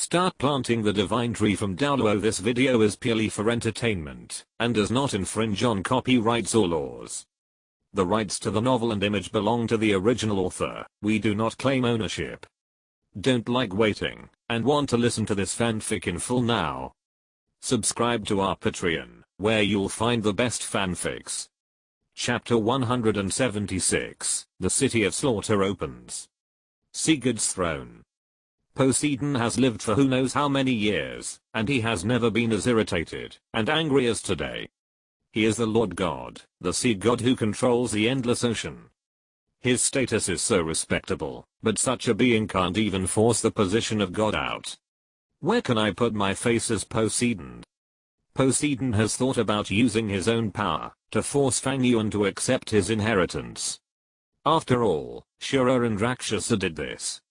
Start planting the divine tree from Douluo. This video is purely for entertainment and does not infringe on copyrights or laws. The rights to the novel and image belong to the original author. We do not claim ownership. Don't like waiting and want to listen to this fanfic in full now? Subscribe to our Patreon, where you'll find the best fanfics. Chapter 176, The City of Slaughter opens. Sigurd's throne. Poseidon has lived for who knows how many years, and he has never been as irritated and angry as today. He is the Lord God, the sea god who controls the endless ocean. His status is so respectable, but such a being can't even force the position of God out. Where can I put my face as Poseidon? Poseidon has thought about using his own power to force Fang Yuan to accept his inheritance. After all, Shura and Rakshasa did this.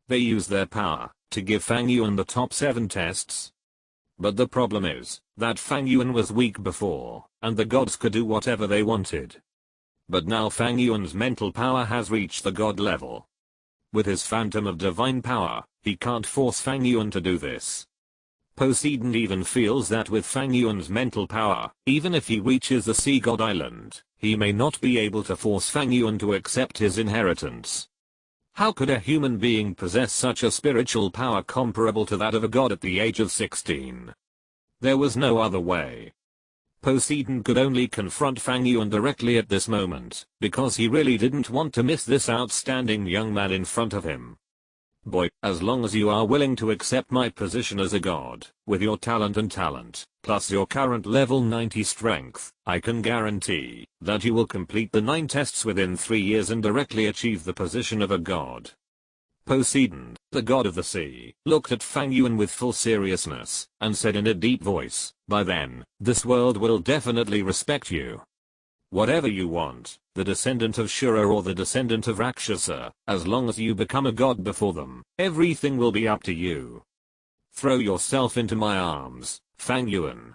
They used their power to give Fang Yuan the top 7 tests. But the problem is that Fang Yuan was weak before, and the gods could do whatever they wanted. But now Fang Yuan's mental power has reached the god level. With his phantom of divine power, he can't force Fang Yuan to do this. Poseidon even feels that with Fang Yuan's mental power, even if he reaches the sea god island, he may not be able to force Fang Yuan to accept his inheritance. How could a human being possess such a spiritual power comparable to that of a god at the age of 16? There was no other way. Poseidon could only confront Fang Yuan directly at this moment, because he really didn't want to miss this outstanding young man in front of him. Boy, as long as you are willing to accept my position as a god, with your talent, plus your current level 90 strength, I can guarantee that you will complete the 9 tests within 3 years and directly achieve the position of a god. Poseidon, the god of the sea, looked at Fang Yuan with full seriousness, and said in a deep voice, "By then, this world will definitely respect you. Whatever you want, the descendant of Shura or the descendant of Rakshasa, as long as you become a god before them, everything will be up to you. Throw yourself into my arms, Fang Yuan.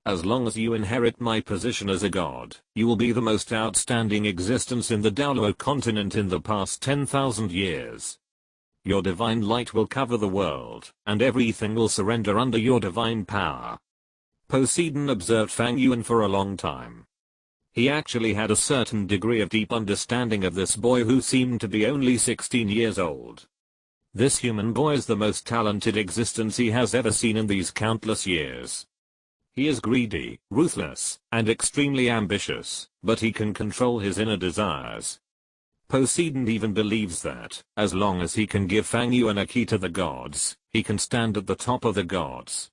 As long as you inherit my position as a god, you will be the most outstanding existence in the Douluo Continent in the past 10,000 years. Your divine light will cover the world, and everything will surrender under your divine power." Poseidon observed Fang Yuan for a long time. He actually had a certain degree of deep understanding of this boy who seemed to be only 16 years old. This human boy is the most talented existence he has ever seen in these countless years. He is greedy, ruthless, and extremely ambitious, but he can control his inner desires. Poseidon even believes that, as long as he can give Fang Yuan a key to the gods, he can stand at the top of the gods.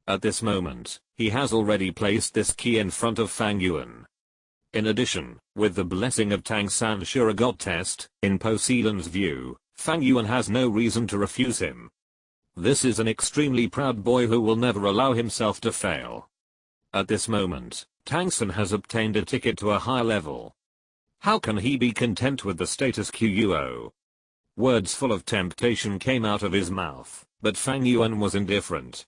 At this moment, he has already placed this key in front of Fang Yuan. In addition, with the blessing of Tangsan Shura God test, in Poseidon's view, Fang Yuan has no reason to refuse him. This is an extremely proud boy who will never allow himself to fail. At this moment, Tangsan has obtained a ticket to a higher level. How can he be content with the status quo? Words full of temptation came out of his mouth, but Fang Yuan was indifferent.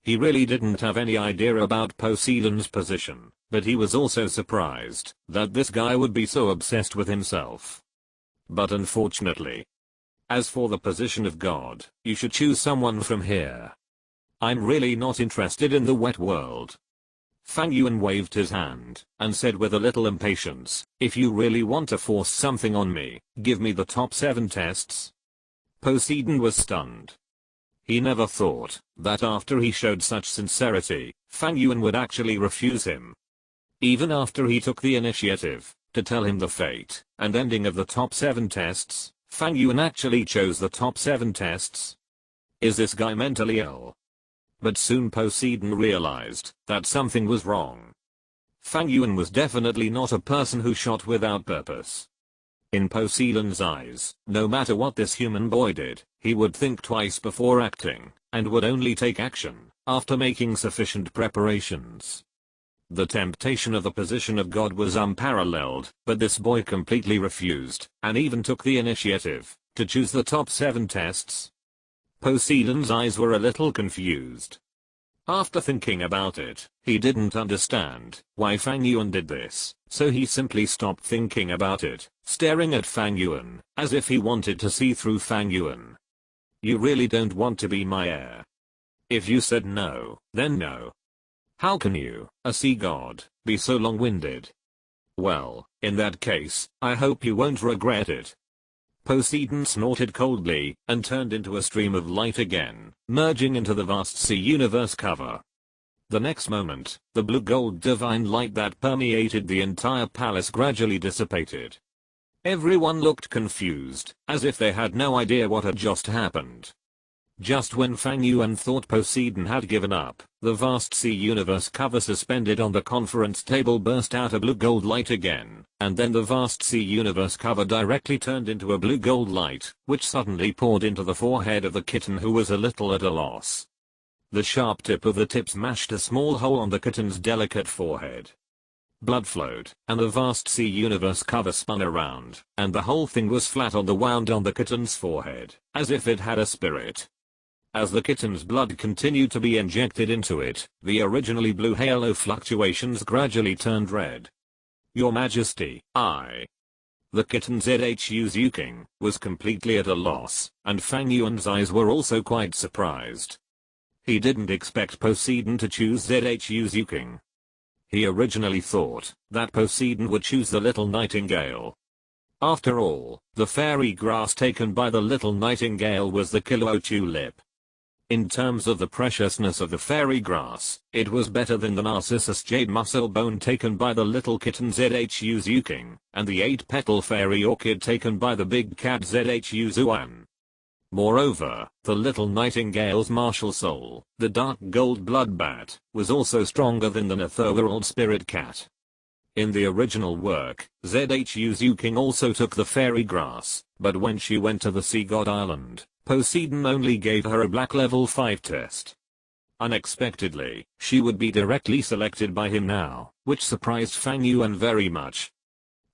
He really didn't have any idea about Poseidon's position, but he was also surprised that this guy would be so obsessed with himself. But unfortunately, as for the position of God, you should choose someone from here. I'm really not interested in the wet world. Fang Yuan waved his hand and said with a little impatience, "If you really want to force something on me, give me the top 7 tests." Poseidon was stunned. He never thought that after he showed such sincerity, Fang Yuan would actually refuse him. Even after he took the initiative to tell him the fate and ending of the top 7 tests, Fang Yuan actually chose the top 7 tests. Is this guy mentally ill? But soon Poseidon realized that something was wrong. Fang Yuan was definitely not a person who shot without purpose. In Poseidon's eyes, no matter what this human boy did, he would think twice before acting, and would only take action after making sufficient preparations. The temptation of the position of God was unparalleled, but this boy completely refused, and even took the initiative to choose the top 7 tests. Poseidon's eyes were a little confused. After thinking about it, he didn't understand why Fang Yuan did this, so he simply stopped thinking about it, staring at Fang Yuan, as if he wanted to see through Fang Yuan. You really don't want to be my heir? If you said no, then no. How can you, a sea god, be so long-winded? Well, in that case, I hope you won't regret it. Poseidon snorted coldly, and turned into a stream of light again, merging into the vast sea universe cover. The next moment, the blue-gold divine light that permeated the entire palace gradually dissipated. Everyone looked confused, as if they had no idea what had just happened. Just when Fang Yuan thought Poseidon had given up, the vast sea universe cover suspended on the conference table burst out a blue-gold light again, and then the vast sea universe cover directly turned into a blue-gold light, which suddenly poured into the forehead of the kitten, who was a little at a loss. The sharp tip of the tip smashed a small hole on the kitten's delicate forehead. Blood flowed, and the vast sea universe cover spun around, and the whole thing was flat on the wound on the kitten's forehead, as if it had a spirit. As the kitten's blood continued to be injected into it, the originally blue halo fluctuations gradually turned red. Your Majesty, The kitten Zhu Zuking was completely at a loss, and Fang Yuan's eyes were also quite surprised. He didn't expect Poseidon to choose Zhu Zuking. He originally thought that Poseidon would choose the little nightingale. After all, the fairy grass taken by the little nightingale was the Kilo tulip. In terms of the preciousness of the fairy grass, it was better than the Narcissus jade muscle bone taken by the little kitten Zhu Zuking, and the 8-petal fairy orchid taken by the big cat Zhu Zuan. Moreover, the little nightingale's martial soul, the dark gold blood bat, was also stronger than the netherworld spirit cat. In the original work, Zhu Zuking also took the fairy grass, but when she went to the Sea God Island, Poseidon only gave her a black level 5 test. Unexpectedly, she would be directly selected by him now, which surprised Fang Yuan very much.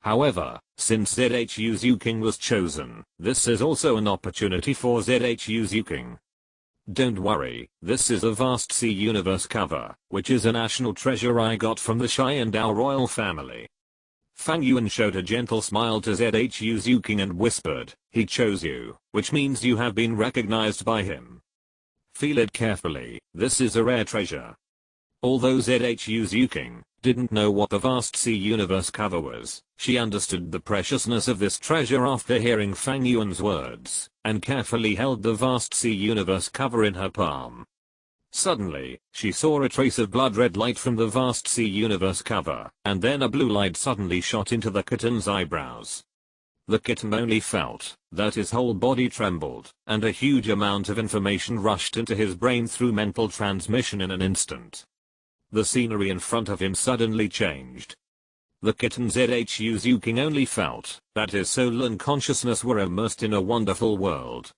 However, since Zhu Zuking was chosen, this is also an opportunity for Zhu Zuking. Don't worry, this is a vast sea universe cover, which is a national treasure I got from the Sharingan royal family. Fang Yuan showed a gentle smile to Zhu Zuking and whispered, he chose you, which means you have been recognized by him. Feel it carefully, this is a rare treasure. Although Zhu Zuking didn't know what the vast sea universe cover was, she understood the preciousness of this treasure after hearing Fang Yuan's words, and carefully held the vast sea universe cover in her palm. Suddenly, she saw a trace of blood-red light from the vast sea universe cover, and then a blue light suddenly shot into the kitten's eyebrows. The kitten only felt that his whole body trembled, and a huge amount of information rushed into his brain through mental transmission in an instant. The scenery in front of him suddenly changed. The kitten Zhu Zuking only felt that his soul and consciousness were immersed in a wonderful world.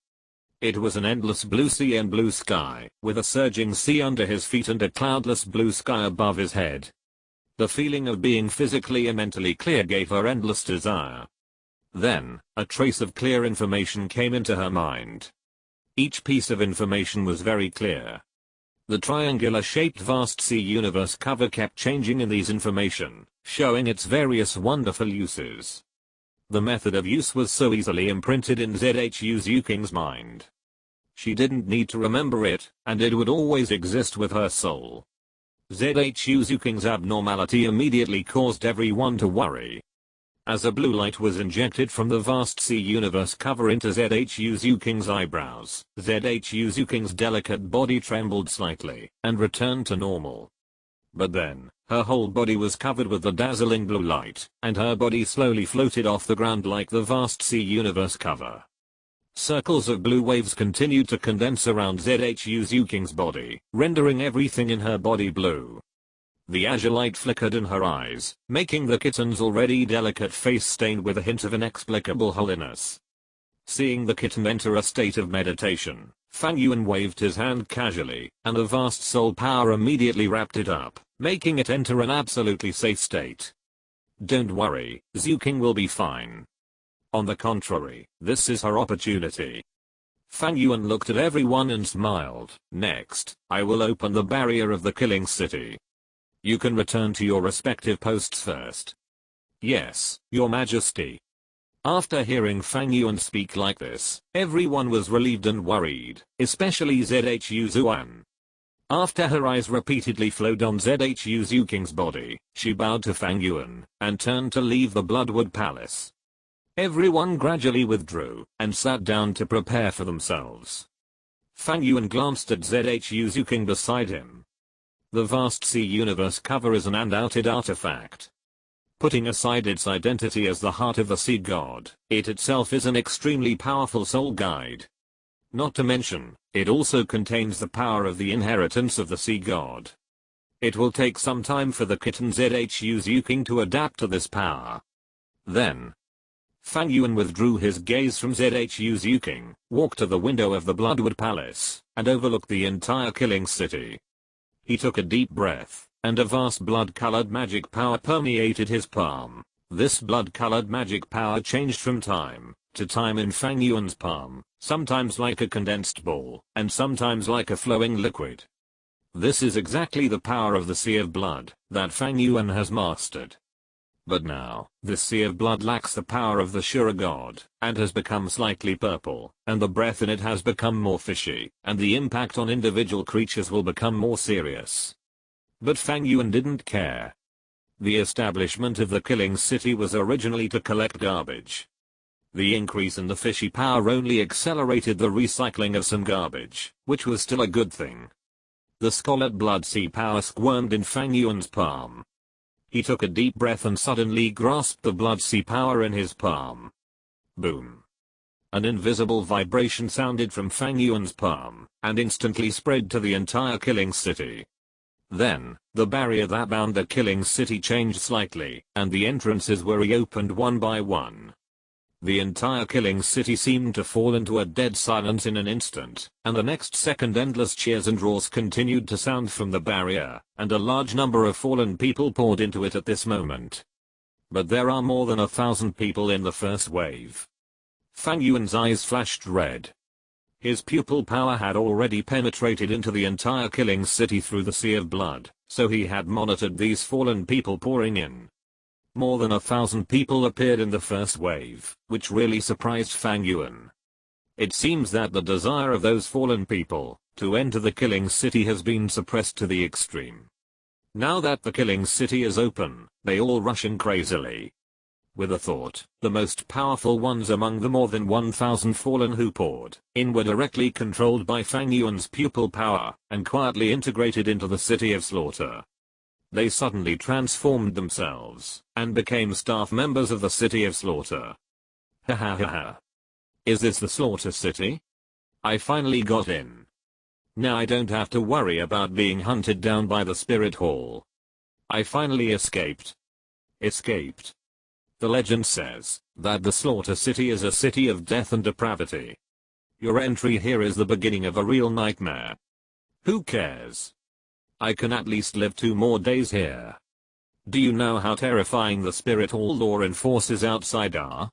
It was an endless blue sea and blue sky, with a surging sea under his feet and a cloudless blue sky above his head. The feeling of being physically and mentally clear gave her endless desire. Then, a trace of clear information came into her mind. Each piece of information was very clear. The triangular-shaped vast sea universe cover kept changing in these information, showing its various wonderful uses. The method of use was so easily imprinted in Zhu Zuking's mind. She didn't need to remember it, and it would always exist with her soul. Zhu Zuking's abnormality immediately caused everyone to worry. As a blue light was injected from the vast sea universe cover into Zhu Zuking's eyebrows, Zhu Zuking's delicate body trembled slightly, and returned to normal. But then, her whole body was covered with the dazzling blue light, and her body slowly floated off the ground like the vast sea universe cover. Circles of blue waves continued to condense around Zhu Zuking's body, rendering everything in her body blue. The azure light flickered in her eyes, making the kitten's already delicate face stained with a hint of inexplicable holiness. Seeing the kitten enter a state of meditation, Fang Yuan waved his hand casually, and a vast soul power immediately wrapped it up, making it enter an absolutely safe state. Don't worry, Zuking will be fine. On the contrary, this is her opportunity. Fang Yuan looked at everyone and smiled. Next, I will open the barrier of the killing city. You can return to your respective posts first. Yes, Your Majesty. After hearing Fang Yuan speak like this, everyone was relieved and worried, especially Zhu Zuan. After her eyes repeatedly flowed on Zhu Zuking's body, she bowed to Fang Yuan and turned to leave the Bloodwood Palace. Everyone gradually withdrew and sat down to prepare for themselves. Fang Yuan glanced at Zhu Zuking beside him. The vast sea universe cover is an undoubted artifact. Putting aside its identity as the heart of the sea god, it itself is an extremely powerful soul guide. Not to mention, it also contains the power of the inheritance of the sea god. It will take some time for the kitten Zhu Zuking to adapt to this power. Then, Fang Yuan withdrew his gaze from Zhu Zuking, walked to the window of the Bloodwood Palace, and overlooked the entire killing city. He took a deep breath, and a vast blood-colored magic power permeated his palm. This blood-colored magic power changed from time to time in Fang Yuan's palm, sometimes like a condensed ball, and sometimes like a flowing liquid. This is exactly the power of the Sea of Blood that Fang Yuan has mastered. But now, this Sea of Blood lacks the power of the Shura god, and has become slightly purple, and the breath in it has become more fishy, and the impact on individual creatures will become more serious. But Fang Yuan didn't care. The establishment of the killing city was originally to collect garbage. The increase in the fishy power only accelerated the recycling of some garbage, which was still a good thing. The scarlet blood sea power squirmed in Fang Yuan's palm. He took a deep breath and suddenly grasped the blood sea power in his palm. Boom. An invisible vibration sounded from Fang Yuan's palm, and instantly spread to the entire killing city. Then, the barrier that bound the killing city changed slightly, and the entrances were reopened one by one. The entire killing city seemed to fall into a dead silence in an instant, and the next second endless cheers and roars continued to sound from the barrier, and a large number of fallen people poured into it at this moment. But there are more than 1,000 people in the first wave. Fang Yuan's eyes flashed red. His pupil power had already penetrated into the entire killing city through the Sea of Blood, so he had monitored these fallen people pouring in. More than 1,000 people appeared in the first wave, which really surprised Fang Yuan. It seems that the desire of those fallen people to enter the killing city has been suppressed to the extreme. Now that the killing city is open, they all rush in crazily. With a thought, the most powerful ones among the more than 1,000 fallen who poured in were directly controlled by Fang Yuan's pupil power, and quietly integrated into the city of slaughter. They suddenly transformed themselves, and became staff members of the city of slaughter. Ha ha ha ha. Is this the slaughter city? I finally got in. Now I don't have to worry about being hunted down by the spirit hall. I finally escaped. Escaped. The legend says that the slaughter city is a city of death and depravity. Your entry here is the beginning of a real nightmare. Who cares? I can at least live 2 more days here. Do you know how terrifying the spirit hall law enforcers outside are?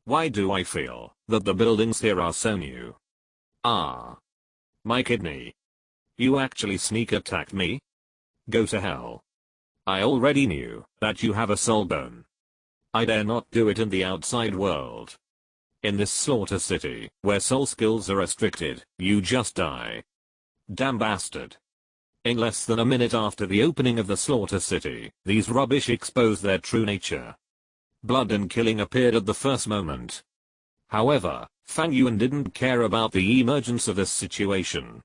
Why do I feel that the buildings here are so new? Ah. My kidney. You actually sneak attacked me? Go to hell. I already knew that you have a soul bone. I dare not do it in the outside world. In this slaughter city, where soul skills are restricted, you just die. Damn bastard. In less than a minute after the opening of the slaughter city, these rubbish exposed their true nature. Blood and killing appeared at the first moment. However, Fang Yuan didn't care about the emergence of this situation.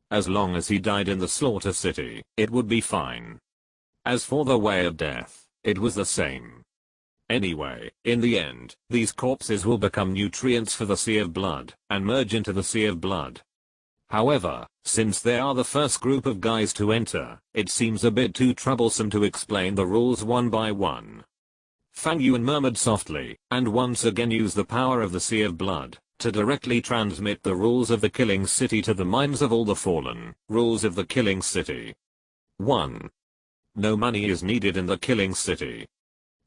As long as he died in the slaughter city, it would be fine. As for the way of death, it was the same. Anyway, in the end, these corpses will become nutrients for the Sea of Blood, and merge into the Sea of Blood. However, since they are the first group of guys to enter, it seems a bit too troublesome to explain the rules one by one. Fang Yuan murmured softly, and once again used the power of the Sea of Blood to directly transmit the rules of the killing city to the minds of all the fallen. Rules of the killing city. 1. No money is needed in the killing city.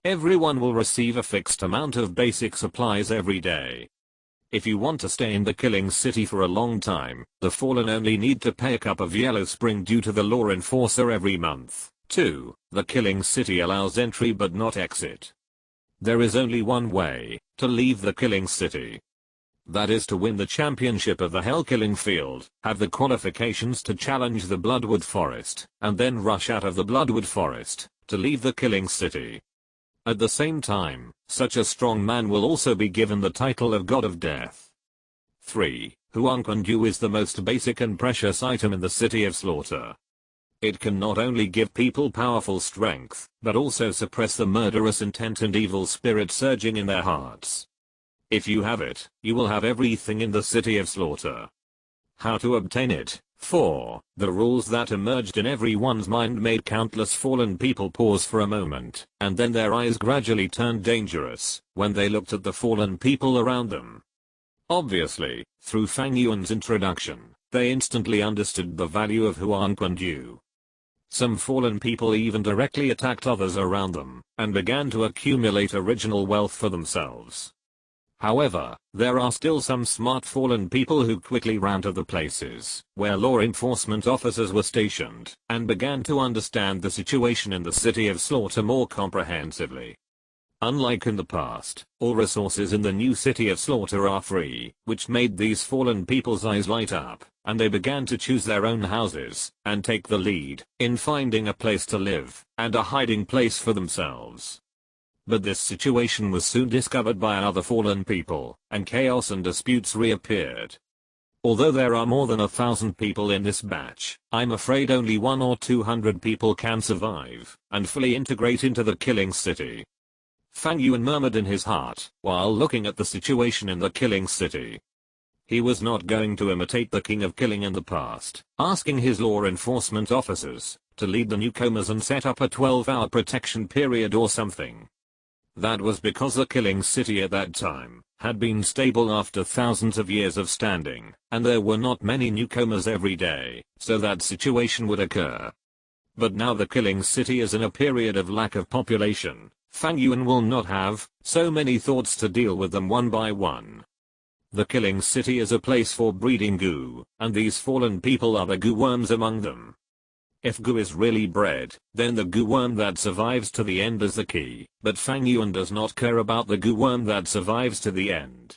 Everyone will receive a fixed amount of basic supplies every day. If you want to stay in the killing city for a long time, the fallen only need to pay a cup of yellow spring due to the law enforcer every month. 2. The killing city allows entry but not exit. There is only one way to leave the killing city. That is to win the championship of the Hell Killing Field, have the qualifications to challenge the Bloodwood Forest, and then rush out of the Bloodwood Forest to leave the killing city. At the same time, such a strong man will also be given the title of God of Death. 3. Huan Kuan-Yu is the most basic and precious item in the City of Slaughter. It can not only give people powerful strength, but also suppress the murderous intent and evil spirit surging in their hearts. If you have it, you will have everything in the City of Slaughter. How to obtain it? 4. The rules that emerged in everyone's mind made countless fallen people pause for a moment, and then their eyes gradually turned dangerous when they looked at the fallen people around them. Obviously, through Fang Yuan's introduction, they instantly understood the value of Huan Kuan-Yu. Some fallen people even directly attacked others around them, and began to accumulate original wealth for themselves. However, there are still some smart fallen people who quickly ran to the places where law enforcement officers were stationed, and began to understand the situation in the City of Slaughter more comprehensively. Unlike in the past, all resources in the new City of Slaughter are free, which made these fallen people's eyes light up, and they began to choose their own houses, and take the lead in finding a place to live, and a hiding place for themselves. But this situation was soon discovered by other fallen people, and chaos and disputes reappeared. Although there are more than 1,000 people in this batch, I'm afraid only 100 or 200 people can survive, and fully integrate into the killing city. Fang Yuan murmured in his heart, while looking at the situation in the killing city. He was not going to imitate the king of killing in the past, asking his law enforcement officers to lead the newcomers and set up a 12-hour protection period or something. That was because the killing city at that time had been stable after thousands of years of standing, and there were not many newcomers every day, so that situation would occur. But now the killing city is in a period of lack of population. Fang Yuan will not have so many thoughts to deal with them one by one. The killing city is a place for breeding goo, and these fallen people are the goo worms among them. If goo is really bred, then the goo worm that survives to the end is the key, but Fang Yuan does not care about the goo worm that survives to the end.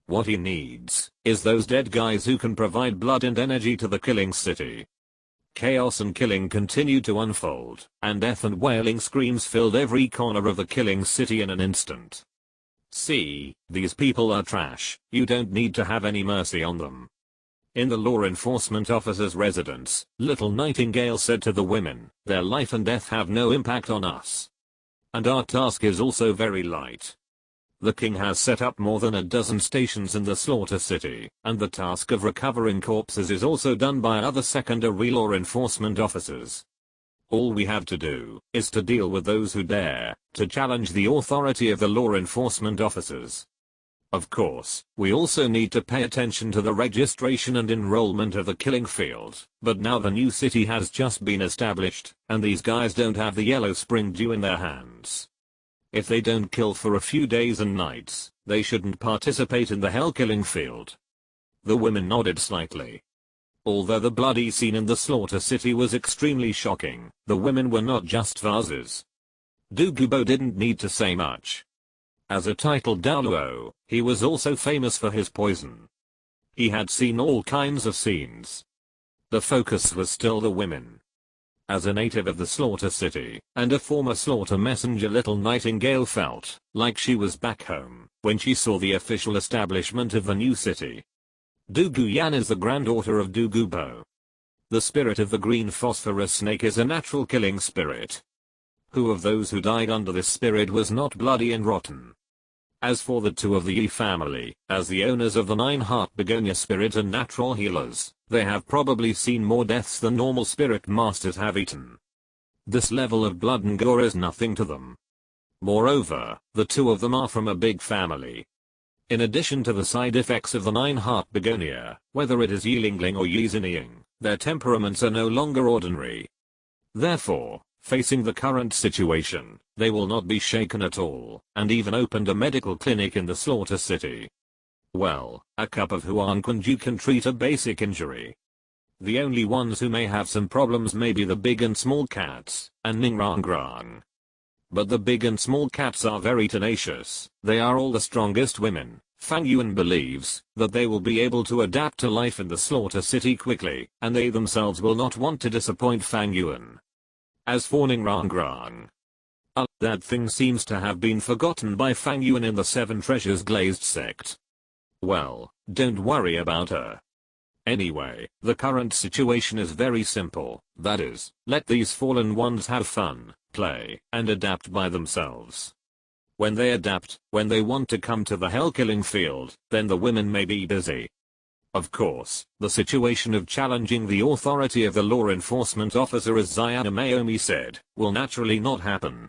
What he needs is those dead guys who can provide blood and energy to the killing city. Chaos and killing continued to unfold, and death and wailing screams filled every corner of the killing city in an instant. See, these people are trash, you don't need to have any mercy on them. In the law enforcement officer's residence, Little Nightingale said to the women, their life and death have no impact on us. And our task is also very light. The king has set up more than a dozen stations in the slaughter city, and the task of recovering corpses is also done by other secondary law enforcement officers. All we have to do is to deal with those who dare to challenge the authority of the law enforcement officers. Of course, we also need to pay attention to the registration and enrollment of the killing field, but now the new city has just been established, and these guys don't have the yellow spring dew in their hands. If they don't kill for a few days and nights, they shouldn't participate in the hell killing field. The women nodded slightly. Although the bloody scene in the slaughter city was extremely shocking, the women were not just vases. Douluo didn't need to say much. As a titled Douluo, he was also famous for his poison. He had seen all kinds of scenes. The focus was still the women. As a native of the slaughter city, and a former slaughter messenger, Little Nightingale felt like she was back home when she saw the official establishment of the new city. Douluo Yan is the granddaughter of Douluo. The spirit of the green phosphorus snake is a natural killing spirit. Who of those who died under this spirit was not bloody and rotten? As for the two of the Yi family, as the owners of the nine-heart begonia spirit and natural healers, they have probably seen more deaths than normal spirit masters have eaten. This level of blood and gore is nothing to them. Moreover, the two of them are from a big family. In addition to the side effects of the nine-heart begonia, whether it is Yilingling or Yiziniying, their temperaments are no longer ordinary. Therefore, facing the current situation, they will not be shaken at all, and even opened a medical clinic in the slaughter city. Well, a cup of Huan Kuan-Yu can treat a basic injury. The only ones who may have some problems may be the big and small cats, and Ningrangrang. But the big and small cats are very tenacious. They are all the strongest women. Fang Yuan believes that they will be able to adapt to life in the slaughter city quickly, and they themselves will not want to disappoint Fang Yuan. As for Ning Rang Rang, that thing seems to have been forgotten by Fang Yuan in the Seven Treasures Glazed sect. Well, don't worry about her. Anyway, the current situation is very simple, that is, let these fallen ones have fun, play, and adapt by themselves. When they adapt, when they want to come to the hell-killing field, then the women may be busy. Of course, the situation of challenging the authority of the law enforcement officer, as Ziana Maomi said, will naturally not happen.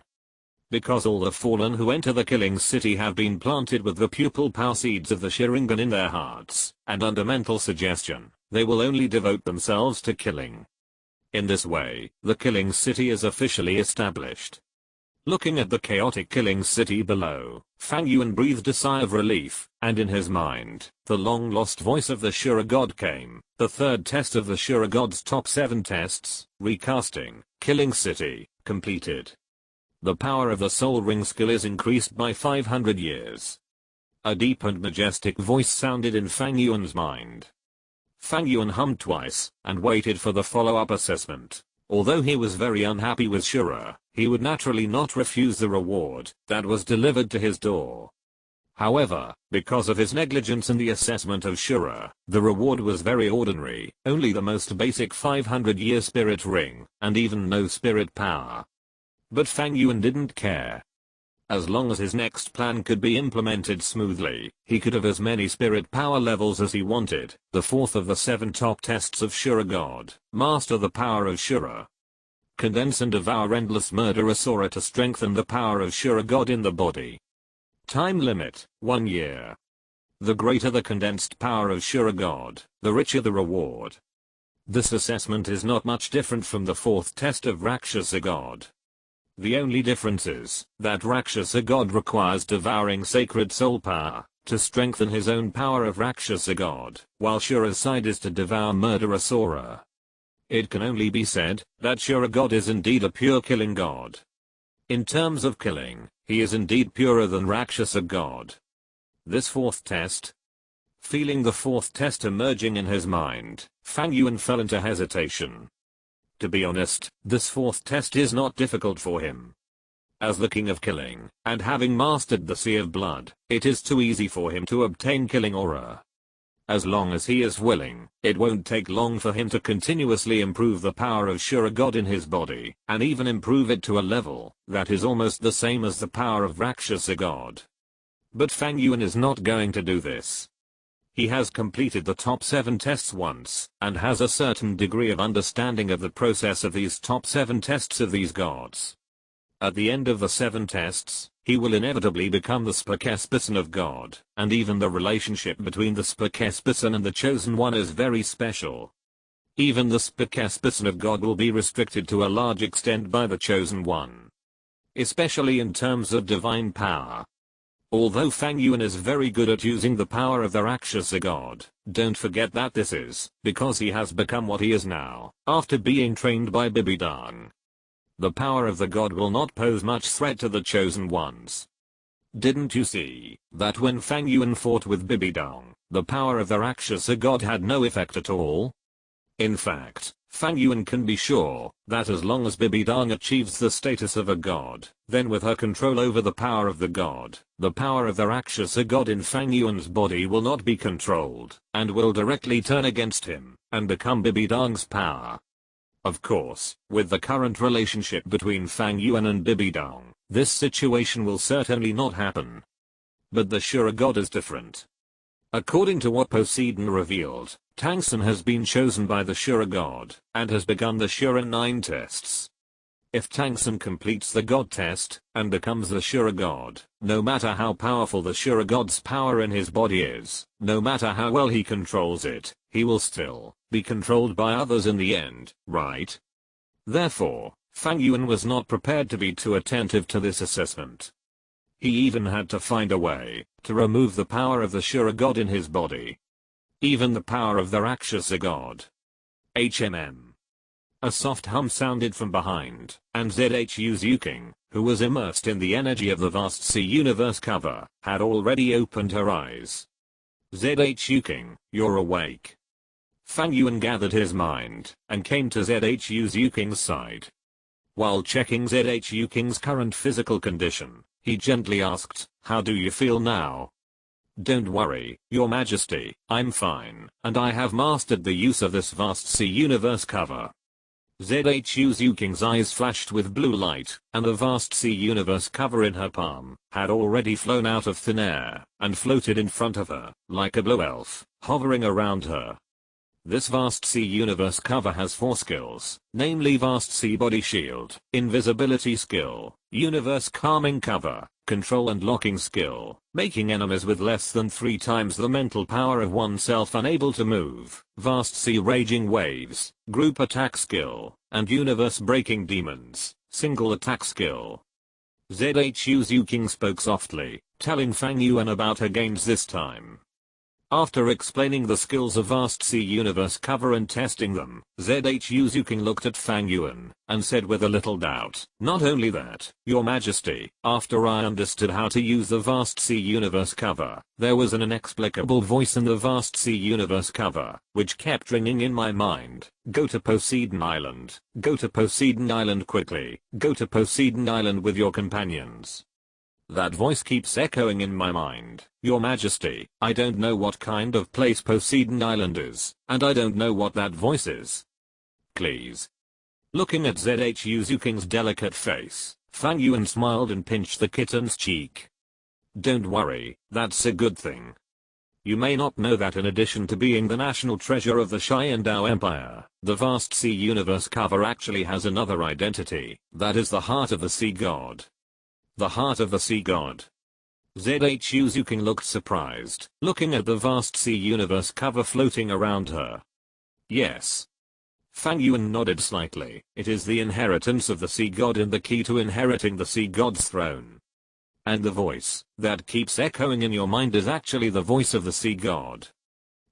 Because all the fallen who enter the killing city have been planted with the pupil power seeds of the Sharingan in their hearts, and under mental suggestion, they will only devote themselves to killing. In this way, the killing city is officially established. Looking at the chaotic killing city below, Fang Yuan breathed a sigh of relief, and in his mind, the long-lost voice of the Shura God came. The third test of the Shura God's top 7 tests, recasting, killing city, completed. The power of the soul ring skill is increased by 500 years. A deep and majestic voice sounded in Fang Yuan's mind. Fang Yuan hummed twice, and waited for the follow-up assessment. Although he was very unhappy with Shura, he would naturally not refuse the reward that was delivered to his door. However, because of his negligence in the assessment of Shura, the reward was very ordinary, only the most basic 500-year spirit ring, and even no spirit power. But Fang Yuan didn't care. As long as his next plan could be implemented smoothly, he could have as many spirit power levels as he wanted. The fourth of the 7 top tests of Shura God, master the power of Shura. Condense and devour endless murder Asura to strengthen the power of Shura God in the body. Time limit, 1 year. The greater the condensed power of Shura God, the richer the reward. This assessment is not much different from the 4th test of Rakshasa God. The only difference is that Rakshasa God requires devouring sacred soul power to strengthen his own power of Rakshasa God, while Shura's side is to devour murder Asura. It can only be said that Shura God is indeed a pure killing god. In terms of killing, he is indeed purer than Rakshasa God. This 4th test. Feeling the 4th test emerging in his mind, Fang Yuan fell into hesitation. To be honest, this 4th test is not difficult for him. As the king of killing, and having mastered the sea of blood, it is too easy for him to obtain killing aura. As long as he is willing, it won't take long for him to continuously improve the power of Shura God in his body, and even improve it to a level that is almost the same as the power of Rakshasa God. But Fang Yuan is not going to do this. He has completed the top 7 tests once, and has a certain degree of understanding of the process of these top 7 tests of these gods. At the end of the 7 tests, he will inevitably become the Spokesperson of God, and even the relationship between the Spokesperson and the Chosen One is very special. Even the Spokesperson of God will be restricted to a large extent by the Chosen One. Especially in terms of divine power. Although Fang Yuan is very good at using the power of the Rakshasa God, don't forget that this is because he has become what he is now, after being trained by Bibidang. The power of the god will not pose much threat to the chosen ones. Didn't you see that when Fang Yuan fought with Bibidang, the power of the Rakshasa god had no effect at all? In fact, Fang Yuan can be sure that as long as Bibidang achieves the status of a god, then with her control over the power of the god, the power of the Rakshasa god in Fang Yuan's body will not be controlled, and will directly turn against him, and become Bibidang's power. Of course, with the current relationship between Fang Yuan and Bibidang, this situation will certainly not happen. But the Shura god is different. According to what Poseidon revealed, Tangsun has been chosen by the Shura god, and has begun the Shura 9 tests. If Tangsun completes the god test, and becomes the Shura god, no matter how powerful the Shura god's power in his body is, no matter how well he controls it, he will still be controlled by others in the end, right? Therefore, Fang Yuan was not prepared to be too attentive to this assessment. He even had to find a way to remove the power of the Shura god in his body. Even the power of the Rakshasa god. HMM. A soft hum sounded from behind, and ZHU's Yuking, who was immersed in the energy of the vast sea universe cover, had already opened her eyes. ZHU King, you're awake. Fang Yuan gathered his mind and came to ZHU King's side. While checking ZHU King's current physical condition, he gently asked, "How do you feel now?" "Don't worry, Your Majesty, I'm fine, and I have mastered the use of this vast sea universe cover." ZHU King's eyes flashed with blue light, and the vast sea universe cover in her palm had already flown out of thin air and floated in front of her, like a blue elf, hovering around her. This vast sea universe cover has 4 skills, namely vast sea body shield, invisibility skill, universe calming cover, control and locking skill, making enemies with less than 3 times the mental power of oneself unable to move, vast sea raging waves, group attack skill, and universe breaking demons, single attack skill. ZHU King spoke softly, telling Fang Yuan about her gains this time. After explaining the skills of vast sea universe cover and testing them, ZHU King looked at Fang Yuan and said with a little doubt, "Not only that, Your Majesty, after I understood how to use the vast sea universe cover, there was an inexplicable voice in the vast sea universe cover, which kept ringing in my mind, 'Go to Poseidon Island, go to Poseidon Island quickly, go to Poseidon Island with your companions.' That voice keeps echoing in my mind, Your Majesty. I don't know what kind of place Poseidon Island is, and I don't know what that voice is. Please." Looking at ZHU King's delicate face, Fang Yuan smiled and pinched the kitten's cheek. "Don't worry, that's a good thing. You may not know that in addition to being the national treasure of the Sharingan Empire, the vast sea universe cover actually has another identity, that is the heart of the sea god. The heart of the sea god." ZHU King looked surprised, looking at the vast sea universe cover floating around her. "Yes." Fang Yuan nodded slightly. "It is the inheritance of the sea god and the key to inheriting the sea god's throne. And the voice that keeps echoing in your mind is actually the voice of the sea god.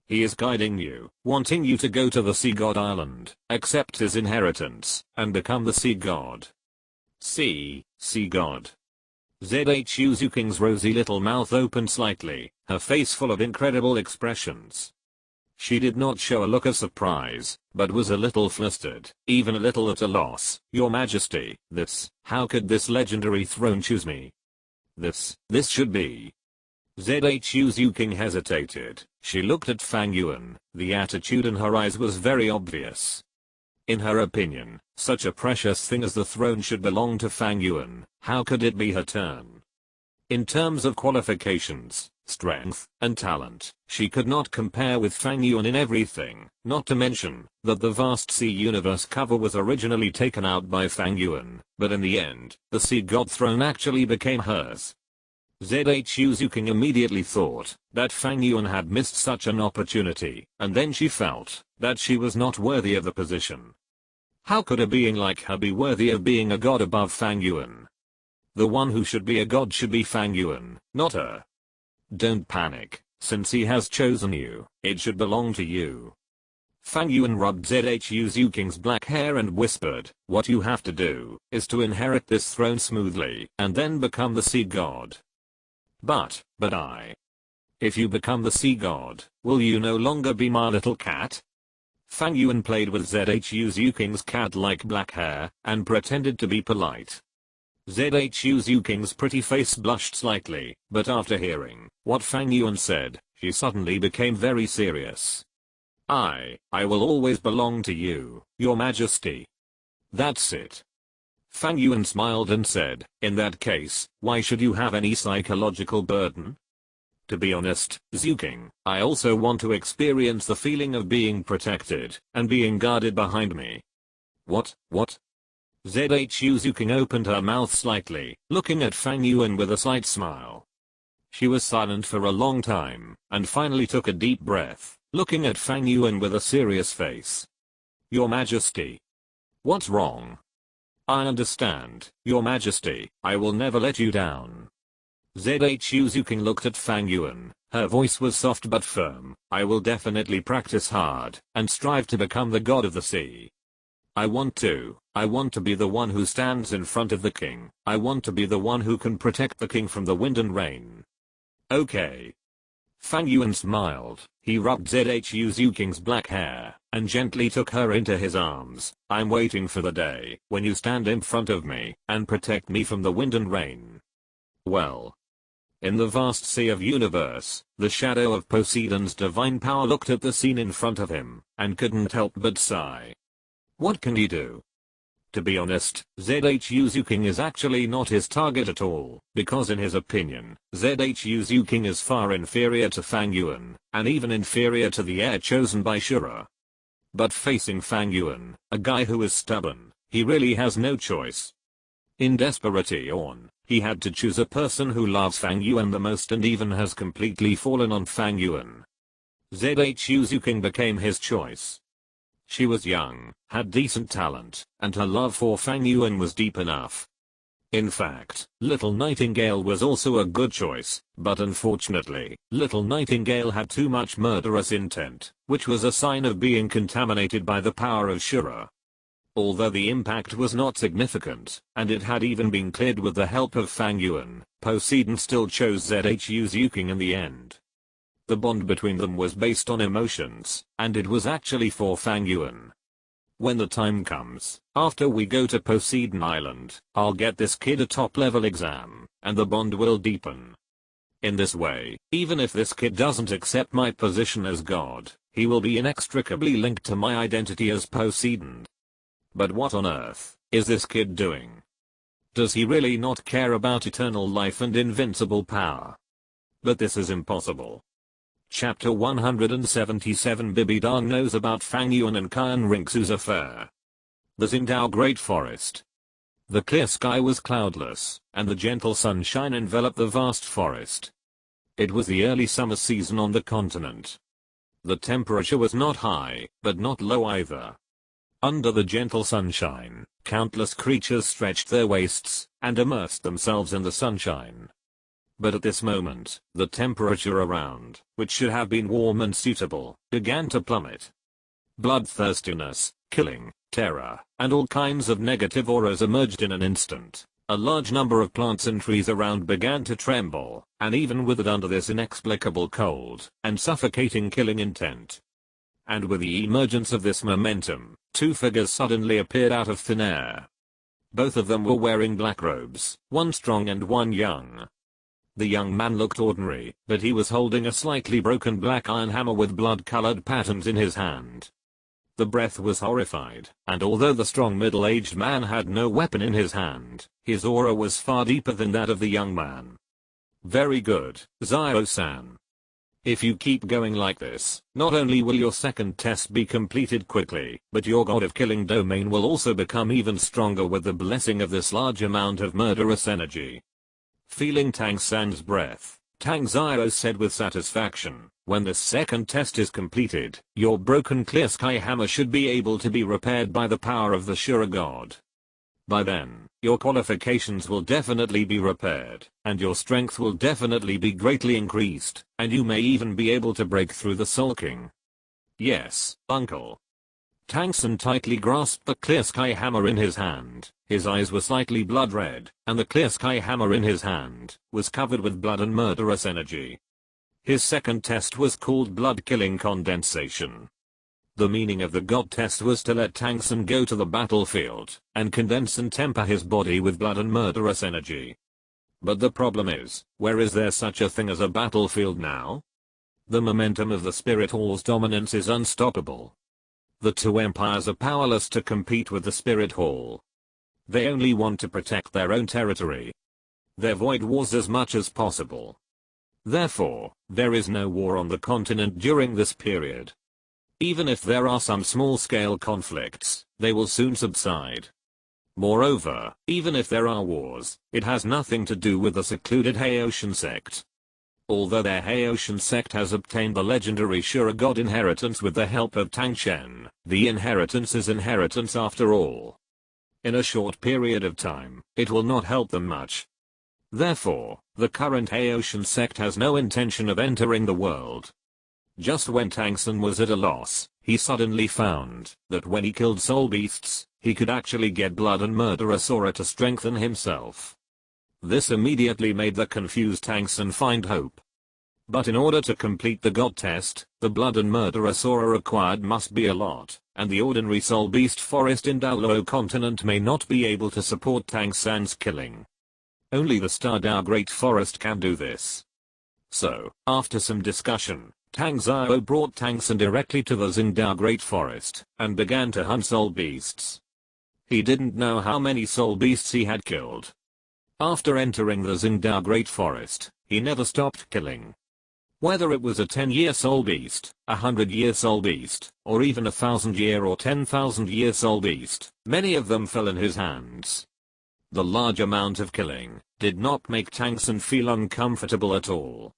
He is guiding you, wanting you to go to the sea god island, accept his inheritance, and become the sea god." Sea god. ZHU King's rosy little mouth opened slightly, her face full of incredible expressions. She did not show a look of surprise, but was a little flustered, even a little at a loss. "Your Majesty, how could this legendary throne choose me? This should be." ZHU King hesitated. She looked at Fang Yuan, the attitude in her eyes was very obvious. In her opinion, such a precious thing as the throne should belong to Fang Yuan. How could it be her turn? In terms of qualifications, strength, and talent, she could not compare with Fang Yuan in everything, not to mention that the vast sea universe cover was originally taken out by Fang Yuan, but in the end, the sea god throne actually became hers. ZHU King immediately thought that Fang Yuan had missed such an opportunity, and then she felt that she was not worthy of the position. How could a being like her be worthy of being a god above Fang Yuan? The one who should be a god should be Fang Yuan, not her. "Don't panic, since he has chosen you, it should belong to you." Fang Yuan rubbed ZHU King's black hair and whispered, "What you have to do is to inherit this throne smoothly, and then become the sea god." But if you become the sea god, will you no longer be my little cat?" Fang Yuan played with ZHU King's cat-like black hair, and pretended to be polite. ZHU King's pretty face blushed slightly, but after hearing what Fang Yuan said, she suddenly became very serious. I will always belong to you, Your Majesty." "That's it." Fang Yuan smiled and said, "In that case, why should you have any psychological burden? To be honest, Zhu King, I also want to experience the feeling of being protected and being guarded behind me." What? ZHU King opened her mouth slightly, looking at Fang Yuan with a slight smile. She was silent for a long time, and finally took a deep breath, looking at Fang Yuan with a serious face. "Your Majesty." "What's wrong?" "I understand, Your Majesty, I will never let you down." ZHU King looked at Fang Yuan, her voice was soft but firm. "I will definitely practice hard, and strive to become the god of the sea." I want to be the one who stands in front of the king. I want to be the one who can protect the king from the wind and rain. Okay. Fang Yuan smiled. He rubbed Zhu King's black hair and gently took her into his arms. I'm waiting for the day when you stand in front of me and protect me from the wind and rain. Well. In the vast sea of universe, the shadow of Poseidon's divine power looked at the scene in front of him and couldn't help but sigh. What can he do? To be honest, Zhu King is actually not his target at all, because in his opinion, Zhu King is far inferior to Fang Yuan, and even inferior to the heir chosen by Shura. But facing Fang Yuan, a guy who is stubborn, he really has no choice. In desperation, he had to choose a person who loves Fang Yuan the most and even has completely fallen on Fang Yuan. Zhu King became his choice. She was young, had decent talent, and her love for Fang Yuan was deep enough. In fact, Little Nightingale was also a good choice, but unfortunately, Little Nightingale had too much murderous intent, which was a sign of being contaminated by the power of Shura. Although the impact was not significant, and it had even been cleared with the help of Fang Yuan, Poseidon still chose Zhu King in the end. The bond between them was based on emotions, and it was actually for Fang Yuan. When the time comes, after we go to Poseidon Island, I'll get this kid a top-level exam, and the bond will deepen. In this way, even if this kid doesn't accept my position as God, he will be inextricably linked to my identity as Poseidon. But what on earth is this kid doing? Does he really not care about eternal life and invincible power? But this is impossible. Chapter 177 Bibi Dong knows about Fang Yuan and Qian Rinxu's affair. The Xingdao Great Forest. The clear sky was cloudless, and the gentle sunshine enveloped the vast forest. It was the early summer season on the continent. The temperature was not high, but not low either. Under the gentle sunshine, countless creatures stretched their waists and immersed themselves in the sunshine. But at this moment, the temperature around, which should have been warm and suitable, began to plummet. Bloodthirstiness, killing, terror, and all kinds of negative auras emerged in an instant. A large number of plants and trees around began to tremble, and even withered under this inexplicable cold and suffocating killing intent. And with the emergence of this momentum, two figures suddenly appeared out of thin air. Both of them were wearing black robes, one strong and one young. The young man looked ordinary, but he was holding a slightly broken black iron hammer with blood-colored patterns in his hand. The breath was horrified, and although the strong middle-aged man had no weapon in his hand, his aura was far deeper than that of the young man. Very good, Zio-san. If you keep going like this, not only will your second test be completed quickly, but your god of killing domain will also become even stronger with the blessing of this large amount of murderous energy. Feeling Tang San's breath, Tang Zio said with satisfaction, when this second test is completed, your broken clear sky hammer should be able to be repaired by the power of the Shura god. By then, your qualifications will definitely be repaired, and your strength will definitely be greatly increased, and you may even be able to break through the sulking. Yes, uncle. Tang San tightly grasped the clear sky hammer in his hand. His eyes were slightly blood red, and the clear sky hammer in his hand was covered with blood and murderous energy. His second test was called blood-killing condensation. The meaning of the god test was to let Tang San go to the battlefield and condense and temper his body with blood and murderous energy. But the problem is, where is there such a thing as a battlefield now? The momentum of the Spirit Hall's dominance is unstoppable. The two empires are powerless to compete with the Spirit Hall. They only want to protect their own territory. They avoid wars as much as possible. Therefore, there is no war on the continent during this period. Even if there are some small-scale conflicts, they will soon subside. Moreover, even if there are wars, it has nothing to do with the secluded Haotian sect. Although their Haotian sect has obtained the legendary Shura god inheritance with the help of Tang Chen, the inheritance is inheritance after all. In a short period of time, it will not help them much. Therefore, the current Haotian sect has no intention of entering the world. Just when Tang San was at a loss, he suddenly found that when he killed soul beasts, He could actually get blood and murder a Sora to strengthen himself. This immediately made the confused Tangsun find hope. But in order to complete the god test, the blood and murder Sora required must be a lot, and the ordinary soul beast forest in Douluo Continent may not be able to support Tangsun's killing. Only the Stardao Great Forest can do this. So, after some discussion, Tang Xiao brought Tangsun directly to the Xingdao Great Forest, and began to hunt soul beasts. He didn't know how many soul beasts he had killed. After entering the Xingdao Great Forest, he never stopped killing. Whether it was a 10-year soul beast, a 100-year soul beast, or even a 1,000-year or 10,000-year soul beast, many of them fell in his hands. The large amount of killing did not make Tangsun feel uncomfortable at all.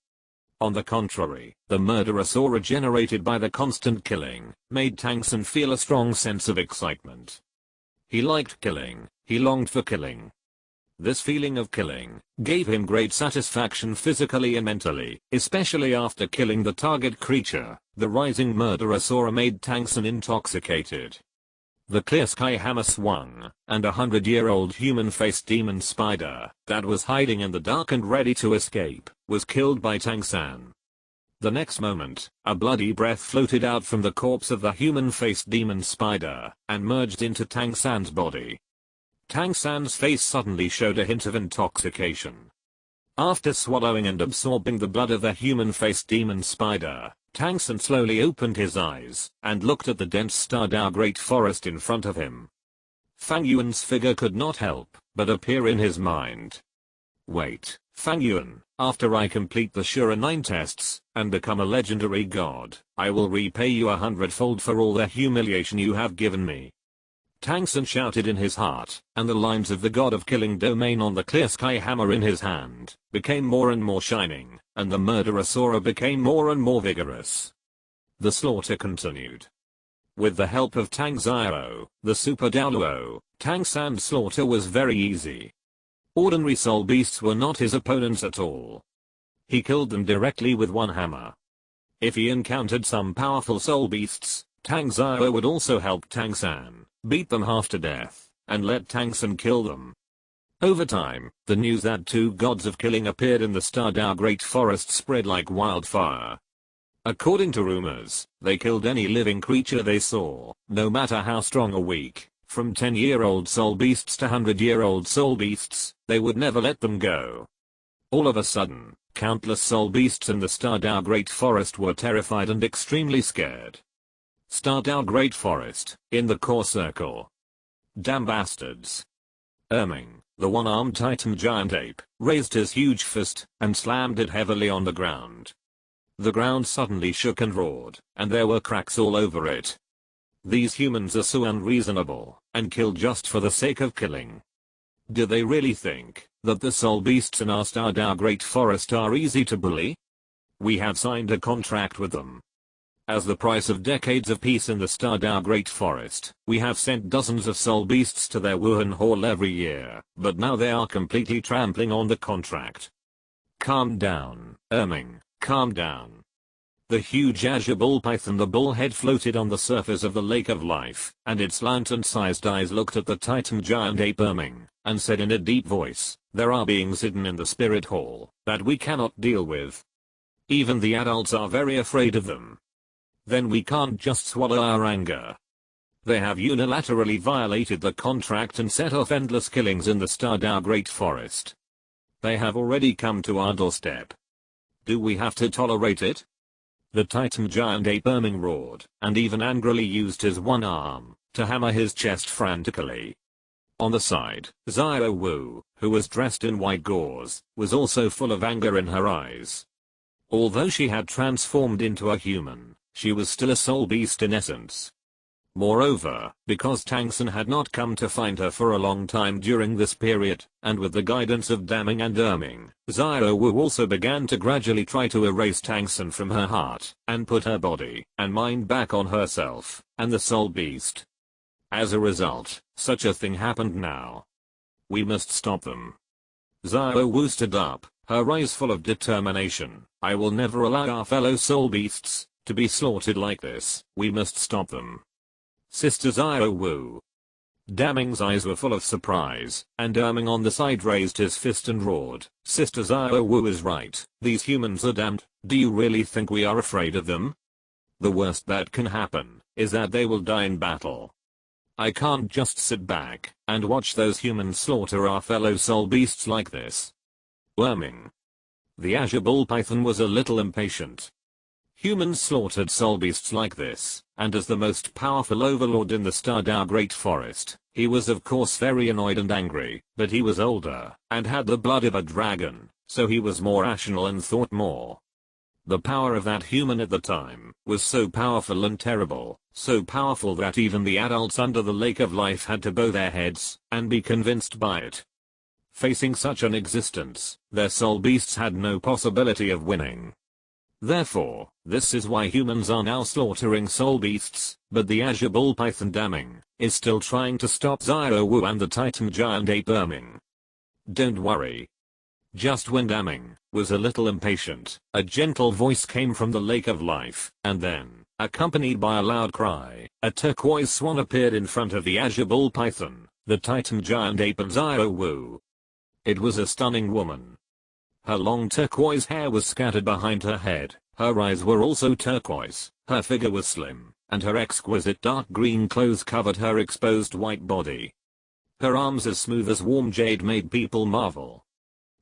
On the contrary, the murder Sora generated by the constant killing made Tangsun feel a strong sense of excitement. He liked killing, he longed for killing. This feeling of killing gave him great satisfaction physically and mentally, especially after killing the target creature. The rising murderer Sora made Tangsun intoxicated. The clear sky hammer swung, and a 100-year-old human-faced demon spider that was hiding in the dark and ready to escape was killed by Tangsun. The next moment, a bloody breath floated out from the corpse of the human-faced demon spider and merged into Tangsun's body. Tangsun's face suddenly showed a hint of intoxication. After swallowing and absorbing the blood of the human-faced demon spider, Tangsun slowly opened his eyes and looked at the dense Stardao Great Forest in front of him. Fang Yuan's figure could not help but appear in his mind. Wait, Fang Yuan, after I complete the Sharingan tests and become a legendary god, I will repay you 100-fold for all the humiliation you have given me. Tangsun shouted in his heart, and the lines of the god of killing domain on the clear sky hammer in his hand became more and more shining, and the murderer Sora became more and more vigorous. The slaughter continued. With the help of Tang Xiao, the Super Douluo, Tangsun's slaughter was very easy. Ordinary soul beasts were not his opponents at all. He killed them directly with one hammer. If he encountered some powerful soul beasts, Tang Xiao would also help Tangsun beat them half to death, and let Tangsun kill them. Over time, the news that two gods of killing appeared in the Stardao Great Forest spread like wildfire. According to rumors, they killed any living creature they saw, no matter how strong or weak. From 10-year-old soul beasts to 100-year-old soul beasts, they would never let them go. All of a sudden, countless soul beasts in the Stardao Great Forest were terrified and extremely scared. Stardao Great Forest, in the core circle. Damn bastards. Erming, the one-armed titan giant ape, raised his huge fist and slammed it heavily on the ground. The ground suddenly shook and roared, and there were cracks all over it. These humans are so unreasonable, and kill just for the sake of killing. Do they really think that the soul beasts in our Stardao Great Forest are easy to bully? We have signed a contract with them. As the price of decades of peace in the Stardao Great Forest, we have sent dozens of soul beasts to their Wuhan Hall every year, but now they are completely trampling on the contract. Calm down, Erming, calm down. The huge azure bull python, the bullhead, floated on the surface of the lake of life, and its lantern-sized eyes looked at the titan giant ape Erming, and said in a deep voice, "There are beings hidden in the spirit hall that we cannot deal with. Even the adults are very afraid of them. Then we can't just swallow our anger. They have unilaterally violated the contract and set off endless killings in the Stardao Great Forest. They have already come to our doorstep. Do we have to tolerate it?" The titan giant ape Erming roared, and even angrily used his one arm to hammer his chest frantically. On the side, Xiao Wu, who was dressed in white gauze, was also full of anger in her eyes. Although she had transformed into a human, she was still a soul beast in essence. Moreover, because Tangsun had not come to find her for a long time during this period, and with the guidance of Daming and Erming, Xiao Wu also began to gradually try to erase Tangsun from her heart, and put her body and mind back on herself, and the soul beast. As a result, such a thing happened now. We must stop them. Xiao Wu stood up, her eyes full of determination. I will never allow our fellow soul beasts to be slaughtered like this. We must stop them. Sister Xiao Wu. Damning's eyes were full of surprise, and Erming on the side raised his fist and roared, "Sister Xiao Wu is right, these humans are damned. Do you really think we are afraid of them? The worst that can happen is that they will die in battle. I can't just sit back and watch those humans slaughter our fellow soul beasts like this." Erming. The Azure Bull Python was a little impatient. Humans slaughtered soul beasts like this, and as the most powerful overlord in the Stardow Great Forest, he was of course very annoyed and angry, but he was older, and had the blood of a dragon, so he was more rational and thought more. The power of that human at the time was so powerful and terrible, so powerful that even the adults under the Lake of Life had to bow their heads and be convinced by it. Facing such an existence, their soul beasts had no possibility of winning. Therefore, this is why humans are now slaughtering soul beasts, but the Azure Bull Python Damning is still trying to stop Xiao Wu and the Titan Giant Ape Erming. Don't worry. Just when Damning was a little impatient, a gentle voice came from the Lake of Life, and then, accompanied by a loud cry, a turquoise swan appeared in front of the Azure Bull Python, the Titan Giant Ape and Xiao Wu. It was a stunning woman. Her long turquoise hair was scattered behind her head, her eyes were also turquoise, her figure was slim, and her exquisite dark green clothes covered her exposed white body. Her arms as smooth as warm jade made people marvel.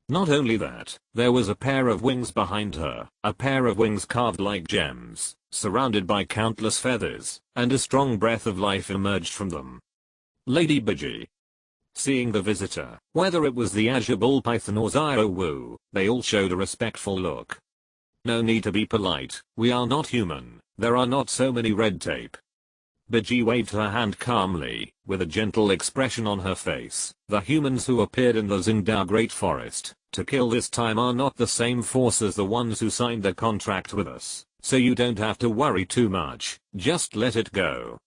Not only that, there was a pair of wings behind her, a pair of wings carved like gems, surrounded by countless feathers, and a strong breath of life emerged from them. Lady Biji. Seeing the visitor, whether it was the Azure Bull Python or Xiao Wu, they all showed a respectful look. No need to be polite, we are not human, there are not so many red tape. Biji waved her hand calmly, with a gentle expression on her face. The humans who appeared in the Xingdao Great Forest to kill this time are not the same force as the ones who signed the contract with us, so you don't have to worry too much, just let it go.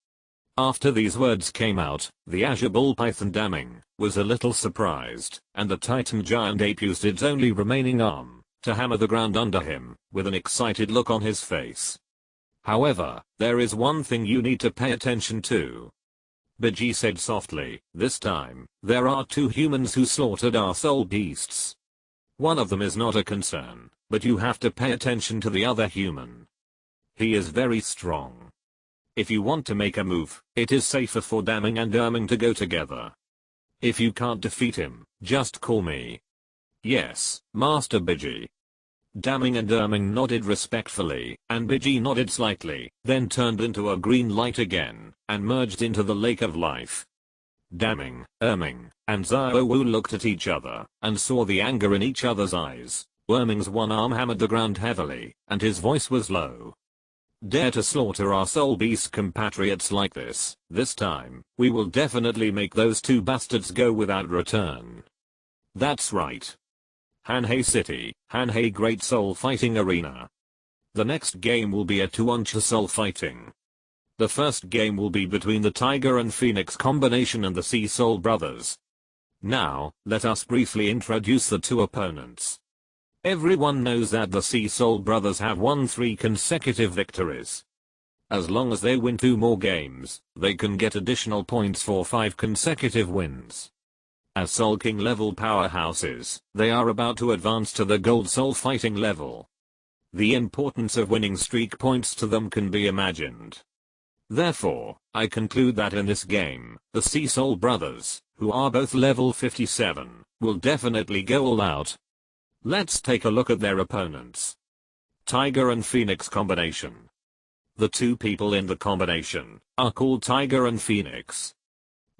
After these words came out, the Azure Bull Python Damning was a little surprised, and the Titan Giant Ape used its only remaining arm to hammer the ground under him, with an excited look on his face. However, there is one thing you need to pay attention to. Biji said softly, this time, there are two humans who slaughtered our soul beasts. One of them is not a concern, but you have to pay attention to the other human. He is very strong. If you want to make a move, it is safer for Damning and Erming to go together. If you can't defeat him, just call me. Yes, Master Biji. Damning and Erming nodded respectfully, and Biji nodded slightly, then turned into a green light again, and merged into the Lake of Life. Damning, Erming, and Xiao Wu looked at each other, and saw the anger in each other's eyes. Erming's one arm hammered the ground heavily, and his voice was low. Dare to slaughter our soul beast compatriots like this time, we will definitely make those two bastards go without return. That's right. Hanhei City, Hanhei Great Soul Fighting Arena. The next game will be a 2-on-2 soul fighting. The first game will be between the Tiger and Phoenix combination and the Sea Soul brothers. Now, let us briefly introduce the two opponents. Everyone knows that the Sea Soul brothers have won 3 consecutive victories. As long as they win 2 more games, they can get additional points for 5 consecutive wins. As Soul King level powerhouses, they are about to advance to the Gold Soul fighting level. The importance of winning streak points to them can be imagined. Therefore, I conclude that in this game, the Sea Soul brothers, who are both level 57, will definitely go all out. Let's take a look at their opponents. Tiger and Phoenix combination. The two people in the combination are called Tiger and Phoenix.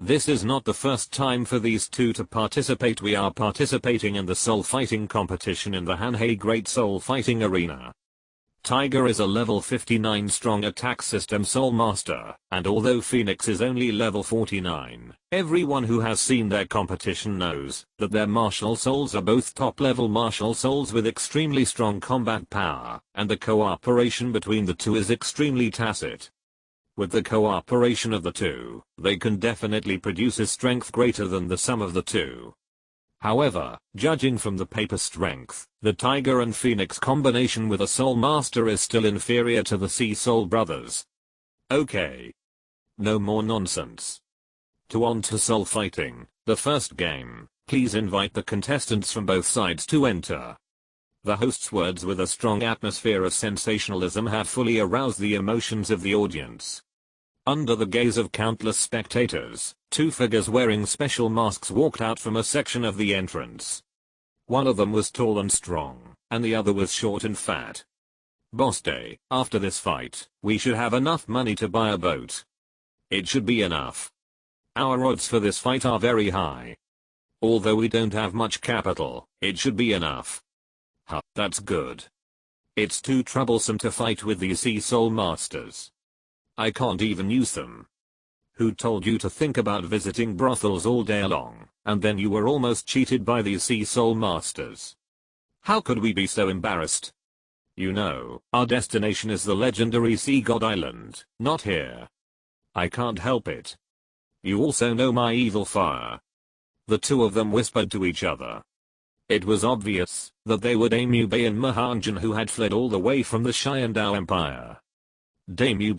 This is not the first time for these two to participate. We are participating in the soul fighting competition in the Hanhei Great Soul Fighting Arena. Tiger is a level 59 strong attack system soul master, and although Phoenix is only level 49, everyone who has seen their competition knows that their martial souls are both top level martial souls with extremely strong combat power, and the cooperation between the two is extremely tacit. With the cooperation of the two, they can definitely produce a strength greater than the sum of the two. However, judging from the paper strength, the Tiger and Phoenix combination with a Soul Master is still inferior to the Sea Soul brothers. Okay. No more nonsense. On to soul fighting, the first game. Please invite the contestants from both sides to enter. The host's words with a strong atmosphere of sensationalism have fully aroused the emotions of the audience. Under the gaze of countless spectators, two figures wearing special masks walked out from a section of the entrance. One of them was tall and strong, and the other was short and fat. Boss Day, after this fight, we should have enough money to buy a boat. It should be enough. Our odds for this fight are very high. Although we don't have much capital, it should be enough. Huh, that's good. It's too troublesome to fight with these sea soul masters. I can't even use them. Who told you to think about visiting brothels all day long, and then you were almost cheated by these sea soul masters? How could we be so embarrassed? You know, our destination is the legendary Sea God Island, not here. I can't help it. You also know my evil fire. The two of them whispered to each other. It was obvious that they were Daimyo and Mahanjan, who had fled all the way from the Sharingan Empire. Daimyo,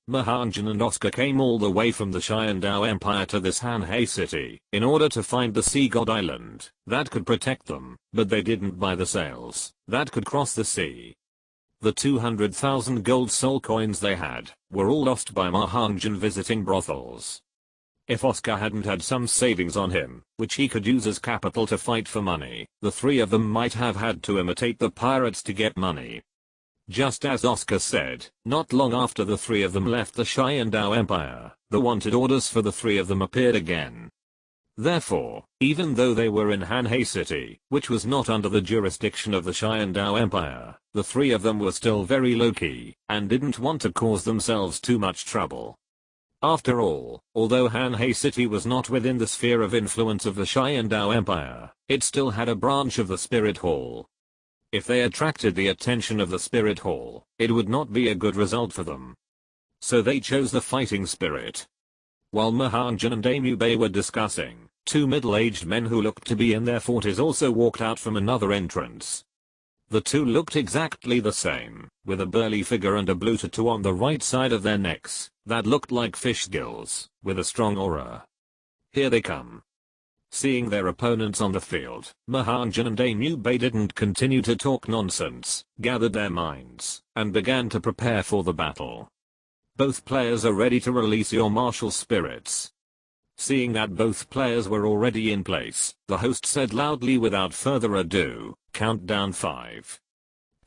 Mahanjan and Oscar came all the way from the Sharingan Empire to this Hanhei city in order to find the Sea God Island that could protect them, but they didn't buy the sails that could cross the sea. The 200,000 gold soul coins they had were all lost by Mahanjan visiting brothels. If Oscar hadn't had some savings on him, which he could use as capital to fight for money, the three of them might have had to imitate the pirates to get money. Just as Oscar said, not long after the three of them left the Sharingan Empire, the wanted orders for the three of them appeared again. Therefore, even though they were in Hanhei City, which was not under the jurisdiction of the Sharingan Empire, the three of them were still very low-key, and didn't want to cause themselves too much trouble. After all, although Hanhei City was not within the sphere of influence of the Sharingan Empire, it still had a branch of the Spirit Hall. If they attracted the attention of the Spirit Hall, it would not be a good result for them. So they chose the fighting spirit. While Mahanjan and Daimyo were discussing, two middle-aged men who looked to be in their 40s also walked out from another entrance. The two looked exactly the same, with a burly figure and a blue tattoo on the right side of their necks that looked like fish gills, with a strong aura. Here they come. Seeing their opponents on the field, Mahanjan and Daimyo didn't continue to talk nonsense, gathered their minds, and began to prepare for the battle. Both players are ready to release your martial spirits. Seeing that both players were already in place, the host said loudly without further ado, count down 5.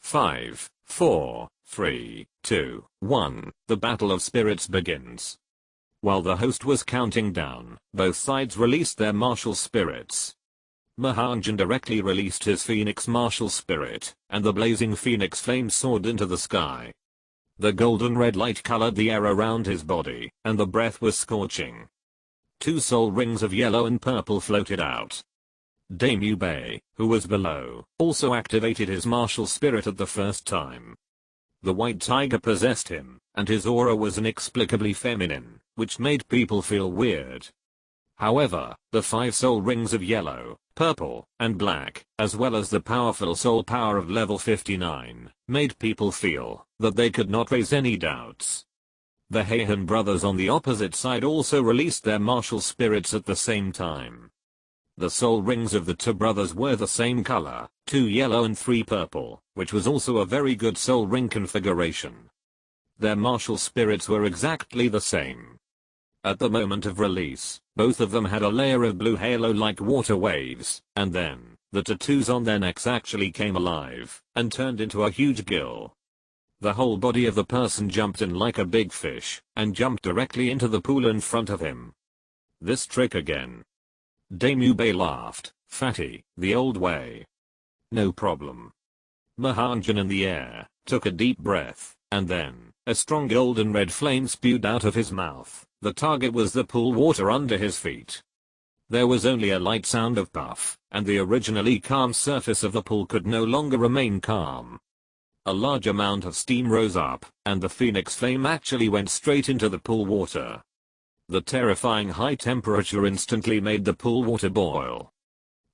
5, 4, 3, 2, 1, the battle of spirits begins. While the host was counting down, both sides released their martial spirits. Mahanjan directly released his Phoenix martial spirit, and the blazing Phoenix flame soared into the sky. The golden red light colored the air around his body, and the breath was scorching. Two soul rings of yellow and purple floated out. Daimyo, who was below, also activated his martial spirit at the first time. The white tiger possessed him, and his aura was inexplicably feminine, which made people feel weird. However, the 5 soul rings of yellow, purple, and black, as well as the powerful soul power of level 59, made people feel that they could not raise any doubts. The Heian brothers on the opposite side also released their martial spirits at the same time. The soul rings of the two brothers were the same color, 2 yellow and 3 purple, which was also a very good soul ring configuration. Their martial spirits were exactly the same. At the moment of release, both of them had a layer of blue halo like water waves, and then, the tattoos on their necks actually came alive, and turned into a huge gill. The whole body of the person jumped in like a big fish, and jumped directly into the pool in front of him. This trick again. Daimyo laughed, fatty, the old way. No problem. Mahanjan in the air, took a deep breath, and then, a strong golden red flame spewed out of his mouth. The target was the pool water under his feet. There was only a light sound of puff, and the originally calm surface of the pool could no longer remain calm. A large amount of steam rose up, and the phoenix flame actually went straight into the pool water. The terrifying high temperature instantly made the pool water boil.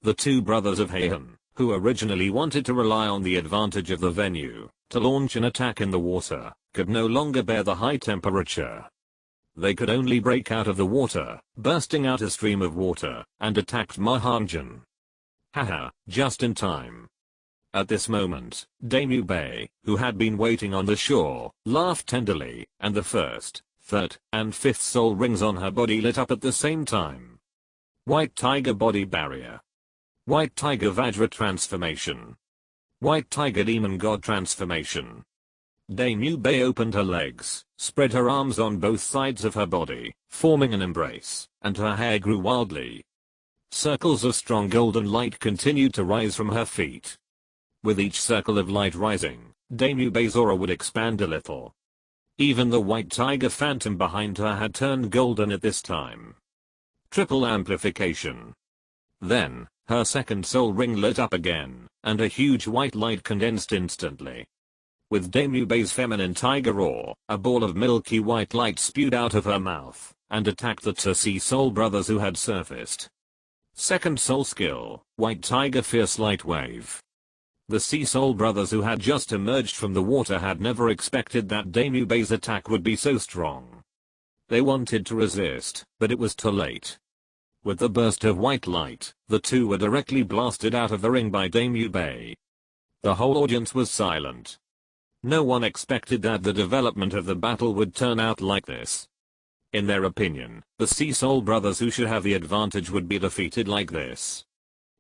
The two brothers of Heian, who originally wanted to rely on the advantage of the venue to launch an attack in the water, could no longer bear the high temperature. they could only break out of the water, bursting out a stream of water, and attacked Mahanjan. Haha, just in time. At this moment, Damu Bei, who had been waiting on the shore, laughed tenderly, and the first, third, and fifth soul rings on her body lit up at the same time. White Tiger Body Barrier. White Tiger Vajra Transformation. White Tiger Demon God Transformation. Damu Bei opened her legs, spread her arms on both sides of her body, forming an embrace, and her hair grew wildly. Circles of strong golden light continued to rise from her feet. With each circle of light rising, Damu Bei's aura would expand a little. Even the white tiger phantom behind her had turned golden at this time. Triple amplification. Then, her second soul ring lit up again, and a huge white light condensed instantly. With Damu Bei's feminine tiger roar, a ball of milky white light spewed out of her mouth, and attacked the two sea soul brothers who had surfaced. Second soul skill, White Tiger Fierce Light Wave. The Sea Soul brothers who had just emerged from the water had never expected that Damu Bei's attack would be so strong. They wanted to resist, but it was too late. With the burst of white light, the two were directly blasted out of the ring by Damu Bei. The whole audience was silent. No one expected that the development of the battle would turn out like this. In their opinion, the Sea Soul brothers who should have the advantage would be defeated like this.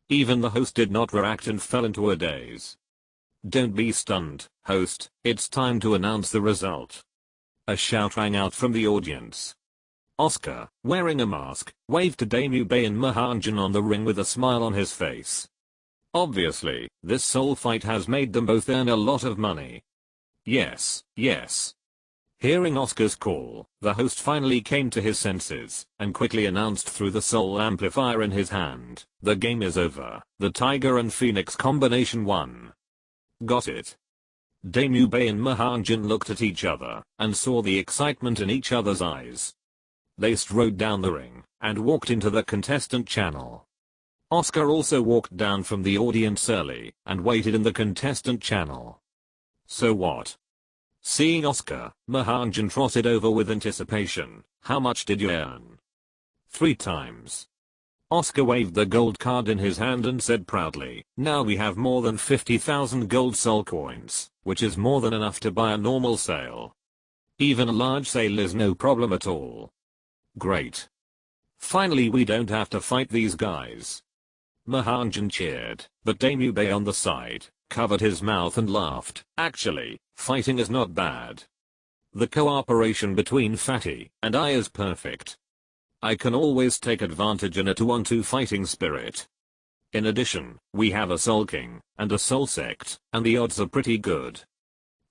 Even the host did not react and fell into a daze. Don't be stunned, host, it's time to announce the result. A shout rang out from the audience. Oscar, wearing a mask, waved to Damu Bei and Mahanjan on the ring with a smile on his face. Obviously, this soul fight has made them both earn a lot of money. Yes, yes. Hearing Oscar's call, the host finally came to his senses, and quickly announced through the soul amplifier in his hand, the game is over, the Tiger and Phoenix combination won. Got it? Damu Bei and Mahanjan looked at each other, and saw the excitement in each other's eyes. They strode down the ring, and walked into the contestant channel. Oscar also walked down from the audience early, and waited in the contestant channel. So what? Seeing Oscar, Mahanjan trotted over with anticipation. How much did you earn? 3 times. Oscar waved the gold card in his hand and said proudly, now we have more than 50,000 gold soul coins, which is more than enough to buy a normal sale. Even a large sale is no problem at all. Great. Finally we don't have to fight these guys. Mahanjan cheered, but Damu Bei on the side covered his mouth and laughed. Actually, fighting is not bad. The cooperation between Fatty and I is perfect. I can always take advantage in a 2-on-2 fighting spirit. In addition, we have a Soul King and a Soul Sect, and the odds are pretty good.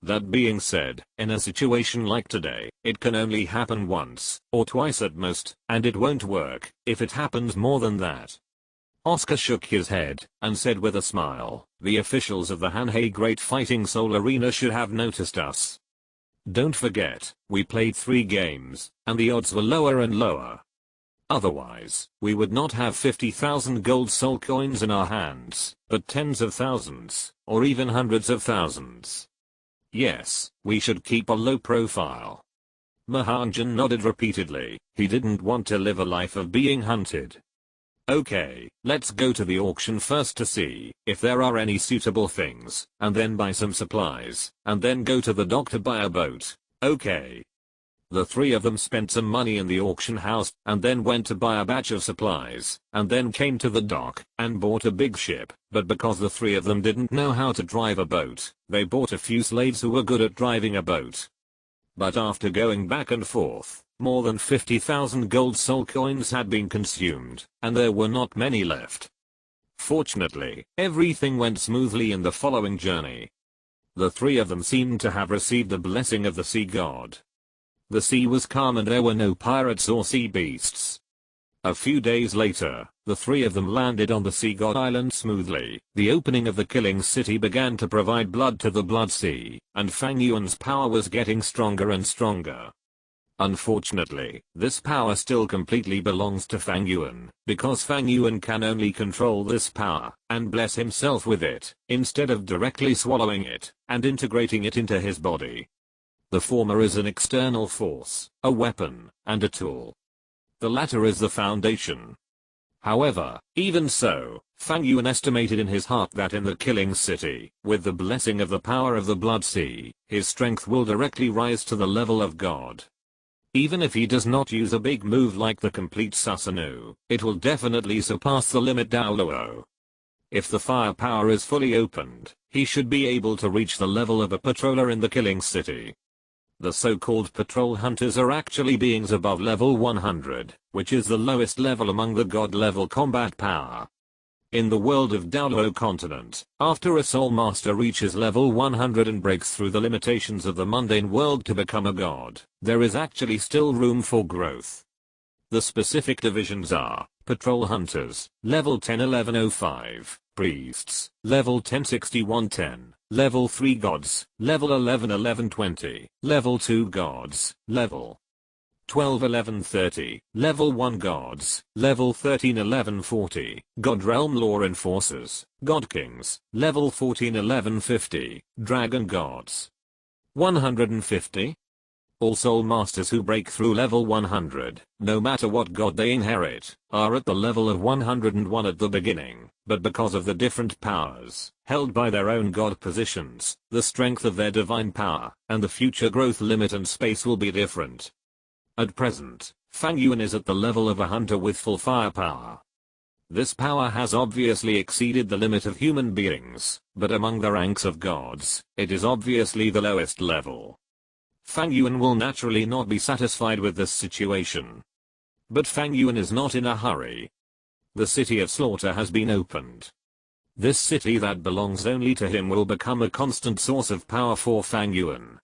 That being said, in a situation like today, it can only happen once, or twice at most, and it won't work if it happens more than that. Oscar shook his head, and said with a smile, the officials of the Hanhei Great Fighting Soul Arena should have noticed us. Don't forget, we played 3 games, and the odds were lower and lower. Otherwise, we would not have 50,000 gold soul coins in our hands, but tens of thousands, or even hundreds of thousands. Yes, we should keep a low profile. Mahanjan nodded repeatedly. He didn't want to live a life of being hunted. Okay, let's go to the auction first to see if there are any suitable things, and then buy some supplies, and then go to the dock to buy a boat. Okay. The 3 of them spent some money in the auction house, and then went to buy a batch of supplies, and then came to the dock, and bought a big ship, but because the 3 of them didn't know how to drive a boat, they bought a few slaves who were good at driving a boat. But after going back and forth, more than 50,000 gold soul coins had been consumed, and there were not many left. Fortunately, everything went smoothly in the following journey. The 3 of them seemed to have received the blessing of the sea god. The sea was calm and there were no pirates or sea beasts. A few days later, the 3 of them landed on the sea god island smoothly. The opening of the killing city began to provide blood to the blood sea, and Fang Yuan's power was getting stronger and stronger. Unfortunately, this power still completely belongs to Fang Yuan, because Fang Yuan can only control this power, and bless himself with it, instead of directly swallowing it, and integrating it into his body. The former is an external force, a weapon, and a tool. The latter is the foundation. However, even so, Fang Yuan estimated in his heart that in the killing city, with the blessing of the power of the Blood Sea, his strength will directly rise to the level of God. Even if he does not use a big move like the complete Susanoo, it will definitely surpass the limit Douluo. If the firepower is fully opened, he should be able to reach the level of a patroller in the killing city. The so-called patrol hunters are actually beings above level 100, which is the lowest level among the god-level combat power. In the world of Douluo Continent, after a soul master reaches level 100 and breaks through the limitations of the mundane world to become a god, there is actually still room for growth. The specific divisions are patrol hunters, level 10-1105, priests, level 10-6110, level 3 gods, level 11-1120, level 2 gods, level 12-1130, level 1 gods, level 13-1140, God Realm Law Enforcers, God Kings, level 14-1150, Dragon Gods. 150. All soul masters who break through level 100, no matter what god they inherit, are at the level of 101 at the beginning, but because of the different powers, held by their own god positions, the strength of their divine power, and the future growth limit and space will be different. At present, Fang Yuan is at the level of a hunter with full firepower. This power has obviously exceeded the limit of human beings, but among the ranks of gods, it is obviously the lowest level. Fang Yuan will naturally not be satisfied with this situation. But Fang Yuan is not in a hurry. The city of slaughter has been opened. This city that belongs only to him will become a constant source of power for Fang Yuan.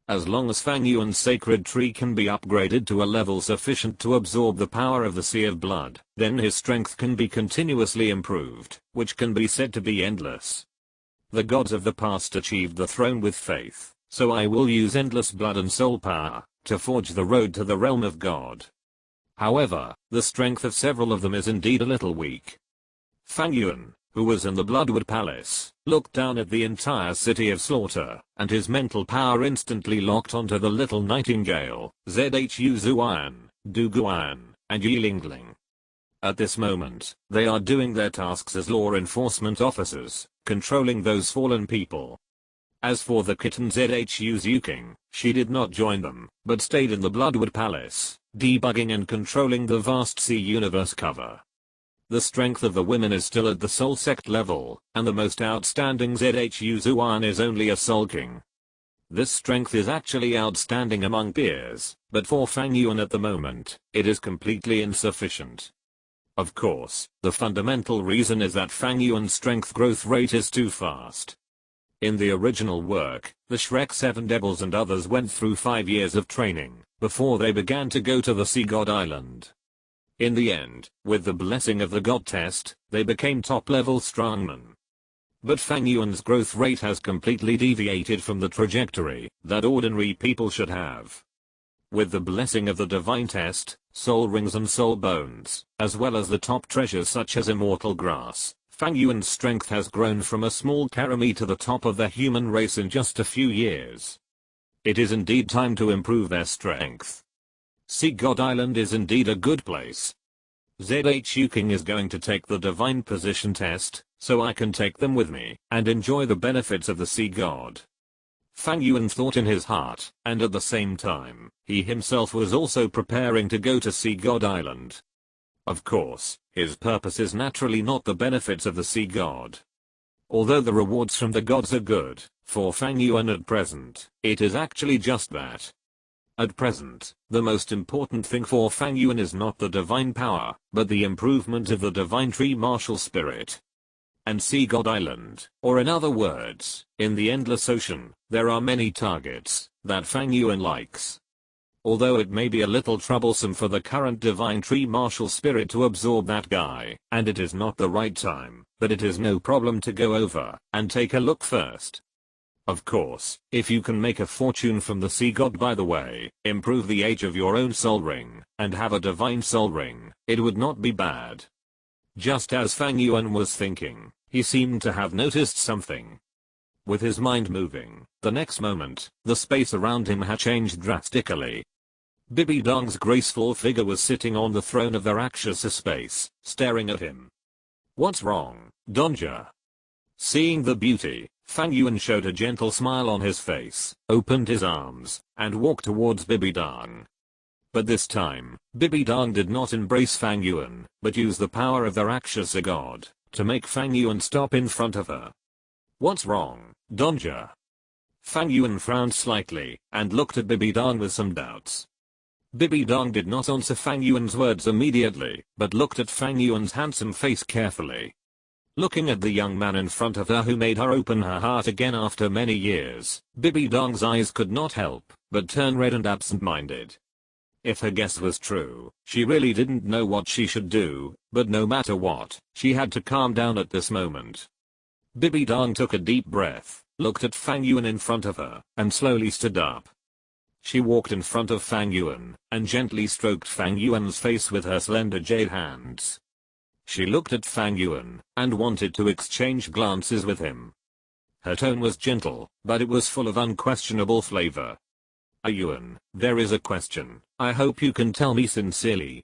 As long as Fang Yuan's sacred tree can be upgraded to a level sufficient to absorb the power of the Sea of Blood, then his strength can be continuously improved, which can be said to be endless. The gods of the past achieved the throne with faith. So I will use endless blood and soul power to forge the road to the realm of God. However, the strength of several of them is indeed a little weak. Fang Yuan, who was in the Bloodwood Palace, looked down at the entire city of slaughter, and his mental power instantly locked onto the little nightingale, Zhu Zuan, Du Guan, and Yi Lingling. At this moment, they are doing their tasks as law enforcement officers, controlling those fallen people. As for the kitten Zhu Zuking, she did not join them, but stayed in the Bloodwood Palace, debugging and controlling the vast sea universe cover. The strength of the women is still at the soul sect level, and the most outstanding Zhu Zuan is only a soul king. This strength is actually outstanding among peers, but for Fang Yuan at the moment, it is completely insufficient. Of course, the fundamental reason is that Fang Yuan's strength growth rate is too fast. In the original work, the Shrek 7 Devils and others went through 5 years of training, before they began to go to the Sea God Island. In the end, with the blessing of the God test, they became top-level strongmen. But Fang Yuan's growth rate has completely deviated from the trajectory that ordinary people should have. With the blessing of the divine test, soul rings and soul bones, as well as the top treasures such as immortal grass, Fang Yuan's strength has grown from a small karami to the top of the human race in just a few years. It is indeed time to improve their strength. Sea God Island is indeed a good place. Zhu King is going to take the divine position test, so I can take them with me, and enjoy the benefits of the Sea God. Fang Yuan thought in his heart, and at the same time, he himself was also preparing to go to Sea God Island. Of course, his purpose is naturally not the benefits of the Sea God. Although the rewards from the gods are good, for Fang Yuan at present, it is actually just that. At present, the most important thing for Fang Yuan is not the divine power, but the improvement of the divine tree martial spirit. And Sea God Island, or in other words, in the endless ocean, there are many targets that Fang Yuan likes. Although it may be a little troublesome for the current divine tree martial spirit to absorb that guy, and it is not the right time, but it is no problem to go over and take a look first. Of course, if you can make a fortune from the Sea God by the way, improve the age of your own soul ring, and have a divine soul ring, it would not be bad. Just as Fang Yuan was thinking, he seemed to have noticed something. with his mind moving. The next moment, the space around him had changed drastically. Bibi Dong's graceful figure was sitting on the throne of the Rakshasa space, staring at him. "What's wrong, Donja?" Seeing the beauty, Fang Yuan showed a gentle smile on his face, opened his arms, and walked towards Bibi Dong. But this time, Bibi Dong did not embrace Fang Yuan, but used the power of the Rakshasa god to make Fang Yuan stop in front of her. "What's wrong, Donja?" Fang Yuan frowned slightly and looked at Bibi Dong with some doubts. Bibi Dong did not answer Fang Yuan's words immediately, but looked at Fang Yuan's handsome face carefully. Looking at the young man in front of her who made her open her heart again after many years, Bibi Dong's eyes could not help but turn red and absent-minded. If her guess was true, she really didn't know what she should do, but no matter what, she had to calm down at this moment. Bibi Dong took a deep breath, looked at Fang Yuan in front of her, and slowly stood up. She walked in front of Fang Yuan, and gently stroked Fang Yuan's face with her slender jade hands. She looked at Fang Yuan, and wanted to exchange glances with him. Her tone was gentle, but it was full of unquestionable flavor. "Yuan, there is a question. I hope you can tell me sincerely."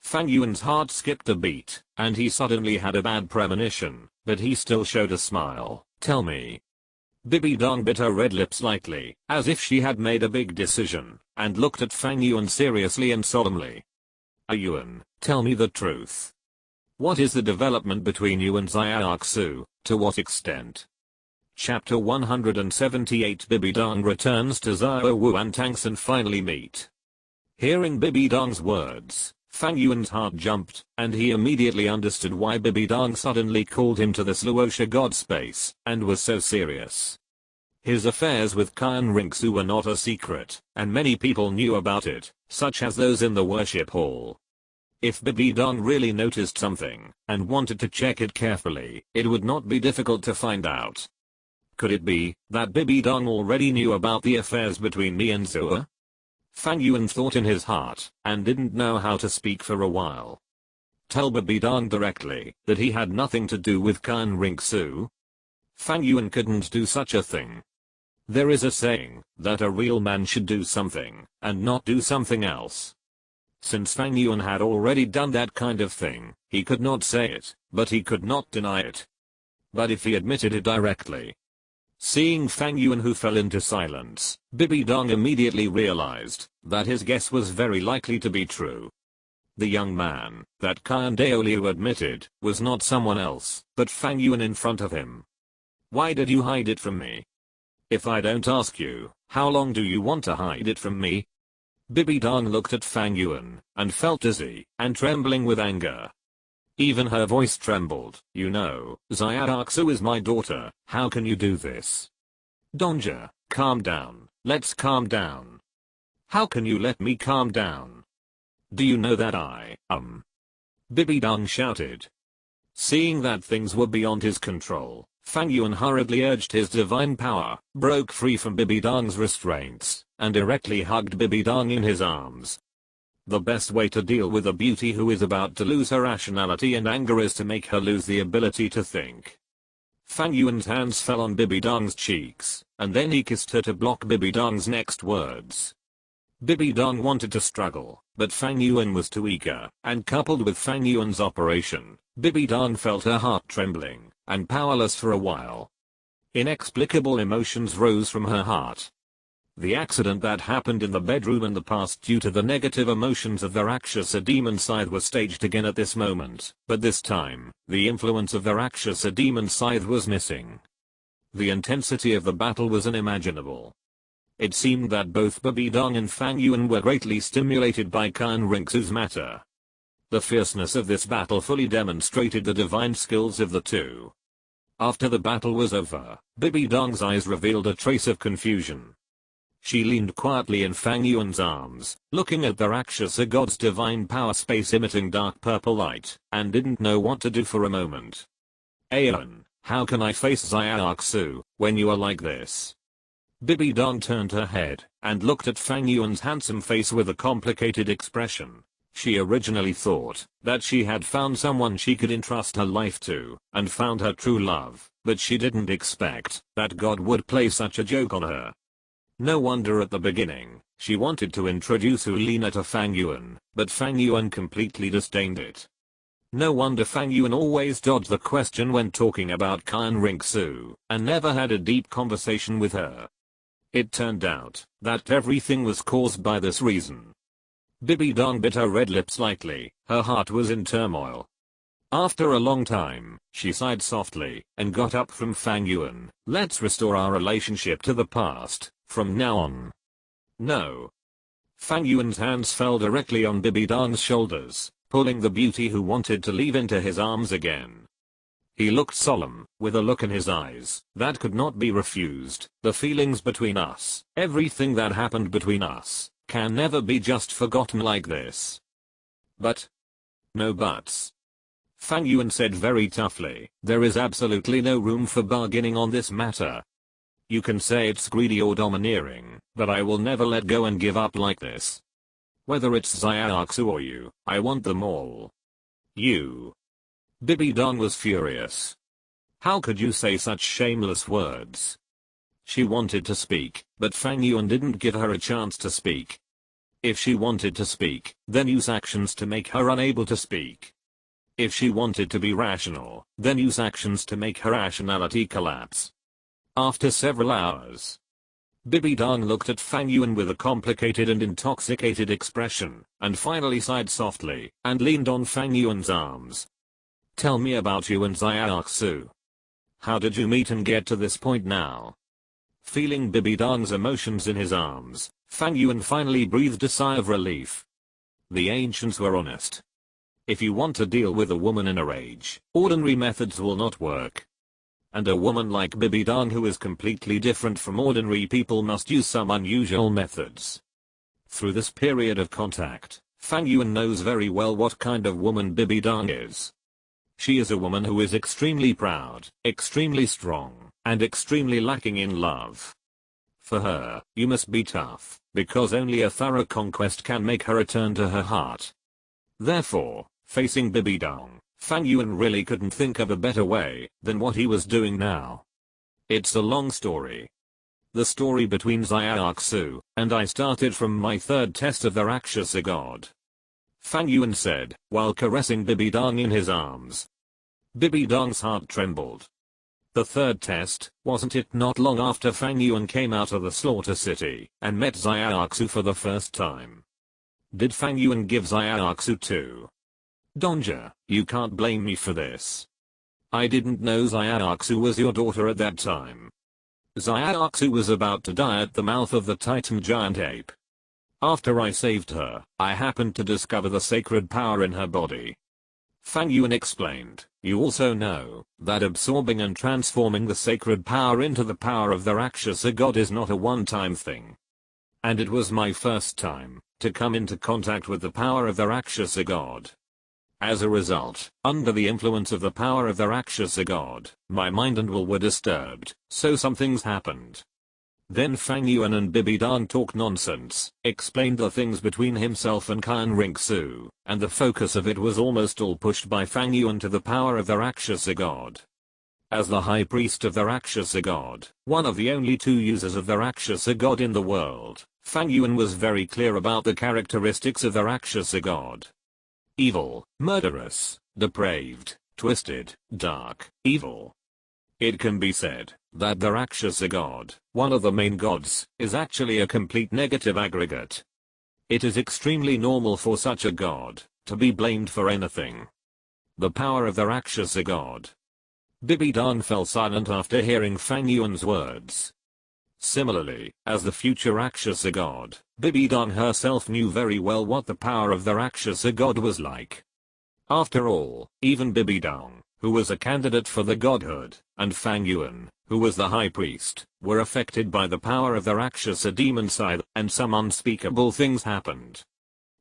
Fang Yuan's heart skipped a beat, and he suddenly had a bad premonition, but he still showed a smile. "Tell me." Bibi Dong bit her red lips slightly, as if she had made a big decision, and looked at Fang Yuan seriously and solemnly. "Yuan, tell me the truth. What is the development between you and Xiaoxu, to what extent?" Chapter 178 Bibi Dong returns to Xiao Wuantangs and finally meet. Hearing Bibi Dong's words, Fang Yuan's heart jumped, and he immediately understood why Bibi Dong suddenly called him to this Luoxia god space, and was so serious. His affairs with Qian Rinxu were not a secret, and many people knew about it, such as those in the worship hall. If Bibi Dong really noticed something, and wanted to check it carefully, it would not be difficult to find out. Could it be that Bibi Dong already knew about the affairs between me and Zua? Fang Yuan thought in his heart, and didn't know how to speak for a while. Tell Bibi Dong directly that he had nothing to do with Qian Rinxu? Fang Yuan couldn't do such a thing. There is a saying that a real man should do something, and not do something else. Since Fang Yuan had already done that kind of thing, he could not say it, but he could not deny it. But if he admitted it directly. Seeing Fang Yuan, who fell into silence, Bibi Dong immediately realized that his guess was very likely to be true. The young man that Qian Daoliu admitted was not someone else, but Fang Yuan in front of him. "Why did you hide it from me? If I don't ask you, how long do you want to hide it from me?" Bibi Dong looked at Fang Yuan, and felt dizzy, and trembling with anger. Even her voice trembled. "You know, Xiaoxu is my daughter, how can you do this?" "Donja, calm down, let's calm down." "How can you let me calm down? Do you know that Bibi Dong shouted. Seeing that things were beyond his control, Fang Yuan hurriedly urged his divine power, broke free from Bibi Dong's restraints, and directly hugged Bibi Dong in his arms. The best way to deal with a beauty who is about to lose her rationality and anger is to make her lose the ability to think. Fang Yuan's hands fell on Bibi Dong's cheeks, and then he kissed her to block Bibi Dong's next words. Bibi Dong wanted to struggle, but Fang Yuan was too eager, and coupled with Fang Yuan's operation, Bibi Dong felt her heart trembling, and powerless for a while. Inexplicable emotions rose from her heart. The accident that happened in the bedroom in the past due to the negative emotions of the Rakshasa demon scythe was staged again at this moment, but this time, the influence of the Rakshasa demon scythe was missing. The intensity of the battle was unimaginable. It seemed that both Bibi Dong and Fang Yuan were greatly stimulated by Qian Rinxu's matter. The fierceness of this battle fully demonstrated the divine skills of the two. After the battle was over, Bibi Dong's eyes revealed a trace of confusion. She leaned quietly in Fang Yuan's arms, looking at the Rakshasa god's divine power space emitting dark purple light, and didn't know what to do for a moment. "Yuan, how can I face Xiaoxu when you are like this?" Bibi Dong turned her head, and looked at Fang Yuan's handsome face with a complicated expression. She originally thought that she had found someone she could entrust her life to, and found her true love, but she didn't expect that God would play such a joke on her. No wonder at the beginning, she wanted to introduce Ulina to Fang Yuan, but Fang Yuan completely disdained it. No wonder Fang Yuan always dodged the question when talking about Qian Rinxu, and never had a deep conversation with her. It turned out that everything was caused by this reason. Bibi Dong bit her red lip slightly, her heart was in turmoil. After a long time, she sighed softly, and got up from Fang Yuan. Let's restore our relationship to the past, from now on. No. Fang Yuan's hands fell directly on Bibi Dong's shoulders, pulling the beauty who wanted to leave into his arms again. He looked solemn, with a look in his eyes that could not be refused. The feelings between us, everything that happened between us, can never be just forgotten like this. But. No buts. Fang Yuan said very toughly, there is absolutely no room for bargaining on this matter. You can say it's greedy or domineering, but I will never let go and give up like this. Whether it's Xiaoxu or you, I want them all. You. Bibi Dong was furious. How could you say such shameless words? She wanted to speak, but Fang Yuan didn't give her a chance to speak. If she wanted to speak, then use actions to make her unable to speak. If she wanted to be rational, then use actions to make her rationality collapse. After several hours, Bibi Dong looked at Fang Yuan with a complicated and intoxicated expression, and finally sighed softly, and leaned on Fang Yuan's arms. Tell me about you and Xiaoxu. How did you meet and get to this point now? Feeling Bibi Dong's emotions in his arms, Fang Yuan finally breathed a sigh of relief. The ancients were honest. If you want to deal with a woman in a rage, ordinary methods will not work. And a woman like Bibi Dong who is completely different from ordinary people must use some unusual methods. Through this period of contact, Fang Yuan knows very well what kind of woman Bibi Dong is. She is a woman who is extremely proud, extremely strong, and extremely lacking in love. For her, you must be tough, because only a thorough conquest can make her return to her heart. Therefore, facing Bibi Dong, Fang Yuan really couldn't think of a better way than what he was doing now. It's a long story. The story between Xiaoxu and I started from my third test of the Rakshasa god. Fang Yuan said, while caressing Bibi Dong in his arms. Bibi Dong's heart trembled. The third test, wasn't it not long after Fang Yuan came out of the slaughter city and met Xiaoxu for the first time? Did Fang Yuan give Xiaoxu to Donja? You can't blame me for this. I didn't know Xiaoxu was your daughter at that time. Xiaoxu was about to die at the mouth of the Titan giant ape. After I saved her, I happened to discover the sacred power in her body. Fang Yuan explained, you also know that absorbing and transforming the sacred power into the power of the Rakshasa god is not a one-time thing. And it was my first time to come into contact with the power of the Rakshasa god. As a result, under the influence of the power of the Rakshasa god, my mind and will were disturbed, so some things happened. Then Fang Yuan and Bibi Dong talked nonsense, explained the things between himself and Qian Rinxu, and the focus of it was almost all pushed by Fang Yuan to the power of the Rakshasa god. As the high priest of the Rakshasa god, one of the only two users of the Rakshasa god in the world, Fang Yuan was very clear about the characteristics of the Rakshasa god. Evil, murderous, depraved, twisted, dark, evil. It can be said that the Rakshasa god, one of the main gods, is actually a complete negative aggregate. It is extremely normal for such a god to be blamed for anything. The power of the Rakshasa god. Bibi Dong fell silent after hearing Fang Yuan's words. Similarly, as the future Rakshasa god, Bibi Dong herself knew very well what the power of the Rakshasa god was like. After all, even Bibi Dong, who was a candidate for the godhood, and Fang Yuan, who was the high priest, were affected by the power of the Rakshasa demon side, and some unspeakable things happened.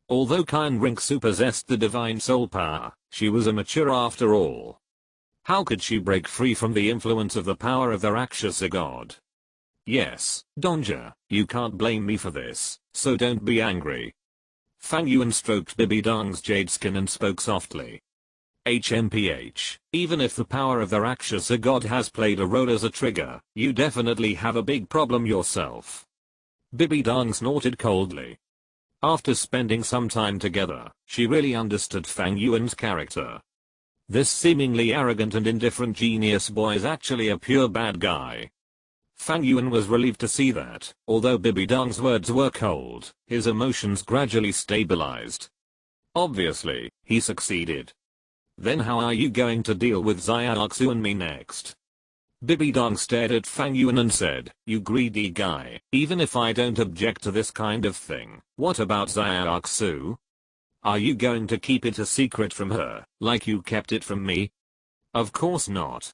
Although Qian Rinxu possessed the divine soul power, she was immature after all. How could she break free from the influence of the power of the Rakshasa god? Yes, Donja, you can't blame me for this, so don't be angry. Fang Yuan stroked Bibi Dong's jade skin and spoke softly. HMPH, even if the power of the Rakshasa god has played a role as a trigger, you definitely have a big problem yourself. Bibi Dong snorted coldly. After spending some time together, she really understood Fang Yuan's character. This seemingly arrogant and indifferent genius boy is actually a pure bad guy. Fang Yuan was relieved to see that, although Bibi Dong's words were cold, his emotions gradually stabilized. Obviously, he succeeded. Then how are you going to deal with Xiaoxu and me next? Bibi Dong stared at Fang Yuan and said, you greedy guy, even if I don't object to this kind of thing, what about Xiaoxu? Are you going to keep it a secret from her, like you kept it from me? Of course not.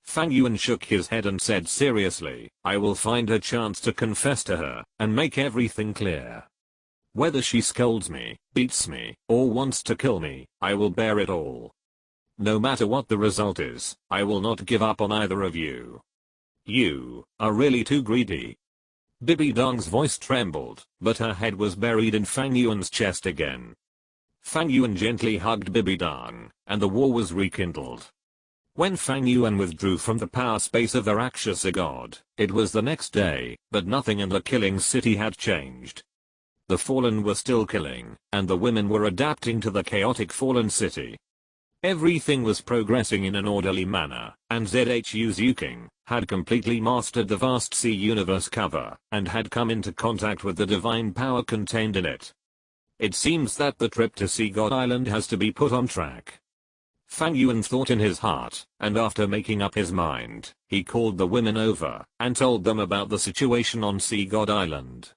Fang Yuan shook his head and said seriously, I will find a chance to confess to her, and make everything clear. Whether she scolds me, beats me, or wants to kill me, I will bear it all. No matter what the result is, I will not give up on either of you. You are really too greedy. Bibi Dong's voice trembled, but her head was buried in Fang Yuan's chest again. Fang Yuan gently hugged Bibi Dong, and the war was rekindled. When Fang Yuan withdrew from the power space of the Rakshasa god, it was the next day, but nothing in the killing city had changed. The fallen were still killing, and the women were adapting to the chaotic fallen city. Everything was progressing in an orderly manner, and ZHU Zuking had completely mastered the vast sea universe cover, and had come into contact with the divine power contained in it. It seems that the trip to Sea God Island has to be put on track. Fang Yuan thought in his heart, and after making up his mind, he called the women over, and told them about the situation on Sea God Island.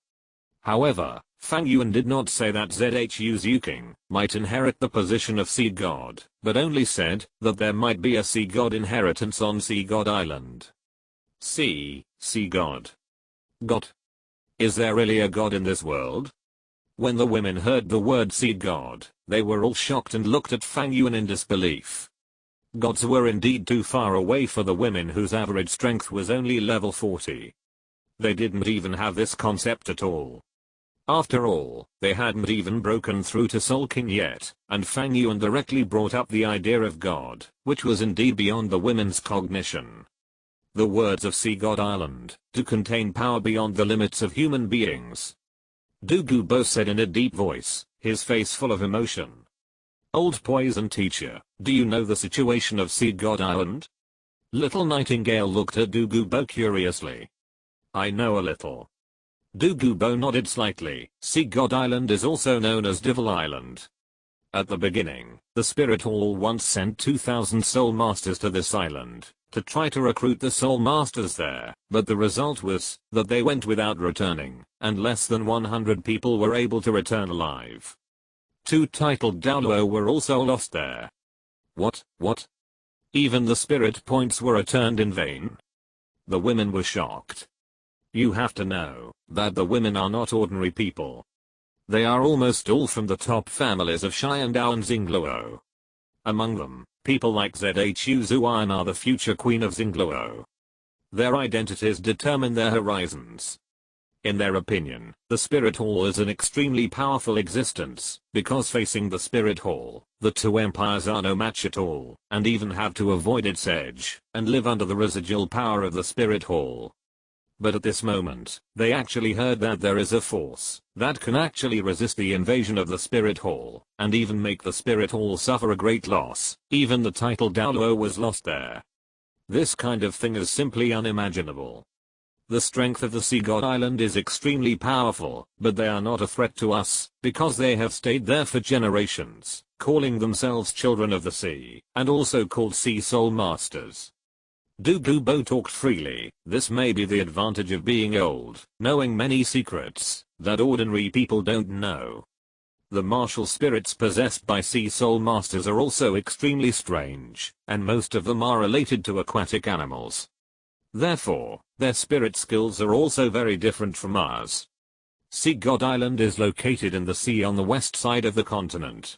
However, Fang Yuan did not say that ZHU Zuking might inherit the position of Sea God, but only said that there might be a Sea God inheritance on Sea God Island. Sea God. God. Is there really a god in this world? When the women heard the word Sea God, they were all shocked and looked at Fang Yuan in disbelief. Gods were indeed too far away for the women whose average strength was only level 40. They didn't even have this concept at all. After all, they hadn't even broken through to Soul King yet, and Fang Yuan directly brought up the idea of God, which was indeed beyond the women's cognition. The words of Sea God Island, to contain power beyond the limits of human beings. Douluo Bo said in a deep voice, his face full of emotion. Old poison teacher, do you know the situation of Sea God Island? Little Nightingale looked at Douluo Bo curiously. I know a little. Douluo Bo nodded slightly. Sea God Island is also known as Devil Island. At the beginning, the Spirit Hall once sent 2,000 Soul Masters to this island, to try to recruit the Soul Masters there, but the result was that they went without returning, and less than 100 people were able to return alive. 2 titled Douluo were also lost there. What? Even the spirit points were returned in vain? The women were shocked. You have to know that the women are not ordinary people. They are almost all from the top families of Sharingan and Xingluo. Among them, people like ZHU Zuan are the future queen of Xingluo. Their identities determine their horizons. In their opinion, the Spirit Hall is an extremely powerful existence, because facing the Spirit Hall, the 2 empires are no match at all, and even have to avoid its edge, and live under the residual power of the Spirit Hall. But at this moment, they actually heard that there is a force that can actually resist the invasion of the Spirit Hall, and even make the Spirit Hall suffer a great loss. Even the title Douluo was lost there. This kind of thing is simply unimaginable. The strength of the Sea God Island is extremely powerful, but they are not a threat to us, because they have stayed there for generations, calling themselves Children of the Sea, and also called Sea Soul Masters. Douluo Bo talked freely. This may be the advantage of being old, knowing many secrets that ordinary people don't know. The martial spirits possessed by Sea Soul Masters are also extremely strange, and most of them are related to aquatic animals. Therefore, their spirit skills are also very different from ours. Sea God Island is located in the sea on the west side of the continent.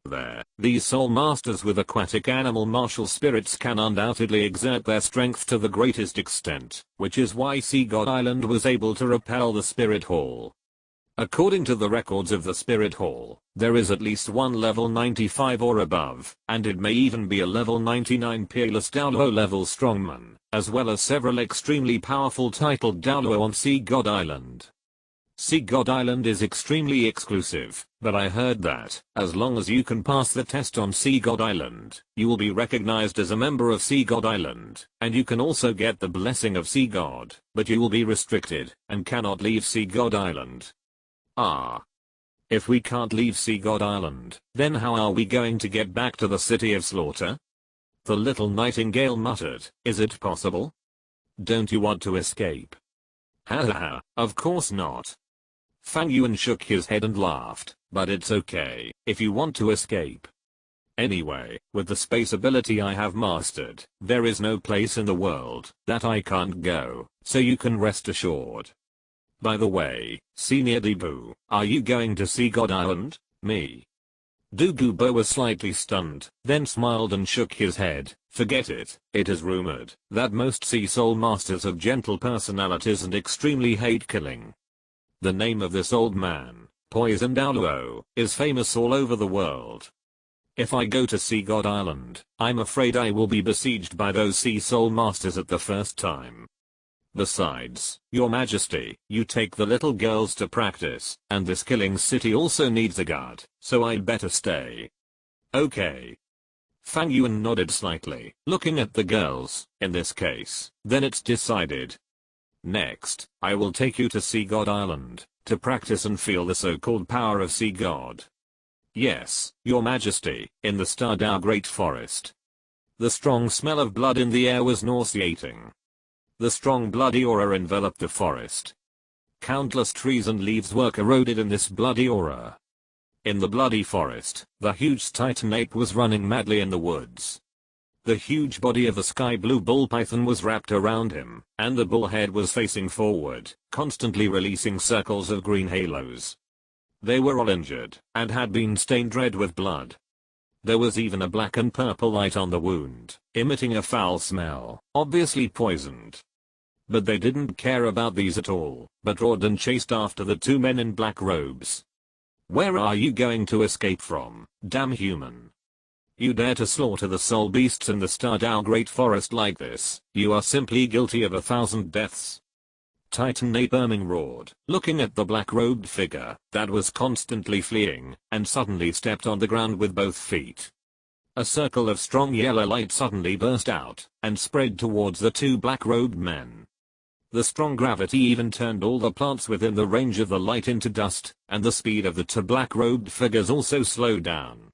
There, these Soul Masters with aquatic animal martial spirits can undoubtedly exert their strength to the greatest extent, which is why Sea God Island was able to repel the Spirit Hall. According to the records of the Spirit Hall, there is at least one level 95 or above, and it may even be a level 99 peerless Douluo level strongman, as well as several extremely powerful titled Douluo on Sea God Island. Sea God Island is extremely exclusive, but I heard that, as long as you can pass the test on Sea God Island, you will be recognized as a member of Sea God Island, and you can also get the blessing of Sea God, but you will be restricted, and cannot leave Sea God Island. Ah. If we can't leave Sea God Island, then how are we going to get back to the City of Slaughter? The little nightingale muttered, is it possible? Don't you want to escape? Ha ha ha, of course not. Fang Yuan shook his head and laughed, but it's okay, if you want to escape. Anyway, with the space ability I have mastered, there is no place in the world that I can't go, so you can rest assured. By the way, Senior Debu, are you going to Sea God Island? Me. Dugubo was slightly stunned, then smiled and shook his head. Forget it. It is rumored that most Sea Soul Masters have gentle personalities and extremely hate killing. The name of this old man, Poison Douluo, is famous all over the world. If I go to Sea God Island, I'm afraid I will be besieged by those Sea Soul Masters at the first time. Besides, Your Majesty, you take the little girls to practice, and this killing city also needs a guard, so I'd better stay. Okay. Fang Yuan nodded slightly, looking at the girls. In this case, then it's decided. Next, I will take you to Sea God Island, to practice and feel the so-called power of Sea God. Yes, Your Majesty, in the Stardao Great Forest. The strong smell of blood in the air was nauseating. The strong bloody aura enveloped the forest. Countless trees and leaves were corroded in this bloody aura. In the bloody forest, the huge titan ape was running madly in the woods. The huge body of the sky blue bull python was wrapped around him, and the bull head was facing forward, constantly releasing circles of green halos. They were all injured, and had been stained red with blood. There was even a black and purple light on the wound, emitting a foul smell, obviously poisoned. But they didn't care about these at all, but roared and chased after the two men in black robes. Where are you going to escape from, damn human? You dare to slaughter the soul beasts in the Stardao Great Forest like this, you are simply guilty of 1,000 deaths. Titan Ape Erming roared, looking at the black-robed figure that was constantly fleeing, and suddenly stepped on the ground with both feet. A circle of strong yellow light suddenly burst out, and spread towards the two black-robed men. The strong gravity even turned all the plants within the range of the light into dust, and the speed of the two black-robed figures also slowed down.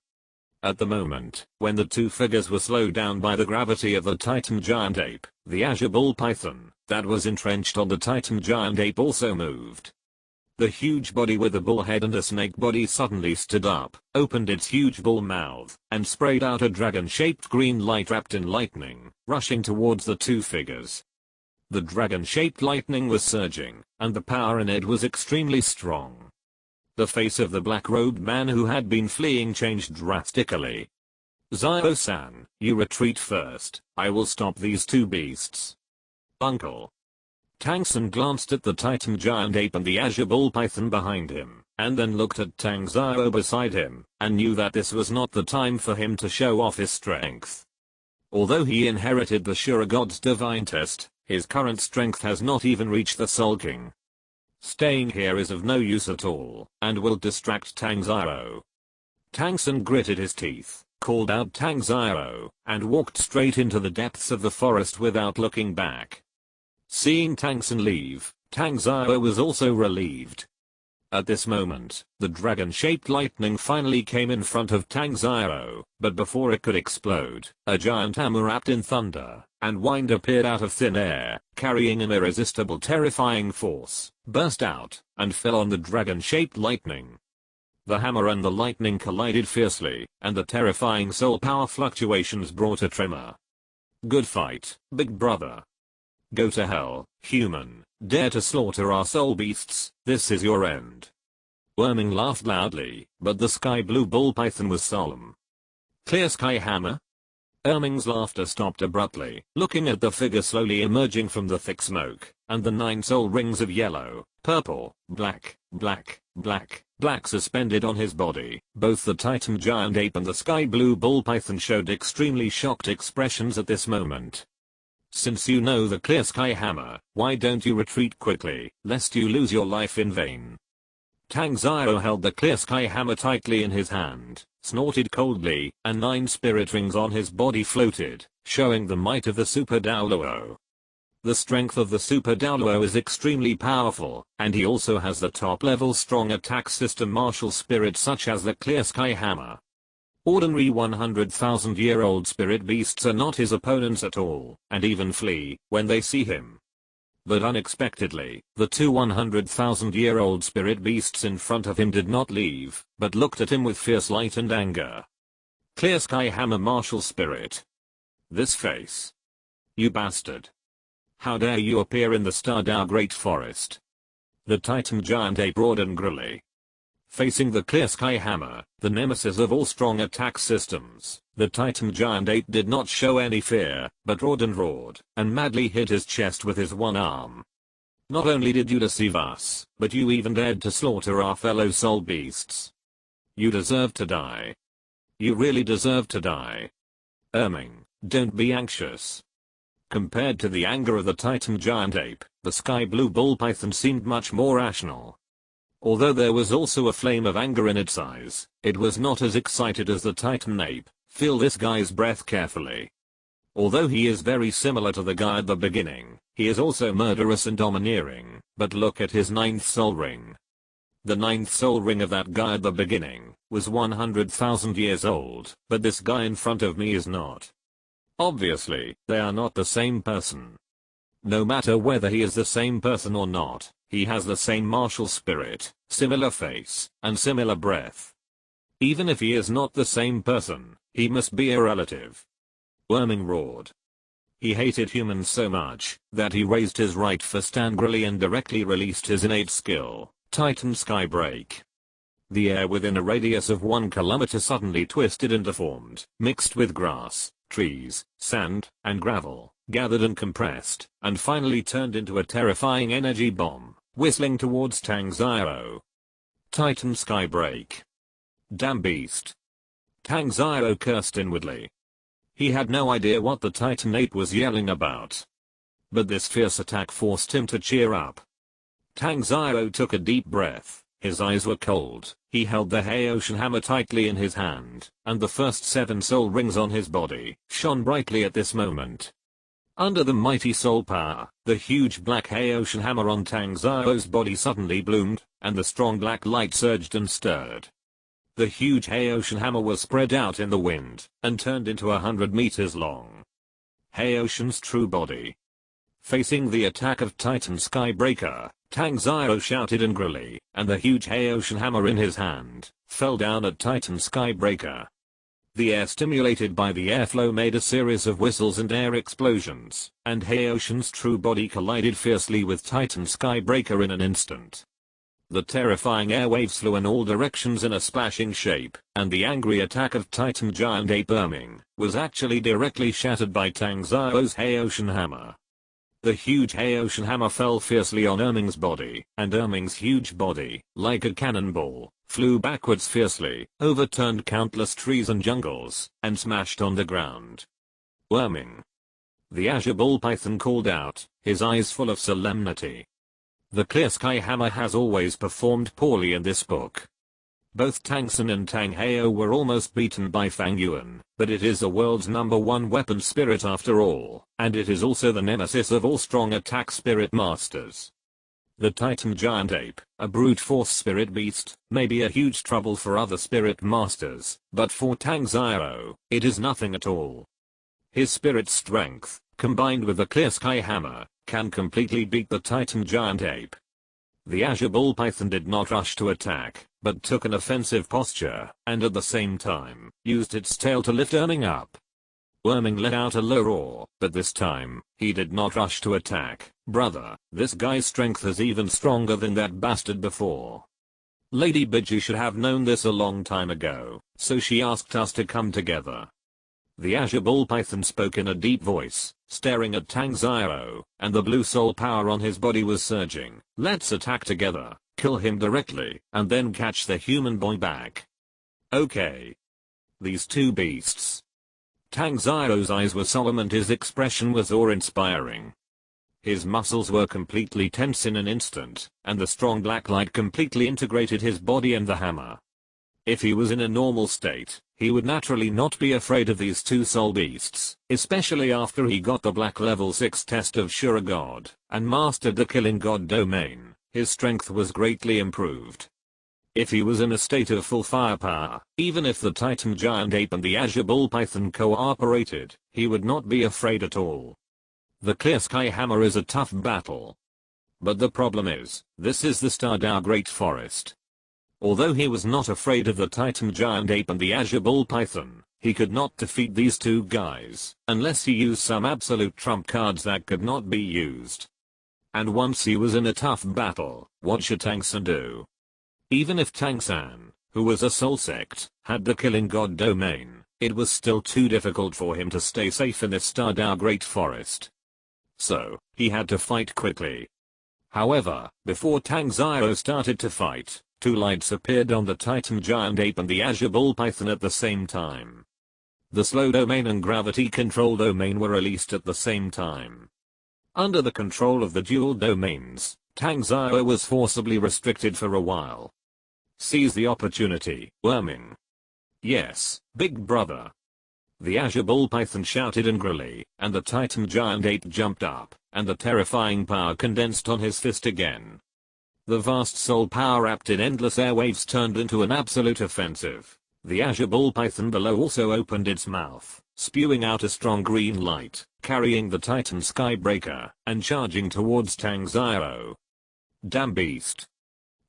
At the moment, when the two figures were slowed down by the gravity of the Titan Giant Ape, the Azure Bull Python that was entrenched on the Titan Giant Ape also moved. The huge body with a bull head and a snake body suddenly stood up, opened its huge bull mouth, and sprayed out a dragon-shaped green light wrapped in lightning, rushing towards the two figures. The dragon-shaped lightning was surging, and the power in it was extremely strong. The face of the black-robed man who had been fleeing changed drastically. Zio-san, you retreat first, I will stop these two beasts. Uncle. Tang-san glanced at the Titan Giant Ape and the Azure Bull Python behind him, and then looked at Tang Zio beside him, and knew that this was not the time for him to show off his strength. Although he inherited the Shura God's divine test, his current strength has not even reached the Soul King. Staying here is of no use at all, and will distract Tang Zio. Tang-san gritted his teeth, called out Tang Zio, and walked straight into the depths of the forest without looking back. Seeing Tang-san leave, Tang Zio was also relieved. At this moment, the dragon-shaped lightning finally came in front of Tang Zio, but before it could explode, a giant hammer wrapped in thunder and wind appeared out of thin air, carrying an irresistible terrifying force, burst out, and fell on the dragon-shaped lightning. The hammer and the lightning collided fiercely, and the terrifying soul power fluctuations brought a tremor. Good fight, big brother. Go to hell, human. Dare to slaughter our soul beasts, this is your end. Worming laughed loudly, but the sky blue bull python was solemn. Clear sky hammer? Erming's laughter stopped abruptly, looking at the figure slowly emerging from the thick smoke, and the 9 soul rings of yellow, purple, black, Black suspended on his body. Both the Titan giant ape and the sky blue bull python showed extremely shocked expressions at this moment. Since you know the clear sky hammer, why don't you retreat quickly, lest you lose your life in vain? Tang Xiao held the clear sky hammer tightly in his hand, snorted coldly, and 9 spirit rings on his body floated, showing the might of the Super Douluo. The strength of the Super Douluo is extremely powerful, and he also has the top-level strong attack system martial spirit such as the Clear Sky Hammer. Ordinary 100,000-year-old spirit beasts are not his opponents at all, and even flee when they see him. But unexpectedly, the 2 100,000-year-old spirit beasts in front of him did not leave, but looked at him with fierce light and anger. Clear Sky Hammer martial spirit. This face. You bastard. How dare you appear in the Stardao Great Forest? The Titan giant ape roared angrily. Facing the Clear Sky Hammer, the nemesis of all strong attack systems, the Titan giant ape did not show any fear, but roared, and madly hit his chest with his one arm. Not only did you deceive us, but you even dared to slaughter our fellow soul beasts. You deserve to die. You really deserve to die. Don't be anxious. Compared to the anger of the Titan giant ape, the sky blue bull python seemed much more rational. Although there was also a flame of anger in its eyes, it was not as excited as the Titan ape. Feel this guy's breath carefully. Although he is very similar to the guy at the beginning, he is also murderous and domineering, but look at his 9th soul ring. The 9th soul ring of that guy at the beginning was 100,000 years old, but this guy in front of me is not. Obviously, they are not the same person. No matter whether he is the same person or not, he has the same martial spirit, similar face, and similar breath. Even if he is not the same person, he must be a relative. Worming roared. He hated humans so much that he raised his right fist angrily and directly released his innate skill, Titan Skybreak. The air within a radius of 1 kilometer suddenly twisted and deformed, mixed with grass, trees, sand, and gravel, gathered and compressed, and finally turned into a terrifying energy bomb, whistling towards Tang Xiao. Titan Skybreak. Damn beast. Tang Xiao cursed inwardly. He had no idea what the Titan ape was yelling about. But this fierce attack forced him to cheer up. Tang Xiao took a deep breath, his eyes were cold, he held the Haoshan hammer tightly in his hand, and the first 7 soul rings on his body shone brightly at this moment. Under the mighty soul power, the huge black Haoshan hammer on Tang Xiao's body suddenly bloomed, and the strong black light surged and stirred. The huge Haoshan hammer was spread out in the wind, and turned into 100 meters long. Haoshan's true body. Facing the attack of Titan Skybreaker, Tang Xiao shouted angrily, and the huge Haoshan hammer in his hand fell down at Titan Skybreaker. The air stimulated by the airflow made a series of whistles and air explosions, and Haoshan's true body collided fiercely with Titan Skybreaker in an instant. The terrifying airwaves flew in all directions in a splashing shape, and the angry attack of Titan Giant Ape Erming was actually directly shattered by Tang Xiao's Haoshan hammer. The huge Haoshan hammer fell fiercely on Erming's body, and Erming's huge body, like a cannonball, flew backwards fiercely, overturned countless trees and jungles, and smashed on the ground. Erming. The Azure Bull Python called out, his eyes full of solemnity. The Clear Sky Hammer has always performed poorly in this book. Both Tang Xin and Tang Hao were almost beaten by Fang Yuan, but it is the world's #1 weapon spirit after all, and it is also the nemesis of all strong attack spirit masters. The Titan Giant Ape, a brute force spirit beast, may be a huge trouble for other spirit masters, but for Tang Xiao, it is nothing at all. His spirit strength, combined with the Clear Sky Hammer, can completely beat the Titan Giant Ape. The Azure Bull Python did not rush to attack, but took an offensive posture, and at the same time, used its tail to lift Erming up. Erming let out a low roar, but this time, he did not rush to attack. Brother, this guy's strength is even stronger than that bastard before. Lady Bidji should have known this a long time ago, so she asked us to come together. The Azure Bull Python spoke in a deep voice, staring at Tang Xiao, and the blue soul power on his body was surging. Let's attack together. kill him directly, and then catch the human boy back. Okay. These two beasts. Tang Xiao's eyes were solemn and his expression was awe-inspiring. His muscles were completely tense in an instant, and the strong black light completely integrated his body and the hammer. If he was in a normal state, he would naturally not be afraid of these two soul beasts, especially after he got the black level 6 test of Shura God, and mastered the killing god domain. His strength was greatly improved. If he was in a state of full firepower, even if the Titan Giant Ape and the Azure Bull Python cooperated, he would not be afraid at all. The Clear Sky Hammer is a tough battle. But the problem is, this is the Stardao Great Forest. Although he was not afraid of the Titan Giant Ape and the Azure Bull Python, he could not defeat these two guys, unless he used some absolute trump cards that could not be used. And once he was in a tough battle, what should Tang San do? Even if Tang San, who was a soul sect, had the killing god domain, it was still too difficult for him to stay safe in this Stardao Great Forest. So, he had to fight quickly. However, before Tang Xiao started to fight, two lights appeared on the Titan Giant Ape and the Azure Bull Python at the same time. The slow domain and gravity control domain were released at the same time. Under the control of the dual domains, Tang Xiao was forcibly restricted for a while. Seize the opportunity, Worming. Yes, big brother. The Azure Bull Python shouted angrily, and the Titan Giant Ape jumped up, and the terrifying power condensed on his fist again. The vast soul power wrapped in endless airwaves turned into an absolute offensive. The Azure Bull Python below also opened its mouth, spewing out a strong green light, carrying the Titan Skybreaker, and charging towards Tang Xiao. Damn beast.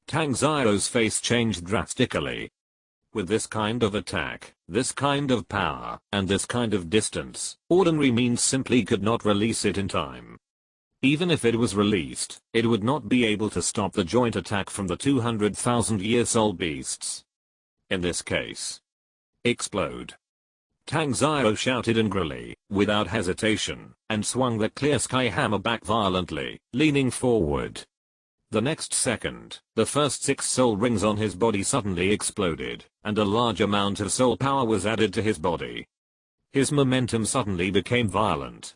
Tang Xiao's face changed drastically. With this kind of attack, this kind of power, and this kind of distance, ordinary means simply could not release it in time. Even if it was released, it would not be able to stop the joint attack from the 200,000-year soul beasts. In this case, explode. Tang Xiao shouted angrily, without hesitation, and swung the Clear Sky Hammer back violently, leaning forward. The next second, the first 6 soul rings on his body suddenly exploded, and a large amount of soul power was added to his body. His momentum suddenly became violent.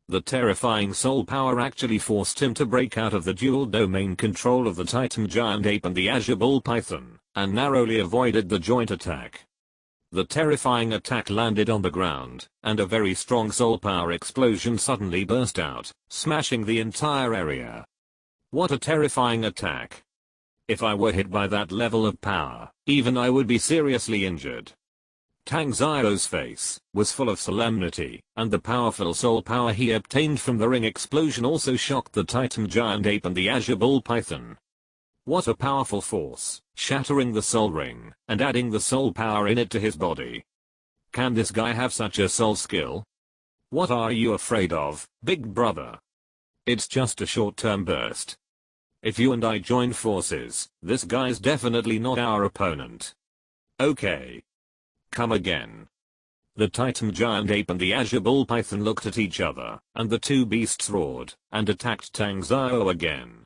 The terrifying soul power actually forced him to break out of the dual domain control of the Titan Giant Ape and the Azure Bull Python, and narrowly avoided the joint attack. The terrifying attack landed on the ground, and a very strong soul power explosion suddenly burst out, smashing the entire area. What a terrifying attack. If I were hit by that level of power, even I would be seriously injured. Tang Xiao's face was full of solemnity, and the powerful soul power he obtained from the ring explosion also shocked the Titan Giant Ape and the Azure Bull Python. What a powerful force, shattering the soul ring, and adding the soul power in it to his body. Can this guy have such a soul skill? What are you afraid of, big brother? It's just a short-term burst. If you and I join forces, this guy's definitely not our opponent. Okay. Come again. The Titan Giant Ape and the Azure Bull Python looked at each other, and the two beasts roared, and attacked Tang Xiao again.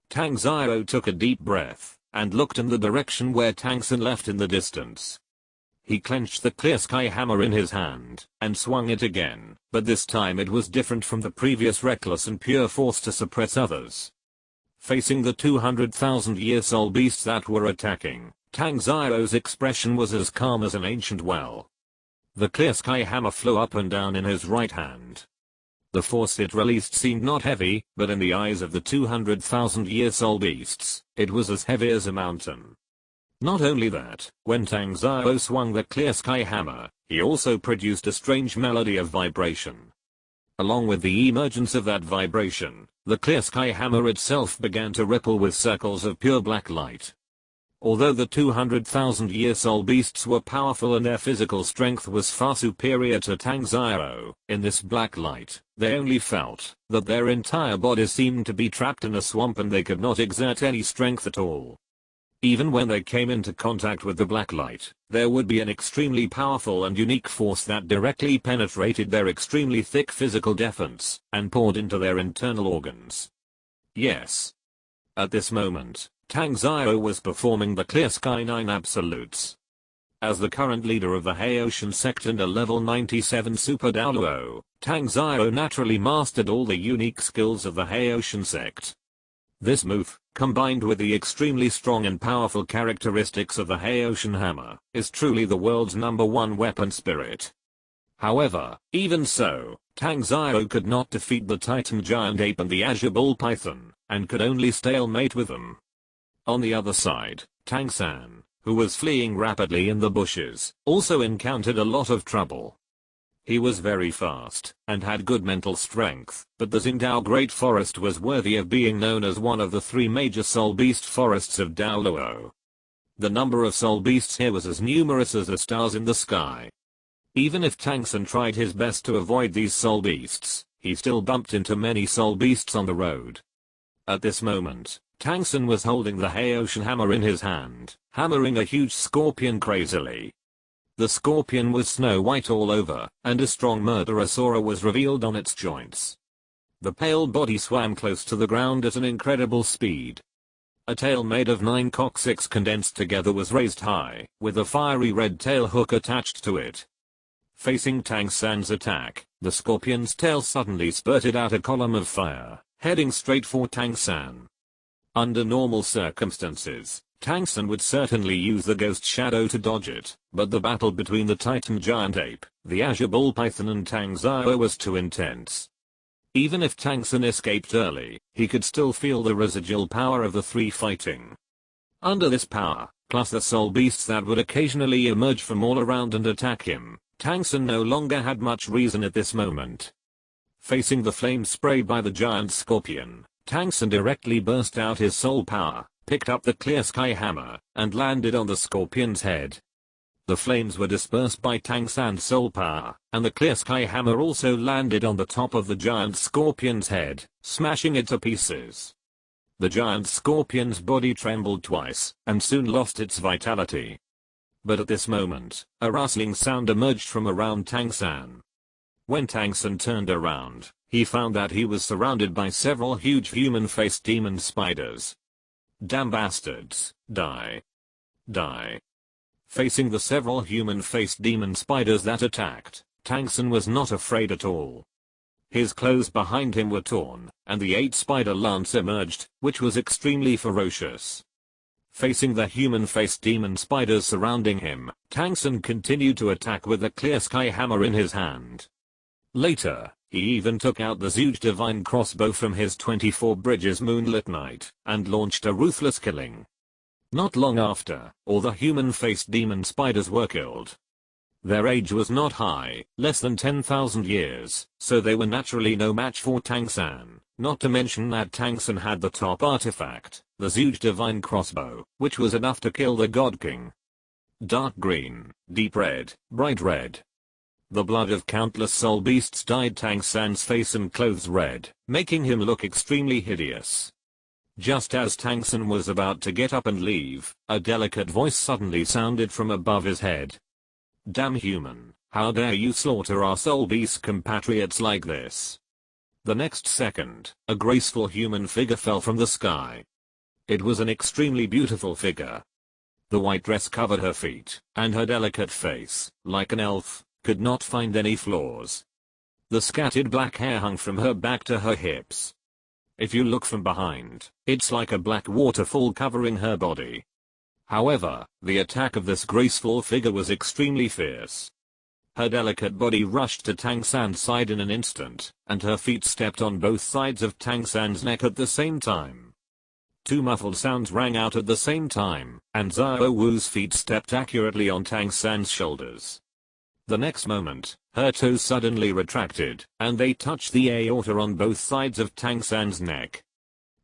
Tang Xiao took a deep breath, and looked in the direction where Tang San left in the distance. He clenched the Clear Sky Hammer in his hand, and swung it again, but this time it was different from the previous reckless and pure force to suppress others. Facing the 200,000-year soul beasts that were attacking, Tang Xiao's expression was as calm as an ancient well. The Clear Sky Hammer flew up and down in his right hand. The force it released seemed not heavy, but in the eyes of the 200,000-year soul beasts, it was as heavy as a mountain. Not only that, when Tang Xiao swung the Clear Sky Hammer, he also produced a strange melody of vibration. Along with the emergence of that vibration, the Clear Sky Hammer itself began to ripple with circles of pure black light. Although the 200,000-year soul beasts were powerful and their physical strength was far superior to Tang Xiao, in this black light, they only felt that their entire bodies seemed to be trapped in a swamp and they could not exert any strength at all. Even when they came into contact with the black light, there would be an extremely powerful and unique force that directly penetrated their extremely thick physical defense and poured into their internal organs. Yes. At this moment, Tang Xiao was performing the Clear Sky 9 absolutes. As the current leader of the Haoshan sect and a level 97 Super Douluo, Tang Xiao naturally mastered all the unique skills of the Haoshan sect. This move, combined with the extremely strong and powerful characteristics of the Haoshan hammer, is truly the world's #1 weapon spirit. However, even so, Tang Xiao could not defeat the Titan Giant Ape and the Azure Bull Python, and could only stalemate with them. On the other side, Tang San, who was fleeing rapidly in the bushes, also encountered a lot of trouble. He was very fast, and had good mental strength, but the Xingdao Great Forest was worthy of being known as one of the 3 major soul beast forests of Douluo. The number of soul beasts here was as numerous as the stars in the sky. Even if Tang San tried his best to avoid these soul beasts, he still bumped into many soul beasts on the road. At this moment, Tang San was holding the Haoshan hammer in his hand, hammering a huge scorpion crazily. The scorpion was snow white all over, and a strong murderous aura was revealed on its joints. The pale body swam close to the ground at an incredible speed. A tail made of 9 coccyx condensed together was raised high, with a fiery red tail hook attached to it. Facing Tang San's attack, the scorpion's tail suddenly spurted out a column of fire, heading straight for Tang San. Under normal circumstances, Tang San would certainly use the ghost shadow to dodge it, but the battle between the Titan Giant Ape, the Azure Bull Python and Tang Xiao was too intense. Even if Tang San escaped early, he could still feel the residual power of the 3 fighting. Under this power, plus the soul beasts that would occasionally emerge from all around and attack him, Tang San no longer had much reason at this moment. Facing the flames sprayed by the giant scorpion, Tang San directly burst out his soul power, picked up the Clear Sky hammer, and landed on the scorpion's head. The flames were dispersed by Tang San's soul power, and the Clear Sky hammer also landed on the top of the giant scorpion's head, smashing it to pieces. The giant scorpion's body trembled twice, and soon lost its vitality. But at this moment, a rustling sound emerged from around Tang San. When Tang San turned around, he found that he was surrounded by several huge human-faced demon spiders. Damn bastards, die. Die. Facing the several human-faced demon spiders that attacked, Tang San was not afraid at all. His clothes behind him were torn, and the 8-spider lance emerged, which was extremely ferocious. Facing the human-faced demon spiders surrounding him, Tang San continued to attack with the Clear Sky hammer in his hand. Later, he even took out the Zhuge Divine crossbow from his 24 Bridges Moonlit Night, and launched a ruthless killing. Not long after, all the human-faced demon spiders were killed. Their age was not high, less than 10,000 years, so they were naturally no match for Tang San, not to mention that Tang San had the top artifact, the Zhuge Divine crossbow, which was enough to kill the God King. Dark green, deep red, bright red. The blood of countless soul beasts dyed Tang San's face and clothes red, making him look extremely hideous. Just as Tang San was about to get up and leave, a delicate voice suddenly sounded from above his head. Damn human, how dare you slaughter our soul beast compatriots like this? The next second, a graceful human figure fell from the sky. It was an extremely beautiful figure. The white dress covered her feet, and her delicate face, like an elf, could not find any flaws. The scattered black hair hung from her back to her hips. If you look from behind, it's like a black waterfall covering her body. However, the attack of this graceful figure was extremely fierce. Her delicate body rushed to Tang San's side in an instant, and her feet stepped on both sides of Tang San's neck at the same time. 2 muffled sounds rang out at the same time, and Xiao Wu's feet stepped accurately on Tang San's shoulders. The next moment, her toes suddenly retracted, and they touched the aorta on both sides of Tang San's neck.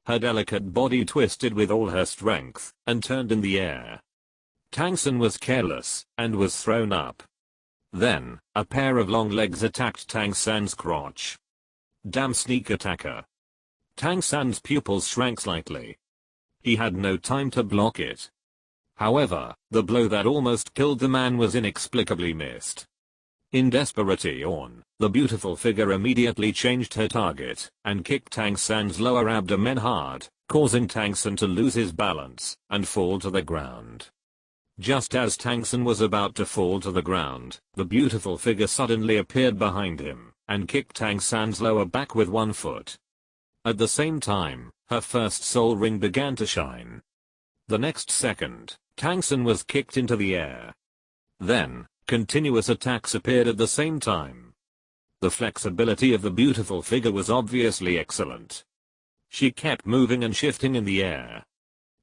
Her delicate body twisted with all her strength, and turned in the air. Tang San was careless, and was thrown up. Then, a pair of long legs attacked Tang San's crotch. Damn sneak attacker. Tang San's pupils shrank slightly. He had no time to block it. However, the blow that almost killed the man was inexplicably missed. In desperation, the beautiful figure immediately changed her target, and kicked Tang San's lower abdomen hard, causing Tang San to lose his balance and fall to the ground. Just as Tang San was about to fall to the ground, the beautiful figure suddenly appeared behind him and kicked Tang San's lower back with one foot. At the same time, her first soul ring began to shine. The next second, Tang San was kicked into the air. Then, continuous attacks appeared at the same time. The flexibility of the beautiful figure was obviously excellent. She kept moving and shifting in the air.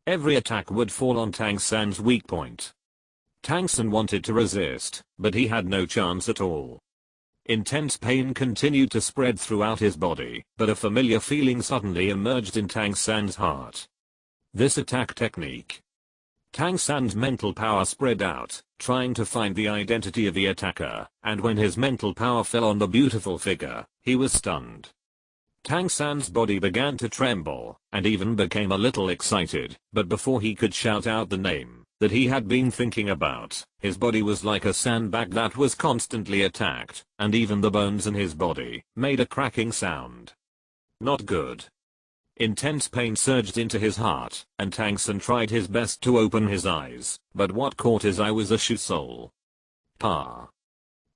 Every attack would fall on Tang San's weak point. Tang San wanted to resist, but he had no chance at all. Intense pain continued to spread throughout his body, but a familiar feeling suddenly emerged in Tang San's heart. This attack technique. Tang San's mental power spread out, trying to find the identity of the attacker, and when his mental power fell on the beautiful figure, he was stunned. Tang San's body began to tremble, and even became a little excited, but before he could shout out the name that he had been thinking about, his body was like a sandbag that was constantly attacked, and even the bones in his body made a cracking sound. Not good. Intense pain surged into his heart, and Tang San tried his best to open his eyes, but what caught his eye was a shoe sole. Pa.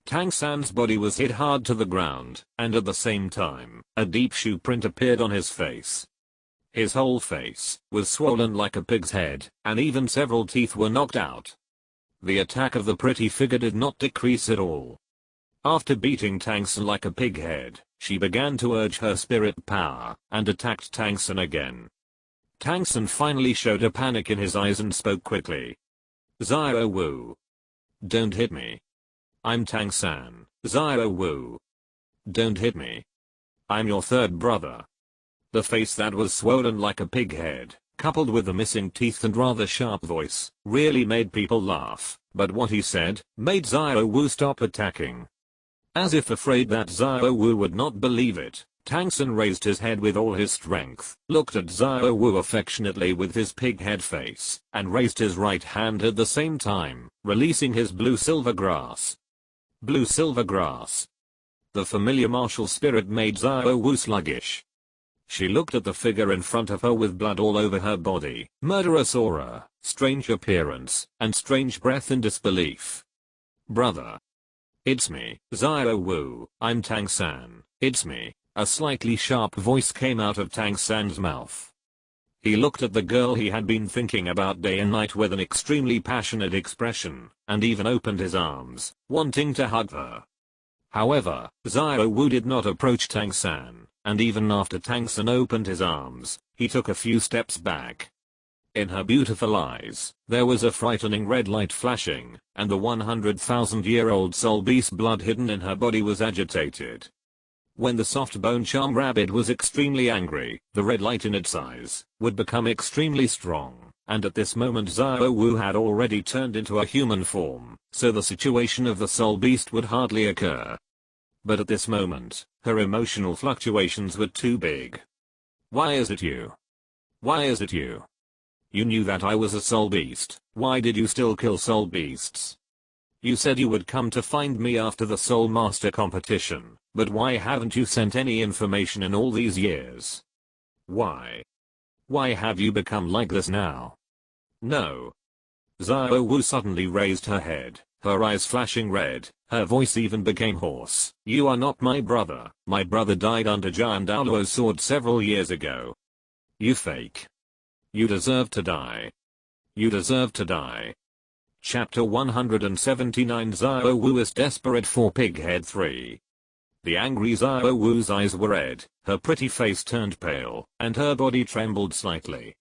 Tang San's body was hit hard to the ground, and at the same time, a deep shoe print appeared on his face. His whole face was swollen like a pig's head, and even several teeth were knocked out. The attack of the pretty figure did not decrease at all. After beating Tang San like a pig head, she began to urge her spirit power, and attacked Tang San again. Tang San finally showed a panic in his eyes and spoke quickly. Xiao Wu. Don't hit me. I'm Tang San, Xiao Wu. Don't hit me. I'm your third brother. The face that was swollen like a pig head, coupled with the missing teeth and rather sharp voice, really made people laugh, but what he said made Xiao Wu stop attacking. As if afraid that Xiao Wu would not believe it, Tang San raised his head with all his strength, looked at Xiao Wu affectionately with his pig head face, and raised his right hand at the same time, releasing his blue-silver grass. Blue-silver grass. The familiar martial spirit made Xiao Wu sluggish. She looked at the figure in front of her with blood all over her body, murderous aura, strange appearance, and strange breath in disbelief. Brother. It's me, Xiao Wu, I'm Tang San, it's me. A slightly sharp voice came out of Tang San's mouth. He looked at the girl he had been thinking about day and night with an extremely passionate expression, and even opened his arms, wanting to hug her. However, Xiao Wu did not approach Tang San, and even after Tang San opened his arms, he took a few steps back. In her beautiful eyes, there was a frightening red light flashing, and the 100,000-year-old soul beast blood hidden in her body was agitated. When the soft bone charm rabbit was extremely angry, the red light in its eyes would become extremely strong, and at this moment Xiao Wu had already turned into a human form, so the situation of the soul beast would hardly occur. But at this moment, her emotional fluctuations were too big. Why is it you? Why is it you? You knew that I was a soul beast, why did you still kill soul beasts? You said you would come to find me after the Soul Master competition, but why haven't you sent any information in all these years? Why? Why have you become like this now? No. Xiao Wu suddenly raised her head, her eyes flashing red, her voice even became hoarse. You are not my brother. My brother died under Giant Douluo's sword several years ago. You fake. You deserve to die. You deserve to die. Chapter 179 Xiao Wu is desperate for Pighead 3. The angry Xiao Wu's eyes were red, her pretty face turned pale, and her body trembled slightly.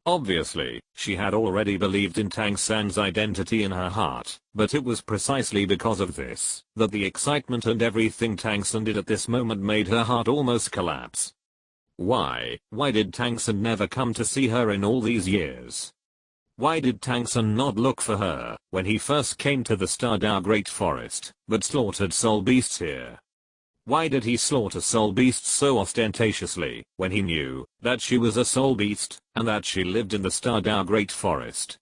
Obviously, she had already believed in Tang San's identity in her heart, but it was precisely because of this that the excitement and everything Tang San did at this moment made her heart almost collapse. Why did Tang San never come to see her in all these years? Why did Tang San not look for her when he first came to the Stardao Great Forest, but slaughtered soul beasts here? Why did he slaughter soul beasts so ostentatiously when he knew that she was a soul beast and that she lived in the Stardao Great Forest?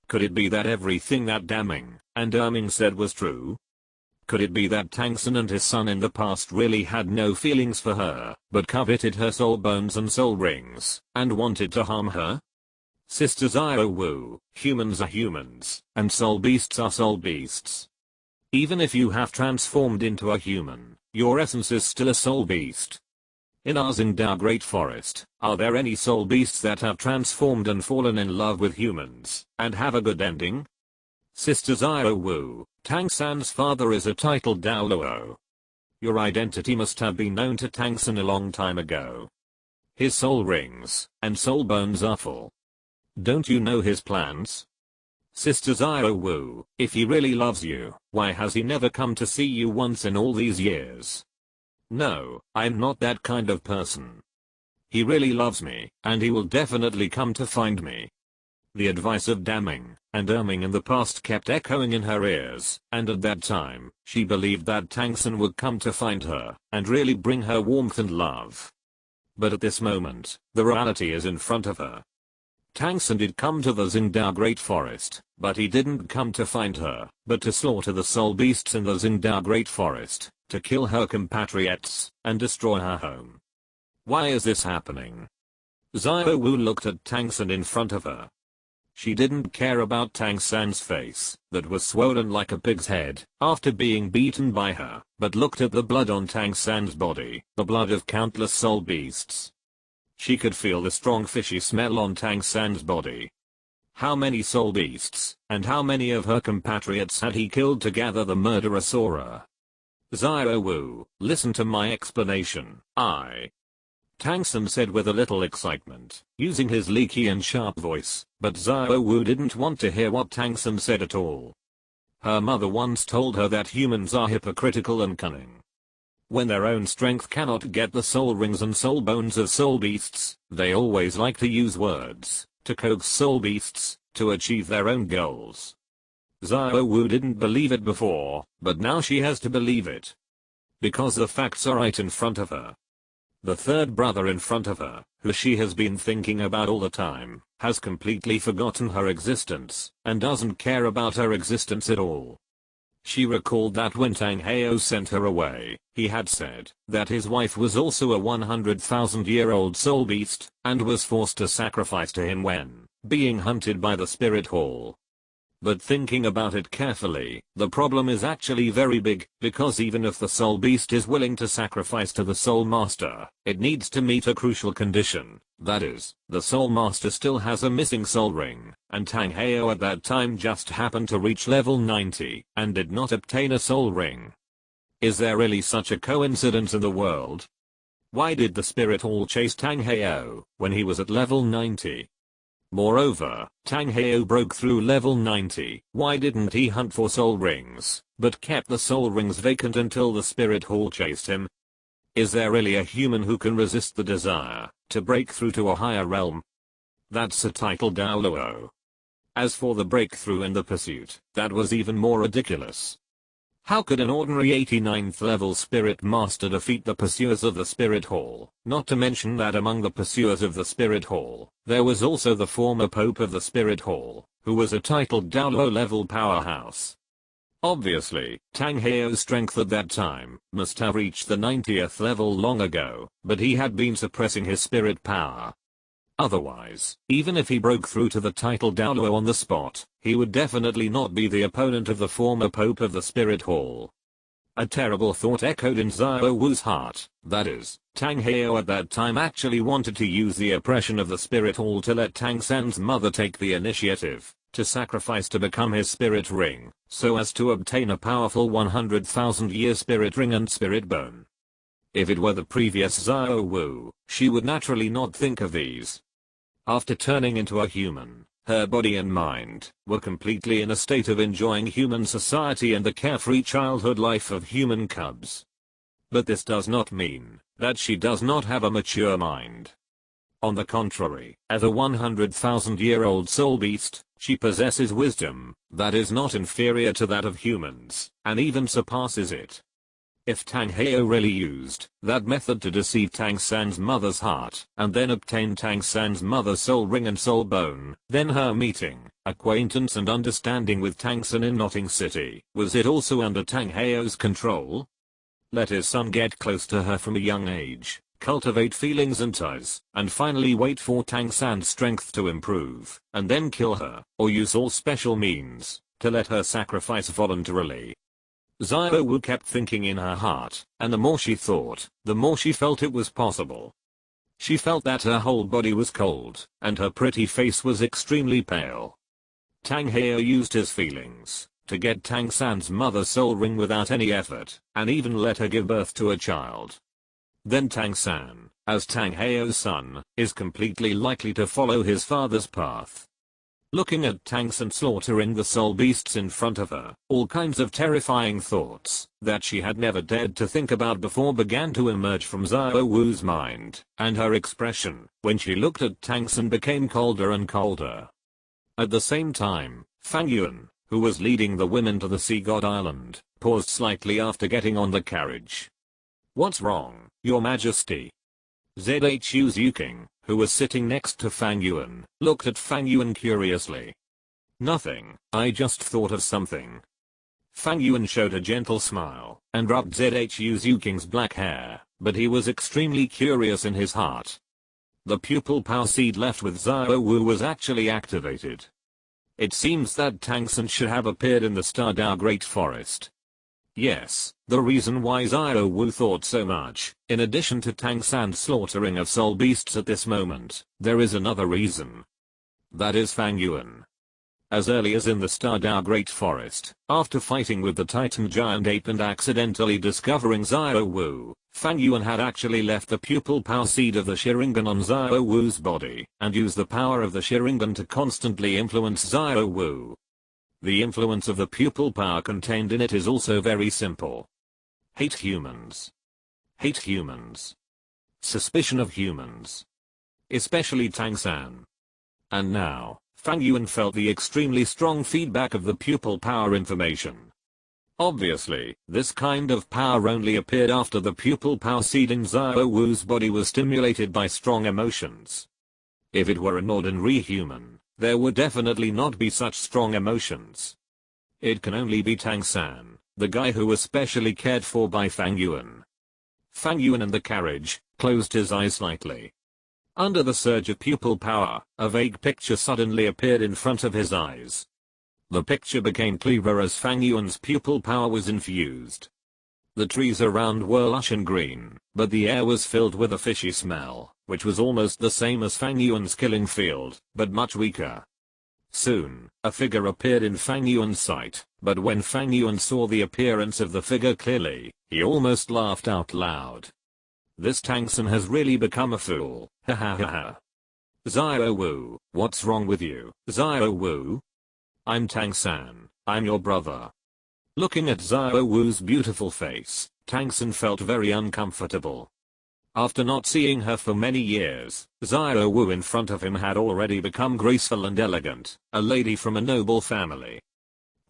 Could it be that everything that damning and Erming said was true? Could it be that Tangsen and his son in the past really had no feelings for her, but coveted her soul bones and soul rings, and wanted to harm her? Sister Xiao Wu, humans are humans, and soul beasts are soul beasts. Even if you have transformed into a human, your essence is still a soul beast. In our Xingdao Great Forest, are there any soul beasts that have transformed and fallen in love with humans, and have a good ending? Sister Xiao Wu, Tangsan's father is a titled Douluo. Your identity must have been known to Tangsen a long time ago. His soul rings, and soul bones are full. Don't you know his plans? Sister Xiao Wu, if he really loves you, why has he never come to see you once in all these years? No, I'm not that kind of person. He really loves me, and he will definitely come to find me. The advice of damning and erming in the past kept echoing in her ears, and at that time, she believed that Tangsen would come to find her, and really bring her warmth and love. But at this moment, the reality is in front of her. Tangsen did come to the Xingdao Great Forest, but he didn't come to find her, but to slaughter the soul beasts in the Xingdao Great Forest, to kill her compatriots, and destroy her home. Why is this happening? Xiao Wu looked at Tangsen in front of her. She didn't care about Tangsan's face, that was swollen like a pig's head, after being beaten by her, but looked at the blood on Tangsan's body, the blood of countless soul beasts. She could feel the strong fishy smell on Tangsan's body. How many soul beasts, and how many of her compatriots had he killed to gather the murderous aura? Xiao Wu, listen to my explanation. Tangsen said with a little excitement, using his leaky and sharp voice, but Xiao Wu didn't want to hear what Tangsen said at all. Her mother once told her that humans are hypocritical and cunning. When their own strength cannot get the soul rings and soul bones of soul beasts, they always like to use words, to coax soul beasts, to achieve their own goals. Xiao Wu didn't believe it before, but now she has to believe it. Because the facts are right in front of her. The third brother in front of her, who she has been thinking about all the time, has completely forgotten her existence, and doesn't care about her existence at all. She recalled that when Tang Heo sent her away, he had said that his wife was also a 100,000-year-old soul beast, and was forced to sacrifice to him when being hunted by the spirit hall. But thinking about it carefully, the problem is actually very big, because even if the soul beast is willing to sacrifice to the soul master, it needs to meet a crucial condition. That is, the soul master still has a missing soul ring, and Tang Heo at that time just happened to reach level 90, and did not obtain a soul ring. Is there really such a coincidence in the world? Why did the spirit hall chase Tang Heo when he was at level 90? Moreover, Tang Heo broke through level 90, why didn't he hunt for soul rings, but kept the soul rings vacant until the spirit hall chased him? Is there really a human who can resist the desire to break through to a higher realm? That's a title Douluo. As for the breakthrough in the pursuit, that was even more ridiculous. How could an ordinary 89th level spirit master defeat the pursuers of the spirit hall? Not to mention that among the pursuers of the spirit hall, there was also the former pope of the spirit hall, who was a titled Douluo level powerhouse. Obviously, Tang Heo's strength at that time must have reached the 90th level long ago, but he had been suppressing his spirit power. Otherwise, even if he broke through to the title Douluo on the spot, he would definitely not be the opponent of the former pope of the spirit hall. A terrible thought echoed in Xiao Wu's heart, that is, Tang Heo at that time actually wanted to use the oppression of the spirit hall to let Tang San's mother take the initiative, to sacrifice to become his spirit ring, so as to obtain a powerful 100,000-year spirit ring and spirit bone. If it were the previous Xiao Wu, she would naturally not think of these. After turning into a human, her body and mind were completely in a state of enjoying human society and the carefree childhood life of human cubs. But this does not mean that she does not have a mature mind. On the contrary, as a 100,000-year-old soul beast, she possesses wisdom that is not inferior to that of humans, and even surpasses it. If Tang Heo really used that method to deceive Tang San's mother's heart and then obtain Tang San's mother's soul ring and soul bone, then her meeting, acquaintance and understanding with Tang San in Notting City, was it also under Tang Heo's control? Let his son get close to her from a young age, cultivate feelings and ties, and finally wait for Tang San's strength to improve, and then kill her, or use all special means to let her sacrifice voluntarily. Xiao Wu kept thinking in her heart, and the more she thought, the more she felt it was possible. She felt that her whole body was cold, and her pretty face was extremely pale. Tang Heo used his feelings to get Tang San's mother's soul ring without any effort, and even let her give birth to a child. Then Tang San, as Tang Heo's son, is completely likely to follow his father's path. Looking at Tang San slaughtering the soul beasts in front of her, all kinds of terrifying thoughts that she had never dared to think about before began to emerge from Xiao Wu's mind, and her expression, when she looked at Tang San, became colder and colder. At the same time, Fang Yuan, who was leading the women to the Sea God Island, paused slightly after getting on the carriage. "What's wrong, Your Majesty?" Zhu Zuking, who was sitting next to Fang Yuan, looked at Fang Yuan curiously. "Nothing, I just thought of something." Fang Yuan showed a gentle smile and rubbed Zhu Zuking's black hair, but he was extremely curious in his heart. The pupil power seed left with Xiao Wu was actually activated. It seems that Tang San should have appeared in the Stardao Great Forest. Yes, the reason why Xiao Wu thought so much, in addition to Tang San's slaughtering of soul beasts at this moment, there is another reason. That is Fang Yuan. As early as in the Stardao Great Forest, after fighting with the Titan Giant Ape and accidentally discovering Xiao Wu, Fang Yuan had actually left the pupil power seed of the Sharingan on Xiao Wu's body, and used the power of the Sharingan to constantly influence Xiao Wu. The influence of the pupil power contained in it is also very simple. Hate humans. Hate humans. Suspicion of humans. Especially Tang San. And now, Fang Yuan felt the extremely strong feedback of the pupil power information. Obviously, this kind of power only appeared after the pupil power seed in Xiao Wu's body was stimulated by strong emotions. If it were an ordinary human, there would definitely not be such strong emotions. It can only be Tang San, the guy who was specially cared for by Fang Yuan. Fang Yuan in the carriage closed his eyes slightly. Under the surge of pupil power, a vague picture suddenly appeared in front of his eyes. The picture became clearer as Fang Yuan's pupil power was infused. The trees around were lush and green, but the air was filled with a fishy smell, which was almost the same as Fang Yuan's killing field, but much weaker. Soon, a figure appeared in Fang Yuan's sight, but when Fang Yuan saw the appearance of the figure clearly, he almost laughed out loud. This Tang San has really become a fool, ha ha ha ha. Xiao Wu, what's wrong with you, Xiao Wu? I'm Tang San, I'm your brother. Looking at Xiao Wu's beautiful face, Tang San felt very uncomfortable. After not seeing her for many years, Xiao Wu in front of him had already become graceful and elegant, a lady from a noble family.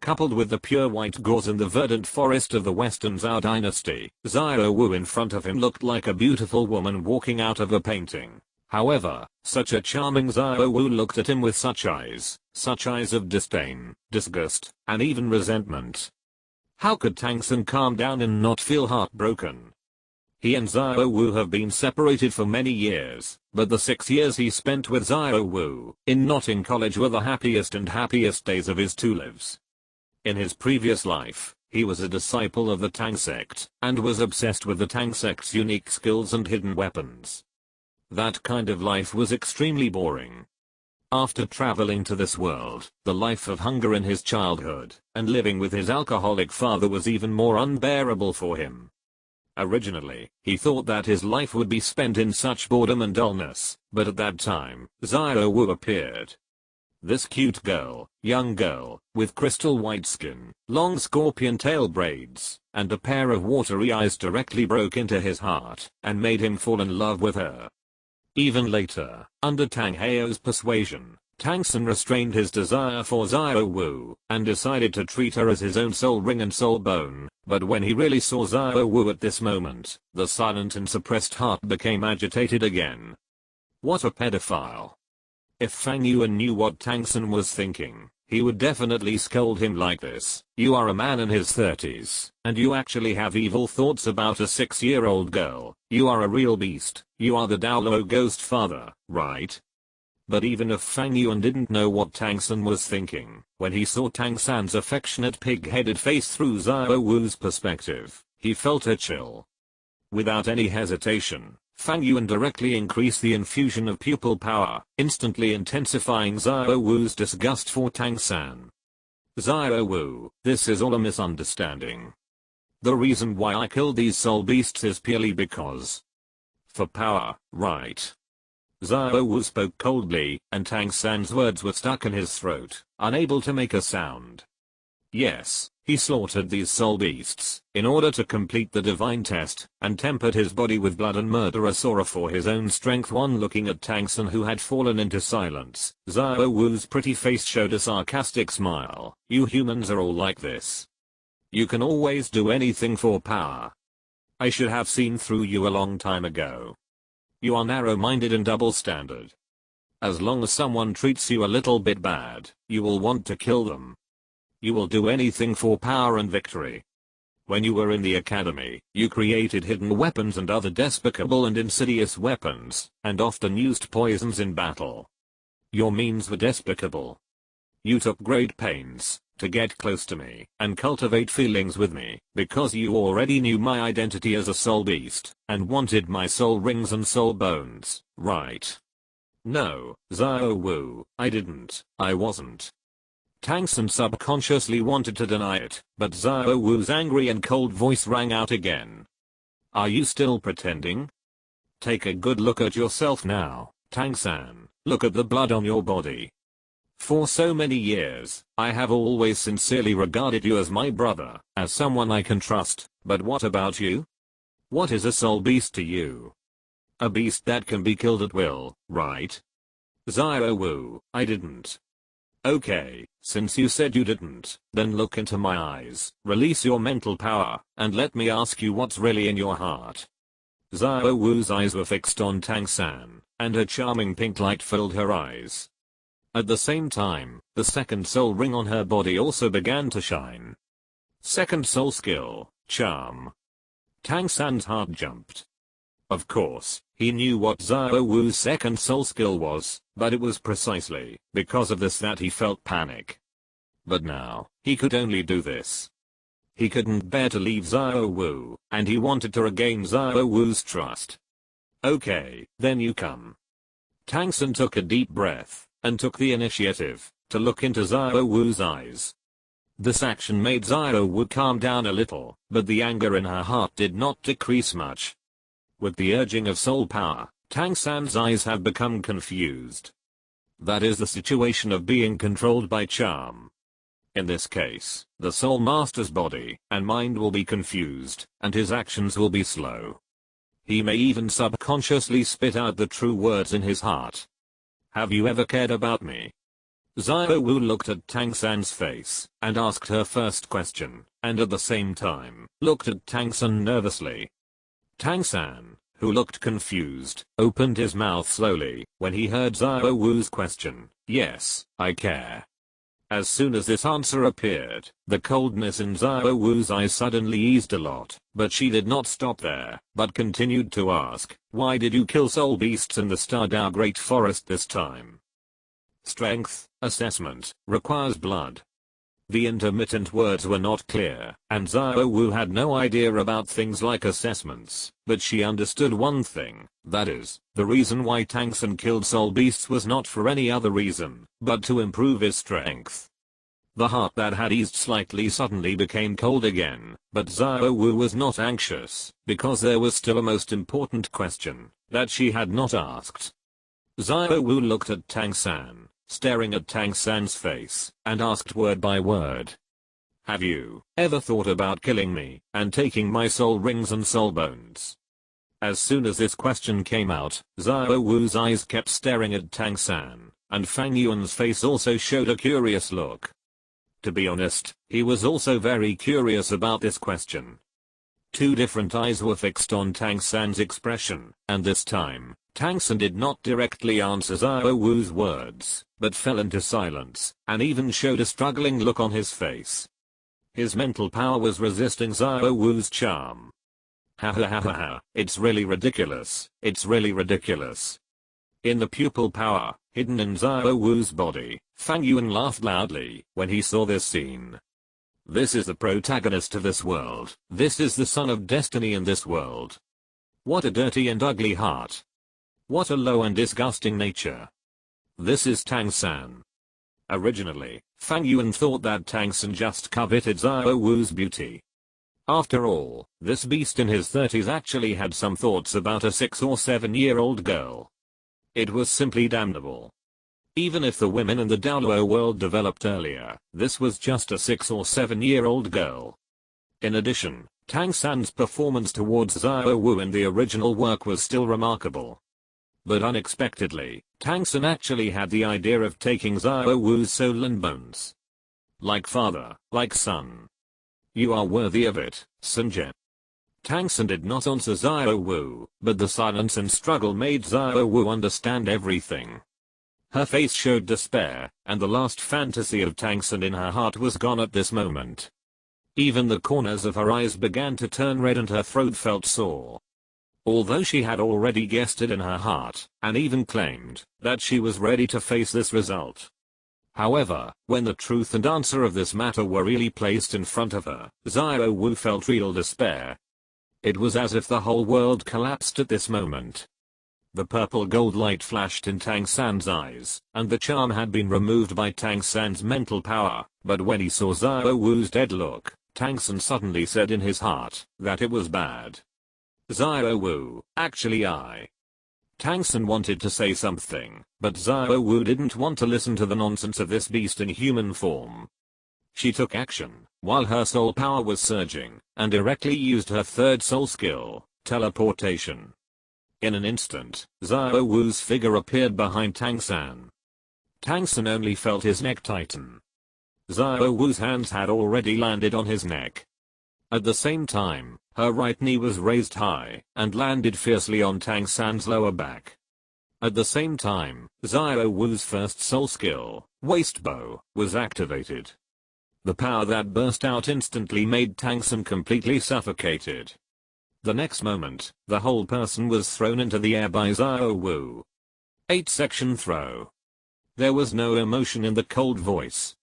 Coupled with the pure white gauze and the verdant forest of the Western Zhao dynasty, Xiao Wu in front of him looked like a beautiful woman walking out of a painting. However, such a charming Xiao Wu looked at him with such eyes of disdain, disgust, and even resentment. How could Tang San calm down and not feel heartbroken? He and Xiao Wu have been separated for many years, but the 6 years he spent with Xiao Wu in Notting College were the happiest days of his two lives. In his previous life, he was a disciple of the Tang sect, and was obsessed with the Tang sect's unique skills and hidden weapons. That kind of life was extremely boring. After traveling to this world, the life of hunger in his childhood, and living with his alcoholic father was even more unbearable for him. Originally, he thought that his life would be spent in such boredom and dullness, but at that time, Xiao Wu appeared. This cute girl, young girl, with crystal white skin, long scorpion tail braids, and a pair of watery eyes directly broke into his heart, and made him fall in love with her. Even later, under Tang Heo's persuasion, Tang San restrained his desire for Xiao Wu, and decided to treat her as his own soul ring and soul bone, but when he really saw Xiao Wu at this moment, the silent and suppressed heart became agitated again. What a pedophile. If Fang Yuan knew what Tang San was thinking, he would definitely scold him like this. You are a man in his 30s, and you actually have evil thoughts about a 6-year-old girl. You are a real beast. You are the Douluo ghost father, right? But even if Fang Yuan didn't know what Tang San was thinking, when he saw Tang San's affectionate pig-headed face through Xiao Wu's perspective, he felt a chill. Without any hesitation, Fang Yuan directly increased the infusion of pupil power, instantly intensifying Xiao Wu's disgust for Tang San. Xiao Wu, this is all a misunderstanding. The reason why I killed these soul beasts is purely because. For power, right? Xiao Wu spoke coldly, and Tang San's words were stuck in his throat, unable to make a sound. Yes, he slaughtered these soul beasts, in order to complete the divine test, and tempered his body with blood and murderous aura for his own strength. One looking at Tang San, who had fallen into silence, Xiao Wu's pretty face showed a sarcastic smile. You humans are all like this. You can always do anything for power. I should have seen through you a long time ago. You are narrow-minded and double-standard. As long as someone treats you a little bit bad, you will want to kill them. You will do anything for power and victory. When you were in the academy, you created hidden weapons and other despicable and insidious weapons, and often used poisons in battle. Your means were despicable. You took great pains to get close to me and cultivate feelings with me, because you already knew my identity as a soul beast, and wanted my soul rings and soul bones, right? No, Xiao Wu, I didn't. I wasn't. Tang San subconsciously wanted to deny it, but Xiao Wu's angry and cold voice rang out again. Are you still pretending? Take a good look at yourself now, Tang San. Look at the blood on your body. For so many years, I have always sincerely regarded you as my brother, as someone I can trust, but what about you? What is a soul beast to you? A beast that can be killed at will, right? Xiao Wu, I didn't. Okay, since you said you didn't, then look into my eyes, release your mental power, and let me ask you what's really in your heart. Xiao Wu's eyes were fixed on Tang San, and a charming pink light filled her eyes. At the same time, the second soul ring on her body also began to shine. Second soul skill, charm. Tang San's heart jumped. Of course, he knew what Xiao Wu's second soul skill was, but it was precisely because of this that he felt panic. But now, he could only do this. He couldn't bear to leave Xiao Wu, and he wanted to regain Xiao Wu's trust. Okay, then you come. Tang San took a deep breath, and took the initiative to look into Xiao Wu's eyes. This action made Xiao Wu calm down a little, but the anger in her heart did not decrease much. With the urging of soul power, Tang San's eyes have become confused. That is the situation of being controlled by charm. In this case, the soul master's body and mind will be confused, and his actions will be slow. He may even subconsciously spit out the true words in his heart. Have you ever cared about me? Xiao Wu looked at Tang San's face, and asked her first question, and at the same time, looked at Tang San nervously. Tang San, who looked confused, opened his mouth slowly, when he heard Xiao Wu's question. Yes, I care. As soon as this answer appeared, the coldness in Xiao Wu's eyes suddenly eased a lot, but she did not stop there, but continued to ask, why did you kill soul beasts in the Stardao Great Forest this time? Strength, assessment, requires blood. The intermittent words were not clear, and Xiao Wu had no idea about things like assessments, but she understood one thing, that is, the reason why Tang San killed soul beasts was not for any other reason, but to improve his strength. The heart that had eased slightly suddenly became cold again, but Xiao Wu was not anxious, because there was still a most important question that she had not asked. Xiao Wu looked at Tang San, staring at Tang San's face, and asked word by word. Have you ever thought about killing me, and taking my soul rings and soul bones? As soon as this question came out, Xiao Wu's eyes kept staring at Tang San, and Fang Yuan's face also showed a curious look. To be honest, he was also very curious about this question. Two different eyes were fixed on Tang San's expression, and this time, Tang San did not directly answer Xiao Wu's words, but fell into silence, and even showed a struggling look on his face. His mental power was resisting Xiao Wu's charm. Ha ha ha ha ha, it's really ridiculous, it's really ridiculous. In the pupil power, hidden in Xiao Wu's body, Fang Yuan laughed loudly when he saw this scene. This is the protagonist of this world, this is the son of destiny in this world. What a dirty and ugly heart. What a low and disgusting nature. This is Tang San. Originally, Fang Yuan thought that Tang San just coveted Xiao Wu's beauty. After all, this beast in his 30s actually had some thoughts about a 6 or 7-year-old girl. It was simply damnable. Even if the women in the Douluo world developed earlier, this was just a 6 or 7-year-old girl. In addition, Tang San's performance towards Xiao Wu in the original work was still remarkable. But unexpectedly, Tang San actually had the idea of taking Xiao Wu's soul and bones. Like father, like son. You are worthy of it, Sanjay. Tang San did not answer Xiao Wu, but the silence and struggle made Xiao Wu understand everything. Her face showed despair, and the last fantasy of Tang San in her heart was gone at this moment. Even the corners of her eyes began to turn red and her throat felt sore. Although she had already guessed it in her heart, and even claimed that she was ready to face this result. However, when the truth and answer of this matter were really placed in front of her, Xiao Wu felt real despair. It was as if the whole world collapsed at this moment. The purple gold light flashed in Tang San's eyes, and the charm had been removed by Tang San's mental power, but when he saw Xiao Wu's dead look, Tang San suddenly said in his heart that it was bad. Xiao Wu, actually Tang San wanted to say something, but Xiao Wu didn't want to listen to the nonsense of this beast in human form. She took action, while her soul power was surging, and directly used her third soul skill, teleportation. In an instant, Xiao Wu's figure appeared behind Tang San. Tang San only felt his neck tighten. Xiao Wu's hands had already landed on his neck. At the same time, her right knee was raised high, and landed fiercely on Tang San's lower back. At the same time, Xiao Wu's first soul skill, waist bow, was activated. The power that burst out instantly made Tang San completely suffocated. The next moment, the whole person was thrown into the air by Xiao Wu. 8-section throw. There was no emotion in the cold voice.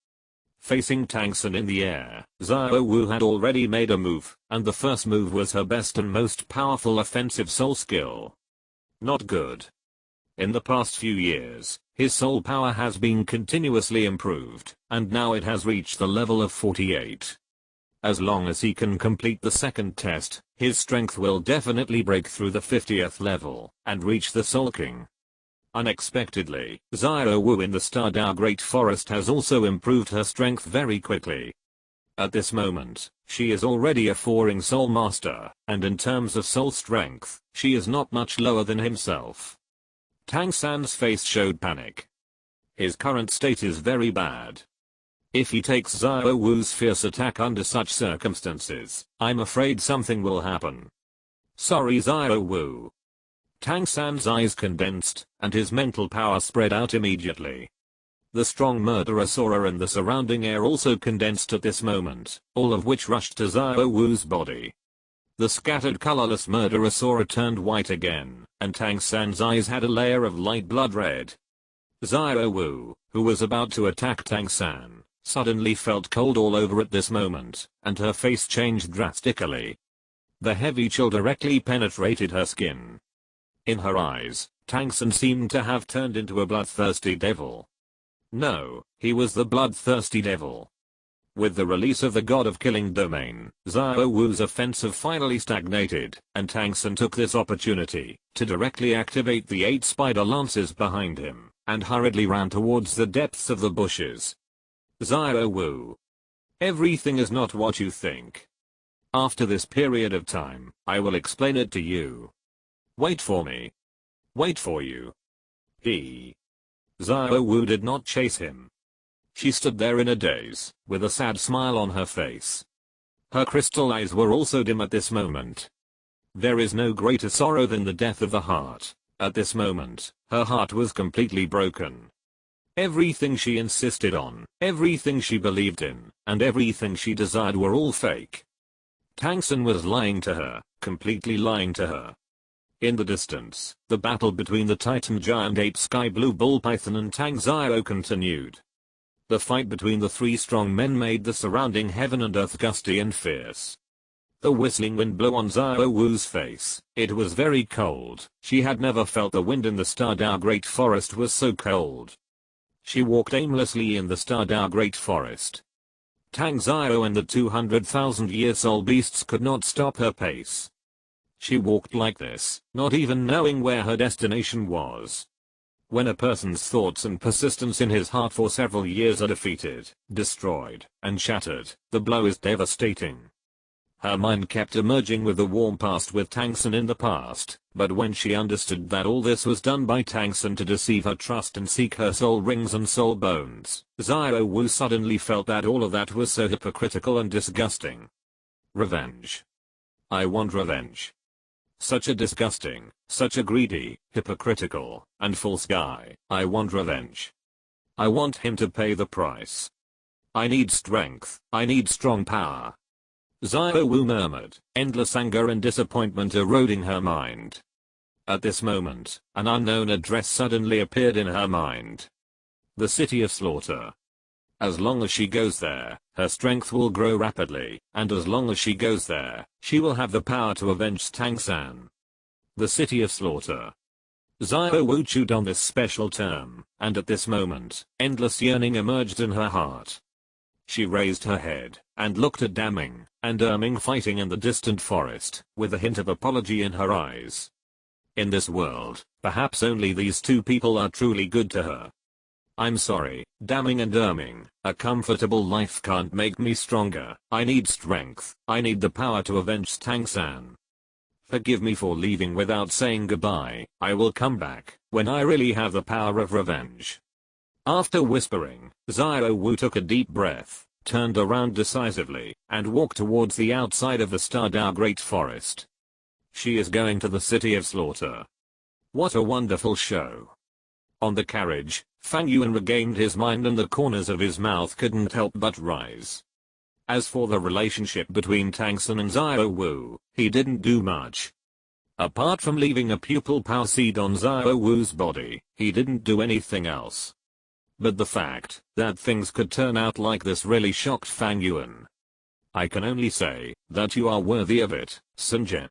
Facing Tang San in the air, Xiao Wu had already made a move, and the first move was her best and most powerful offensive soul skill. Not good. In the past few years, his soul power has been continuously improved, and now it has reached the level of 48. As long as he can complete the second test, his strength will definitely break through the 50th level, and reach the Soul King. Unexpectedly, Xiao Wu in the Stardow Great Forest has also improved her strength very quickly. At this moment, she is already a 4-ring Soul Master, and in terms of soul strength, she is not much lower than himself. Tang San's face showed panic. His current state is very bad. If he takes Xiao Wu's fierce attack under such circumstances, I'm afraid something will happen. Sorry Xiao Wu. Tang San's eyes condensed, and his mental power spread out immediately. The strong murderous aura in the surrounding air also condensed at this moment, all of which rushed to Xiao Wu's body. The scattered colorless murderous aura turned white again, and Tang San's eyes had a layer of light blood red. Xiao Wu, who was about to attack Tang San, suddenly felt cold all over at this moment, and her face changed drastically. The heavy chill directly penetrated her skin. In her eyes, Tang San seemed to have turned into a bloodthirsty devil. No, he was the bloodthirsty devil. With the release of the God of Killing domain, Xiao Wu's offensive finally stagnated, and Tang San took this opportunity to directly activate the 8 spider lances behind him, and hurriedly ran towards the depths of the bushes. Xiao Wu. Everything is not what you think. After this period of time, I will explain it to you. Wait for me. Wait for you. Xiao Wu did not chase him. She stood there in a daze, with a sad smile on her face. Her crystal eyes were also dim at this moment. There is no greater sorrow than the death of the heart. At this moment, her heart was completely broken. Everything she insisted on, everything she believed in, and everything she desired were all fake. Tang San was lying to her, completely lying to her. In the distance, the battle between the Titan Giant Ape Sky Blue Bull Python and Tang Xiao continued. The fight between the three strong men made the surrounding heaven and earth gusty and fierce. The whistling wind blew on Xiao Wu's face. It was very cold. She had never felt the wind in the Stardao Great Forest was so cold. She walked aimlessly in the Stardao Great Forest. Tang Xiao and the 200,000-year soul beasts could not stop her pace. She walked like this, not even knowing where her destination was. When a person's thoughts and persistence in his heart for several years are defeated, destroyed, and shattered, the blow is devastating. Her mind kept emerging with the warm past with Tang San in the past, but when she understood that all this was done by Tang San to deceive her trust and seek her soul rings and soul bones, Xiao Wu suddenly felt that all of that was so hypocritical and disgusting. Revenge. I want revenge. Such a disgusting, such a greedy, hypocritical, and false guy. I want revenge. I want him to pay the price. I need strength. I need strong power. Xiao Wu murmured, endless anger and disappointment eroding her mind. At this moment, an unknown address suddenly appeared in her mind. The City of Slaughter. As long as she goes there, her strength will grow rapidly, and as long as she goes there, she will have the power to avenge Tang San. The City of Slaughter. Xiao Wu chewed on this special term, and at this moment, endless yearning emerged in her heart. She raised her head, and looked at Daming and Erming fighting in the distant forest, with a hint of apology in her eyes. In this world, perhaps only these two people are truly good to her. I'm sorry, Daming and Erming, a comfortable life can't make me stronger. I need strength. I need the power to avenge Tang San. Forgive me for leaving without saying goodbye. I will come back, when I really have the power of revenge. After whispering, Xiao Wu took a deep breath, turned around decisively, and walked towards the outside of the Stardao Great Forest. She is going to the City of Slaughter. What a wonderful show. On the carriage, Fang Yuan regained his mind and the corners of his mouth couldn't help but rise. As for the relationship between Tang San and Xiao Wu, he didn't do much. Apart from leaving a pupil power seed on Xiao Wu's body, he didn't do anything else. But the fact that things could turn out like this really shocked Fang Yuan. I can only say that you are worthy of it, Sunjin.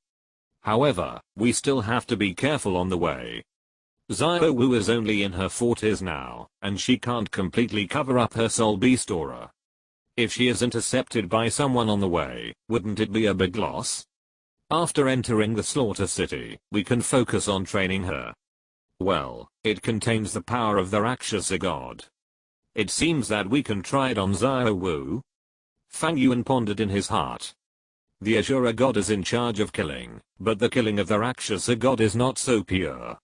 However, we still have to be careful on the way. Xiao Wu is only in her 40s now, and she can't completely cover up her soul beast aura. If she is intercepted by someone on the way, wouldn't it be a big loss? After entering the Slaughter City, we can focus on training her. Well, it contains the power of the Rakshasa god. It seems that we can try it on Xiao Wu. Fang Yuan pondered in his heart. The Asura god is in charge of killing, but the killing of the Rakshasa god is not so pure.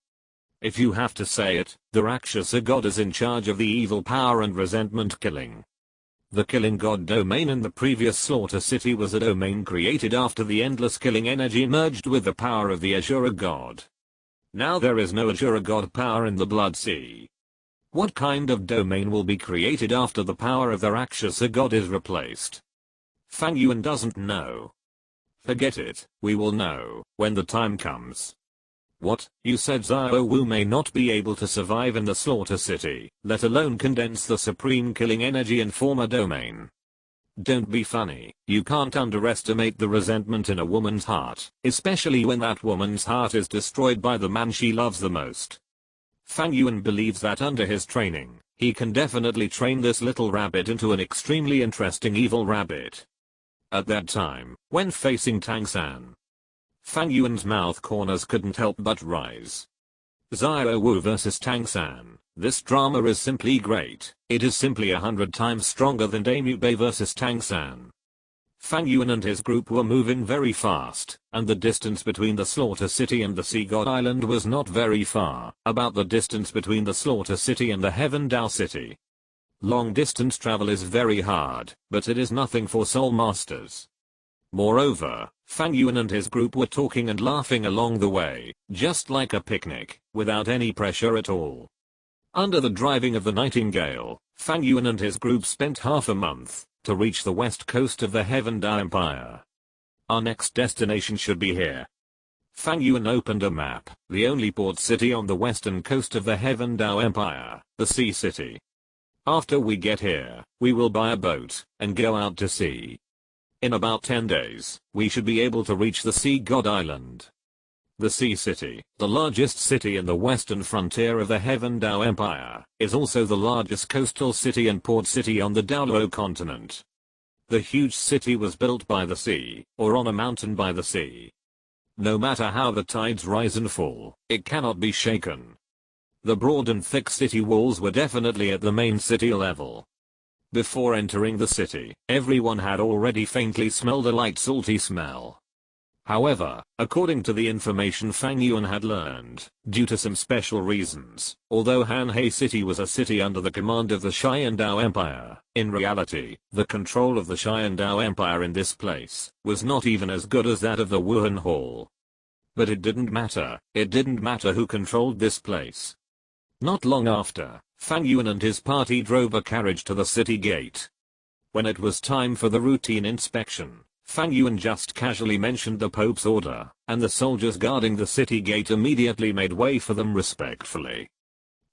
If you have to say it, the Rakshasa god is in charge of the evil power and resentment killing. The killing god domain in the previous Slaughter City was a domain created after the endless killing energy merged with the power of the Asura god. Now there is no Asura god power in the Blood Sea. What kind of domain will be created after the power of the Rakshasa god is replaced? Fang Yuan doesn't know. Forget it, we will know when the time comes. What, you said Xiao Wu may not be able to survive in the Slaughter City, let alone condense the supreme killing energy and form a domain. Don't be funny, you can't underestimate the resentment in a woman's heart, especially when that woman's heart is destroyed by the man she loves the most. Fang Yuan believes that under his training, he can definitely train this little rabbit into an extremely interesting evil rabbit. At that time, when facing Tang San, Fang Yuan's mouth corners couldn't help but rise. Xiao Wu vs Tang San. This drama is simply great. It is simply 100 times stronger than Damubei vs Tang San. Fang Yuan and his group were moving very fast, and the distance between the Slaughter City and the Sea God Island was not very far, about the distance between the Slaughter City and the Heaven Dao City. Long distance travel is very hard, but it is nothing for soul masters. Moreover, Fang Yuan and his group were talking and laughing along the way, just like a picnic, without any pressure at all. Under the driving of the Nightingale, Fang Yuan and his group spent half a month to reach the west coast of the Heaven Dao Empire. Our next destination should be here. Fang Yuan opened a map, the only port city on the western coast of the Heaven Dao Empire, the Sea City. After we get here, we will buy a boat and go out to sea. In about 10 days, we should be able to reach the Sea God Island. The Sea City, the largest city in the western frontier of the Heaven Dao Empire, is also the largest coastal city and port city on the Douluo Continent. The huge city was built by the sea, or on a mountain by the sea. No matter how the tides rise and fall, it cannot be shaken. The broad and thick city walls were definitely at the main city level. Before entering the city, everyone had already faintly smelled a light salty smell. However, according to the information Fang Yuan had learned, due to some special reasons, although Hanhei City was a city under the command of the Sharingan Empire, in reality, the control of the Sharingan Empire in this place was not even as good as that of the Wuhan Hall. But it didn't matter who controlled this place. Not long after, Fang Yuan and his party drove a carriage to the city gate. When it was time for the routine inspection, Fang Yuan just casually mentioned the Pope's order, and the soldiers guarding the city gate immediately made way for them respectfully.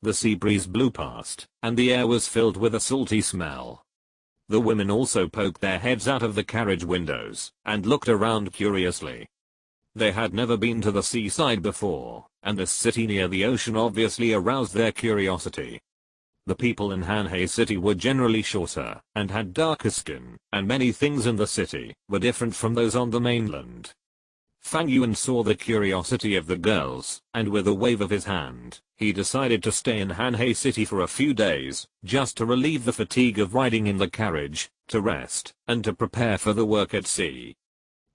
The sea breeze blew past, and the air was filled with a salty smell. The women also poked their heads out of the carriage windows, and looked around curiously. They had never been to the seaside before, and this city near the ocean obviously aroused their curiosity. The people in Hanhei City were generally shorter, and had darker skin, and many things in the city were different from those on the mainland. Fang Yuan saw the curiosity of the girls, and with a wave of his hand, he decided to stay in Hanhei City for a few days, just to relieve the fatigue of riding in the carriage, to rest, and to prepare for the work at sea.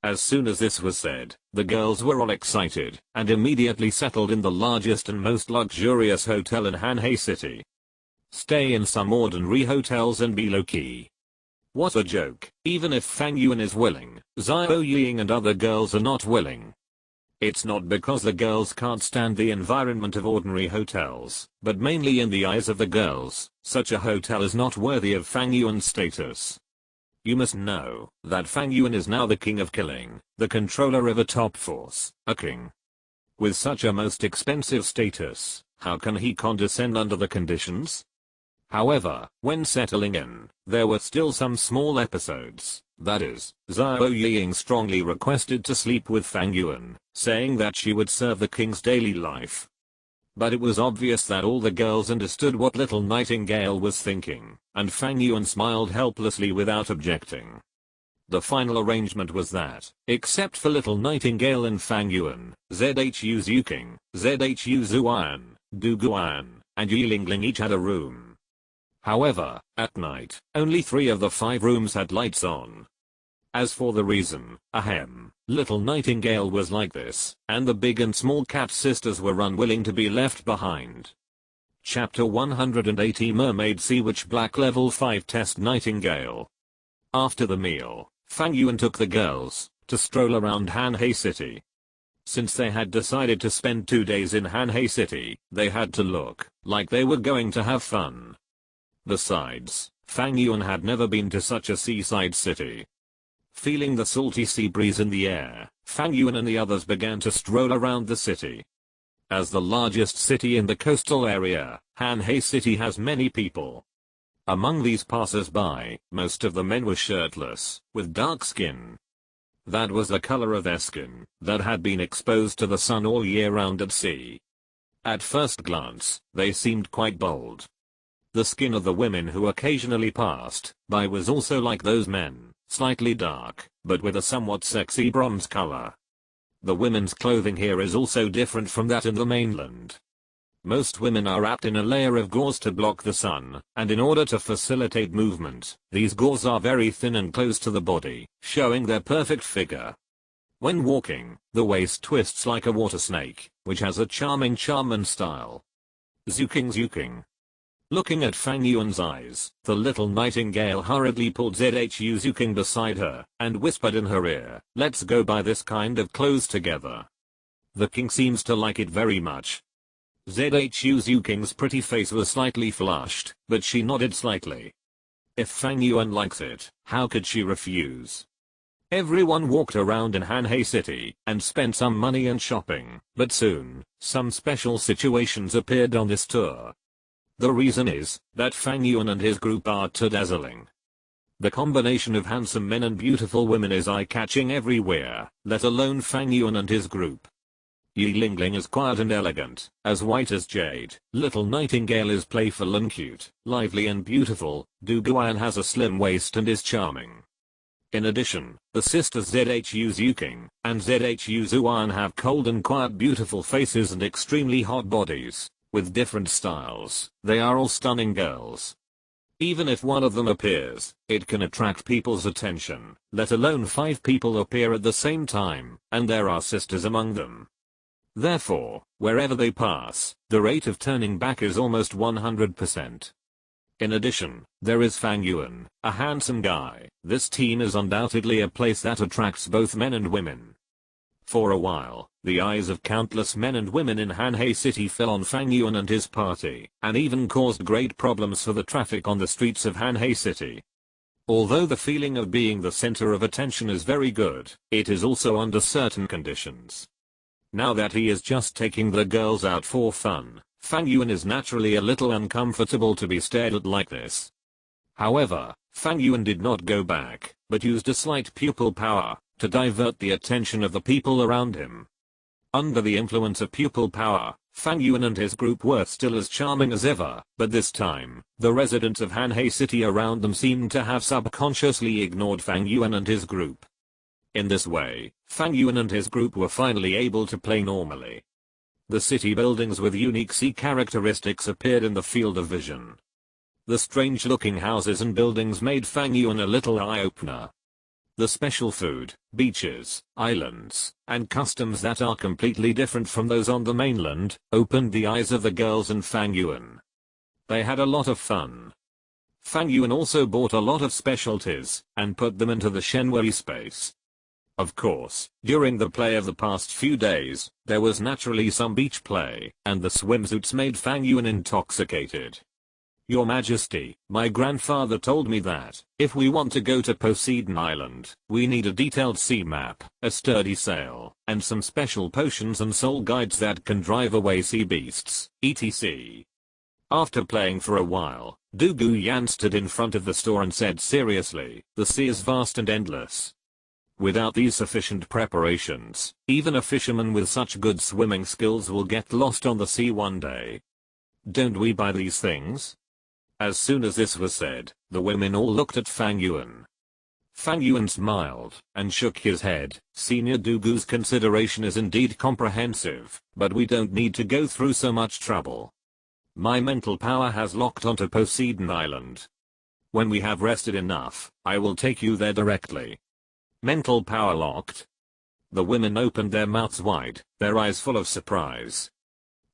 As soon as this was said, the girls were all excited, and immediately settled in the largest and most luxurious hotel in Hanhei City. Stay in some ordinary hotels and be low-key. What a joke, even if Fang Yuan is willing, Xiao Ying and other girls are not willing. It's not because the girls can't stand the environment of ordinary hotels, but mainly in the eyes of the girls, such a hotel is not worthy of Fang Yuan's status. You must know that Fang Yuan is now the king of killing, the controller of a top force, a king. With such a most expensive status, how can he condescend under the conditions? However, when settling in, there were still some small episodes, that is, Xiao Ying strongly requested to sleep with Fang Yuan, saying that she would serve the king's daily life. But it was obvious that all the girls understood what little Nightingale was thinking, and Fang Yuan smiled helplessly without objecting. The final arrangement was that, except for little Nightingale and Fang Yuan, Zhu Zuking, Zhu Zuan, Du Guan, and Yilingling each had a room. However, at night, only 3 of the 5 rooms had lights on. As for the reason, little Nightingale was like this, and the big and small cat sisters were unwilling to be left behind. Chapter 180 Mermaid Sea Witch Black Level 5 Test Nightingale. After the meal, Fang Yuan took the girls to stroll around Hanhei City. Since they had decided to spend 2 days in Hanhei City, they had to look like they were going to have fun. Besides, Fang Yuan had never been to such a seaside city. Feeling the salty sea breeze in the air, Fang Yuan and the others began to stroll around the city. As the largest city in the coastal area, Hanhei City has many people. Among these passers-by, most of the men were shirtless, with dark skin. That was the color of their skin, that had been exposed to the sun all year round at sea. At first glance, they seemed quite bold. The skin of the women who occasionally passed by was also like those men, slightly dark, but with a somewhat sexy bronze color. The women's clothing here is also different from that in the mainland. Most women are wrapped in a layer of gauze to block the sun, and in order to facilitate movement, these gauze are very thin and close to the body, showing their perfect figure. When walking, the waist twists like a water snake, which has a charming charm and style. Zuking. Looking at Fang Yuan's eyes, the little nightingale hurriedly pulled Zhu Zuking beside her, and whispered in her ear, "Let's go buy this kind of clothes together." The king seems to like it very much. Zhu Zuking's pretty face was slightly flushed, but she nodded slightly. If Fang Yuan likes it, how could she refuse? Everyone walked around in Hanhei City and spent some money and shopping, but soon, some special situations appeared on this tour. The reason is that Fang Yuan and his group are too dazzling. The combination of handsome men and beautiful women is eye-catching everywhere, let alone Fang Yuan and his group. Yi Lingling is quiet and elegant, as white as jade. Little Nightingale is playful and cute, lively and beautiful. Du Guan has a slim waist and is charming. In addition, the sisters Zhu Zuking and Zhu Zuan have cold and quiet beautiful faces and extremely hot bodies. With different styles, they are all stunning girls. Even if one of them appears, it can attract people's attention, let alone 5 people appear at the same time, and there are sisters among them. Therefore, wherever they pass, the rate of turning back is almost 100%. In addition, there is Fang Yuan, a handsome guy. This team is undoubtedly a place that attracts both men and women. For a while, the eyes of countless men and women in Hanhei City fell on Fang Yuan and his party, and even caused great problems for the traffic on the streets of Hanhei City. Although the feeling of being the center of attention is very good, it is also under certain conditions. Now that he is just taking the girls out for fun, Fang Yuan is naturally a little uncomfortable to be stared at like this. However, Fang Yuan did not go back, but used a slight pupil power to divert the attention of the people around him. Under the influence of pupil power, Fang Yuan and his group were still as charming as ever, but this time, the residents of Hanhei City around them seemed to have subconsciously ignored Fang Yuan and his group. In this way, Fang Yuan and his group were finally able to play normally. The city buildings with unique sea characteristics appeared in the field of vision. The strange-looking houses and buildings made Fang Yuan a little eye-opener. The special food, beaches, islands, and customs that are completely different from those on the mainland, opened the eyes of the girls and Fang Yuan. They had a lot of fun. Fang Yuan also bought a lot of specialties, and put them into the Shenwei space. Of course, during the play of the past few days, there was naturally some beach play, and the swimsuits made Fang Yuan intoxicated. Your Majesty, my grandfather told me that, if we want to go to Poseidon Island, we need a detailed sea map, a sturdy sail, and some special potions and soul guides that can drive away sea beasts, etc. After playing for a while, Du Guyan stood in front of the store and said seriously, the sea is vast and endless. Without these sufficient preparations, even a fisherman with such good swimming skills will get lost on the sea one day. Don't we buy these things? As soon as this was said, the women all looked at Fang Yuan. Fang Yuan smiled and shook his head. Senior Dugu's consideration is indeed comprehensive, but we don't need to go through so much trouble. My mental power has locked onto Poseidon Island. When we have rested enough, I will take you there directly. Mental power locked? The women opened their mouths wide, their eyes full of surprise.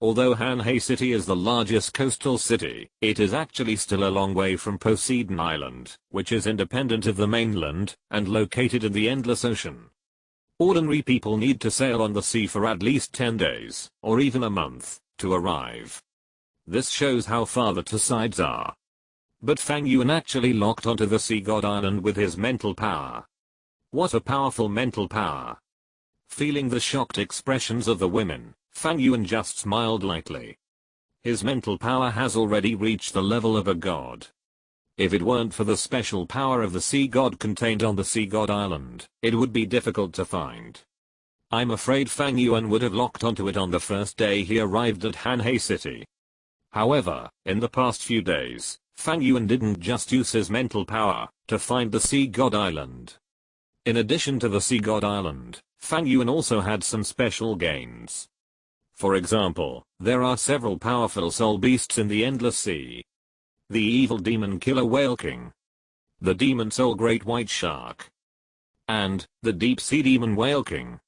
Although Hanhei City is the largest coastal city, it is actually still a long way from Poseidon Island, which is independent of the mainland, and located in the endless ocean. Ordinary people need to sail on the sea for at least 10 days, or even a month, to arrive. This shows how far the two sides are. But Fang Yuan actually locked onto the sea god island with his mental power. What a powerful mental power. Feeling the shocked expressions of the women, Fang Yuan just smiled lightly. His mental power has already reached the level of a god. If it weren't for the special power of the sea god contained on the sea god island, it would be difficult to find. I'm afraid Fang Yuan would have locked onto it on the first day he arrived at Hanhei City. However, in the past few days, Fang Yuan didn't just use his mental power to find the sea god island. In addition to the sea god island, Fang Yuan also had some special gains. For example, there are several powerful soul beasts in the Endless Sea. The evil demon killer whale king. The demon soul great white shark. And the deep sea demon whale king.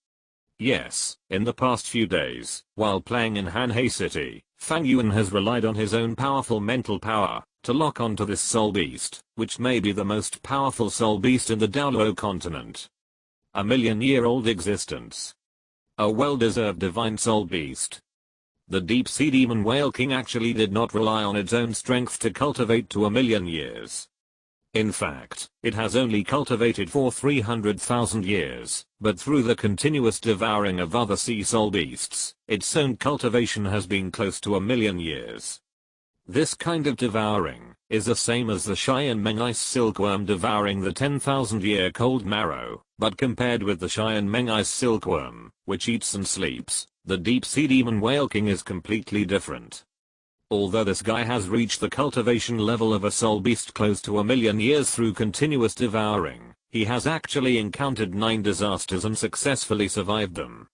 Yes, in the past few days, while playing in Hanhei City, Fang Yuan has relied on his own powerful mental power to lock onto this soul beast, which may be the most powerful soul beast in the Douluo Continent. A million-year-old existence. A well-deserved divine soul beast. The deep sea demon whale king actually did not rely on its own strength to cultivate to a million years. In fact, it has only cultivated for 300,000 years, but through the continuous devouring of other sea soul beasts, its own cultivation has been close to a million years. This kind of devouring is the same as the Sharingan ice silkworm devouring the 10,000-year cold marrow, but compared with the Sharingan ice silkworm, which eats and sleeps, the deep sea demon whale king is completely different. Although this guy has reached the cultivation level of a soul beast close to a million years through continuous devouring, he has actually encountered 9 disasters and successfully survived them.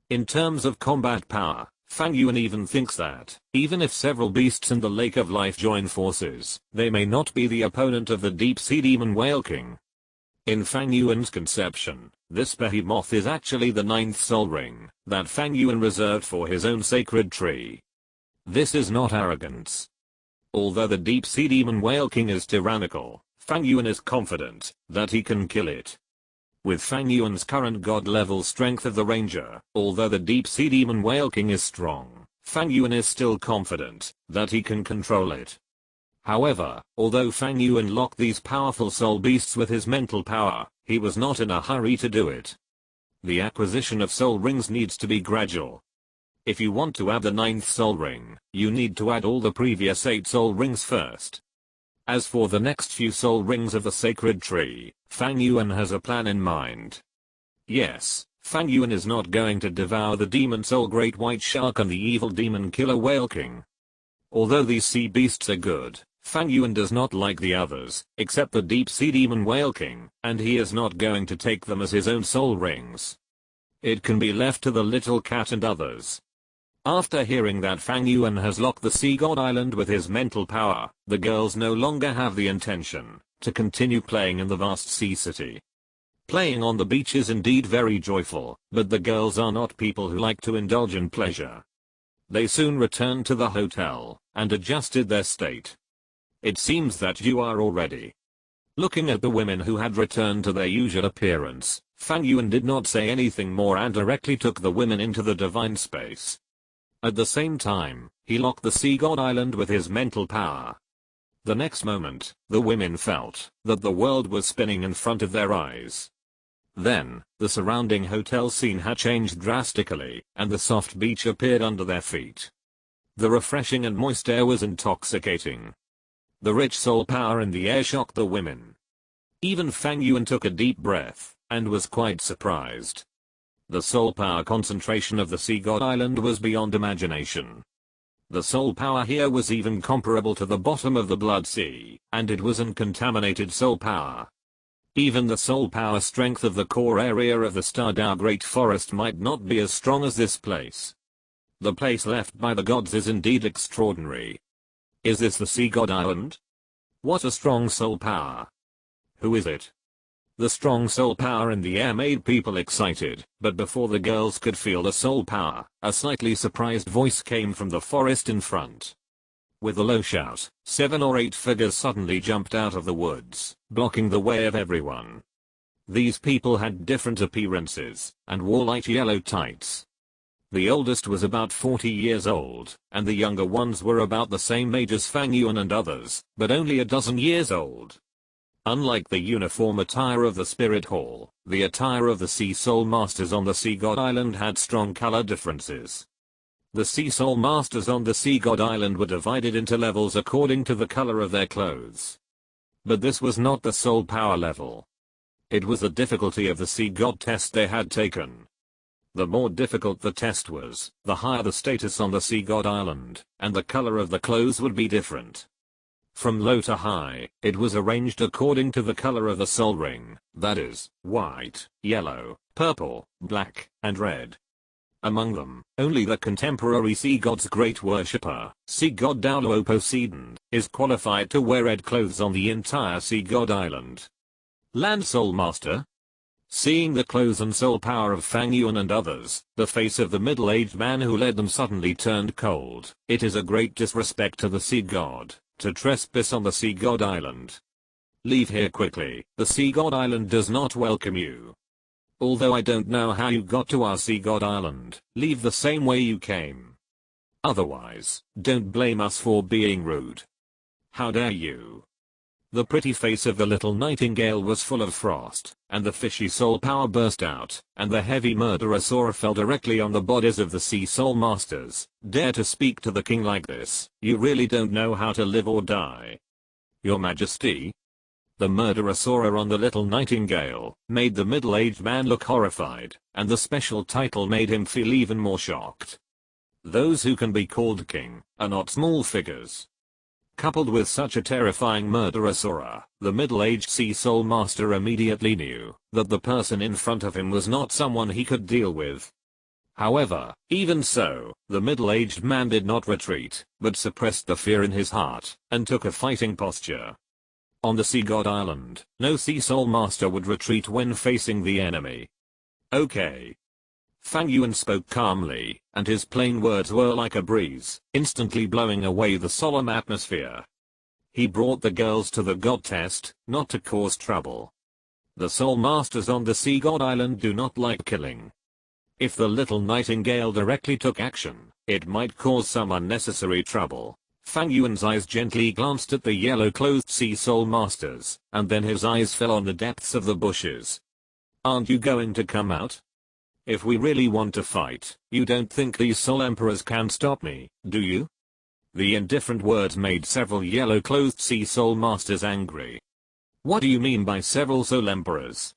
In terms of combat power, Fang Yuan even thinks that, even if several beasts in the Lake of Life join forces, they may not be the opponent of the deep sea demon whale king. In Fang Yuan's conception, this behemoth is actually the 9th soul ring that Fang Yuan reserved for his own sacred tree. This is not arrogance. Although the deep sea demon whale king is tyrannical, Fang Yuan is confident that he can kill it. With Fang Yuan's current god level strength of the ranger, although the deep sea demon whale king is strong, Fang Yuan is still confident that he can control it. However, although Fang Yuan locked these powerful soul beasts with his mental power, he was not in a hurry to do it. The acquisition of soul rings needs to be gradual. If you want to add the 9th soul ring, you need to add all the previous 8 soul rings first. As for the next few soul rings of the sacred tree, Fang Yuan has a plan in mind. Yes, Fang Yuan is not going to devour the demon soul great white shark and the evil demon killer whale king. Although these sea beasts are good, Fang Yuan does not like the others, except the deep sea demon whale king, and he is not going to take them as his own soul rings. It can be left to the little cat and others. After hearing that Fang Yuan has locked the Sea God Island with his mental power, the girls no longer have the intention to continue playing in the vast sea city. Playing on the beach is indeed very joyful, but the girls are not people who like to indulge in pleasure. They soon returned to the hotel and adjusted their state. It seems that you are all ready. Looking at the women who had returned to their usual appearance, Fang Yuan did not say anything more and directly took the women into the divine space. At the same time, he locked the Sea God Island with his mental power. The next moment, the women felt that the world was spinning in front of their eyes. Then, the surrounding hotel scene had changed drastically, and the soft beach appeared under their feet. The refreshing and moist air was intoxicating. The rich soul power in the air shocked the women. Even Fang Yuan took a deep breath, and was quite surprised. The soul power concentration of the Sea God Island was beyond imagination. The soul power here was even comparable to the bottom of the Blood Sea, and it was uncontaminated soul power. Even the soul power strength of the core area of the Stardao Great Forest might not be as strong as this place. The place left by the gods is indeed extraordinary. Is this the Sea God Island? What a strong soul power. Who is it? The strong soul power in the air made people excited, but before the girls could feel the soul power, a slightly surprised voice came from the forest in front. With a low shout, 7 or 8 figures suddenly jumped out of the woods, blocking the way of everyone. These people had different appearances, and wore light yellow tights. The oldest was about 40 years old, and the younger ones were about the same age as Fang Yuan and others, but only a dozen years old. Unlike the uniform attire of the Spirit Hall, the attire of the Sea Soul Masters on the Sea God Island had strong color differences. The Sea Soul Masters on the Sea God Island were divided into levels according to the color of their clothes. But this was not the soul power level. It was the difficulty of the Sea God test they had taken. The more difficult the test was, the higher the status on the Sea God Island, and the color of the clothes would be different. From low to high, it was arranged according to the color of the soul ring, that is, white, yellow, purple, black, and red. Among them, only the contemporary sea god's great worshipper, sea god Douluo Continent, is qualified to wear red clothes on the entire sea god island. Land Soul Master? Seeing the clothes and soul power of Fang Yuan and others, the face of the middle-aged man who led them suddenly turned cold. It is a great disrespect to the sea god to trespass on the sea god island. Leave here quickly, the sea god island does not welcome you. Although I don't know how you got to our sea god island, leave the same way you came. Otherwise, don't blame us for being rude. How dare you? The pretty face of the little nightingale was full of frost, and the fishy soul power burst out, and the heavy murderosaur fell directly on the bodies of the sea soul masters. Dare to speak to the king like this, you really don't know how to live or die. Your Majesty? The murderosaur on the little nightingale made the middle-aged man look horrified, and the special title made him feel even more shocked. Those who can be called king are not small figures. Coupled with such a terrifying murderosaur, the middle-aged sea soul master immediately knew that the person in front of him was not someone he could deal with. However, even so, the middle-aged man did not retreat, but suppressed the fear in his heart, and took a fighting posture. On the Sea God Island, no Sea Soul Master would retreat when facing the enemy. Okay. Fang Yuan spoke calmly, and his plain words were like a breeze, instantly blowing away the solemn atmosphere. He brought the girls to the God test, not to cause trouble. The Soul Masters on the Sea God Island do not like killing. If the little nightingale directly took action, it might cause some unnecessary trouble. Fang Yuan's eyes gently glanced at the yellow-clothed Sea Soul Masters, and then his eyes fell on the depths of the bushes. Aren't you going to come out? If we really want to fight, you don't think these Soul Emperors can stop me, do you? The indifferent words made several yellow-clothed Sea Soul Masters angry. What do you mean by several Soul Emperors?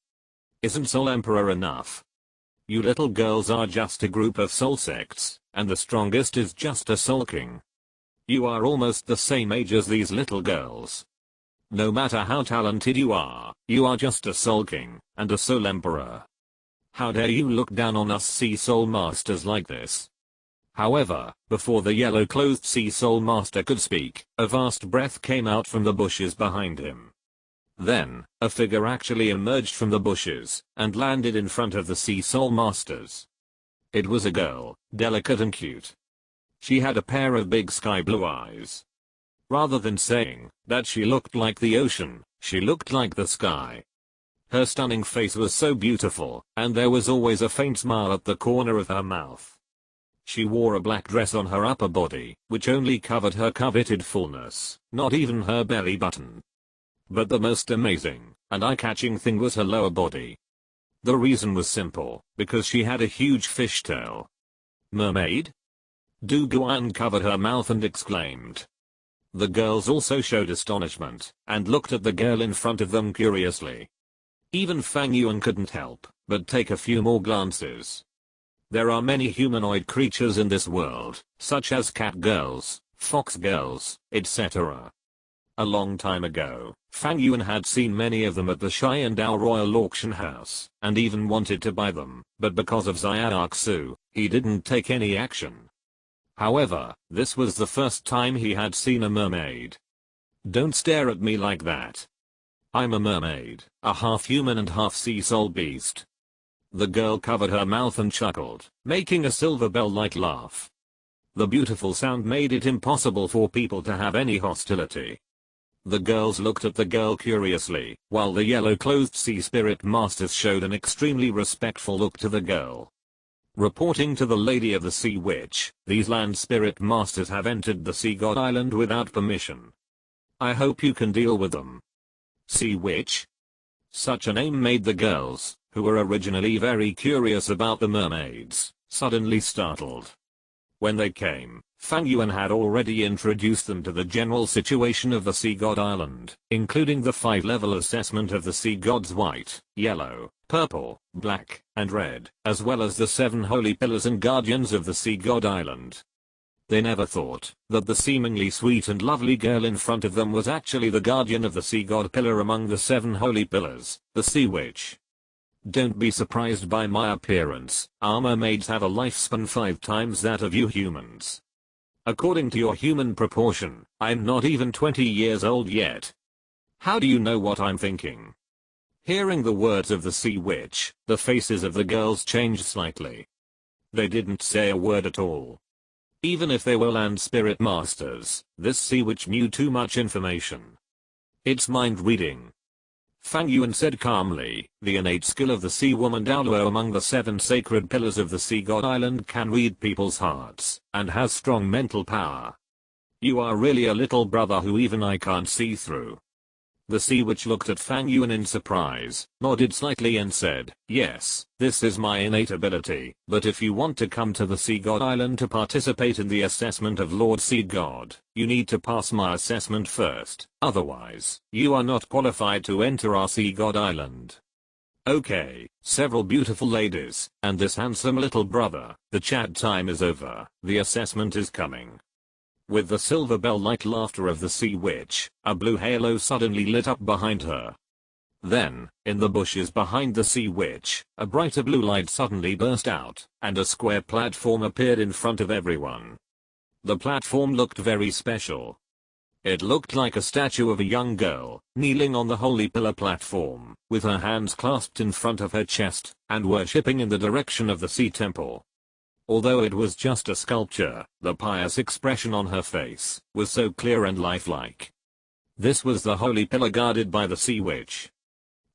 Isn't Soul Emperor enough? You little girls are just a group of soul sects, and the strongest is just a Soul King. You are almost the same age as these little girls. No matter how talented you are just a Soul King and a Soul Emperor. How dare you look down on us Sea Soul Masters like this? However, before the yellow-clothed Sea Soul Master could speak, a vast breath came out from the bushes behind him. Then, a figure actually emerged from the bushes and landed in front of the Sea Soul Masters. It was a girl, delicate and cute. She had a pair of big sky blue eyes. Rather than saying that she looked like the ocean, she looked like the sky. Her stunning face was so beautiful, and there was always a faint smile at the corner of her mouth. She wore a black dress on her upper body, which only covered her coveted fullness, not even her belly button. But the most amazing and eye-catching thing was her lower body. The reason was simple, because she had a huge fishtail. Mermaid? Douluo uncovered her mouth and exclaimed. The girls also showed astonishment, and looked at the girl in front of them curiously. Even Fang Yuan couldn't help but take a few more glances. There are many humanoid creatures in this world, such as cat girls, fox girls, etc. A long time ago, Fang Yuan had seen many of them at the Sharingan Royal Auction House, and even wanted to buy them, but because of Xiaoxu, he didn't take any action. However, this was the first time he had seen a mermaid. Don't stare at me like that. I'm a mermaid, a half-human and half-sea soul beast. The girl covered her mouth and chuckled, making a silver bell-like laugh. The beautiful sound made it impossible for people to have any hostility. The girls looked at the girl curiously, while the yellow-clothed sea spirit masters showed an extremely respectful look to the girl. Reporting to the Lady of the Sea Witch, these land spirit masters have entered the Sea God Island without permission. I hope you can deal with them. Sea Witch? Such a name made the girls, who were originally very curious about the mermaids, suddenly startled. When they came, Fang Yuan had already introduced them to the general situation of the Sea God Island, including the 5-level assessment of the sea gods white, yellow, purple, black, and red, as well as the 7 holy pillars and guardians of the Sea God Island. They never thought that the seemingly sweet and lovely girl in front of them was actually the guardian of the Sea God pillar among the 7 holy pillars, the Sea Witch. Don't be surprised by my appearance. Our mermaids have a lifespan 5 times that of you humans. According to your human proportion, I'm not even 20 years old yet. How do you know what I'm thinking? Hearing the words of the sea witch, the faces of the girls changed slightly. They didn't say a word at all. Even if they were land spirit masters, this sea witch knew too much information. It's mind reading. Fang Yuan said calmly, the innate skill of the sea woman Douluo among the 7 sacred pillars of the sea god island can read people's hearts, and has strong mental power. You are really a little brother who even I can't see through. The sea witch looked at Fang Yuan in surprise, nodded slightly and said, yes, this is my innate ability, but if you want to come to the Sea God Island to participate in the assessment of Lord Sea God, you need to pass my assessment first, otherwise, you are not qualified to enter our Sea God Island. Okay, several beautiful ladies, and this handsome little brother, the chat time is over, the assessment is coming. With the silver bell-like laughter of the sea witch, a blue halo suddenly lit up behind her. Then, in the bushes behind the sea witch, a brighter blue light suddenly burst out, and a square platform appeared in front of everyone. The platform looked very special. It looked like a statue of a young girl, kneeling on the holy pillar platform, with her hands clasped in front of her chest, and worshipping in the direction of the sea temple. Although it was just a sculpture, the pious expression on her face was so clear and lifelike. This was the holy pillar guarded by the sea witch.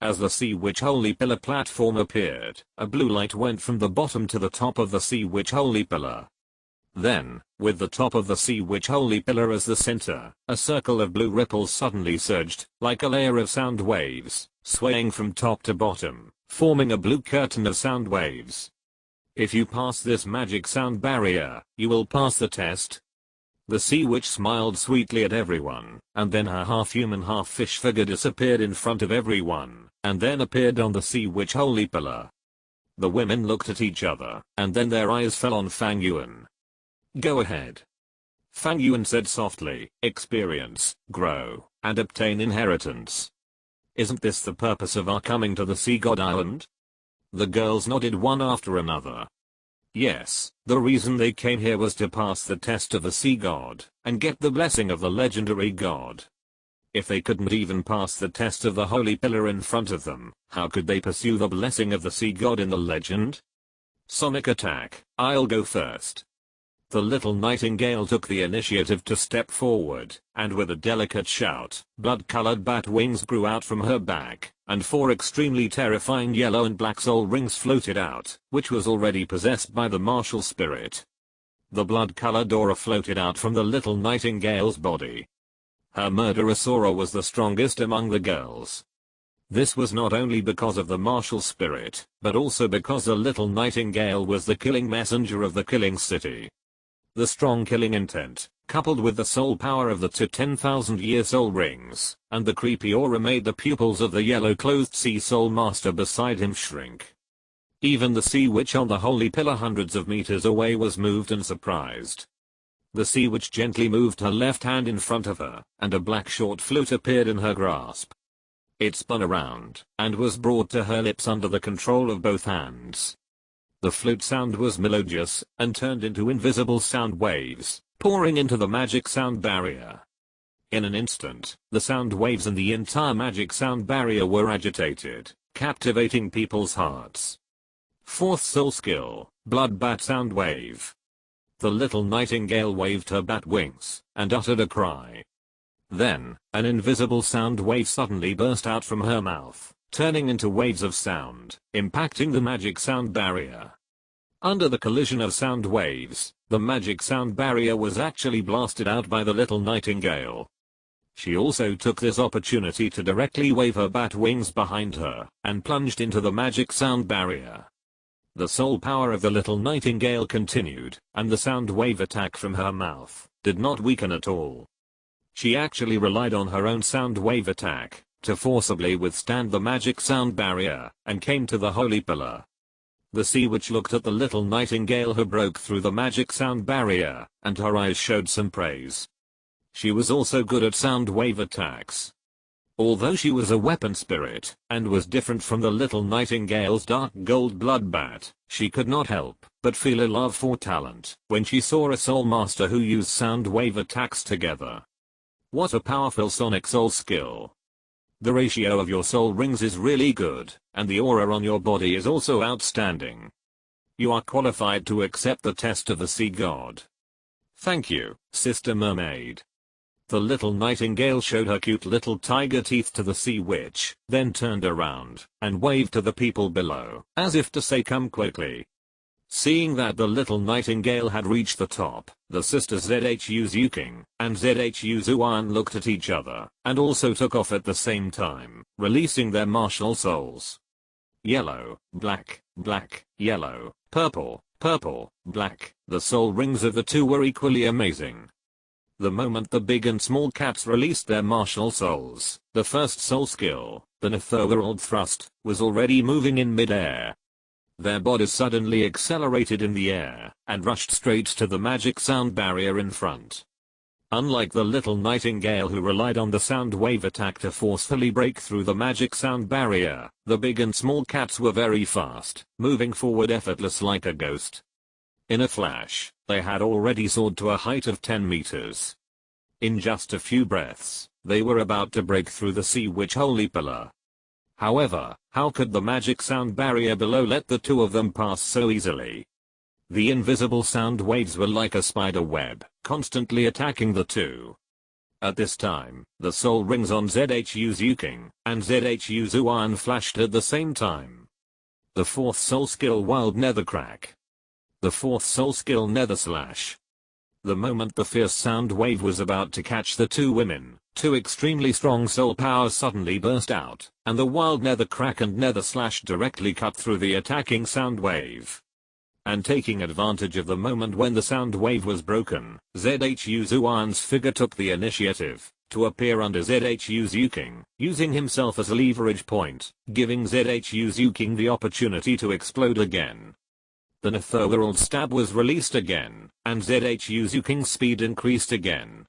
As the sea witch holy pillar platform appeared, a blue light went from the bottom to the top of the sea witch holy pillar. Then, with the top of the sea witch holy pillar as the center, a circle of blue ripples suddenly surged, like a layer of sound waves, swaying from top to bottom, forming a blue curtain of sound waves. If you pass this magic sound barrier, you will pass the test. The sea witch smiled sweetly at everyone, and then her half-human half-fish figure disappeared in front of everyone, and then appeared on the sea witch holy pillar. The women looked at each other, and then their eyes fell on Fang Yuan. Go ahead. Fang Yuan said softly, experience, grow, and obtain inheritance. Isn't this the purpose of our coming to the Sea God Island? The girls nodded one after another. Yes, the reason they came here was to pass the test of the sea god, and get the blessing of the legendary god. If they couldn't even pass the test of the holy pillar in front of them, how could they pursue the blessing of the sea god in the legend? Sonic attack, I'll go first. The little nightingale took the initiative to step forward, and with a delicate shout, blood-colored bat wings grew out from her back, and 4 extremely terrifying yellow and black soul rings floated out, which was already possessed by the martial spirit. The blood-colored aura floated out from the little nightingale's body. Her murderous aura was the strongest among the girls. This was not only because of the martial spirit, but also because the little nightingale was the killing messenger of the killing city. The strong killing intent, coupled with the soul power of the 10,000-year soul rings, and the creepy aura made the pupils of the yellow-clothed sea soul master beside him shrink. Even the sea witch on the holy pillar hundreds of meters away was moved and surprised. The sea witch gently moved her left hand in front of her, and a black short flute appeared in her grasp. It spun around, and was brought to her lips under the control of both hands. The flute sound was melodious, and turned into invisible sound waves, pouring into the magic sound barrier. In an instant, the sound waves and the entire magic sound barrier were agitated, captivating people's hearts. 4th soul skill, blood bat sound wave. The little nightingale waved her bat wings, and uttered a cry. Then, an invisible sound wave suddenly burst out from her mouth, turning into waves of sound, impacting the magic sound barrier. Under the collision of sound waves, the magic sound barrier was actually blasted out by the little nightingale. She also took this opportunity to directly wave her bat wings behind her, and plunged into the magic sound barrier. The soul power of the little nightingale continued, and the sound wave attack from her mouth did not weaken at all. She actually relied on her own sound wave attack to forcibly withstand the magic sound barrier, and came to the holy pillar. The sea witch looked at the little nightingale who broke through the magic sound barrier, and her eyes showed some praise. She was also good at sound wave attacks. Although she was a weapon spirit, and was different from the little nightingale's dark gold blood bat, she could not help but feel a love for talent when she saw a soul master who used sound wave attacks together. What a powerful sonic soul skill. The ratio of your soul rings is really good, and the aura on your body is also outstanding. You are qualified to accept the test of the sea god. Thank you, Sister Mermaid. The little nightingale showed her cute little tiger teeth to the sea witch, then turned around and waved to the people below, as if to say come quickly. Seeing that the little nightingale had reached the top, the sisters Zhu Zuking and Zhu Zuan looked at each other, and also took off at the same time, releasing their martial souls. Yellow, black, black, yellow, purple, purple, black, the soul rings of the two were equally amazing. The moment the big and small cats released their martial souls, the first soul skill, the netherworld thrust, was already moving in mid-air. Their bodies suddenly accelerated in the air, and rushed straight to the magic sound barrier in front. Unlike the little nightingale who relied on the sound wave attack to forcefully break through the magic sound barrier, the big and small cats were very fast, moving forward effortless like a ghost. In a flash, they had already soared to a height of 10 meters. In just a few breaths, they were about to break through the sea witch holy pillar. However, how could the magic sound barrier below let the two of them pass so easily? The invisible sound waves were like a spider web, constantly attacking the two. At this time, the soul rings on Zhu Zuking and Zhu Zuan flashed at the same time. The fourth soul skill Wild Nether Crack. The fourth soul skill Nether Slash. The moment the fierce sound wave was about to catch the two women, two extremely strong soul powers suddenly burst out, and the Wild Nether Crack and Nether Slash directly cut through the attacking sound wave. And taking advantage of the moment when the sound wave was broken, Zhu Zuan's figure took the initiative to appear under Zhu Zuking, using himself as a leverage point, giving Zhu Zuking the opportunity to explode again. The netherworld stab was released again, and Zhu Zuking's speed increased again.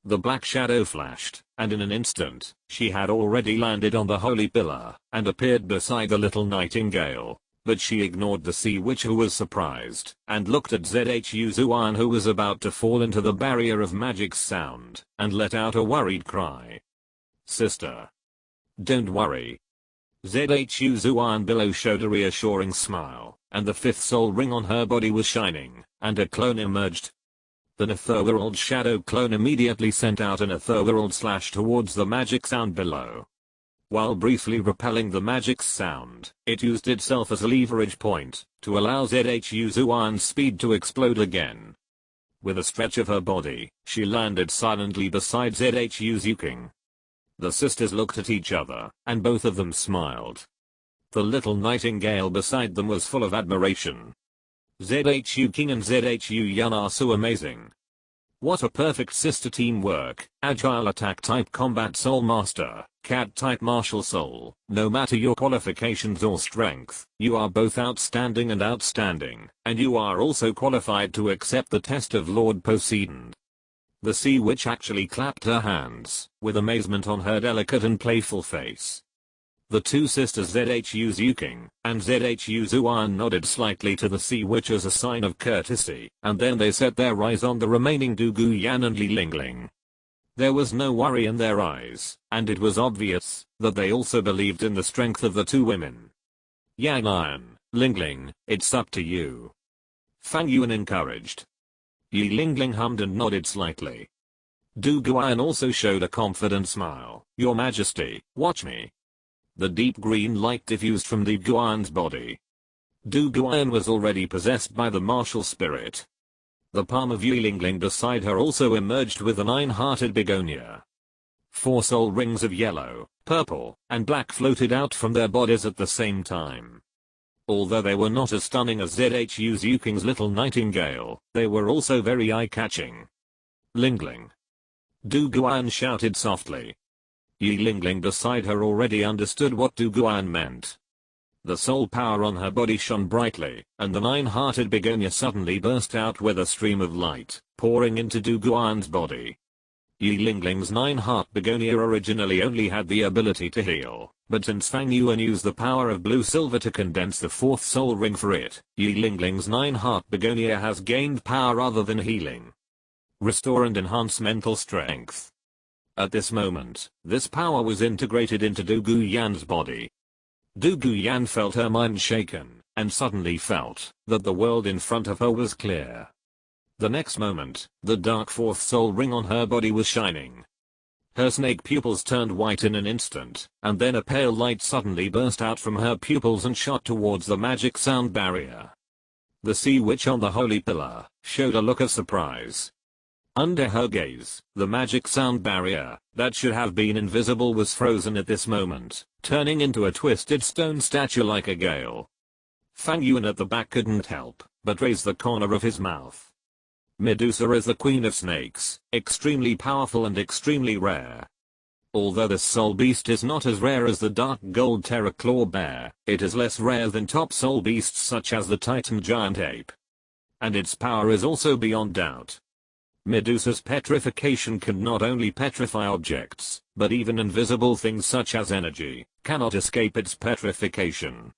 The black shadow flashed, and in an instant, she had already landed on the holy pillar, and appeared beside the little nightingale. But she ignored the sea witch who was surprised, and looked at Zhu Zuan who was about to fall into the barrier of magic sound, and let out a worried cry. Sister. Don't worry. Zhu Zuan below showed a reassuring smile, and the fifth soul ring on her body was shining, and a clone emerged. The netherworld shadow clone immediately sent out a netherworld slash towards the magic sound below. While briefly repelling the magic sound, it used itself as a leverage point to allow Zhu Zuan's speed to explode again. With a stretch of her body, she landed silently beside Zhu Zuking. The sisters looked at each other, and both of them smiled. The little nightingale beside them was full of admiration. Zhu King and Zhu Yuan are so amazing. What a perfect sister teamwork, agile attack type combat soul master, cat type martial soul. No matter your qualifications or strength, you are both outstanding, and you are also qualified to accept the test of Lord Poseidon. The sea witch actually clapped her hands, with amazement on her delicate and playful face. The two sisters Zhu Zuking and Zhu Zuan nodded slightly to the sea witch as a sign of courtesy, and then they set their eyes on the remaining Douluo Yan and Li Lingling. There was no worry in their eyes, and it was obvious that they also believed in the strength of the two women. Yan Yan, Lingling, it's up to you. Fang Yuan encouraged. Li Lingling hummed and nodded slightly. Douluo Yan also showed a confident smile. Your Majesty, watch me. The deep green light diffused from Douluo Yan's body. Douluo Yan was already possessed by the martial spirit. The palm of Li Lingling beside her also emerged with a nine-hearted begonia. 4 soul rings of yellow, purple, and black floated out from their bodies at the same time. Although they were not as stunning as Zhu Zuking's little nightingale, they were also very eye-catching. Lingling. Douluo Yan shouted softly. Li Lingling beside her already understood what Douluo Yan meant. The soul power on her body shone brightly, and the nine-hearted begonia suddenly burst out with a stream of light, pouring into Douluo Yan's body. Yi Lingling's 9-heart begonia originally only had the ability to heal, but since Fang Yuan used the power of blue silver to condense the 4th soul ring for it, Yi Lingling's 9-heart begonia has gained power other than healing. Restore and enhance mental strength. At this moment, this power was integrated into Douluo Yan's body. Douluo Yan felt her mind shaken, and suddenly felt that the world in front of her was clear. The next moment, the dark 4th soul ring on her body was shining. Her snake pupils turned white in an instant, and then a pale light suddenly burst out from her pupils and shot towards the magic sound barrier. The sea witch on the holy pillar showed a look of surprise. Under her gaze, the magic sound barrier, that should have been invisible, was frozen at this moment, turning into a twisted stone statue like a gale. Fang Yuan at the back couldn't help but raise the corner of his mouth. Medusa is the queen of snakes, extremely powerful and extremely rare. Although this soul beast is not as rare as the dark gold terror claw bear, it is less rare than top soul beasts such as the titan giant ape. And its power is also beyond doubt. Medusa's petrification can not only petrify objects, but even invisible things such as energy cannot escape its petrification.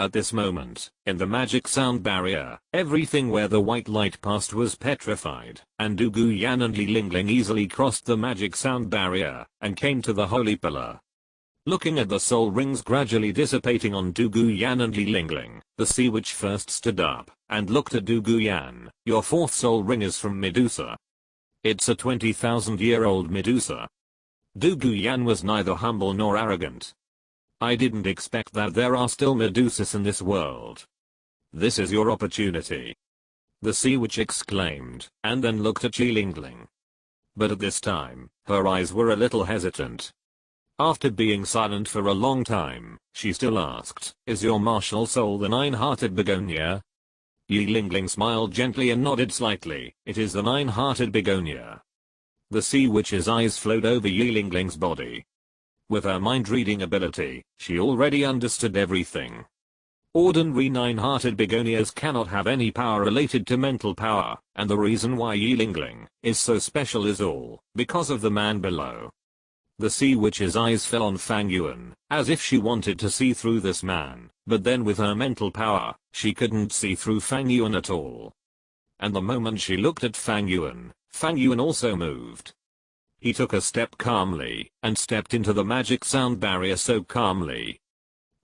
At this moment, in the magic sound barrier, everything where the white light passed was petrified, and Douluo Yan and Yi Lingling easily crossed the magic sound barrier and came to the holy pillar. Looking at the soul rings gradually dissipating on Douluo Yan and Yi Lingling, the sea witch first stood up and looked at Douluo Yan. Your 4th soul ring is from Medusa. It's a 20,000-year-old Medusa. Douluo Yan was neither humble nor arrogant. I didn't expect that there are still Medusas in this world. This is your opportunity. The sea witch exclaimed, and then looked at Yi Lingling. But at this time, her eyes were a little hesitant. After being silent for a long time, she still asked, is your martial soul the 9-hearted begonia? Yi Lingling smiled gently and nodded slightly. It is the 9-hearted begonia. The sea witch's eyes flowed over Yi Lingling's body. With her mind-reading ability, she already understood everything. Ordinary 9-hearted begonias cannot have any power related to mental power, and the reason why Yi Lingling is so special is all because of the man below. The sea witch's eyes fell on Fang Yuan, as if she wanted to see through this man, but then with her mental power, she couldn't see through Fang Yuan at all. And the moment she looked at Fang Yuan also moved. He took a step calmly, and stepped into the magic sound barrier so calmly.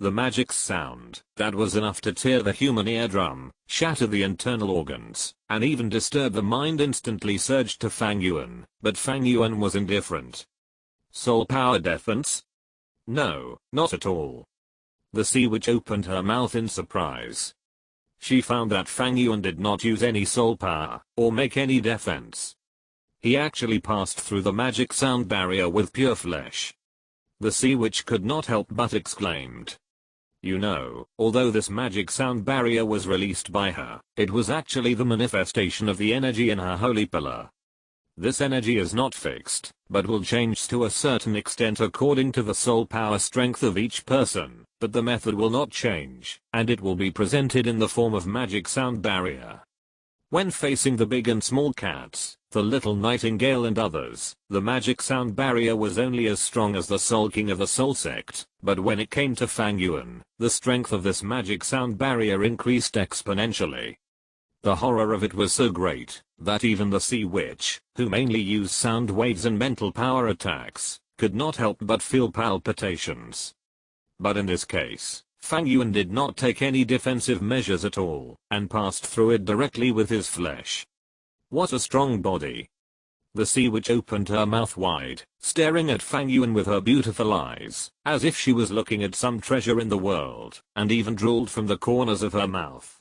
The magic sound, that was enough to tear the human eardrum, shatter the internal organs, and even disturb the mind instantly surged to Fang Yuan, but Fang Yuan was indifferent. Soul power defense? No, not at all. The sea witch opened her mouth in surprise. She found that Fang Yuan did not use any soul power, or make any defense. He actually passed through the magic sound barrier with pure flesh. The sea witch could not help but exclaimed. You know, although this magic sound barrier was released by her, it was actually the manifestation of the energy in her holy pillar. This energy is not fixed, but will change to a certain extent according to the soul power strength of each person, but the method will not change, and it will be presented in the form of magic sound barrier. When facing the big and small cats, the little nightingale and others, the magic sound barrier was only as strong as the soul king of the soul sect, but when it came to Fang Yuan, the strength of this magic sound barrier increased exponentially. The horror of it was so great, that even the sea witch, who mainly used sound waves and mental power attacks, could not help but feel palpitations. But in this case, Fang Yuan did not take any defensive measures at all, and passed through it directly with his flesh. What a strong body. The sea witch opened her mouth wide, staring at Fang Yuan with her beautiful eyes, as if she was looking at some treasure in the world, and even drooled from the corners of her mouth.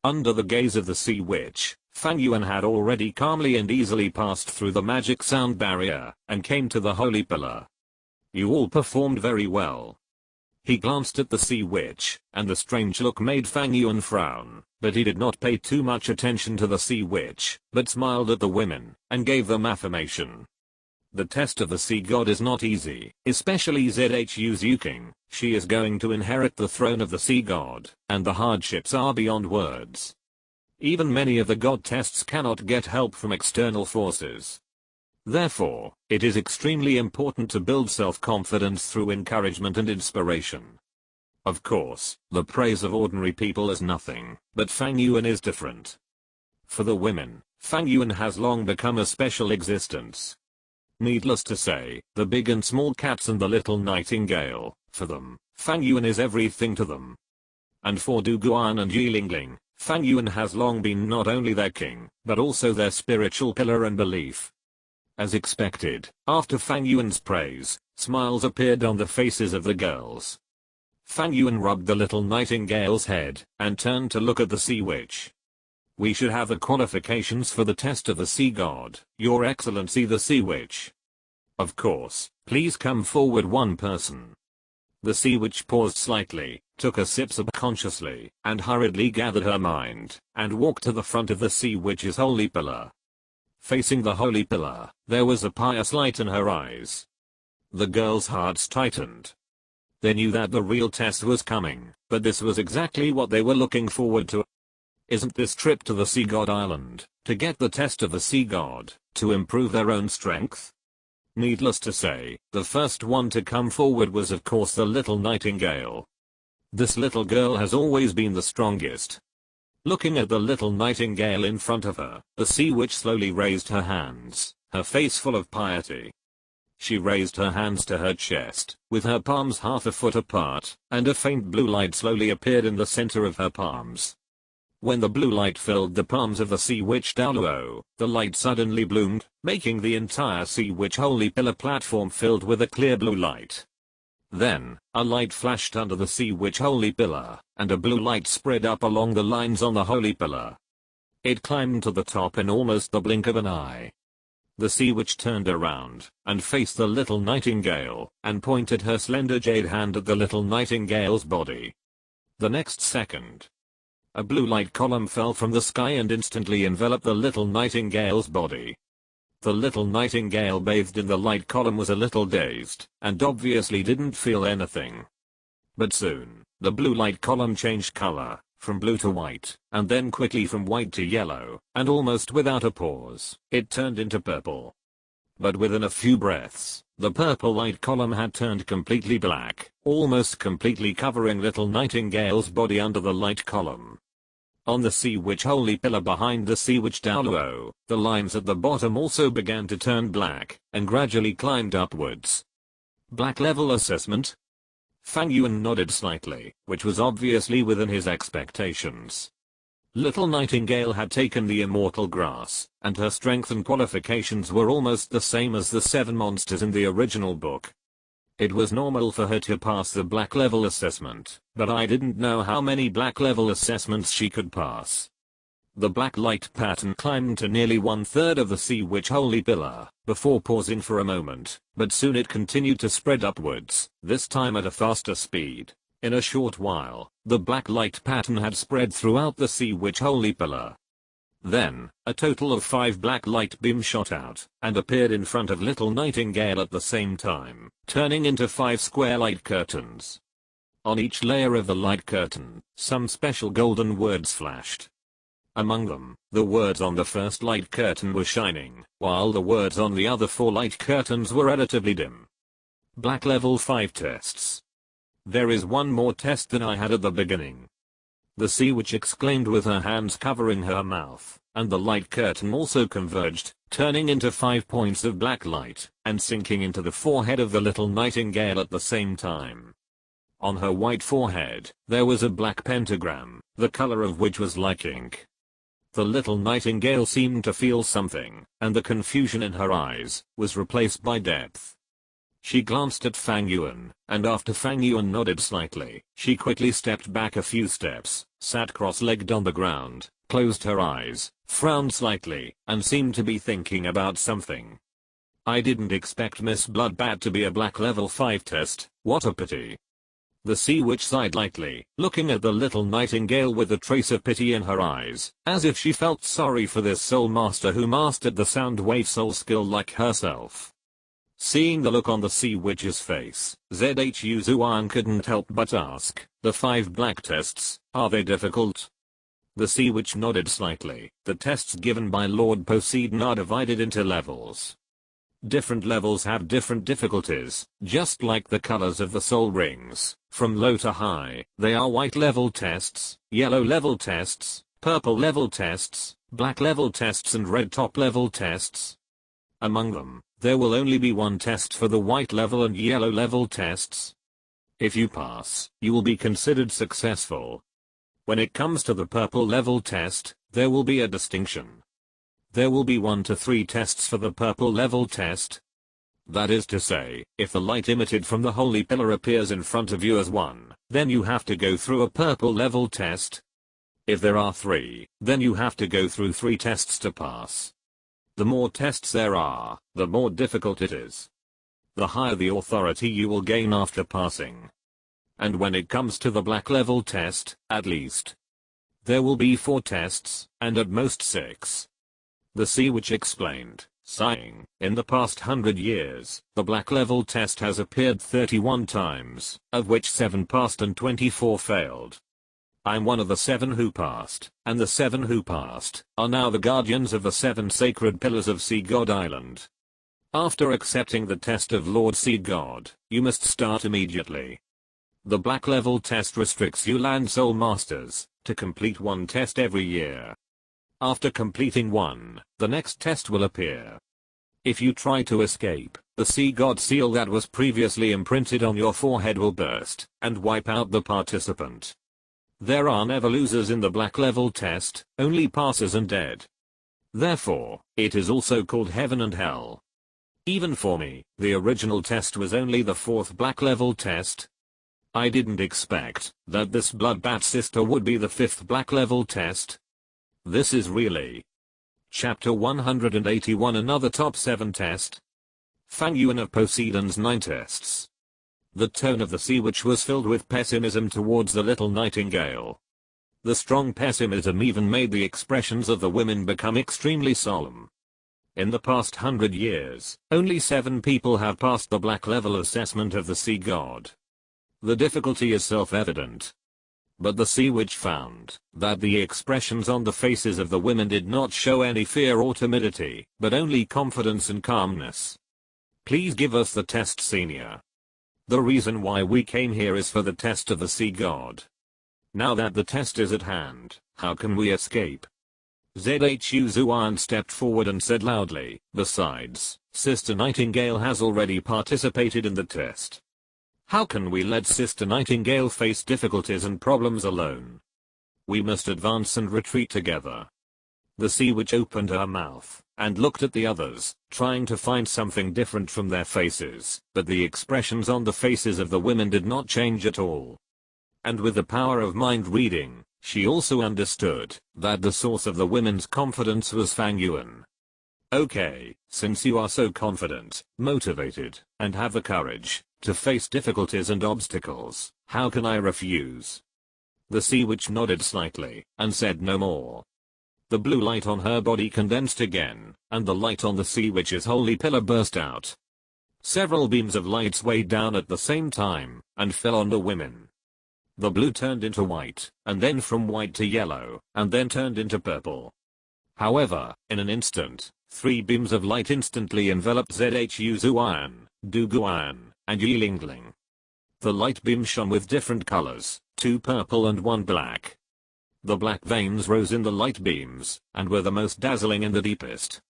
Under the gaze of the sea witch, Fang Yuan had already calmly and easily passed through the magic sound barrier, and came to the holy pillar. You all performed very well. He glanced at the sea witch, and the strange look made Fang Yuan frown, but he did not pay too much attention to the sea witch, but smiled at the women, and gave them affirmation. The test of the sea god is not easy, especially Zhu Zuking. She is going to inherit the throne of the sea god, and the hardships are beyond words. Even many of the god tests cannot get help from external forces. Therefore, it is extremely important to build self-confidence through encouragement and inspiration. Of course, the praise of ordinary people is nothing, but Fang Yuan is different. For the women, Fang Yuan has long become a special existence. Needless to say, the big and small cats and the little nightingale, for them, Fang Yuan is everything to them. And for Du Guan and Yilingling, Fang Yuan has long been not only their king, but also their spiritual pillar and belief. As expected, after Fang Yuan's praise, smiles appeared on the faces of the girls. Fang Yuan rubbed the little nightingale's head, and turned to look at the sea witch. We should have the qualifications for the test of the sea god, Your Excellency the sea witch. Of course, please come forward one person. The sea witch paused slightly, took a sip subconsciously, and hurriedly gathered her mind, and walked to the front of the sea witch's holy pillar. Facing the holy pillar, there was a pious light in her eyes. The girls' hearts tightened. They knew that the real test was coming, but this was exactly what they were looking forward to. Isn't this trip to the Sea God Island, to get the test of the Sea God, to improve their own strength? Needless to say, the first one to come forward was of course the little nightingale. This little girl has always been the strongest. Looking at the little nightingale in front of her, the sea witch slowly raised her hands, her face full of piety. She raised her hands to her chest, with her palms half a foot apart, and a faint blue light slowly appeared in the center of her palms. When the blue light filled the palms of the sea witch Douluo, the light suddenly bloomed, making the entire sea witch holy pillar platform filled with a clear blue light. Then, a light flashed under the sea witch holy pillar, and a blue light spread up along the lines on the holy pillar. It climbed to the top in almost the blink of an eye. The sea witch turned around, and faced the little nightingale, and pointed her slender jade hand at the little nightingale's body. The next second, a blue light column fell from the sky and instantly enveloped the little nightingale's body. The little nightingale bathed in the light column was a little dazed, and obviously didn't feel anything. But soon, the blue light column changed color, from blue to white, and then quickly from white to yellow, and almost without a pause, it turned into purple. But within a few breaths, the purple light column had turned completely black, almost completely covering little nightingale's body under the light column. On the sea witch holy pillar behind the sea witch Douluo, the lines at the bottom also began to turn black, and gradually climbed upwards. Black level assessment? Fang Yuan nodded slightly, which was obviously within his expectations. Little Nightingale had taken the immortal grass, and her strength and qualifications were almost the same as the 7 monsters in the original book. It was normal for her to pass the black level assessment, but I didn't know how many black level assessments she could pass. The black light pattern climbed to nearly 1/3 of the sea witch holy pillar, before pausing for a moment, but soon it continued to spread upwards, this time at a faster speed. In a short while, the black light pattern had spread throughout the sea witch holy pillar. Then, a total of 5 black light beams shot out, and appeared in front of little Nightingale at the same time, turning into 5 square light curtains. On each layer of the light curtain, some special golden words flashed. Among them, the words on the first light curtain were shining, while the words on the other 4 light curtains were relatively dim. Black level 5 tests. There is one more test than I had at the beginning. The sea witch exclaimed with her hands covering her mouth, and the light curtain also converged, turning into 5 points of black light, and sinking into the forehead of the little Nightingale at the same time. On her white forehead, there was a black pentagram, the color of which was like ink. The little Nightingale seemed to feel something, and the confusion in her eyes was replaced by depth. She glanced at Fang Yuan, and after Fang Yuan nodded slightly, she quickly stepped back a few steps, sat cross-legged on the ground, closed her eyes, frowned slightly, and seemed to be thinking about something. I didn't expect Miss Bloodbat to be a black level 5 test, what a pity. The sea witch sighed lightly, looking at the little Nightingale with a trace of pity in her eyes, as if she felt sorry for this soul master who mastered the sound wave soul skill like herself. Seeing the look on the sea witch's face, Zhu Zuan couldn't help but ask, the 5 black tests, are they difficult? The sea witch nodded slightly. The tests given by Lord Poseidon are divided into levels. Different levels have different difficulties, just like the colors of the soul rings. From low to high, they are white level tests, yellow level tests, purple level tests, black level tests and red top level tests. Among them, there will only be one test for the white level and yellow level tests. If you pass, you will be considered successful. When it comes to the purple level test, there will be a distinction. There will be 1 to 3 tests for the purple level test. That is to say, if the light emitted from the holy pillar appears in front of you as 1, then you have to go through a purple level test. If there are 3, then you have to go through 3 tests to pass. The more tests there are, the more difficult it is. The higher the authority you will gain after passing. And when it comes to the black level test, at least, there will be 4 tests, and at most 6. The sea witch explained, sighing, in the past 100 years, the black level test has appeared 31 times, of which 7 passed and 24 failed. I'm one of the 7 who passed, and the 7 who passed are now the guardians of the 7 sacred pillars of Sea God Island. After accepting the test of Lord Sea God, you must start immediately. The black level test restricts you land soul masters to complete 1 test every year. After completing 1, the next test will appear. If you try to escape, the Sea God seal that was previously imprinted on your forehead will burst and wipe out the participant. There are never losers in the black level test, only passers and dead. Therefore, it is also called heaven and hell. Even for me, the original test was only the 4th black level test. I didn't expect that this bloodbath sister would be the 5th black level test. This is really Chapter 181, another top 7 test. Fang Yuan of Poseidon's 9 tests. The tone of the sea witch was filled with pessimism towards the little nightingale. The strong pessimism even made the expressions of the women become extremely solemn. In the past 100 years, only 7 people have passed the black level assessment of the sea god. The difficulty is self-evident. But the sea witch found that the expressions on the faces of the women did not show any fear or timidity, but only confidence and calmness. Please give us the test, senior. The reason why we came here is for the test of the sea god. Now that the test is at hand, how can we escape? Zhu Zuan stepped forward and said loudly, besides, Sister Nightingale has already participated in the test. How can we let Sister Nightingale face difficulties and problems alone? We must advance and retreat together. The sea witch opened her mouth and looked at the others, trying to find something different from their faces, but the expressions on the faces of the women did not change at all. And with the power of mind reading, she also understood that the source of the women's confidence was Fang Yuan. Okay, since you are so confident, motivated, and have the courage to face difficulties and obstacles, how can I refuse? The sea witch nodded slightly and said no more. The blue light on her body condensed again, and the light on the sea witch's holy pillar burst out. Several beams of light swayed down at the same time and fell on the women. The blue turned into white, and then from white to yellow, and then turned into purple. However, in an instant, 3 beams of light instantly enveloped Zhu Zuan, Duguan, and Yilingling. The light beams shone with different colors, 2 purple and 1 black. The black veins rose in the light beams, and were the most dazzling and the deepest.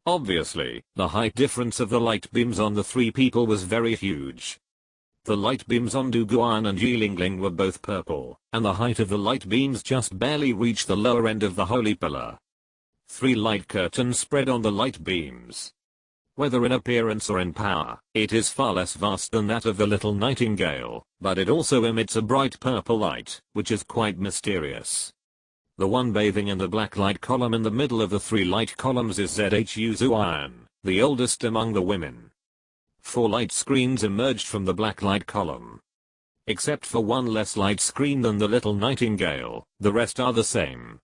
Obviously, the height difference of the light beams on the 3 people was very huge. The light beams on Duguan and Yilingling were both purple, and the height of the light beams just barely reached the lower end of the holy pillar. 3 light curtains spread on the light beams. Whether in appearance or in power, it is far less vast than that of the little nightingale, but it also emits a bright purple light, which is quite mysterious. The one bathing in the black light column in the middle of the 3 light columns is Zhu Zuan, the oldest among the women. 4 light screens emerged from the black light column. Except for 1 less light screen than the little nightingale, the rest are the same.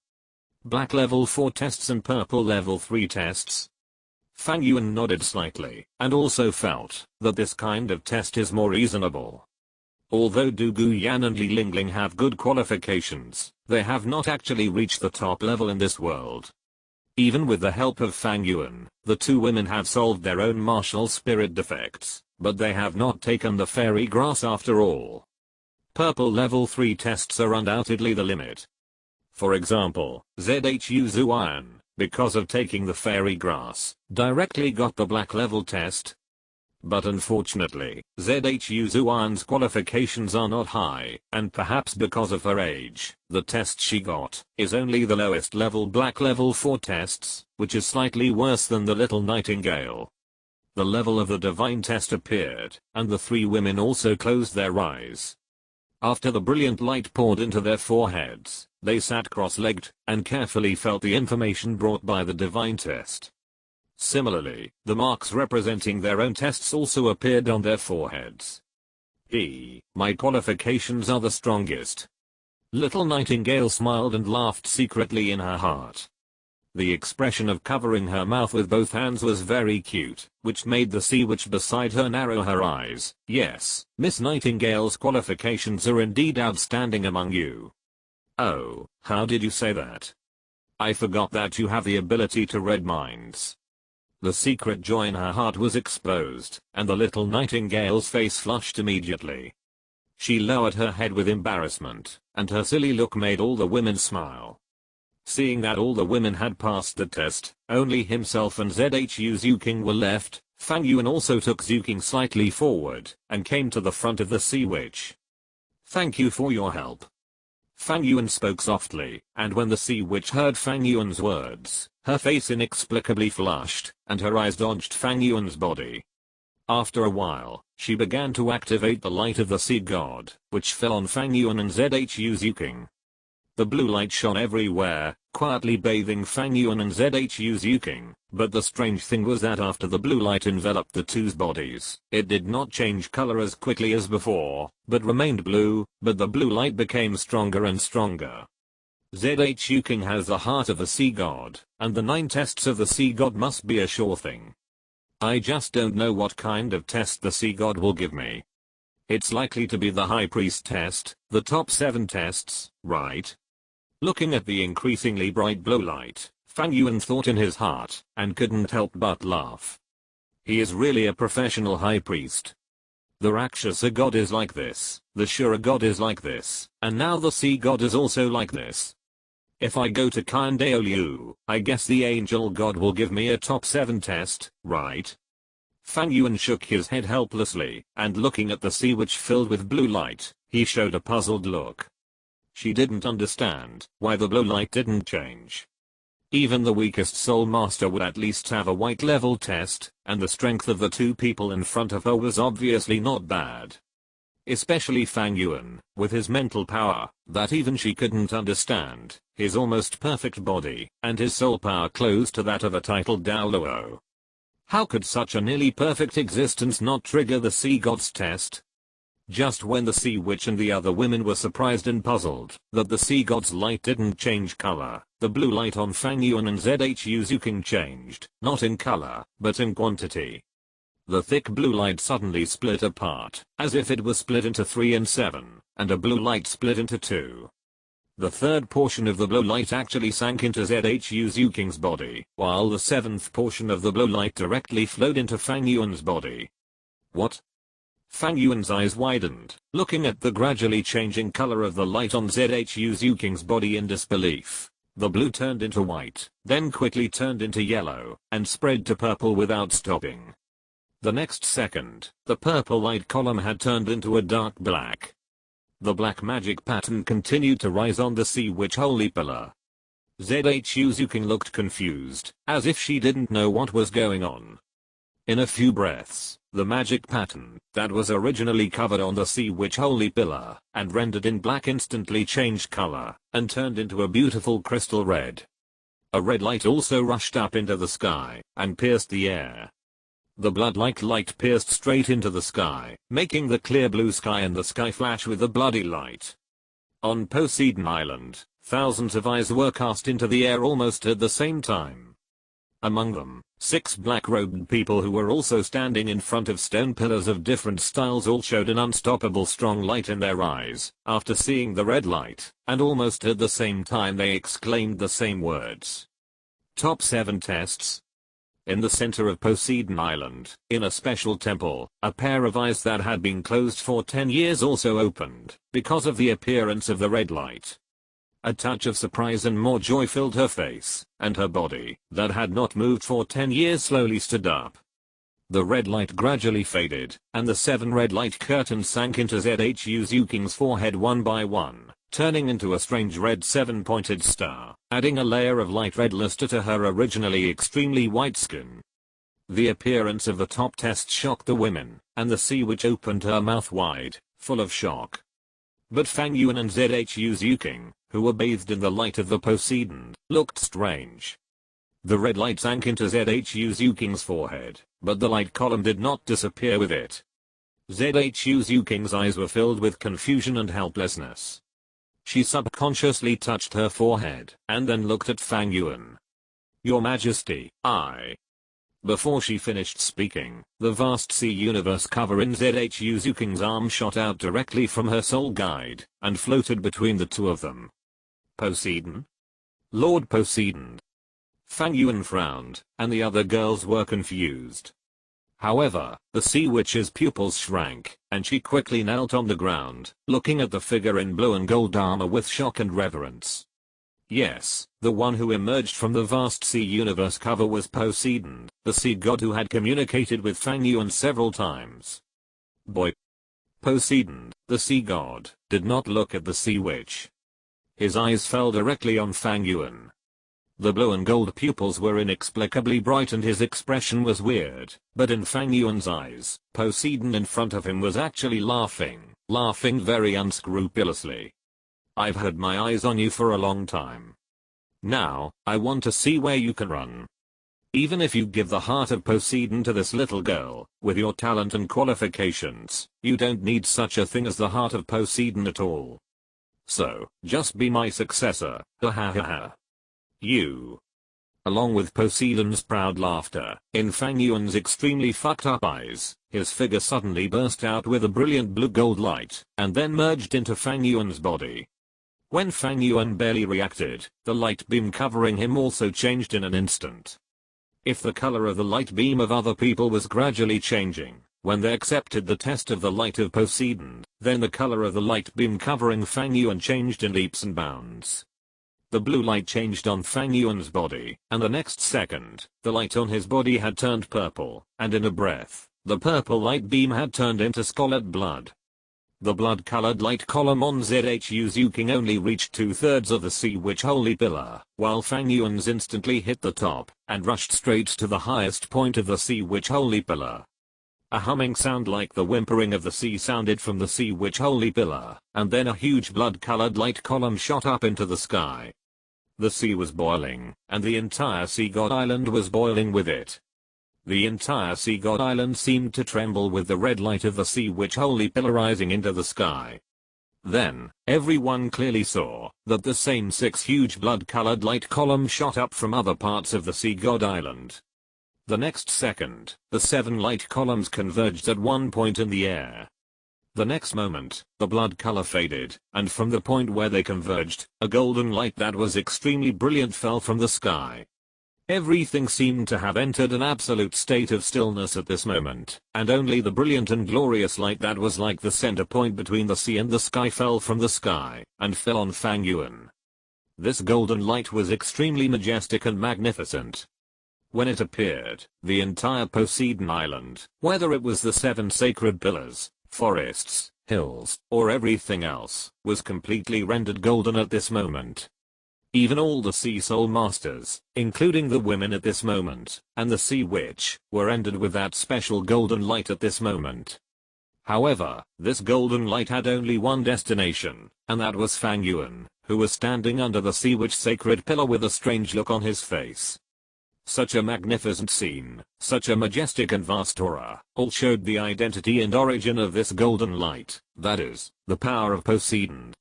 Black level 4 tests and purple level 3 tests. Fang Yuan nodded slightly, and also felt that this kind of test is more reasonable. Although Du Guyan and Li Lingling have good qualifications, they have not actually reached the top level in this world. Even with the help of Fang Yuan, the two women have solved their own martial spirit defects, but they have not taken the fairy grass after all. Purple level 3 tests are undoubtedly the limit. For example, Zhu Zuan, because of taking the fairy grass, directly got the black level test. But unfortunately, Zhu Zuan's qualifications are not high, and perhaps because of her age, the test she got is only the lowest level black level 4 tests, which is slightly worse than the little nightingale. The level of the divine test appeared, and the three women also closed their eyes. After the brilliant light poured into their foreheads, they sat cross-legged, and carefully felt the information brought by the divine test. Similarly, the marks representing their own tests also appeared on their foreheads. My qualifications are the strongest. Little Nightingale smiled and laughed secretly in her heart. The expression of covering her mouth with both hands was very cute, which made the sea witch beside her narrow her eyes. Yes, Miss Nightingale's qualifications are indeed outstanding among you. Oh, how did you say that? I forgot that you have the ability to read minds. The secret joy in her heart was exposed, and the little Nightingale's face flushed immediately. She lowered her head with embarrassment, and her silly look made all the women smile. Seeing that all the women had passed the test, only himself and Zhu Zuking were left, Fang Yuan also took Zuking slightly forward, and came to the front of the sea witch. Thank you for your help. Fang Yuan spoke softly, and when the sea witch heard Fang Yuan's words, her face inexplicably flushed, and her eyes dodged Fang Yuan's body. After a while, she began to activate the light of the sea god, which fell on Fang Yuan and Zhu Zuking. The blue light shone everywhere, quietly bathing Fang Yuan and Zhu Zuking, but the strange thing was that after the blue light enveloped the two's bodies, it did not change color as quickly as before, but remained blue, but the blue light became stronger and stronger. Zhu Zuking has the heart of the sea god, and the 9 tests of the sea god must be a sure thing. I just don't know what kind of test the sea god will give me. It's likely to be the high priest test, the top 7 tests, right? Looking at the increasingly bright blue light, Fang Yuan thought in his heart, and couldn't help but laugh. He is really a professional high priest. The Rakshasa god is like this, the Shura god is like this, and now the sea god is also like this. If I go to Douluo, I guess the angel god will give me a top 7 test, right? Fang Yuan shook his head helplessly, and looking at the sea witch filled with blue light, he showed a puzzled look. She didn't understand why the blue light didn't change. Even the weakest soul master would at least have a white level test, and the strength of the two people in front of her was obviously not bad. Especially Fang Yuan, with his mental power, that even she couldn't understand, his almost perfect body, and his soul power close to that of a titled Douluo. How could such a nearly perfect existence not trigger the sea god's test? Just when the sea witch and the other women were surprised and puzzled that the sea god's light didn't change color, the blue light on Fang Yuan and Zhu Zuking changed, not in color, but in quantity. The thick blue light suddenly split apart, as if it was split into 3 and 7, and a blue light split into 2. The third portion of the blue light actually sank into Zhu Zuking's body, while the 7th portion of the blue light directly flowed into Fang Yuan's body. What? Fang Yuan's eyes widened, looking at the gradually changing color of the light on Zhu Zuking's body in disbelief. The blue turned into white, then quickly turned into yellow, and spread to purple without stopping. The next second, the purple light column had turned into a dark black. The black magic pattern continued to rise on the sea witch holy pillar. Zhu Zuking looked confused, as if she didn't know what was going on. In a few breaths, the magic pattern that was originally covered on the sea witch holy pillar and rendered in black instantly changed color and turned into a beautiful crystal red. A red light also rushed up into the sky and pierced the air. The blood-like light pierced straight into the sky, making the clear blue sky and the sky flash with the bloody light. On Poseidon Island, thousands of eyes were cast into the air almost at the same time. Among them, 6 black-robed people who were also standing in front of stone pillars of different styles all showed an unstoppable strong light in their eyes after seeing the red light, and almost at the same time they exclaimed the same words. Top 7 tests. In the center of Poseidon Island, in a special temple, a pair of eyes that had been closed for 10 years also opened, because of the appearance of the red light. A touch of surprise and more joy filled her face, and her body, that had not moved for 10 years slowly stood up. The red light gradually faded, and the 7 red light curtains sank into ZHU Zuking's forehead one by one, turning into a strange red 7-pointed star, adding a layer of light red luster to her originally extremely white skin. The appearance of the top test shocked the women, and the sea witch opened her mouth wide, full of shock. But Fang Yuan and ZHU Zuking, who were bathed in the light of the Poseidon, looked strange. The red light sank into ZHU Zuking's forehead, but the light column did not disappear with it. ZHU Zuking's eyes were filled with confusion and helplessness. She subconsciously touched her forehead, and then looked at Fang Yuan. "Your Majesty, I..." Before she finished speaking, the vast sea universe cover in ZHU Zuking's arm shot out directly from her soul guide, and floated between the two of them. "Poseidon? Lord Poseidon?" Fang Yuan frowned, and the other girls were confused. However, the sea witch's pupils shrank, and she quickly knelt on the ground, looking at the figure in blue and gold armor with shock and reverence. Yes, the one who emerged from the vast sea universe cover was Poseidon, the sea god who had communicated with Fang Yuan several times. Boy! Poseidon, the sea god, did not look at the sea witch. His eyes fell directly on Fang Yuan. The blue and gold pupils were inexplicably bright and his expression was weird, but in Fang Yuan's eyes, Poseidon in front of him was actually laughing very unscrupulously. "I've had my eyes on you for a long time. Now, I want to see where you can run. Even if you give the heart of Poseidon to this little girl, with your talent and qualifications, you don't need such a thing as the heart of Poseidon at all. So, just be my successor, ha ha ha ha. You." Along with Poseidon's proud laughter, in Fang Yuan's extremely fucked up eyes, his figure suddenly burst out with a brilliant blue-gold light, and then merged into Fang Yuan's body. When Fang Yuan barely reacted, the light beam covering him also changed in an instant. If the color of the light beam of other people was gradually changing, when they accepted the test of the light of Poseidon, then the color of the light beam covering Fang Yuan changed in leaps and bounds. The blue light changed on Fang Yuan's body, and the next second, the light on his body had turned purple, and in a breath, the purple light beam had turned into scarlet blood. The blood-colored light column on ZHU Zuking only reached 2/3 of the sea witch holy pillar, while Fang Yuan's instantly hit the top, and rushed straight to the highest point of the sea witch holy pillar. A humming sound like the whimpering of the sea sounded from the sea witch holy pillar, and then a huge blood-colored light column shot up into the sky. The sea was boiling, and the entire sea god island was boiling with it. The entire sea god island seemed to tremble with the red light of the sea witch holy pillar rising into the sky. Then, everyone clearly saw that the same 6 huge blood-colored light columns shot up from other parts of the sea god island. The next second, the 7 light columns converged at one point in the air. The next moment, the blood color faded, and from the point where they converged, a golden light that was extremely brilliant fell from the sky. Everything seemed to have entered an absolute state of stillness at this moment, and only the brilliant and glorious light that was like the center point between the sea and the sky fell from the sky, and fell on Fang Yuan. This golden light was extremely majestic and magnificent. When it appeared, the entire Poseidon Island, whether it was the 7 sacred pillars, forests, hills, or everything else, was completely rendered golden at this moment. Even all the Sea Soul Masters, including the women at this moment, and the Sea Witch, were rendered with that special golden light at this moment. However, this golden light had only one destination, and that was Fang Yuan, who was standing under the Sea Witch sacred pillar with a strange look on his face. Such a magnificent scene, such a majestic and vast aura, all showed the identity and origin of this golden light, that is, the power of Poseidon.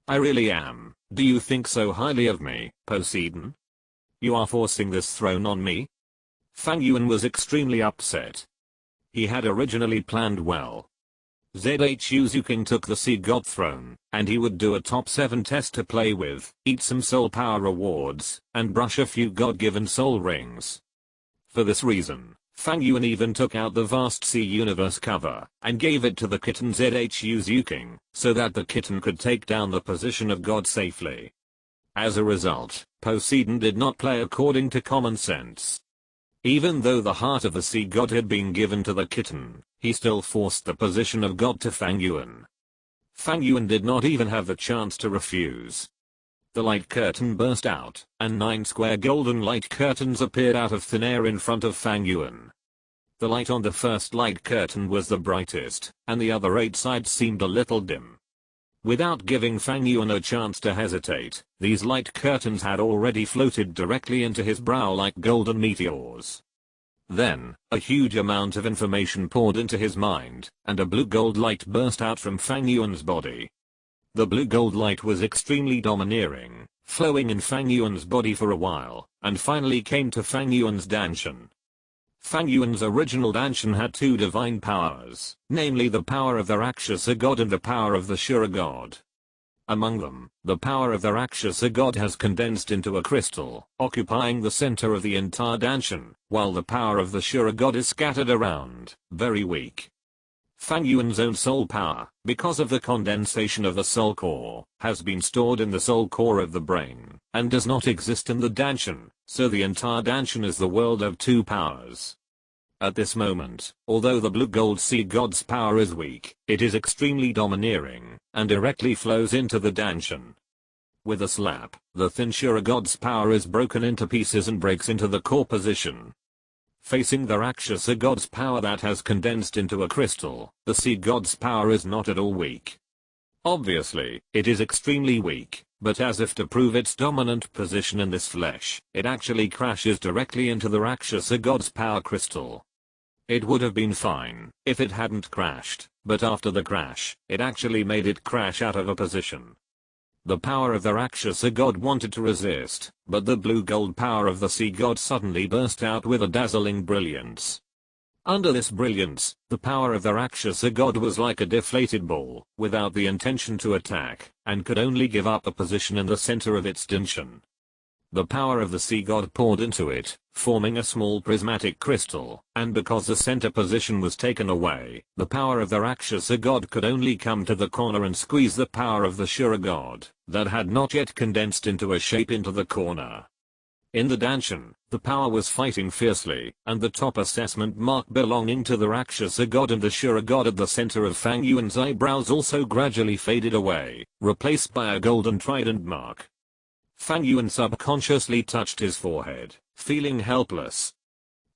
I really am. Do you think so highly of me, Poseidon? You are forcing this throne on me? Fang Yuan was extremely upset. He had originally planned well. ZHU Zuking took the Sea God throne, and he would do a top 7 test to play with, eat some soul power rewards, and brush a few God-given soul rings. For this reason, Fang Yuan even took out the vast sea universe cover, and gave it to the kitten ZHU Zuking, so that the kitten could take down the position of God safely. As a result, Poseidon did not play according to common sense. Even though the heart of the sea god had been given to the kitten, he still forced the position of God to Fang Yuan. Fang Yuan did not even have the chance to refuse. The light curtain burst out, and 9 square golden light curtains appeared out of thin air in front of Fang Yuan. The light on the first light curtain was the brightest, and the other 8 sides seemed a little dim. Without giving Fang Yuan a chance to hesitate, these light curtains had already floated directly into his brow like golden meteors. Then, a huge amount of information poured into his mind, and a blue-gold light burst out from Fang Yuan's body. The blue-gold light was extremely domineering, flowing in Fang Yuan's body for a while, and finally came to Fang Yuan's Danshan. Fang Yuan's original Danshan had 2 divine powers, namely the power of the Rakshasa god and the power of the Shura god. Among them, the power of the Rakshasa god has condensed into a crystal, occupying the center of the entire Danshan, while the power of the Shura god is scattered around, very weak. Fang Yuan's own soul power, because of the condensation of the soul core, has been stored in the soul core of the brain, and does not exist in the Danshan, so the entire Danshan is the world of 2 powers. At this moment, although the blue gold sea god's power is weak, it is extremely domineering, and directly flows into the Danshan. With a slap, the thin Shura god's power is broken into pieces and breaks into the core position. Facing the Rakshasa god's power that has condensed into a crystal, the sea god's power is not at all weak. Obviously, it is extremely weak, but as if to prove its dominant position in this flesh, it actually crashes directly into the Rakshasa god's power crystal. It would have been fine if it hadn't crashed, but after the crash, it actually made it crash out of a position. The power of the Rakshasa god wanted to resist, but the blue-gold power of the sea god suddenly burst out with a dazzling brilliance. Under this brilliance, the power of the Rakshasa god was like a deflated ball, without the intention to attack, and could only give up a position in the center of its Danshan. The power of the sea god poured into it, forming a small prismatic crystal, and because the center position was taken away, the power of the Rakshasa god could only come to the corner and squeeze the power of the Shura god, that had not yet condensed into a shape into the corner. In the Danshan, the power was fighting fiercely, and the top assessment mark belonging to the Rakshasa god and the Shura god at the center of Fang Yuan's eyebrows also gradually faded away, replaced by a golden trident mark. Fang Yuan subconsciously touched his forehead, feeling helpless.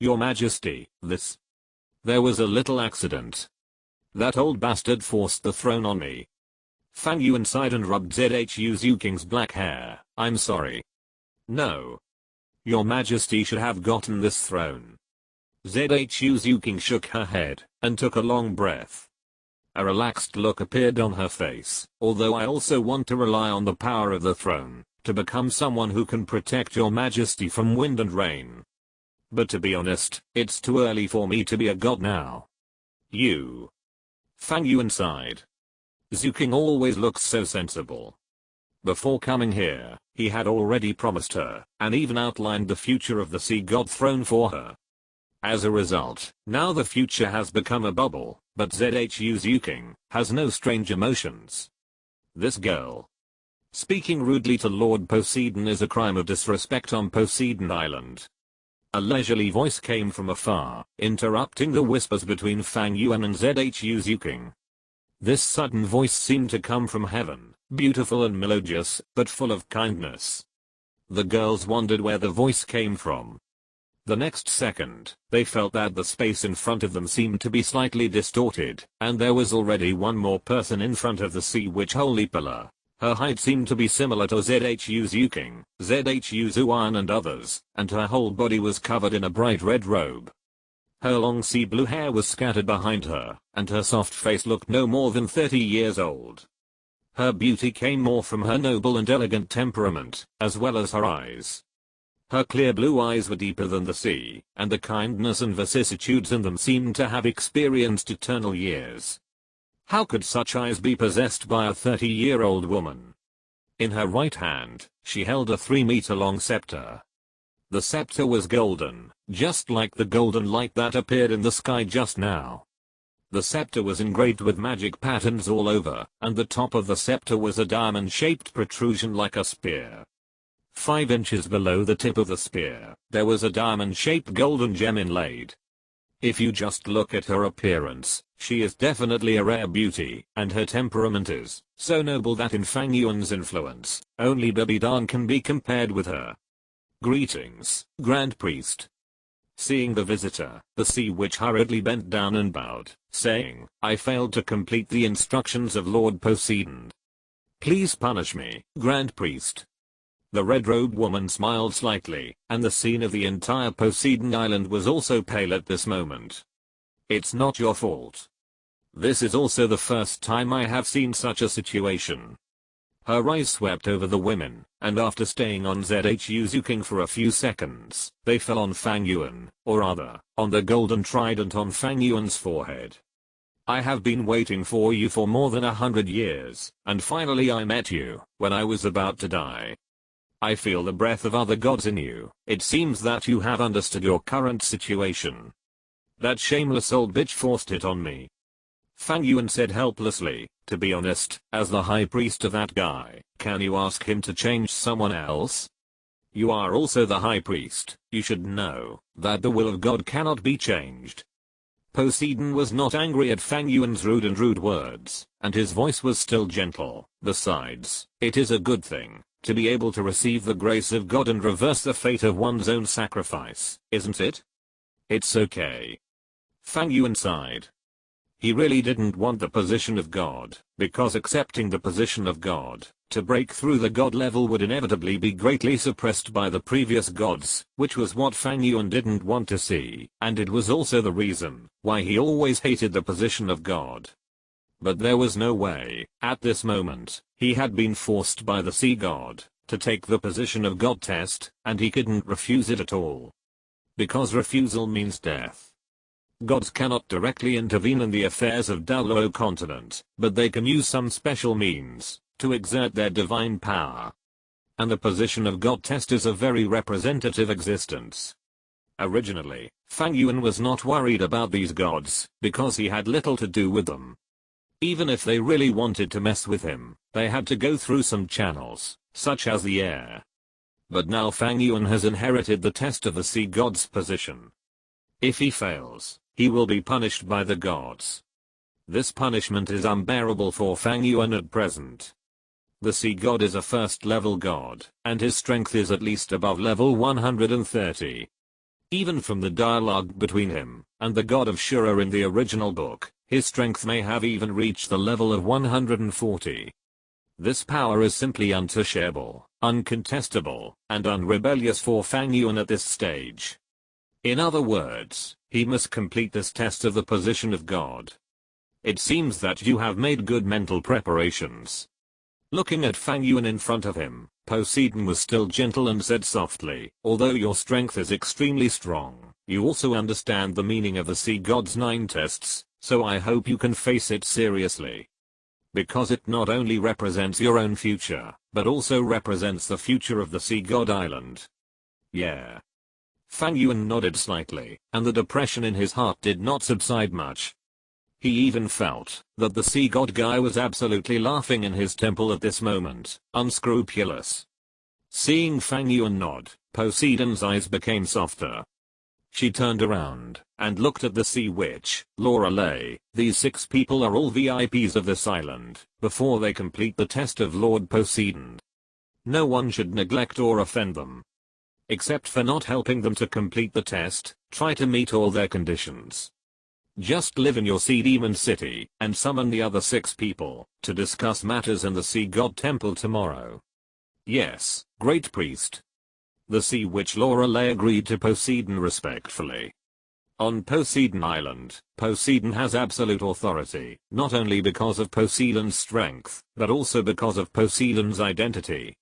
Your Majesty, this... There was a little accident. That old bastard forced the throne on me. Fang Yuan sighed and rubbed ZHU Zuking's black hair. I'm sorry. No. Your Majesty should have gotten this throne. ZHU Zuking shook her head, and took a long breath. A relaxed look appeared on her face, although I also want to rely on the power of the throne, to become someone who can protect your Majesty from wind and rain. But to be honest, it's too early for me to be a god now. You. Fang Yuan sighed. Zuking always looks so sensible. Before coming here, he had already promised her, and even outlined the future of the sea god throne for her. As a result, now the future has become a bubble, but ZHU Zuking has no strange emotions. This girl. Speaking rudely to Lord Poseidon is a crime of disrespect on Poseidon Island. A leisurely voice came from afar, interrupting the whispers between Fang Yuan and ZHU Zuking. This sudden voice seemed to come from heaven, beautiful and melodious, but full of kindness. The girls wondered where the voice came from. The next second, they felt that the space in front of them seemed to be slightly distorted, and there was already one more person in front of the sea witch holy pillar. Her height seemed to be similar to ZHU Zuking, ZHU Zuan and others, and her whole body was covered in a bright red robe. Her long sea blue hair was scattered behind her, and her soft face looked no more than 30 years old. Her beauty came more from her noble and elegant temperament, as well as her eyes. Her clear blue eyes were deeper than the sea, and the kindness and vicissitudes in them seemed to have experienced eternal years. How could such eyes be possessed by a 30-year-old woman? In her right hand, she held a 3-meter-long scepter. The scepter was golden, just like the golden light that appeared in the sky just now. The scepter was engraved with magic patterns all over, and the top of the scepter was a diamond-shaped protrusion like a spear. 5 inches below the tip of the spear, there was a diamond-shaped golden gem inlaid. If you just look at her appearance, she is definitely a rare beauty, and her temperament is so noble that in Fang Yuan's influence, only Babidan can be compared with her. Greetings, Grand Priest. Seeing the visitor, the sea witch hurriedly bent down and bowed, saying, I failed to complete the instructions of Lord Poseidon. Please punish me, Grand Priest. The red-robed woman smiled slightly, and the scene of the entire Poseidon Island was also pale at this moment. It's not your fault. This is also the first time I have seen such a situation. Her eyes swept over the women, and after staying on Zhu King for a few seconds, they fell on Fang Yuan, or rather, on the golden trident on Fang Yuan's forehead. I have been waiting for you for more than 100 years, and finally I met you, when I was about to die. I feel the breath of other gods in you. It seems that you have understood your current situation. That shameless old bitch forced it on me. Fang Yuan said helplessly, to be honest, as the high priest of that guy, can you ask him to change someone else? You are also the high priest, you should know, that the will of God cannot be changed. Poseidon was not angry at Fang Yuan's rude words, and his voice was still gentle. Besides, it is a good thing to be able to receive the grace of God and reverse the fate of one's own sacrifice, isn't it? It's okay. Fang Yuan sighed. He really didn't want the position of God, because accepting the position of God, to break through the God level would inevitably be greatly suppressed by the previous gods, which was what Fang Yuan didn't want to see, and it was also the reason why he always hated the position of God. But there was no way, at this moment, he had been forced by the sea god, to take the position of God test, and he couldn't refuse it at all. Because refusal means death. Gods cannot directly intervene in the affairs of Douluo Continent, but they can use some special means, to exert their divine power. And the position of God test is a very representative existence. Originally, Fang Yuan was not worried about these gods, because he had little to do with them. Even if they really wanted to mess with him, they had to go through some channels, such as the air. But now Fang Yuan has inherited the test of the sea god's position. If he fails, he will be punished by the gods. This punishment is unbearable for Fang Yuan at present. The sea god is a first-level god, and his strength is at least above level 130. Even from the dialogue between him and the god of Shura in the original book, his strength may have even reached the level of 140. This power is simply untouchable, uncontestable, and unrebellious for Fang Yuan at this stage. In other words, he must complete this test of the position of God. It seems that you have made good mental preparations. Looking at Fang Yuan in front of him, Poseidon was still gentle and said softly, although your strength is extremely strong, you also understand the meaning of the sea god's 9 tests, so I hope you can face it seriously. Because it not only represents your own future, but also represents the future of the sea god island. Yeah. Fang Yuan nodded slightly, and the depression in his heart did not subside much. He even felt that the sea god guy was absolutely laughing in his temple at this moment, unscrupulous. Seeing Fang Yuan nod, Poseidon's eyes became softer. She turned around and looked at the sea witch, Lorelei. These 6 people are all VIPs of this island, before they complete the test of Lord Poseidon. No one should neglect or offend them. Except for not helping them to complete the test, try to meet all their conditions. Just live in your sea demon city, and summon the other 6 people, to discuss matters in the sea god temple tomorrow. Yes, great priest. The sea witch Lorelei agreed to Poseidon respectfully. On Poseidon Island, Poseidon has absolute authority, not only because of Poseidon's strength, but also because of Poseidon's identity.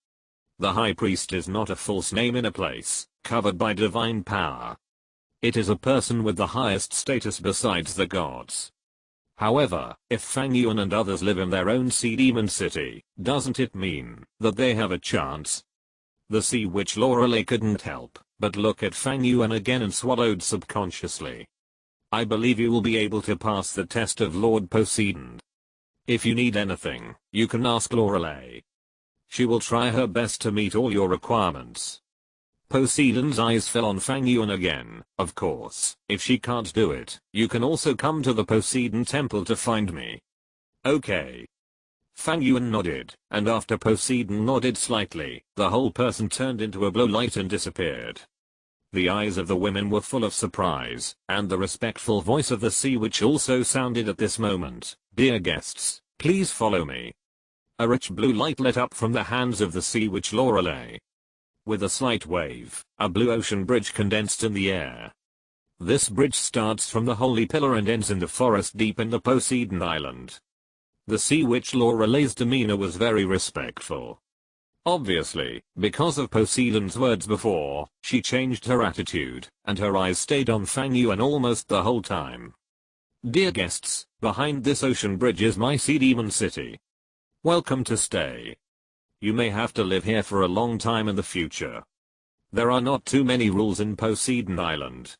The high priest is not a false name in a place, covered by divine power. It is a person with the highest status besides the gods. However, if Fang Yuan and others live in their own sea demon city, doesn't it mean that they have a chance? The sea witch Lorelei couldn't help but look at Fang Yuan again and swallowed subconsciously. I believe you will be able to pass the test of Lord Poseidon. If you need anything, you can ask Lorelei. She will try her best to meet all your requirements. Poseidon's eyes fell on Fang Yuan again. Of course, if she can't do it, you can also come to the Poseidon temple to find me. Okay. Fang Yuan nodded, and after Poseidon nodded slightly, the whole person turned into a blue light and disappeared. The eyes of the women were full of surprise, and the respectful voice of the sea witch also sounded at this moment. Dear guests, please follow me. A rich blue light lit up from the hands of the sea witch Lorelei. With a slight wave, a blue ocean bridge condensed in the air. This bridge starts from the Holy Pillar and ends in the forest deep in the Poseidon Island. The sea witch Lorelei's demeanor was very respectful. Obviously, because of Poseidon's words before, she changed her attitude, and her eyes stayed on Fang Yuan almost the whole time. Dear guests, behind this ocean bridge is my sea demon city. Welcome to stay. You may have to live here for a long time in the future. There are not too many rules in Poseidon Island.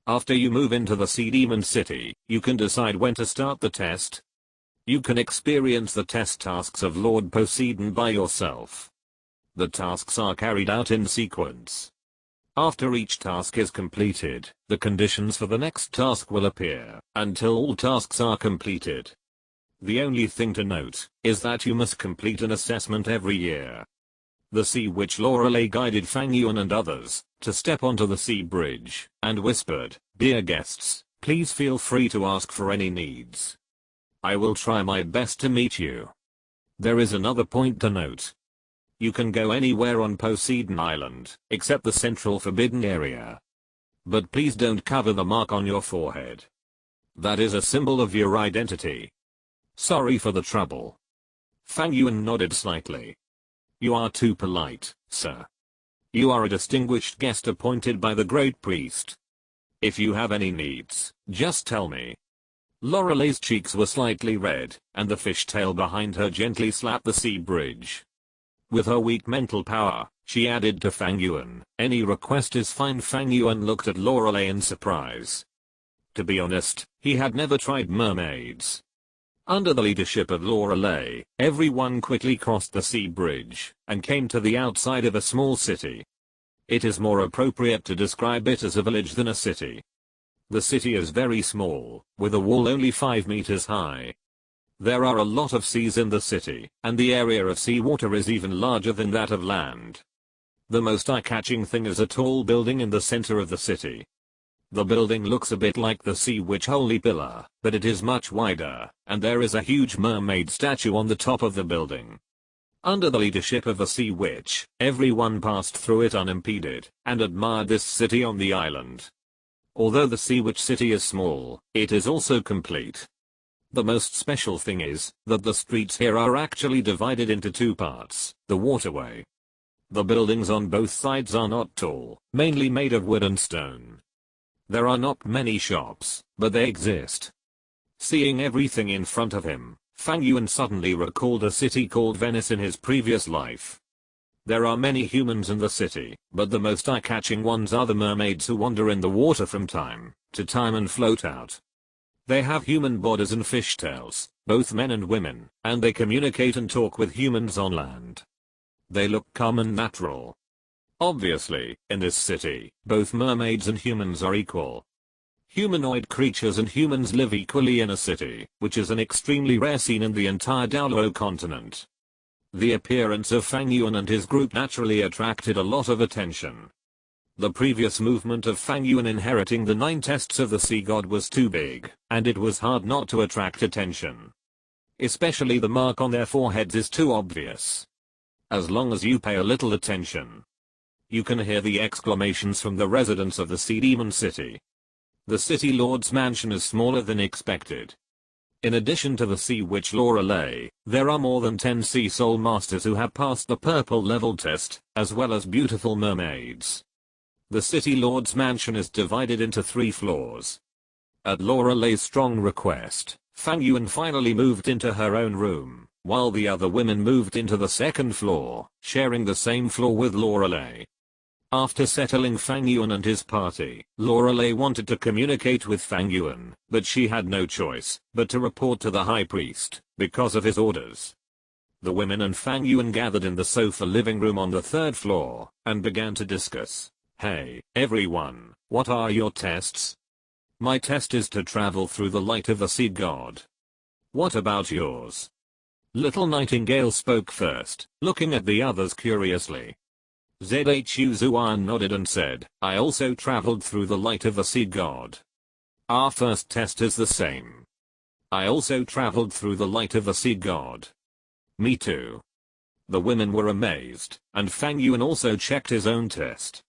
After you move into the sea demon city, you can decide when to start the test. You can experience the test tasks of Lord Poseidon by yourself. The tasks are carried out in sequence. After each task is completed, the conditions for the next task will appear, until all tasks are completed. The only thing to note is that you must complete an assessment every year. The sea witch Lorelei guided Fang Yuan and others to step onto the sea bridge and whispered, "Dear guests, please feel free to ask for any needs. I will try my best to meet you." There is another point to note. You can go anywhere on Poseidon Island, except the central forbidden area. But please don't cover the mark on your forehead. That is a symbol of your identity. Sorry for the trouble. Fang Yuan nodded slightly. You are too polite, sir. You are a distinguished guest appointed by the great priest. If you have any needs, just tell me. Lorelei's cheeks were slightly red, and the fishtail behind her gently slapped the sea bridge. With her weak mental power, she added to Fang Yuan, "Any request is fine." Fang Yuan looked at Lorelei in surprise. To be honest, he had never tried mermaids. Under the leadership of Lorelei, everyone quickly crossed the sea bridge and came to the outside of a small city. It is more appropriate to describe it as a village than a city. The city is very small, with a wall only 5 meters high. There are a lot of seas in the city, and the area of seawater is even larger than that of land. The most eye-catching thing is a tall building in the center of the city. The building looks a bit like the Sea Witch Holy Pillar, but it is much wider, and there is a huge mermaid statue on the top of the building. Under the leadership of the Sea Witch, everyone passed through it unimpeded, and admired this city on the island. Although the Sea Witch city is small, it is also complete. The most special thing is that the streets here are actually divided into 2 parts, the waterway. The buildings on both sides are not tall, mainly made of wood and stone. There are not many shops, but they exist. Seeing everything in front of him, Fang Yuan suddenly recalled a city called Venice in his previous life. There are many humans in the city, but the most eye-catching ones are the mermaids who wander in the water from time to time and float out. They have human bodies and fishtails, both men and women, and they communicate and talk with humans on land. They look calm and natural. Obviously, in this city, both mermaids and humans are equal. Humanoid creatures and humans live equally in a city, which is an extremely rare scene in the entire Douluo Continent. The appearance of Fang Yuan and his group naturally attracted a lot of attention. The previous movement of Fang Yuan inheriting the 9 tests of the sea god was too big, and it was hard not to attract attention. Especially the mark on their foreheads is too obvious. As long as you pay a little attention, you can hear the exclamations from the residents of the Sea Demon City. The City Lord's mansion is smaller than expected. In addition to the Sea Witch Lorelei, there are more than 10 Sea Soul Masters who have passed the purple level test, as well as beautiful mermaids. The City Lord's mansion is divided into 3 floors. At Lorelei's strong request, Fang Yuan finally moved into her own room, while the other women moved into the second floor, sharing the same floor with Lorelei. After settling Fang Yuan and his party, Lorelei wanted to communicate with Fang Yuan, but she had no choice but to report to the high priest, because of his orders. The women and Fang Yuan gathered in the sofa living room on the third floor, and began to discuss. Hey, everyone, what are your tests? My test is to travel through the light of the sea god. What about yours? Little Nightingale spoke first, looking at the others curiously. Zhu Zuan nodded and said, I also traveled through the light of the sea god. Our first test is the same. I also traveled through the light of the sea god. Me too. The women were amazed, and Fang Yuan also checked his own test.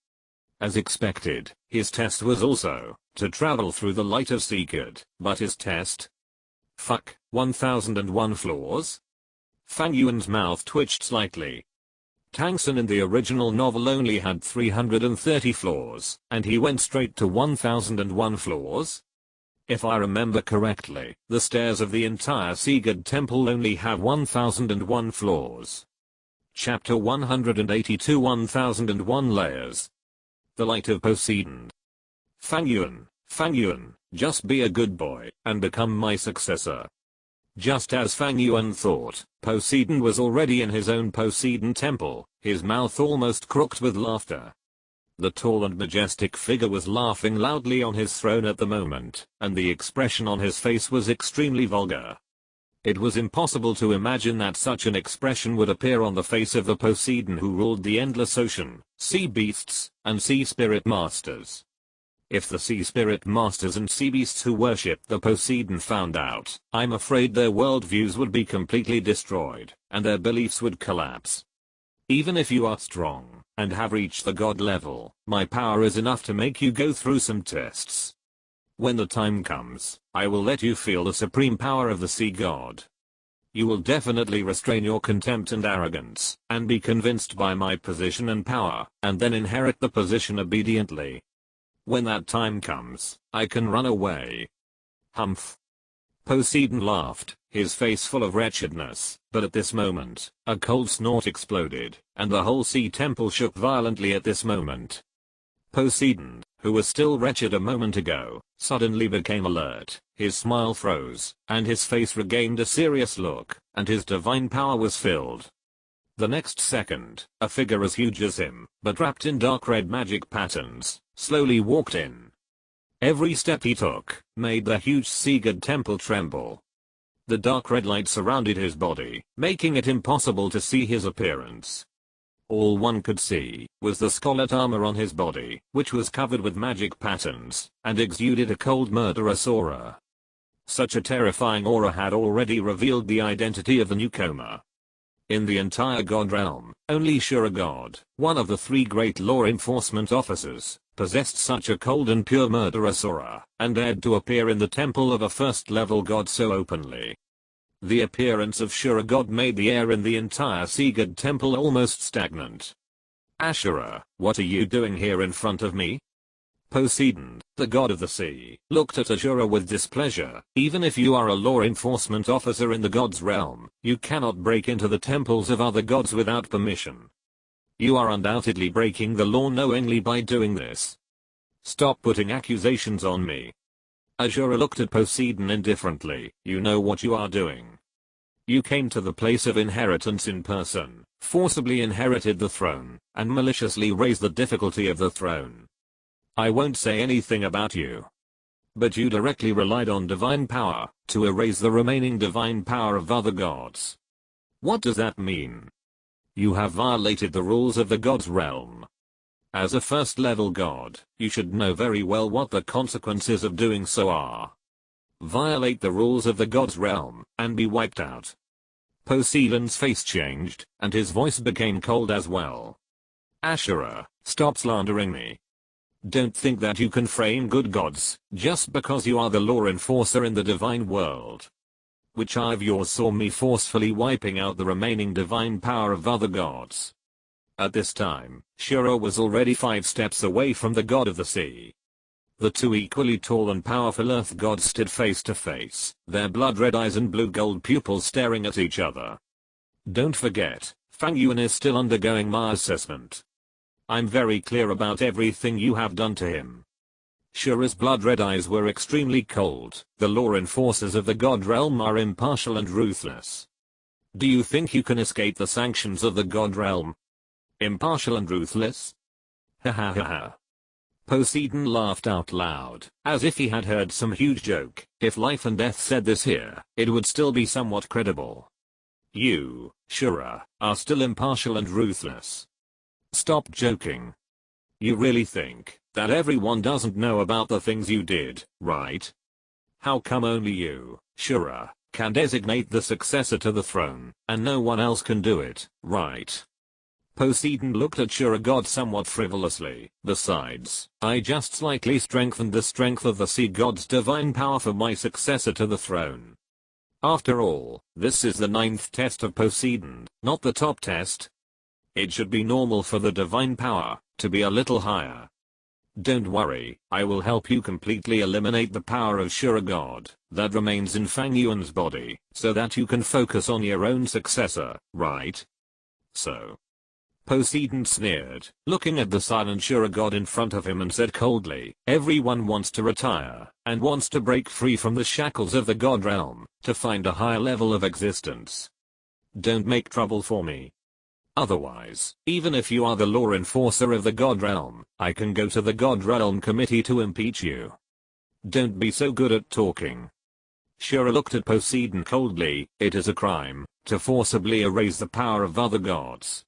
As expected, his test was also to travel through the light of sea god, but his test? Fuck, 1001 floors? Fang Yuan's mouth twitched slightly. Tangsun in the original novel only had 330 floors, and he went straight to 1001 floors? If I remember correctly, the stairs of the entire Sea-God temple only have 1001 floors. Chapter 182 1001 Layers. The Light of Poseidon. Fang Yuan, just be a good boy, and become my successor. Just as Fang Yuan thought, Poseidon was already in his own Poseidon temple, his mouth almost crooked with laughter. The tall and majestic figure was laughing loudly on his throne at the moment, and the expression on his face was extremely vulgar. It was impossible to imagine that such an expression would appear on the face of the Poseidon who ruled the endless ocean, sea beasts, and sea spirit masters. If the sea spirit masters and sea beasts who worshipped the Poseidon found out, I'm afraid their worldviews would be completely destroyed, and their beliefs would collapse. Even if you are strong, and have reached the god level, my power is enough to make you go through some tests. When the time comes, I will let you feel the supreme power of the sea god. You will definitely restrain your contempt and arrogance, and be convinced by my position and power, and then inherit the position obediently. When that time comes, I can run away. Humph. Poseidon laughed, his face full of wretchedness, but at this moment, a cold snort exploded, and the whole sea temple shook violently at this moment. Poseidon, who was still wretched a moment ago, suddenly became alert, his smile froze, and his face regained a serious look, and his divine power was filled. The next second, a figure as huge as him, but wrapped in dark red magic patterns, slowly walked in. Every step he took made the huge Sea-God temple tremble. The dark red light surrounded his body, making it impossible to see his appearance. All one could see was the scarlet armor on his body, which was covered with magic patterns, and exuded a cold murderous aura. Such a terrifying aura had already revealed the identity of the newcomer. In the entire god realm, only Sharingan, one of the three great law enforcement officers, possessed such a cold and pure murderous aura, and dared to appear in the temple of a first-level god so openly. The appearance of Sharingan made the air in the entire Sea-God temple almost stagnant. Ashura, what are you doing here in front of me? Poseidon, the god of the sea, looked at Ashura with displeasure. Even if you are a law enforcement officer in the god's realm, you cannot break into the temples of other gods without permission. You are undoubtedly breaking the law knowingly by doing this. Stop putting accusations on me. Ashura looked at Poseidon indifferently. You know what you are doing. You came to the place of inheritance in person, forcibly inherited the throne, and maliciously raised the difficulty of the throne. I won't say anything about you. But you directly relied on divine power to erase the remaining divine power of other gods. What does that mean? You have violated the rules of the god's realm. As a first-level god, you should know very well what the consequences of doing so are. Violate the rules of the god's realm, and be wiped out. Poseidon's face changed, and his voice became cold as well. Ashura, stop slandering me. Don't think that you can frame good gods, just because you are the law enforcer in the divine world. Which eye of yours saw me forcefully wiping out the remaining divine power of other gods? At this time, Shiro was already 5 steps away from the god of the sea. The two equally tall and powerful earth gods stood face to face, their blood-red eyes and blue-gold pupils staring at each other. Don't forget, Fang Yuan is still undergoing my assessment. I'm very clear about everything you have done to him. Shura's blood-red eyes were extremely cold. The law enforcers of the god realm are impartial and ruthless. Do you think you can escape the sanctions of the god realm? Impartial and ruthless? Ha ha ha ha. Poseidon laughed out loud, as if he had heard some huge joke. If Life and Death said this here, it would still be somewhat credible. You, Shura, are still impartial and ruthless. Stop joking. You really think that everyone doesn't know about the things you did, right? How come only you, Shura, can designate the successor to the throne, and no one else can do it, right? Poseidon looked at Shura god somewhat frivolously. Besides, I just slightly strengthened the strength of the sea god's divine power for my successor to the throne. After all, this is the 9th test of Poseidon, not the top test. It should be normal for the divine power to be a little higher. Don't worry, I will help you completely eliminate the power of Shura god that remains in Fang Yuan's body, so that you can focus on your own successor, right? So. Poseidon sneered, looking at the silent Shura god in front of him, and said coldly, everyone wants to retire, and wants to break free from the shackles of the god realm, to find a higher level of existence. Don't make trouble for me. Otherwise, even if you are the law enforcer of the god realm, I can go to the god realm committee to impeach you. Don't be so good at talking. Shura looked at Poseidon coldly. It is a crime to forcibly erase the power of other gods.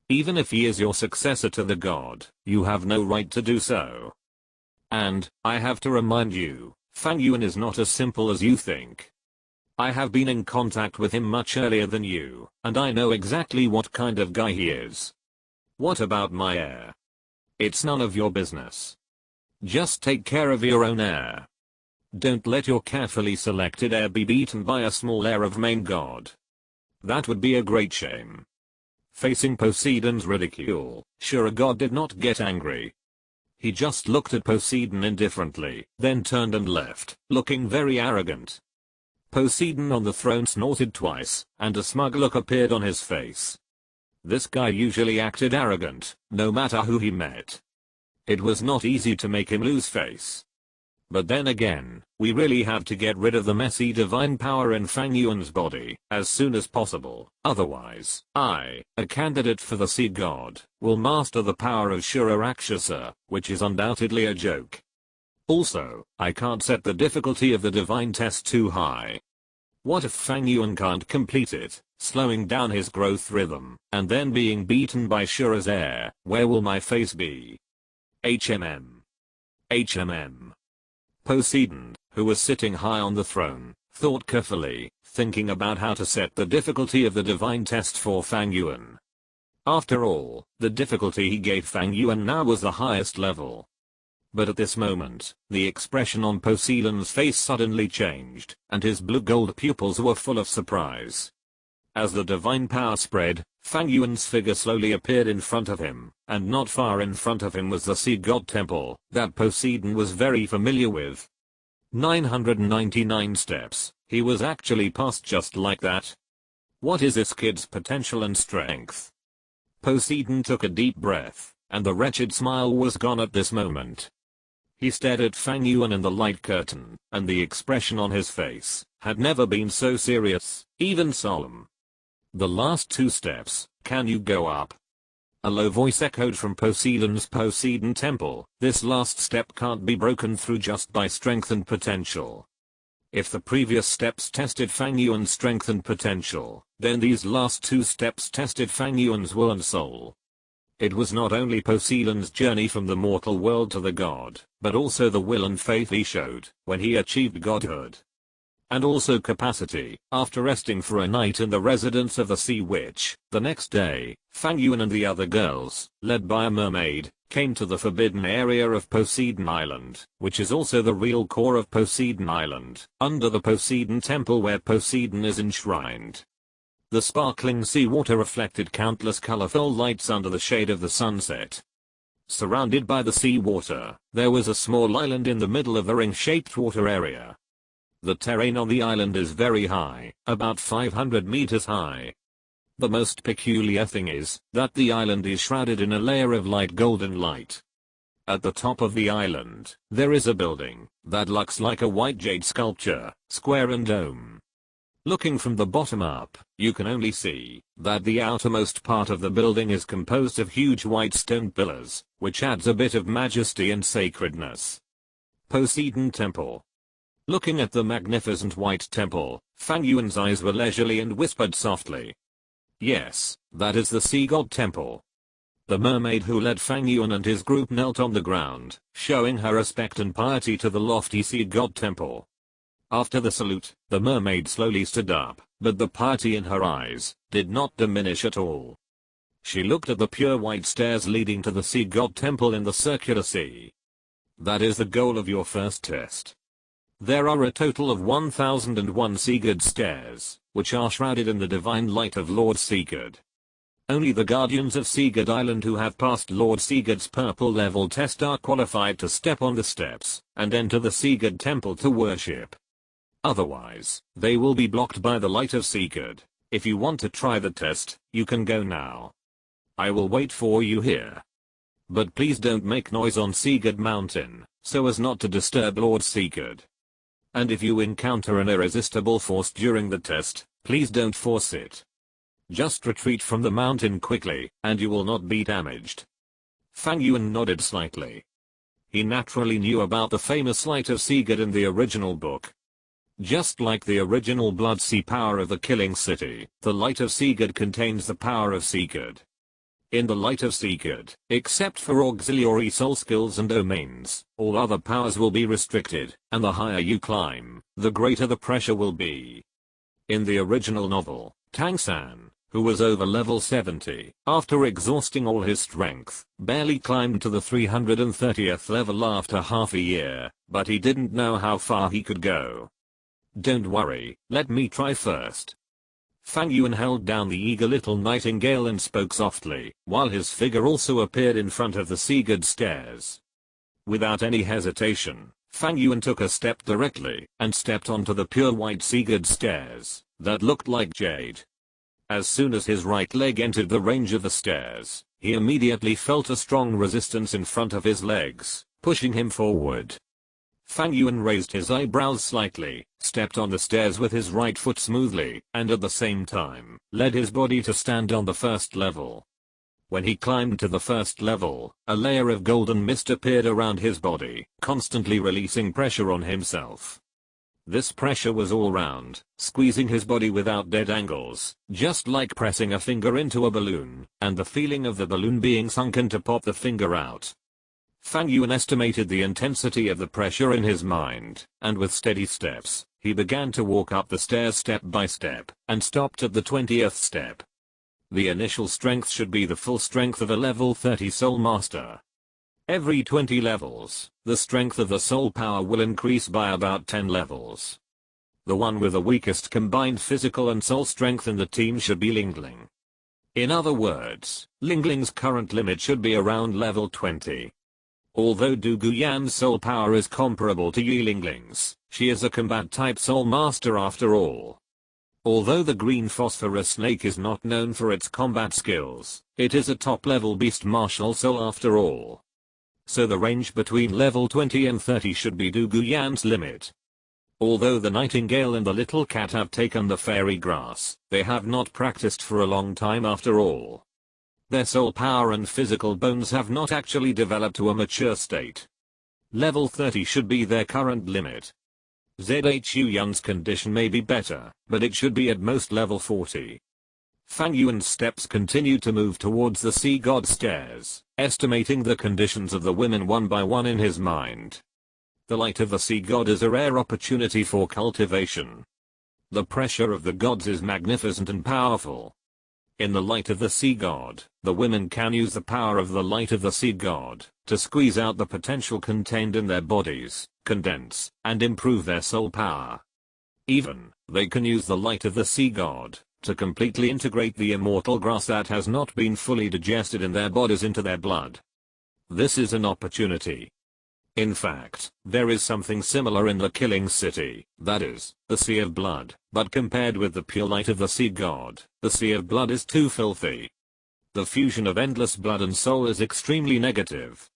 Even if he is your successor to the god, you have no right to do so. And, I have to remind you, Fang Yuan is not as simple as you think. I have been in contact with him much earlier than you, and I know exactly what kind of guy he is. What about my heir? It's none of your business. Just take care of your own heir. Don't let your carefully selected heir be beaten by a small heir of main god. That would be a great shame. Facing Poseidon's ridicule, Shura god did not get angry. He just looked at Poseidon indifferently, then turned and left, looking very arrogant. Poseidon on the throne snorted twice, and a smug look appeared on his face. This guy usually acted arrogant, no matter who he met. It was not easy to make him lose face. But then again, we really have to get rid of the messy divine power in Fang Yuan's body as soon as possible. Otherwise, I, a candidate for the sea god, will master the power of Shura Rakshasa, which is undoubtedly a joke. Also, I can't set the difficulty of the divine test too high. What if Fang Yuan can't complete it, slowing down his growth rhythm, and then being beaten by Shura's heir? Where will my face be? HMM. HMM. Poseidon, who was sitting high on the throne, thought carefully, thinking about how to set the difficulty of the divine test for Fang Yuan. After all, the difficulty he gave Fang Yuan now was the highest level. But at this moment, the expression on Poseidon's face suddenly changed, and his blue-gold pupils were full of surprise. As the divine power spread, Fang Yuan's figure slowly appeared in front of him, and not far in front of him was the sea god temple that Poseidon was very familiar with. 999 steps, he was actually past just like that. What is this kid's potential and strength? Poseidon took a deep breath, and the wretched smile was gone at this moment. He stared at Fang Yuan in the light curtain, and the expression on his face had never been so serious, even solemn. The last 2 steps, can you go up? A low voice echoed from Poseidon's Poseidon temple. This last step can't be broken through just by strength and potential. If the previous steps tested Fang Yuan's strength and potential, then these last 2 steps tested Fang Yuan's will and soul. It was not only Poseidon's journey from the mortal world to the god, but also the will and faith he showed when he achieved godhood. And also capacity, after resting for a night in the residence of the sea witch. The next day, Fang Yuan and the other girls, led by a mermaid, came to the forbidden area of Poseidon Island, which is also the real core of Poseidon Island, under the Poseidon temple where Poseidon is enshrined. The sparkling seawater reflected countless colorful lights under the shade of the sunset. Surrounded by the sea water, there was a small island in the middle of a ring-shaped water area. The terrain on the island is very high, about 500 meters high. The most peculiar thing is that the island is shrouded in a layer of light golden light. At the top of the island, there is a building that looks like a white jade sculpture, square and dome. Looking from the bottom up, you can only see that the outermost part of the building is composed of huge white stone pillars, which adds a bit of majesty and sacredness. Poseidon Temple. Looking at the magnificent white temple, Fang Yuan's eyes were leisurely and whispered softly. Yes, that is the sea god temple. The mermaid who led Fang Yuan and his group knelt on the ground, showing her respect and piety to the lofty sea god temple. After the salute, the mermaid slowly stood up, but the piety in her eyes did not diminish at all. She looked at the pure white stairs leading to the sea god temple in the circular sea. That is the goal of your first test. There are a total of 1001 sea god stairs, which are shrouded in the divine light of Lord Seagod. Only the guardians of Seagod Island who have passed Lord Seagod's purple level test are qualified to step on the steps and enter the Seagod temple to worship. Otherwise, they will be blocked by the light of Seagod. If you want to try the test, you can go now. I will wait for you here. But please don't make noise on Seagod Mountain, so as not to disturb Lord Seagod. And if you encounter an irresistible force during the test, please don't force it. Just retreat from the mountain quickly, and you will not be damaged. Fang Yuan nodded slightly. He naturally knew about the famous light of Seagod in the original book. Just like the original Blood Sea power of the Killing City, the light of Seagod contains the power of Seagod. In the light of Seagod, except for auxiliary soul skills and domains, all other powers will be restricted, and the higher you climb, the greater the pressure will be. In the original novel, Tang San, who was over level 70, after exhausting all his strength, barely climbed to the 330th level after half a year, but he didn't know how far he could go. Don't worry, let me try first. Fang Yuan held down the eager little nightingale and spoke softly, while his figure also appeared in front of the Seagod stairs. Without any hesitation, Fang Yuan took a step directly, and stepped onto the pure white Seagod stairs, that looked like jade. As soon as his right leg entered the range of the stairs, he immediately felt a strong resistance in front of his legs, pushing him forward. Fang Yuan raised his eyebrows slightly, stepped on the stairs with his right foot smoothly, and at the same time, led his body to stand on the first level. When he climbed to the first level, a layer of golden mist appeared around his body, constantly releasing pressure on himself. This pressure was all round, squeezing his body without dead angles, just like pressing a finger into a balloon, and the feeling of the balloon being sunken to pop the finger out. Fang Yuan estimated the intensity of the pressure in his mind, and with steady steps, he began to walk up the stairs step by step, and stopped at the 20th step. The initial strength should be the full strength of a level 30 soul master. Every 20 levels, the strength of the soul power will increase by about 10 levels. The one with the weakest combined physical and soul strength in the team should be Lingling. In other words, Lingling's current limit should be around level 20. Although Du Guyan's soul power is comparable to Yi Lingling's, she is a combat-type soul master after all. Although the green phosphorus snake is not known for its combat skills, it is a top-level beast martial soul after all. So the range between level 20 and 30 should be Du Guyan's limit. Although the nightingale and the little cat have taken the fairy grass, they have not practiced for a long time after all. Their soul power and physical bones have not actually developed to a mature state. Level 30 should be their current limit. Zhu Yun's condition may be better, but it should be at most level 40. Fang Yuan's steps continued to move towards the sea god stairs, estimating the conditions of the women one by one in his mind. The light of the sea god is a rare opportunity for cultivation. The pressure of the gods is magnificent and powerful. In the light of the sea god, the women can use the power of the light of the sea god to squeeze out the potential contained in their bodies, condense, and improve their soul power. Even, they can use the light of the sea god to completely integrate the immortal grass that has not been fully digested in their bodies into their blood. This is an opportunity. In fact, there is something similar in the killing city, that is, the Sea of Blood, but compared with the pure light of the Sea God, the Sea of Blood is too filthy. The fusion of endless blood and soul is extremely negative.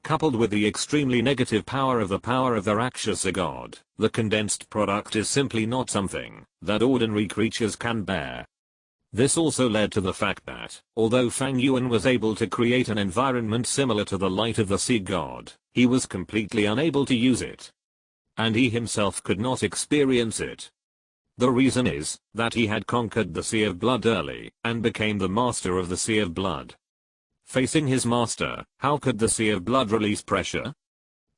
Coupled with the extremely negative power of the Rakshasa God, the condensed product is simply not something that ordinary creatures can bear. This also led to the fact that, although Fang Yuan was able to create an environment similar to the light of the Sea God, he was completely unable to use it. And he himself could not experience it. The reason is that he had conquered the Sea of Blood early and became the master of the Sea of Blood. Facing his master, how could the Sea of Blood release pressure?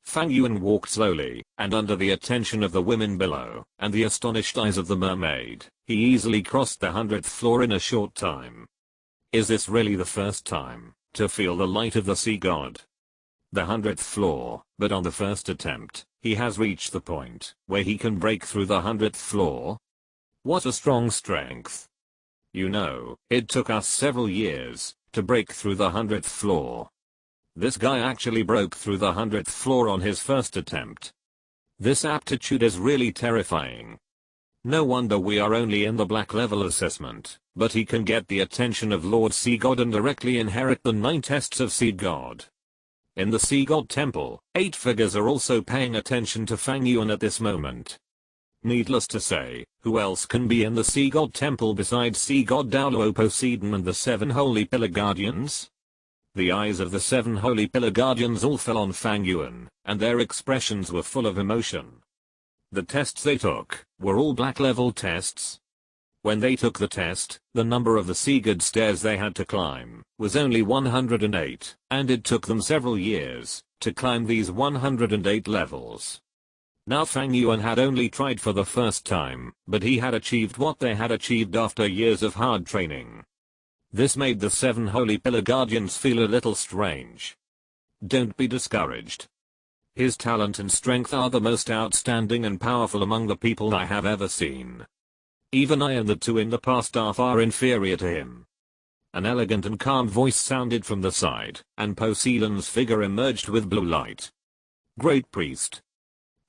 Fang Yuan walked slowly, and under the attention of the women below, and the astonished eyes of the mermaid, he easily crossed the 100th floor in a short time. Is this really the first time to feel the light of the Sea God? The 100th floor, but on the first attempt, he has reached the point where he can break through the 100th floor? What a strong strength. You know, it took us several years to break through the 100th floor. This guy actually broke through the 100th floor on his first attempt. This aptitude is really terrifying. No wonder we are only in the black level assessment, but he can get the attention of Lord Sea God and directly inherit the 9 tests of Sea God. In the Sea God Temple, 8 figures are also paying attention to Fang Yuan at this moment. Needless to say, who else can be in the Sea God Temple besides Sea God Douluo Poseidon and the 7 Holy Pillar Guardians? The eyes of the 7 Holy Pillar Guardians all fell on Fang Yuan, and their expressions were full of emotion. The tests they took were all black level tests. When they took the test, the number of the Sea God stairs they had to climb was only 108, and it took them several years to climb these 108 levels. Now Fang Yuan had only tried for the first time, but he had achieved what they had achieved after years of hard training. This made the 7 Holy Pillar Guardians feel a little strange. Don't be discouraged. His talent and strength are the most outstanding and powerful among the people I have ever seen. Even I and the 2 in the past are far inferior to him. An elegant and calm voice sounded from the side, and Poseidon's figure emerged with blue light. Great Priest.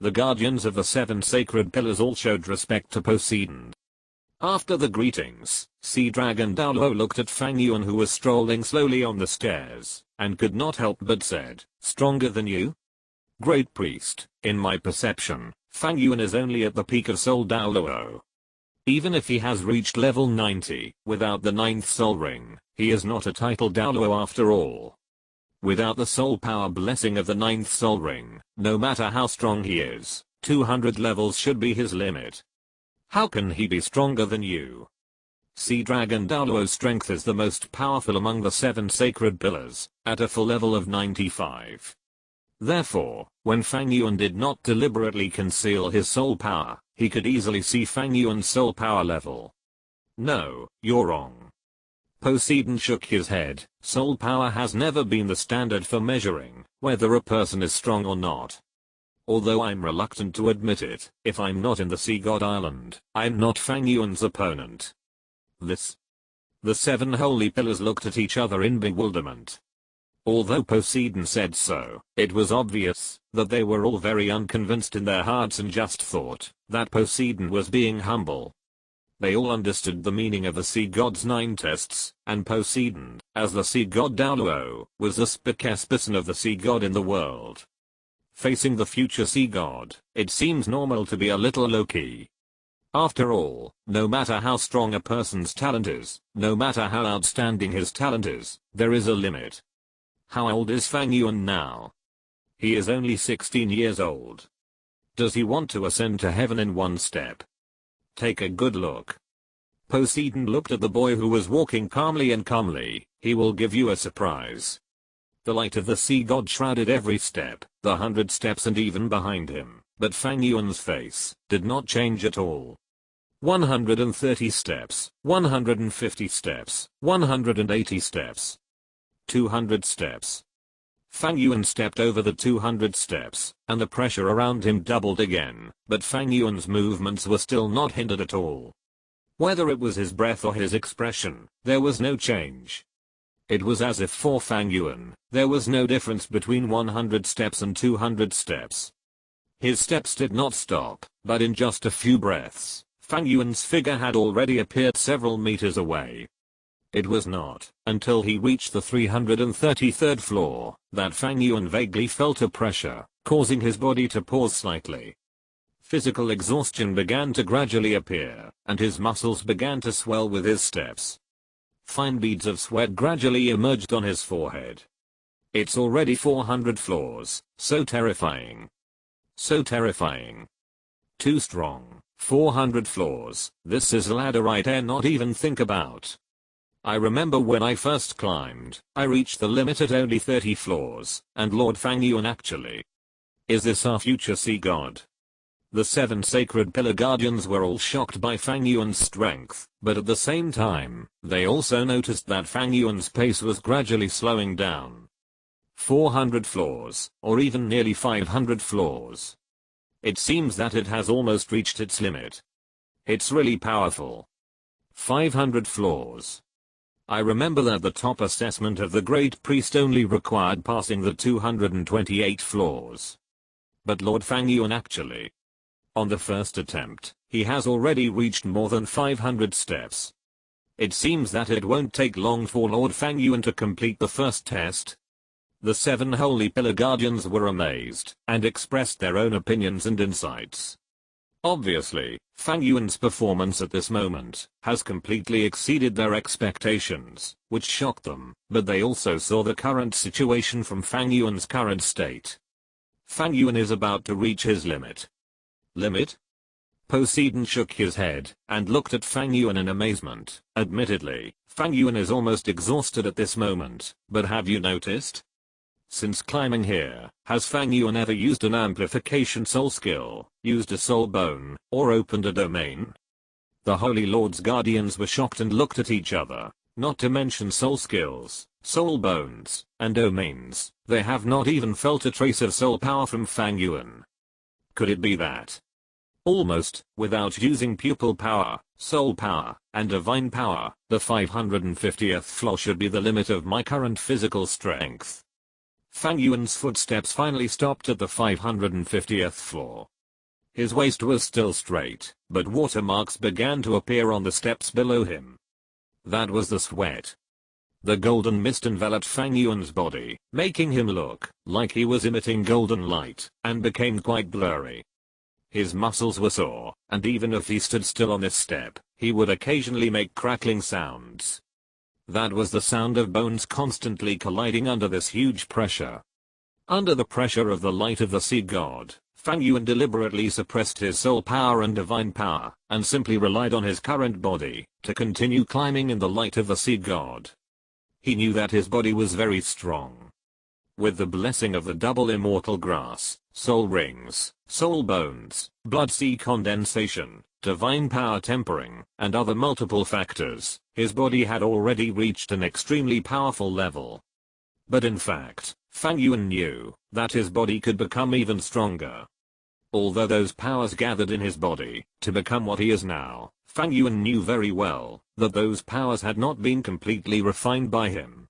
The guardians of the 7 sacred pillars all showed respect to Poseidon. After the greetings, Sea Dragon Douluo looked at Fang Yuan, who was strolling slowly on the stairs, and could not help but said, "Stronger than you?" Great Priest, in my perception, Fang Yuan is only at the peak of Soul Douluo. Even if he has reached level 90, without the 9th soul ring, he is not a title Douluo after all. Without the soul power blessing of the 9th soul ring, no matter how strong he is, 200 levels should be his limit. How can he be stronger than you? Sea Dragon Douluo's strength is the most powerful among the 7 sacred pillars, at a full level of 95. Therefore, when Fang Yuan did not deliberately conceal his soul power, he could easily see Fang Yuan's soul power level. No, you're wrong. Poseidon shook his head. Soul power has never been the standard for measuring whether a person is strong or not. Although I'm reluctant to admit it, if I'm not in the Sea God Island, I'm not Fang Yuan's opponent. The 7 holy pillars looked at each other in bewilderment. Although Poseidon said so, it was obvious that they were all very unconvinced in their hearts and just thought that Poseidon was being humble. They all understood the meaning of the Sea God's 9 tests, and Poseidon, as the Sea God Douluo, was the spokesperson of the Sea God in the world. Facing the future Sea God, it seems normal to be a little low-key. After all, no matter how strong a person's talent is, no matter how outstanding his talent is, there is a limit. How old is Fang Yuan now? He is only 16 years old. Does he want to ascend to heaven in one step? Take a good look. Poseidon looked at the boy who was walking calmly and calmly. He will give you a surprise. The light of the Sea God shrouded every step, the 100 steps and even behind him, but Fang Yuan's face did not change at all. 130 steps, 150 steps, 180 steps. 200 steps. Fang Yuan stepped over the 200 steps, and the pressure around him doubled again, but Fang Yuan's movements were still not hindered at all. Whether it was his breath or his expression, there was no change. It was as if for Fang Yuan, there was no difference between 100 steps and 200 steps. His steps did not stop, but in just a few breaths, Fang Yuan's figure had already appeared several meters away. It was not until he reached the 333rd floor that Fang Yuan vaguely felt a pressure, causing his body to pause slightly. Physical exhaustion began to gradually appear, and his muscles began to swell with his steps. Fine beads of sweat gradually emerged on his forehead. It's already 400 floors, so terrifying. So terrifying. Too strong, 400 floors, this is a ladder I dare not even think about. I remember when I first climbed, I reached the limit at only 30 floors, and Lord Fang Yuan actually. Is this our future sea god? The 7 sacred pillar guardians were all shocked by Fang Yuan's strength, but at the same time, they also noticed that Fang Yuan's pace was gradually slowing down. 400 floors, or even nearly 500 floors. It seems that it has almost reached its limit. It's really powerful. 500 floors. I remember that the top assessment of the Great Priest only required passing the 228 floors. But Lord Fang Yuan actually. On the first attempt, he has already reached more than 500 steps. It seems that it won't take long for Lord Fang Yuan to complete the first test. The 7 holy pillar guardians were amazed, and expressed their own opinions and insights. Obviously, Fang Yuan's performance at this moment has completely exceeded their expectations, which shocked them, but they also saw the current situation from Fang Yuan's current state. Fang Yuan is about to reach his limit. Limit? Poseidon shook his head, and looked at Fang Yuan in amazement. Admittedly, Fang Yuan is almost exhausted at this moment, but have you noticed? Since climbing here, has Fang Yuan ever used an amplification soul skill, used a soul bone, or opened a domain? The Holy Lord's guardians were shocked and looked at each other. Not to mention soul skills, soul bones, and domains, they have not even felt a trace of soul power from Fang Yuan. Could it be that? Almost, without using pupil power, soul power, and divine power, the 550th floor should be the limit of my current physical strength. Fang Yuan's footsteps finally stopped at the 550th floor. His waist was still straight, but watermarks began to appear on the steps below him. That was the sweat. The golden mist enveloped Fang Yuan's body, making him look like he was emitting golden light, and became quite blurry. His muscles were sore, and even if he stood still on this step, he would occasionally make crackling sounds. That was the sound of bones constantly colliding under this huge pressure. Under the pressure of the light of the sea god, Fang Yuan deliberately suppressed his soul power and divine power, and simply relied on his current body to continue climbing in the light of the sea god. He knew that his body was very strong. With the blessing of the double immortal grass, soul rings, soul bones, blood sea condensation, divine power tempering, and other multiple factors, his body had already reached an extremely powerful level. But in fact, Fang Yuan knew that his body could become even stronger. Although those powers gathered in his body to become what he is now, Fang Yuan knew very well that those powers had not been completely refined by him.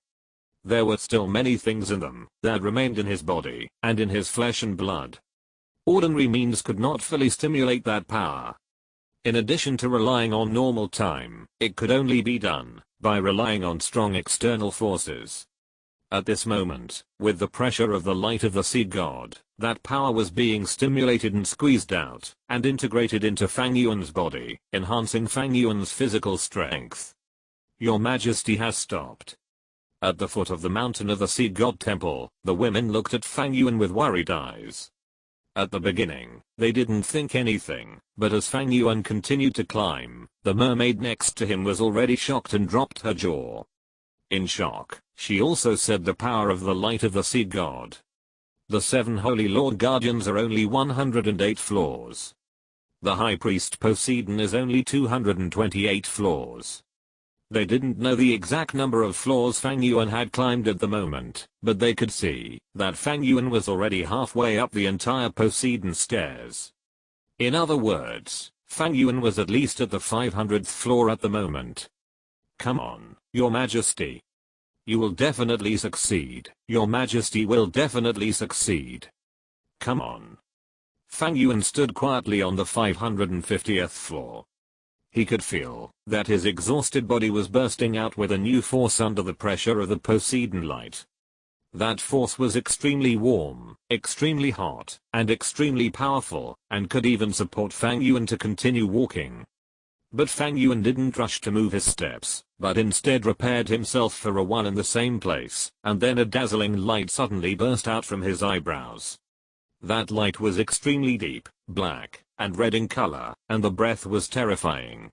There were still many things in them that remained in his body and in his flesh and blood. Ordinary means could not fully stimulate that power. In addition to relying on normal time, it could only be done by relying on strong external forces. At this moment, with the pressure of the light of the sea god, that power was being stimulated and squeezed out, and integrated into Fang Yuan's body, enhancing Fang Yuan's physical strength. Your Majesty has stopped. At the foot of the mountain of the sea god temple, the women looked at Fang Yuan with worried eyes. At the beginning, they didn't think anything, but as Fang Yuan continued to climb, the mermaid next to him was already shocked and dropped her jaw. In shock, she also said the power of the light of the sea god. The 7 holy lord guardians are only 108 floors. The high priest Poseidon is only 228 floors. They didn't know the exact number of floors Fang Yuan had climbed at the moment, but they could see that Fang Yuan was already halfway up the entire Poseidon stairs. In other words, Fang Yuan was at least at the 500th floor at the moment. Come on, Your Majesty. You will definitely succeed. Your Majesty will definitely succeed. Come on. Fang Yuan stood quietly on the 550th floor. He could feel that his exhausted body was bursting out with a new force under the pressure of the Poseidon light. That force was extremely warm, extremely hot, and extremely powerful, and could even support Fang Yuan to continue walking. But Fang Yuan didn't rush to move his steps, but instead repaired himself for a while in the same place, and then a dazzling light suddenly burst out from his eyebrows. That light was extremely deep, black, and red in color, and the breath was terrifying.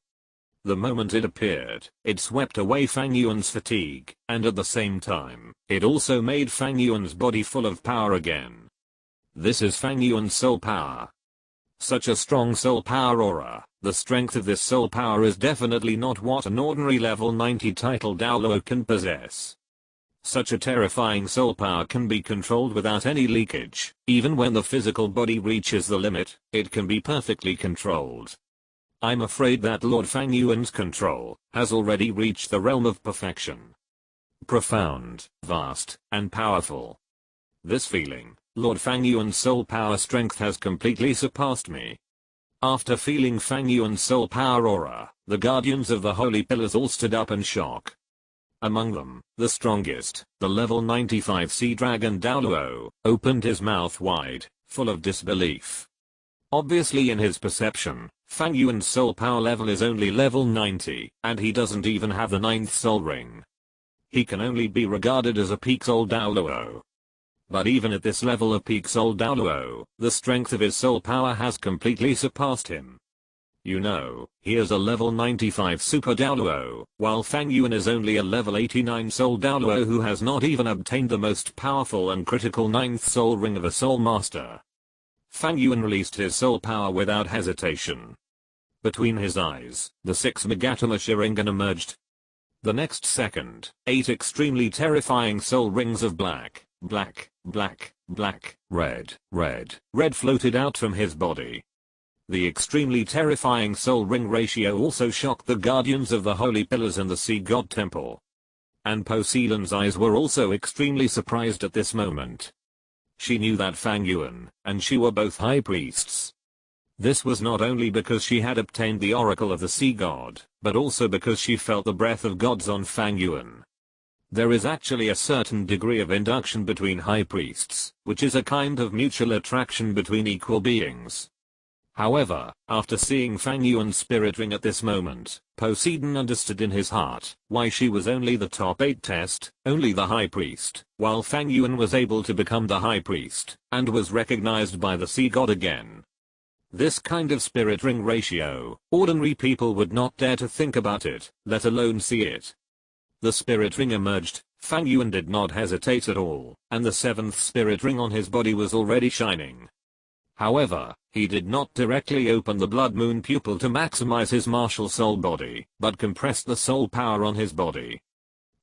The moment it appeared, it swept away Fang Yuan's fatigue, and at the same time, it also made Fang Yuan's body full of power again. This is Fang Yuan's soul power. Such a strong soul power aura. The strength of this soul power is definitely not what an ordinary level 90 title Douluo can possess. Such a terrifying soul power can be controlled without any leakage. Even when the physical body reaches the limit, it can be perfectly controlled. I'm afraid that Lord Fang Yuan's control has already reached the realm of perfection. Profound, vast, and powerful. This feeling, Lord Fang Yuan's soul power strength has completely surpassed me. After feeling Fang Yuan's soul power aura, the guardians of the holy pillars all stood up in shock. Among them, the strongest, the level 95 sea dragon Douluo, opened his mouth wide, full of disbelief. Obviously in his perception, Fang Yuan's soul power level is only level 90, and he doesn't even have the 9th soul ring. He can only be regarded as a peak soul Douluo. But even at this level of peak soul Douluo, the strength of his soul power has completely surpassed him. You know, he is a level 95 super Douluo, while Fang Yuan is only a level 89 soul Douluo who has not even obtained the most powerful and critical 9th soul ring of a soul master. Fang Yuan released his soul power without hesitation. Between his eyes, the 6 Megatama Sharingan emerged. The next second, 8 extremely terrifying soul rings of black, red floated out from his body. The extremely terrifying soul ring ratio also shocked the guardians of the holy pillars in the sea god temple. And Poseidon's eyes were also extremely surprised at this moment. She knew that Fang Yuan and she were both high priests. This was not only because she had obtained the oracle of the sea god, but also because she felt the breath of gods on Fang Yuan. There is actually a certain degree of induction between high priests, which is a kind of mutual attraction between equal beings. However, after seeing Fang Yuan's spirit ring at this moment, Poseidon understood in his heart why she was only the top 8 test, only the high priest, while Fang Yuan was able to become the high priest, and was recognized by the sea god again. This kind of spirit ring ratio, ordinary people would not dare to think about it, let alone see it. The spirit ring emerged, Fang Yuan did not hesitate at all, and the 7th spirit ring on his body was already shining. However, he did not directly open the blood moon pupil to maximize his martial soul body, but compressed the soul power on his body.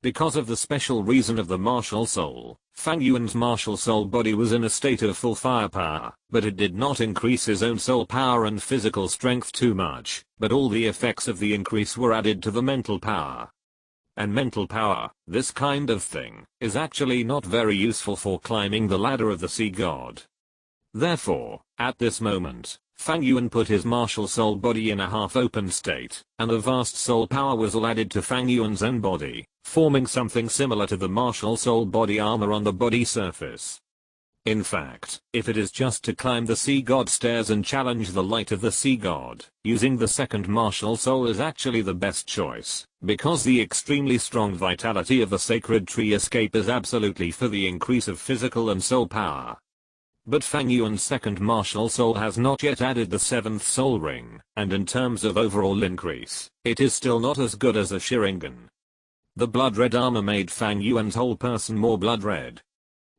Because of the special reason of the martial soul, Fang Yuan's martial soul body was in a state of full firepower, but it did not increase his own soul power and physical strength too much, but all the effects of the increase were added to the mental power. And mental power, this kind of thing, is actually not very useful for climbing the ladder of the sea god. Therefore, at this moment, Fang Yuan put his martial soul body in a half-open state, and the vast soul power was all added to Fang Yuan's own body, forming something similar to the martial soul body armor on the body surface. In fact, if it is just to climb the sea god stairs and challenge the light of the sea god, using the 2nd martial soul is actually the best choice, because the extremely strong vitality of the sacred tree escape is absolutely for the increase of physical and soul power. But Fang Yuan's 2nd martial soul has not yet added the 7th soul ring, and in terms of overall increase, it is still not as good as a Sharingan. The blood red armor made Fang Yuan's whole person more blood red.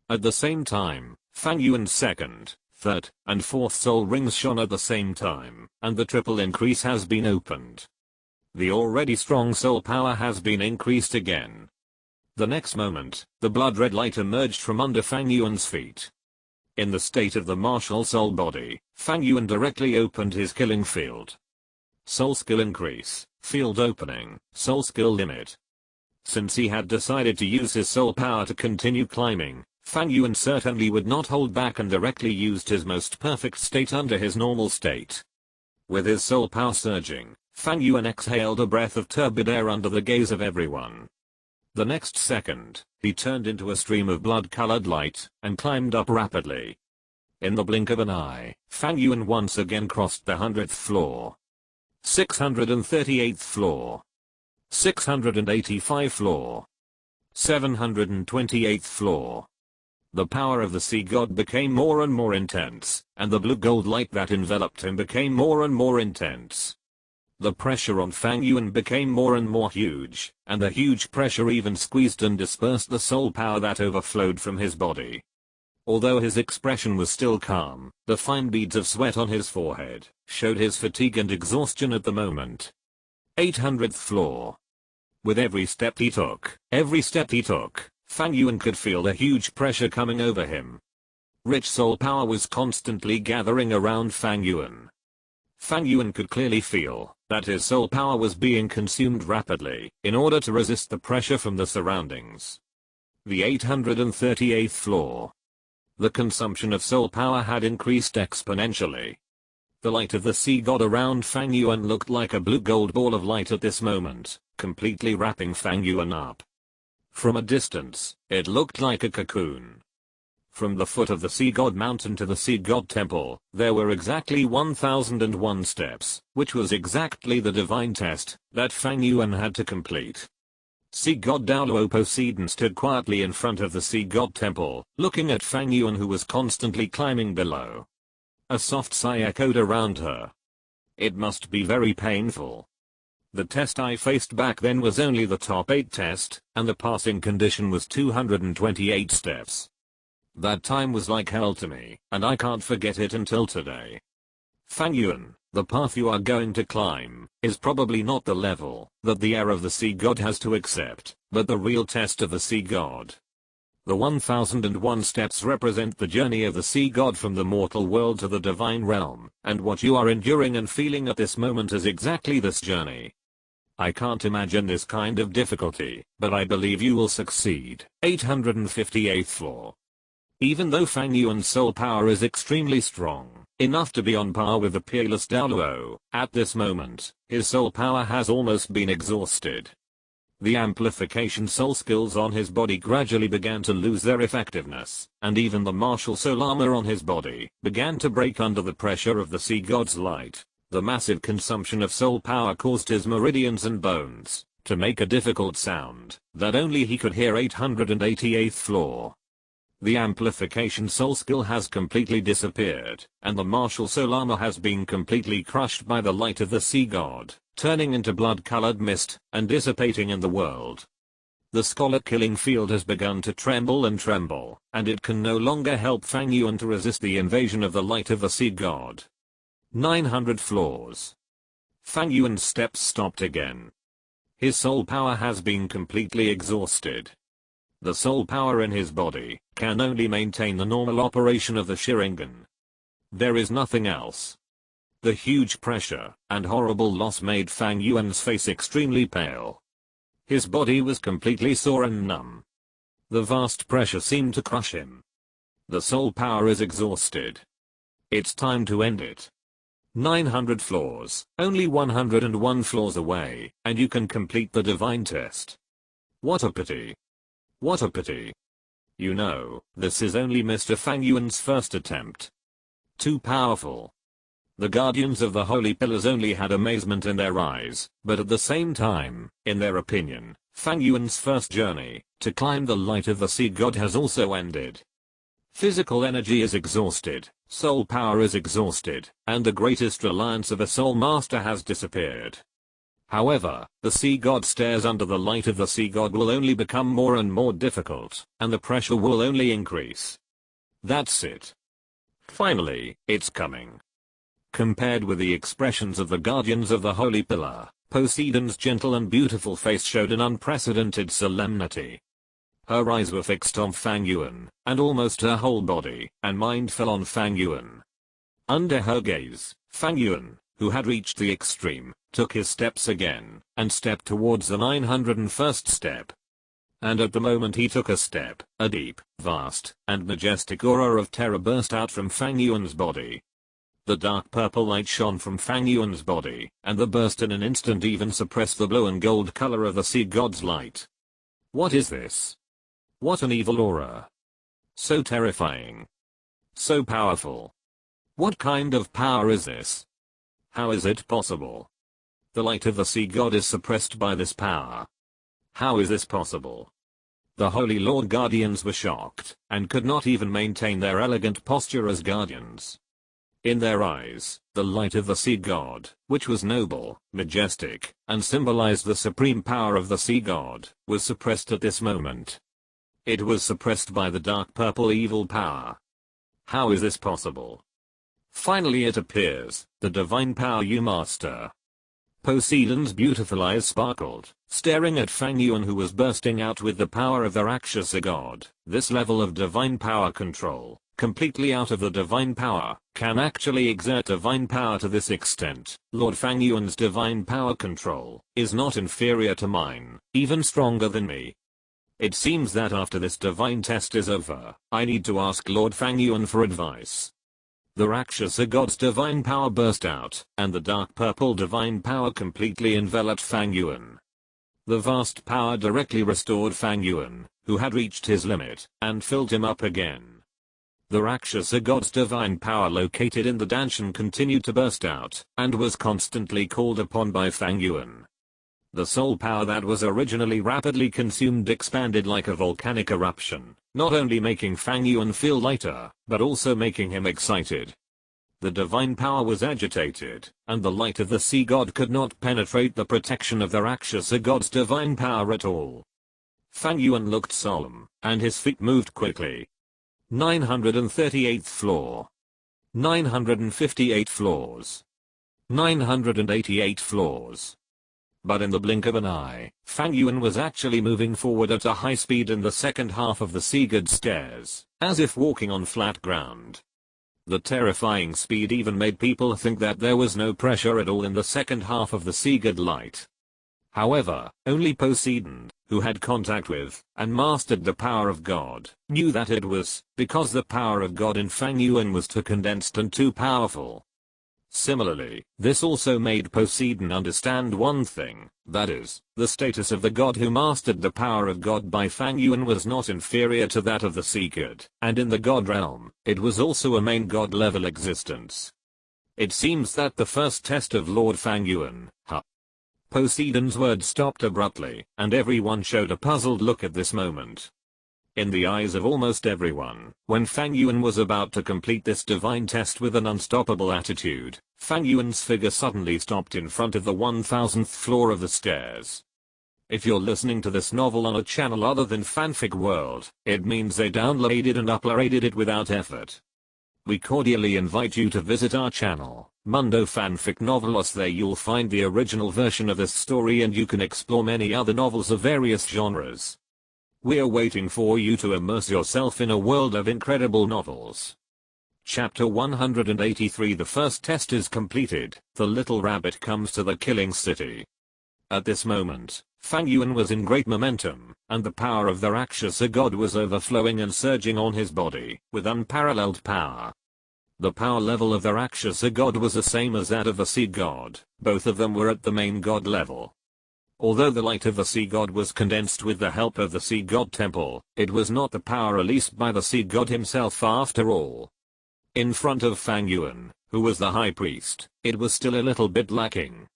At the same time, Fang Yuan's 2nd, 3rd, and 4th soul rings shone at the same time, and the triple increase has been opened. The already strong soul power has been increased again. The next moment, the blood red light emerged from under Fang Yuan's feet. In the state of the martial soul body, Fang Yuan directly opened his killing field. Soul skill increase, field opening, soul skill limit. Since he had decided to use his soul power to continue climbing, Fang Yuan certainly would not hold back and directly used his most perfect state under his normal state. With his soul power surging, Fang Yuan exhaled a breath of turbid air under the gaze of everyone. The next second, he turned into a stream of blood-colored light and climbed up rapidly. In the blink of an eye, Fang Yuan once again crossed the 100th floor. 638th floor. 685th floor. 728th floor. The power of the sea god became more and more intense, and the blue-gold light that enveloped him became more and more intense. The pressure on Fang Yuan became more and more huge, and the huge pressure even squeezed and dispersed the soul power that overflowed from his body. Although his expression was still calm, the fine beads of sweat on his forehead showed his fatigue and exhaustion at the moment. 800th floor. With every step he took, Fang Yuan could feel the huge pressure coming over him. Rich soul power was constantly gathering around Fang Yuan. Fang Yuan could clearly feel that his soul power was being consumed rapidly in order to resist the pressure from the surroundings. The 838th floor. The consumption of soul power had increased exponentially. The light of the sea god around Fang Yuan looked like a blue-gold ball of light at this moment, completely wrapping Fang Yuan up. From a distance, it looked like a cocoon. From the foot of the sea god mountain to the sea god temple, there were exactly 1001 steps, which was exactly the divine test that Fang Yuan had to complete. Sea god Douluo Continent stood quietly in front of the sea god temple, looking at Fang Yuan, who was constantly climbing below. A soft sigh echoed around her. It must be very painful. The test I faced back then was only the top 8 test, and the passing condition was 228 steps. That time was like hell to me, and I can't forget it until today. Fang Yuan, the path you are going to climb is probably not the level that the heir of the sea god has to accept, but the real test of the sea god. The 1001 steps represent the journey of the sea god from the mortal world to the divine realm, and what you are enduring and feeling at this moment is exactly this journey. I can't imagine this kind of difficulty, but I believe you will succeed. 858th floor. Even though Fang Yuan's soul power is extremely strong, enough to be on par with the peerless Douluo, at this moment, his soul power has almost been exhausted. The amplification soul skills on his body gradually began to lose their effectiveness, and even the martial soul armor on his body began to break under the pressure of the sea god's light. The massive consumption of soul power caused his meridians and bones to make a difficult sound that only he could hear. 888th floor. The amplification soul skill has completely disappeared, and the martial soul armor has been completely crushed by the light of the sea god, turning into blood-colored mist and dissipating in the world. The scarlet killing field has begun to tremble, and it can no longer help Fang Yuan to resist the invasion of the light of the sea god. 900 floors. Fang Yuan's steps stopped again. His soul power has been completely exhausted. The soul power in his body can only maintain the normal operation of the Sharingan. There is nothing else. The huge pressure and horrible loss made Fang Yuan's face extremely pale. His body was completely sore and numb. The vast pressure seemed to crush him. The soul power is exhausted. It's time to end it. 900 floors, only 101 floors away, and you can complete the divine test. What a pity. What a pity. You know, this is only Mr. Fang Yuan's first attempt. Too powerful. The guardians of the holy pillars only had amazement in their eyes, but at the same time, in their opinion, Fang Yuan's first journey to climb the light of the sea god has also ended. Physical energy is exhausted, soul power is exhausted, and the greatest reliance of a soul master has disappeared. However, the sea god stares under the light of the sea god will only become more and more difficult, and the pressure will only increase. That's it. Finally, it's coming. Compared with the expressions of the guardians of the holy pillar, Poseidon's gentle and beautiful face showed an unprecedented solemnity. Her eyes were fixed on Fang Yuan, and almost her whole body and mind fell on Fang Yuan. Under her gaze, Fang Yuan, who had reached the extreme took his steps again, and stepped towards the 901st step. And at the moment he took a step, a deep, vast, and majestic aura of terror burst out from Fang Yuan's body. The dark purple light shone from Fang Yuan's body, and the burst in an instant even suppressed the blue and gold color of the sea god's light. What is this? What an evil aura. So terrifying. So powerful. What kind of power is this? How is it possible? The light of the sea god is suppressed by this power. How is this possible? The Holy Lord Guardians were shocked, and could not even maintain their elegant posture as guardians. In their eyes, the light of the sea god, which was noble, majestic, and symbolized the supreme power of the sea god, was suppressed at this moment. It was suppressed by the dark purple evil power. How is this possible? Finally it appears, the divine power you master. Poseidon's beautiful eyes sparkled, staring at Fang Yuan, who was bursting out with the power of the Rakshasa god. This level of divine power control, completely out of the divine power, can actually exert divine power to this extent. Lord Fang Yuan's divine power control is not inferior to mine, even stronger than me. It seems that after this divine test is over, I need to ask Lord Fang Yuan for advice. The Rakshasa god's divine power burst out, and the dark purple divine power completely enveloped Fang Yuan. The vast power directly restored Fang Yuan, who had reached his limit, and filled him up again. The Rakshasa god's divine power located in the Danshan continued to burst out, and was constantly called upon by Fang Yuan. The soul power that was originally rapidly consumed expanded like a volcanic eruption, not only making Fang Yuan feel lighter, but also making him excited. The divine power was agitated, and the light of the sea god could not penetrate the protection of the Rakshasa god's divine power at all. Fang Yuan looked solemn, and his feet moved quickly. 938th floor. 958 floors. 988 floors. But in the blink of an eye, Fang Yuan was actually moving forward at a high speed in the second half of the sea god stairs, as if walking on flat ground. The terrifying speed even made people think that there was no pressure at all in the second half of the sea god light. However, only Poseidon, who had contact with, and mastered the power of God, knew that it was, because the power of God in Fang Yuan was too condensed and too powerful. Similarly, this also made Poseidon understand one thing, that is, the status of the god who mastered the power of God by Fang Yuan was not inferior to that of the sea god, and in the god realm, it was also a main god level existence. It seems that the first test of Lord Fang Yuan, Poseidon's words stopped abruptly, and everyone showed a puzzled look at this moment. In the eyes of almost everyone, when Fang Yuan was about to complete this divine test with an unstoppable attitude, Fang Yuan's figure suddenly stopped in front of the 1000th floor of the stairs. If you're listening to this novel on a channel other than Fanfic World, it means they downloaded and uploaded it without effort. We cordially invite you to visit our channel, Mundo Fanfic Novelos. There you'll find the original version of this story and you can explore many other novels of various genres. We're waiting for you to immerse yourself in a world of incredible novels. Chapter 183. The first test is completed. The little rabbit comes to the killing city. At this moment, Fang Yuan was in great momentum, and the power of the Rakshasa god was overflowing and surging on his body, with unparalleled power. The power level of the Rakshasa god was the same as that of the sea god, both of them were at the main god level. Although the light of the sea god was condensed with the help of the sea god temple, it was not the power released by the sea god himself after all. In front of Fang Yuan, who was the high priest, it was still a little bit lacking.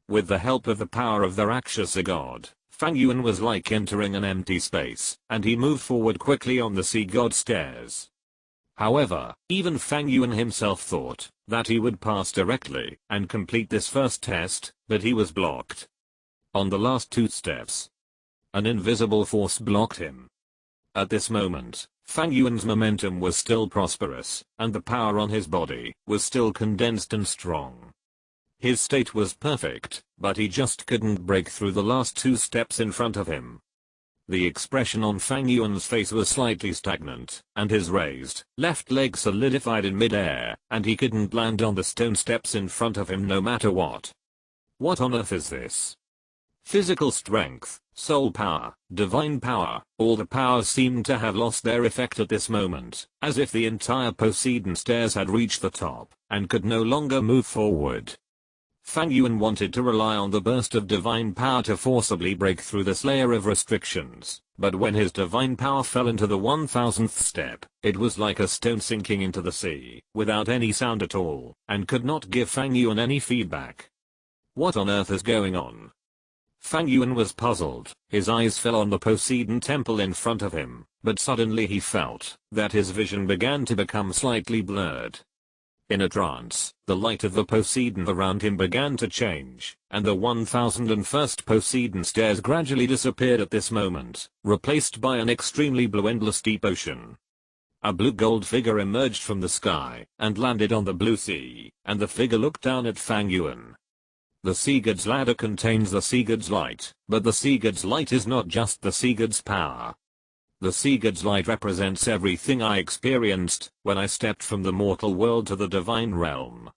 With the help of the power of the Rakshasa god, Fang Yuan was like entering an empty space, and he moved forward quickly on the sea god stairs. However, even Fang Yuan himself thought that he would pass directly and complete this first test, but he was blocked. On the last two steps, an invisible force blocked him. At this moment, Fang Yuan's momentum was still prosperous, and the power on his body was still condensed and strong. His state was perfect, but he just couldn't break through the last two steps in front of him. The expression on Fang Yuan's face was slightly stagnant, and his raised left leg solidified in mid-air, and he couldn't land on the stone steps in front of him no matter what. What on earth is this? Physical strength, soul power, divine power, all the powers seemed to have lost their effect at this moment, as if the entire Poseidon stairs had reached the top, and could no longer move forward. Fang Yuan wanted to rely on the burst of divine power to forcibly break through this layer of restrictions, but when his divine power fell into the 1000th step, it was like a stone sinking into the sea, without any sound at all, and could not give Fang Yuan any feedback. What on earth is going on? Fang Yuan was puzzled. His eyes fell on the Poseidon temple in front of him, but suddenly he felt that his vision began to become slightly blurred. In a trance, the light of the Poseidon around him began to change, and the 1001st Poseidon stairs gradually disappeared at this moment, replaced by an extremely blue endless deep ocean. A blue-gold figure emerged from the sky, and landed on the blue sea, and the figure looked down at Fang Yuan. The sea god's ladder contains the sea god's light, but the sea god's light is not just the sea god's power. The sea god's light represents everything I experienced when I stepped from the mortal world to the divine realm.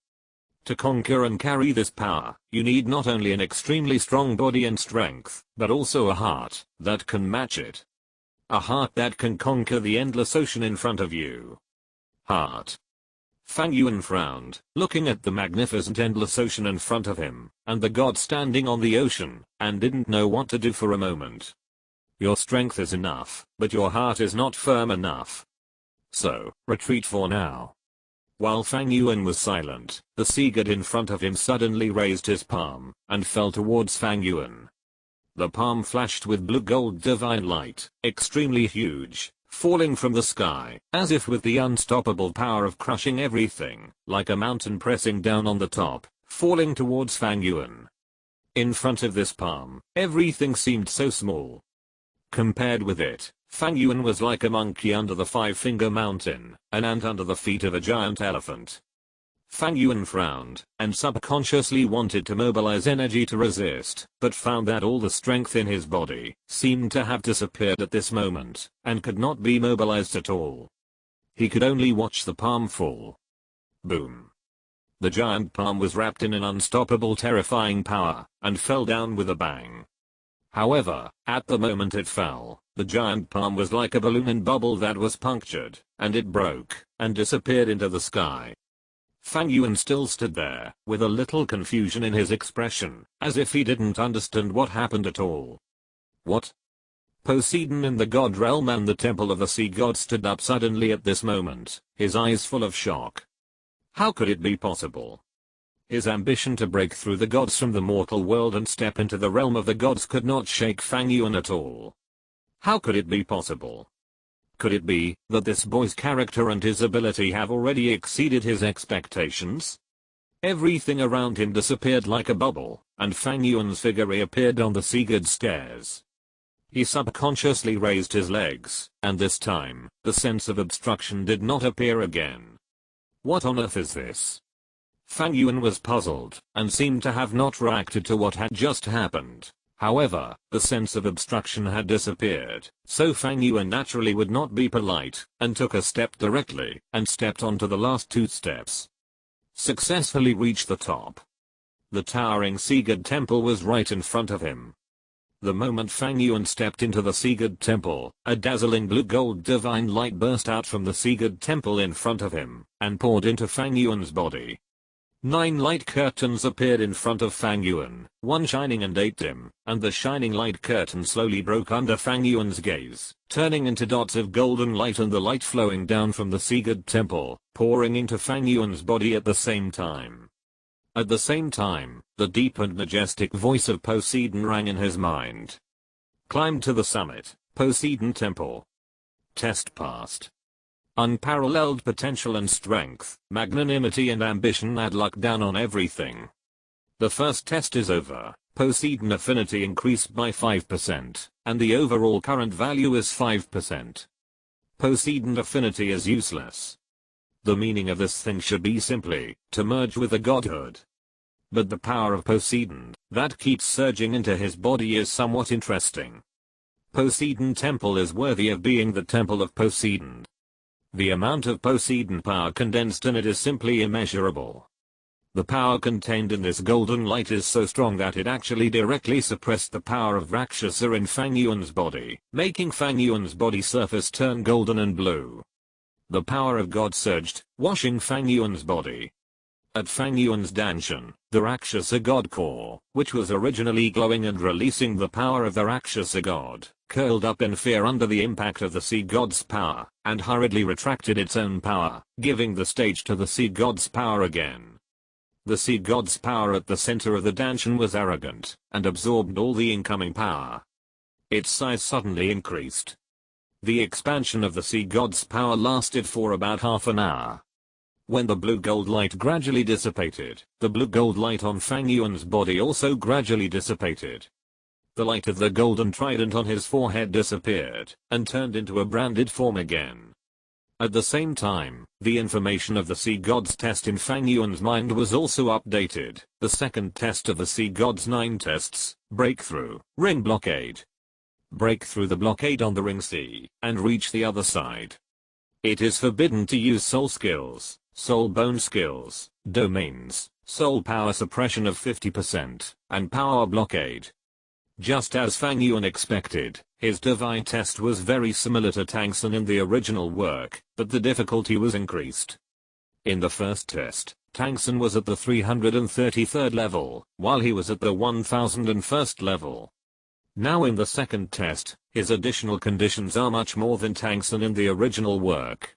To conquer and carry this power, you need not only an extremely strong body and strength, but also a heart that can match it. A heart that can conquer the endless ocean in front of you. Heart. Fang Yuan frowned, looking at the magnificent endless ocean in front of him, and the god standing on the ocean, and didn't know what to do for a moment. Your strength is enough, but your heart is not firm enough. So, retreat for now. While Fang Yuan was silent, the sea god in front of him suddenly raised his palm, and fell towards Fang Yuan. The palm flashed with blue-gold divine light, extremely huge, falling from the sky, as if with the unstoppable power of crushing everything, like a mountain pressing down on the top, falling towards Fang Yuan. In front of this palm, everything seemed so small. Compared with it, Fang Yuan was like a monkey under the five-finger mountain, an ant under the feet of a giant elephant. Fang Yuan frowned, and subconsciously wanted to mobilize energy to resist, but found that all the strength in his body seemed to have disappeared at this moment, and could not be mobilized at all. He could only watch the palm fall. Boom. The giant palm was wrapped in an unstoppable terrifying power, and fell down with a bang. However, at the moment it fell, the giant palm was like a balloon and bubble that was punctured, and it broke, and disappeared into the sky. Fang Yuan still stood there, with a little confusion in his expression, as if he didn't understand what happened at all. What? Poseidon in the god realm and the temple of the sea god stood up suddenly at this moment, his eyes full of shock. How could it be possible? His ambition to break through the gods from the mortal world and step into the realm of the gods could not shake Fang Yuan at all. How could it be possible? Could it be that this boy's character and his ability have already exceeded his expectations? Everything around him disappeared like a bubble, and Fang Yuan's figure reappeared on the sea god stairs. He subconsciously raised his legs, and this time, the sense of obstruction did not appear again. What on earth is this? Fang Yuan was puzzled, and seemed to have not reacted to what had just happened. However, the sense of obstruction had disappeared, so Fang Yuan naturally would not be polite, and took a step directly, and stepped onto the last two steps. Successfully reached the top. The towering sea god temple was right in front of him. The moment Fang Yuan stepped into the sea god temple, a dazzling blue-gold divine light burst out from the sea god temple in front of him, and poured into Fang Yuan's body. 9 light curtains appeared in front of Fang Yuan, 1 shining and 8 dim, and the shining light curtain slowly broke under Fang Yuan's gaze, turning into dots of golden light and the light flowing down from the sea god temple, pouring into Fang Yuan's body at the same time. At the same time, the deep and majestic voice of Poseidon rang in his mind. Climb to the summit, Poseidon Temple. Test passed. Unparalleled potential and strength, magnanimity and ambition add luck down on everything. The first test is over, Poseidon affinity increased by 5%, and the overall current value is 5%. Poseidon affinity is useless. The meaning of this thing should be simply, to merge with the godhood. But the power of Poseidon, that keeps surging into his body is somewhat interesting. Poseidon Temple is worthy of being the temple of Poseidon. The amount of Poseidon power condensed in it is simply immeasurable. The power contained in this golden light is so strong that it actually directly suppressed the power of Rakshasa in Fang Yuan's body, making Fang Yuan's body surface turn golden and blue. The power of God surged, washing Fang Yuan's body. At Fang Yuan's Danshan, the Rakshasa god core, which was originally glowing and releasing the power of the Rakshasa god, curled up in fear under the impact of the sea god's power, and hurriedly retracted its own power, giving the stage to the sea god's power again. The sea god's power at the center of the Danshan was arrogant, and absorbed all the incoming power. Its size suddenly increased. The expansion of the sea god's power lasted for about half an hour. When the blue gold light gradually dissipated, the blue gold light on Fang Yuan's body also gradually dissipated. The light of the golden trident on his forehead disappeared, and turned into a branded form again. At the same time, the information of the sea god's test in Fang Yuan's mind was also updated. The second test of the sea god's 9 tests: breakthrough, ring blockade. Break through the blockade on the ring sea, and reach the other side. It is forbidden to use soul skills, soul bone skills, domains, soul power suppression of 50%, and power blockade. Just as Fang Yuan expected, his divine test was very similar to Tang Sun in the original work, but the difficulty was increased. In the first test, Tang Sun was at the 333rd level, while he was at the 1001st level. Now in the second test, his additional conditions are much more than Tang Sun in the original work.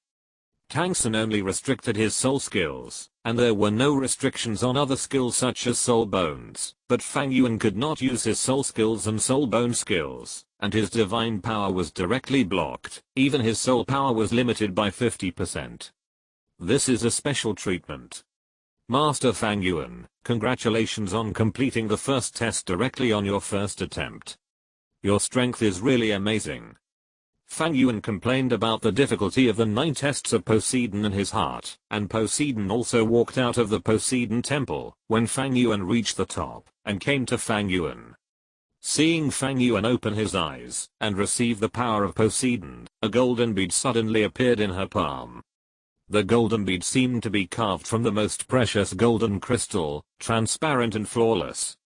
Tang Sun only restricted his soul skills, and there were no restrictions on other skills such as soul bones, but Fang Yuan could not use his soul skills and soul bone skills, and his divine power was directly blocked. Even his soul power was limited by 50%. This is a special treatment. Master Fang Yuan, congratulations on completing the first test directly on your first attempt. Your strength is really amazing. Fang Yuan complained about the difficulty of the 9 tests of Poseidon in his heart, and Poseidon also walked out of the Poseidon temple when Fang Yuan reached the top and came to Fang Yuan. Seeing Fang Yuan open his eyes and receive the power of Poseidon, a golden bead suddenly appeared in her palm. The golden bead seemed to be carved from the most precious golden crystal, transparent and flawless.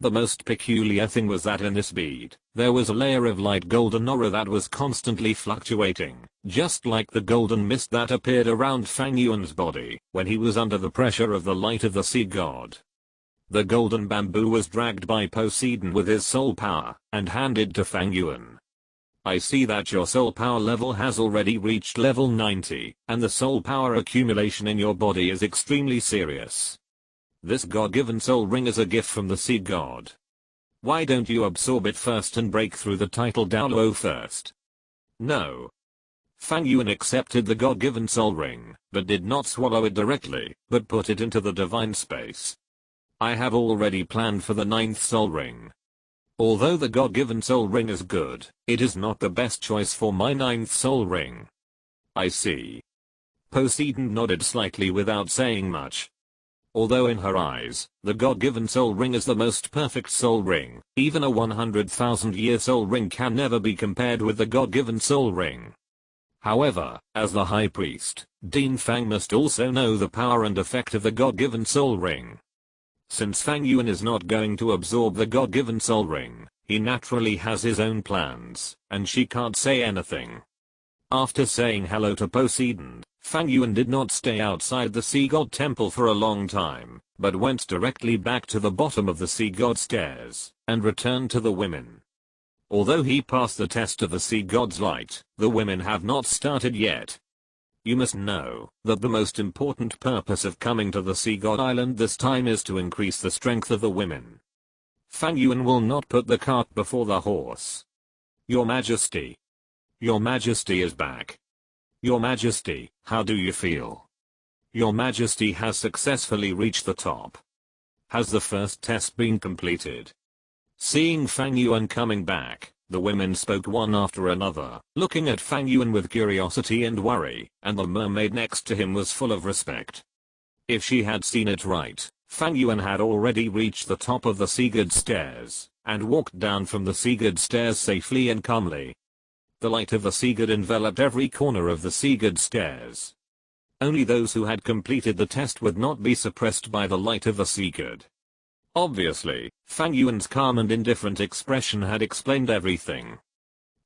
The most peculiar thing was that in this bead, there was a layer of light golden aura that was constantly fluctuating, just like the golden mist that appeared around Fang Yuan's body when he was under the pressure of the light of the sea god. The golden bamboo was dragged by Poseidon with his soul power and handed to Fang Yuan. I see that your soul power level has already reached level 90, and the soul power accumulation in your body is extremely serious. This god-given soul ring is a gift from the sea god. Why don't you absorb it first and break through the title Douluo first? No. Fang Yuan accepted the god-given soul ring, but did not swallow it directly, but put it into the divine space. I have already planned for the 9th soul ring. Although the god-given soul ring is good, it is not the best choice for my 9th soul ring. I see. Poseidon nodded slightly without saying much. Although in her eyes, the god-given soul ring is the most perfect soul ring, even a 100,000-year soul ring can never be compared with the god-given soul ring. However, as the high priest, Dean Fang must also know the power and effect of the god-given soul ring. Since Fang Yuan is not going to absorb the god-given soul ring, he naturally has his own plans, and she can't say anything. After saying hello to Poseidon, Fang Yuan did not stay outside the sea god temple for a long time, but went directly back to the bottom of the sea god stairs, and returned to the women. Although he passed the test of the sea god's light, the women have not started yet. You must know that the most important purpose of coming to the sea god island this time is to increase the strength of the women. Fang Yuan will not put the cart before the horse. Your Majesty. Your Majesty is back. Your Majesty, how do you feel? Your Majesty has successfully reached the top. Has the first test been completed? Seeing Fang Yuan coming back, the women spoke one after another, looking at Fang Yuan with curiosity and worry, and the mermaid next to him was full of respect. If she had seen it right, Fang Yuan had already reached the top of the sea god stairs, and walked down from the sea god stairs safely and calmly. The light of the sea god enveloped every corner of the sea god stairs. only those who had completed the test would not be suppressed by the light of the sea god. Obviously, Fang Yuan's calm and indifferent expression had explained everything.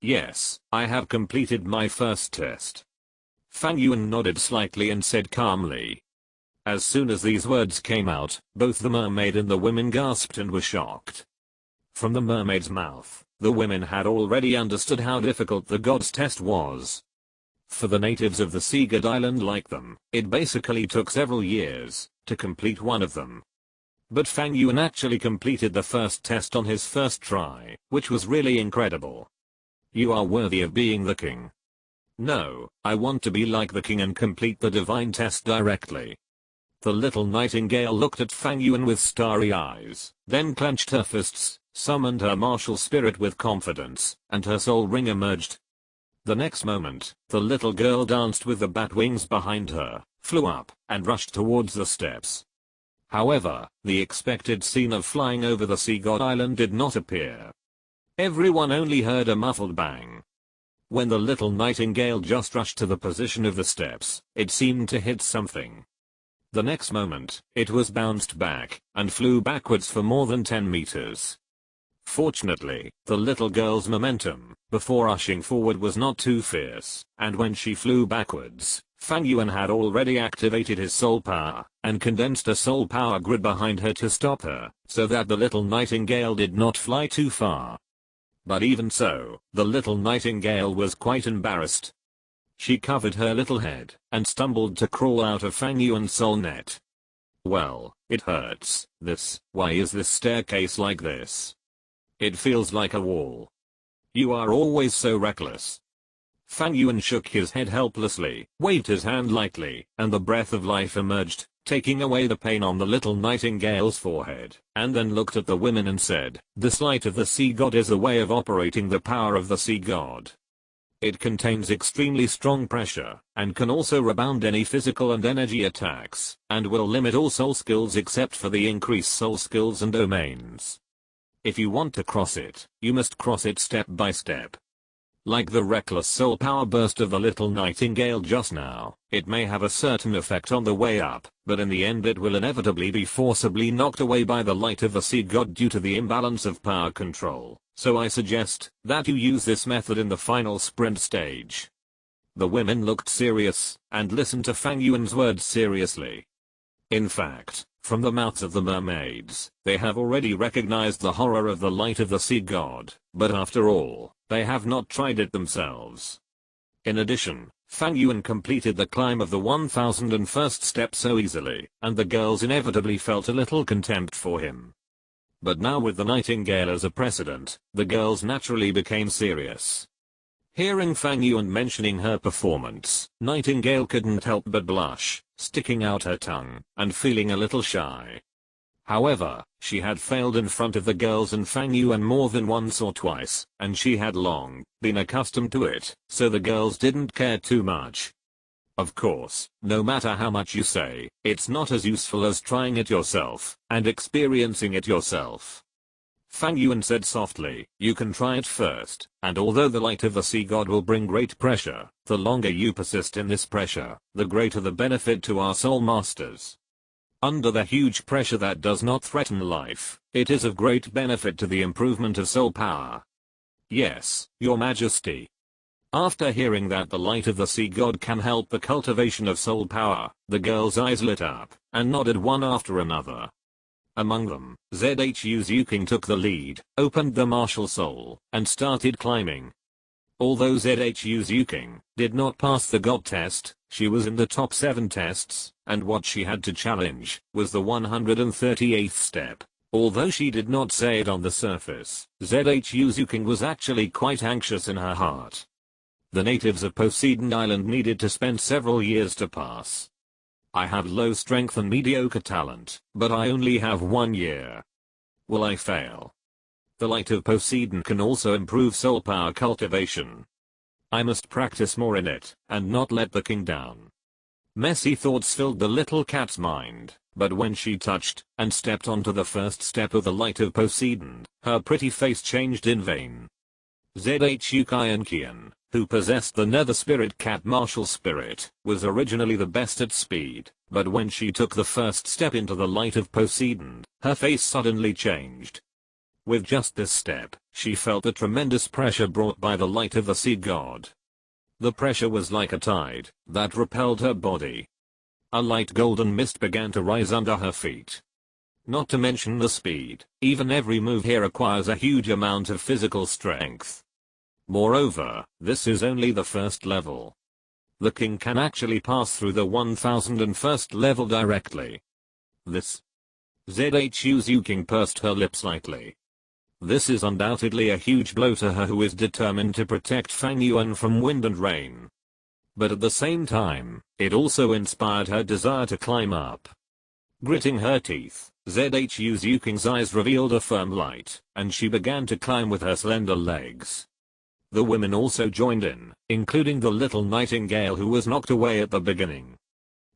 Yes, I have completed my first test. Fang Yuan nodded slightly and said calmly. As soon as these words came out, both the mermaid and the women gasped and were shocked. From the mermaid's mouth, the women had already understood how difficult the god's test was. For the natives of the Sea God Island like them, it basically took several years to complete one of them. But Fang Yuan actually completed the first test on his first try, which was really incredible. You are worthy of being the king. No, I want to be like the king and complete the divine test directly. The little nightingale looked at Fang Yuan with starry eyes, then clenched her fists, summoned her martial spirit with confidence, and her soul ring emerged. The next moment, the little girl danced with the bat wings behind her, flew up, and rushed towards the steps. However, the expected scene of flying over the Sea God Island did not appear. Everyone only heard a muffled bang. When the little nightingale just rushed to the position of the steps, it seemed to hit something. The next moment, it was bounced back, and flew backwards for more than 10 meters. Fortunately, the little girl's momentum, before rushing forward, was not too fierce, and when she flew backwards, Fang Yuan had already activated his soul power, and condensed a soul power grid behind her to stop her, so that the little nightingale did not fly too far. But even so, the little nightingale was quite embarrassed. She covered her little head, and stumbled to crawl out of Fang Yuan's soul net. Well, it hurts. Why is this staircase like this? It feels like a wall. You are always so reckless. Fang Yuan shook his head helplessly, waved his hand lightly, and the breath of life emerged, taking away the pain on the little nightingale's forehead, and then looked at the women and said, "This light of the sea god is a way of operating the power of the sea god. It contains extremely strong pressure, and can also rebound any physical and energy attacks, and will limit all soul skills except for the increased soul skills and domains. If you want to cross it, you must cross it step by step. Like the reckless soul power burst of the little nightingale just now, it may have a certain effect on the way up, but in the end it will inevitably be forcibly knocked away by the light of the sea god due to the imbalance of power control, so I suggest that you use this method in the final sprint stage." The women looked serious, and listened to Fang Yuan's words seriously. In fact, from the mouths of the mermaids, they have already recognized the horror of the light of the sea god, but after all, they have not tried it themselves. In addition, Fang Yuan completed the climb of the 1001st step so easily, and the girls inevitably felt a little contempt for him. But now with the nightingale as a precedent, the girls naturally became serious. Hearing Fang Yuan mentioning her performance, Nightingale couldn't help but blush, sticking out her tongue, and feeling a little shy. However, she had failed in front of the girls and Fang Yuan more than once or twice, and she had long been accustomed to it, so the girls didn't care too much. Of course, no matter how much you say, it's not as useful as trying it yourself, and experiencing it yourself. Fang Yuan said softly, "You can try it first, and although the light of the sea god will bring great pressure, the longer you persist in this pressure, the greater the benefit to our soul masters. Under the huge pressure that does not threaten life, it is of great benefit to the improvement of soul power." "Yes, your majesty." After hearing that the light of the sea god can help the cultivation of soul power, the girls' eyes lit up, and nodded one after another. Among them, Zhu Zuking took the lead, opened the martial soul, and started climbing. Although Zhu Zuking did not pass the god test, she was in the top 7 tests, and what she had to challenge was the 138th step. Although she did not say it on the surface, Zhu Zuking was actually quite anxious in her heart. The natives of Poseidon Island needed to spend several years to pass. "I have low strength and mediocre talent, but I only have 1 year. Will I fail? The light of Poseidon can also improve soul power cultivation. I must practice more in it, and not let the king down." Messy thoughts filled the little cat's mind, but when she touched and stepped onto the first step of the light of Poseidon, her pretty face changed in vain. Zhu Kian, who possessed the nether spirit cat martial spirit, was originally the best at speed, but when she took the first step into the light of Poseidon, her face suddenly changed. With just this step, she felt the tremendous pressure brought by the light of the sea god. The pressure was like a tide that repelled her body. A light golden mist began to rise under her feet. Not to mention the speed, even every move here requires a huge amount of physical strength. Moreover, this is only the first level. The king can actually pass through the 1001st level directly. This Zhu King pursed her lips slightly. This is undoubtedly a huge blow to her, who is determined to protect Fang Yuan from wind and rain. But at the same time, it also inspired her desire to climb up. Gritting her teeth, Zhu King's eyes revealed a firm light, and she began to climb with her slender legs. The women also joined in, including the little nightingale who was knocked away at the beginning.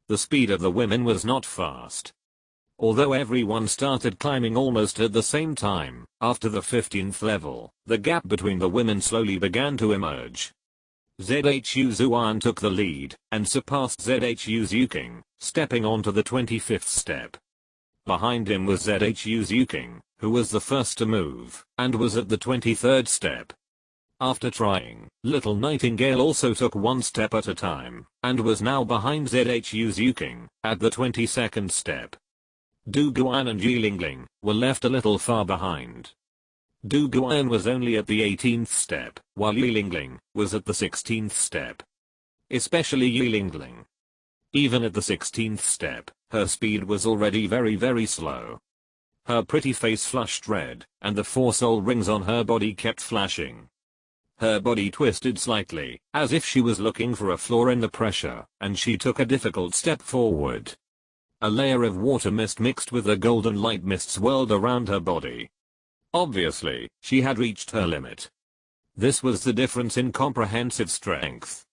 The speed of the women was not fast. Although everyone started climbing almost at the same time, after the 15th level, the gap between the women slowly began to emerge. Zhu Yuan took the lead, and surpassed Zhu King, stepping onto the 25th step. Behind him was Zhu King, who was the first to move, and was at the 23rd step. After trying, Little Nightingale also took one step at a time, and was now behind Zhu King, at the 22nd step. Du Guan and Yilingling were left a little far behind. Du Guan was only at the 18th step, while Yilingling was at the 16th step. Especially Yilingling. Even at the 16th step, her speed was already very slow. Her pretty face flushed red, and the 4 soul rings on her body kept flashing. Her body twisted slightly, as if she was looking for a flaw in the pressure, and she took a difficult step forward. A layer of water mist mixed with the golden light mist swirled around her body. Obviously, she had reached her limit. This was the difference in comprehensive strength.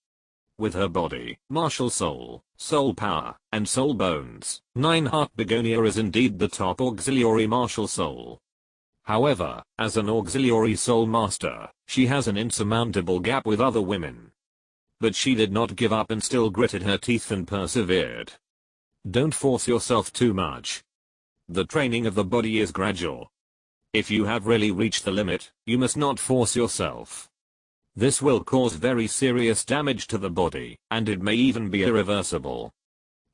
With her body, martial soul, soul power, and soul bones, 9-heart Begonia is indeed the top auxiliary martial soul. However, as an auxiliary soul master, she has an insurmountable gap with other women. But she did not give up and still gritted her teeth and persevered. Don't force yourself too much. The training of the body is gradual. If you have really reached the limit, you must not force yourself. This will cause very serious damage to the body, and it may even be irreversible.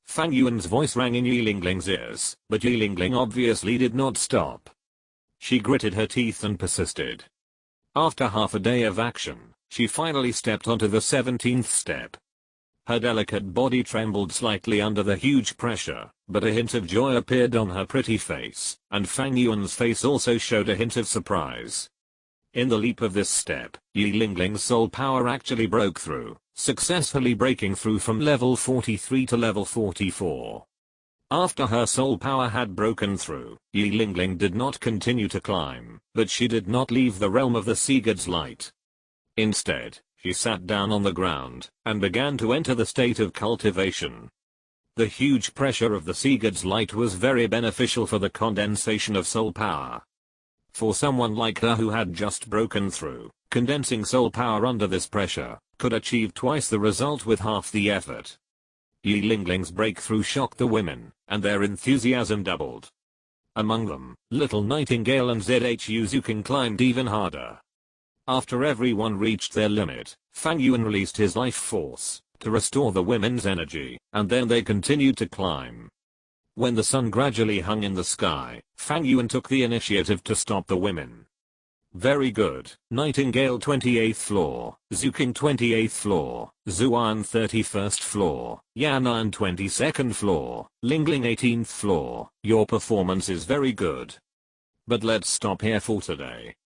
Fang Yuan's voice rang in Yilingling's ears, but Yilingling obviously did not stop. She gritted her teeth and persisted. After half a day of action, she finally stepped onto the 17th step. Her delicate body trembled slightly under the huge pressure, but a hint of joy appeared on her pretty face, and Fang Yuan's face also showed a hint of surprise. In the leap of this step, Yilingling's soul power actually broke through, successfully breaking through from level 43 to level 44. After her soul power had broken through, Yilingling did not continue to climb, but she did not leave the realm of the sea god's light. Instead, she sat down on the ground, and began to enter the state of cultivation. The huge pressure of the sea god's light was very beneficial for the condensation of soul power. For someone like her who had just broken through, condensing soul power under this pressure could achieve twice the result with half the effort. Yilingling's breakthrough shocked the women, and their enthusiasm doubled. Among them, Little Nightingale and Zhu King climbed even harder. After everyone reached their limit, Fang Yuan released his life force to restore the women's energy, and then they continued to climb. When the sun gradually hung in the sky, Fang Yuan took the initiative to stop the women. Very good, Nightingale 28th floor, Zhu King 28th floor, Zuan 31st floor, Yanan 22nd floor, Lingling 18th floor, your performance is very good. But let's stop here for today.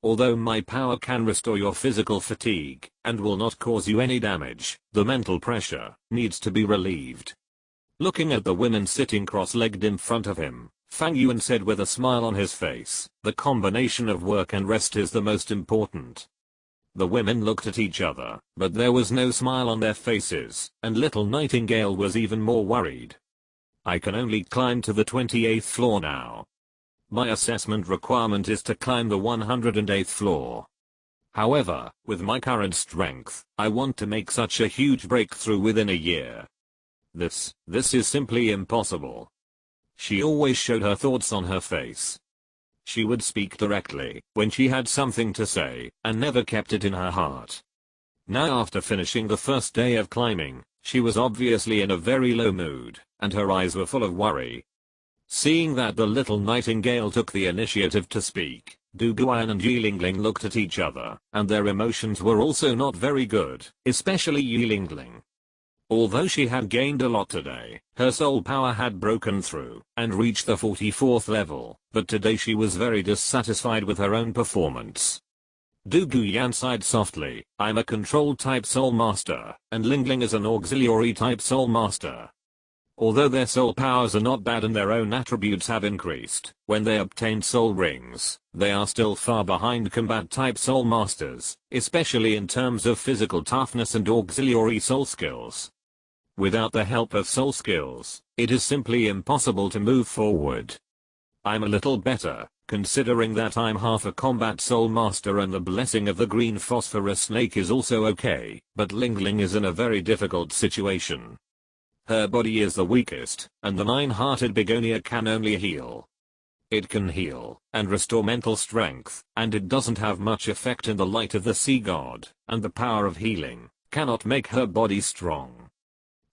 Although my power can restore your physical fatigue, and will not cause you any damage, the mental pressure needs to be relieved. Looking at the women sitting cross-legged in front of him, Fang Yuan said with a smile on his face, the combination of work and rest is the most important. The women looked at each other, but there was no smile on their faces, and Little Nightingale was even more worried. I can only climb to the 28th floor now. My assessment requirement is to climb the 108th floor. However, with my current strength, I want to make such a huge breakthrough within a year. This is simply impossible. She always showed her thoughts on her face. She would speak directly when she had something to say, and never kept it in her heart. Now after finishing the first day of climbing, she was obviously in a very low mood, and her eyes were full of worry. Seeing that the little nightingale took the initiative to speak, Douluo and Yilingling looked at each other, and their emotions were also not very good, especially Yilingling. Although she had gained a lot today, her soul power had broken through and reached the 44th level, but today she was very dissatisfied with her own performance. Douluo sighed softly, I'm a control type soul master, and Lingling is an auxiliary type soul master. Although their soul powers are not bad and their own attributes have increased, when they obtained soul rings, they are still far behind combat type soul masters, especially in terms of physical toughness and auxiliary soul skills. Without the help of soul skills, it is simply impossible to move forward. I'm a little better, considering that I'm half a combat soul master and the blessing of the green phosphorus snake is also okay, but Lingling is in a very difficult situation. Her body is the weakest, and the nine-hearted begonia can only heal. It can heal and restore mental strength, and it doesn't have much effect in the light of the sea god, and the power of healing cannot make her body strong.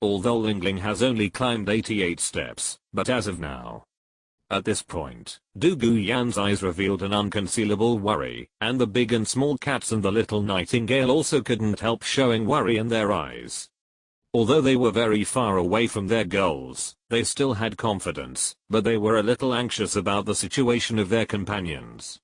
Although Lingling has only climbed 88 steps, but as of now. At this point, Douluo's eyes revealed an unconcealable worry, and the big and small cats and the little nightingale also couldn't help showing worry in their eyes. Although they were very far away from their goals, they still had confidence, but they were a little anxious about the situation of their companions.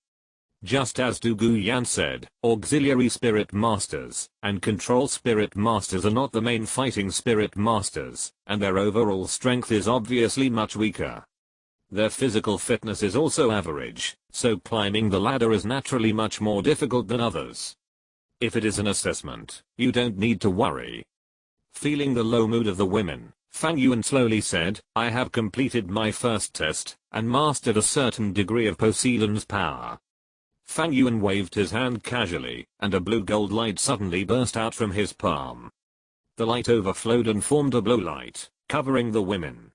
Just as Douluo said, auxiliary spirit masters and control spirit masters are not the main fighting spirit masters, and their overall strength is obviously much weaker. Their physical fitness is also average, so climbing the ladder is naturally much more difficult than others. If it is an assessment, you don't need to worry. Feeling the low mood of the women, Fang Yuan slowly said, I have completed my first test, and mastered a certain degree of Poseidon's power. Fang Yuan waved his hand casually, and a blue-gold light suddenly burst out from his palm. The light overflowed and formed a blue light, covering the women.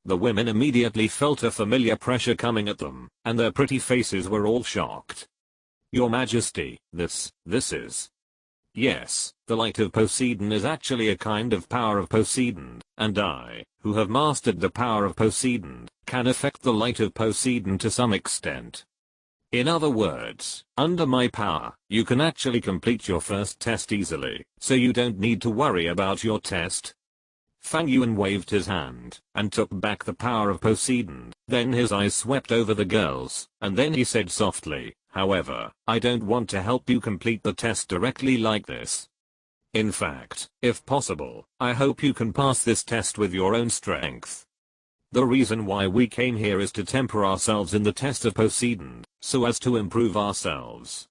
The women immediately felt a familiar pressure coming at them, and their pretty faces were all shocked. Your Majesty, this is... Yes, the light of Poseidon is actually a kind of power of Poseidon, and I, who have mastered the power of Poseidon, can affect the light of Poseidon to some extent. In other words, under my power, you can actually complete your first test easily, so you don't need to worry about your test. Fang Yuan waved his hand, and took back the power of Poseidon, then his eyes swept over the girls, and then he said softly, however, I don't want to help you complete the test directly like this. In fact, if possible, I hope you can pass this test with your own strength. The reason why we came here is to temper ourselves in the test of Poseidon, so as to improve ourselves.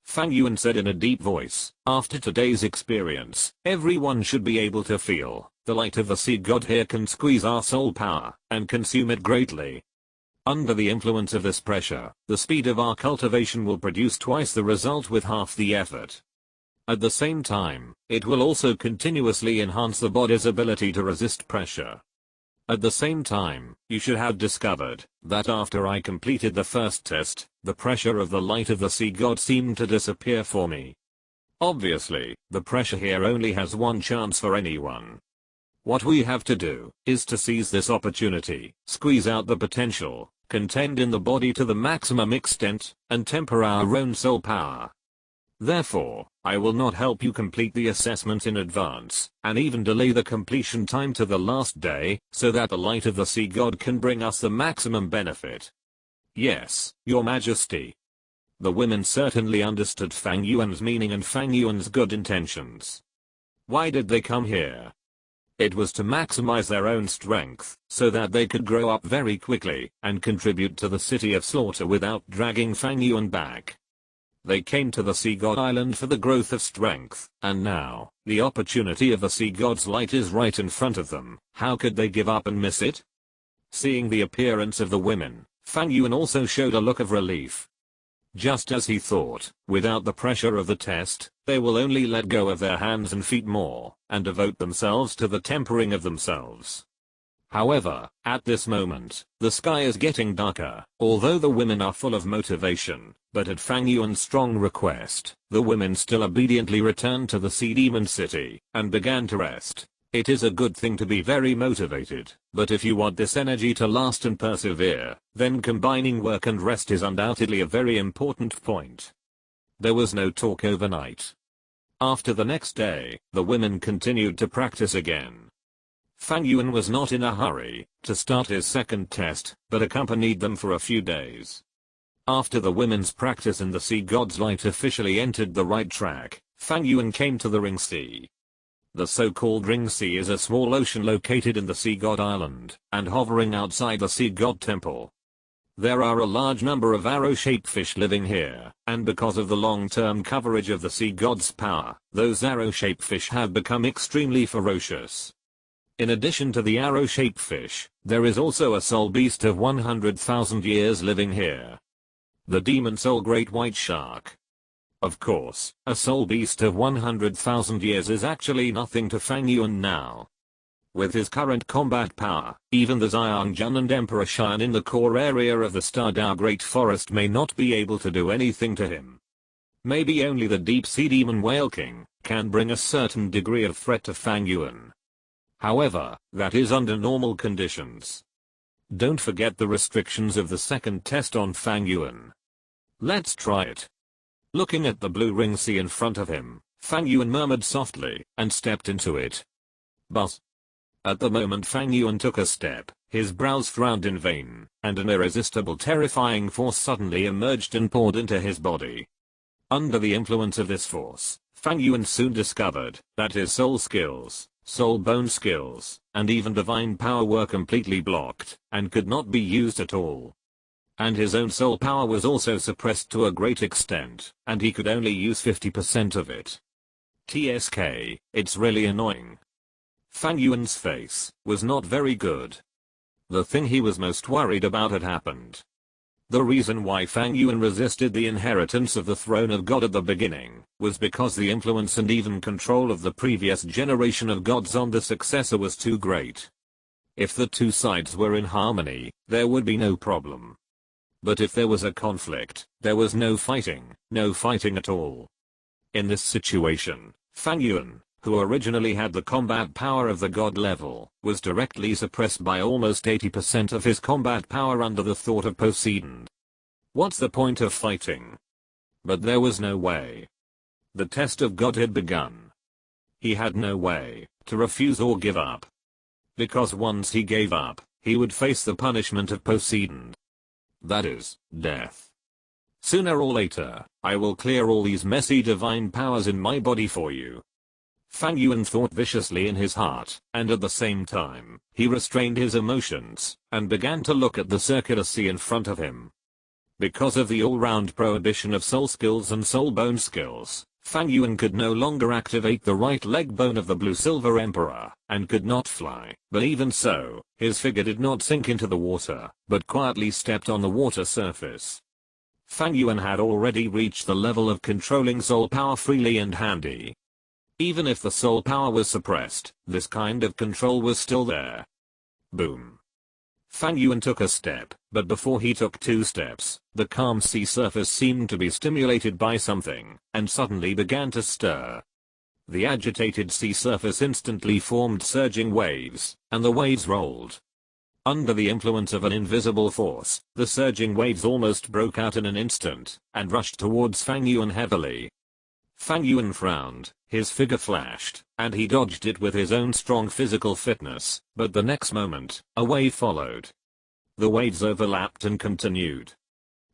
Fang Yuan said in a deep voice, after today's experience, everyone should be able to feel, the light of the sea god here can squeeze our soul power, and consume it greatly. Under the influence of this pressure, the speed of our cultivation will produce twice the result with half the effort. At the same time, it will also continuously enhance the body's ability to resist pressure. At the same time, you should have discovered that after I completed the first test, the pressure of the light of the sea god seemed to disappear for me. Obviously, the pressure here only has one chance for anyone. What we have to do is to seize this opportunity, squeeze out the potential, contend in the body to the maximum extent, and temper our own soul power. Therefore, I will not help you complete the assessment in advance, and even delay the completion time to the last day, so that the light of the sea god can bring us the maximum benefit. Yes, Your Majesty. The women certainly understood Fang Yuan's meaning and Fang Yuan's good intentions. Why did they come here? It was to maximize their own strength, so that they could grow up very quickly, and contribute to the city of slaughter without dragging Fang Yuan back. They came to the Sea God Island for the growth of strength, and now, the opportunity of the Sea God's light is right in front of them. How could they give up and miss it? Seeing the appearance of the women, Fang Yuan also showed a look of relief. just as he thought, without the pressure of the test, they will only let go of their hands and feet more, and devote themselves to the tempering of themselves. However, at this moment, the sky is getting darker, although the women are full of motivation, but at Fang Yuan's strong request, the women still obediently returned to the Sea Demon City, and began to rest. It is a good thing to be very motivated, but if you want this energy to last and persevere, then combining work and rest is undoubtedly a very important point. There was no talk overnight. After the next day, the women continued to practice again. Fang Yuan was not in a hurry to start his second test, but accompanied them for a few days. After the women's practice and the sea god's light officially entered the right track, Fang Yuan came to the Ring Sea. The so-called Ring Sea is a small ocean located in the Sea God Island, and hovering outside the Sea God Temple. There are a large number of arrow-shaped fish living here, and because of the long-term coverage of the Sea God's power, those arrow-shaped fish have become extremely ferocious. In addition to the arrow-shaped fish, there is also a soul beast of 100,000 years living here. The demon soul great white shark. Of course, a soul beast of 100,000 years is actually nothing to Fang Yuan now. With his current combat power, even the Xiangjun and Emperor Shan in the core area of the Stardao Great Forest may not be able to do anything to him. Maybe only the Deep Sea Demon Whale King can bring a certain degree of threat to Fang Yuan. However, that is under normal conditions. Don't forget the restrictions of the second test on Fang Yuan. Let's try it. Looking at the blue ring sea in front of him, Fang Yuan murmured softly and stepped into it. Buzz. At the moment Fang Yuan took a step, his brows frowned in vain, and an irresistible terrifying force suddenly emerged and poured into his body. Under the influence of this force, Fang Yuan soon discovered that his soul skills, soul bone skills, and even divine power were completely blocked, and could not be used at all. And his own soul power was also suppressed to a great extent, and he could only use 50% of it. TSK, it's really annoying. Fang Yuan's face was not very good. The thing he was most worried about had happened. The reason why Fang Yuan resisted the inheritance of the throne of God at the beginning was because the influence and even control of the previous generation of gods on the successor was too great. If the two sides were in harmony, there would be no problem. But if there was a conflict, there was no fighting at all. In this situation, Fang Yuan, who originally had the combat power of the god level, was directly suppressed by almost 80% of his combat power under the thought of Poseidon. What's the point of fighting? But there was no way. The test of God had begun. He had no way to refuse or give up. Because once he gave up, he would face the punishment of Poseidon. That is, death. Sooner or later, I will clear all these messy divine powers in my body for you. Fang Yuan thought viciously in his heart, and at the same time, he restrained his emotions, and began to look at the circular sea in front of him. Because of the all-round prohibition of soul skills and soul bone skills, Fang Yuan could no longer activate the right leg bone of the Blue Silver Emperor, and could not fly, but even so, his figure did not sink into the water, but quietly stepped on the water surface. Fang Yuan had already reached the level of controlling soul power freely and handy. Even if the soul power was suppressed, this kind of control was still there. Boom. Fang Yuan took a step, but before he took 2 steps, the calm sea surface seemed to be stimulated by something, and suddenly began to stir. The agitated sea surface instantly formed surging waves, and the waves rolled. Under the influence of an invisible force, the surging waves almost broke out in an instant, and rushed towards Fang Yuan heavily. Fang Yuan frowned, his figure flashed, and he dodged it with his own strong physical fitness, but the next moment, a wave followed. The waves overlapped and continued.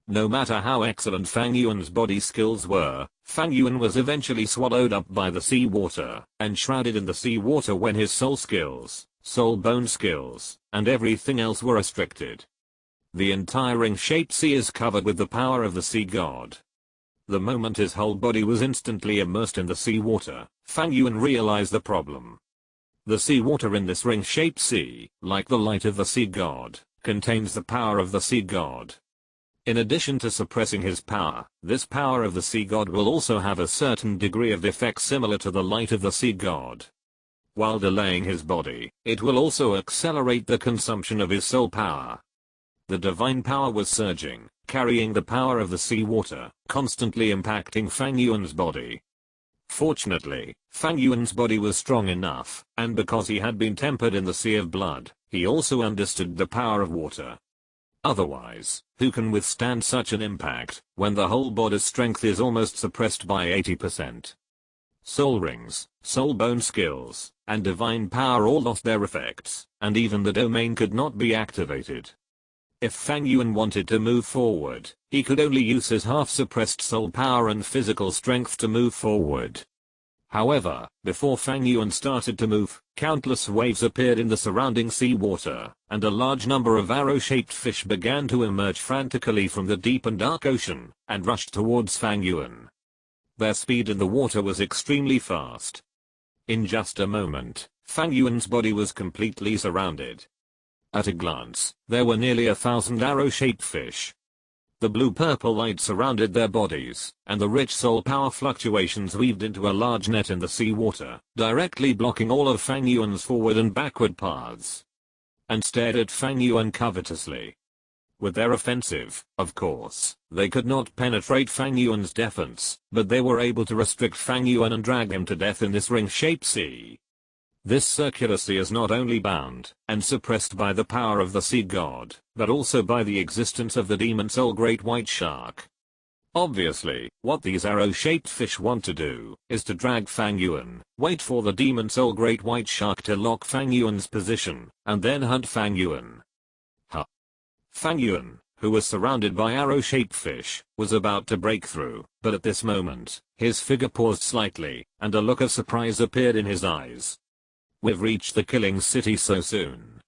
No matter how excellent Fang Yuan's body skills were, Fang Yuan was eventually swallowed up by the sea water, and shrouded in the sea water when his soul skills, soul bone skills, and everything else were restricted. The entire ring-shaped sea is covered with the power of the sea god. The moment his whole body was instantly immersed in the sea water, Fang Yuan realized the problem. The sea water in this ring-shaped sea, like the light of the sea god, contains the power of the sea god. In addition to suppressing his power, this power of the sea god will also have a certain degree of effect similar to the light of the sea god. While delaying his body, it will also accelerate the consumption of his soul power. The divine power was surging, carrying the power of the sea water, constantly impacting Fang Yuan's body. Fortunately, Fang Yuan's body was strong enough, and because he had been tempered in the sea of blood, he also understood the power of water. Otherwise, who can withstand such an impact, when the whole body's strength is almost suppressed by 80%? Soul rings, soul bone skills, and divine power all lost their effects, and even the domain could not be activated. If Fang Yuan wanted to move forward, he could only use his half-suppressed soul power and physical strength to move forward. However, before Fang Yuan started to move, countless waves appeared in the surrounding sea water, and a large number of arrow-shaped fish began to emerge frantically from the deep and dark ocean, and rushed towards Fang Yuan. Their speed in the water was extremely fast. In just a moment, Fang Yuan's body was completely surrounded. At a glance, there were nearly 1,000 arrow-shaped fish. The blue-purple light surrounded their bodies, and the rich soul power fluctuations weaved into a large net in the sea water, directly blocking all of Fang Yuan's forward and backward paths. And stared at Fang Yuan covetously. With their offensive, of course, they could not penetrate Fang Yuan's defense, but they were able to restrict Fang Yuan and drag him to death in this ring-shaped sea. This circular sea is not only bound and suppressed by the power of the sea god, but also by the existence of the demon soul great white shark. Obviously, what these arrow-shaped fish want to do is to drag Fang Yuan, wait for the demon soul great white shark to lock Fang Yuan's position, and then hunt Fang Yuan. Fang Yuan, who was surrounded by arrow-shaped fish, was about to break through, but at this moment, his figure paused slightly, and a look of surprise appeared in his eyes. We've reached the killing city so soon.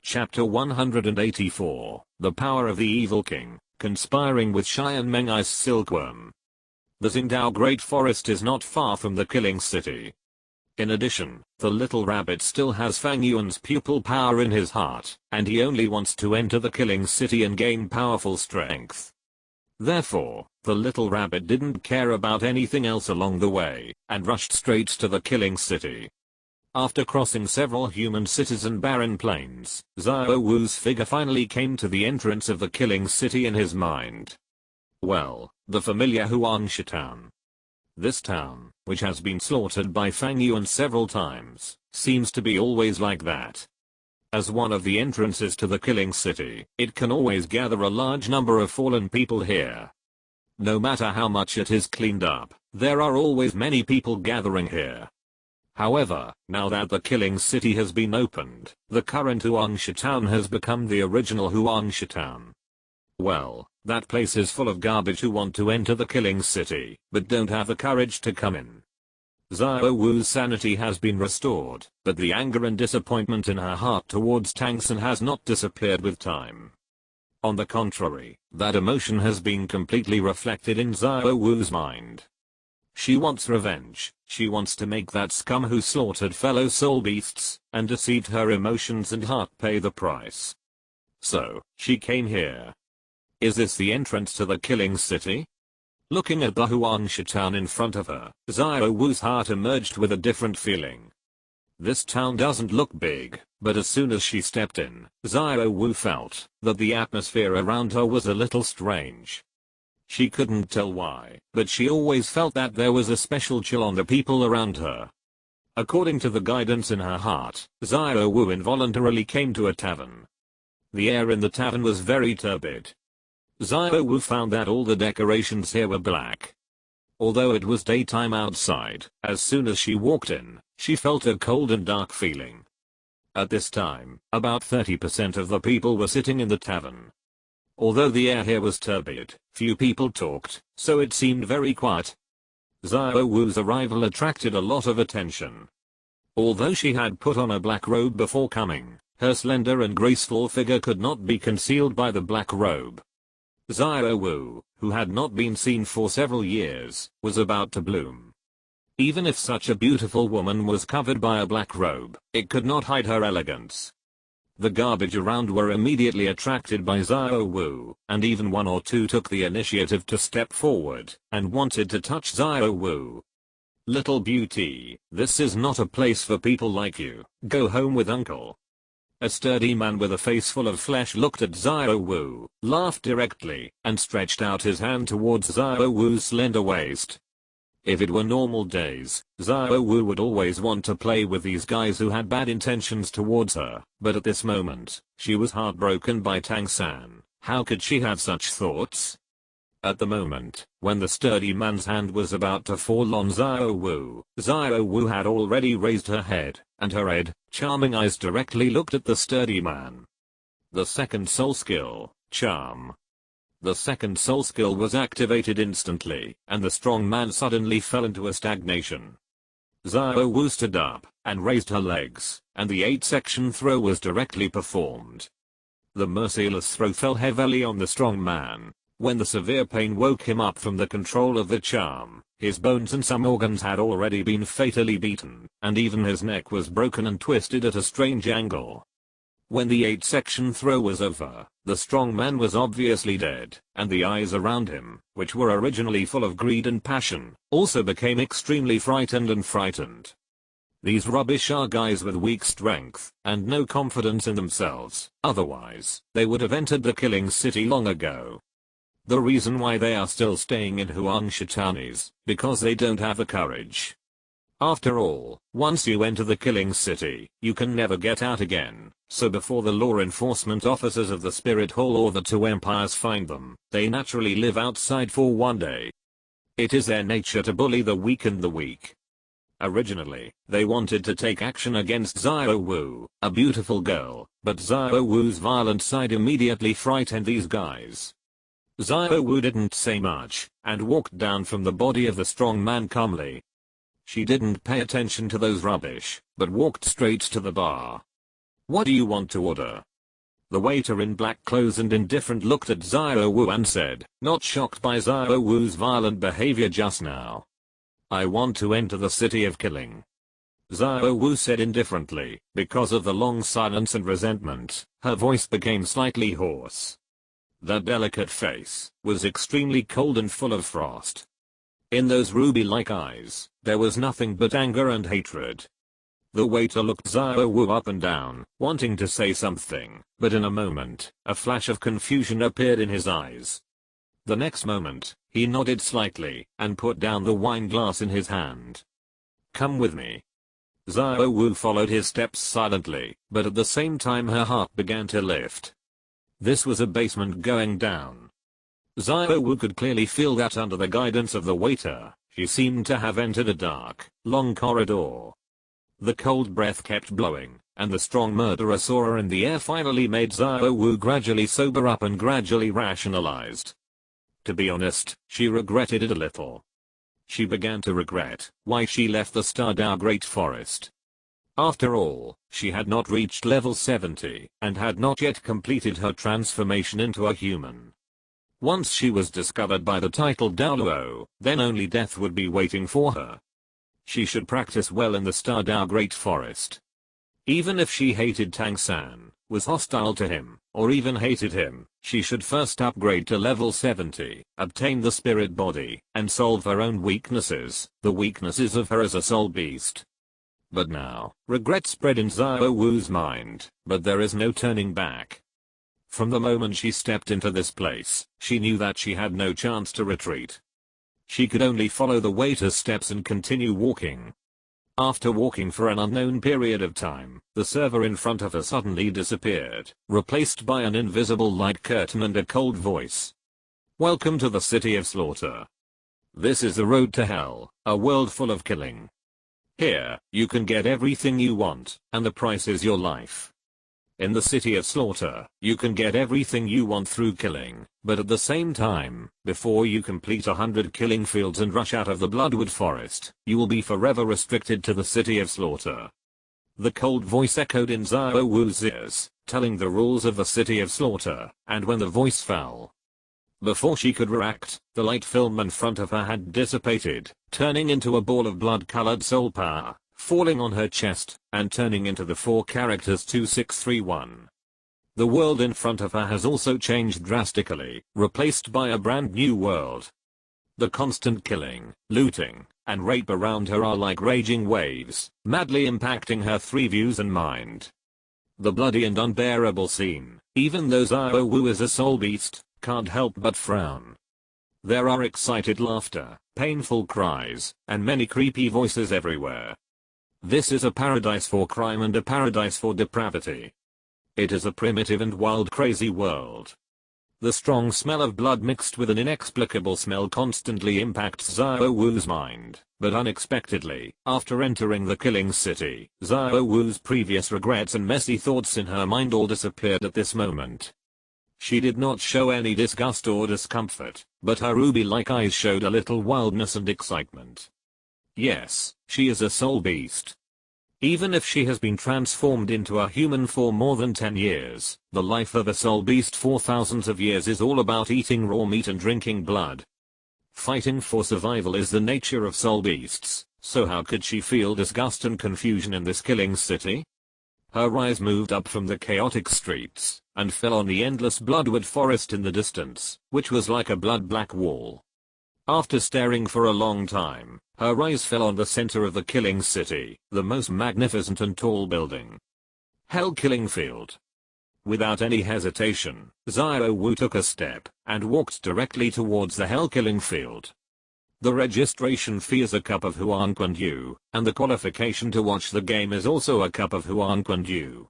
Chapter 184, The Power of the Evil King, Conspiring with Xian Meng Ice Silkworm. The Xingdao Great Forest is not far from the killing city. In addition, the little rabbit still has Fang Yuan's pupil power in his heart, and he only wants to enter the killing city and gain powerful strength. Therefore, the little rabbit didn't care about anything else along the way, and rushed straight to the killing city. After crossing several human cities and barren plains, Xiao Wu's figure finally came to the entrance of the killing city in his mind. Well, the familiar Huangsha town. This town, which has been slaughtered by Fang Yuan several times, seems to be always like that. As one of the entrances to the killing city, it can always gather a large number of fallen people here. No matter how much it is cleaned up, there are always many people gathering here. However, now that the killing city has been opened, the current Huangsha town has become the original Huangsha town. Well, that place is full of garbage who want to enter the killing city, but don't have the courage to come in. Xiao Wu's sanity has been restored, but the anger and disappointment in her heart towards Tang San has not disappeared with time. On the contrary, that emotion has been completely reflected in Xiao Wu's mind. She wants revenge. She wants to make that scum who slaughtered fellow soul beasts and deceived her emotions and heart pay the price. So, she came here. Is this the entrance to the killing city? Looking at the Huangsha town in front of her, Xiao Wu's heart emerged with a different feeling. This town doesn't look big, but as soon as she stepped in, Xiao Wu felt that the atmosphere around her was a little strange. She couldn't tell why, but she always felt that there was a special chill on the people around her. According to the guidance in her heart, Xiao Wu involuntarily came to a tavern. The air in the tavern was very turbid. Xiao Wu found that all the decorations here were black. Although it was daytime outside, as soon as she walked in, she felt a cold and dark feeling. At this time, about 30% of the people were sitting in the tavern. Although the air here was turbid, few people talked, so it seemed very quiet. Xiao Wu's arrival attracted a lot of attention. Although she had put on a black robe before coming, her slender and graceful figure could not be concealed by the black robe. Xiao Wu, who had not been seen for several years, was about to bloom. Even if such a beautiful woman was covered by a black robe, it could not hide her elegance. The garbage around were immediately attracted by Xiao Wu, and even one or two took the initiative to step forward and wanted to touch Xiao Wu. "Little beauty, this is not a place for people like you. Go home with uncle." A sturdy man with a face full of flesh looked at Xiao Wu, laughed directly, and stretched out his hand towards Xiao Wu's slender waist. If it were normal days, Xiao Wu would always want to play with these guys who had bad intentions towards her, but at this moment, she was heartbroken by Tang San. How could she have such thoughts? At the moment, when the sturdy man's hand was about to fall on Xiao Wu had already raised her head, and her red, charming eyes directly looked at the sturdy man. The second soul skill, Charm. The second soul skill was activated instantly, and the strong man suddenly fell into a stagnation. Xiao Wu stood up, and raised her legs, and the 8-section throw was directly performed. The merciless throw fell heavily on the strong man. When the severe pain woke him up from the control of the charm, his bones and some organs had already been fatally beaten, and even his neck was broken and twisted at a strange angle. When the 8-section throw was over, the strong man was obviously dead, and the eyes around him, which were originally full of greed and passion, also became extremely frightened. These rubbish are guys with weak strength, and no confidence in themselves, otherwise, they would have entered the killing city long ago. The reason why they are still staying in Huangshan is because they don't have the courage. After all, once you enter the killing city, you can never get out again, so before the law enforcement officers of the Spirit Hall or the two empires find them, they naturally live outside for one day. It is their nature to bully the weak and the weak. Originally, they wanted to take action against Xiao Wu, a beautiful girl, but Xiao Wu's violent side immediately frightened these guys. Xiao Wu didn't say much, and walked down from the body of the strong man calmly. She didn't pay attention to those rubbish, but walked straight to the bar. "What do you want to order?" The waiter in black clothes and indifferent looked at Xiao Wu and said, not shocked by Xiao Wu's violent behavior just now. "I want to enter the city of killing." Xiao Wu said indifferently. Because of the long silence and resentment, her voice became slightly hoarse. The delicate face was extremely cold and full of frost. In those ruby-like eyes, there was nothing but anger and hatred. The waiter looked Xiao Wu up and down, wanting to say something, but in a moment, a flash of confusion appeared in his eyes. The next moment, he nodded slightly, and put down the wine glass in his hand. "Come with me." Xiao Wu followed his steps silently, but at the same time her heart began to lift. This was a basement going down. Xiao Wu could clearly feel that under the guidance of the waiter, she seemed to have entered a dark, long corridor. The cold breath kept blowing, and the strong murderer saw her in the air finally made Xiao Wu gradually sober up and gradually rationalized. To be honest, she regretted it a little. She began to regret why she left the Stardow Great Forest. After all, she had not reached level 70, and had not yet completed her transformation into a human. Once she was discovered by the titled Douluo, then only death would be waiting for her. She should practice well in the Stardow Great Forest. Even if she hated Tang San, was hostile to him, or even hated him, she should first upgrade to level 70, obtain the spirit body, and solve her own weaknesses, the weaknesses of her as a soul beast. But now, regret spread in Xiao Wu's mind, but there is no turning back. From the moment she stepped into this place, she knew that she had no chance to retreat. She could only follow the waiter's steps and continue walking. After walking for an unknown period of time, the server in front of her suddenly disappeared, replaced by an invisible light curtain and a cold voice. "Welcome to the City of Slaughter. This is the road to hell, a world full of killing. Here, you can get everything you want, and the price is your life. In the City of Slaughter, you can get everything you want through killing, but at the same time, before you complete 100 killing fields and rush out of the Bloodwood Forest, you will be forever restricted to the City of Slaughter." The cold voice echoed in Xiao Wu's ears, telling the rules of the City of Slaughter, and when the voice fell, before she could react, the light film in front of her had dissipated, turning into a ball of blood-colored soul power, falling on her chest, and turning into the 4 characters 2631. The world in front of her has also changed drastically, replaced by a brand new world. The constant killing, looting, and rape around her are like raging waves, madly impacting her 3 views and mind. The bloody and unbearable scene, even though Xiao Wu is a soul beast, can't help but frown. There are excited laughter, painful cries, and many creepy voices everywhere. This is a paradise for crime and a paradise for depravity. It is a primitive and wild crazy world. The strong smell of blood mixed with an inexplicable smell constantly impacts Xiao Wu's mind, but unexpectedly, after entering the killing city, Xiao Wu's previous regrets and messy thoughts in her mind all disappeared at this moment. She did not show any disgust or discomfort, but her ruby-like eyes showed a little wildness and excitement. Yes, she is a soul beast. Even if she has been transformed into a human for more than 10 years, the life of a soul beast for thousands of years is all about eating raw meat and drinking blood. Fighting for survival is the nature of soul beasts, so how could she feel disgust and confusion in this killing city? Her eyes moved up from the chaotic streets, and fell on the endless bloodwood forest in the distance, which was like a blood-black wall. After staring for a long time, her eyes fell on the center of the killing city, the most magnificent and tall building. Hell Killing Field. Without any hesitation, Xiao Wu took a step, and walked directly towards the Hell Killing Field. The registration fee is a cup of Huan Kuan-yu, and the qualification to watch the game is also a cup of Huan Kuan-yu.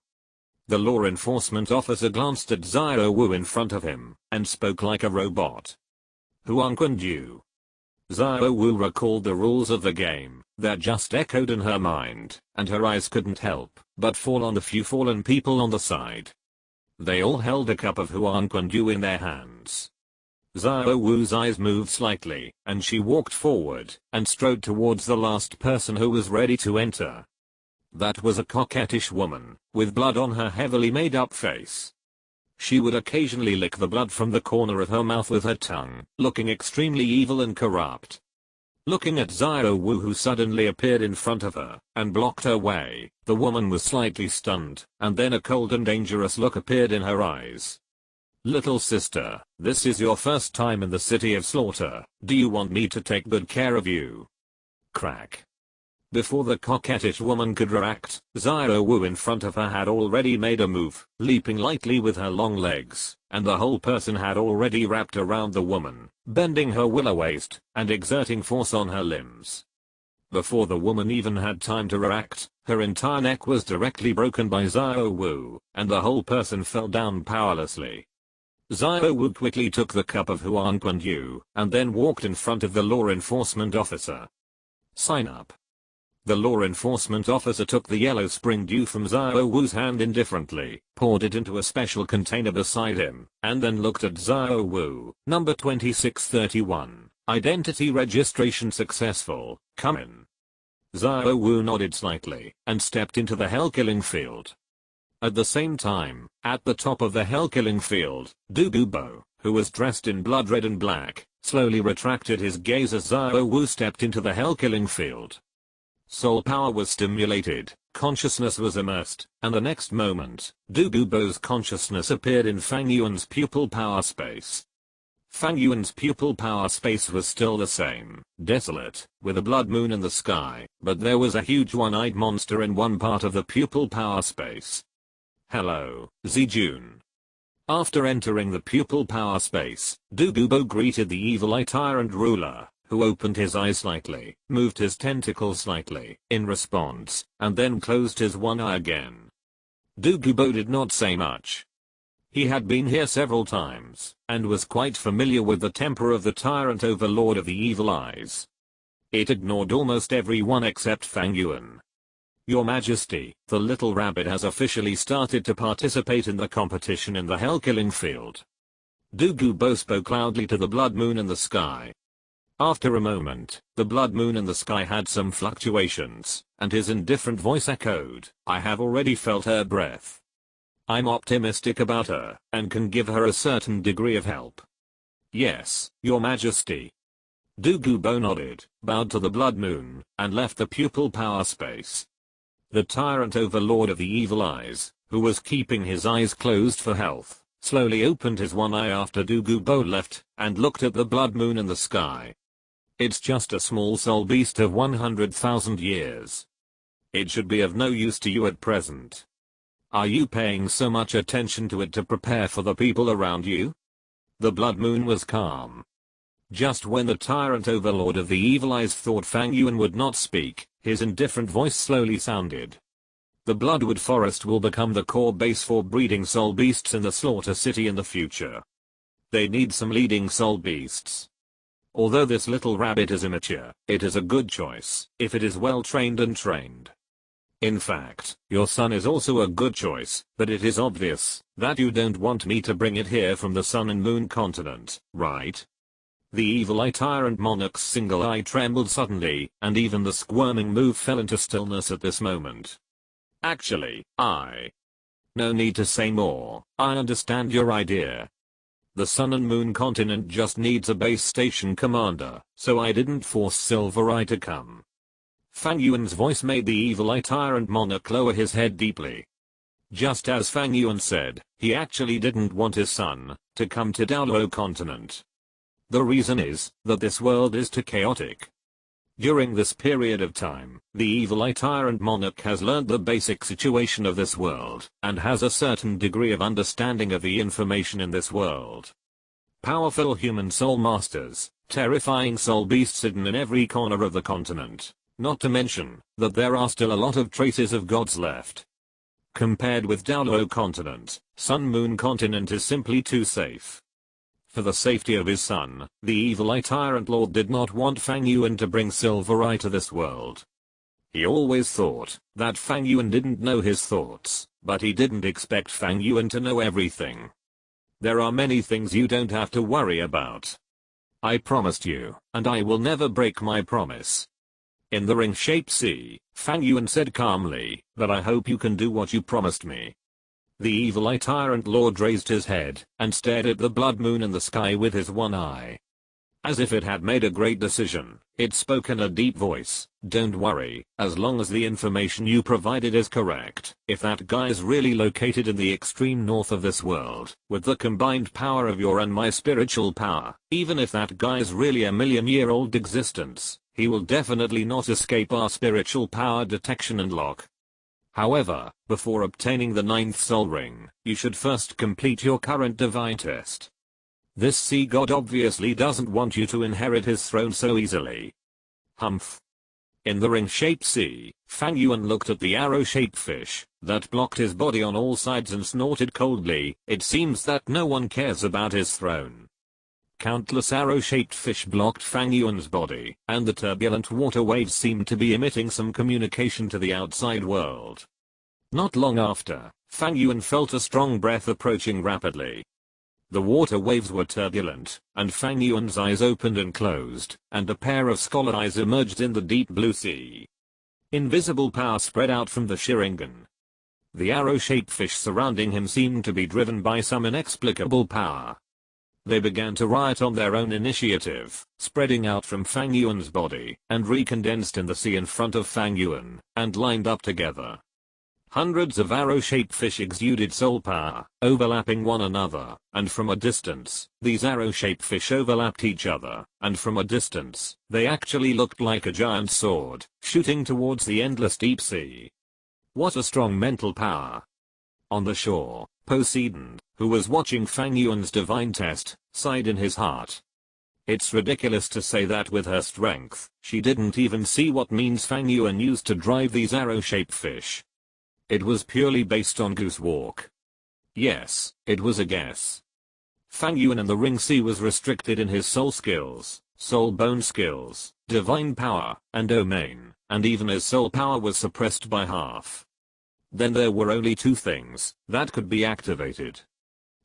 The law enforcement officer glanced at Xiao Wu in front of him, and spoke like a robot. Huan Kuan-yu. Xiao Wu recalled the rules of the game, that just echoed in her mind, and her eyes couldn't help but fall on the few fallen people on the side. They all held a cup of Huan Kuan-yu in their hands. Xiao Wu's eyes moved slightly, and she walked forward, and strode towards the last person who was ready to enter. That was a coquettish woman, with blood on her heavily made-up face. She would occasionally lick the blood from the corner of her mouth with her tongue, looking extremely evil and corrupt. Looking at Xiao Wu, who suddenly appeared in front of her, and blocked her way, the woman was slightly stunned, and then a cold and dangerous look appeared in her eyes. Little sister, this is your first time in the city of slaughter, do you want me to take good care of you? Crack. Before the coquettish woman could react, Xiao Wu in front of her had already made a move, leaping lightly with her long legs, and the whole person had already wrapped around the woman, bending her willow waist, and exerting force on her limbs. Before the woman even had time to react, her entire neck was directly broken by Xiao Wu, and the whole person fell down powerlessly. Xiao Wu quickly took the cup of Huan Kuan-yu, and then walked in front of the law enforcement officer. Sign up. The law enforcement officer took the yellow spring dew from Xiao Wu's hand indifferently, poured it into a special container beside him, and then looked at Xiao Wu. Number 2631. Identity registration successful, come in. Xiao Wu nodded slightly, and stepped into the Hell Killing Field. At the same time, at the top of the Hell Killing Field, Douluo, who was dressed in blood red and black, slowly retracted his gaze as Xiao Wu stepped into the Hell Killing Field. Soul power was stimulated, consciousness was immersed, and the next moment, Douluo's consciousness appeared in Fang Yuan's pupil power space. Fang Yuan's pupil power space was still the same, desolate, with a blood moon in the sky, but there was a huge one-eyed monster in one part of the pupil power space. Hello, Zijun. After entering the pupil power space, Douluo greeted the evil-eye tyrant ruler, who opened his eyes slightly, moved his tentacles slightly, in response, and then closed his one eye again. Douluo did not say much. He had been here several times, and was quite familiar with the temper of the tyrant overlord of the evil eyes. It ignored almost everyone except Fang Yuan. Your Majesty, the little rabbit has officially started to participate in the competition in the Hell Killing Field. Douluo spoke loudly to the blood moon in the sky. After a moment, the blood moon in the sky had some fluctuations, and his indifferent voice echoed, I have already felt her breath. I'm optimistic about her, and can give her a certain degree of help. Yes, Your Majesty. Douluo nodded, bowed to the blood moon, and left the pupil power space. The tyrant overlord of the evil eyes, who was keeping his eyes closed for health, slowly opened his one eye after Douluo left, and looked at the blood moon in the sky. It's just a small soul beast of 100,000 years. It should be of no use to you at present. Are you paying so much attention to it to prepare for the people around you? The blood moon was calm. Just when the tyrant overlord of the evil eyes thought Fang Yuan would not speak, his indifferent voice slowly sounded. The Bloodwood Forest will become the core base for breeding soul beasts in the Slaughter City in the future. They need some leading soul beasts. Although this little rabbit is immature, it is a good choice, if it is well trained and trained. In fact, your son is also a good choice, but it is obvious that you don't want me to bring it here from the Sun and Moon continent, right? The evil eye tyrant monarch's single eye trembled suddenly, and even the squirming move fell into stillness at this moment. Actually, no need to say more, I understand your idea. The Sun and Moon continent just needs a base station commander, so I didn't force Silver Eye to come. Fang Yuan's voice made the evil eye tyrant monarch lower his head deeply. Just as Fang Yuan said, he actually didn't want his son to come to Douluo Continent. The reason is that this world is too chaotic. During this period of time, the evil eye tyrant monarch has learned the basic situation of this world, and has a certain degree of understanding of the information in this world. Powerful human soul masters, terrifying soul beasts hidden in every corner of the continent, not to mention that there are still a lot of traces of gods left. Compared with Douluo Continent, Sun Moon Continent is simply too safe. For the safety of his son, the evil eye tyrant lord did not want Fang Yuan to bring Silver Eye to this world. He always thought that Fang Yuan didn't know his thoughts, but he didn't expect Fang Yuan to know everything. There are many things you don't have to worry about. I promised you, and I will never break my promise. In the ring-shaped sea, Fang Yuan said calmly, that I hope you can do what you promised me. The evil eye tyrant lord raised his head, and stared at the blood moon in the sky with his one eye. As if it had made a great decision, it spoke in a deep voice, don't worry, as long as the information you provided is correct. If that guy is really located in the extreme north of this world, with the combined power of your and my spiritual power, even if that guy is really a million-year-old existence, he will definitely not escape our spiritual power detection and lock. However, before obtaining the 9th soul ring, you should first complete your current divine test. This sea god obviously doesn't want you to inherit his throne so easily. Humph. In the ring-shaped sea, Fang Yuan looked at the arrow-shaped fish that blocked his body on all sides and snorted coldly. It seems that no one cares about his throne. Countless arrow-shaped fish blocked Fang Yuan's body, and the turbulent water waves seemed to be emitting some communication to the outside world. Not long after, Fang Yuan felt a strong breath approaching rapidly. The water waves were turbulent, and Fang Yuan's eyes opened and closed, and a pair of scholar eyes emerged in the deep blue sea. Invisible power spread out from the Sharingan. The arrow-shaped fish surrounding him seemed to be driven by some inexplicable power. They began to riot on their own initiative, spreading out from Fang Yuan's body, and recondensed in the sea in front of Fang Yuan, and lined up together. Hundreds of arrow-shaped fish exuded soul power, overlapping one another, and from a distance, these arrow-shaped fish overlapped each other, and from a distance, they actually looked like a giant sword, shooting towards the endless deep sea. What a strong mental power! On the shore, Poseidon, who was watching Fang Yuan's divine test, sighed in his heart. It's ridiculous to say that with her strength, she didn't even see what means Fang Yuan used to drive these arrow-shaped fish. It was purely based on goose walk. Yes, it was a guess. Fang Yuan in the ring sea was restricted in his soul skills, soul bone skills, divine power, and domain, and even his soul power was suppressed by half. Then there were only two things that could be activated.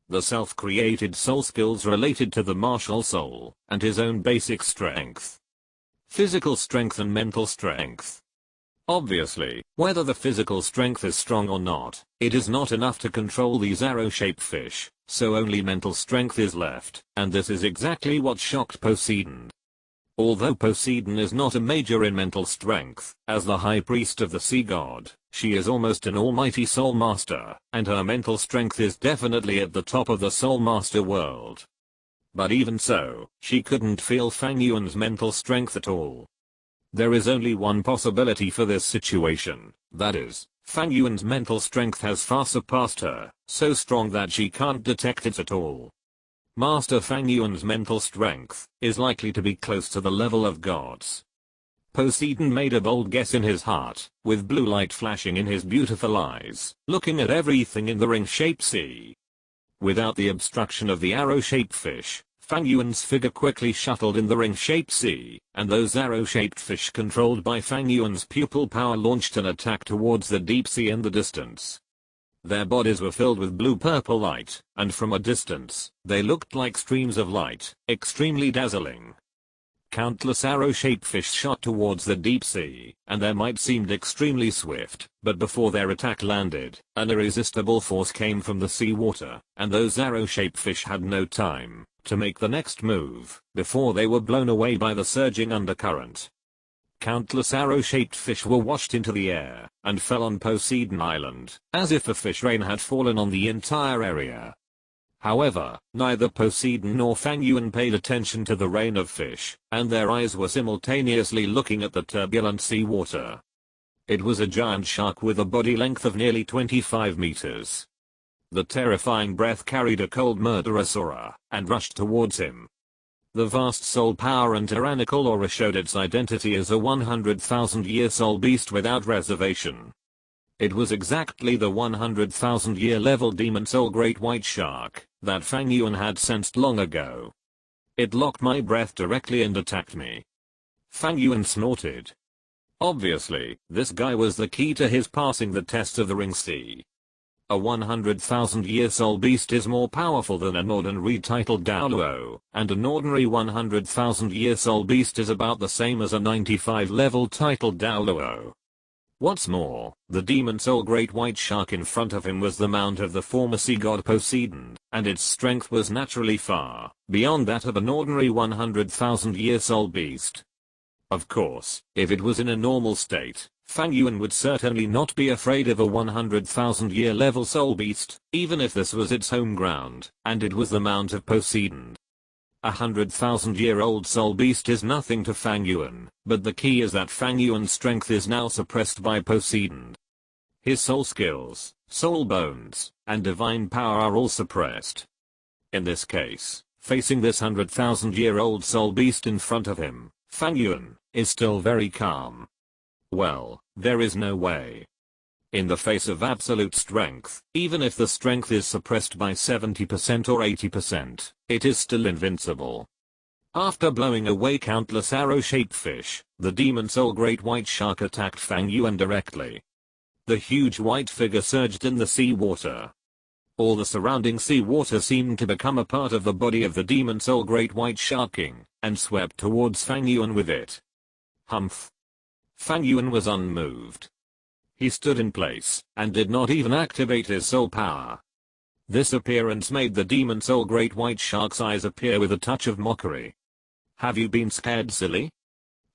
The self-created soul skills related to the martial soul, and his own basic strength. Physical strength and mental strength. Obviously, whether the physical strength is strong or not, it is not enough to control these arrow-shaped fish, so only mental strength is left, and this is exactly what shocked Poseidon. Although Poseidon is not a major in mental strength, as the high priest of the sea god, she is almost an almighty soul master, and her mental strength is definitely at the top of the soul master world. But even so, she couldn't feel Fang Yuan's mental strength at all. There is only one possibility for this situation, that is, Fang Yuan's mental strength has far surpassed her, so strong that she can't detect it at all. Master Fang Yuan's mental strength is likely to be close to the level of gods. Poseidon made a bold guess in his heart, with blue light flashing in his beautiful eyes, looking at everything in the ring-shaped sea. Without the obstruction of the arrow-shaped fish, Fang Yuan's figure quickly shuttled in the ring-shaped sea, and those arrow-shaped fish controlled by Fang Yuan's pupil power launched an attack towards the deep sea in the distance. Their bodies were filled with blue-purple light, and from a distance, they looked like streams of light, extremely dazzling. Countless arrow-shaped fish shot towards the deep sea, and their might seemed extremely swift, but before their attack landed, an irresistible force came from the seawater, and those arrow-shaped fish had no time to make the next move, before they were blown away by the surging undercurrent. Countless arrow-shaped fish were washed into the air, and fell on Poseidon Island, as if a fish rain had fallen on the entire area. However, neither Poseidon nor Fang Yuan paid attention to the rain of fish, and their eyes were simultaneously looking at the turbulent seawater. It was a giant shark with a body length of nearly 25 meters. The terrifying breath carried a cold murderous aura, and rushed towards him. The vast soul power and tyrannical aura showed its identity as a 100,000-year soul beast without reservation. It was exactly the 100,000-year level demon soul great white shark that Fang Yuan had sensed long ago. It locked my breath directly and attacked me. Fang Yuan snorted. Obviously, this guy was the key to his passing the test of the ring sea. A 100,000-year soul beast is more powerful than an ordinary titled Douluo, and an ordinary 100,000-year soul beast is about the same as a 95-level titled Douluo. What's more, the demon soul great white shark in front of him was the mount of the former sea god Poseidon, and its strength was naturally far beyond that of an ordinary 100,000-year soul beast. Of course, if it was in a normal state, Fang Yuan would certainly not be afraid of a 100,000-year level soul beast, even if this was its home ground, and it was the mount of Poseidon. 100,000-year-old soul beast is nothing to Fang Yuan, but the key is that Fang Yuan's strength is now suppressed by Poseidon. His soul skills, soul bones, and divine power are all suppressed. In this case, facing this 100,000-year-old soul beast in front of him, Fang Yuan is still very calm. Well, there is no way. In the face of absolute strength, even if the strength is suppressed by 70% or 80%, it is still invincible. After blowing away countless arrow-shaped fish, the demon soul great white shark attacked Fang Yuan directly. The huge white figure surged in the seawater. All the surrounding seawater seemed to become a part of the body of the demon soul great white shark king, and swept towards Fang Yuan with it. Humph. Fang Yuan was unmoved. He stood in place, and did not even activate his soul power. This appearance made the demon soul great white shark's eyes appear with a touch of mockery. Have you been scared, silly?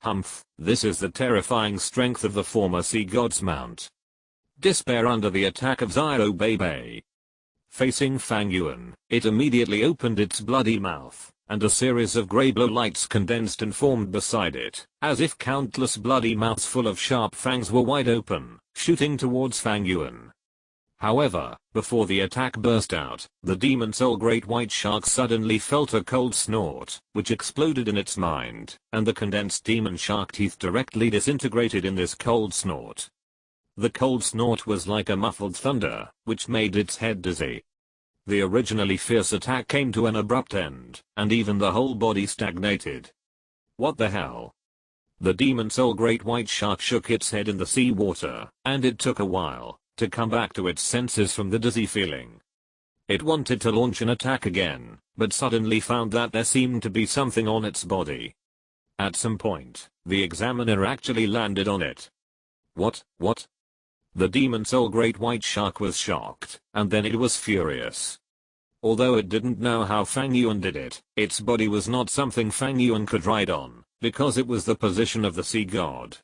Humph, this is the terrifying strength of the former sea god's mount. Despair under the attack of Zio Bebe. Facing Fang Yuan, it immediately opened its bloody mouth, and a series of grey blue lights condensed and formed beside it, as if countless bloody mouths full of sharp fangs were wide open, shooting towards Fang Yuan. However, before the attack burst out, the demon soul great white shark suddenly felt a cold snort, which exploded in its mind, and the condensed demon shark teeth directly disintegrated in this cold snort. The cold snort was like a muffled thunder, which made its head dizzy. The originally fierce attack came to an abrupt end, and even the whole body stagnated. What the hell? The demon soul great white shark shook its head in the seawater, and it took a while to come back to its senses from the dizzy feeling. It wanted to launch an attack again, but suddenly found that there seemed to be something on its body. At some point, the examiner actually landed on it. What? The demon soul great white shark was shocked, and then it was furious. Although it didn't know how Fang Yuan did it, its body was not something Fang Yuan could ride on, because it was the position of the sea god.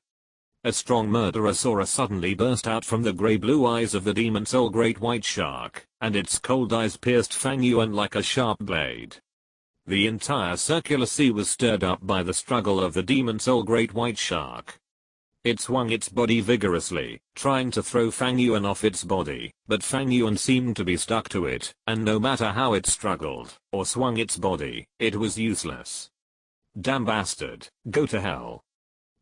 A strong murderous aura suddenly burst out from the grey blue eyes of the demon soul great white shark, and its cold eyes pierced Fang Yuan like a sharp blade. The entire circular sea was stirred up by the struggle of the demon soul great white shark. It swung its body vigorously, trying to throw Fang Yuan off its body, but Fang Yuan seemed to be stuck to it, and no matter how it struggled, or swung its body, it was useless. Damn bastard, go to hell.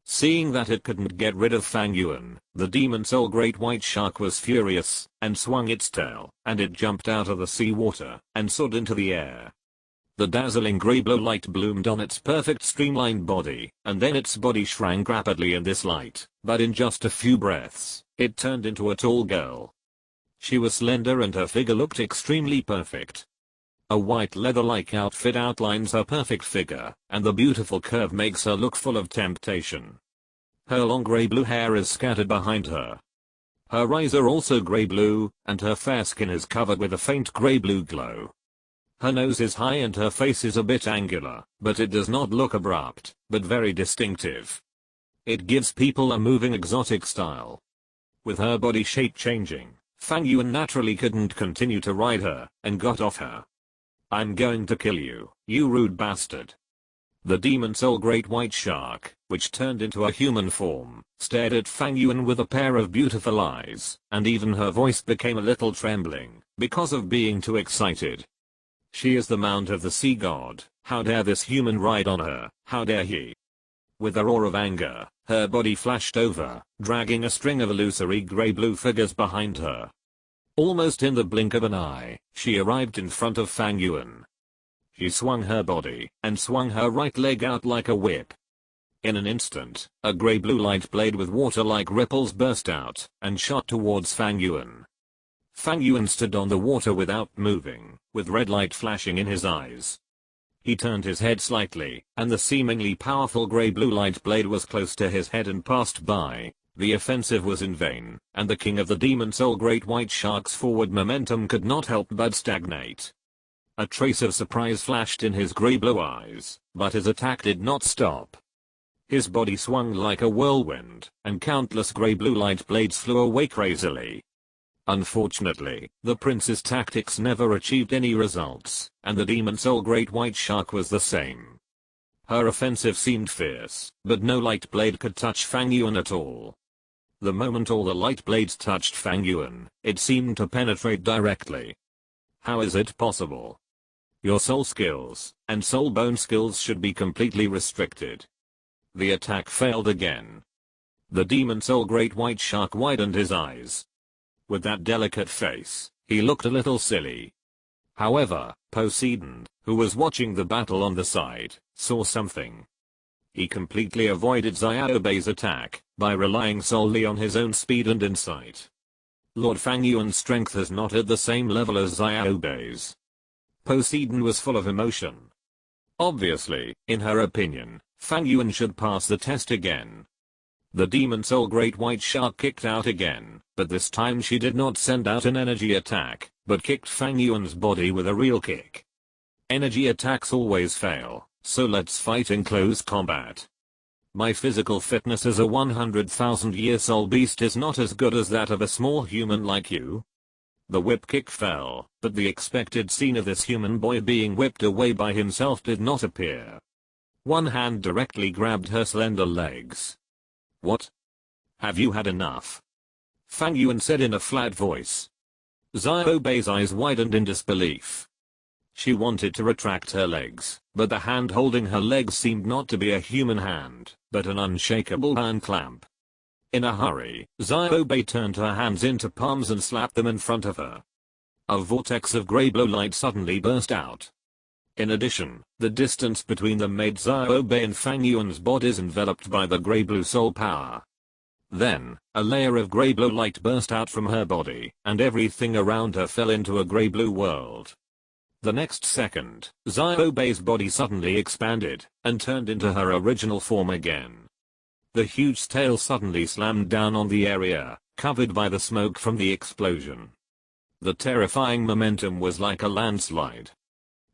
Seeing that it couldn't get rid of Fang Yuan, the demon soul great white shark was furious, and swung its tail, and it jumped out of the seawater, and soared into the air. The dazzling grey blue light bloomed on its perfect streamlined body, and then its body shrank rapidly in this light, but in just a few breaths, it turned into a tall girl. She was slender and her figure looked extremely perfect. A white leather-like outfit outlines her perfect figure, and the beautiful curve makes her look full of temptation. Her long grey blue hair is scattered behind her. Her eyes are also grey blue, and her fair skin is covered with a faint grey blue glow. Her nose is high and her face is a bit angular, but it does not look abrupt, but very distinctive. It gives people a moving exotic style. With her body shape changing, Fang Yuan naturally couldn't continue to ride her, and got off her. I'm going to kill you, you rude bastard. The demon soul great white shark, which turned into a human form, stared at Fang Yuan with a pair of beautiful eyes, and even her voice became a little trembling, because of being too excited. She is the mount of the sea god, how dare this human ride on her, how dare he? With a roar of anger, her body flashed over, dragging a string of illusory grey blue figures behind her. Almost in the blink of an eye, she arrived in front of Fang Yuan. She swung her body, and swung her right leg out like a whip. In an instant, a grey blue light blade with water-like ripples burst out, and shot towards Fang Yuan. Fang Yuan stood on the water without moving, with red light flashing in his eyes. He turned his head slightly, and the seemingly powerful grey-blue light blade was close to his head and passed by. The offensive was in vain, and the king of the demon soul great white shark's forward momentum could not help but stagnate. A trace of surprise flashed in his grey-blue eyes, but his attack did not stop. His body swung like a whirlwind, and countless grey-blue light blades flew away crazily. Unfortunately, the prince's tactics never achieved any results, and the demon soul great white shark was the same. Her offensive seemed fierce, but no light blade could touch Fang Yuan at all. The moment all the light blades touched Fang Yuan, it seemed to penetrate directly. How is it possible? Your soul skills, and soul bone skills should be completely restricted. The attack failed again. The demon soul great white shark widened his eyes. With that delicate face, he looked a little silly. However, Poseidon, who was watching the battle on the side, saw something. He completely avoided Xiaobei's attack, by relying solely on his own speed and insight. Lord Fang Yuan's strength is not at the same level as Xiaobei's. Poseidon was full of emotion. Obviously, in her opinion, Fang Yuan should pass the test again. The demon soul great white shark kicked out again, but this time she did not send out an energy attack, but kicked Fang Yuan's body with a real kick. Energy attacks always fail, so let's fight in close combat. My physical fitness as a 100,000-year soul beast is not as good as that of a small human like you. The whip kick fell, but the expected scene of this human boy being whipped away by himself did not appear. One hand directly grabbed her slender legs. What? Have you had enough? Fang Yuan said in a flat voice. Xiaobei's eyes widened in disbelief. She wanted to retract her legs, but the hand holding her legs seemed not to be a human hand, but an unshakable iron clamp. In a hurry, Xiaobei turned her hands into palms and slapped them in front of her. A vortex of grey-blue light suddenly burst out. In addition, the distance between them made Xiaobei and Fang Yuan's bodies enveloped by the grey-blue soul power. Then, a layer of grey-blue light burst out from her body, and everything around her fell into a grey-blue world. The next second, Xiaobei's body suddenly expanded, and turned into her original form again. The huge tail suddenly slammed down on the area, covered by the smoke from the explosion. The terrifying momentum was like a landslide.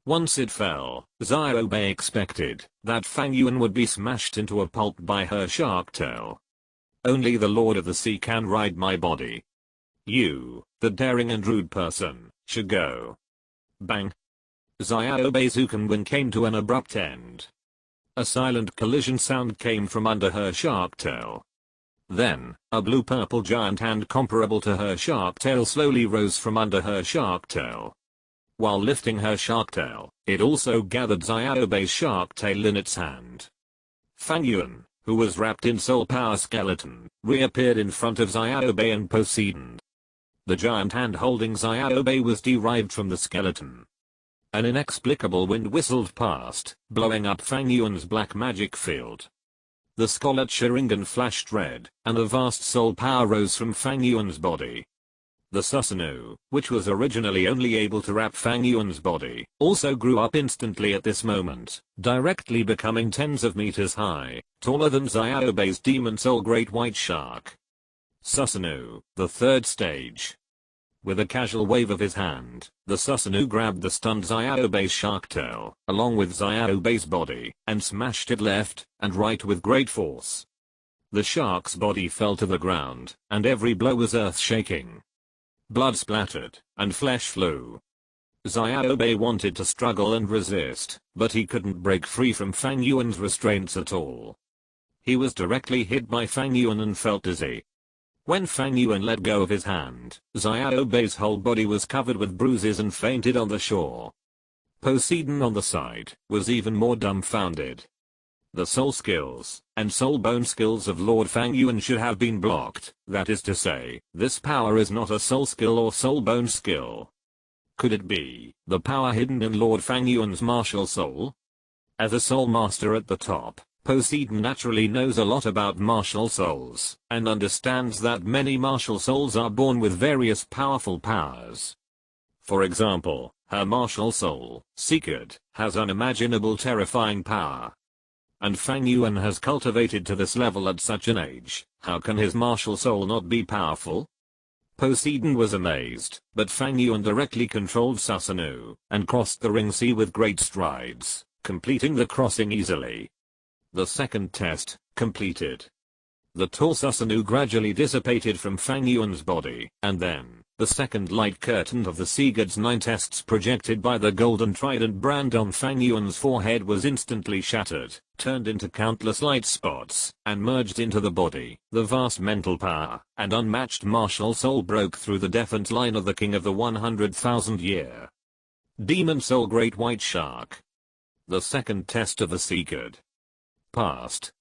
Once it fell, Xiaobei expected that Fang Yuan would be smashed into a pulp by her shark tail. Only the Lord of the Sea can ride my body. You, the daring and rude person, should go. Bang. Xiaobei's Ukanwen came to an abrupt end. A silent collision sound came from under her shark tail. Then, a blue-purple giant hand comparable to her shark tail slowly rose from under her shark tail. While lifting her shark tail, it also gathered Xiaobei's shark tail in its hand. Fang Yuan, who was wrapped in soul power skeleton, reappeared in front of Xiaobei and Poseidon. The giant hand holding Xiaobei was derived from the skeleton. An inexplicable wind whistled past, blowing up Fang Yuan's black magic field. The scarlet Sharingan flashed red, and a vast soul power rose from Fang Yuan's body. The Susanoo, which was originally only able to wrap Fang Yuan's body, also grew up instantly at this moment, directly becoming tens of meters high, taller than Xiaobei's demon soul great white shark. Susanoo, the third stage. With a casual wave of his hand, the Susanoo grabbed the stunned Xiaobei's shark tail, along with Xiaobei's body, and smashed it left and right with great force. The shark's body fell to the ground, and every blow was earth-shaking. Blood splattered, and flesh flew. Xiaobei wanted to struggle and resist, but he couldn't break free from Fang Yuan's restraints at all. He was directly hit by Fang Yuan and felt dizzy. When Fang Yuan let go of his hand, Xiaobei's whole body was covered with bruises and fainted on the shore. Poseidon on the side was even more dumbfounded. The soul skills and soul bone skills of Lord Fang Yuan should have been blocked, that is to say, this power is not a soul skill or soul bone skill. Could it be the power hidden in Lord Fang Yuan's martial soul? As a soul master at the top, Poseidon naturally knows a lot about martial souls, and understands that many martial souls are born with various powerful powers. For example, her martial soul, Secret, has unimaginable terrifying power. And Fang Yuan has cultivated to this level at such an age, how can his martial soul not be powerful? Poseidon was amazed, but Fang Yuan directly controlled Susanoo, and crossed the ring sea with great strides, completing the crossing easily. The second test, completed. The tall Susanoo gradually dissipated from Fang Yuan's body, and then, the second light curtain of the sea god's 9 tests projected by the golden trident brand on Fang Yuan's forehead was instantly shattered, turned into countless light spots, and merged into the body. The vast mental power and unmatched martial soul broke through the defiant line of the king of the 100,000 year. Demon soul great white shark. The second test of the sea god. Passed.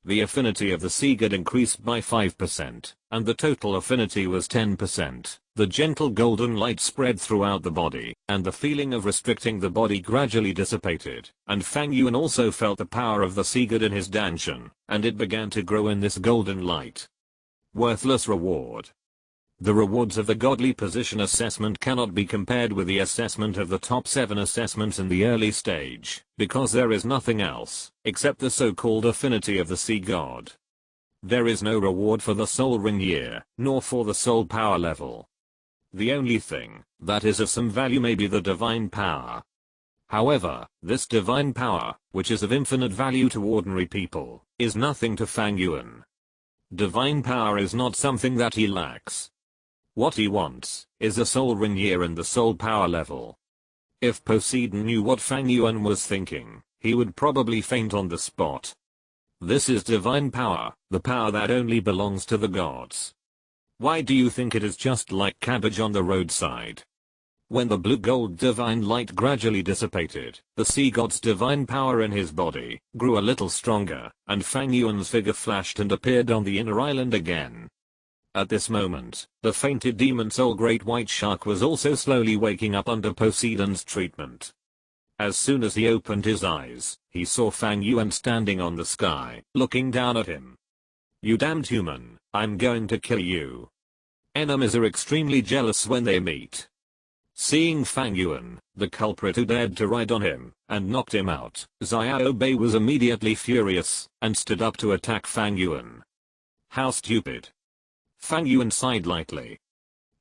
The affinity of the sea god increased by 5%, and the total affinity was 10%. The gentle golden light spread throughout the body, and the feeling of restricting the body gradually dissipated, and Fang Yuan also felt the power of the sea god in his danshan, and it began to grow in this golden light. Worthless reward. The rewards of the godly position assessment cannot be compared with the assessment of the top 7 assessments in the early stage, because there is nothing else, except the so-called affinity of the sea god. There is no reward for the soul ring year, nor for the soul power level. The only thing that is of some value may be the divine power. However, this divine power, which is of infinite value to ordinary people, is nothing to Fang Yuan. Divine power is not something that he lacks. What he wants is a soul ring year and the soul power level. If Poseidon knew what Fang Yuan was thinking, he would probably faint on the spot. This is divine power, the power that only belongs to the gods. Why do you think it is just like cabbage on the roadside? When the blue-gold divine light gradually dissipated, the sea god's divine power in his body grew a little stronger, and Fang Yuan's figure flashed and appeared on the inner island again. At this moment, the fainted demon soul great white shark was also slowly waking up under Poseidon's treatment. As soon as he opened his eyes, he saw Fang Yuan standing on the sky, looking down at him. You damned human, I'm going to kill you. Enemies are extremely jealous when they meet. Seeing Fang Yuan, the culprit who dared to ride on him, and knocked him out, Xiaobei was immediately furious, and stood up to attack Fang Yuan. How stupid. Fang Yuan sighed lightly.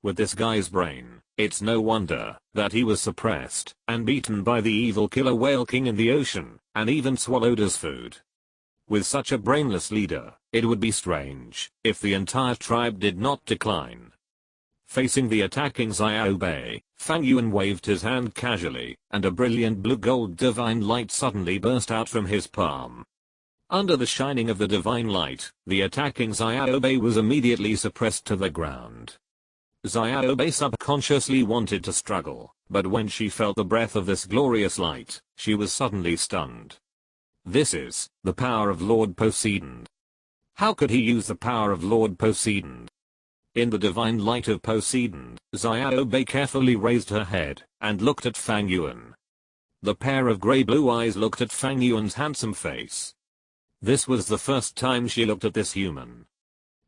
With this guy's brain, it's no wonder that he was suppressed and beaten by the evil killer whale king in the ocean, and even swallowed as food. With such a brainless leader, it would be strange if the entire tribe did not decline. Facing the attacking Xiaobei, Fang Yuan waved his hand casually, and a brilliant blue-gold divine light suddenly burst out from his palm. Under the shining of the divine light, the attacking Xiaobei was immediately suppressed to the ground. Xiaobei subconsciously wanted to struggle, but when she felt the breath of this glorious light, she was suddenly stunned. This is the power of Lord Poseidon. How could he use the power of Lord Poseidon? In the divine light of Poseidon, Xiaobei carefully raised her head and looked at Fang Yuan. The pair of grey-blue eyes looked at Fang Yuan's handsome face. This was the first time she looked at this human.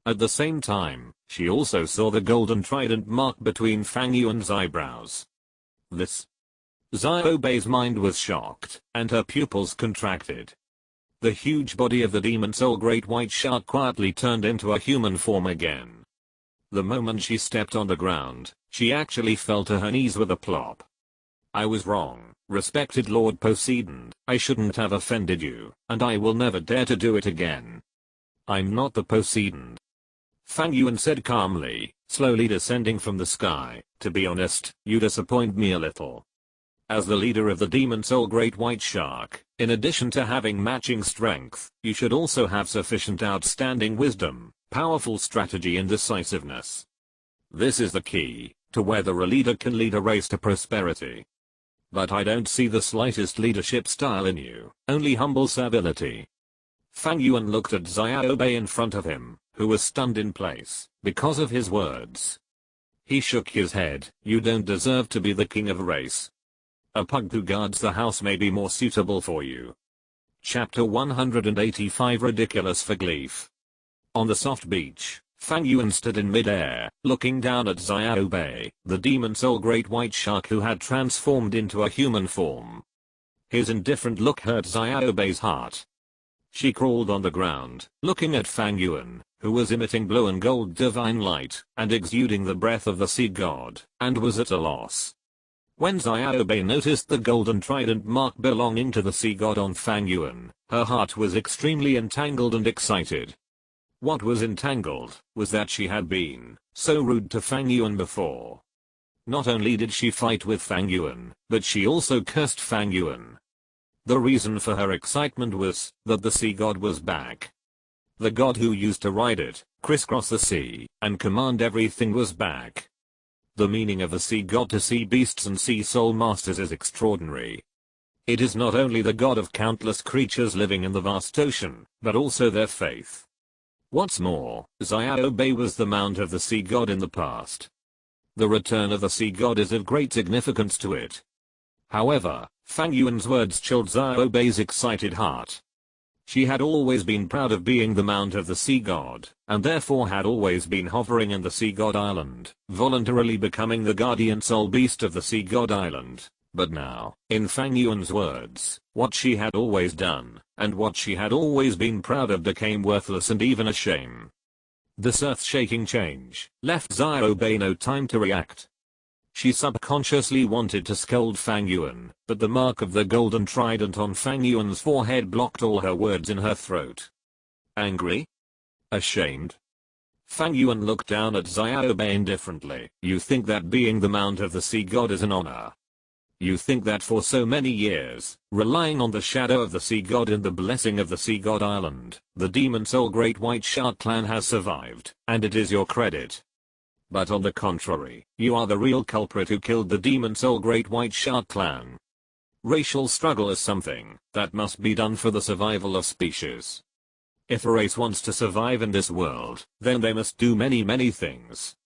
At the same time, she also saw the golden trident mark between Fang Yuan's eyebrows. This. Xiaobei's mind was shocked, and her pupils contracted. The huge body of the demon soul great white shark quietly turned into a human form again. The moment she stepped on the ground, she actually fell to her knees with a plop. I was wrong, respected Lord Poseidon, I shouldn't have offended you, and I will never dare to do it again. I'm not the Poseidon. Fang Yuan said calmly, slowly descending from the sky. To be honest, you disappoint me a little. As the leader of the demon soul great white shark, in addition to having matching strength, you should also have sufficient outstanding wisdom, powerful strategy and decisiveness. This is the key to whether a leader can lead a race to prosperity. But I don't see the slightest leadership style in you, only humble servility. Fang Yuan looked at Xiaobei in front of him, who was stunned in place because of his words. He shook his head. You don't deserve to be the king of a race. A pug who guards the house may be more suitable for you. Chapter 185 Ridiculous Fig Leaf. On the soft beach, Fang Yuan stood in mid-air, looking down at Xiaobei, the demon soul great white shark who had transformed into a human form. His indifferent look hurt Xiaobei's heart. She crawled on the ground, looking at Fang Yuan, who was emitting blue and gold divine light, and exuding the breath of the sea god, and was at a loss. When Xiaobei noticed the golden trident mark belonging to the sea god on Fang Yuan, her heart was extremely entangled and excited. What was entangled was that she had been so rude to Fang Yuan before. Not only did she fight with Fang Yuan, but she also cursed Fang Yuan. The reason for her excitement was that the sea god was back. The god who used to ride it, crisscross the sea, and command everything was back. The meaning of the sea god to sea beasts and sea soul masters is extraordinary. It is not only the god of countless creatures living in the vast ocean, but also their faith. What's more, Xiaobei was the mount of the sea god in the past. The return of the sea god is of great significance to it. However, Fang Yuan's words chilled Xiaobei's excited heart. She had always been proud of being the mount of the sea god, and therefore had always been hovering in the sea god island, voluntarily becoming the guardian soul beast of the sea god island. But now, in Fang Yuan's words, what she had always done, and what she had always been proud of became worthless and even a shame. This earth-shaking change left Xiaobei no time to react. She subconsciously wanted to scold Fang Yuan, but the mark of the golden trident on Fang Yuan's forehead blocked all her words in her throat. Angry? Ashamed? Fang Yuan looked down at Xiaobei indifferently. You think that being the mount of the sea god is an honor? You think that for so many years, relying on the shadow of the sea god and the blessing of the sea god island, the demon soul great white shark clan has survived, and it is your credit. But on the contrary, you are the real culprit who killed the demon soul great white shark clan. Racial struggle is something that must be done for the survival of species. If a race wants to survive in this world, then they must do many things.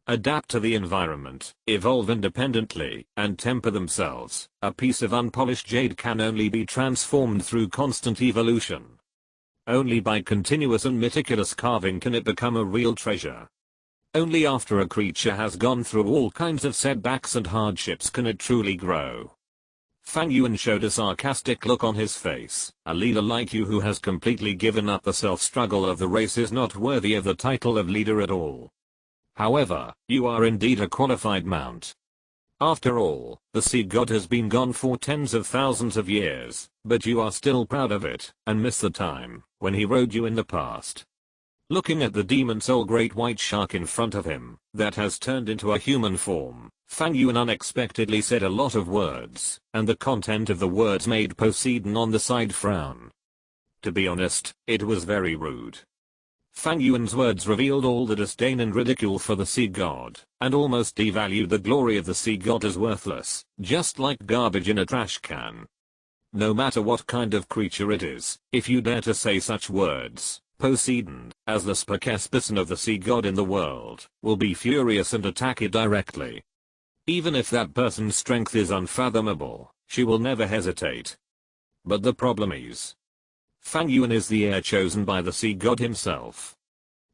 Adapt to the environment, evolve independently, and temper themselves. A piece of unpolished jade can only be transformed through constant evolution. Only by continuous and meticulous carving can it become a real treasure. Only after a creature has gone through all kinds of setbacks and hardships can it truly grow. Fang Yuan showed a sarcastic look on his face. A leader like you who has completely given up the self-struggle of the race is not worthy of the title of leader at all. However, you are indeed a qualified mount. After all, the sea god has been gone for tens of thousands of years, but you are still proud of it, and miss the time when he rode you in the past. Looking at the demon soul great white shark in front of him, that has turned into a human form, Fang Yuan unexpectedly said a lot of words, and the content of the words made Poseidon on the side frown. To be honest, it was very rude. Fang Yuan's words revealed all the disdain and ridicule for the sea god, and almost devalued the glory of the sea god as worthless, just like garbage in a trash can. No matter what kind of creature it is, if you dare to say such words, Poseidon, as the spokesperson of the sea god in the world, will be furious and attack it directly. Even if that person's strength is unfathomable, she will never hesitate. But the problem is, Fang Yuan is the heir chosen by the sea god himself.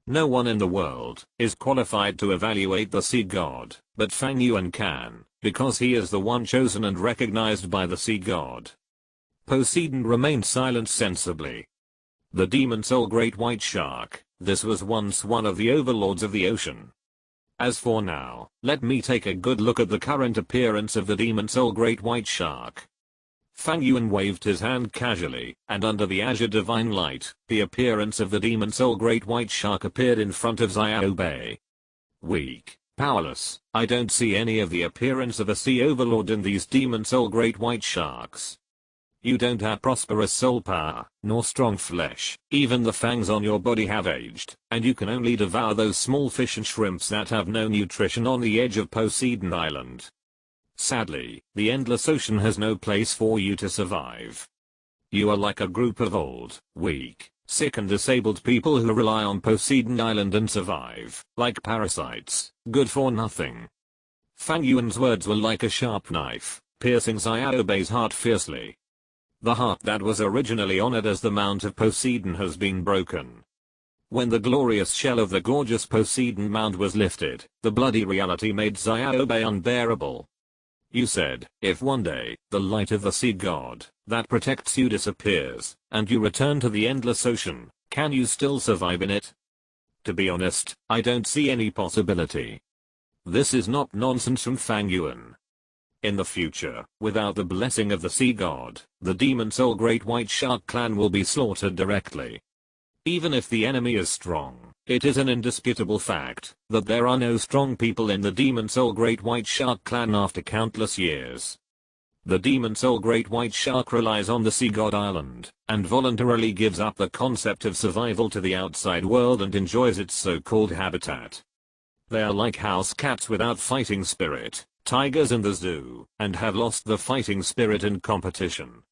No one in the world is qualified to evaluate the sea god, but Fang Yuan can, because he is the one chosen and recognized by the sea god. Poseidon remained silent sensibly. The demon soul great white shark, this was once one of the overlords of the ocean. As for now, let me take a good look at the current appearance of the demon soul great white shark. Fang Yuan waved his hand casually, and under the azure divine light, the appearance of the demon soul great white shark appeared in front of Xiao Bei. Weak, powerless, I don't see any of the appearance of a sea overlord in these demon soul great white sharks. You don't have prosperous soul power, nor strong flesh, even the fangs on your body have aged, and you can only devour those small fish and shrimps that have no nutrition on the edge of Poseidon Island. Sadly, the endless ocean has no place for you to survive. You are like a group of old, weak, sick and disabled people who rely on Poseidon Island and survive, like parasites, good for nothing. Fang Yuan's words were like a sharp knife, piercing Xiao Bei's heart fiercely. The heart that was originally honored as the Mount of Poseidon has been broken. When the glorious shell of the gorgeous Poseidon Mount was lifted, the bloody reality made Xiao Bei unbearable. You said, if one day, the light of the sea god, that protects you disappears, and you return to the endless ocean, can you still survive in it? To be honest, I don't see any possibility. This is not nonsense from Fang Yuan. In the future, without the blessing of the sea god, the demon soul great white shark clan will be slaughtered directly. Even if the enemy is strong, it is an indisputable fact that there are no strong people in the demon soul great white shark clan after countless years. The demon soul great white shark relies on the sea god island, and voluntarily gives up the concept of survival to the outside world and enjoys its so-called habitat. They are like house cats without fighting spirit, tigers in the zoo, and have lost the fighting spirit in competition.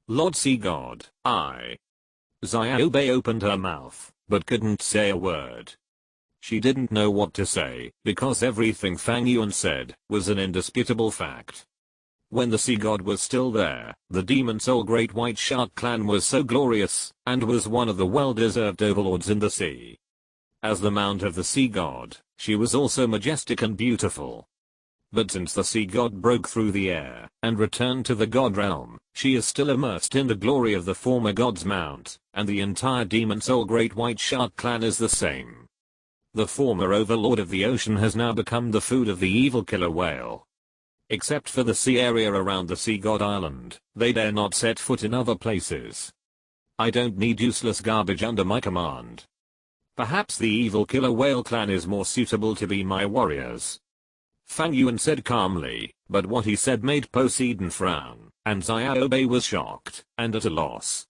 Lord Sea God, Xiao Bei opened her mouth, but couldn't say a word. She didn't know what to say, because everything Fang Yuan said was an indisputable fact. When the sea god was still there, the demon soul great white shark clan was so glorious, and was one of the well-deserved overlords in the sea. As the mount of the sea god, she was also majestic and beautiful. But since the sea god broke through the air, and returned to the god realm, she is still immersed in the glory of the former god's mount, and the entire demon soul great white shark clan is the same. The former overlord of the ocean has now become the food of the evil killer whale. Except for the sea area around the sea god island, they dare not set foot in other places. I don't need useless garbage under my command. Perhaps the evil killer whale clan is more suitable to be my warriors. Fang Yuan said calmly, but what he said made Poseidon frown, and Xiao Bei was shocked, and at a loss.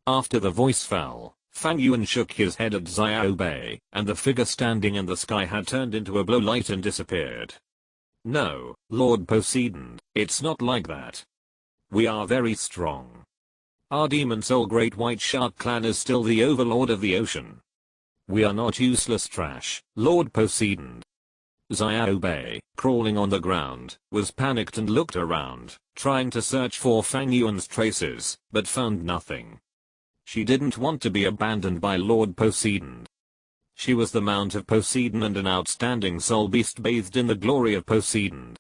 After the voice fell, Fang Yuan shook his head at Xiao Bei, and the figure standing in the sky had turned into a blue light and disappeared. No, Lord Poseidon, it's not like that. We are very strong. Our demon soul great white shark clan is still the overlord of the ocean. We are not useless trash, Lord Poseidon. Xiao Bei, crawling on the ground, was panicked and looked around, trying to search for Fang Yuan's traces, but found nothing. She didn't want to be abandoned by Lord Poseidon. She was the mount of Poseidon and an outstanding soul beast bathed in the glory of Poseidon.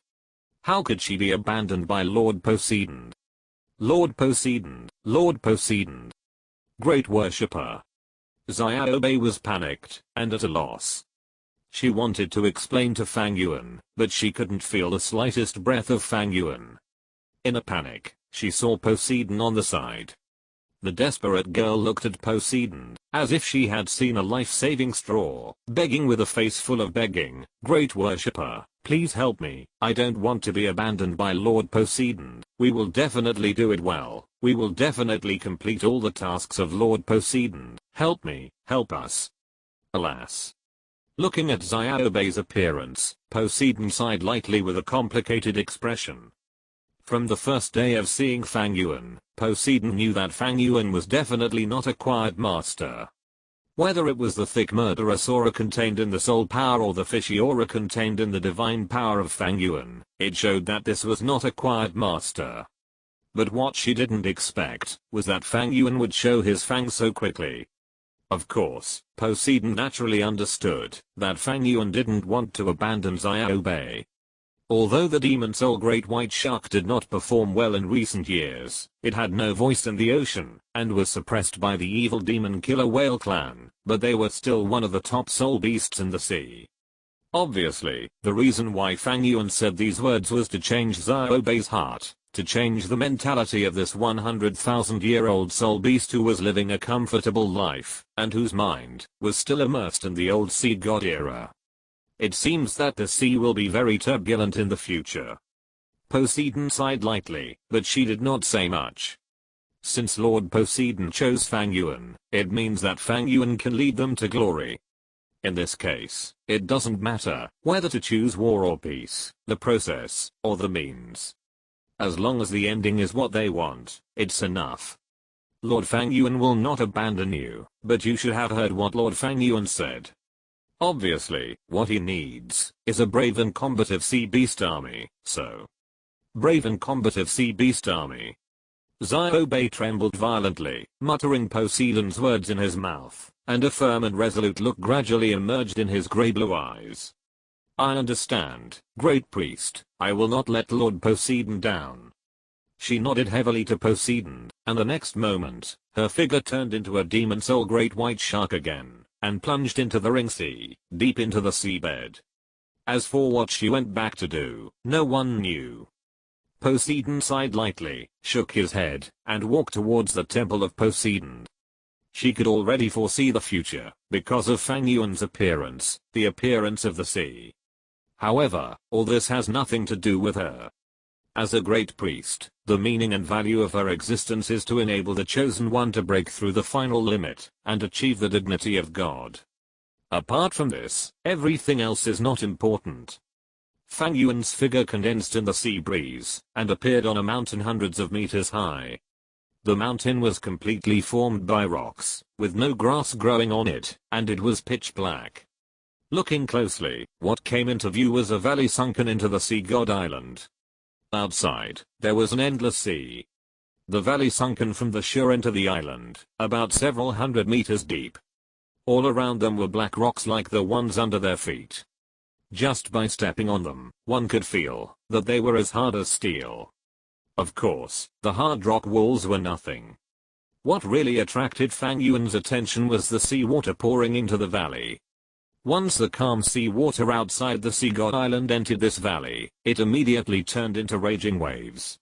How could she be abandoned by Lord Poseidon? Lord Poseidon, Lord Poseidon. Great worshipper. Xiao Bei was panicked, and at a loss. She wanted to explain to Fang Yuan, but she couldn't feel the slightest breath of Fang Yuan. In a panic, she saw Poseidon on the side. The desperate girl looked at Poseidon, as if she had seen a life-saving straw, begging with a face full of begging, "Great worshipper, please help me, I don't want to be abandoned by Lord Poseidon, we will definitely do it well, we will definitely complete all the tasks of Lord Poseidon, help me, help us." Alas. Looking at Xiaobei's appearance, Poseidon sighed lightly with a complicated expression. From the first day of seeing Fang Yuan, Poseidon knew that Fang Yuan was definitely not a quiet master. Whether it was the thick murderous aura contained in the soul power or the fishy aura contained in the divine power of Fang Yuan, it showed that this was not a quiet master. But what she didn't expect was that Fang Yuan would show his fangs so quickly. Of course, Poseidon naturally understood that Fang Yuan didn't want to abandon Xiaobei. Although the demon soul great white shark did not perform well in recent years, it had no voice in the ocean, and was suppressed by the evil demon killer whale clan, but they were still one of the top soul beasts in the sea. Obviously, the reason why Fang Yuan said these words was to change Xiaobei's heart, to change the mentality of this 100,000-year-old soul beast who was living a comfortable life, and whose mind was still immersed in the old sea god era. It seems that the sea will be very turbulent in the future. Poseidon sighed lightly, but she did not say much. Since Lord Poseidon chose Fang Yuan, it means that Fang Yuan can lead them to glory. In this case, it doesn't matter whether to choose war or peace, the process, or the means. As long as the ending is what they want, it's enough. Lord Fang Yuan will not abandon you, but you should have heard what Lord Fang Yuan said. Obviously, what he needs is a brave and combative sea beast army, so. Brave and combative sea beast army. Xiaobei trembled violently, muttering Poseidon's words in his mouth, and a firm and resolute look gradually emerged in his grey-blue eyes. "I understand, Great Priest, I will not let Lord Poseidon down." She nodded heavily to Poseidon, and the next moment, her figure turned into a demon soul great white shark again, and plunged into the ring sea, deep into the seabed. As for what she went back to do, no one knew. Poseidon sighed lightly, shook his head, and walked towards the temple of Poseidon. She could already foresee the future, because of Fang Yuan's appearance, the appearance of the sea. However, all this has nothing to do with her. As a great priest, the meaning and value of her existence is to enable the chosen one to break through the final limit, and achieve the dignity of God. Apart from this, everything else is not important. Fang Yuan's figure condensed in the sea breeze, and appeared on a mountain hundreds of meters high. The mountain was completely formed by rocks, with no grass growing on it, and it was pitch black. Looking closely, what came into view was a valley sunken into the sea god island. Outside, there was an endless sea. The valley sunken from the shore into the island, about several hundred meters deep. All around them were black rocks like the ones under their feet. Just by stepping on them, one could feel that they were as hard as steel. Of course, the hard rock walls were nothing. What really attracted Fang Yuan's attention was the seawater pouring into the valley. Once the calm sea water outside the sea god island entered this valley, it immediately turned into raging waves.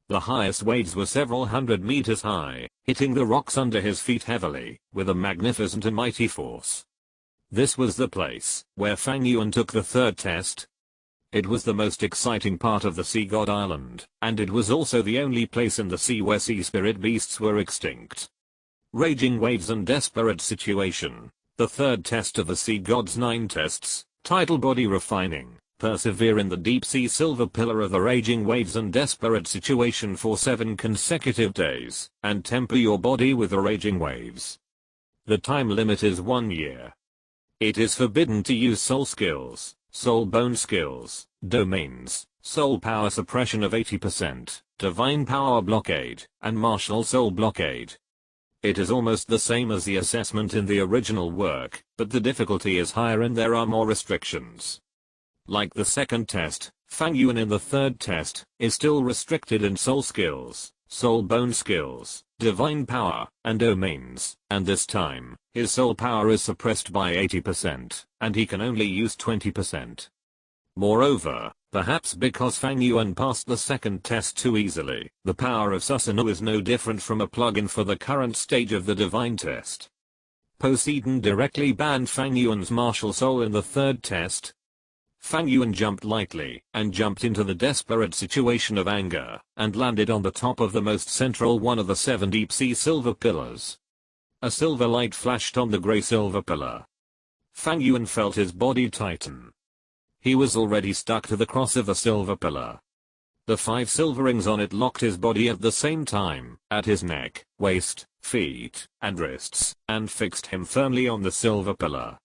The highest waves were several hundred meters high, hitting the rocks under his feet heavily, with a magnificent and mighty force. This was the place where Fang Yuan took the third test. It was the most exciting part of the sea god island, and it was also the only place in the sea where sea spirit beasts were extinct. Raging waves and desperate situation. The third test of the sea god's 9 tests, titled Body Refining, persevere in the deep sea silver pillar of the raging waves and desperate situation for 7 consecutive days, and temper your body with the raging waves. The time limit is 1 year. It is forbidden to use soul skills, soul bone skills, domains, soul power suppression of 80%, divine power blockade, and martial soul blockade. It is almost the same as the assessment in the original work, but the difficulty is higher and there are more restrictions. Like the second test, Fang Yuan in the third test is still restricted in soul skills, soul bone skills, divine power, and domains, and this time, His soul power is suppressed by 80%, and he can only use 20%. Moreover, perhaps because Fang Yuan passed the second test too easily, the power of Susanoo is no different from a plug-in for the current stage of the divine test. Poseidon directly banned Fang Yuan's martial soul in the third test. Fang Yuan jumped lightly, and jumped into the desperate situation of anger, and landed on the top of the most central one of the 7 deep-sea silver pillars. A silver light flashed on the grey silver pillar. Fang Yuan felt his body tighten. He was already stuck to the cross of the silver pillar. The 5 silver rings on it locked his body at the same time, at his neck, waist, feet, and wrists, and fixed him firmly on the silver pillar.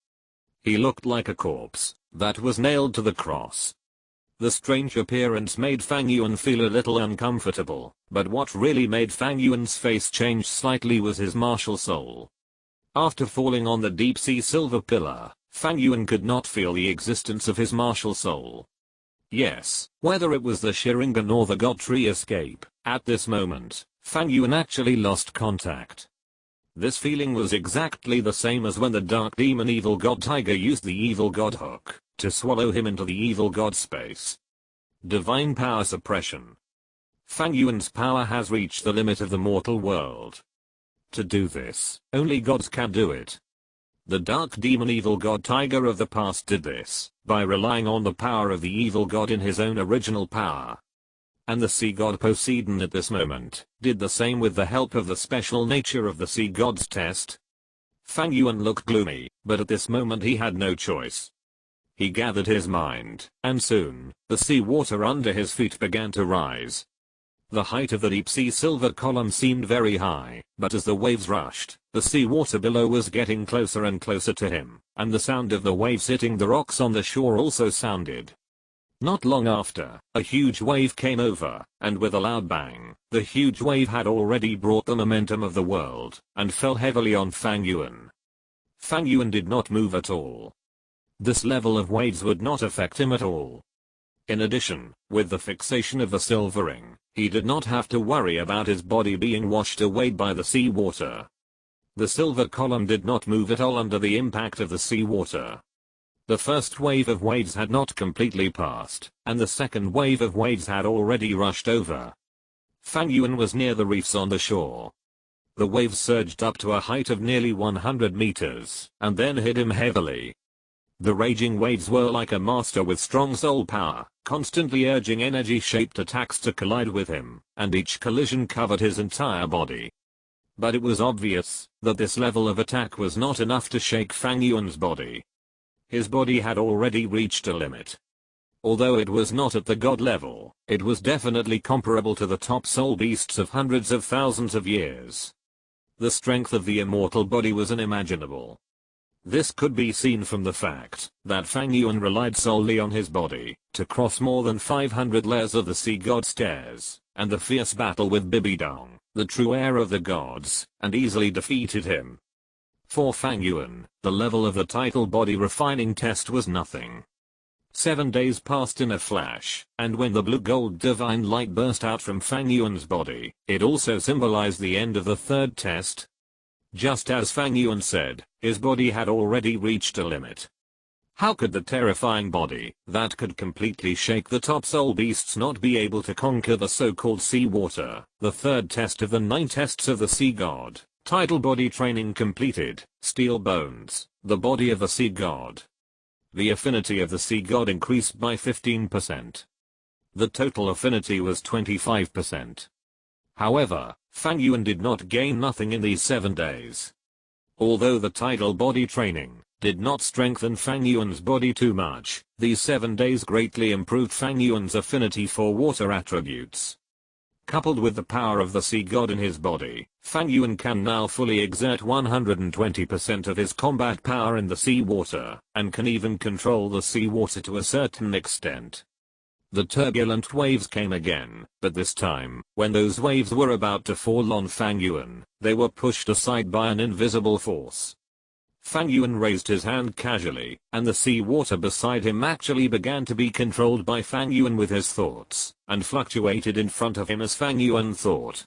He looked like a corpse that was nailed to the cross. The strange appearance made Fang Yuan feel a little uncomfortable, but what really made Fang Yuan's face change slightly was his martial soul. After falling on the deep-sea silver pillar, Fang Yuan could not feel the existence of his martial soul. Yes, whether it was the Sharingan or the God Tree escape, at this moment, Fang Yuan actually lost contact. This feeling was exactly the same as when the dark demon evil god tiger used the evil god hook to swallow him into the evil god space. Divine power suppression. Fang Yuan's power has reached the limit of the mortal world. To do this, only gods can do it. The dark demon evil god tiger of the past did this by relying on the power of the evil god in his own original power. And the sea god Poseidon at this moment did the same with the help of the special nature of the sea god's test. Fang Yuan looked gloomy, but at this moment he had no choice. He gathered his mind, and soon, the sea water under his feet began to rise. The height of the deep-sea silver column seemed very high, but as the waves rushed, the sea water below was getting closer and closer to him, and the sound of the waves hitting the rocks on the shore also sounded. Not long after, a huge wave came over, and with a loud bang, the huge wave had already brought the momentum of the world, and fell heavily on Fang Yuan. Fang Yuan did not move at all. This level of waves would not affect him at all. In addition, with the fixation of the silver ring, he did not have to worry about his body being washed away by the sea water. The silver column did not move at all under the impact of the sea water. The first wave of waves had not completely passed, and the second wave of waves had already rushed over. Fang Yuan was near the reefs on the shore. The waves surged up to a height of nearly 100 meters, and then hit him heavily. The raging waves were like a master with strong soul power, constantly urging energy-shaped attacks to collide with him, and each collision covered his entire body. But it was obvious that this level of attack was not enough to shake Fang Yuan's body. His body had already reached a limit. Although it was not at the god level, it was definitely comparable to the top soul beasts of hundreds of thousands of years. The strength of the immortal body was unimaginable. This could be seen from the fact that Fang Yuan relied solely on his body to cross more than 500 layers of the sea god stairs, and the fierce battle with Bibidong, the true heir of the gods, and easily defeated him. For Fang Yuan, the level of the title body refining test was nothing. 7 days passed in a flash, and when the blue-gold divine light burst out from Fang Yuan's body, it also symbolized the end of the third test. Just as Fang Yuan said, his body had already reached a limit. How could the terrifying body that could completely shake the top soul beasts not be able to conquer the so-called sea water? The third test of the 9 tests of the sea god. Title body training completed. Steel bones, the body of the sea god. The affinity of the sea god increased by 15%. The total affinity was 25%. However, Fang Yuan did not gain nothing in these 7 days. Although the title body training did not strengthen Fang Yuan's body too much, these 7 days greatly improved Fang Yuan's affinity for water attributes. Coupled with the power of the sea god in his body, Fang Yuan can now fully exert 120% of his combat power in the sea water, and can even control the sea water to a certain extent. The turbulent waves came again, but this time, when those waves were about to fall on Fang Yuan, they were pushed aside by an invisible force. Fang Yuan raised his hand casually, and the sea water beside him actually began to be controlled by Fang Yuan with his thoughts, and fluctuated in front of him as Fang Yuan thought.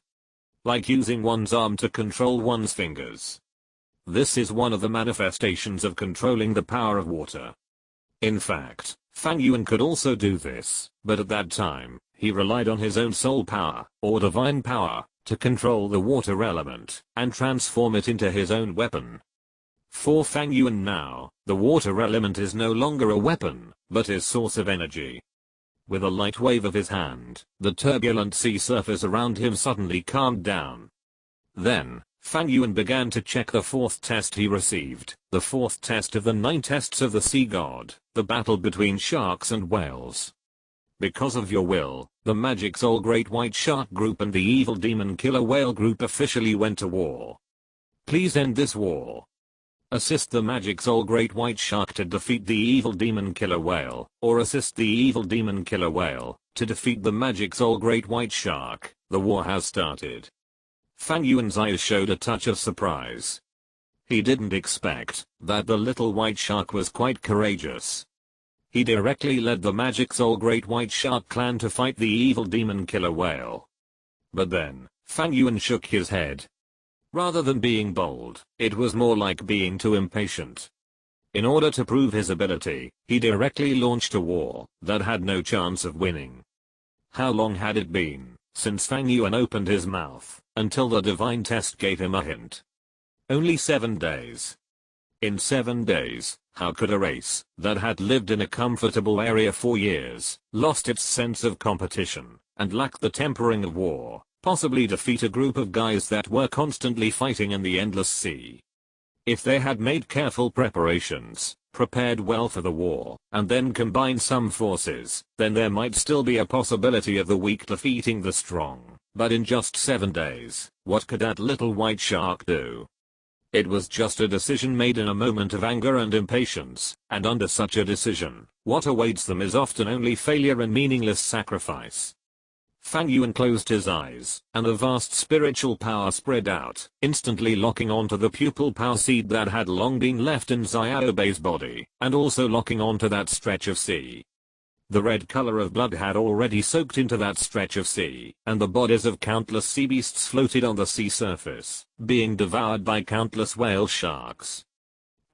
Like using one's arm to control one's fingers. This is one of the manifestations of controlling the power of water. In fact, Fang Yuan could also do this, but at that time, he relied on his own soul power, or divine power, to control the water element, and transform it into his own weapon. For Fang Yuan now, the water element is no longer a weapon, but his source of energy. With a light wave of his hand, the turbulent sea surface around him suddenly calmed down. Then, Fang Yuan began to check the fourth test he received, the fourth test of the 9 tests of the sea god, the battle between sharks and whales. Because of your will, the Magic Soul Great White Shark Group and the Evil Demon Killer Whale Group officially went to war. Please end this war. Assist the Magic Soul Great White Shark to defeat the Evil Demon Killer Whale, or assist the Evil Demon Killer Whale to defeat the Magic Soul Great White Shark. The war has started. Fang Yuan's eyes showed a touch of surprise. He didn't expect that the little white shark was quite courageous. He directly led the Magic Soul Great White Shark clan to fight the Evil Demon Killer Whale. But then, Fang Yuan shook his head. Rather than being bold, it was more like being too impatient. In order to prove his ability, he directly launched a war that had no chance of winning. How long had it been since Fang Yuan opened his mouth until the divine test gave him a hint? Only 7 days. In 7 days, how could a race that had lived in a comfortable area for years, lost its sense of competition, and lacked the tempering of war, possibly defeat a group of guys that were constantly fighting in the endless sea? If they had made careful preparations, prepared well for the war, and then combined some forces, then there might still be a possibility of the weak defeating the strong. But in just 7 days, what could that little white shark do? It was just a decision made in a moment of anger and impatience, and under such a decision, what awaits them is often only failure and meaningless sacrifice. Fang Yuan closed his eyes, and a vast spiritual power spread out, instantly locking onto the pupil power seed that had long been left in Xiaobei's body, and also locking onto that stretch of sea. The red color of blood had already soaked into that stretch of sea, and the bodies of countless sea beasts floated on the sea surface, being devoured by countless whale sharks.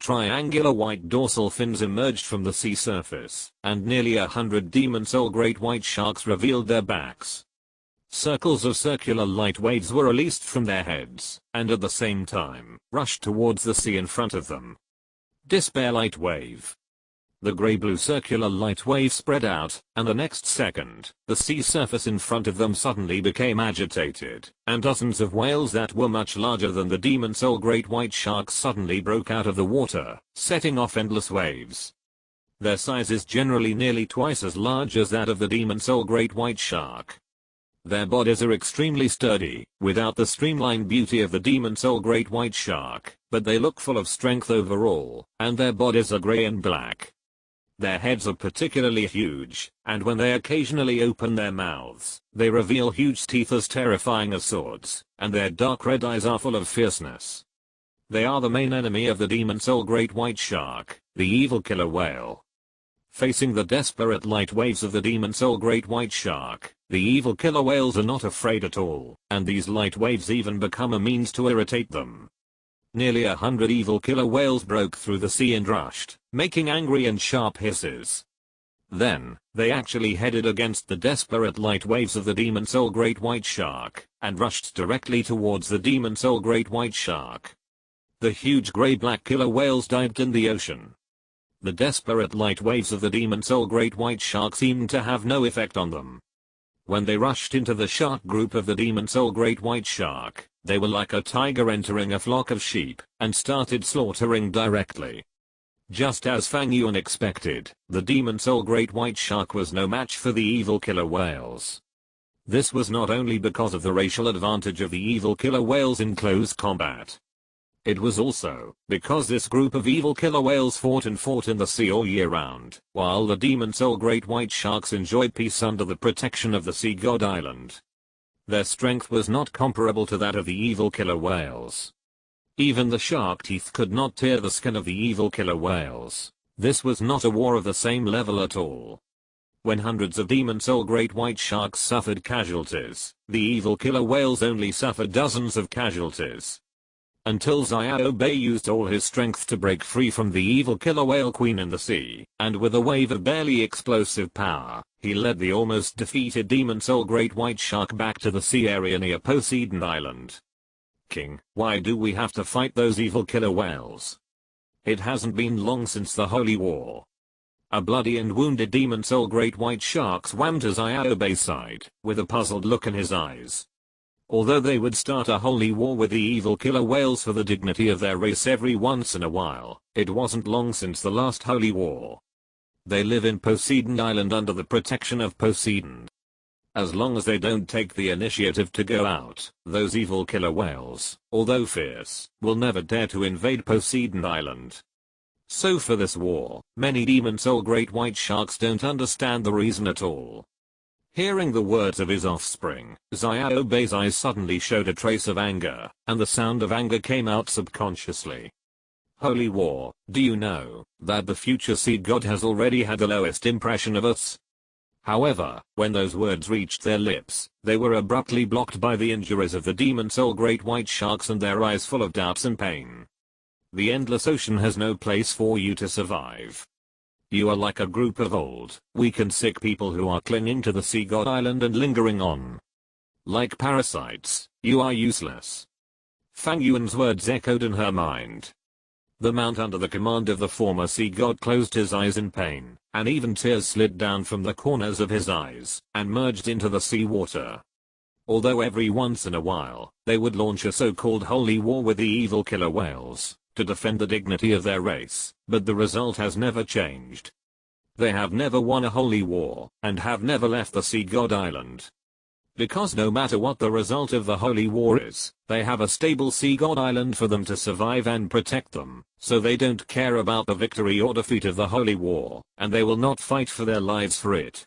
Triangular white dorsal fins emerged from the sea surface, and nearly 100 demon soul great white sharks revealed their backs. Circles of circular light waves were released from their heads, and at the same time, rushed towards the sea in front of them. Despair light wave. The grey-blue circular light wave spread out, and the next second, the sea surface in front of them suddenly became agitated, and dozens of whales that were much larger than the demon soul great white sharks suddenly broke out of the water, setting off endless waves. Their size is generally nearly twice as large as that of the demon soul great white shark. Their bodies are extremely sturdy, without the streamlined beauty of the demon soul great white shark, but they look full of strength overall, and their bodies are grey and black. Their heads are particularly huge, and when they occasionally open their mouths, they reveal huge teeth as terrifying as swords, and their dark red eyes are full of fierceness. They are the main enemy of the demon soul great white shark, the evil killer whale. Facing the desperate light waves of the demon soul great white shark, the evil killer whales are not afraid at all, and these light waves even become a means to irritate them. Nearly 100 evil killer whales broke through the sea and rushed, making angry and sharp hisses. Then, they actually headed against the desperate light waves of the demon soul great white shark, and rushed directly towards the demon soul great white shark. The huge grey-black killer whales dived in the ocean. The desperate light waves of the demon soul great white shark seemed to have no effect on them. When they rushed into the shark group of the demon soul great white shark, they were like a tiger entering a flock of sheep, and started slaughtering directly. Just as Fang Yuan expected, the demon soul great white shark was no match for the evil killer whales. This was not only because of the racial advantage of the evil killer whales in close combat. It was also because this group of evil killer whales fought in the sea all year round, while the demon soul great white sharks enjoyed peace under the protection of the sea god island. Their strength was not comparable to that of the evil killer whales. Even the shark teeth could not tear the skin of the evil killer whales. This was not a war of the same level at all. When hundreds of demon soul great white sharks suffered casualties, the evil killer whales only suffered dozens of casualties. until Xiao Bei used all his strength to break free from the evil killer whale queen in the sea, and with a wave of barely explosive power, he led the almost defeated demon soul great white shark back to the sea area near Poseidon Island. King, why do we have to fight those evil killer whales? It hasn't been long since the Holy War. A bloody and wounded demon soul great white shark swam to Xiao Bei's side, with a puzzled look in his eyes. Although they would start a holy war with the evil killer whales for the dignity of their race every once in a while, it wasn't long since the last holy war. They live in Poseidon Island under the protection of Poseidon. As long as they don't take the initiative to go out, those evil killer whales, although fierce, will never dare to invade Poseidon Island. So for this war, many demon soul great white sharks don't understand the reason at all. Hearing the words of his offspring, Xiao Bei's eyes suddenly showed a trace of anger, and the sound of anger came out subconsciously. Holy war, do you know that the future sea god has already had the lowest impression of us? However, when those words reached their lips, they were abruptly blocked by the injuries of the demon soul great white sharks and their eyes full of doubts and pain. The endless ocean has no place for you to survive. You are like a group of old, weak and sick people who are clinging to the sea god island and lingering on. Like parasites, you are useless. Fang Yuan's words echoed in her mind. The mount under the command of the former sea god closed his eyes in pain, and even tears slid down from the corners of his eyes, and merged into the sea water. Although every once in a while, they would launch a so-called holy war with the evil killer whales, to defend the dignity of their race, but the result has never changed. They have never won a holy war, and have never left the sea god island. Because no matter what the result of the holy war is, they have a stable sea god island for them to survive and protect them, so they don't care about the victory or defeat of the holy war, and they will not fight for their lives for it.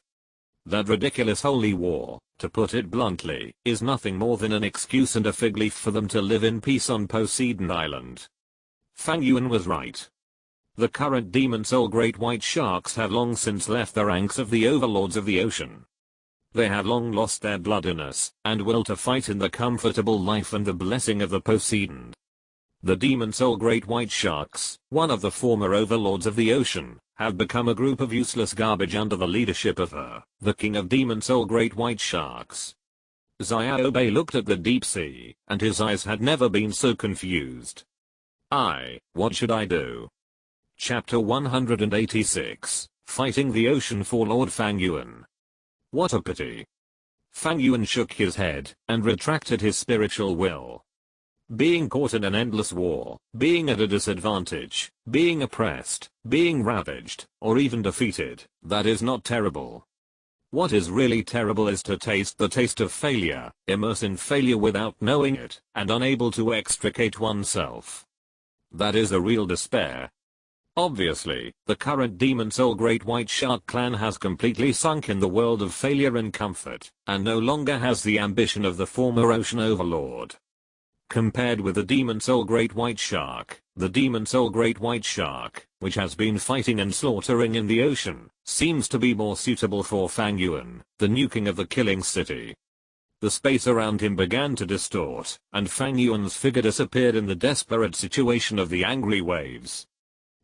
That ridiculous holy war, to put it bluntly, is nothing more than an excuse and a fig leaf for them to live in peace on Poseidon Island. Fang Yuan was right. The current demon soul great white sharks have long since left the ranks of the overlords of the ocean. They have long lost their bloodiness, and will to fight in the comfortable life and the blessing of the Poseidon. The demon soul great white sharks, one of the former overlords of the ocean, have become a group of useless garbage under the leadership of her, the king of demon soul great white sharks. Xiao Bei looked at the deep sea, and his eyes had never been so confused. What should I do? Chapter 186, Fighting the Ocean for Lord Fang Yuan. What a pity. Fang Yuan shook his head, and retracted his spiritual will. Being caught in an endless war, being at a disadvantage, being oppressed, being ravaged, or even defeated, that is not terrible. What is really terrible is to taste the taste of failure, immerse in failure without knowing it, and unable to extricate oneself. That is the real despair. Obviously, the current demon soul great white shark clan has completely sunk in the world of failure and comfort, and no longer has the ambition of the former ocean overlord. Compared with the demon soul great white shark, the demon soul great white shark, which has been fighting and slaughtering in the ocean, seems to be more suitable for Fang Yuan, the new king of the killing city. The space around him began to distort, and Fang Yuan's figure disappeared in the desperate situation of the angry waves.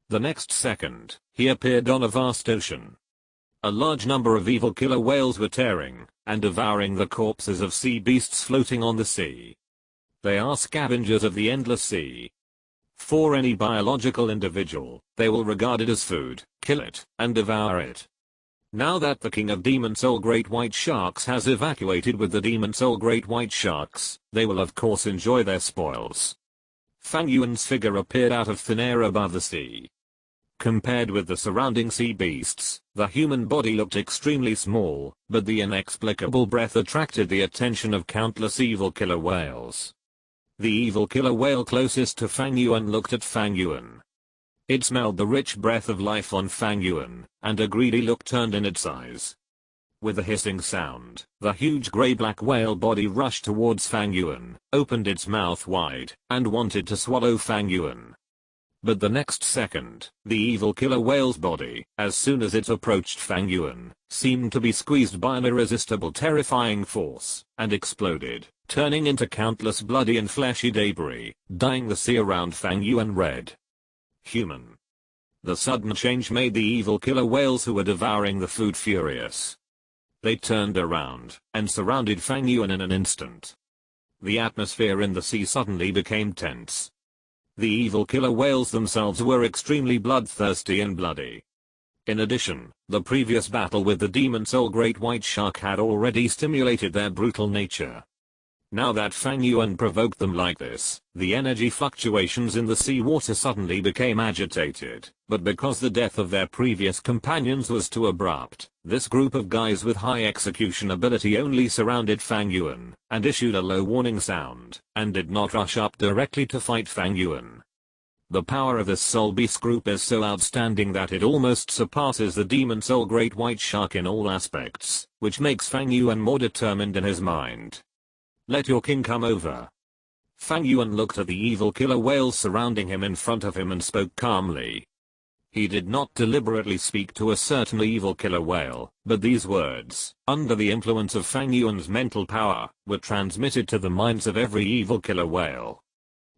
The next second, he appeared on a vast ocean. A large number of evil killer whales were tearing and devouring the corpses of sea beasts floating on the sea. They are scavengers of the endless sea. For any biological individual, they will regard it as food, kill it, and devour it. Now that the king of demon soul great white sharks has evacuated with the demon soul great white sharks, they will of course enjoy their spoils. Fang Yuan's figure appeared out of thin air above the sea. Compared with the surrounding sea beasts, the human body looked extremely small, but the inexplicable breath attracted the attention of countless evil killer whales. The evil killer whale closest to Fang Yuan looked at Fang Yuan. It smelled the rich breath of life on Fang Yuan, and a greedy look turned in its eyes. With a hissing sound, the huge gray-black whale body rushed towards Fang Yuan, opened its mouth wide, and wanted to swallow Fang Yuan. But the next second, the evil killer whale's body, as soon as it approached Fang Yuan, seemed to be squeezed by an irresistible terrifying force, and exploded, turning into countless bloody and fleshy debris, dyeing the sea around Fang Yuan red. Human. The sudden change made the evil killer whales who were devouring the food furious. They turned around, and surrounded Fang Yuan in an instant. The atmosphere in the sea suddenly became tense. The evil killer whales themselves were extremely bloodthirsty and bloody. In addition, the previous battle with the demon soul great white shark had already stimulated their brutal nature. Now that Fang Yuan provoked them like this, the energy fluctuations in the seawater suddenly became agitated, but because the death of their previous companions was too abrupt, this group of guys with high execution ability only surrounded Fang Yuan, and issued a low warning sound, and did not rush up directly to fight Fang Yuan. The power of this soul beast group is so outstanding that it almost surpasses the demon soul great white shark in all aspects, which makes Fang Yuan more determined in his mind. Let your king come over. Fang Yuan looked at the evil killer whales surrounding him in front of him and spoke calmly. He did not deliberately speak to a certain evil killer whale, but these words, under the influence of Fang Yuan's mental power, were transmitted to the minds of every evil killer whale.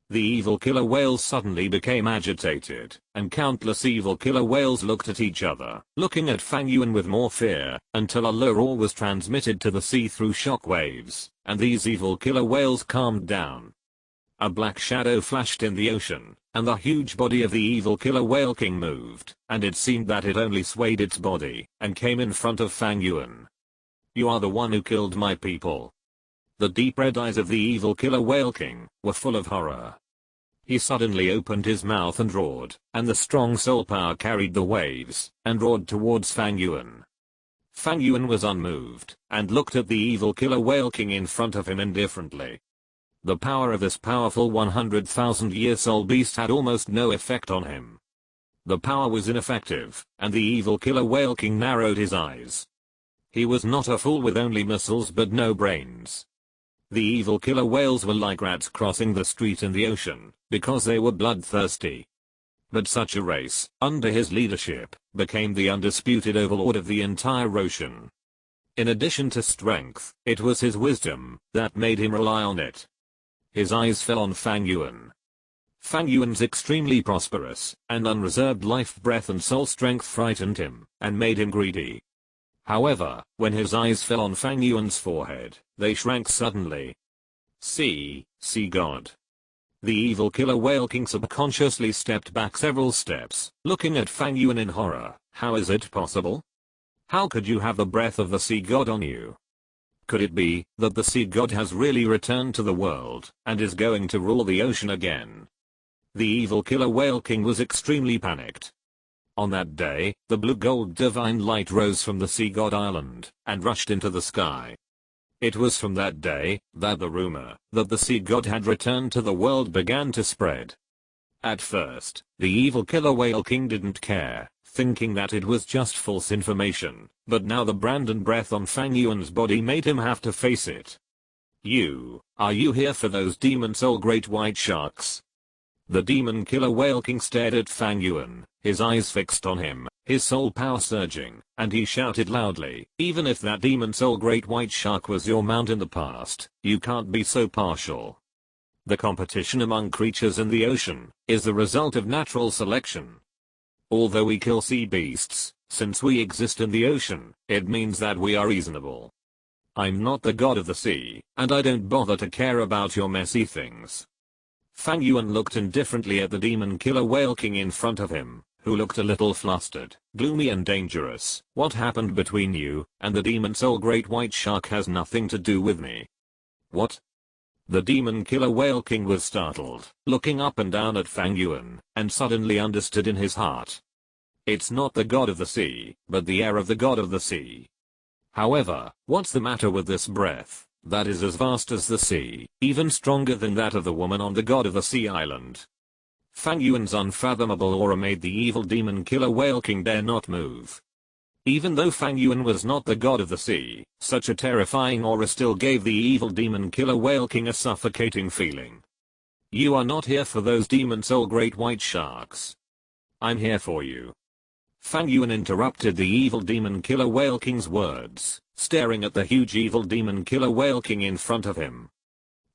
The evil killer whales suddenly became agitated, and countless evil killer whales looked at each other, looking at Fang Yuan with more fear, until a low roar was transmitted to the sea through shock waves, and these evil killer whales calmed down. A black shadow flashed in the ocean, and the huge body of the evil killer whale king moved, and it seemed that it only swayed its body, and came in front of Fang Yuan. You are the one who killed my people. The deep red eyes of the evil killer whale king were full of horror. He suddenly opened his mouth and roared, and the strong soul power carried the waves, and roared towards Fang Yuan. Fang Yuan was unmoved, and looked at the evil killer whale king in front of him indifferently. The power of this powerful 100,000-year soul beast had almost no effect on him. The power was ineffective, and the evil killer whale king narrowed his eyes. He was not a fool with only muscles but no brains. The evil killer whales were like rats crossing the street in the ocean, because they were bloodthirsty. But such a race, under his leadership, became the undisputed overlord of the entire ocean. In addition to strength, it was his wisdom that made him rely on it. His eyes fell on Fang Yuan. Fang Yuan's extremely prosperous and unreserved life breath and soul strength frightened him, and made him greedy. However, when his eyes fell on Fang Yuan's forehead, they shrank suddenly. See God. The evil killer whale king subconsciously stepped back several steps, looking at Fang Yuan in horror. How is it possible? How could you have the breath of the sea god on you? Could it be that the sea god has really returned to the world, and is going to rule the ocean again? The evil killer whale king was extremely panicked. On that day, the blue gold divine light rose from the sea god island, and rushed into the sky. It was from that day that the rumor that the sea god had returned to the world began to spread. At first, the evil killer whale king didn't care, thinking that it was just false information, but now the brand and breath on Fang Yuan's body made him have to face it. Are you here for those demon soul great white sharks? The demon killer whale king stared at Fang Yuan, his eyes fixed on him, his soul power surging, and he shouted loudly, even if that demon soul great white shark was your mount in the past, you can't be so partial. The competition among creatures in the ocean is the result of natural selection. Although we kill sea beasts, since we exist in the ocean, it means that we are reasonable. I'm not the god of the sea, and I don't bother to care about your messy things. Fang Yuan looked indifferently at the demon killer whale king in front of him, who looked a little flustered, gloomy and dangerous. What happened between you and the demon soul great white shark has nothing to do with me. What? The demon killer whale king was startled, looking up and down at Fang Yuan, and suddenly understood in his heart. It's not the god of the sea, but the air of the god of the sea. However, what's the matter with this breath? That is as vast as the sea, even stronger than that of the woman on the god of the sea island. Fang Yuan's unfathomable aura made the evil demon killer whale king dare not move. Even though Fang Yuan was not the god of the sea, such a terrifying aura still gave the evil demon killer whale king a suffocating feeling. You are not here for those demon soul great white sharks. I'm here for you. Fang Yuan interrupted the evil demon killer whale king's words, staring at the huge evil demon killer whale king in front of him.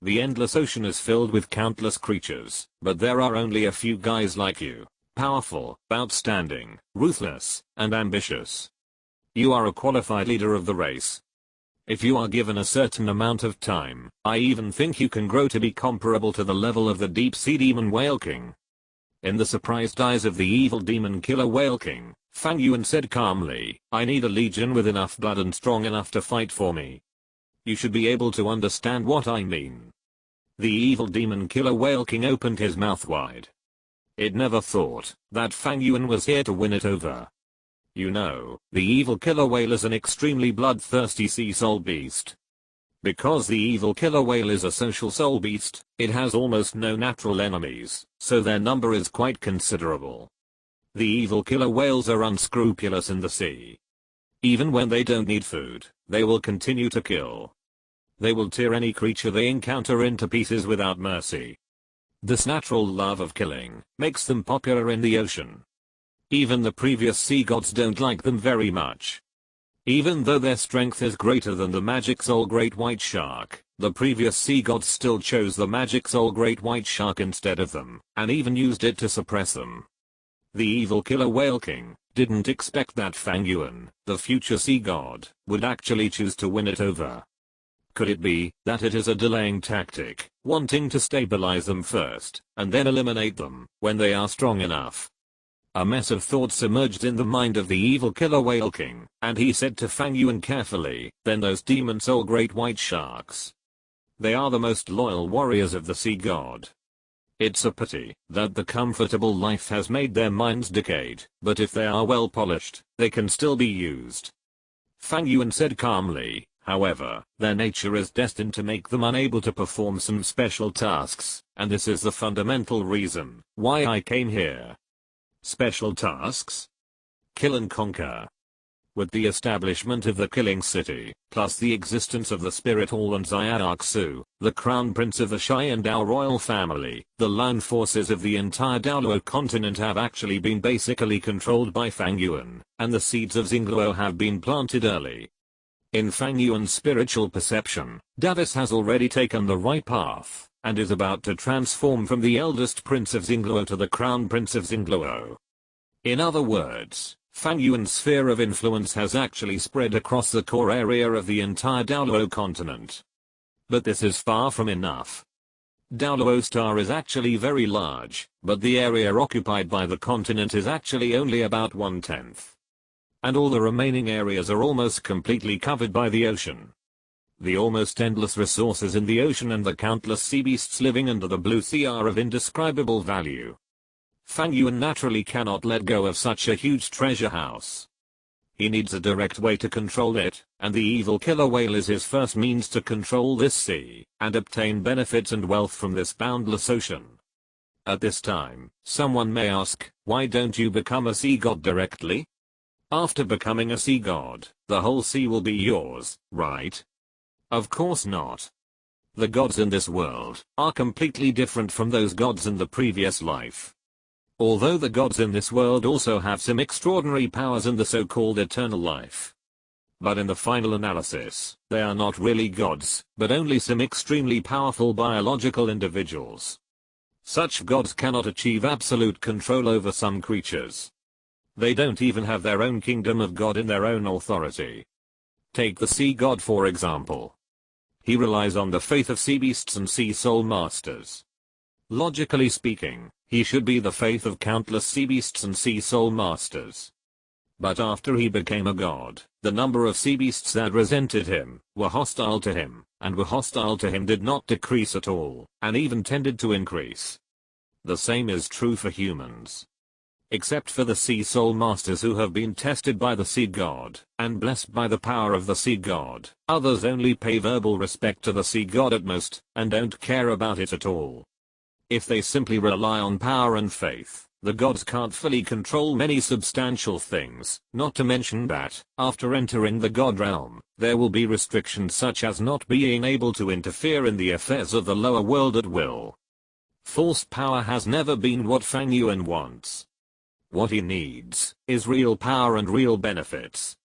The endless ocean is filled with countless creatures, but there are only a few guys like you. Powerful, outstanding, ruthless, and ambitious. You are a qualified leader of the race. If you are given a certain amount of time, I even think you can grow to be comparable to the level of the deep sea demon whale king. In the surprised eyes of the evil demon killer whale king, Fang Yuan said calmly, I need a legion with enough blood and strong enough to fight for me. You should be able to understand what I mean. The evil demon killer whale king opened his mouth wide. It never thought that Fang Yuan was here to win it over. You know, the evil killer whale is an extremely bloodthirsty sea soul beast. Because the evil killer whale is a social soul beast, it has almost no natural enemies, so their number is quite considerable. The evil killer whales are unscrupulous in the sea. Even when they don't need food, they will continue to kill. They will tear any creature they encounter into pieces without mercy. This natural love of killing makes them popular in the ocean. Even the previous sea gods don't like them very much. Even though their strength is greater than the magic soul great white shark, the previous sea gods still chose the magic soul great white shark instead of them, and even used it to suppress them. The evil killer whale king didn't expect that Fang Yuan, the future sea god, would actually choose to win it over. Could it be that it is a delaying tactic, wanting to stabilize them first, and then eliminate them when they are strong enough? A mess of thoughts emerged in the mind of the evil killer whale king, and he said to Fang Yuan carefully, then those demon soul great white sharks. They are the most loyal warriors of the sea god. It's a pity that the comfortable life has made their minds decayed, but if they are well polished, they can still be used. Fang Yuan said calmly, however, their nature is destined to make them unable to perform some special tasks, and this is the fundamental reason why I came here. Special tasks? Kill and conquer. With the establishment of the Killing City, plus the existence of the Spirit Hall and Xiaoxu, the Crown Prince of the Sharingan royal family, the land forces of the entire Douluo Continent have actually been basically controlled by Fang Yuan, and the seeds of Xingluo have been planted early. In Fang Yuan's spiritual perception, Davis has already taken the right path, and is about to transform from the eldest prince of Xingluo to the Crown Prince of Xingluo. In other words, Fang Yuan's sphere of influence has actually spread across the core area of the entire Douluo Continent. But this is far from enough. Douluo Star is actually very large, but the area occupied by the continent is actually only about 1/10. And all the remaining areas are almost completely covered by the ocean. The almost endless resources in the ocean and the countless sea beasts living under the blue sea are of indescribable value. Fang Yuan naturally cannot let go of such a huge treasure house. He needs a direct way to control it, and the evil killer whale is his first means to control this sea, and obtain benefits and wealth from this boundless ocean. At this time, someone may ask, why don't you become a sea god directly? After becoming a sea god, the whole sea will be yours, right? Of course not. The gods in this world are completely different from those gods in the previous life. Although the gods in this world also have some extraordinary powers in the so-called eternal life. But in the final analysis, they are not really gods, but only some extremely powerful biological individuals. Such gods cannot achieve absolute control over some creatures. They don't even have their own kingdom of God in their own authority. Take the sea god for example. He relies on the faith of sea beasts and sea soul masters. Logically speaking, he should be the faith of countless sea beasts and sea soul masters. But after he became a god, the number of sea beasts that resented him, were hostile to him did not decrease at all, and even tended to increase. The same is true for humans. Except for the sea soul masters who have been tested by the sea god, and blessed by the power of the sea god, others only pay verbal respect to the sea god at most, and don't care about it at all. If they simply rely on power and faith, the gods can't fully control many substantial things, not to mention that, after entering the god realm, there will be restrictions such as not being able to interfere in the affairs of the lower world at will. False power has never been what Fang Yuan wants. What he needs is real power and real benefits.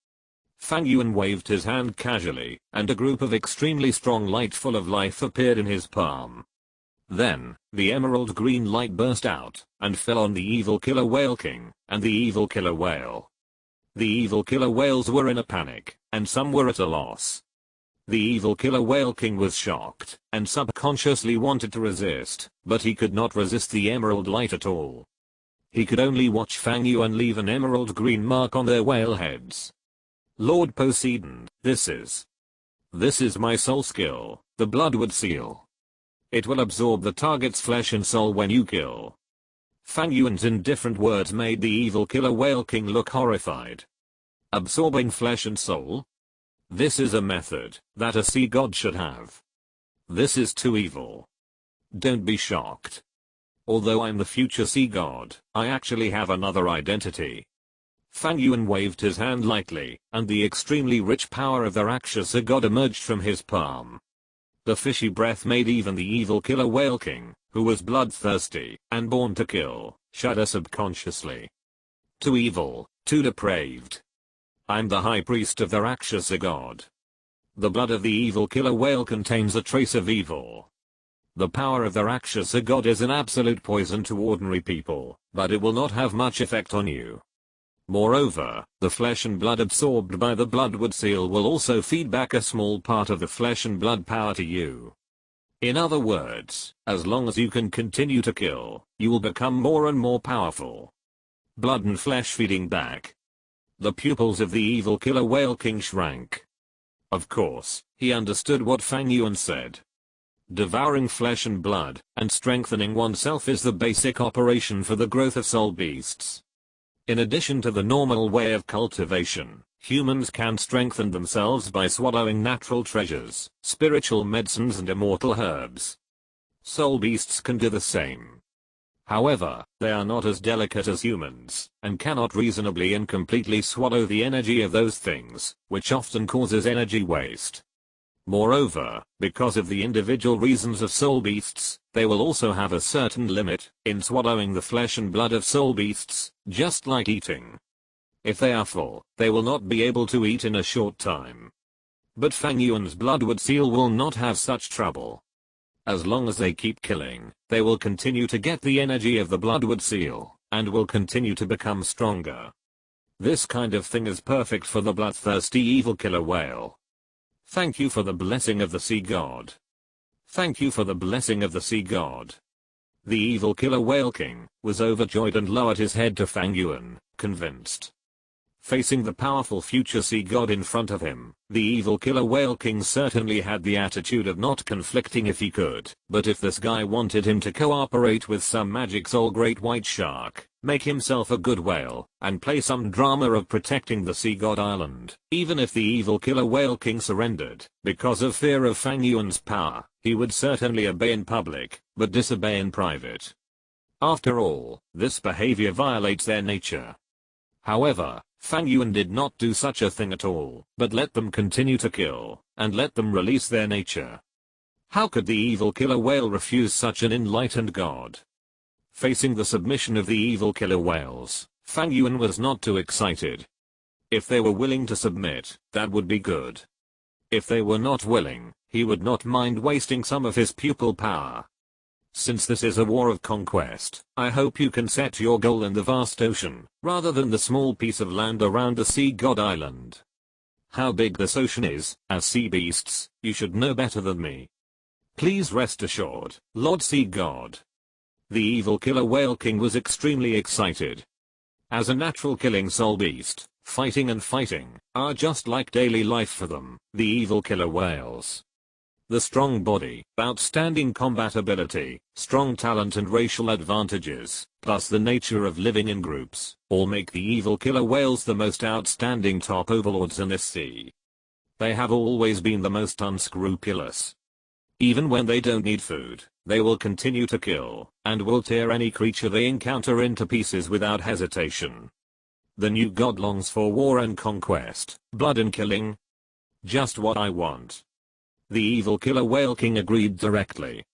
Fang Yuan waved his hand casually, and a group of extremely strong light full of life appeared in his palm. Then, the emerald green light burst out, and fell on the evil killer whale king, and the evil killer whale. The evil killer whales were in a panic, and some were at a loss. The evil killer whale king was shocked, and subconsciously wanted to resist, but he could not resist the emerald light at all. He could only watch Fang Yuan leave an emerald green mark on their whale heads. Lord Poseidon, this is my soul skill, the Bloodwood Seal. It will absorb the target's flesh and soul when you kill. Fang Yuan's indifferent words made the evil killer whale king look horrified. Absorbing flesh and soul? This is a method that a sea god should have. This is too evil. Don't be shocked. Although I'm the future sea god, I actually have another identity. Fang Yuan waved his hand lightly, and the extremely rich power of the Rakshasa god emerged from his palm. The fishy breath made even the evil killer whale king, who was bloodthirsty and born to kill, shudder subconsciously. Too evil, too depraved. I'm the high priest of the Rakshasa god. The blood of the evil killer whale contains a trace of evil. The power of the Rakshasa god is an absolute poison to ordinary people, but it will not have much effect on you. Moreover, the flesh and blood absorbed by the Bloodwood Seal will also feed back a small part of the flesh and blood power to you. In other words, as long as you can continue to kill, you will become more and more powerful. Blood and flesh feeding back. The pupils of the evil killer whale king shrank. Of course, he understood what Fang Yuan said. Devouring flesh and blood, and strengthening oneself is the basic operation for the growth of soul beasts. In addition to the normal way of cultivation, humans can strengthen themselves by swallowing natural treasures, spiritual medicines and immortal herbs. Soul beasts can do the same. However, they are not as delicate as humans, and cannot reasonably and completely swallow the energy of those things, which often causes energy waste. Moreover, because of the individual reasons of soul beasts, they will also have a certain limit in swallowing the flesh and blood of soul beasts, just like eating. If they are full, they will not be able to eat in a short time. But Fang Yuan's Bloodwood Seal will not have such trouble. As long as they keep killing, they will continue to get the energy of the Bloodwood Seal, and will continue to become stronger. This kind of thing is perfect for the bloodthirsty evil killer whale. Thank you for the blessing of the sea god. Thank you for the blessing of the sea god. The evil killer whale king was overjoyed and lowered his head to Fang Yuan, convinced. Facing the powerful future sea god in front of him, the evil killer whale king certainly had the attitude of not conflicting if he could, but if this guy wanted him to cooperate with some magic soul great white shark, make himself a good whale, and play some drama of protecting the sea god island, even if the evil killer whale king surrendered, because of fear of Fang Yuan's power, he would certainly obey in public, but disobey in private. After all, this behavior violates their nature. However, Fang Yuan did not do such a thing at all, but let them continue to kill, and let them release their nature. How could the evil killer whale refuse such an enlightened god? Facing the submission of the evil killer whales, Fang Yuan was not too excited. If they were willing to submit, that would be good. If they were not willing, he would not mind wasting some of his pupil power. Since this is a war of conquest, I hope you can set your goal in the vast ocean, rather than the small piece of land around the sea god island. How big this ocean is, as sea beasts, you should know better than me. Please rest assured, Lord Sea God. The evil killer whale king was extremely excited. As a natural killing soul beast, fighting and fighting are just like daily life for them, the evil killer whales. The strong body, outstanding combat ability, strong talent and racial advantages, plus the nature of living in groups, all make the evil killer whales the most outstanding top overlords in this sea. They have always been the most unscrupulous. Even when they don't need food, they will continue to kill, and will tear any creature they encounter into pieces without hesitation. The new god longs for war and conquest, blood and killing. Just what I want. The evil killer whale king agreed directly.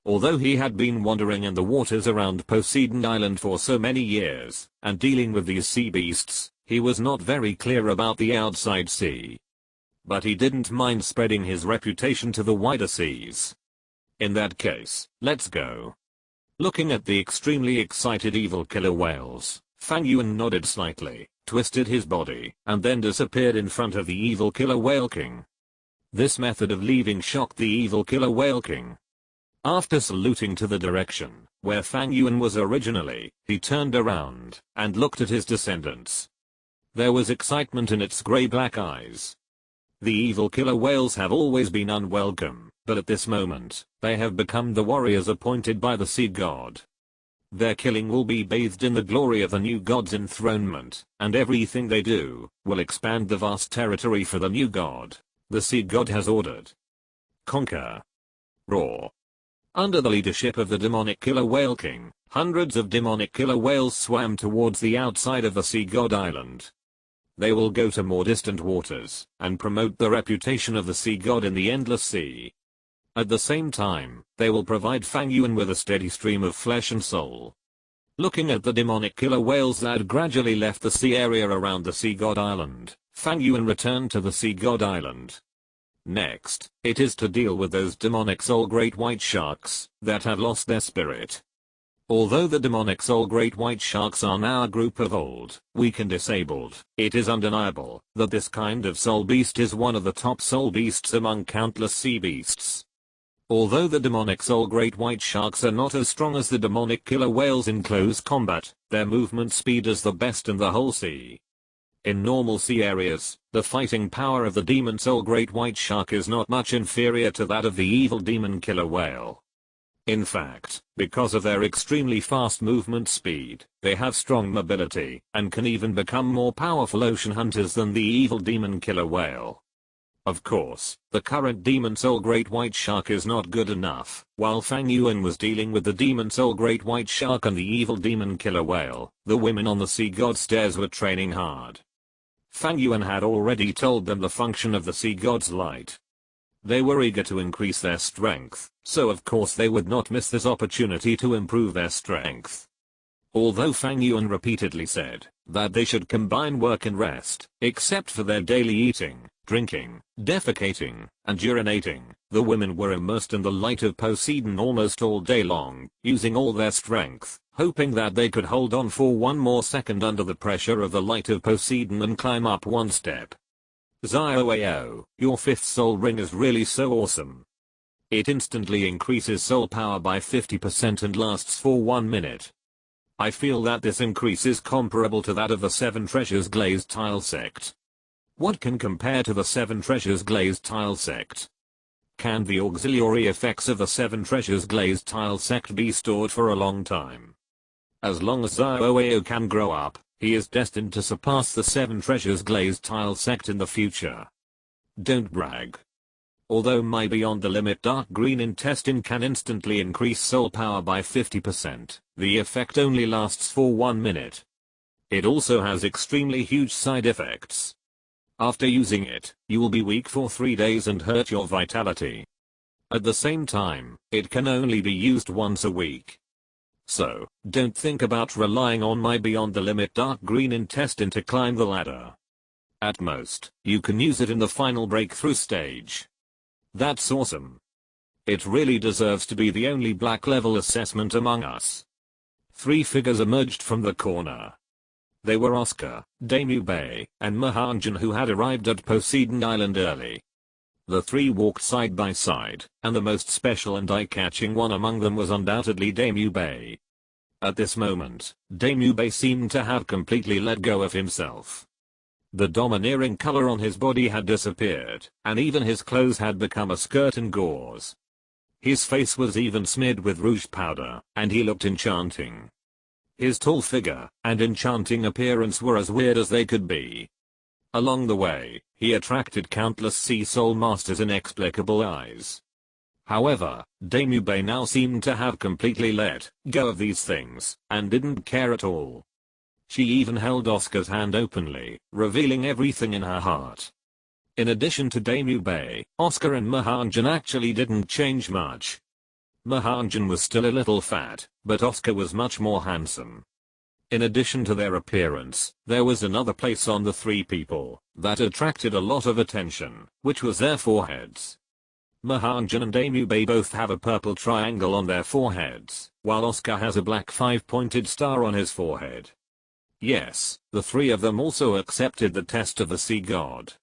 Although he had been wandering in the waters around Poseidon Island for so many years, and dealing with these sea beasts, he was not very clear about the outside sea. But he didn't mind spreading his reputation to the wider seas. In that case, let's go. Looking at the extremely excited evil killer whales, Fang Yuan nodded slightly, twisted his body, and then disappeared in front of the evil killer whale king. This method of leaving shocked the evil killer whale king. After saluting to the direction where Fang Yuan was originally, he turned around and looked at his descendants. There was excitement in its grey-black eyes. The evil killer whales have always been unwelcome, but at this moment, they have become the warriors appointed by the sea god. Their killing will be bathed in the glory of the new god's enthronement, and everything they do will expand the vast territory for the new god. The sea god has ordered. Conquer. Roar. Under the leadership of the demonic killer whale king, hundreds of demonic killer whales swam towards the outside of the sea god island. They will go to more distant waters and promote the reputation of the sea god in the endless sea. At the same time, they will provide Fang Yuan with a steady stream of flesh and soul. Looking at the demonic killer whales that gradually left the sea area around the sea god island, Fang Yuan returned to the sea god island. Next, it is to deal with those demonic soul great white sharks that have lost their spirit. Although the demonic soul great white sharks are now a group of old, weak and disabled, it is undeniable that this kind of soul beast is one of the top soul beasts among countless sea beasts. Although the demonic soul great white sharks are not as strong as the demonic killer whales in close combat, their movement speed is the best in the whole sea. In normal sea areas, the fighting power of the demon soul great white shark is not much inferior to that of the evil demon killer whale. In fact, because of their extremely fast movement speed, they have strong mobility, and can even become more powerful ocean hunters than the evil demon killer whale. Of course, the current demon soul great white shark is not good enough. While Fang Yuan was dealing with the demon soul great white shark and the evil demon killer whale, the women on the sea god stairs were training hard. Fang Yuan had already told them the function of the sea god's light. They were eager to increase their strength, so of course they would not miss this opportunity to improve their strength. Although Fang Yuan repeatedly said that they should combine work and rest, except for their daily eating, drinking, defecating, and urinating, the women were immersed in the light of Poseidon almost all day long, using all their strength, hoping that they could hold on for one more second under the pressure of the light of Poseidon and climb up one step. Zioao, your fifth soul ring is really so awesome. It instantly increases soul power by 50% and lasts for 1 minute. I feel that this increase is comparable to that of the 7 treasures glazed tile sect. What can compare to the 7 treasures glazed tile sect? Can the auxiliary effects of the 7 treasures glazed tile sect be stored for a long time? As long as Zioao can grow up, he is destined to surpass the 7 treasures glazed tile sect in the future. Don't brag. Although my beyond the limit dark green intestine can instantly increase soul power by 50%, the effect only lasts for 1 minute. It also has extremely huge side effects. After using it, you will be weak for 3 days and hurt your vitality. At the same time, it can only be used once a week. So, don't think about relying on my beyond the limit dark green intestine to climb the ladder. At most, you can use it in the final breakthrough stage. That's awesome. It really deserves to be the only black level assessment among us. 3 figures emerged from the corner. They were Oscar, Daemube, and Mahanjan, who had arrived at Poseidon Island early. The 3 walked side by side, and the most special and eye-catching one among them was undoubtedly Daemube. At this moment, Daemube seemed to have completely let go of himself. The domineering color on his body had disappeared, and even his clothes had become a skirt and gauze. His face was even smeared with rouge powder, and he looked enchanting. His tall figure and enchanting appearance were as weird as they could be. Along the way, he attracted countless sea soul masters' inexplicable eyes. However, Daemube now seemed to have completely let go of these things, and didn't care at all. She even held Oscar's hand openly, revealing everything in her heart. In addition to Daemube, Oscar and Mahanjan actually didn't change much. Mahanjan was still a little fat, but Oscar was much more handsome. In addition to their appearance, there was another place on the three people that attracted a lot of attention, which was their foreheads. Mahanjan and Amube both have a purple triangle on their foreheads, while Oscar has a black 5-pointed star on his forehead. Yes, the three of them also accepted the test of the sea god.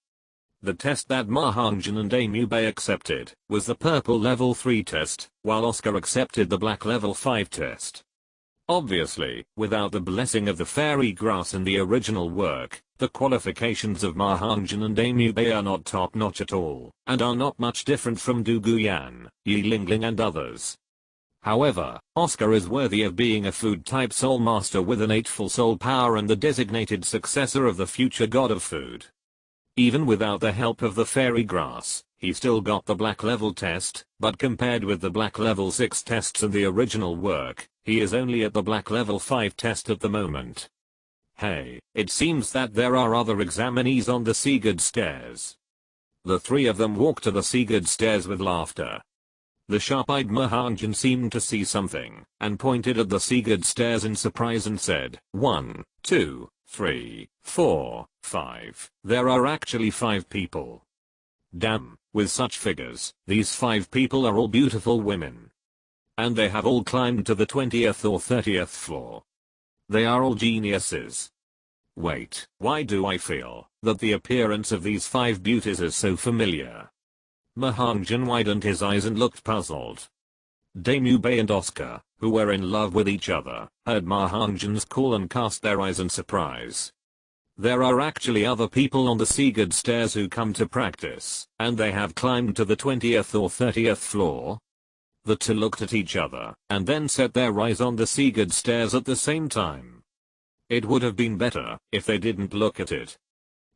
The test that Mahanjan and Amube accepted was the purple level 3 test, while Oscar accepted the black level 5 test. Obviously, without the blessing of the fairy grass in the original work, the qualifications of Mahanjan and Amube are not top-notch at all, and are not much different from Du Guyan, Yi Lingling and others. However, Oscar is worthy of being a food-type soul master with innate full soul power and the designated successor of the future god of food. Even without the help of the fairy grass, he still got the black level test, but compared with the black level 6 tests in the original work, he is only at the black level 5 test at the moment. Hey, it seems that there are other examinees on the Sigurd stairs. The three of them walked to the Sigurd stairs with laughter. The sharp-eyed Mahanjan seemed to see something, and pointed at the Sigurd stairs in surprise and said, 1, 2, 3, 4, 5. There are actually 5 people. Damn, with such figures, these 5 people are all beautiful women. And they have all climbed to the 20th or 30th floor. They are all geniuses. Wait, why do I feel that the appearance of these 5 beauties is so familiar? Mahanjan widened his eyes and looked puzzled. Amube and Oscar, who were in love with each other, heard Mahanjan's call and cast their eyes in surprise. There are actually other people on the Sigurd stairs who come to practice, and they have climbed to the 20th or 30th floor? The two looked at each other, and then set their eyes on the Sigurd stairs at the same time. It would have been better if they didn't look at it.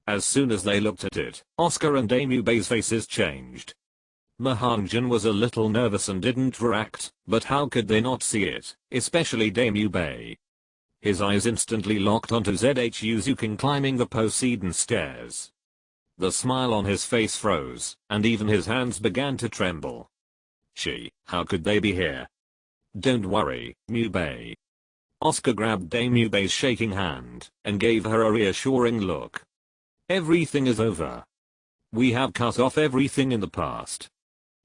As soon as they looked at it, Oscar and Amube's faces changed. Mahanjan was a little nervous and didn't react, but how could they not see it, especially Amube? His eyes instantly locked onto Zhuzukin climbing the Poseidon stairs. The smile on his face froze, and even his hands began to tremble. How could they be here? Don't worry, Mube. Oscar grabbed Amube's shaking hand, and gave her a reassuring look. Everything is over. We have cut off everything in the past.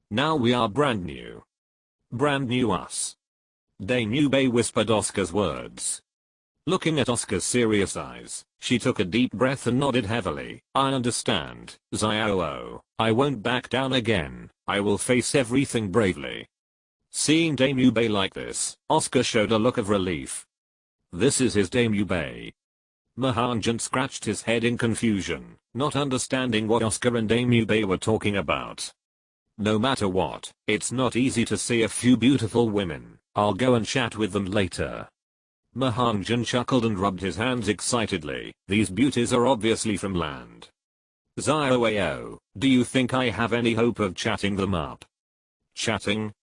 Now we are brand new. Brand new us. Amube whispered Oscar's words. Looking at Oscar's serious eyes, she took a deep breath and nodded heavily. I understand, Xiao. I won't back down again. I will face everything bravely. Seeing Amube like this, Oscar showed a look of relief. This is his Amube. Mahanjan scratched his head in confusion, not understanding what Oscar and Amube were talking about. No matter what, it's not easy to see a few beautiful women. I'll go and chat with them later. Mahanjan chuckled and rubbed his hands excitedly. These beauties are obviously from land. Xiao, do you think I have any hope of chatting them up? Chatting?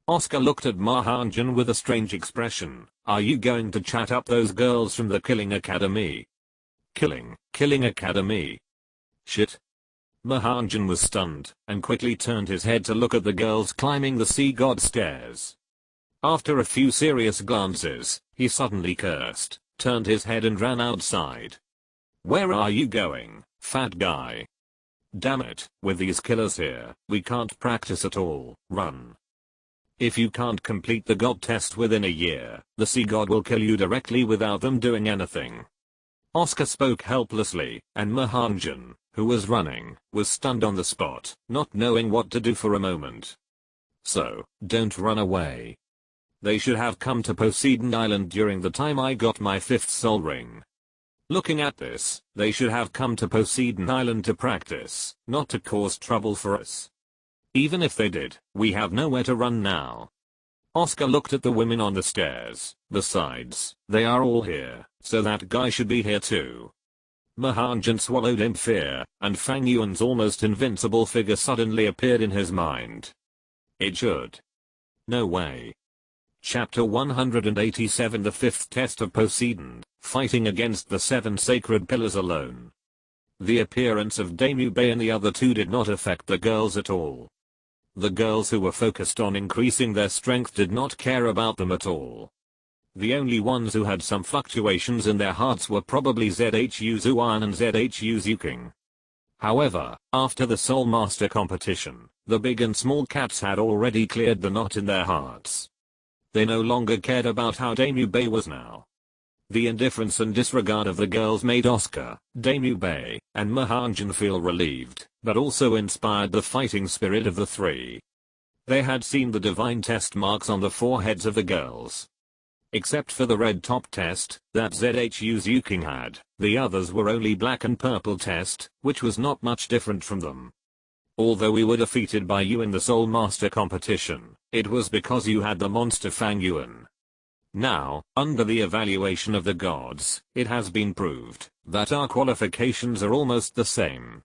Oscar looked at Mahanjan with a strange expression. Are you going to chat up those girls from the Killing Academy? Killing Academy? Shit. Mahanjan was stunned, and quickly turned his head to look at the girls climbing the sea god stairs. After a few serious glances, he suddenly cursed, turned his head and ran outside. Where are you going, fat guy? Damn it, with these killers here, we can't practice at all. Run. If you can't complete the god test within a year, the sea god will kill you directly without them doing anything. Oscar spoke helplessly, and Mahanjan, who was running, was stunned on the spot, not knowing what to do for a moment. So, don't run away. They should have come to Poseidon Island during the time I got my 5th soul ring. Looking at this, they should have come to Poseidon Island to practice, not to cause trouble for us. Even if they did, we have nowhere to run now. Oscar looked at the women on the stairs. Besides, they are all here, so that guy should be here too. Mahanjan swallowed in fear, and Fang Yuan's almost invincible figure suddenly appeared in his mind. It should. No way. Chapter 187 The 5th Test of Poseidon, Fighting Against the 7 Sacred Pillars Alone. The appearance of Amube and the other two did not affect the girls at all. The girls who were focused on increasing their strength did not care about them at all. The only ones who had some fluctuations in their hearts were probably Zhu Zuan and Zhu Zuking. However, after the Soul Master competition, the big and small cats had already cleared the knot in their hearts. They no longer cared about how Damubei was now. The indifference and disregard of the girls made Oscar, Damubei, and Mahanjan feel relieved, but also inspired the fighting spirit of the three. They had seen the divine test marks on the foreheads of the girls. Except for the red top test that Zhu Zuking had, the others were only black and purple test, which was not much different from them. Although we were defeated by you in the Soul Master competition, it was because you had the monster Fang Yuan. Now, under the evaluation of the gods, it has been proved that our qualifications are almost the same.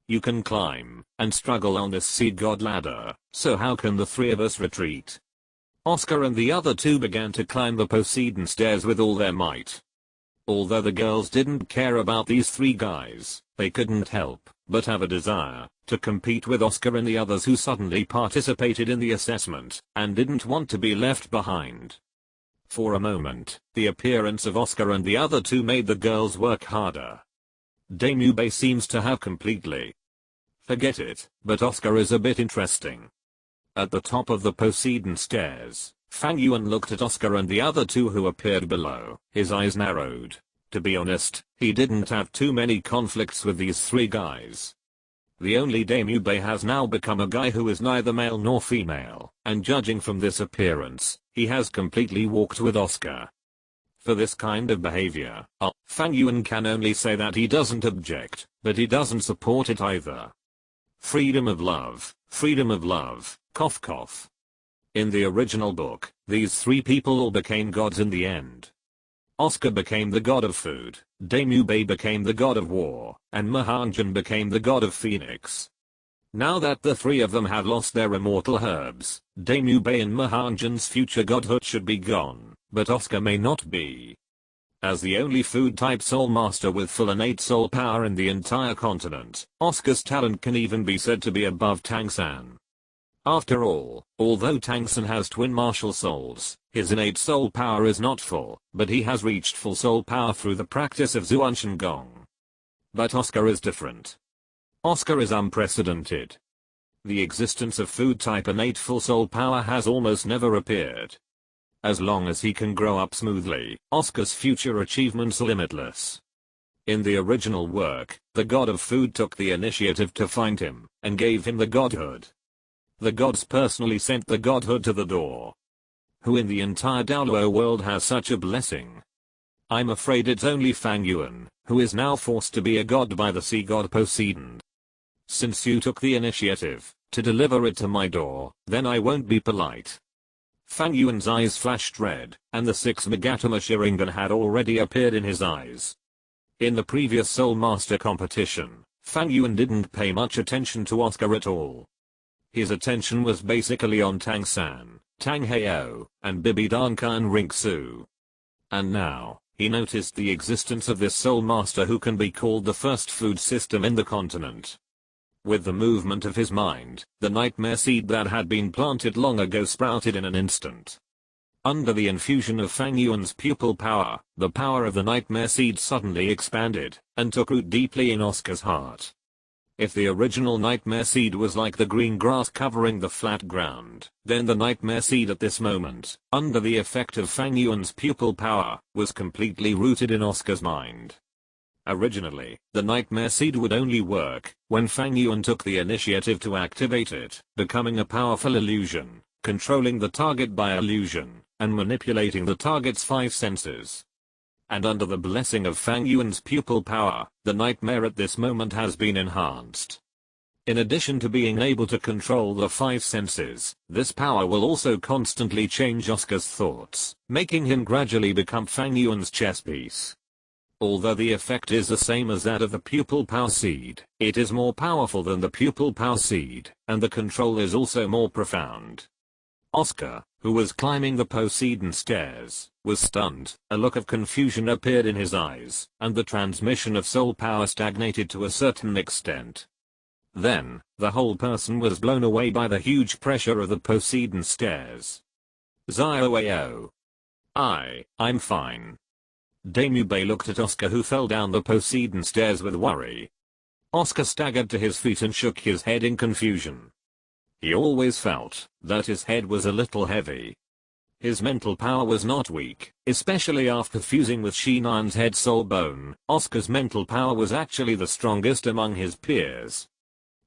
You can climb and struggle on this seed god ladder, so how can the three of us retreat? Oscar and the other two began to climb the Poseidon stairs with all their might. Although the girls didn't care about these three guys, they couldn't help but have a desire to compete with Oscar and the others who suddenly participated in the assessment and didn't want to be left behind. For a moment, the appearance of Oscar and the other two made the girls work harder. Damubei seems to have completely forget it, but Oscar is a bit interesting. At the top of the Poseidon stairs, Fang Yuan looked at Oscar and the other two who appeared below. His eyes narrowed. To be honest, he didn't have too many conflicts with these three guys. The only Damubei has now become a guy who is neither male nor female, and judging from this appearance, he has completely walked with Oscar. For this kind of behavior, Fang Yuan can only say that he doesn't object, but he doesn't support it either. Freedom of love, cough cough. In the original book, these three people all became gods in the end. Oscar became the god of food, Damubei became the god of war, and Mahanjan became the god of Phoenix. Now that the three of them have lost their immortal herbs, Damubei and Mahanjan's future godhood should be gone, but Oscar may not be. As the only food-type soul master with full innate soul power in the entire continent, Oscar's talent can even be said to be above Tang San. After all, although Tang San has twin martial souls, his innate soul power is not full, but he has reached full soul power through the practice of Zhuan Gong. But Oscar is different. Oscar is unprecedented. The existence of food-type innate full soul power has almost never appeared. As long as he can grow up smoothly, Oscar's future achievements are limitless. In the original work, the god of food took the initiative to find him, and gave him the godhood. The gods personally sent the godhood to the door. Who in the entire Douluo world has such a blessing? I'm afraid it's only Fang Yuan, who is now forced to be a god by the sea god Poseidon. Since you took the initiative to deliver it to my door, then I won't be polite. Fang Yuan's eyes flashed red, and the 6 Megatama Sharingan had already appeared in his eyes. In the previous Soul Master competition, Fang Yuan didn't pay much attention to Oscar at all. His attention was basically on Tang San, Tang Heo, and Bibi Danka and Rinksu. And now, he noticed the existence of this Soul Master who can be called the first food system in the continent. With the movement of his mind, the nightmare seed that had been planted long ago sprouted in an instant. Under the infusion of Fang Yuan's pupil power, the power of the nightmare seed suddenly expanded, and took root deeply in Oscar's heart. If the original nightmare seed was like the green grass covering the flat ground, then the nightmare seed at this moment, under the effect of Fang Yuan's pupil power, was completely rooted in Oscar's mind. Originally, the nightmare seed would only work when Fang Yuan took the initiative to activate it, becoming a powerful illusion, controlling the target by illusion, and manipulating the target's 5 senses. And under the blessing of Fang Yuan's pupil power, the nightmare at this moment has been enhanced. In addition to being able to control the 5 senses, this power will also constantly change Oscar's thoughts, making him gradually become Fang Yuan's chess piece. Although the effect is the same as that of the pupil power seed, it is more powerful than the pupil power seed, and the control is also more profound. Oscar, who was climbing the Poseidon stairs, was stunned. A look of confusion appeared in his eyes, and the transmission of soul power stagnated to a certain extent. Then, the whole person was blown away by the huge pressure of the Poseidon stairs. Zio. I'm fine. Damube looked at Oscar, who fell down the Poseidon stairs with worry. Oscar staggered to his feet and shook his head in confusion. He always felt that his head was a little heavy. His mental power was not weak, especially after fusing with Shinan's head soul bone. Oscar's mental power was actually the strongest among his peers.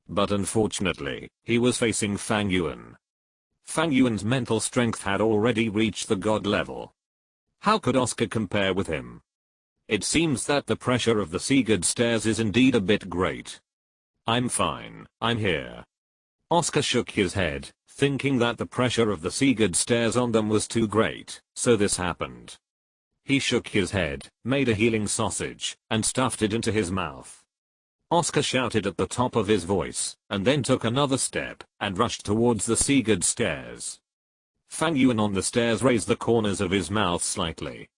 But unfortunately, he was facing Fang Yuan. Fang Yuan's mental strength had already reached the god level. How could Oscar compare with him? It seems that the pressure of the sea god stairs is indeed a bit great. I'm fine, I'm here. Oscar shook his head, thinking that the pressure of the sea god stairs on them was too great, so this happened. He shook his head, made a healing sausage, and stuffed it into his mouth. Oscar shouted at the top of his voice, and then took another step, and rushed towards the sea god stairs. Fang Yuan on the stairs raised the corners of his mouth slightly.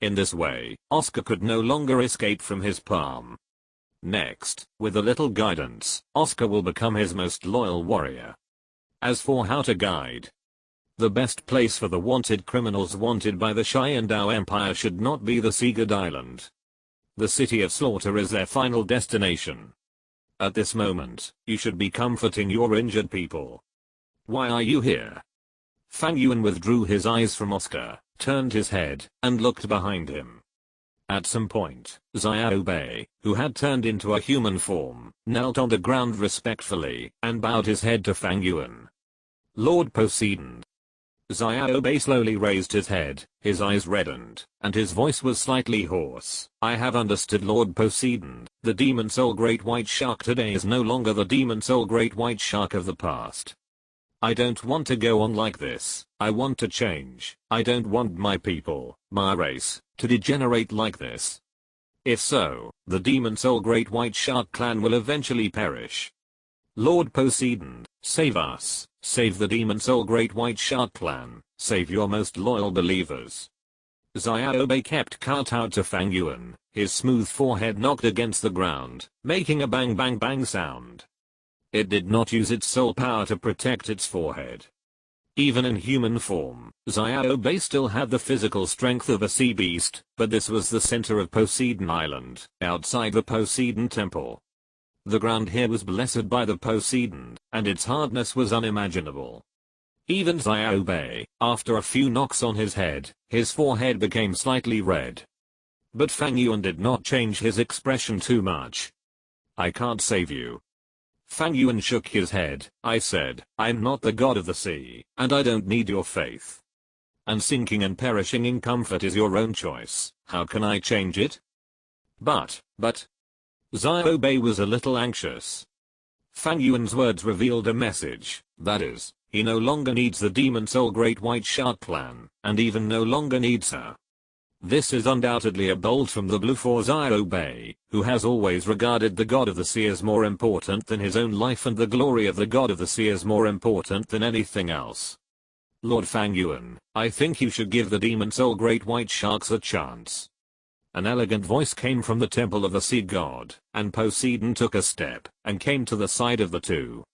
In this way, Oscar could no longer escape from his palm. Next, with a little guidance, Oscar will become his most loyal warrior. As for how to guide, the best place for the wanted criminals wanted by the Xiandao Empire should not be the Sea God Island. The city of slaughter is their final destination. At this moment, you should be comforting your injured people. Why are you here? Fang Yuan withdrew his eyes from Oscar, turned his head, and looked behind him. At some point, Xiao Bei, who had turned into a human form, knelt on the ground respectfully, and bowed his head to Fang Yuan. Lord Poseidon. Xiao Bei slowly raised his head, his eyes reddened, and his voice was slightly hoarse. I have understood, Lord Poseidon. The demon soul great white shark today is no longer the demon soul great white shark of the past. I don't want to go on like this. I want to change. I don't want my people, my race, to degenerate like this. If so, the demon soul great white shark clan will eventually perish. Lord Poseidon, save us. Save the demon soul great white shark clan. Save your most loyal believers. Xiao Bei kept kowtowed to Fang Yuan. His smooth forehead knocked against the ground, making a bang bang bang sound. It did not use its soul power to protect its forehead. Even in human form, Xiao Bei still had the physical strength of a sea beast, but this was the center of Poseidon Island, outside the Poseidon Temple. The ground here was blessed by the Poseidon, and its hardness was unimaginable. Even Xiao Bei, after a few knocks on his head, his forehead became slightly red. But Fang Yuan did not change his expression too much. I can't save you. Fang Yuan shook his head. I said, I'm not the god of the sea, and I don't need your faith. And sinking and perishing in comfort is your own choice. How can I change it? But. Xiao Bei was a little anxious. Fang Yuan's words revealed a message, that is, he no longer needs the demon soul great white shark clan, and even no longer needs her. This is undoubtedly a bolt from the blue for Xiao Bei, who has always regarded the god of the sea as more important than his own life, and the glory of the god of the sea as more important than anything else. Lord Fang Yuan, I think you should give the demon soul great white sharks a chance. An elegant voice came from the temple of the sea god, and Poseidon took a step, and came to the side of the two.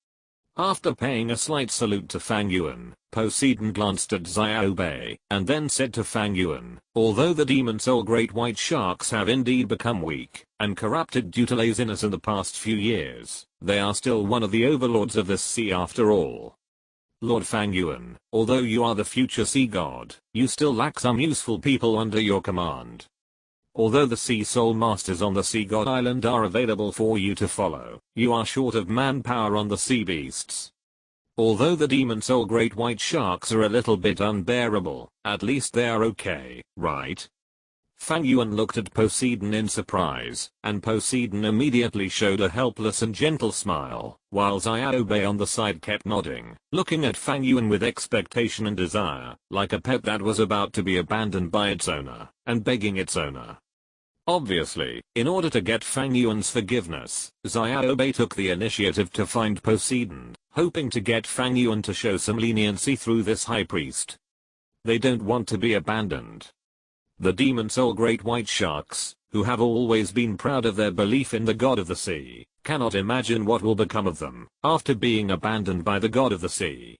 After paying a slight salute to Fang Yuan, Poseidon glanced at Xiao Bei, and then said to Fang Yuan, although the demon soul great white sharks have indeed become weak, and corrupted due to laziness in the past few years, they are still one of the overlords of this sea after all. Lord Fang Yuan, although you are the future sea god, you still lack some useful people under your command. Although the sea soul masters on the Sea God Island are available for you to follow, you are short of manpower on the sea beasts. Although the demon soul great white sharks are a little bit unbearable, at least they are okay, right? Fang Yuan looked at Poseidon in surprise, and Poseidon immediately showed a helpless and gentle smile, while Xiao Bei on the side kept nodding, looking at Fang Yuan with expectation and desire, like a pet that was about to be abandoned by its owner, and begging its owner. Obviously, in order to get Fang Yuan's forgiveness, Xiao Bei took the initiative to find Poseidon, hoping to get Fang Yuan to show some leniency through this high priest. They don't want to be abandoned. The demon soul great white sharks, who have always been proud of their belief in the god of the sea, cannot imagine what will become of them after being abandoned by the god of the sea.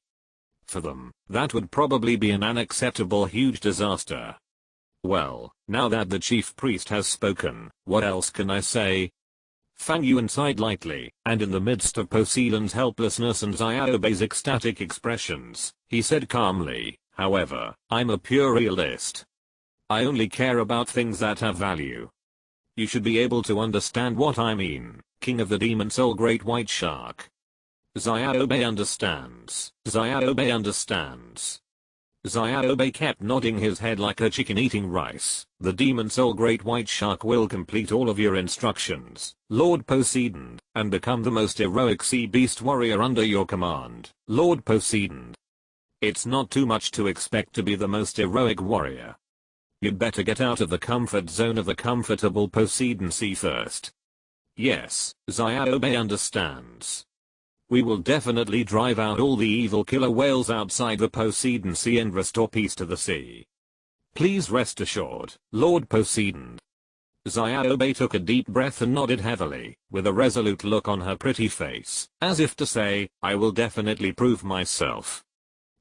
For them, that would probably be an unacceptable huge disaster. Well, now that the chief priest has spoken, what else can I say? Fang Yuan sighed lightly, and in the midst of Poseidon's helplessness and Xiaobei's ecstatic expressions, he said calmly, however, I'm a pure realist. I only care about things that have value. You should be able to understand what I mean, King of the Demon Soul Great White Shark. Xiaobei understands. Xiaobei understands. Xiaobei kept nodding his head like a chicken eating rice. The Demon Soul Great White Shark will complete all of your instructions, Lord Poseidon, and become the most heroic sea beast warrior under your command, Lord Poseidon. It's not too much to expect to be the most heroic warrior. You'd better get out of the comfort zone of the comfortable Poseidon Sea first. Yes, Xiaobei understands. We will definitely drive out all the evil killer whales outside the Poseidon Sea and restore peace to the sea. Please rest assured, Lord Poseidon. Xiaobei took a deep breath and nodded heavily, with a resolute look on her pretty face, as if to say, I will definitely prove myself.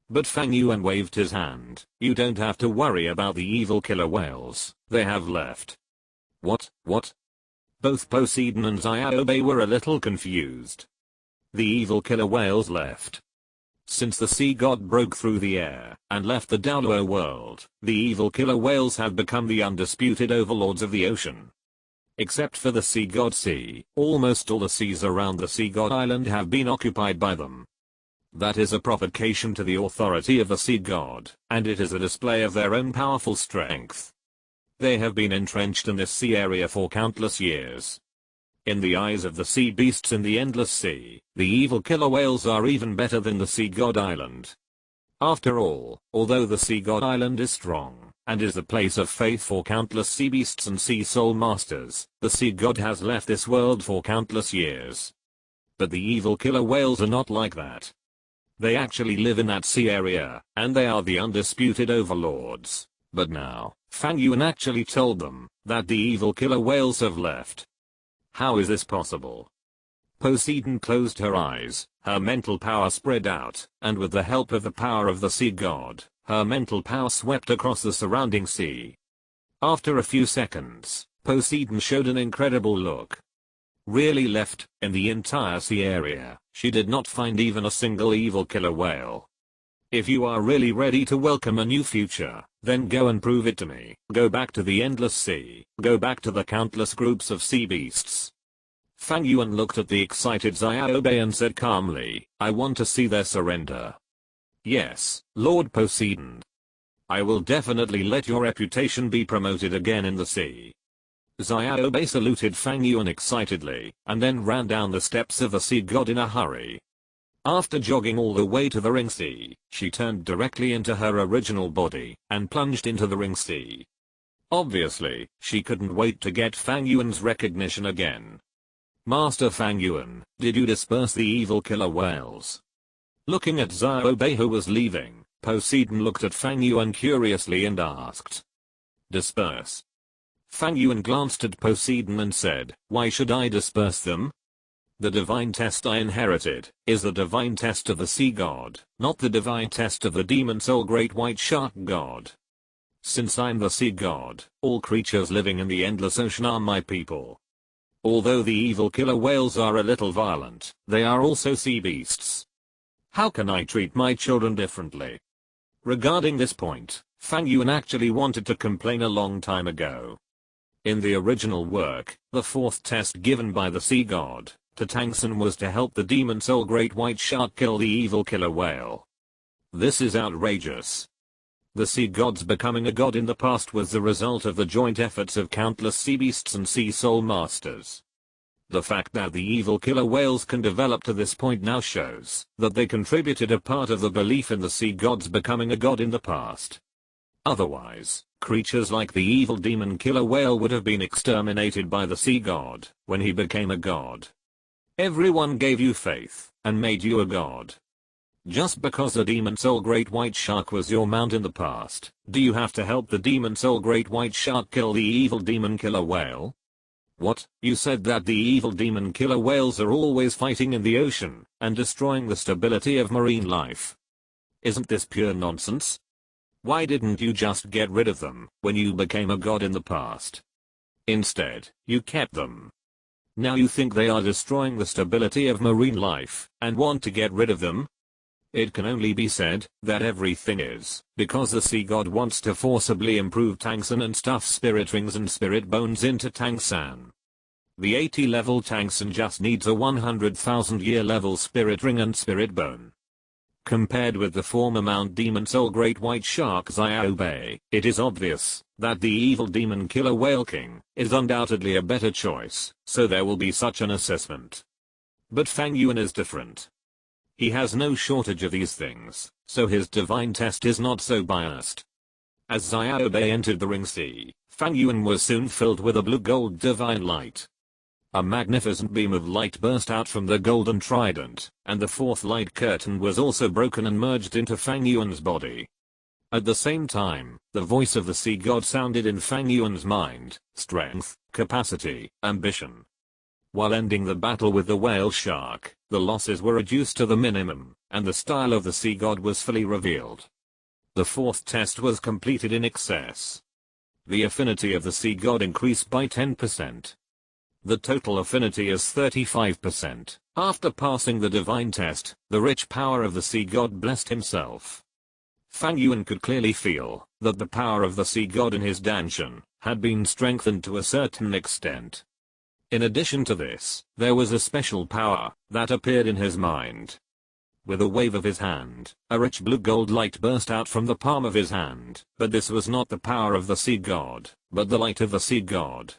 But Fang Yuan waved his hand. You don't have to worry about the evil killer whales, they have left. What? Both Poseidon and Xiaobei were a little confused. The evil killer whales left. Since the sea god broke through the air and left the Douluo world, the evil killer whales have become the undisputed overlords of the ocean. Except for the sea god sea, almost all the seas around the sea god island have been occupied by them. That is a provocation to the authority of the sea god, and it is a display of their own powerful strength. They have been entrenched in this sea area for countless years. In the eyes of the sea beasts in the endless sea, the evil killer whales are even better than the sea god island. After all, although the sea god island is strong, and is the place of faith for countless sea beasts and sea soul masters, the sea god has left this world for countless years. But the evil killer whales are not like that. They actually live in that sea area, and they are the undisputed overlords. But now, Fang Yuan actually told them that the evil killer whales have left. How is this possible? Poseidon closed her eyes, her mental power spread out, and with the help of the power of the sea god, her mental power swept across the surrounding sea. After a few seconds, Poseidon showed an incredible look. Really left, in the entire sea area, she did not find even a single evil killer whale. If you are really ready to welcome a new future, then go and prove it to me. Go back to the endless sea. Go back to the countless groups of sea beasts. Fang Yuan looked at the excited Xiaobei and said calmly, I want to see their surrender. Yes, Lord Poseidon. I will definitely let your reputation be promoted again in the sea. Xiaobei saluted Fang Yuan excitedly, and then ran down the steps of the sea god in a hurry. After jogging all the way to the ring sea, she turned directly into her original body, and plunged into the ring sea. Obviously, she couldn't wait to get Fang Yuan's recognition again. Master Fang Yuan, did you disperse the evil killer whales? Looking at Xiaobei who was leaving, Poseidon looked at Fang Yuan curiously and asked. Disperse? Fang Yuan glanced at Poseidon and said, why should I disperse them? The divine test I inherited is the divine test of the sea god, not the divine test of the demon soul great white shark god. Since I'm the sea god, all creatures living in the endless ocean are my people. Although the evil killer whales are a little violent, they are also sea beasts. How can I treat my children differently? Regarding this point, Fang Yuan actually wanted to complain a long time ago. In the original work, the fourth test given by the sea god to Tangsun was to help the demon soul great white shark kill the evil killer whale. This is outrageous. The sea gods becoming a god in the past was the result of the joint efforts of countless sea beasts and sea soul masters. The fact that the evil killer whales can develop to this point now shows that they contributed a part of the belief in the sea gods becoming a god in the past. Otherwise, creatures like the evil demon killer whale would have been exterminated by the sea god when he became a god. Everyone gave you faith and made you a god. Just because the demon soul great white shark was your mount in the past, do you have to help the demon soul great white shark kill the evil demon killer whale? What? You said that the evil demon killer whales are always fighting in the ocean and destroying the stability of marine life. Isn't this pure nonsense? Why didn't you just get rid of them when you became a god in the past? Instead, you kept them. Now you think they are destroying the stability of marine life and want to get rid of them? It can only be said that everything is because the sea god wants to forcibly improve Tangsan and stuff spirit rings and spirit bones into Tangsan. The 80 level Tangsan just needs a 100,000 year level spirit ring and spirit bone. Compared with the former Mount Demon Soul Great White Shark Xiaobei, it is obvious that the evil demon killer whale king is undoubtedly a better choice, so there will be such an assessment. But Fang Yuan is different. He has no shortage of these things, so his divine test is not so biased. As Xiaobei entered the ring sea, Fang Yuan was soon filled with a blue-gold divine light. A magnificent beam of light burst out from the golden trident, and the fourth light curtain was also broken and merged into Fang Yuan's body. At the same time, the voice of the sea god sounded in Fang Yuan's mind: strength, capacity, ambition. While ending the battle with the whale shark, the losses were reduced to the minimum, and the style of the sea god was fully revealed. The fourth test was completed in excess. The affinity of the sea god increased by 10%. The total affinity is 35%. After passing the divine test, the rich power of the sea god blessed himself. Fang Yuan could clearly feel that the power of the sea god in his danshan had been strengthened to a certain extent. In addition to this, there was a special power that appeared in his mind. With a wave of his hand, a rich blue gold light burst out from the palm of his hand, but this was not the power of the sea god, but the light of the sea god.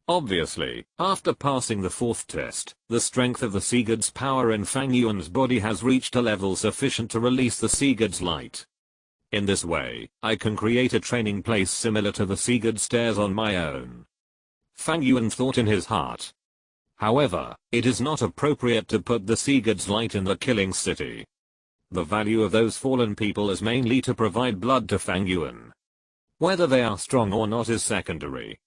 Obviously, after passing the fourth test, the strength of the sea god's power in Fang Yuan's body has reached a level sufficient to release the sea god's light. In this way, I can create a training place similar to the sea god stairs on my own. Fang Yuan thought in his heart. However, it is not appropriate to put the sea god's light in the killing city. The value of those fallen people is mainly to provide blood to Fang Yuan. Whether they are strong or not is secondary.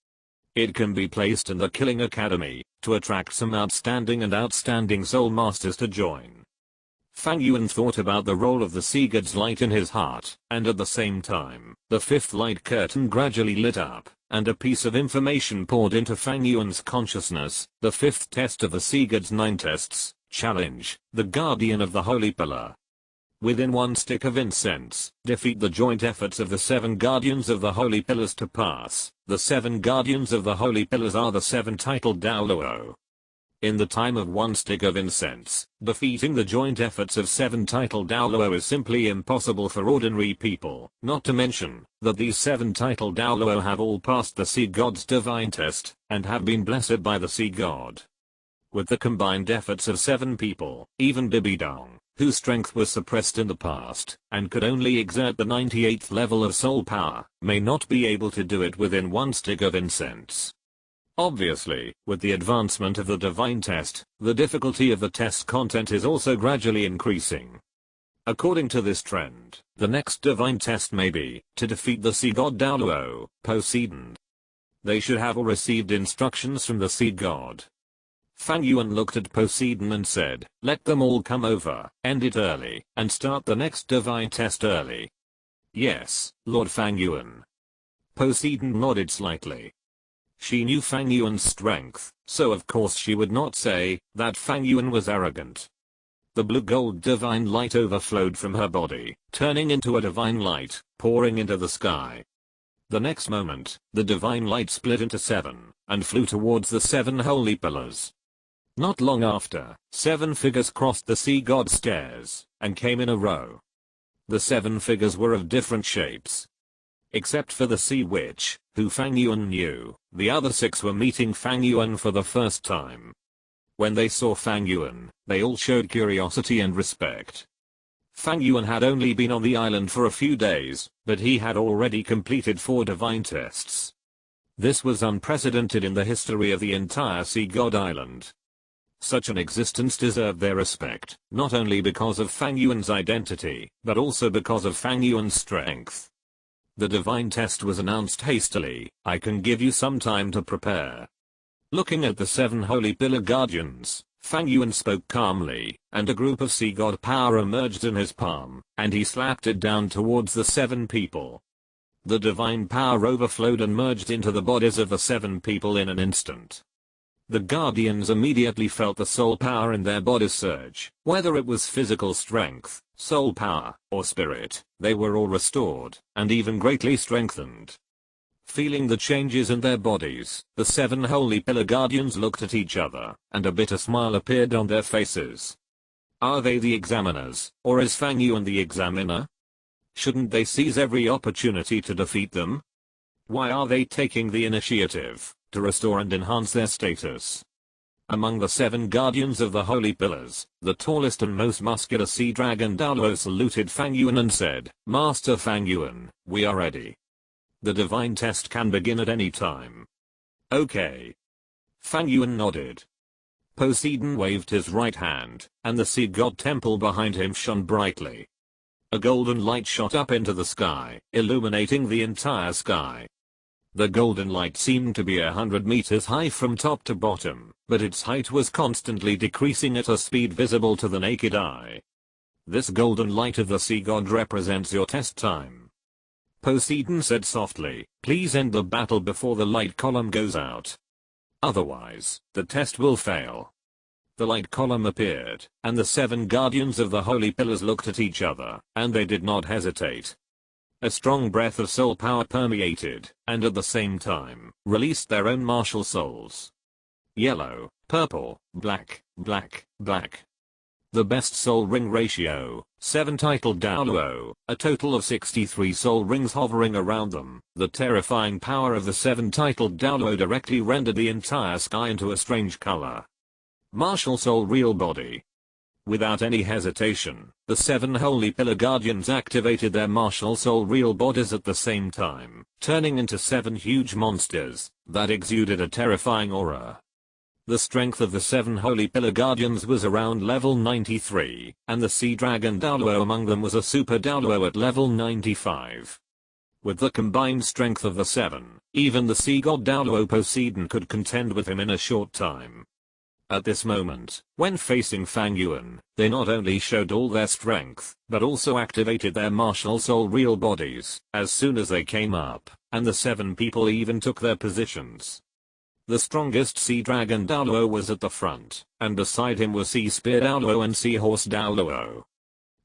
It can be placed in the killing academy to attract some outstanding soul masters to join. Fang Yuan thought about the role of the sea god's light in his heart, and at the same time, the fifth light curtain gradually lit up, and a piece of information poured into Fang Yuan's consciousness: the fifth test of the sea god's 9 tests, challenge, the guardian of the holy pillar. Within 1 stick of incense, defeat the joint efforts of the 7 guardians of the holy pillars to pass. The 7 guardians of the holy pillars are the 7 titled Douluo. In the time of 1 stick of incense, defeating the joint efforts of 7 titled Douluo is simply impossible for ordinary people, not to mention that these 7 titled Douluo have all passed the sea god's divine test, and have been blessed by the sea god. With the combined efforts of 7 people, even Bibidong, whose strength was suppressed in the past, and could only exert the 98th level of soul power, may not be able to do it within 1 stick of incense. Obviously, with the advancement of the divine test, the difficulty of the test content is also gradually increasing. According to this trend, the next divine test may be to defeat the sea god Douluo, Poseidon. They should have all received instructions from the sea god. Fang Yuan looked at Poseidon and said, "Let them all come over, end it early, and start the next divine test early." "Yes, Lord Fang Yuan." Poseidon nodded slightly. She knew Fang Yuan's strength, so of course she would not say that Fang Yuan was arrogant. The blue gold divine light overflowed from her body, turning into a divine light, pouring into the sky. The next moment, the divine light split into 7, and flew towards the 7 holy pillars. Not long after, 7 figures crossed the sea god's stairs, and came in a row. The 7 figures were of different shapes. Except for the sea witch, who Fang Yuan knew, the other 6 were meeting Fang Yuan for the first time. When they saw Fang Yuan, they all showed curiosity and respect. Fang Yuan had only been on the island for a few days, but he had already completed 4 divine tests. This was unprecedented in the history of the entire Sea God Island. Such an existence deserved their respect, not only because of Fang Yuan's identity, but also because of Fang Yuan's strength. The divine test was announced hastily. I can give you some time to prepare. Looking at the 7 holy pillar guardians, Fang Yuan spoke calmly, and a group of sea god power emerged in his palm, and he slapped it down towards the 7 people. The divine power overflowed and merged into the bodies of the 7 people in an instant. The guardians immediately felt the soul power in their bodies surge. Whether it was physical strength, soul power, or spirit, they were all restored, and even greatly strengthened. Feeling the changes in their bodies, the 7 holy pillar guardians looked at each other, and a bitter smile appeared on their faces. Are they the examiners, or is Fang Yuan the examiner? Shouldn't they seize every opportunity to defeat them? Why are they taking the initiative to restore and enhance their status? Among the 7 guardians of the holy pillars, the tallest and most muscular sea dragon Douluo saluted Fang Yuan and said, Master Fang Yuan, we are ready. The divine test can begin at any time. Okay. Fang Yuan nodded. Poseidon waved his right hand, and the sea god temple behind him shone brightly. A golden light shot up into the sky, illuminating the entire sky. The golden light seemed to be 100 meters high from top to bottom, but its height was constantly decreasing at a speed visible to the naked eye. This golden light of the sea god represents your test time. Poseidon said softly, please end the battle before the light column goes out. Otherwise, the test will fail. The light column appeared, and the 7 guardians of the holy pillars looked at each other, and they did not hesitate. A strong breath of soul power permeated, and at the same time, released their own martial souls. Yellow, purple, black, black, black. The best soul ring ratio, 7 titled Douluo, a total of 63 soul rings hovering around them. The terrifying power of the 7 titled Douluo directly rendered the entire sky into a strange color. Martial soul real body. Without any hesitation, the 7 holy pillar guardians activated their martial soul real bodies at the same time, turning into 7 huge monsters that exuded a terrifying aura. The strength of the 7 holy pillar guardians was around level 93, and the sea dragon Douluo among them was a super Douluo at level 95. With the combined strength of the 7, even the sea god Douluo Poseidon could contend with him in a short time. At this moment, when facing Fang Yuan, they not only showed all their strength, but also activated their martial soul real bodies, as soon as they came up, and the 7 people even took their positions. The strongest sea dragon Douluo was at the front, and beside him were sea spear Douluo and seahorse Douluo.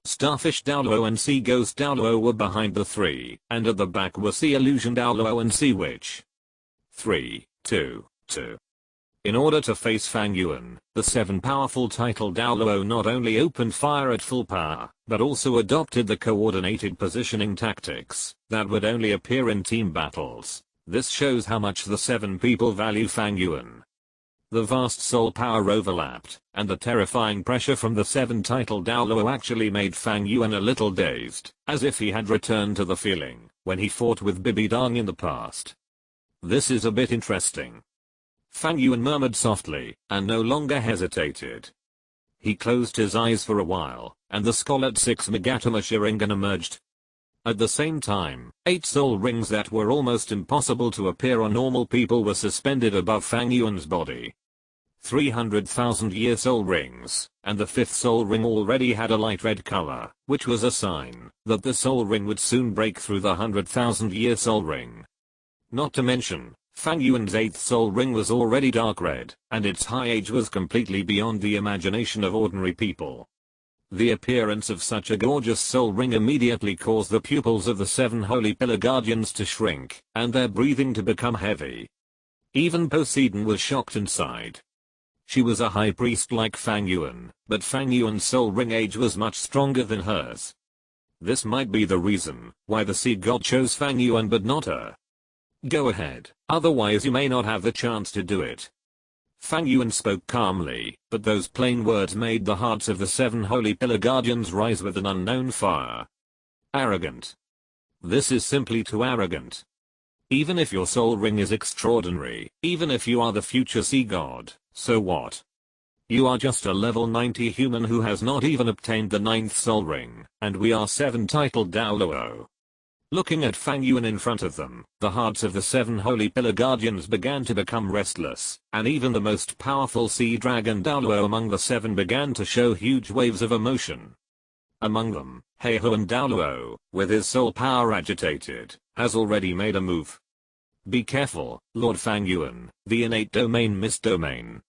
Starfish Douluo and sea ghost Douluo were behind the 3, and at the back were sea illusion Douluo and sea witch. 3, 2, 2. In order to face Fang Yuan, the 7 powerful titled Douluo not only opened fire at full power, but also adopted the coordinated positioning tactics that would only appear in team battles. This shows how much the 7 people value Fang Yuan. The vast soul power overlapped, and the terrifying pressure from the 7 titled Douluo actually made Fang Yuan a little dazed, as if he had returned to the feeling when he fought with Bibidang in the past. This is a bit interesting. Fang Yuan murmured softly, and no longer hesitated. He closed his eyes for a while, and the scarlet 6 Megatama Sharingan emerged. At the same time, 8 soul rings that were almost impossible to appear on normal people were suspended above Fang Yuan's body. 300,000-year soul rings, and the 5th soul ring already had a light red color, which was a sign that the soul ring would soon break through the 100,000-year soul ring. Not to mention, Fang Yuan's 8th soul ring was already dark red, and its high age was completely beyond the imagination of ordinary people. The appearance of such a gorgeous soul ring immediately caused the pupils of the 7 holy pillar guardians to shrink, and their breathing to become heavy. Even Poseidon was shocked and sighed. She was a high priest like Fang Yuan, but Fang Yuan's soul ring age was much stronger than hers. This might be the reason why the sea god chose Fang Yuan but not her. Go ahead, otherwise you may not have the chance to do it. Fang Yuan spoke calmly, but those plain words made the hearts of the 7 holy pillar guardians rise with an unknown fire. Arrogant. This is simply too arrogant. Even if your soul ring is extraordinary, even if you are the future sea god, so what? You are just a level 90 human who has not even obtained the 9th soul ring, and we are 7 titled Douluo. Looking at Fang Yuan in front of them, the hearts of the 7 holy pillar guardians began to become restless, and even the most powerful sea dragon Douluo among the 7 began to show huge waves of emotion. Among them, Heihuan Douluo, with his soul power agitated, has already made a move. Be careful, Lord Fang Yuan, the innate domain mist domain.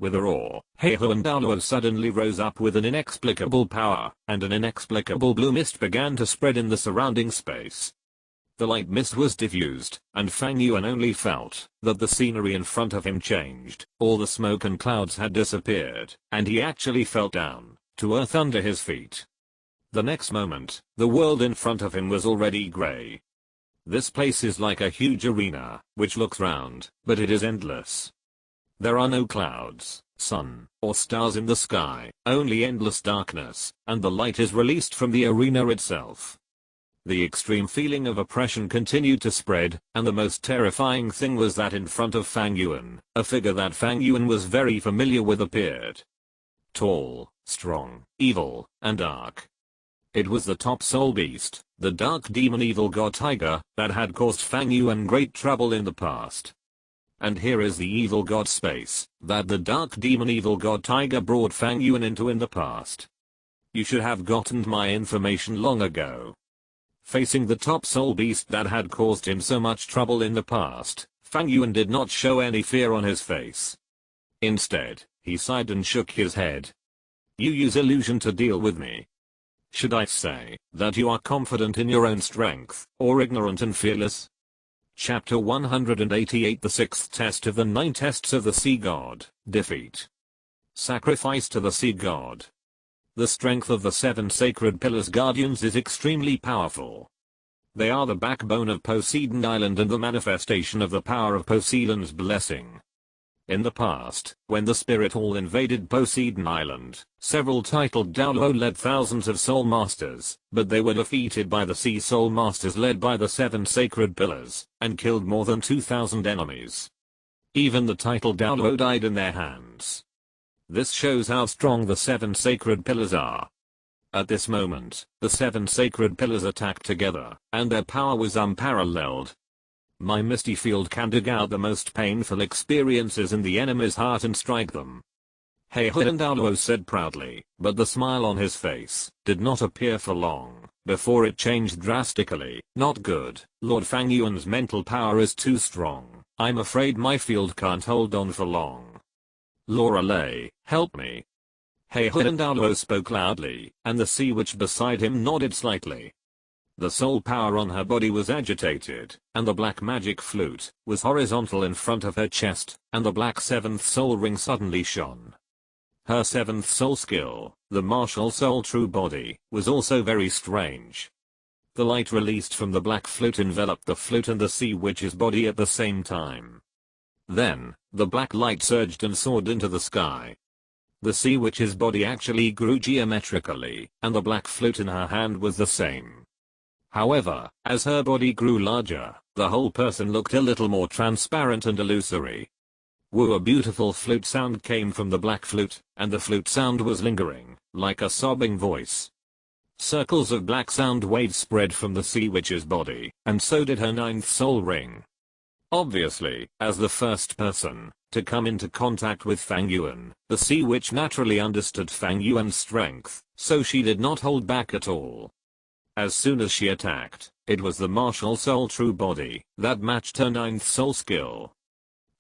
With a roar, Heihuan Douluo suddenly rose up with an inexplicable power, and an inexplicable blue mist began to spread in the surrounding space. The light mist was diffused, and Fang Yuan only felt that the scenery in front of him changed, all the smoke and clouds had disappeared, and he actually fell down to earth under his feet. The next moment, the world in front of him was already grey. This place is like a huge arena, which looks round, but it is endless. There are no clouds, sun, or stars in the sky, only endless darkness, and the light is released from the arena itself. The extreme feeling of oppression continued to spread, and the most terrifying thing was that in front of Fang Yuan, a figure that Fang Yuan was very familiar with appeared. Tall, strong, evil, and dark. It was the top soul beast, the dark demon evil god tiger, that had caused Fang Yuan great trouble in the past. And here is the evil god space that the dark demon evil god tiger brought Fang Yuan into in the past. You should have gotten my information long ago. Facing the top soul beast that had caused him so much trouble in the past, Fang Yuan did not show any fear on his face. Instead, he sighed and shook his head. You use illusion to deal with me. Should I say that you are confident in your own strength, or ignorant and fearless? Chapter 188 The 6th Test of the 9 Tests of the Sea God, Defeat. Sacrifice to the Sea God. The strength of the 7 sacred pillars guardians is extremely powerful. They are the backbone of Poseidon Island and the manifestation of the power of Poseidon's blessing. In the past, when the Spirit Hall invaded Poseidon Island, several titled Douluo led thousands of soul masters, but they were defeated by the sea soul masters led by the 7 sacred pillars, and killed more than 2,000 enemies. Even the titled Douluo died in their hands. This shows how strong the 7 sacred pillars are. At this moment, the 7 sacred pillars attacked together, and their power was unparalleled. My misty field can dig out the most painful experiences in the enemy's heart and strike them. Heihuan Douluo said proudly, but the smile on his face did not appear for long, before it changed drastically. Not good, Lord Fang Yuan's mental power is too strong. I'm afraid my field can't hold on for long. Lorelei, help me. Heihuan Douluo spoke loudly, and the sea witch beside him nodded slightly. The soul power on her body was agitated, and the black magic flute was horizontal in front of her chest, and the black 7th soul ring suddenly shone. Her 7th soul skill, the martial soul true body, was also very strange. The light released from the black flute enveloped the flute and the sea witch's body at the same time. Then, the black light surged and soared into the sky. The sea witch's body actually grew geometrically, and the black flute in her hand was the same. However, as her body grew larger, the whole person looked a little more transparent and illusory. Woo, a beautiful flute sound came from the black flute, and the flute sound was lingering, like a sobbing voice. Circles of black sound waves spread from the sea witch's body, and so did her 9th soul ring. Obviously, as the first person to come into contact with Fang Yuan, the sea witch naturally understood Fang Yuan's strength, so she did not hold back at all. As soon as she attacked, it was the martial soul true body that matched her 9th soul skill.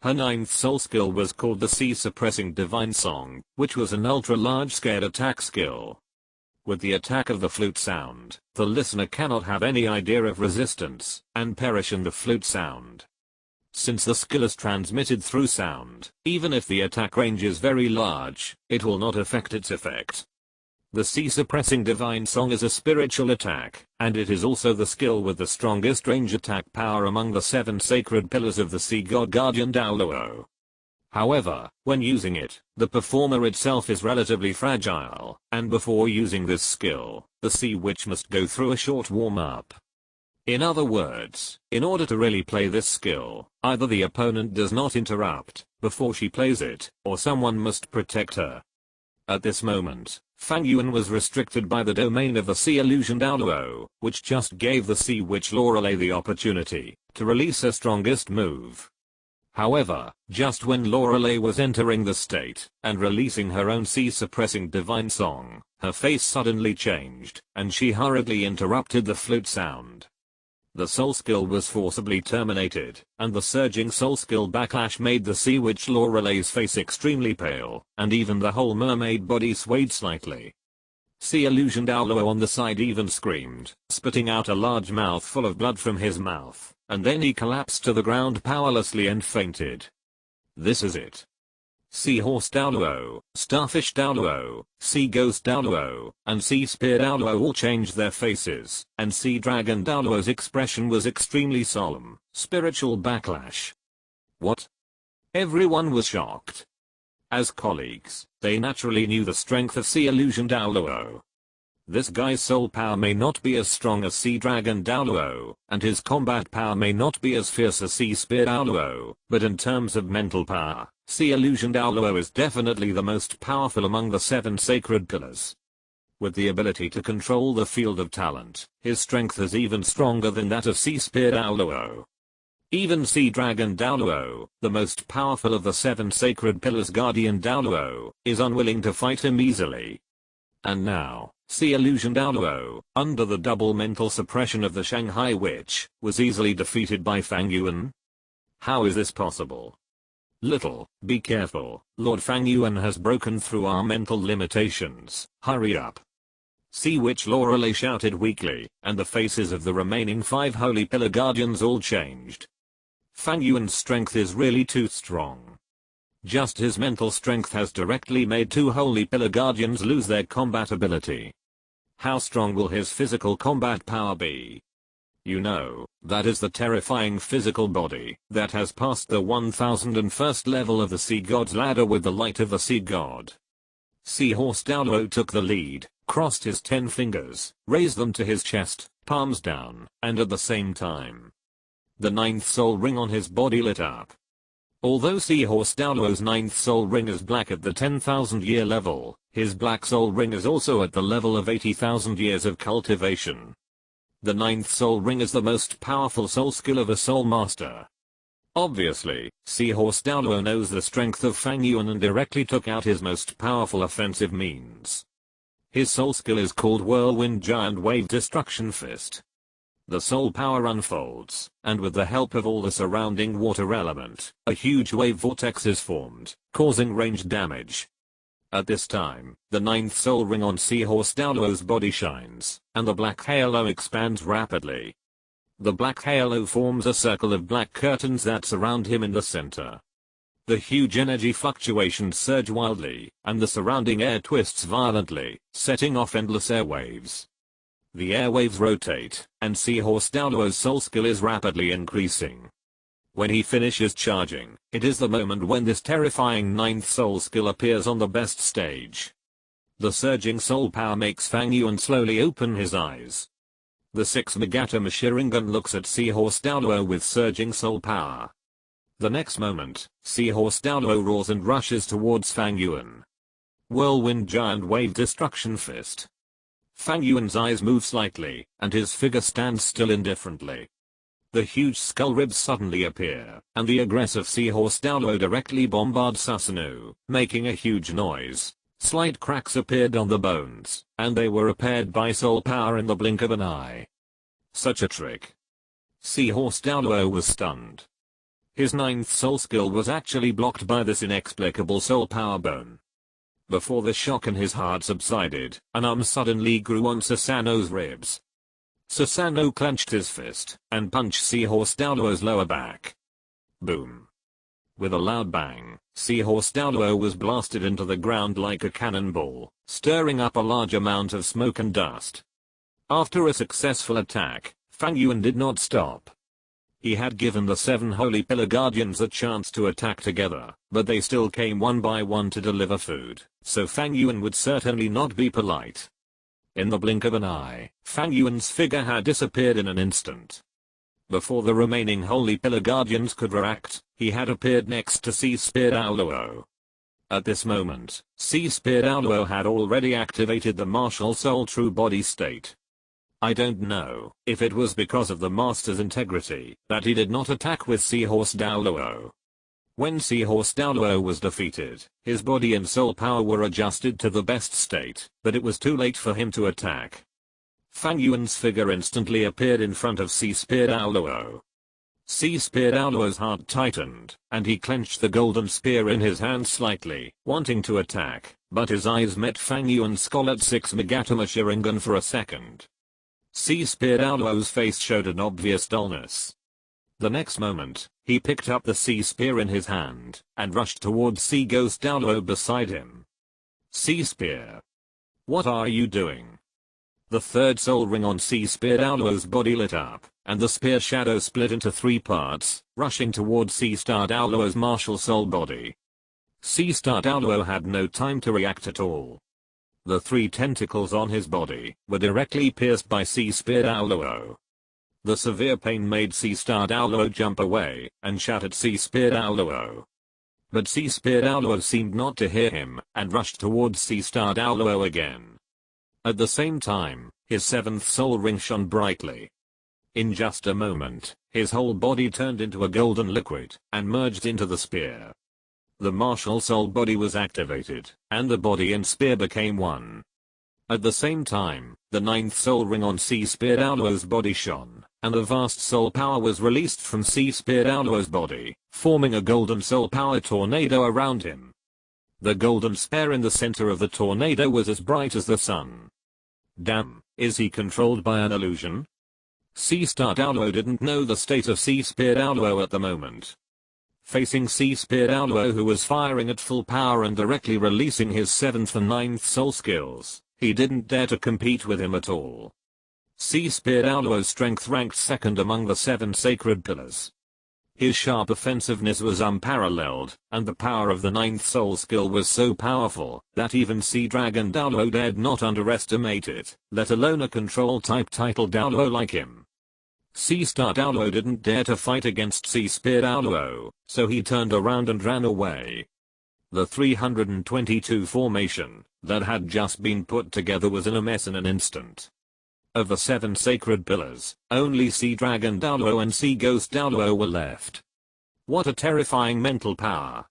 Her 9th soul skill was called the Sea Suppressing Divine Song, which was an ultra-large scale attack skill. With the attack of the flute sound, the listener cannot have any idea of resistance, and perish in the flute sound. Since the skill is transmitted through sound, even if the attack range is very large, it will not affect its effect. The Sea Suppressing Divine Song is a spiritual attack, and it is also the skill with the strongest range attack power among the 7 sacred pillars of the Sea God Guardian Douluo. However, when using it, the performer itself is relatively fragile, and before using this skill, the Sea Witch must go through a short warm-up. In other words, in order to really play this skill, either the opponent does not interrupt before she plays it, or someone must protect her. At this moment, Fang Yuan was restricted by the domain of the Sea Illusion Douluo, which just gave the Sea Witch Lorelei the opportunity to release her strongest move. However, just when Lorelei was entering the state and releasing her own sea-suppressing divine song, her face suddenly changed, and she hurriedly interrupted the flute sound. The soul skill was forcibly terminated, and the surging soul skill backlash made the Sea Witch Lorelei's face extremely pale, and even the whole mermaid body swayed slightly. Sea Illusion Douluo on the side even screamed, spitting out a large mouthful of blood from his mouth, and then he collapsed to the ground powerlessly and fainted. This is it. Seahorse Douluo, Starfish Douluo, Sea Ghost Douluo, and Sea Spear Douluo all changed their faces, and Sea Dragon Douluo's expression was extremely solemn, spiritual backlash. What? Everyone was shocked. As colleagues, they naturally knew the strength of Sea Illusion Douluo. This guy's soul power may not be as strong as Sea Dragon Douluo, and his combat power may not be as fierce as Sea Spear Douluo, but in terms of mental power, Sea Illusion Douluo is definitely the most powerful among the 7 sacred pillars. With the ability to control the field of talent, his strength is even stronger than that of Sea Spear Douluo. Even Sea Dragon Douluo, the most powerful of the 7 sacred pillars Guardian Douluo, is unwilling to fight him easily. And now, Sea Illusion Douluo, under the double mental suppression of the Shanghai Witch, was easily defeated by Fang Yuan? How is this possible? Little, be careful, Lord Fang Yuan has broken through our mental limitations, hurry up. Sea Witch Lorelei shouted weakly, and the faces of the remaining 5 Holy Pillar Guardians all changed. Fang Yuan's strength is really too strong. Just his mental strength has directly made 2 Holy Pillar Guardians lose their combat ability. How strong will his physical combat power be? You know, that is the terrifying physical body that has passed the 1001st level of the Sea God's ladder with the light of the Sea God. Seahorse Douluo took the lead, crossed his 10 fingers, raised them to his chest, palms down, and at the same time, the 9th soul ring on his body lit up. Although Seahorse Douluo's 9th soul ring is black at the 10,000 year level, his black soul ring is also at the level of 80,000 years of cultivation. The 9th soul ring is the most powerful soul skill of a soul master. Obviously, Seahorse Douluo knows the strength of Fang Yuan and directly took out his most powerful offensive means. His soul skill is called Whirlwind Giant Wave Destruction Fist. The soul power unfolds, and with the help of all the surrounding water element, a huge wave vortex is formed, causing ranged damage. At this time, the 9th soul ring on Seahorse Douluo's body shines, and the black halo expands rapidly. The black halo forms a circle of black curtains that surround him in the center. The huge energy fluctuations surge wildly, and the surrounding air twists violently, setting off endless airwaves. The airwaves rotate, and Seahorse Douluo's soul skill is rapidly increasing. When he finishes charging, it is the moment when this terrifying 9th soul skill appears on the best stage. The surging soul power makes Fang Yuan slowly open his eyes. The 6 Megatama Sharingan looks at Seahorse Douluo with surging soul power. The next moment, Seahorse Douluo roars and rushes towards Fang Yuan. Whirlwind Giant Wave Destruction Fist. Fang Yuan's eyes move slightly, and his figure stands still indifferently. The huge skull ribs suddenly appear, and the aggressive Seahorse Douluo directly bombards Susanoo, making a huge noise. Slight cracks appeared on the bones, and they were repaired by soul power in the blink of an eye. Such a trick. Seahorse Douluo was stunned. His 9th soul skill was actually blocked by this inexplicable soul power bone. Before the shock in his heart subsided, an arm suddenly grew on Susanoo's ribs. Susanoo clenched his fist, and punched Seahorse Douluo's lower back. Boom. With a loud bang, Seahorse Douluo was blasted into the ground like a cannonball, stirring up a large amount of smoke and dust. After a successful attack, Fang Yuan did not stop. He had given the 7 Holy Pillar Guardians a chance to attack together, but they still came one by one to deliver food, so Fang Yuan would certainly not be polite. In the blink of an eye, Fang Yuan's figure had disappeared in an instant. Before the remaining Holy Pillar Guardians could react, he had appeared next to Spear Douluo. At this moment, Spear Douluo had already activated the martial soul true body state. I don't know if it was because of the master's integrity that he did not attack with Seahorse Douluo. When Seahorse Douluo was defeated, his body and soul power were adjusted to the best state, but it was too late for him to attack. Fang Yuan's figure instantly appeared in front of Spear Douluo. Spear Douluo's heart tightened, and he clenched the golden spear in his hand slightly, wanting to attack, but his eyes met Fang Yuan's Scarlet 6 Megatama Sharingan for a second. Spear Douluo's face showed an obvious dullness. The next moment, he picked up the spear in his hand, and rushed towards Ghost Douluo beside him. Spear. What are you doing? The third soul ring on Spear Douluo's body lit up, and the spear shadow split into 3 parts, rushing towards Douluo's martial soul body. Douluo had no time to react at all. The 3 tentacles on his body were directly pierced by Spear Douluo. The severe pain made Douluo jump away and shout at Spear Douluo. But Spear Douluo seemed not to hear him and rushed towards Douluo again. At the same time, his 7th soul ring shone brightly. In just a moment, his whole body turned into a golden liquid and merged into the spear. The martial soul body was activated, and the body and spear became one. At the same time, the 9th soul ring on Spear Douluo's body shone, and a vast soul power was released from Spear Douluo's body, forming a golden soul power tornado around him. The golden spear in the center of the tornado was as bright as the sun. Damn, is he controlled by an illusion? Douluo didn't know the state of Spear Douluo at the moment. Facing Spear Douluo, who was firing at full power and directly releasing his 7th and 9th soul skills, he didn't dare to compete with him at all. Spear Douluo's strength ranked 2nd among the 7 sacred pillars. His sharp offensiveness was unparalleled, and the power of the 9th soul skill was so powerful that even Dragon Douluo dared not underestimate it, let alone a control-type title Douluo like him. Douluo didn't dare to fight against Spear Douluo, so he turned around and ran away. The 322 formation that had just been put together was in a mess in an instant. Of the 7 sacred pillars, only Dragon Douluo and Ghost Douluo were left. What a terrifying mental power.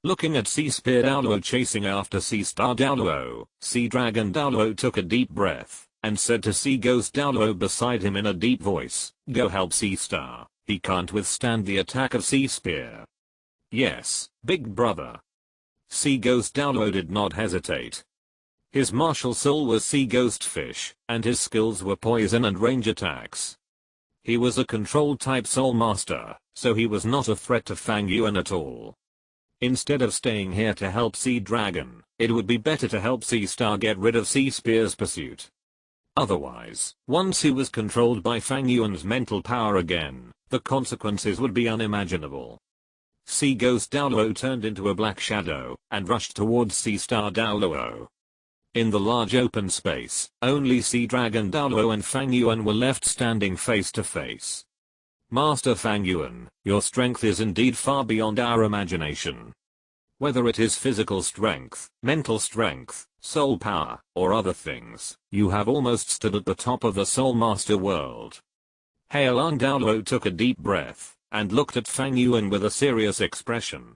Looking at Spear Douluo chasing after Star Douluo, Dragon Douluo took a deep breath, and said to Ghost Douluo beside him in a deep voice, "Go help Star, he can't withstand the attack of Spear." "Yes, big brother." Ghost Douluo did not hesitate. His martial soul was Ghost Fish, and his skills were poison and range attacks. He was a control type soul master, so he was not a threat to Fang Yuan at all. Instead of staying here to help Dragon, it would be better to help Star get rid of Spear's pursuit. Otherwise, once he was controlled by Fang Yuan's mental power again, the consequences would be unimaginable. Ghost Douluo turned into a black shadow and rushed towards Star Douluo. In the large open space, only Dragon Douluo and Fang Yuan were left standing face to face. "Master Fang Yuan, your strength is indeed far beyond our imagination. Whether it is physical strength, mental strength, soul power, or other things, you have almost stood at the top of the Soul Master world." Heilong Douluo took a deep breath and looked at Fang Yuan with a serious expression.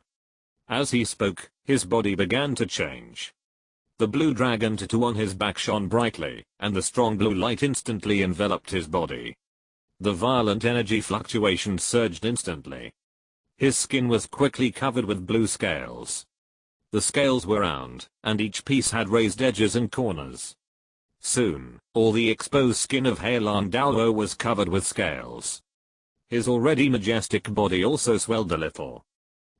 As he spoke, his body began to change. The blue dragon tattoo on his back shone brightly, and the strong blue light instantly enveloped his body. The violent energy fluctuations surged instantly. His skin was quickly covered with blue scales. The scales were round, and each piece had raised edges and corners. Soon, all the exposed skin of Heilong Douluo was covered with scales. His already majestic body also swelled a little.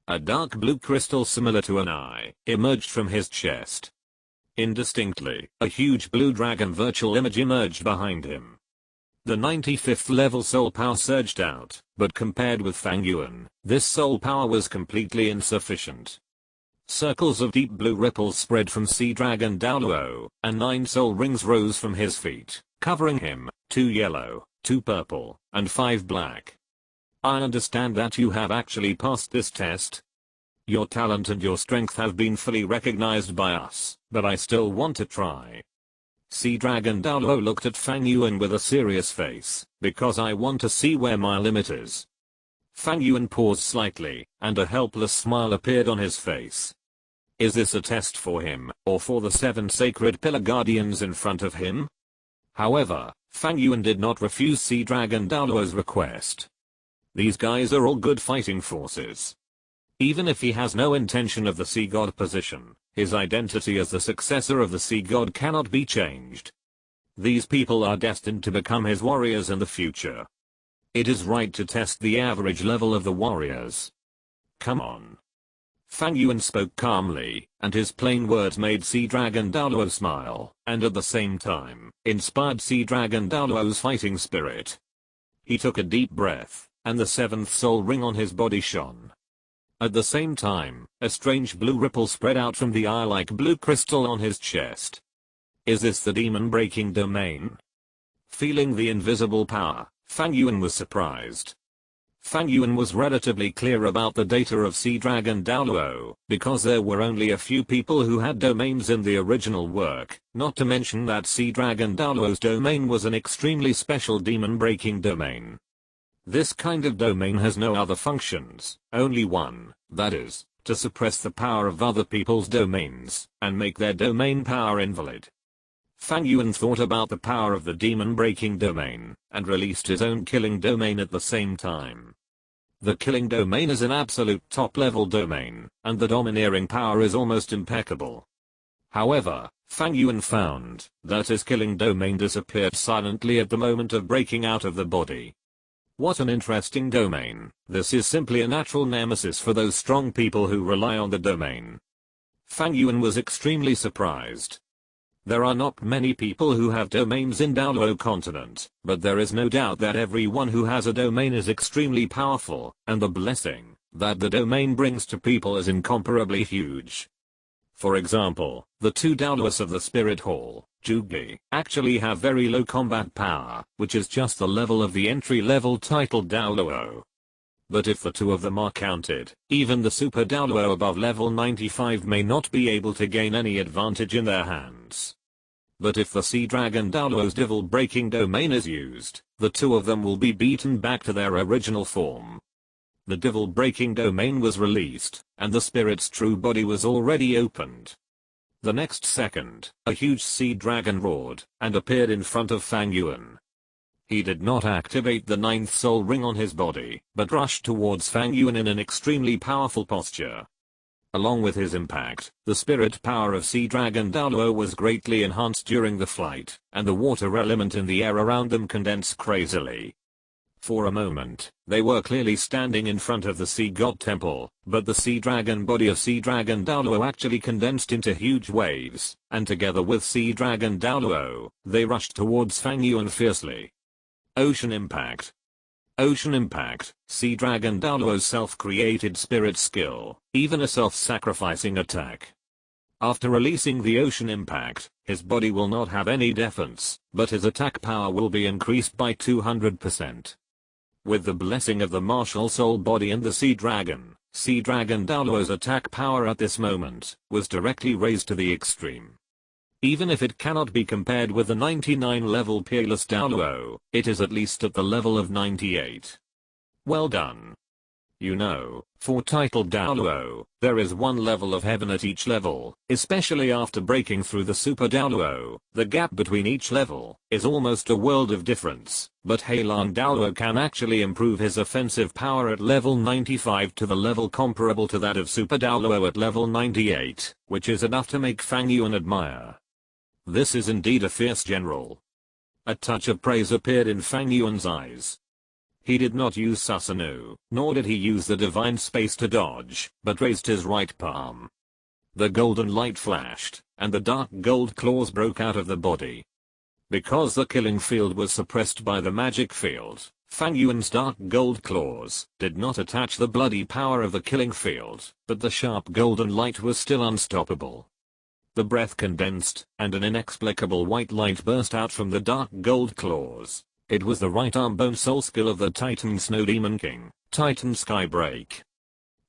A dark blue crystal similar to an eye emerged from his chest. Indistinctly, a huge blue dragon virtual image emerged behind him. The 95th level soul power surged out, but compared with Fang Yuan, this soul power was completely insufficient. Circles of deep blue ripples spread from Sea Dragon Douluo, and 9 soul rings rose from his feet, covering him, 2 yellow, 2 purple, and 5 black. I understand that you have actually passed this test. Your talent and your strength have been fully recognized by us, but I still want to try. Sea Dragon Douluo looked at Fang Yuan with a serious face, because I want to see where my limit is. Fang Yuan paused slightly, and a helpless smile appeared on his face. Is this a test for him, or for the 7 sacred pillar guardians in front of him? However, Fang Yuan did not refuse Sea Dragon Douluo's request. These guys are all good fighting forces. Even if he has no intention of the sea god position, his identity as the successor of the sea god cannot be changed. These people are destined to become his warriors in the future. It is right to test the average level of the warriors. Come on. Fang Yuan spoke calmly, and his plain words made Sea Dragon Douluo smile, and at the same time, inspired Sea Dragon Douluo's fighting spirit. He took a deep breath, and the 7th soul ring on his body shone. At the same time, a strange blue ripple spread out from the eye-like blue crystal on his chest. Is this the demon-breaking domain? Feeling the invisible power, Fang Yuan was surprised. Fang Yuan was relatively clear about the data of Sea Dragon Douluo, because there were only a few people who had domains in the original work, not to mention that Sea Dragon Douluo's domain was an extremely special demon-breaking domain. This kind of domain has no other functions, only one, that is, to suppress the power of other people's domains, and make their domain power invalid. Fang Yuan thought about the power of the demon-breaking domain, and released his own killing domain at the same time. The killing domain is an absolute top-level domain, and the domineering power is almost impeccable. However, Fang Yuan found that his killing domain disappeared silently at the moment of breaking out of the body. What an interesting domain. This is simply a natural nemesis for those strong people who rely on the domain. Fang Yuan was extremely surprised. There are not many people who have domains in Douluo Continent, but there is no doubt that everyone who has a domain is extremely powerful, and the blessing that the domain brings to people is incomparably huge. For example, the 2 Douluos of the Spirit Hall, Jugi, actually have very low combat power, which is just the level of the entry-level titled Douluo. But if the 2 of them are counted, even the Super Douluo above level 95 may not be able to gain any advantage in their hands. But if the Sea Dragon Douluo's devil-breaking domain is used, the 2 of them will be beaten back to their original form. The devil-breaking domain was released, and the spirit's true body was already opened. The next second, a huge sea dragon roared, and appeared in front of Fang Yuan. He did not activate the 9th soul ring on his body, but rushed towards Fang Yuan in an extremely powerful posture. Along with his impact, the spirit power of Sea Dragon Douluo was greatly enhanced during the flight, and the water element in the air around them condensed crazily. For a moment, they were clearly standing in front of the Sea God Temple, but the Sea Dragon body of Sea Dragon Douluo actually condensed into huge waves, and together with Sea Dragon Douluo, they rushed towards Fang Yuan fiercely. Ocean Impact. Ocean Impact, Sea Dragon Douluo's self-created spirit skill, even a self-sacrificing attack. After releasing the Ocean Impact, his body will not have any defense, but his attack power will be increased by 200%. With the blessing of the martial soul body and the Sea Dragon Douluo's attack power at this moment was directly raised to the extreme. Even if it cannot be compared with the 99 level peerless Douluo, it is at least at the level of 98. Well done. You know, for titled Douluo, there is one level of heaven at each level, especially after breaking through the Super Douluo. The gap between each level is almost a world of difference, but Heilong Douluo can actually improve his offensive power at level 95 to the level comparable to that of Super Douluo at level 98, which is enough to make Fang Yuan admire. This is indeed a fierce general. A touch of praise appeared in Fang Yuan's eyes. He did not use Susanoo, nor did he use the divine space to dodge, but raised his right palm. The golden light flashed, and the dark gold claws broke out of the body. Because the killing field was suppressed by the magic field, Fang Yuan's dark gold claws did not attach the bloody power of the killing field, but the sharp golden light was still unstoppable. The breath condensed, and an inexplicable white light burst out from the dark gold claws. It was the right arm bone soul skill of the Titan Snow Demon King, Titan Skybreak.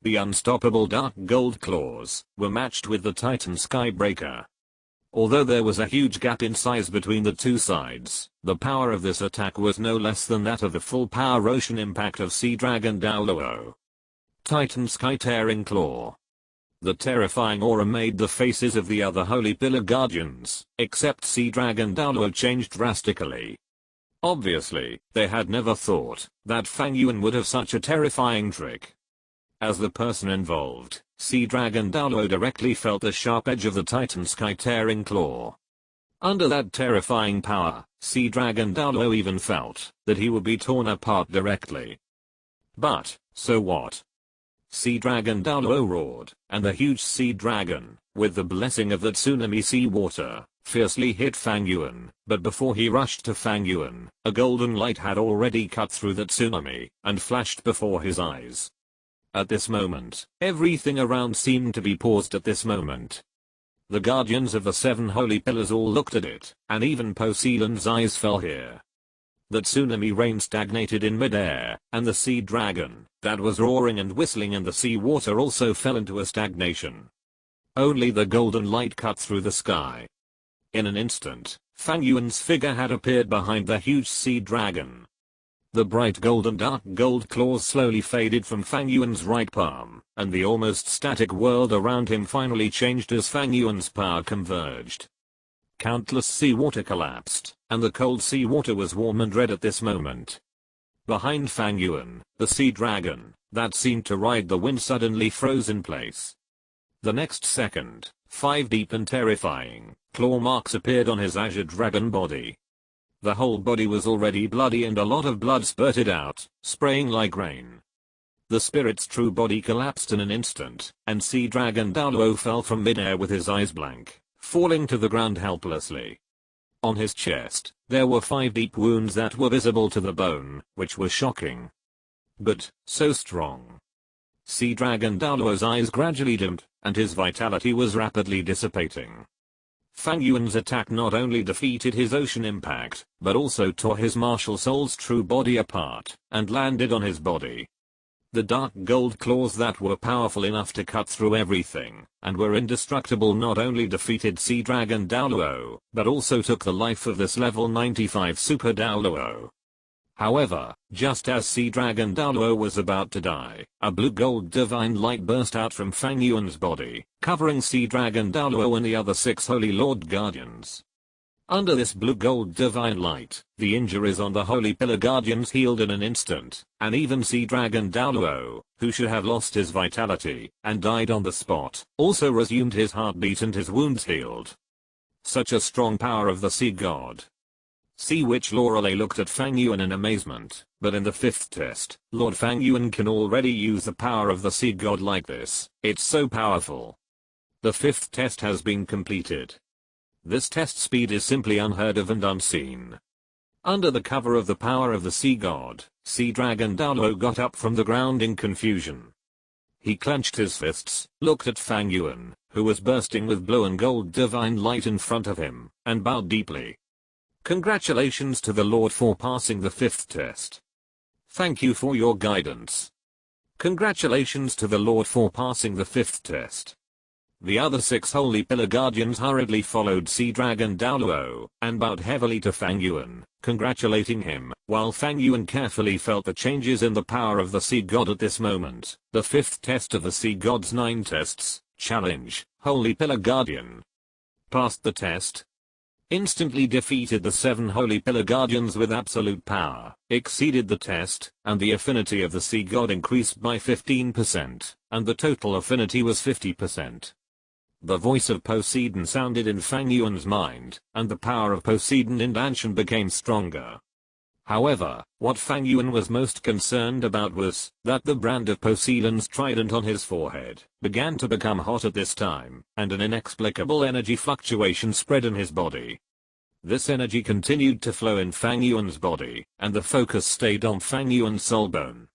The unstoppable dark gold claws were matched with the Titan Skybreaker. Although there was a huge gap in size between the two sides, the power of this attack was no less than that of the full power ocean impact of Sea Dragon Douluo. Titan Sky Tearing Claw. The terrifying aura made the faces of the other Holy Pillar Guardians, except Sea Dragon Douluo, changed drastically. Obviously, they had never thought that Fang Yuan would have such a terrifying trick. As the person involved, Sea Dragon Douluo directly felt the sharp edge of the Titan Sky Tearing Claw. Under that terrifying power, Sea Dragon Douluo even felt that he would be torn apart directly. But, so what? Sea Dragon Douluo roared, and the huge sea dragon, with the blessing of the tsunami sea water, fiercely hit Fang Yuan. But before he rushed to Fang Yuan, a golden light had already cut through the tsunami and flashed before his eyes. At this moment, everything around seemed to be paused at this moment. The guardians of the 7 holy pillars all looked at it, and even Poseidon's eyes fell here. The tsunami rain stagnated in midair, and the sea dragon, that was roaring and whistling in the sea water, also fell into a stagnation. Only the golden light cut through the sky. In an instant, Fang Yuan's figure had appeared behind the huge sea dragon. The bright golden dark gold claws slowly faded from Fang Yuan's right palm, and the almost static world around him finally changed as Fang Yuan's power converged. Countless seawater collapsed, and the cold seawater was warm and red at this moment. Behind Fang Yuan, the sea dragon, that seemed to ride the wind, suddenly froze in place. The next second, 5 deep and terrifying claw marks appeared on his azure dragon body. The whole body was already bloody and a lot of blood spurted out, spraying like rain. The spirit's true body collapsed in an instant, and Sea Dragon Douluo fell from midair with his eyes blank, falling to the ground helplessly. On his chest, there were 5 deep wounds that were visible to the bone, which was shocking. But, so strong. Sea Dragon Douluo's eyes gradually dimmed, and his vitality was rapidly dissipating. Fang Yuan's attack not only defeated his ocean impact, but also tore his martial soul's true body apart, and landed on his body. The dark gold claws that were powerful enough to cut through everything, and were indestructible, not only defeated Sea Dragon Douluo, but also took the life of this level 95 Super Douluo. However, just as Sea Dragon Douluo was about to die, a blue gold divine light burst out from Fang Yuan's body, covering Sea Dragon Douluo and the other 6 Holy Lord Guardians. Under this blue gold divine light, the injuries on the Holy Pillar Guardians healed in an instant, and even Sea Dragon Douluo, who should have lost his vitality and died on the spot, also resumed his heartbeat and his wounds healed. Such a strong power of the Sea God. Sea Witch Lorelei looked at Fang Yuan in amazement, but in the 5th test, Lord Fang Yuan can already use the power of the Sea God like this. It's so powerful. The 5th test has been completed. This test speed is simply unheard of and unseen. Under the cover of the power of the Sea God, Sea Dragon Douluo got up from the ground in confusion. He clenched his fists, looked at Fang Yuan, who was bursting with blue and gold divine light in front of him, and bowed deeply. Congratulations to the Lord for passing the 5th test. Thank you for your guidance. Congratulations to the Lord for passing the 5th test. The other 6 Holy Pillar Guardians hurriedly followed Sea Dragon Douluo, and bowed heavily to Fang Yuan, congratulating him, while Fang Yuan carefully felt the changes in the power of the Sea God at this moment. The 5th test of the Sea God's 9 tests, challenge, Holy Pillar Guardian. Passed the test. Instantly defeated the 7 Holy Pillar Guardians with absolute power, exceeded the test, and the affinity of the Sea God increased by 15%, and the total affinity was 50%. The voice of Poseidon sounded in Fang Yuan's mind, and the power of Poseidon in Danshan became stronger. However, what Fang Yuan was most concerned about was that the brand of Poseidon's trident on his forehead began to become hot at this time, and an inexplicable energy fluctuation spread in his body. This energy continued to flow in Fang Yuan's body, and the focus stayed on Fang Yuan's soul bone.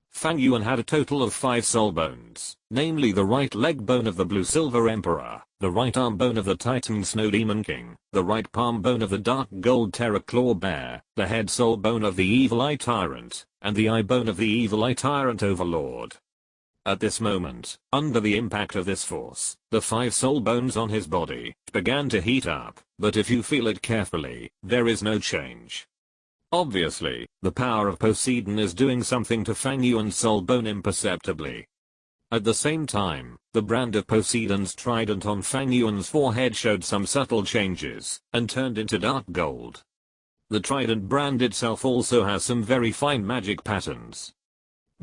Fang Yuan had a total of 5 soul bones, namely the right leg bone of the Blue Silver Emperor, the right arm bone of the Titan Snow Demon King, the right palm bone of the Dark Gold Terror Claw Bear, the head soul bone of the Evil Eye Tyrant, and the eye bone of the Evil Eye Tyrant Overlord. At this moment, under the impact of this force, the 5 soul bones on his body began to heat up, but if you feel it carefully, there is no change. Obviously, the power of Poseidon is doing something to Fang Yuan's soul bone imperceptibly. At the same time, the brand of Poseidon's trident on Fang Yuan's forehead showed some subtle changes, and turned into dark gold. The trident brand itself also has some very fine magic patterns.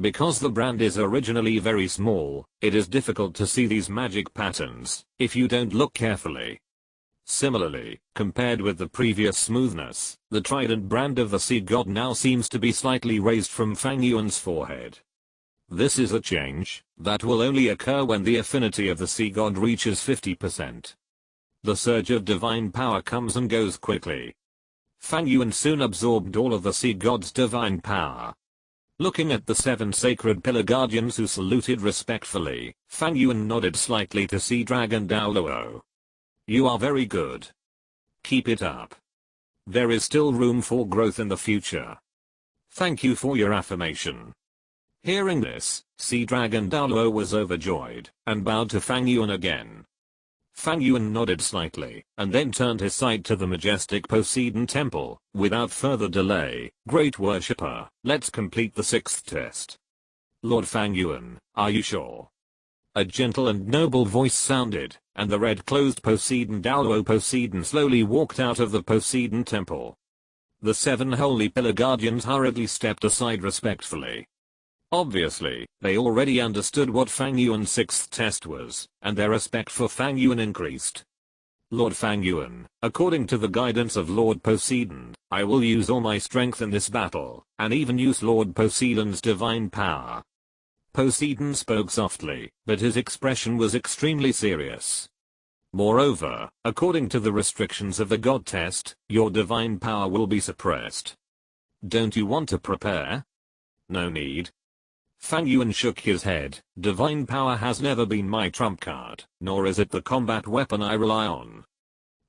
Because the brand is originally very small, it is difficult to see these magic patterns, if you don't look carefully. Similarly, compared with the previous smoothness, the trident brand of the sea god now seems to be slightly raised from Fang Yuan's forehead. This is a change that will only occur when the affinity of the sea god reaches 50%. The surge of divine power comes and goes quickly. Fang Yuan soon absorbed all of the sea god's divine power. Looking at the 7 sacred pillar guardians who saluted respectfully, Fang Yuan nodded slightly to Sea Dragon Douluo. You are very good. Keep it up. There is still room for growth in the future. Thank you for your affirmation. Hearing this, Sea Dragon Douluo was overjoyed, and bowed to Fang Yuan again. Fang Yuan nodded slightly, and then turned his sight to the majestic Poseidon temple. Without further delay, great worshipper, let's complete the 6th test. Lord Fang Yuan, are you sure? A gentle and noble voice sounded, and the red-clothed Douluo Poseidon slowly walked out of the Poseidon temple. The 7 holy pillar guardians hurriedly stepped aside respectfully. Obviously, they already understood what Fang Yuan's 6th test was, and their respect for Fang Yuan increased. Lord Fang Yuan, according to the guidance of Lord Poseidon, I will use all my strength in this battle, and even use Lord Poseidon's divine power. Poseidon spoke softly, but his expression was extremely serious. Moreover, according to the restrictions of the God test, your divine power will be suppressed. Don't you want to prepare? No need. Fang Yuan shook his head. Divine power has never been my trump card, nor is it the combat weapon I rely on.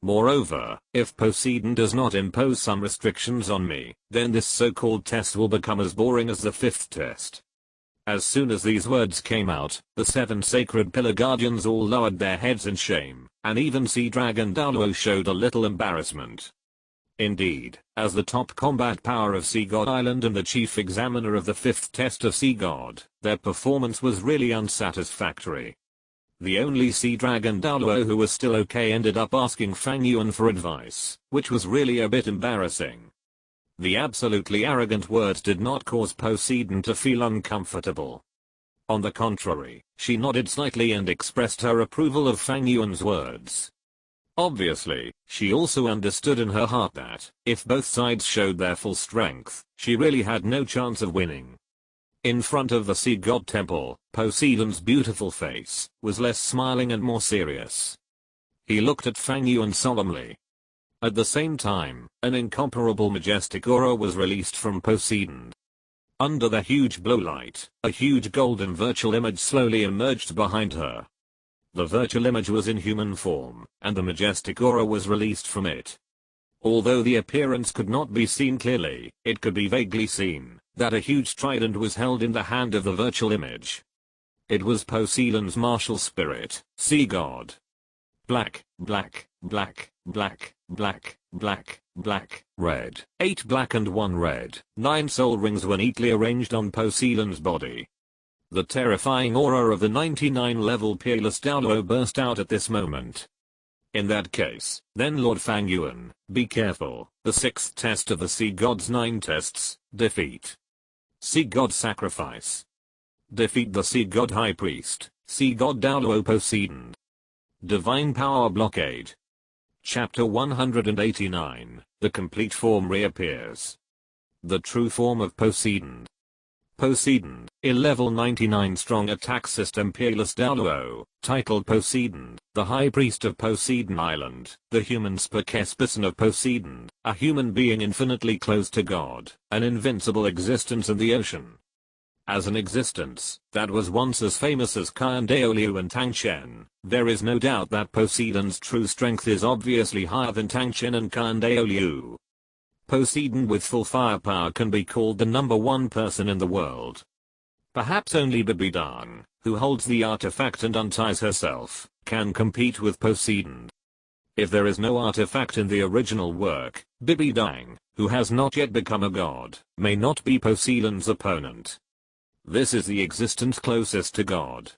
Moreover, if Poseidon does not impose some restrictions on me, then this so-called test will become as boring as the 5th test. As soon as these words came out, the 7 sacred pillar guardians all lowered their heads in shame, and even Sea Dragon Douluo showed a little embarrassment. Indeed, as the top combat power of Sea God Island and the chief examiner of the 5th test of Sea God, their performance was really unsatisfactory. The only Sea Dragon Douluo who was still okay ended up asking Fang Yuan for advice, which was really a bit embarrassing. The absolutely arrogant words did not cause Poseidon to feel uncomfortable. On the contrary, she nodded slightly and expressed her approval of Fang Yuan's words. Obviously, she also understood in her heart that, if both sides showed their full strength, she really had no chance of winning. In front of the Sea God Temple, Poseidon's beautiful face was less smiling and more serious. He looked at Fang Yuan solemnly. At the same time, an incomparable majestic aura was released from Poseidon. Under the huge blue light, a huge golden virtual image slowly emerged behind her. The virtual image was in human form, and the majestic aura was released from it. Although the appearance could not be seen clearly, it could be vaguely seen that a huge trident was held in the hand of the virtual image. It was Poseidon's martial spirit, Sea God. Black, black, black, black, black, black, black, red. 8 black and 1 red. 9 soul rings were neatly arranged on Poseidon's body. The terrifying aura of the 99-level peerless Douluo burst out at this moment. In that case, then Lord Fang Yuan, be careful. The 6th test of the Sea God's 9 tests, defeat. Sea God sacrifice. Defeat the Sea God High Priest, Sea God Douluo Poseidon. Divine Power Blockade. Chapter 189, the complete form reappears. The true form of Poseidon. Poseidon, a level 99 strong attack system peerless Douluo, titled Poseidon, the High Priest of Poseidon Island, the human spokesperson of Poseidon, a human being infinitely close to God, an invincible existence in the ocean. As an existence that was once as famous as Douluo and Tangchen, there is no doubt that Poseidon's true strength is obviously higher than Tangchen and Douluo. Poseidon with full firepower can be called the number one person in the world. Perhaps only Bibidang, who holds the artifact and unties herself, can compete with Poseidon. If there is no artifact in the original work, Bibidang, who has not yet become a god, may not be Poseidon's opponent. This is the existence closest to God.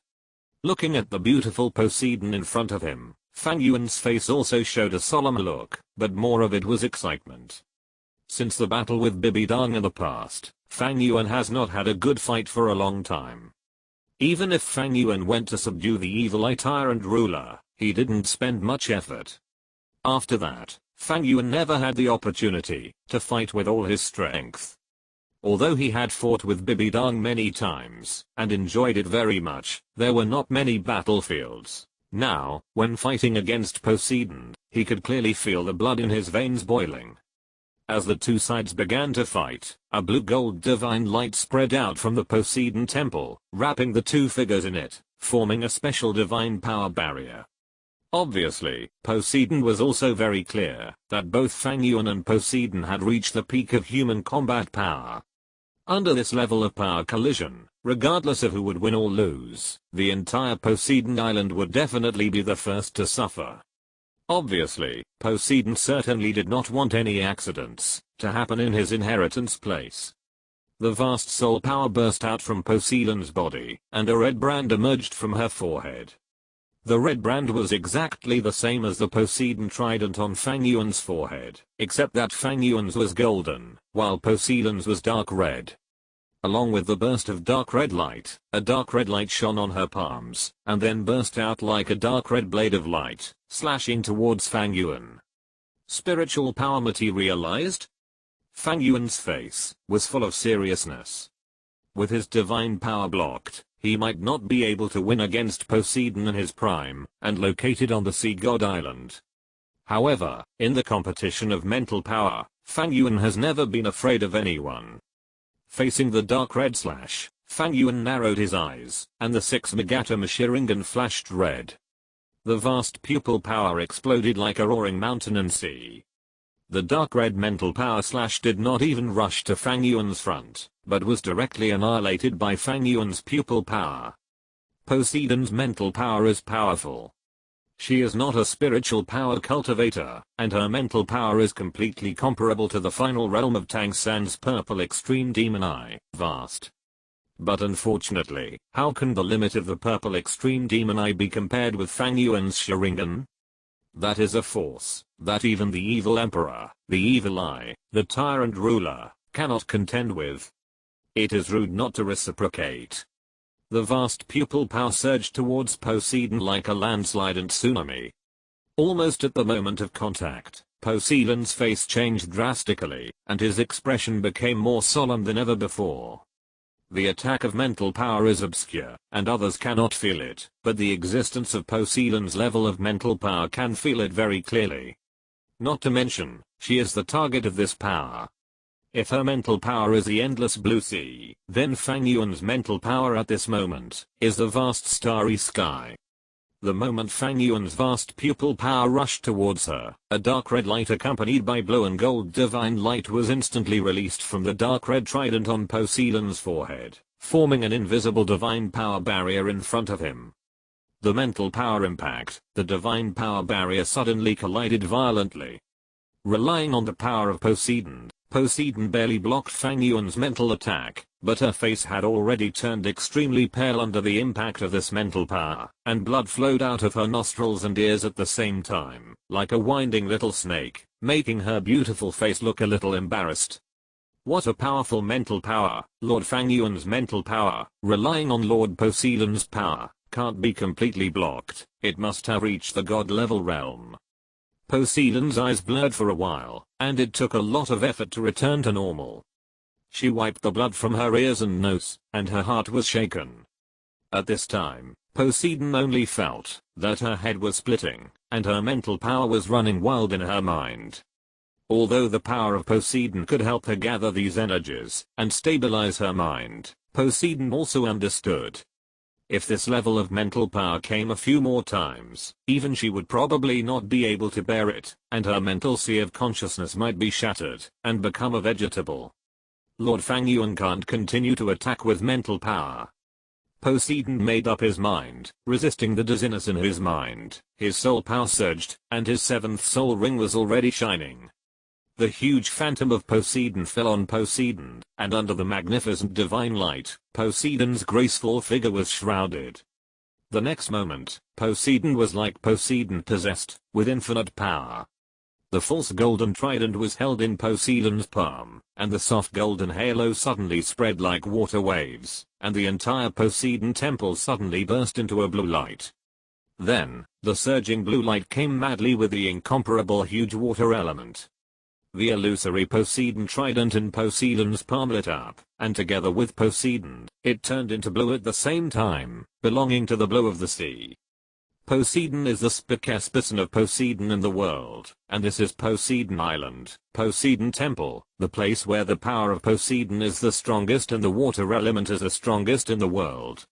Looking at the beautiful Poseidon in front of him, Fang Yuan's face also showed a solemn look, but more of it was excitement. Since the battle with Bibidang in the past, Fang Yuan has not had a good fight for a long time. Even if Fang Yuan went to subdue the evil eye tyrant ruler, he didn't spend much effort. After that, Fang Yuan never had the opportunity to fight with all his strength. Although he had fought with Bibidang many times, and enjoyed it very much, there were not many battlefields. Now, when fighting against Poseidon, he could clearly feel the blood in his veins boiling. As the two sides began to fight, a blue-gold divine light spread out from the Poseidon temple, wrapping the two figures in it, forming a special divine power barrier. Obviously, Poseidon was also very clear that both Fang Yuan and Poseidon had reached the peak of human combat power. Under this level of power collision, regardless of who would win or lose, the entire Poseidon Island would definitely be the first to suffer. Obviously, Poseidon certainly did not want any accidents to happen in his inheritance place. The vast soul power burst out from Poseidon's body, and a red brand emerged from her forehead. The red brand was exactly the same as the Poseidon trident on Fang Yuan's forehead, except that Fang Yuan's was golden, while Poseidon's was dark red. Along with the burst of dark red light, a dark red light shone on her palms, and then burst out like a dark red blade of light, slashing towards Fang Yuan. Spiritual power materialized? Fang Yuan's face was full of seriousness. With his divine power blocked, he might not be able to win against Poseidon in his prime, and located on the Sea God Island. However, in the competition of mental power, Fang Yuan has never been afraid of anyone. Facing the dark red slash, Fang Yuan narrowed his eyes, and the 6 Megatom Sharingan flashed red. The vast pupil power exploded like a roaring mountain and sea. The dark red mental power slash did not even rush to Fang Yuan's front, but was directly annihilated by Fang Yuan's pupil power. Poseidon's mental power is powerful. She is not a spiritual power cultivator, and her mental power is completely comparable to the final realm of Tang San's purple extreme demon eye, vast. But unfortunately, how can the limit of the purple extreme demon eye be compared with Fang Yuan's Sharingan? That is a force that even the evil emperor, the evil eye, the tyrant ruler, cannot contend with. It is rude not to reciprocate. The vast pupil power surged towards Poseidon like a landslide and tsunami. Almost at the moment of contact, Poseidon's face changed drastically, and his expression became more solemn than ever before. The attack of mental power is obscure, and others cannot feel it, but the existence of Poseidon's level of mental power can feel it very clearly. Not to mention, she is the target of this power. If her mental power is the endless blue sea, then Fang Yuan's mental power at this moment is the vast starry sky. The moment Fang Yuan's vast pupil power rushed towards her, a dark red light accompanied by blue and gold divine light was instantly released from the dark red trident on Poseidon's forehead, forming an invisible divine power barrier in front of him. The mental power impact, the divine power barrier suddenly collided violently. Relying on the power of Poseidon, Poseidon barely blocked Fang Yuan's mental attack, but her face had already turned extremely pale under the impact of this mental power, and blood flowed out of her nostrils and ears at the same time, like a winding little snake, making her beautiful face look a little embarrassed. What a powerful mental power! Lord Fang Yuan's mental power, relying on Lord Poseidon's power, can't be completely blocked. It must have reached the god-level realm. Poseidon's eyes blurred for a while, and it took a lot of effort to return to normal. She wiped the blood from her ears and nose, and her heart was shaken. At this time, Poseidon only felt that her head was splitting, and her mental power was running wild in her mind. Although the power of Poseidon could help her gather these energies and stabilize her mind, Poseidon also understood. If this level of mental power came a few more times, even she would probably not be able to bear it, and her mental sea of consciousness might be shattered and become a vegetable. Lord Fang Yuan can't continue to attack with mental power. Poseidon made up his mind, resisting the dizziness in his mind. His soul power surged, and his seventh soul ring was already shining. The huge phantom of Poseidon fell on Poseidon, and under the magnificent divine light, Poseidon's graceful figure was shrouded. The next moment, Poseidon was like Poseidon possessed, with infinite power. The false golden trident was held in Poseidon's palm, and the soft golden halo suddenly spread like water waves, and the entire Poseidon temple suddenly burst into a blue light. Then, the surging blue light came madly with the incomparable huge water element. The illusory Poseidon trident in Poseidon's palm lit up, and together with Poseidon, it turned into blue at the same time, belonging to the blue of the sea. Poseidon is the spokesperson of Poseidon in the world, and this is Poseidon Island, Poseidon Temple, the place where the power of Poseidon is the strongest and the water element is the strongest in the world.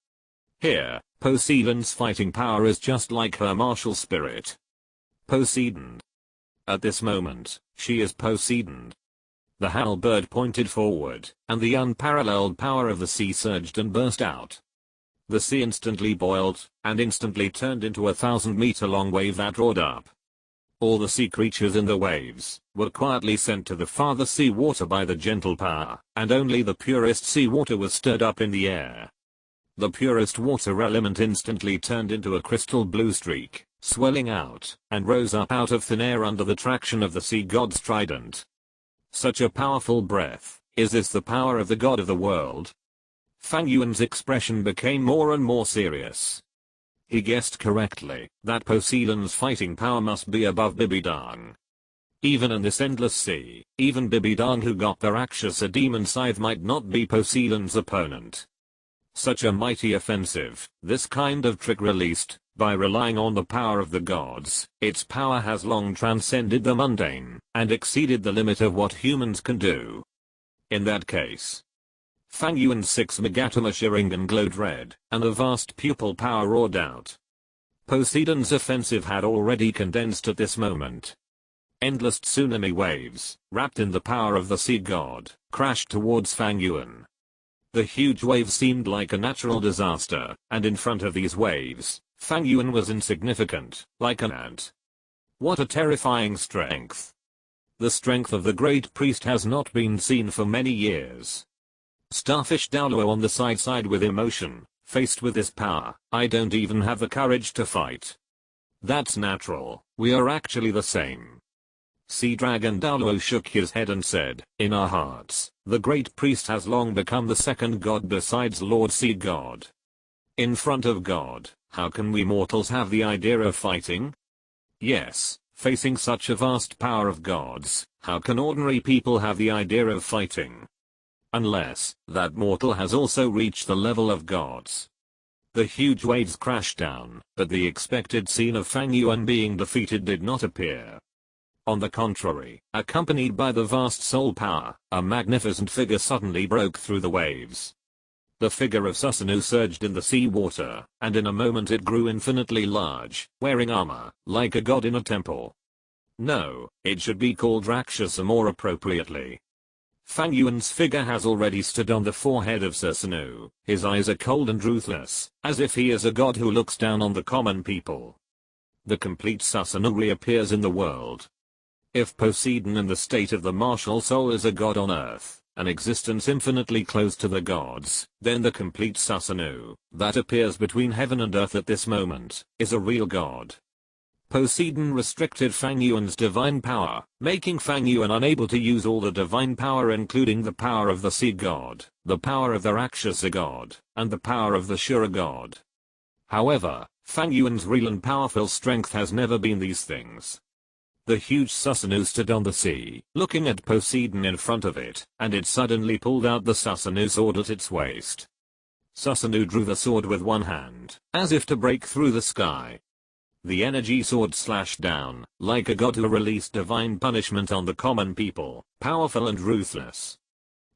Here, Poseidon's fighting power is just like her martial spirit. Poseidon. At this moment, she is Poseidon. The halberd pointed forward, and the unparalleled power of the sea surged and burst out. The sea instantly boiled, and instantly turned into a 1,000-meter-long wave that roared up. All the sea creatures in the waves were quietly sent to the farther sea water by the gentle power, and only the purest sea water was stirred up in the air. The purest water element instantly turned into a crystal blue streak, swelling out, and rose up out of thin air under the traction of the sea god's trident. Such a powerful breath. Is this the power of the god of the world? Fang Yuan's expression became more and more serious. He guessed correctly that Poseidon's fighting power must be above Bibidang. Even in this endless sea, even Bibidang who got the Rakshasa demon scythe might not be Poseidon's opponent. Such a mighty offensive, this kind of trick released, by relying on the power of the gods, its power has long transcended the mundane, and exceeded the limit of what humans can do. In that case, Fang Yuan's 6 Megatama Sharingan glowed red, and a vast pupil power roared out. Poseidon's offensive had already condensed at this moment. Endless tsunami waves, wrapped in the power of the sea god, crashed towards Fang Yuan. The huge waves seemed like a natural disaster, and in front of these waves, Fang Yuan was insignificant, like an ant. What a terrifying strength! The strength of the great priest has not been seen for many years. Starfish Douluo on the side sighed with emotion. Faced with this power, I don't even have the courage to fight. That's natural, we are actually the same. Sea Dragon Douluo shook his head and said, in our hearts, the great priest has long become the second god besides Lord Sea God. In front of God, how can we mortals have the idea of fighting? Yes, facing such a vast power of gods, how can ordinary people have the idea of fighting? Unless that mortal has also reached the level of gods. The huge waves crashed down, but the expected scene of Fang Yuan being defeated did not appear. On the contrary, accompanied by the vast soul power, a magnificent figure suddenly broke through the waves. The figure of Susanoo surged in the sea water, and in a moment it grew infinitely large, wearing armor, like a god in a temple. No, it should be called Rakshasa more appropriately. Fang Yuan's figure has already stood on the forehead of Susanoo. His eyes are cold and ruthless, as if he is a god who looks down on the common people. The complete Susanoo reappears in the world. If Poseidon in the state of the martial soul is a god on earth, an existence infinitely close to the gods, then the complete Susanoo, that appears between heaven and earth at this moment, is a real god. Poseidon restricted Fang Yuan's divine power, making Fang Yuan unable to use all the divine power including the power of the sea god, the power of the Rakshasa god, and the power of the Shura god. However, Fang Yuan's real and powerful strength has never been these things. The huge Susanoo stood on the sea, looking at Poseidon in front of it, and it suddenly pulled out the Susanoo sword at its waist. Susanoo drew the sword with one hand, as if to break through the sky. The energy sword slashed down, like a god who released divine punishment on the common people, powerful and ruthless.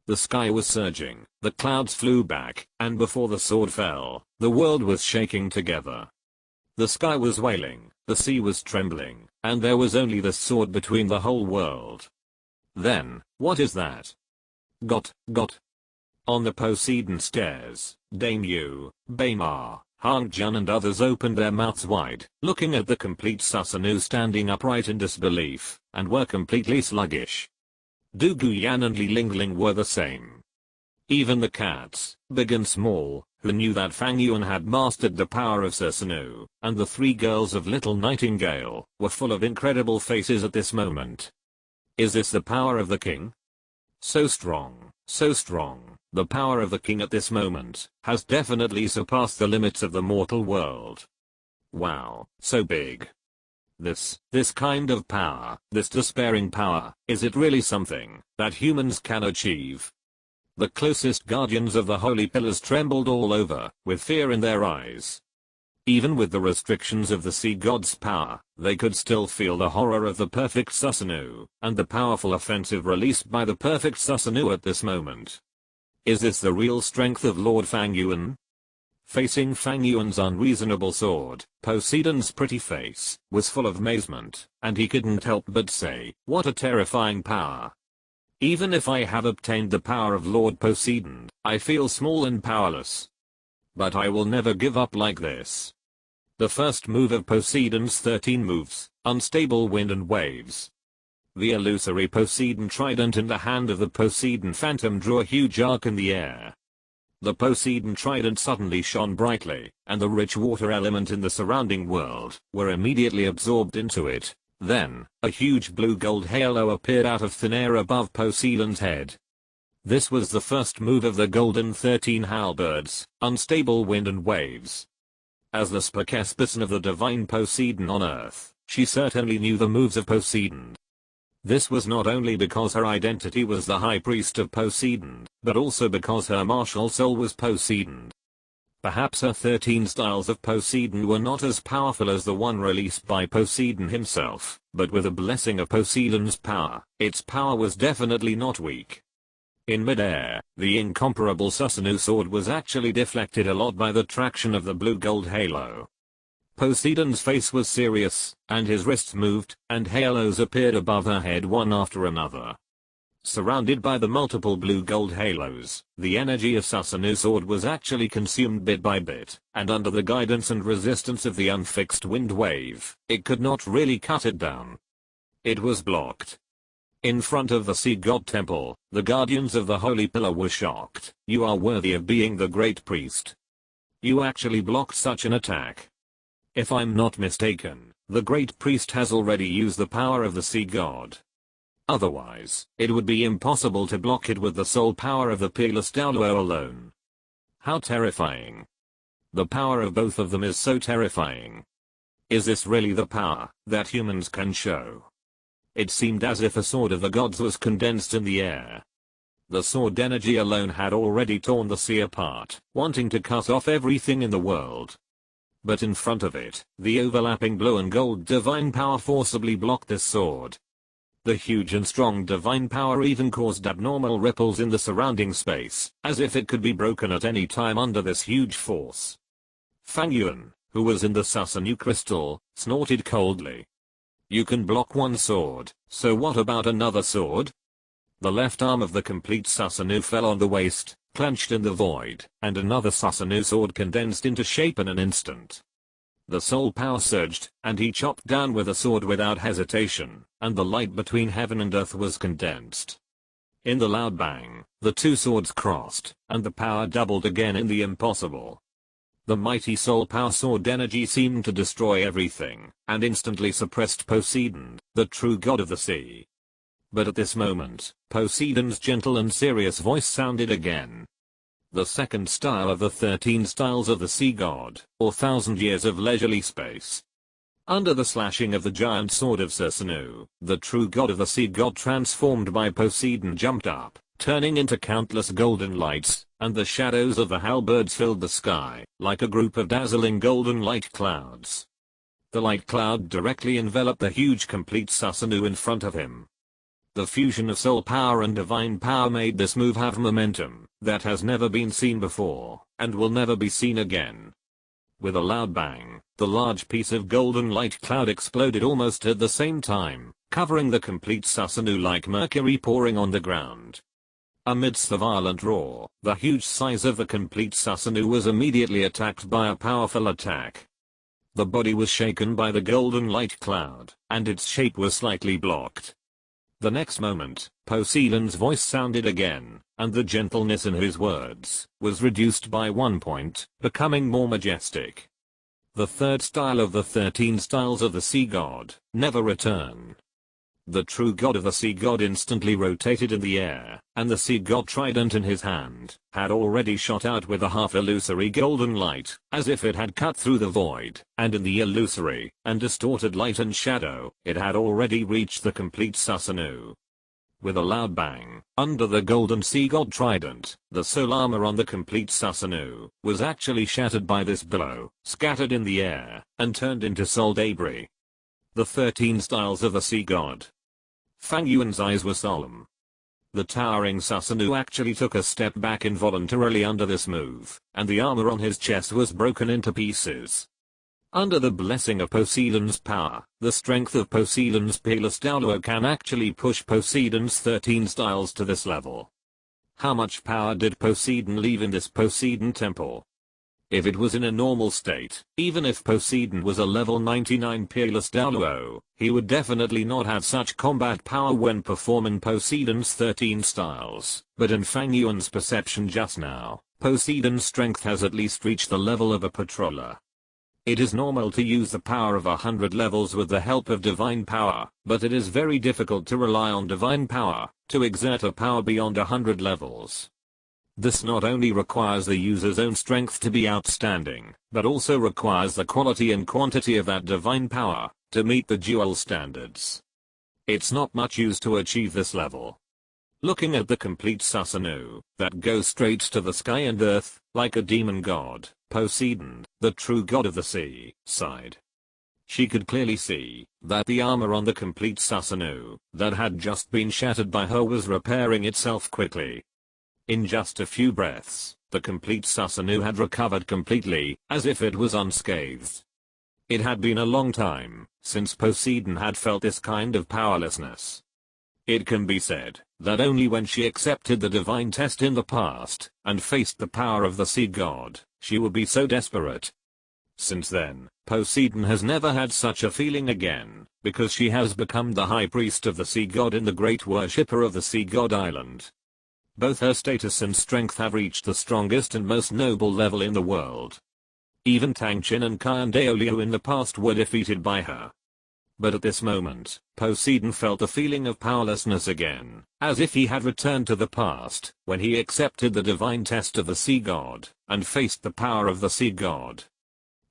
The sky was surging, the clouds flew back, and before the sword fell, the world was shaking together. The sky was wailing, the sea was trembling, and there was only the sword between the whole world. Then, what is that? Got. On the Poseidon stairs, Dame Yu, Baemar, Hangjun and others opened their mouths wide, looking at the complete Susanoo standing upright in disbelief, and were completely sluggish. Du Guyan and Li Lingling were the same. Even the cats, big and small, who knew that Fang Yuan had mastered the power of Susanoo, and the three girls of Little Nightingale, were full of incredible faces at this moment. Is this the power of the king? So strong, so strong. The power of the king at this moment has definitely surpassed the limits of the mortal world. Wow, so big. This kind of power, this despairing power, is it really something that humans can achieve? The closest guardians of the holy pillars trembled all over, with fear in their eyes. Even with the restrictions of the sea god's power, they could still feel the horror of the perfect Susanoo, and the powerful offensive released by the perfect Susanoo at this moment. Is this the real strength of Lord Fang Yuan? Facing Fang Yuan's unreasonable sword, Poseidon's pretty face was full of amazement, and he couldn't help but say, "What a terrifying power." Even if I have obtained the power of Lord Poseidon, I feel small and powerless. But I will never give up like this. The first move of Poseidon's 13 moves, unstable wind and waves. The illusory Poseidon trident in the hand of the Poseidon phantom drew a huge arc in the air. The Poseidon trident suddenly shone brightly, and the rich water element in the surrounding world were immediately absorbed into it. Then, a huge blue-gold halo appeared out of thin air above Poseidon's head. This was the first move of the golden 13 halberds, unstable wind and waves. As the spokesperson of the divine Poseidon on earth, she certainly knew the moves of Poseidon. This was not only because her identity was the high priest of Poseidon, but also because her martial soul was Poseidon. Perhaps her 13 styles of Poseidon were not as powerful as the one released by Poseidon himself, but with a blessing of Poseidon's power, its power was definitely not weak. In midair, the incomparable Susanoo sword was actually deflected a lot by the traction of the blue-gold halo. Poseidon's face was serious, and his wrists moved, and halos appeared above her head one after another. Surrounded by the multiple blue-gold halos, the energy of Susanoo's sword was actually consumed bit by bit, and under the guidance and resistance of the unfixed wind wave, it could not really cut it down. It was blocked. In front of the sea god temple, the guardians of the holy pillar were shocked. "You are worthy of being the great priest. You actually blocked such an attack. If I'm not mistaken, the great priest has already used the power of the sea god. Otherwise, it would be impossible to block it with the sole power of the peerless Douluo alone. How terrifying. The power of both of them is so terrifying. Is this really the power that humans can show?" It seemed as if a sword of the gods was condensed in the air. The sword energy alone had already torn the sea apart, wanting to cut off everything in the world. But in front of it, the overlapping blue and gold divine power forcibly blocked this sword. The huge and strong divine power even caused abnormal ripples in the surrounding space, as if it could be broken at any time under this huge force. Fang Yuan, who was in the Susanoo crystal, snorted coldly. "You can block one sword, so what about another sword?" The left arm of the complete Susanoo fell on the waist, clenched in the void, and another Susanoo sword condensed into shape in an instant. The soul power surged, and he chopped down with a sword without hesitation, and the light between heaven and earth was condensed. In the loud bang, the two swords crossed, and the power doubled again in the impossible. The mighty soul power sword energy seemed to destroy everything, and instantly suppressed Poseidon, the true god of the sea. But at this moment, Poseidon's gentle and serious voice sounded again. The second style of the 13 styles of the sea god, or 1,000 years of leisurely space. Under the slashing of the giant sword of Susanoo, the true god of the sea god transformed by Poseidon jumped up, turning into countless golden lights, and the shadows of the halberds filled the sky, like a group of dazzling golden light clouds. The light cloud directly enveloped the huge complete Susanoo in front of him. The fusion of soul power and divine power made this move have momentum that has never been seen before, and will never be seen again. With a loud bang, the large piece of golden light cloud exploded almost at the same time, covering the complete Susanoo like mercury pouring on the ground. Amidst the violent roar, the huge size of the complete Susanoo was immediately attacked by a powerful attack. The body was shaken by the golden light cloud, and its shape was slightly blocked. The next moment, Poseidon's voice sounded again, and the gentleness in his words was reduced by 1 point, becoming more majestic. The third style of the 13 styles of the sea god, never return. The true god of the sea god instantly rotated in the air, and the sea god trident in his hand had already shot out with a half-illusory golden light, as if it had cut through the void, and in the illusory and distorted light and shadow, it had already reached the complete Susanoo. With a loud bang, under the golden sea god trident, the soul armor on the complete Susanoo was actually shattered by this blow, scattered in the air, and turned into soul debris. The 13 styles of the sea god. Fang Yuan's eyes were solemn. The towering Susanoo actually took a step back involuntarily under this move, and the armor on his chest was broken into pieces. Under the blessing of Poseidon's power, the strength of Poseidon's peerless Douluo can actually push Poseidon's 13 styles to this level. How much power did Poseidon leave in this Poseidon temple? If it was in a normal state, even if Poseidon was a level 99 peerless Douluo, he would definitely not have such combat power when performing Poseidon's 13 styles, but in Fang Yuan's perception just now, Poseidon's strength has at least reached the level of a patroller. It is normal to use the power of 100 levels with the help of divine power, but it is very difficult to rely on divine power to exert a power beyond 100 levels. This not only requires the user's own strength to be outstanding, but also requires the quality and quantity of that divine power to meet the dual standards. It's not much use to achieve this level. Looking at the complete Susanoo, that goes straight to the sky and earth, like a demon god, Poseidon, the true god of the sea, sighed. She could clearly see that the armor on the complete Susanoo that had just been shattered by her was repairing itself quickly. In just a few breaths, the complete Susanoo had recovered completely, as if it was unscathed. It had been a long time since Poseidon had felt this kind of powerlessness. It can be said that only when she accepted the divine test in the past and faced the power of the sea god, she would be so desperate. Since then, Poseidon has never had such a feeling again, because she has become the high priest of the sea god and the great worshipper of the sea god island. Both her status and strength have reached the strongest and most noble level in the world. Even Tangchin and Kai and Douluo in the past were defeated by her. But at this moment, Poseidon felt a feeling of powerlessness again, as if he had returned to the past, when he accepted the divine test of the sea god, and faced the power of the sea god.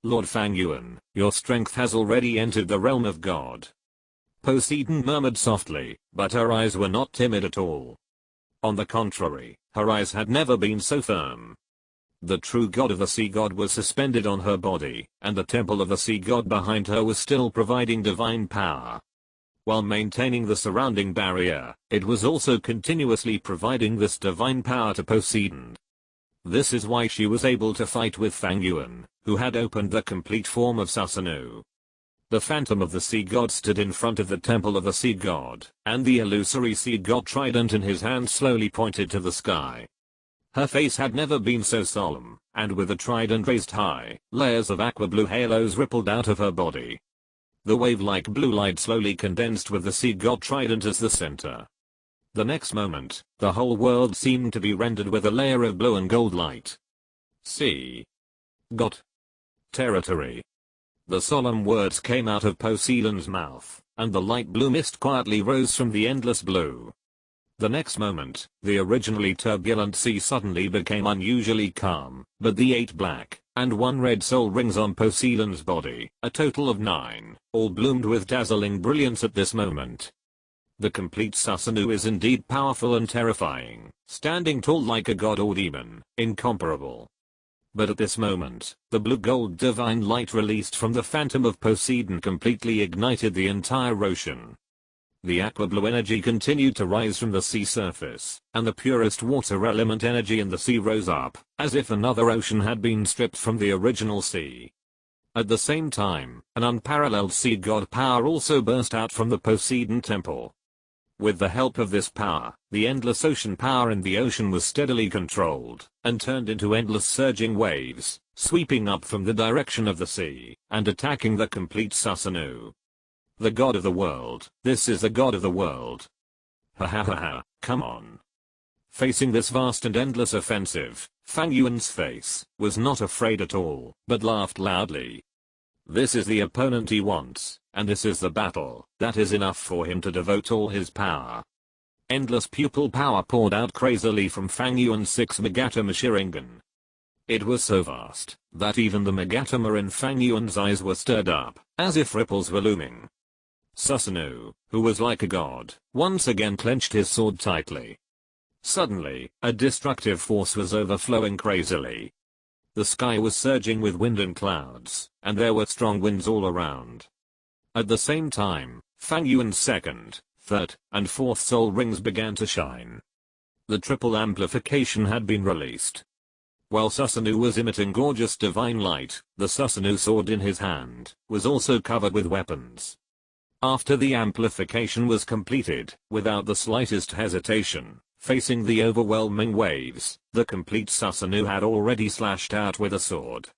Lord Fang Yuan, your strength has already entered the realm of God. Poseidon murmured softly, but her eyes were not timid at all. On the contrary, her eyes had never been so firm. The true god of the sea god was suspended on her body, and the temple of the sea god behind her was still providing divine power. While maintaining the surrounding barrier, it was also continuously providing this divine power to Poseidon. This is why she was able to fight with Fang Yuan, who had opened the complete form of Susanoo. The phantom of the sea god stood in front of the temple of the sea god, and the illusory sea god trident in his hand slowly pointed to the sky. Her face had never been so solemn, and with the trident raised high, layers of aqua-blue halos rippled out of her body. The wave-like blue light slowly condensed with the sea god trident as the center. The next moment, the whole world seemed to be rendered with a layer of blue and gold light. Sea god territory. The solemn words came out of Poseidon's mouth, and the light blue mist quietly rose from the endless blue. The next moment, the originally turbulent sea suddenly became unusually calm, but the 8 black, and 1 red soul rings on Poseidon's body, a total of 9, all bloomed with dazzling brilliance at this moment. The complete Susanoo is indeed powerful and terrifying, standing tall like a god or demon, incomparable. But at this moment, the blue-gold divine light released from the phantom of Poseidon completely ignited the entire ocean. The aqua-blue energy continued to rise from the sea surface, and the purest water element energy in the sea rose up, as if another ocean had been stripped from the original sea. At the same time, an unparalleled sea god power also burst out from the Poseidon temple. With the help of this power, the endless ocean power in the ocean was steadily controlled, and turned into endless surging waves, sweeping up from the direction of the sea, and attacking the complete Susanoo. The god of the world, this is the god of the world. Ha ha ha ha, come on. Facing this vast and endless offensive, Fang Yuan's face was not afraid at all, but laughed loudly. This is the opponent he wants, and this is the battle that is enough for him to devote all his power. Endless pupil power poured out crazily from Fang Yuan's 6 Megatama Sharingan. It was so vast that even the Megatama in Fang Yuan's eyes were stirred up, as if ripples were looming. Susanoo, who was like a god, once again clenched his sword tightly. Suddenly, a destructive force was overflowing crazily. The sky was surging with wind and clouds, and there were strong winds all around. At the same time, Fang Yuan's 2nd, 3rd, and 4th soul rings began to shine. The triple amplification had been released. While Susanoo was emitting gorgeous divine light, the Susanoo sword in his hand was also covered with weapons. After the amplification was completed, without the slightest hesitation, facing the overwhelming waves, the complete Susanoo had already slashed out with a sword.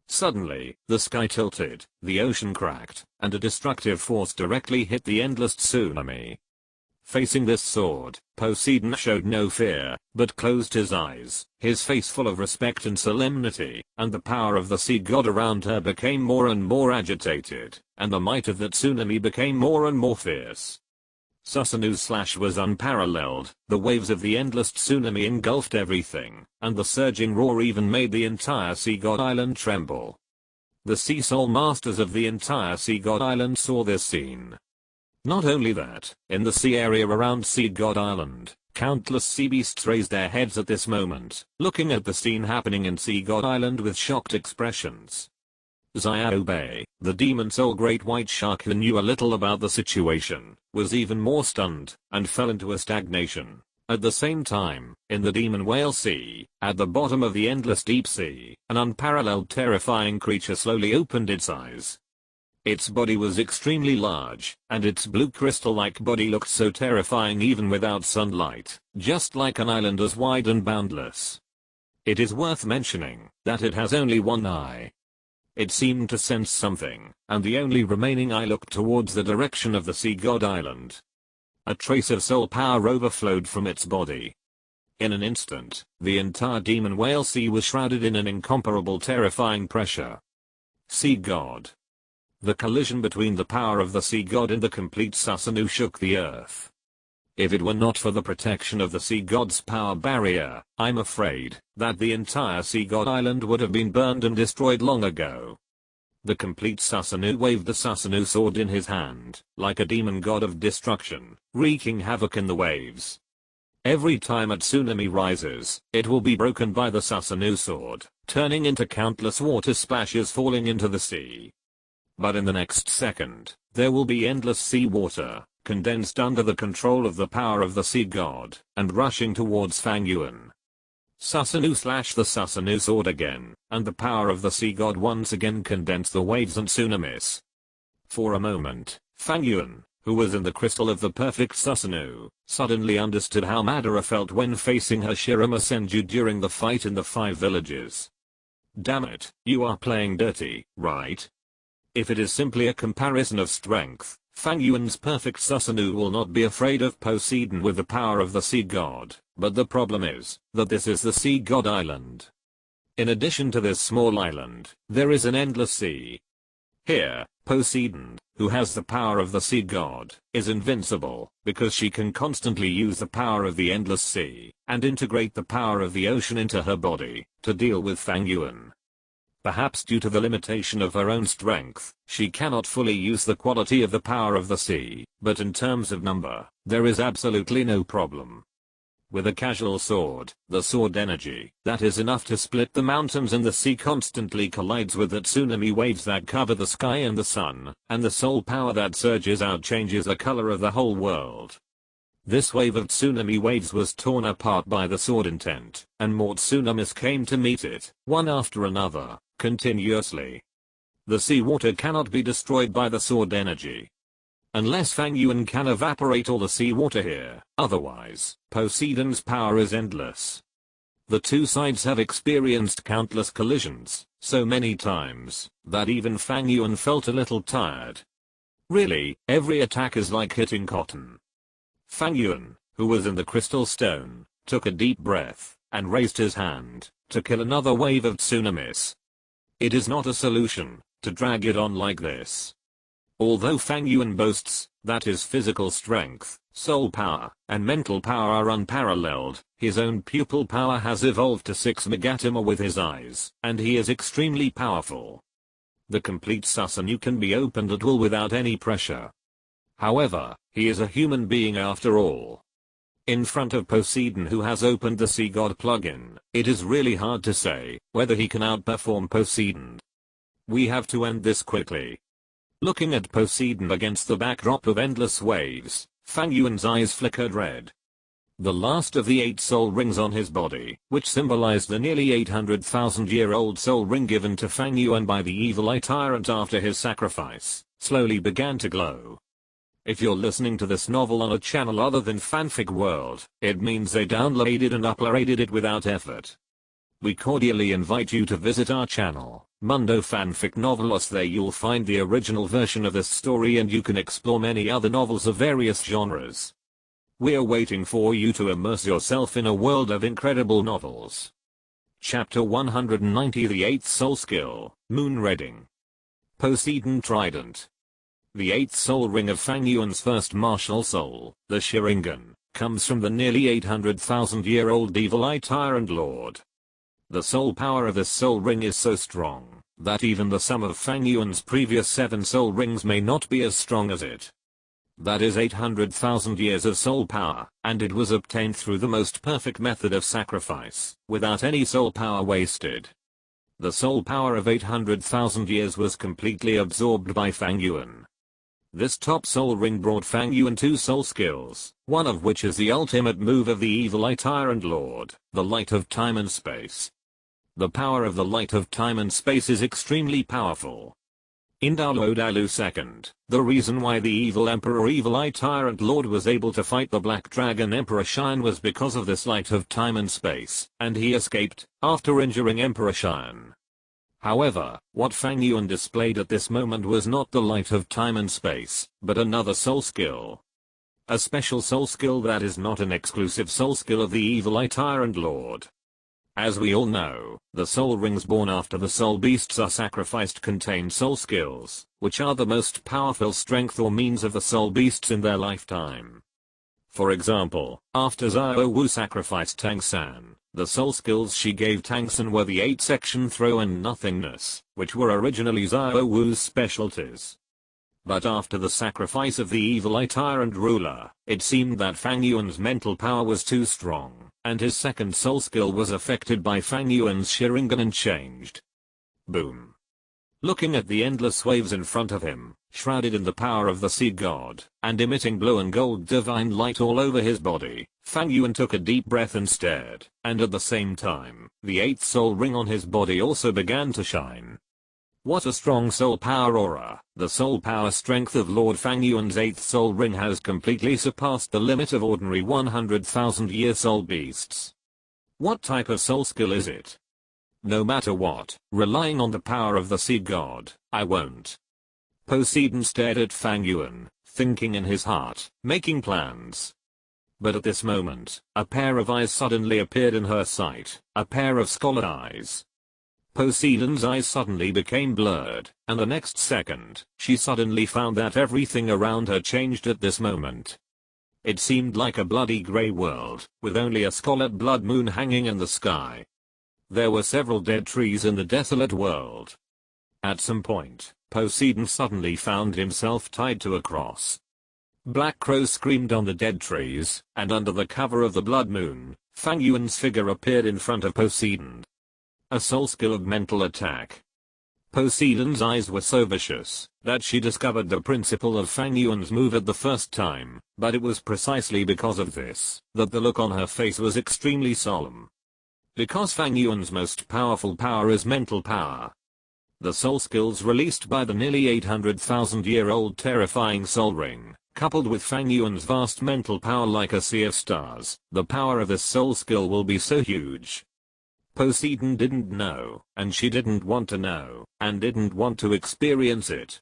Suddenly, the sky tilted, the ocean cracked, and a destructive force directly hit the endless tsunami. Facing this sword, Poseidon showed no fear, but closed his eyes, his face full of respect and solemnity, and the power of the sea god around her became more and more agitated, and the might of the tsunami became more and more fierce. Susanoo's slash was unparalleled, the waves of the endless tsunami engulfed everything, and the surging roar even made the entire sea god island tremble. The sea soul masters of the entire sea god island saw this scene. Not only that, in the sea area around Sea God Island, countless sea beasts raised their heads at this moment, looking at the scene happening in Sea God Island with shocked expressions. Xiao Bei, the demon soul great white shark who knew a little about the situation, was even more stunned, and fell into a stagnation. At the same time, in the demon whale sea, at the bottom of the endless deep sea, an unparalleled terrifying creature slowly opened its eyes. Its body was extremely large, and its blue crystal-like body looked so terrifying even without sunlight, just like an island as wide and boundless. It is worth mentioning that it has only one eye. It seemed to sense something, and the only remaining eye looked towards the direction of the Sea God Island. A trace of soul power overflowed from its body. In an instant, the entire demon whale sea was shrouded in an incomparable terrifying pressure. Sea God. The collision between the power of the sea god and the complete Susanoo shook the earth. If it were not for the protection of the sea god's power barrier, I'm afraid that the entire sea god island would have been burned and destroyed long ago. The complete Susanoo waved the Susanoo sword in his hand, like a demon god of destruction, wreaking havoc in the waves. Every time a tsunami rises, it will be broken by the Susanoo sword, turning into countless water splashes falling into the sea. But in the next second, there will be endless sea water, condensed under the control of the power of the sea god, and rushing towards Fang Yuan. Susanoo slashed the Susanoo sword again, and the power of the sea god once again condensed the waves and tsunamis. For a moment, Fang Yuan, who was in the crystal of the perfect Susanoo, suddenly understood how Madara felt when facing her Shirama Senju during the fight in the 5 villages. Damn it, you are playing dirty, right? If it is simply a comparison of strength, Fang Yuan's perfect Susanoo will not be afraid of Poseidon with the power of the sea god, but the problem is that this is the Sea God Island. In addition to this small island, there is an endless sea. Here, Poseidon, who has the power of the sea god, is invincible, because she can constantly use the power of the endless sea, and integrate the power of the ocean into her body, to deal with Fang Yuan. Perhaps due to the limitation of her own strength, she cannot fully use the quality of the power of the sea, but in terms of number, there is absolutely no problem. With a casual sword, the sword energy that is enough to split the mountains and the sea constantly collides with the tsunami waves that cover the sky and the sun, and the soul power that surges out changes the color of the whole world. This wave of tsunami waves was torn apart by the sword intent, and more tsunamis came to meet it, one after another, continuously. The seawater cannot be destroyed by the sword energy. Unless Fang Yuan can evaporate all the seawater here, otherwise, Poseidon's power is endless. The two sides have experienced countless collisions, so many times, that even Fang Yuan felt a little tired. Really, every attack is like hitting cotton. Fang Yuan, who was in the crystal stone, took a deep breath, and raised his hand, to kill another wave of tsunamis. It is not a solution, to drag it on like this. Although Fang Yuan boasts that his physical strength, soul power, and mental power are unparalleled, his own pupil power has evolved to 6 megatima with his eyes, and he is extremely powerful. The complete Susanoo can be opened at will without any pressure. However, he is a human being after all. In front of Poseidon, who has opened the Sea God plugin, it is really hard to say whether he can outperform Poseidon. We have to end this quickly. Looking at Poseidon against the backdrop of endless waves, Fang Yuan's eyes flickered red. The last of the 8 soul rings on his body, which symbolized the nearly 800,000-year-old soul ring given to Fang Yuan by the evil eye tyrant after his sacrifice, slowly began to glow. If you're listening to this novel on a channel other than Fanfic World, it means they downloaded and uploaded it without effort. We cordially invite you to visit our channel, Mundo Fanfic Novelos. There you'll find the original version of this story and you can explore many other novels of various genres. We're waiting for you to immerse yourself in a world of incredible novels. Chapter 190, The 8th Soul Skill, Moon Reading. Poseidon Trident. The 8th soul ring of Fang Yuan's first martial soul, the Sharingan, comes from the nearly 800,000-year-old evil eye tyrant lord. The soul power of this soul ring is so strong, that even the sum of Fang Yuan's previous 7 soul rings may not be as strong as it. That is 800,000 years of soul power, and it was obtained through the most perfect method of sacrifice, without any soul power wasted. The soul power of 800,000 years was completely absorbed by Fang Yuan. This top soul ring brought Fang Yuan 2 soul skills, one of which is the ultimate move of the evil eye tyrant lord, the light of time and space. The power of the light of time and space is extremely powerful. In Douluo II, the reason why the evil emperor evil eye tyrant lord was able to fight the black dragon emperor Sharingan was because of this light of time and space, and he escaped, after injuring Emperor Sharingan. However, what Fang Yuan displayed at this moment was not the light of time and space, but another soul skill. A special soul skill that is not an exclusive soul skill of the evil eye tyrant lord. As we all know, the soul rings born after the soul beasts are sacrificed contain soul skills, which are the most powerful strength or means of the soul beasts in their lifetime. For example, after Xiao Wu sacrificed Tang San, the soul skills she gave Tang San were the 8-section throw and nothingness, which were originally Xiao Wu's specialties. But after the sacrifice of the evil eye tyrant ruler, it seemed that Fang Yuan's mental power was too strong, and his second soul skill was affected by Fang Yuan's Sharingan and changed. Boom. Looking at the endless waves in front of him, shrouded in the power of the sea god, and emitting blue and gold divine light all over his body, Fang Yuan took a deep breath and stared, and at the same time, the 8th soul ring on his body also began to shine. What a strong soul power aura! The soul power strength of Lord Fang Yuan's 8th soul ring has completely surpassed the limit of ordinary 100,000-year soul beasts. What type of soul skill is it? No matter what, relying on the power of the sea god, I won't. Poseidon stared at Fang Yuan, thinking in his heart, making plans. But at this moment, a pair of eyes suddenly appeared in her sight, a pair of scarlet eyes. Poseidon's eyes suddenly became blurred, and the next second, she suddenly found that everything around her changed at this moment. It seemed like a bloody grey world, with only a scarlet blood moon hanging in the sky. There were several dead trees in the desolate world. At some point, Poseidon suddenly found himself tied to a cross. Black crows screamed on the dead trees, and under the cover of the blood moon, Fang Yuan's figure appeared in front of Poseidon. A soul skill of mental attack. Poseidon's eyes were so vicious that she discovered the principle of Fang Yuan's move at the first time, but it was precisely because of this that the look on her face was extremely solemn. Because Fang Yuan's most powerful power is mental power. The soul skills released by the nearly 800,000-year-old terrifying soul ring, coupled with Fang Yuan's vast mental power like a sea of stars, the power of this soul skill will be so huge. Poseidon didn't know, and she didn't want to know, and didn't want to experience it.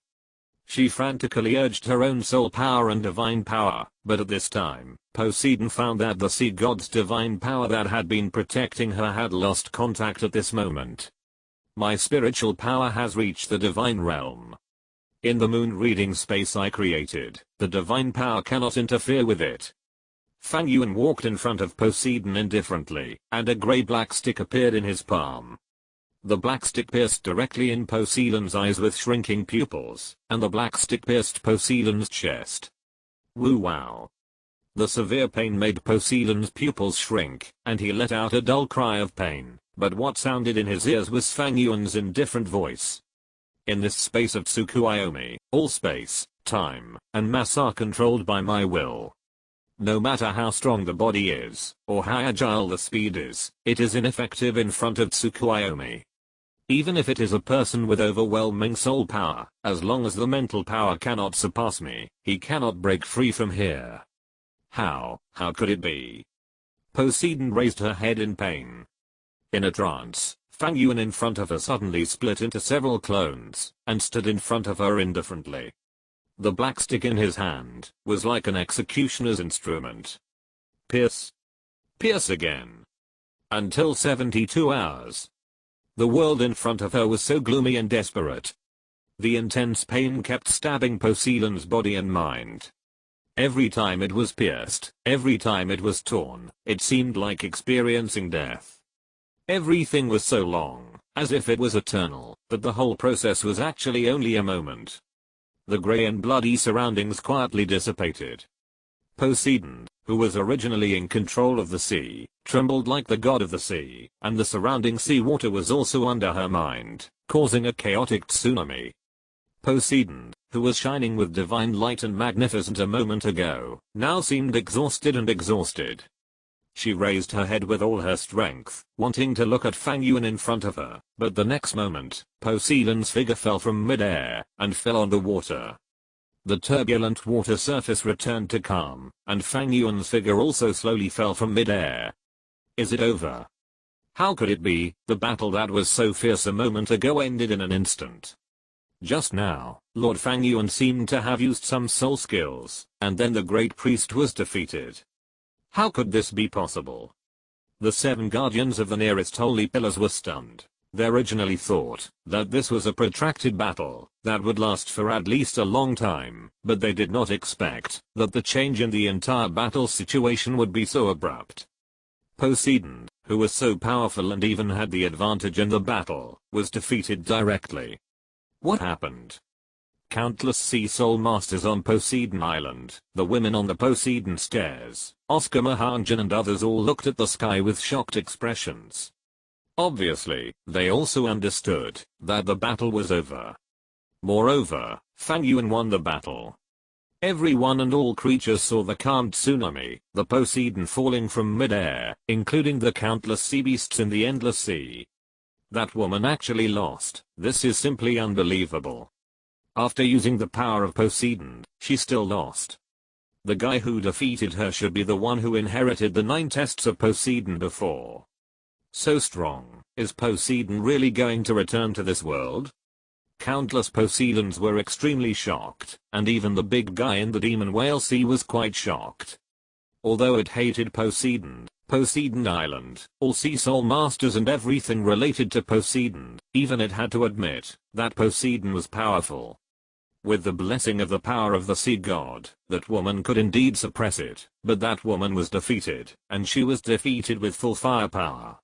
She frantically urged her own soul power and divine power, but at this time, Poseidon found that the sea god's divine power that had been protecting her had lost contact at this moment. My spiritual power has reached the divine realm. In the moon reading space I created, the divine power cannot interfere with it. Fang Yuan walked in front of Poseidon indifferently, and a grey-black stick appeared in his palm. The black stick pierced directly in Poseidon's eyes with shrinking pupils, and the black stick pierced Poseidon's chest. Woo wow. The severe pain made Poseidon's pupils shrink, and he let out a dull cry of pain, but what sounded in his ears was Fang Yuan's indifferent voice. In this space of Tsukuyomi, all space, time, and mass are controlled by my will. No matter how strong the body is, or how agile the speed is, it is ineffective in front of Tsukuyomi. Even if it is a person with overwhelming soul power, as long as the mental power cannot surpass me, he cannot break free from here. How could it be? Poseidon raised her head in pain. In a trance, Fang Yuan in front of her suddenly split into several clones, and stood in front of her indifferently. The black stick in his hand was like an executioner's instrument. Pierce. Pierce again. Until 72 hours. The world in front of her was so gloomy and desperate. The intense pain kept stabbing Poseidon's body and mind. Every time it was pierced, every time it was torn, it seemed like experiencing death. Everything was so long, as if it was eternal, that the whole process was actually only a moment. The grey and bloody surroundings quietly dissipated. Poseidon, who was originally in control of the sea, trembled like the god of the sea, and the surrounding sea water was also under her mind, causing a chaotic tsunami. Poseidon, who was shining with divine light and magnificent a moment ago, now seemed exhausted and exhausted. She raised her head with all her strength, wanting to look at Fang Yuan in front of her, but the next moment, Poseidon's figure fell from mid-air, and fell on the water. The turbulent water surface returned to calm, and Fang Yuan's figure also slowly fell from mid-air. Is it over? How could it be? The battle that was so fierce a moment ago ended in an instant. Just now, Lord Fang Yuan seemed to have used some soul skills, and then the great priest was defeated. How could this be possible? The 7 guardians of the nearest holy pillars were stunned. They originally thought that this was a protracted battle that would last for at least a long time, but they did not expect that the change in the entire battle situation would be so abrupt. Poseidon, who was so powerful and even had the advantage in the battle, was defeated directly. What happened? Countless sea soul masters on Poseidon Island, the women on the Poseidon stairs, Oscar Mahanjan and others all looked at the sky with shocked expressions. Obviously, they also understood that the battle was over. Moreover, Fang Yuan won the battle. Everyone and all creatures saw the calmed tsunami, the Poseidon falling from mid-air, including the countless sea beasts in the endless sea. That woman actually lost. This is simply unbelievable. After using the power of Poseidon, she still lost. The guy who defeated her should be the one who inherited the 9 tests of Poseidon before. So strong, is Poseidon really going to return to this world? Countless Poseidons were extremely shocked, and even the big guy in the demon whale sea was quite shocked. Although it hated Poseidon, Poseidon Island, all sea soul masters and everything related to Poseidon, even it had to admit that Poseidon was powerful. With the blessing of the power of the sea god, that woman could indeed suppress it, but that woman was defeated, and she was defeated with full firepower.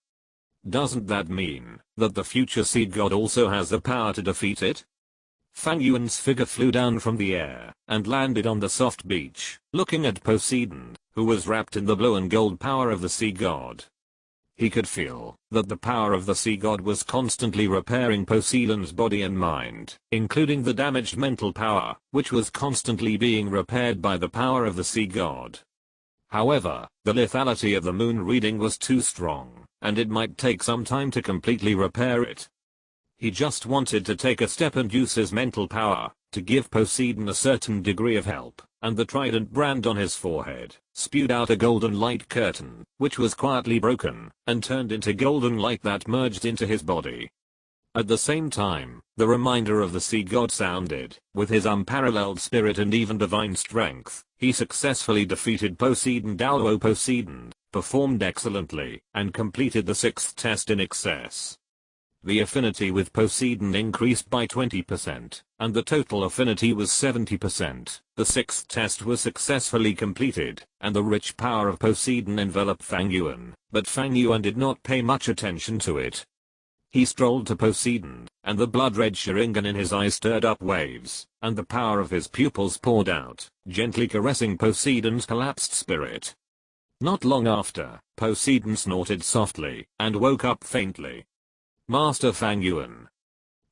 Doesn't that mean that the future seed god also has the power to defeat it? Fang Yuan's figure flew down from the air and landed on the soft beach, looking at Poseidon, who was wrapped in the blue and gold power of the sea god. He could feel that the power of the sea god was constantly repairing Poseidon's body and mind, including the damaged mental power, which was constantly being repaired by the power of the sea god. However, the lethality of the moon reading was too strong, and it might take some time to completely repair it. He just wanted to take a step and use his mental power to give Poseidon a certain degree of help, and the trident brand on his forehead spewed out a golden light curtain, which was quietly broken and turned into golden light that merged into his body. At the same time, the reminder of the sea god sounded. With his unparalleled spirit and even divine strength, he successfully defeated Poseidon. Douluo Poseidon performed excellently and completed the 6th test in excess. The affinity with Poseidon increased by 20%, and the total affinity was 70%. The 6th test was successfully completed, and the rich power of Poseidon enveloped Fang Yuan, but Fang Yuan did not pay much attention to it. He strolled to Poseidon, and the blood-red Sharingan in his eyes stirred up waves, and the power of his pupils poured out, gently caressing Poseidon's collapsed spirit. Not long after, Poseidon snorted softly, and woke up faintly. Master Fang Yuan.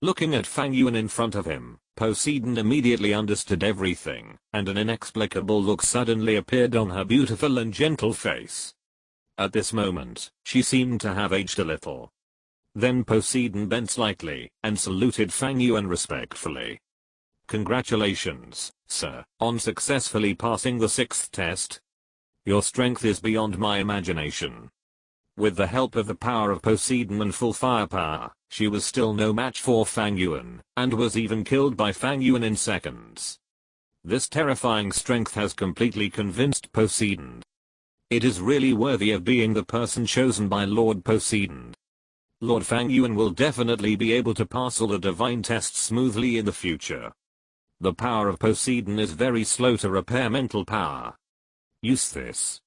Looking at Fang Yuan in front of him, Poseidon immediately understood everything, and an inexplicable look suddenly appeared on her beautiful and gentle face. At this moment, she seemed to have aged a little. Then Poseidon bent slightly, and saluted Fang Yuan respectfully. Congratulations, sir, on successfully passing the 6th test. Your strength is beyond my imagination. With the help of the power of Poseidon and full firepower, she was still no match for Fang Yuan, and was even killed by Fang Yuan in seconds. This terrifying strength has completely convinced Poseidon. It is really worthy of being the person chosen by Lord Poseidon. Lord Fang Yuan will definitely be able to pass all the divine tests smoothly in the future. The power of Poseidon is very slow to repair mental power. Use this.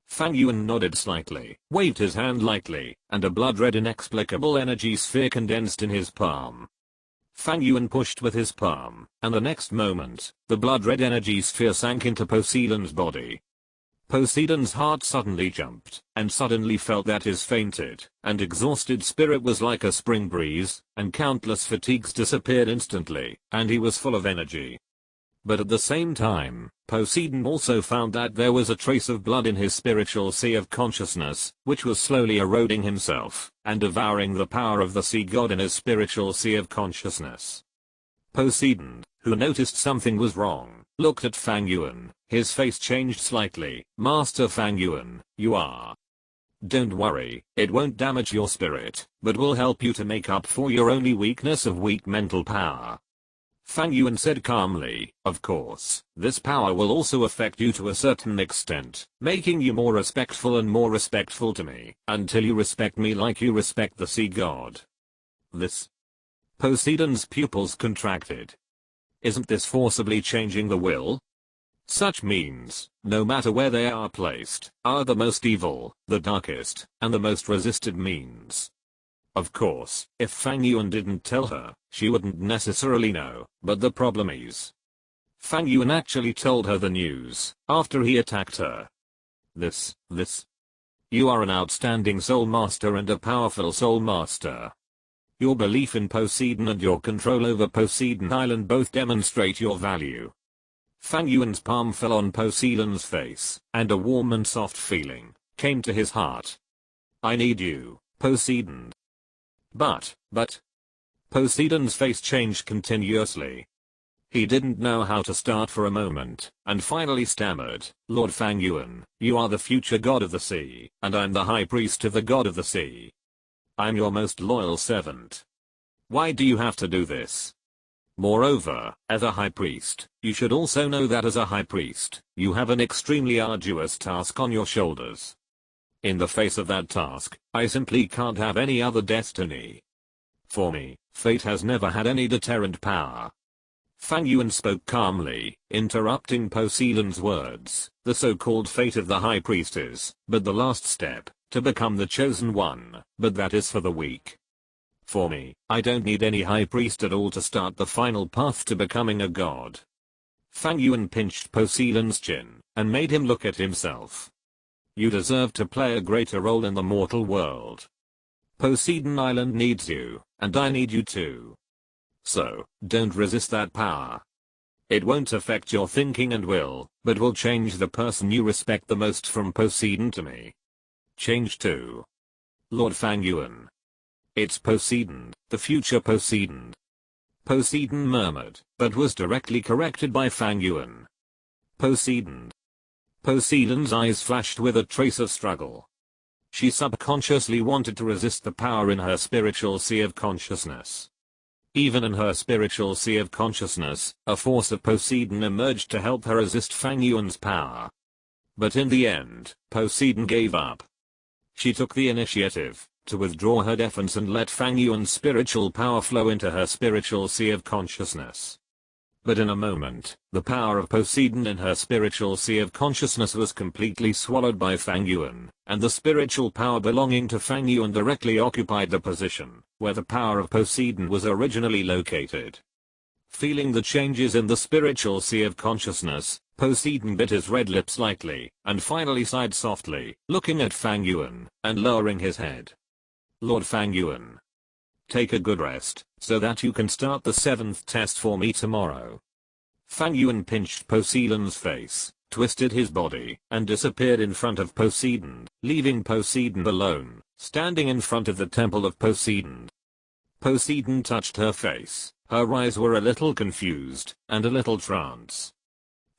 Fang Yuan nodded slightly, waved his hand lightly, and a blood-red inexplicable energy sphere condensed in his palm. Fang Yuan pushed with his palm, and the next moment, the blood-red energy sphere sank into Poseidon's body. Poseidon's heart suddenly jumped, and suddenly felt that his fainted and exhausted spirit was like a spring breeze, and countless fatigues disappeared instantly, and he was full of energy. But at the same time, Poseidon also found that there was a trace of blood in his spiritual sea of consciousness, which was slowly eroding himself, and devouring the power of the sea god in his spiritual sea of consciousness. Poseidon, who noticed something was wrong, looked at Fang Yuan. His face changed slightly. Master Fang Yuan, you are. Don't worry, it won't damage your spirit, but will help you to make up for your only weakness of weak mental power. Fang Yuan said calmly, of course, this power will also affect you to a certain extent, making you more respectful to me, until you respect me like you respect the sea god. This. Poseidon's pupils contracted. Isn't this forcibly changing the will? Such means, no matter where they are placed, are the most evil, the darkest, and the most resisted means. Of course, if Fang Yuan didn't tell her, she wouldn't necessarily know, but the problem is. Fang Yuan actually told her the news, after he attacked her. This. You are an outstanding soul master and a powerful soul master. Your belief in Poseidon and your control over Poseidon Island both demonstrate your value. Fang Yuan's palm fell on Poseidon's face, and a warm and soft feeling came to his heart. I need you, Poseidon. But. Poseidon's face changed continuously. He didn't know how to start for a moment, and finally stammered, Lord Fang Yuan, you are the future god of the sea, and I'm the high priest of the god of the sea. I'm your most loyal servant. Why do you have to do this? Moreover, as a high priest, you should also know that as a high priest, you have an extremely arduous task on your shoulders. In the face of that task, I simply can't have any other destiny. For me, fate has never had any deterrent power. Fang Yuan spoke calmly, interrupting Poseidon's words. The so-called fate of the high priest is but the last step, to become the chosen one, but that is for the weak. For me, I don't need any high priest at all to start the final path to becoming a god. Fang Yuan pinched Poseidon's chin and made him look at himself. You deserve to play a greater role in the mortal world. Poseidon Island needs you, and I need you too. So, don't resist that power. It won't affect your thinking and will, but will change the person you respect the most from Poseidon to me. Change to Lord Fang Yuan. It's Poseidon, the future Poseidon. Poseidon murmured, but was directly corrected by Fang Yuan. Poseidon. Poseidon's eyes flashed with a trace of struggle. She subconsciously wanted to resist the power in her spiritual sea of consciousness. Even in her spiritual sea of consciousness, a force of Poseidon emerged to help her resist Fang Yuan's power. But in the end, Poseidon gave up. She took the initiative to withdraw her defense and let Fang Yuan's spiritual power flow into her spiritual sea of consciousness. But in a moment, the power of Poseidon in her spiritual sea of consciousness was completely swallowed by Fang Yuan, and the spiritual power belonging to Fang Yuan directly occupied the position where the power of Poseidon was originally located. Feeling the changes in the spiritual sea of consciousness, Poseidon bit his red lips slightly, and finally sighed softly, looking at Fang Yuan, and lowering his head. Lord Fang Yuan. Take a good rest, so that you can start the 7th test for me tomorrow. Fang Yuan pinched Poseidon's face, twisted his body, and disappeared in front of Poseidon, leaving Poseidon alone, standing in front of the temple of Poseidon. Poseidon touched her face, her eyes were a little confused, and a little trance.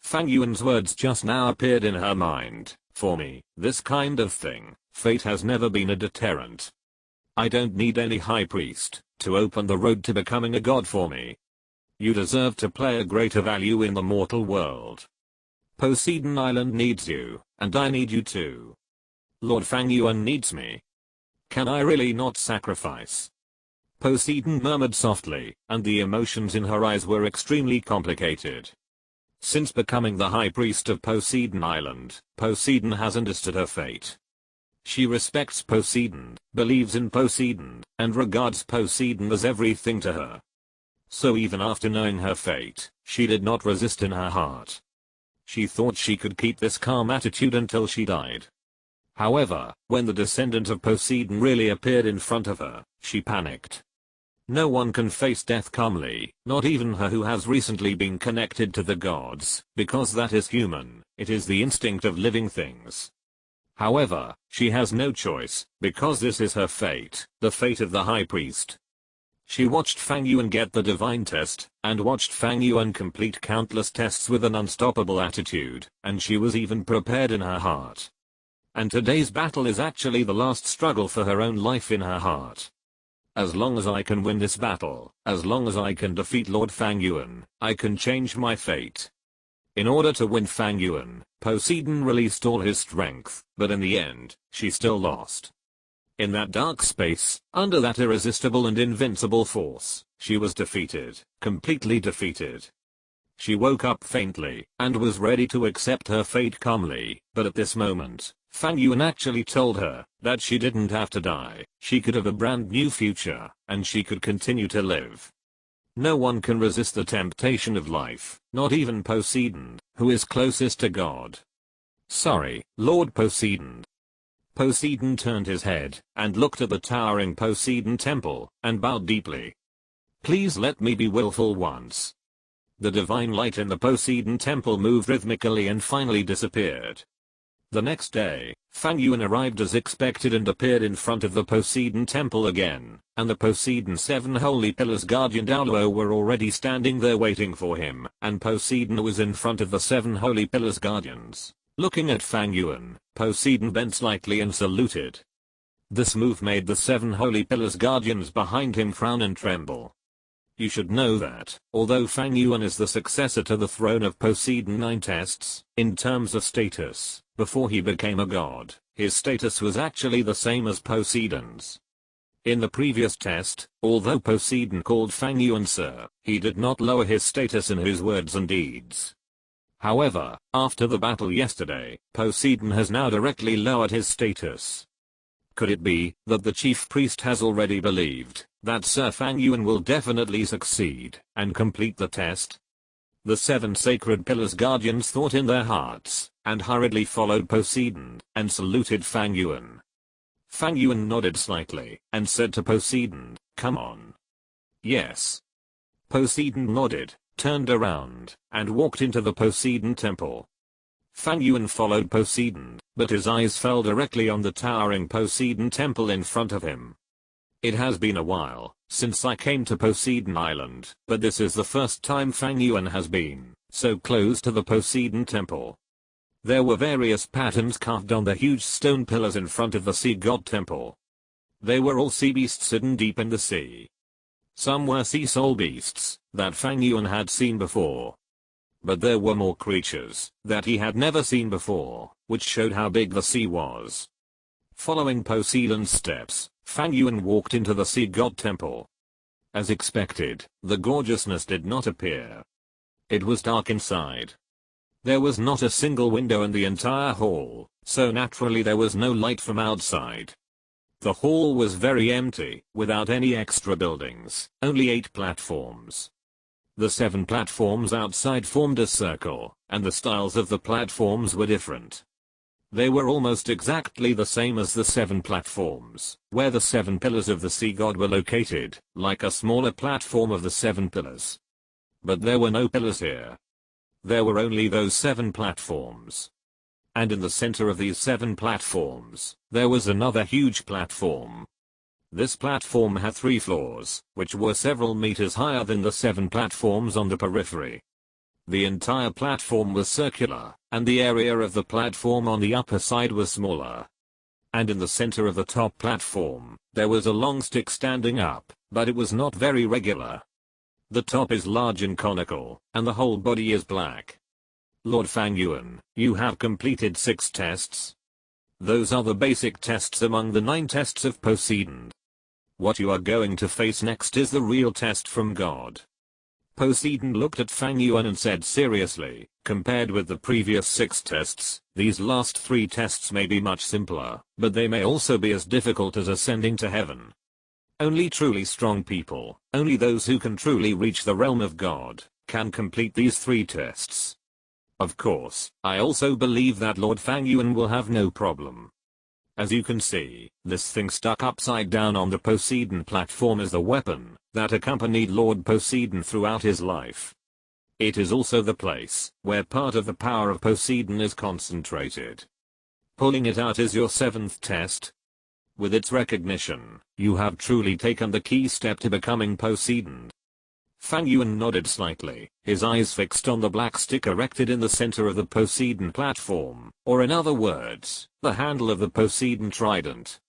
Fang Yuan's words just now appeared in her mind. For me, this kind of thing, fate has never been a deterrent. I don't need any high priest to open the road to becoming a god for me. You deserve to play a greater value in the mortal world. Poseidon Island needs you, and I need you too. Lord Fang Yuan needs me. Can I really not sacrifice? Poseidon murmured softly, and the emotions in her eyes were extremely complicated. Since becoming the high priest of Poseidon Island, Poseidon has understood her fate. She respects Poseidon, believes in Poseidon, and regards Poseidon as everything to her. So even after knowing her fate, she did not resist in her heart. She thought she could keep this calm attitude until she died. However, when the descendant of Poseidon really appeared in front of her, she panicked. No one can face death calmly, not even her who has recently been connected to the gods, because that is human, it is the instinct of living things. However, she has no choice, because this is her fate, the fate of the high priest. She watched Fang Yuan get the divine test, and watched Fang Yuan complete countless tests with an unstoppable attitude, and she was even prepared in her heart. And today's battle is actually the last struggle for her own life in her heart. As long as I can win this battle, as long as I can defeat Lord Fang Yuan, I can change my fate. In order to win Fang Yuan, Poseidon released all his strength, but in the end, she still lost. In that dark space, under that irresistible and invincible force, she was defeated, completely defeated. She woke up faintly, and was ready to accept her fate calmly, but at this moment, Fang Yuan actually told her that she didn't have to die, she could have a brand new future, and she could continue to live. No one can resist the temptation of life, not even Poseidon, who is closest to God. Sorry, Lord Poseidon. Poseidon turned his head, and looked at the towering Poseidon temple, and bowed deeply. Please let me be willful once. The divine light in the Poseidon temple moved rhythmically and finally disappeared. The next day, Fang Yuan arrived as expected and appeared in front of the Poseidon temple again, and the Poseidon 7 holy pillars guardian Douluo were already standing there waiting for him, and Poseidon was in front of the 7 holy pillars guardians. Looking at Fang Yuan, Poseidon bent slightly and saluted. This move made the 7 holy pillars guardians behind him frown and tremble. You should know that, although Fang Yuan is the successor to the throne of Poseidon 9 tests, in terms of status, before he became a god, his status was actually the same as Poseidon's. In the previous test, although Poseidon called Fang Yuan sir, he did not lower his status in his words and deeds. However, after the battle yesterday, Poseidon has now directly lowered his status. Could it be that the chief priest has already believed that Sir Fang Yuan will definitely succeed and complete the test? The 7 sacred pillars guardians thought in their hearts and hurriedly followed Poseidon and saluted Fang Yuan. Fang Yuan nodded slightly and said to Poseidon, "Come on." "Yes." Poseidon nodded, turned around, and walked into the Poseidon temple. Fang Yuan followed Poseidon, but his eyes fell directly on the towering Poseidon temple in front of him. "It has been a while since I came to Poseidon Island, but this is the first time Fang Yuan has been so close to the Poseidon temple." There were various patterns carved on the huge stone pillars in front of the sea god temple. They were all sea beasts hidden deep in the sea. Some were sea soul beasts that Fang Yuan had seen before. But there were more creatures that he had never seen before, which showed how big the sea was. Following Poseidon's steps, Fang Yuan walked into the sea god temple. As expected, the gorgeousness did not appear. It was dark inside. There was not a single window in the entire hall, so naturally there was no light from outside. The hall was very empty, without any extra buildings, only 8 platforms. The 7 platforms outside formed a circle, and the styles of the platforms were different. They were almost exactly the same as the 7 platforms, where the 7 pillars of the sea god were located, like a smaller platform of the 7 pillars. But there were no pillars here. There were only those 7 platforms. And in the center of these 7 platforms, there was another huge platform. This platform had 3 floors, which were several meters higher than the 7 platforms on the periphery. The entire platform was circular, and the area of the platform on the upper side was smaller. And in the center of the top platform, there was a long stick standing up, but it was not very regular. The top is large and conical, and the whole body is black. "Lord Fang Yuan, you have completed 6 tests. Those are the basic tests among the 9 tests of Poseidon. What you are going to face next is the real test from God." Poseidon looked at Fang Yuan and said seriously, "Compared with the previous 6 tests, these last 3 tests may be much simpler, but they may also be as difficult as ascending to heaven. Only truly strong people, only those who can truly reach the realm of God, can complete these 3 tests. Of course, I also believe that Lord Fang Yuan will have no problem. As you can see, this thing stuck upside down on the Poseidon platform is the weapon that accompanied Lord Poseidon throughout his life. It is also the place where part of the power of Poseidon is concentrated. Pulling it out is your 7th test. With its recognition, you have truly taken the key step to becoming Poseidon." Fang Yuan nodded slightly, his eyes fixed on the black stick erected in the center of the Poseidon platform, or in other words, the handle of the Poseidon trident.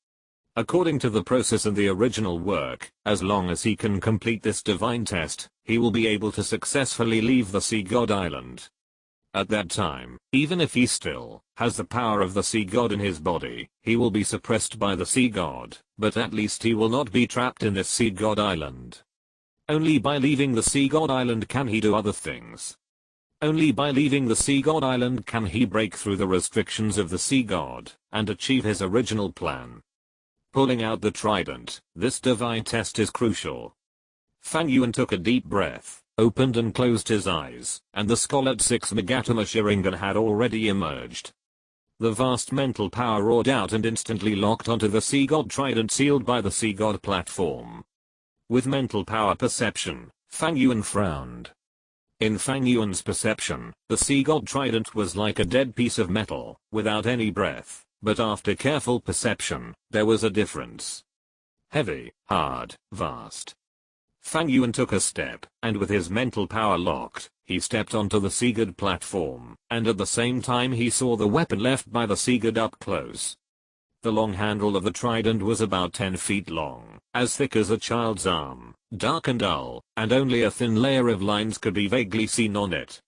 According to the process in the original work, as long as he can complete this divine test, he will be able to successfully leave the sea god island. At that time, even if he still has the power of the sea god in his body, he will be suppressed by the sea god, but at least he will not be trapped in this sea god island. Only by leaving the sea god island can he do other things. Only by leaving the sea god island can he break through the restrictions of the sea god and achieve his original plan. Pulling out the trident, this divine test is crucial. Fang Yuan took a deep breath, opened and closed his eyes, and the scarlet 6 Megatama Sharingan had already emerged. The vast mental power roared out and instantly locked onto the sea god trident sealed by the sea god platform. With mental power perception, Fang Yuan frowned. In Fang Yuan's perception, the sea god trident was like a dead piece of metal, without any breath, but after careful perception, there was a difference. Heavy, hard, vast. Fang Yuan took a step, and with his mental power locked, he stepped onto the sea god platform, and at the same time he saw the weapon left by the sea god up close. The long handle of the trident was about 10 feet long, as thick as a child's arm, dark and dull, and only a thin layer of lines could be vaguely seen on it.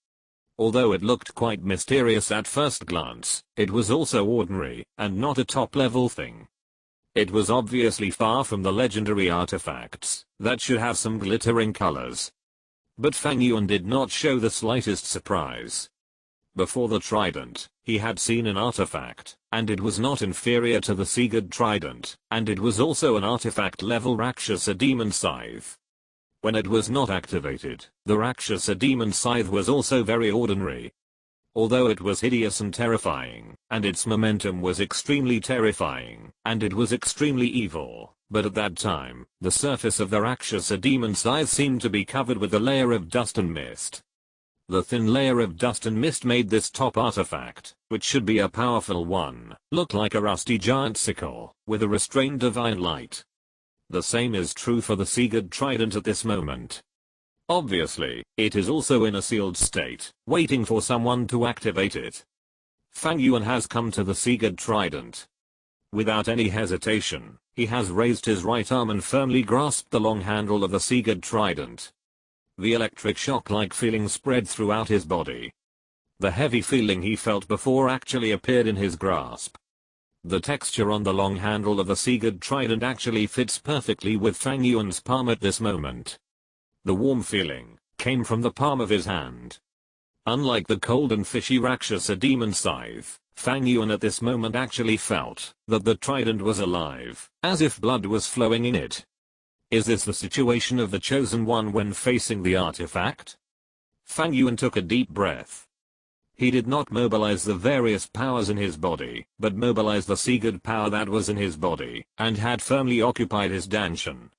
Although it looked quite mysterious at first glance, it was also ordinary, and not a top-level thing. It was obviously far from the legendary artifacts that should have some glittering colors. But Fang Yuan did not show the slightest surprise. Before the trident, he had seen an artifact, and it was not inferior to the Sigurd trident, and it was also an artifact level Rakshasa demon scythe. When it was not activated, the Rakshasa demon scythe was also very ordinary. Although it was hideous and terrifying, and its momentum was extremely terrifying, and it was extremely evil, but at that time, the surface of the Rakshasa demon scythe seemed to be covered with a layer of dust and mist. The thin layer of dust and mist made this top artifact, which should be a powerful one, look like a rusty giant sickle, with a restrained divine light. The same is true for the Sigurd trident at this moment. Obviously, it is also in a sealed state, waiting for someone to activate it. Fang Yuan has come to the Sigurd trident. Without any hesitation, he has raised his right arm and firmly grasped the long handle of the Sigurd trident. The electric shock-like feeling spread throughout his body. The heavy feeling he felt before actually appeared in his grasp. The texture on the long handle of the Sigurd trident actually fits perfectly with Fang Yuan's palm at this moment. The warm feeling came from the palm of his hand. Unlike the cold and fishy Rakshasa demon scythe, Fang Yuan at this moment actually felt that the trident was alive, as if blood was flowing in it. Is this the situation of the chosen one when facing the artifact? Fang Yuan took a deep breath. He did not mobilize the various powers in his body, but mobilized the Sigurd power that was in his body, and had firmly occupied his danshan.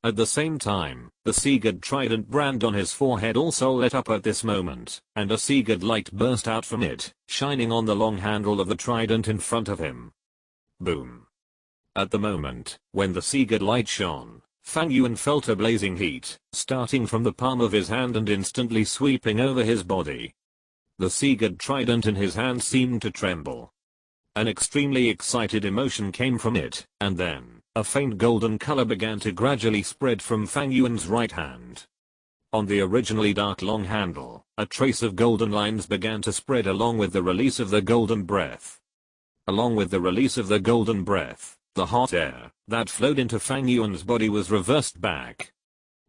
At the same time, the Sigurd trident brand on his forehead also lit up at this moment, and a Sigurd light burst out from it, shining on the long handle of the trident in front of him. Boom. At the moment, when the Sigurd light shone, Fang Yuan felt a blazing heat, starting from the palm of his hand and instantly sweeping over his body. The Sigurd trident in his hand seemed to tremble. An extremely excited emotion came from it, and then, a faint golden color began to gradually spread from Fang Yuan's right hand. On the originally dark long handle, a trace of golden lines began to spread along with the release of the golden breath. Along with the release of the golden breath, the hot air that flowed into Fang Yuan's body was reversed back.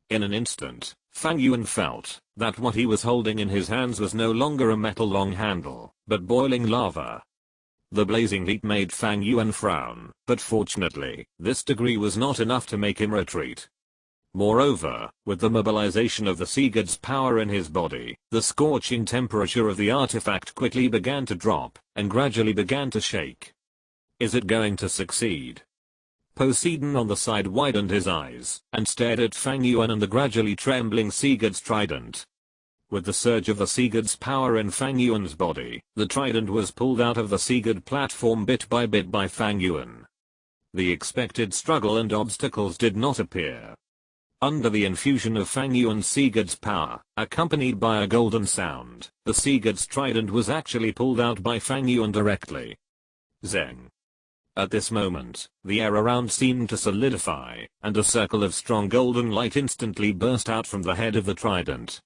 In an instant, Fang Yuan felt that what he was holding in his hands was no longer a metal long handle, but boiling lava. The blazing heat made Fang Yuan frown, but fortunately, this degree was not enough to make him retreat. Moreover, with the mobilization of the Sigurd's power in his body, the scorching temperature of the artifact quickly began to drop, and gradually began to shake. Is it going to succeed? Poseidon on the side widened his eyes, and stared at Fang Yuan and the gradually trembling Sigurd's trident. With the surge of the Sigurd's power in Fang Yuan's body, the trident was pulled out of the Sigurd platform bit by Fang Yuan. The expected struggle and obstacles did not appear. Under the infusion of Fang Yuan's Sigurd's power, accompanied by a golden sound, the Sigurd's trident was actually pulled out by Fang Yuan directly. Zeng. At this moment, the air around seemed to solidify, and a circle of strong golden light instantly burst out from the head of the trident.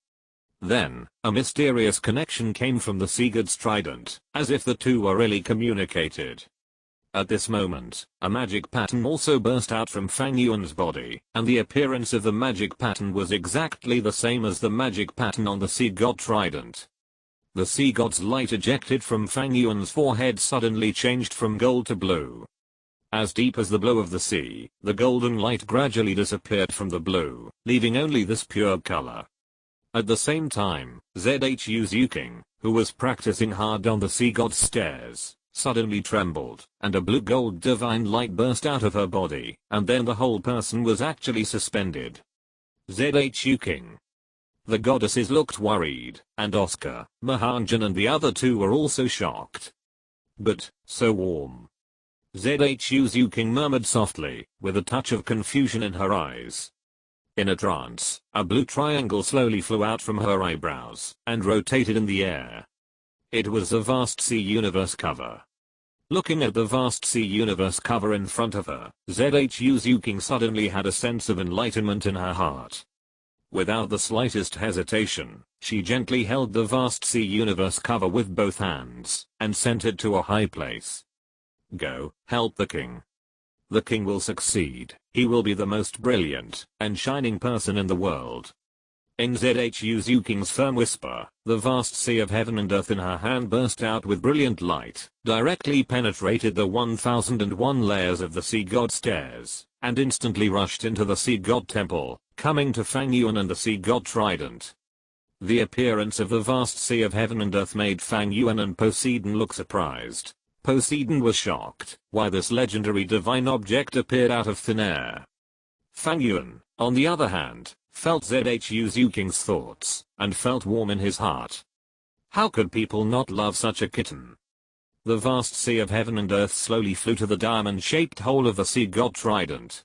Then, a mysterious connection came from the Sigurd's trident, as if the two were really communicated. At this moment, a magic pattern also burst out from Fang Yuan's body, and the appearance of the magic pattern was exactly the same as the magic pattern on the sea god trident. The sea god's light ejected from Fang Yuan's forehead suddenly changed from gold to blue. As deep as the blue of the sea, the golden light gradually disappeared from the blue, leaving only this pure color. At the same time, Zhu Zuking, who was practicing hard on the sea god's stairs, suddenly trembled, and a blue-gold divine light burst out of her body, and then the whole person was actually suspended. Zhu Zuking. The goddesses looked worried, and Oscar, Mahanjan and the other two were also shocked. But, so warm. Zhu Zuking murmured softly, with a touch of confusion in her eyes. In a trance, a blue triangle slowly flew out from her eyebrows, and rotated in the air. It was the vast sea universe cover. Looking at the vast sea universe cover in front of her, Zhu Zuking suddenly had a sense of enlightenment in her heart. Without the slightest hesitation, she gently held the vast sea universe cover with both hands, and sent it to a high place. Go, help the king. The king will succeed, he will be the most brilliant and shining person in the world. In Zhu Zuking's firm whisper, the vast sea of heaven and earth in her hand burst out with brilliant light, directly penetrated the 1001 layers of the sea god stairs, and instantly rushed into the sea god temple, coming to Fang Yuan and the sea god trident. The appearance of the vast sea of heaven and earth made Fang Yuan and Poseidon look surprised. Poseidon was shocked why this legendary divine object appeared out of thin air. Fang Yuan, on the other hand, felt Zhu Zuking's thoughts, and felt warm in his heart. How could people not love such a kitten? The vast sea of heaven and earth slowly flew to the diamond-shaped hole of the sea god trident.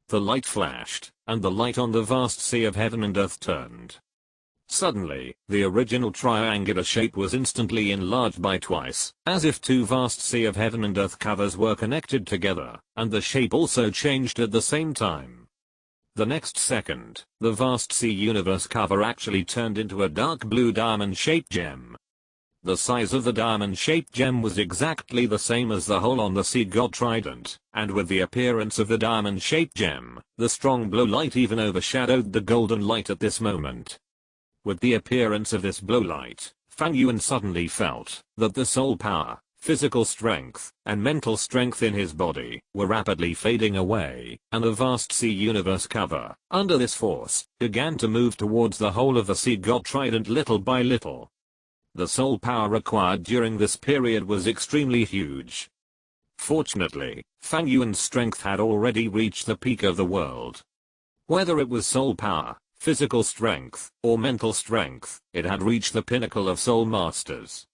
The light flashed, and the light on the vast sea of heaven and earth turned. Suddenly, the original triangular shape was instantly enlarged by twice, as if two vast sea of heaven and earth covers were connected together, and the shape also changed at the same time. The next second, the vast sea universe cover actually turned into a dark blue diamond-shaped gem. The size of the diamond-shaped gem was exactly the same as the hole on the sea god trident, and with the appearance of the diamond-shaped gem, the strong blue light even overshadowed the golden light at this moment. With the appearance of this blue light, Fang Yuan suddenly felt that the soul power, physical strength, and mental strength in his body were rapidly fading away, and the vast sea universe cover, under this force, began to move towards the whole of the sea god trident little by little. The soul power required during this period was extremely huge. Fortunately, Fang Yuan's strength had already reached the peak of the world. Whether it was soul power, physical strength, or mental strength, it had reached the pinnacle of soul masters.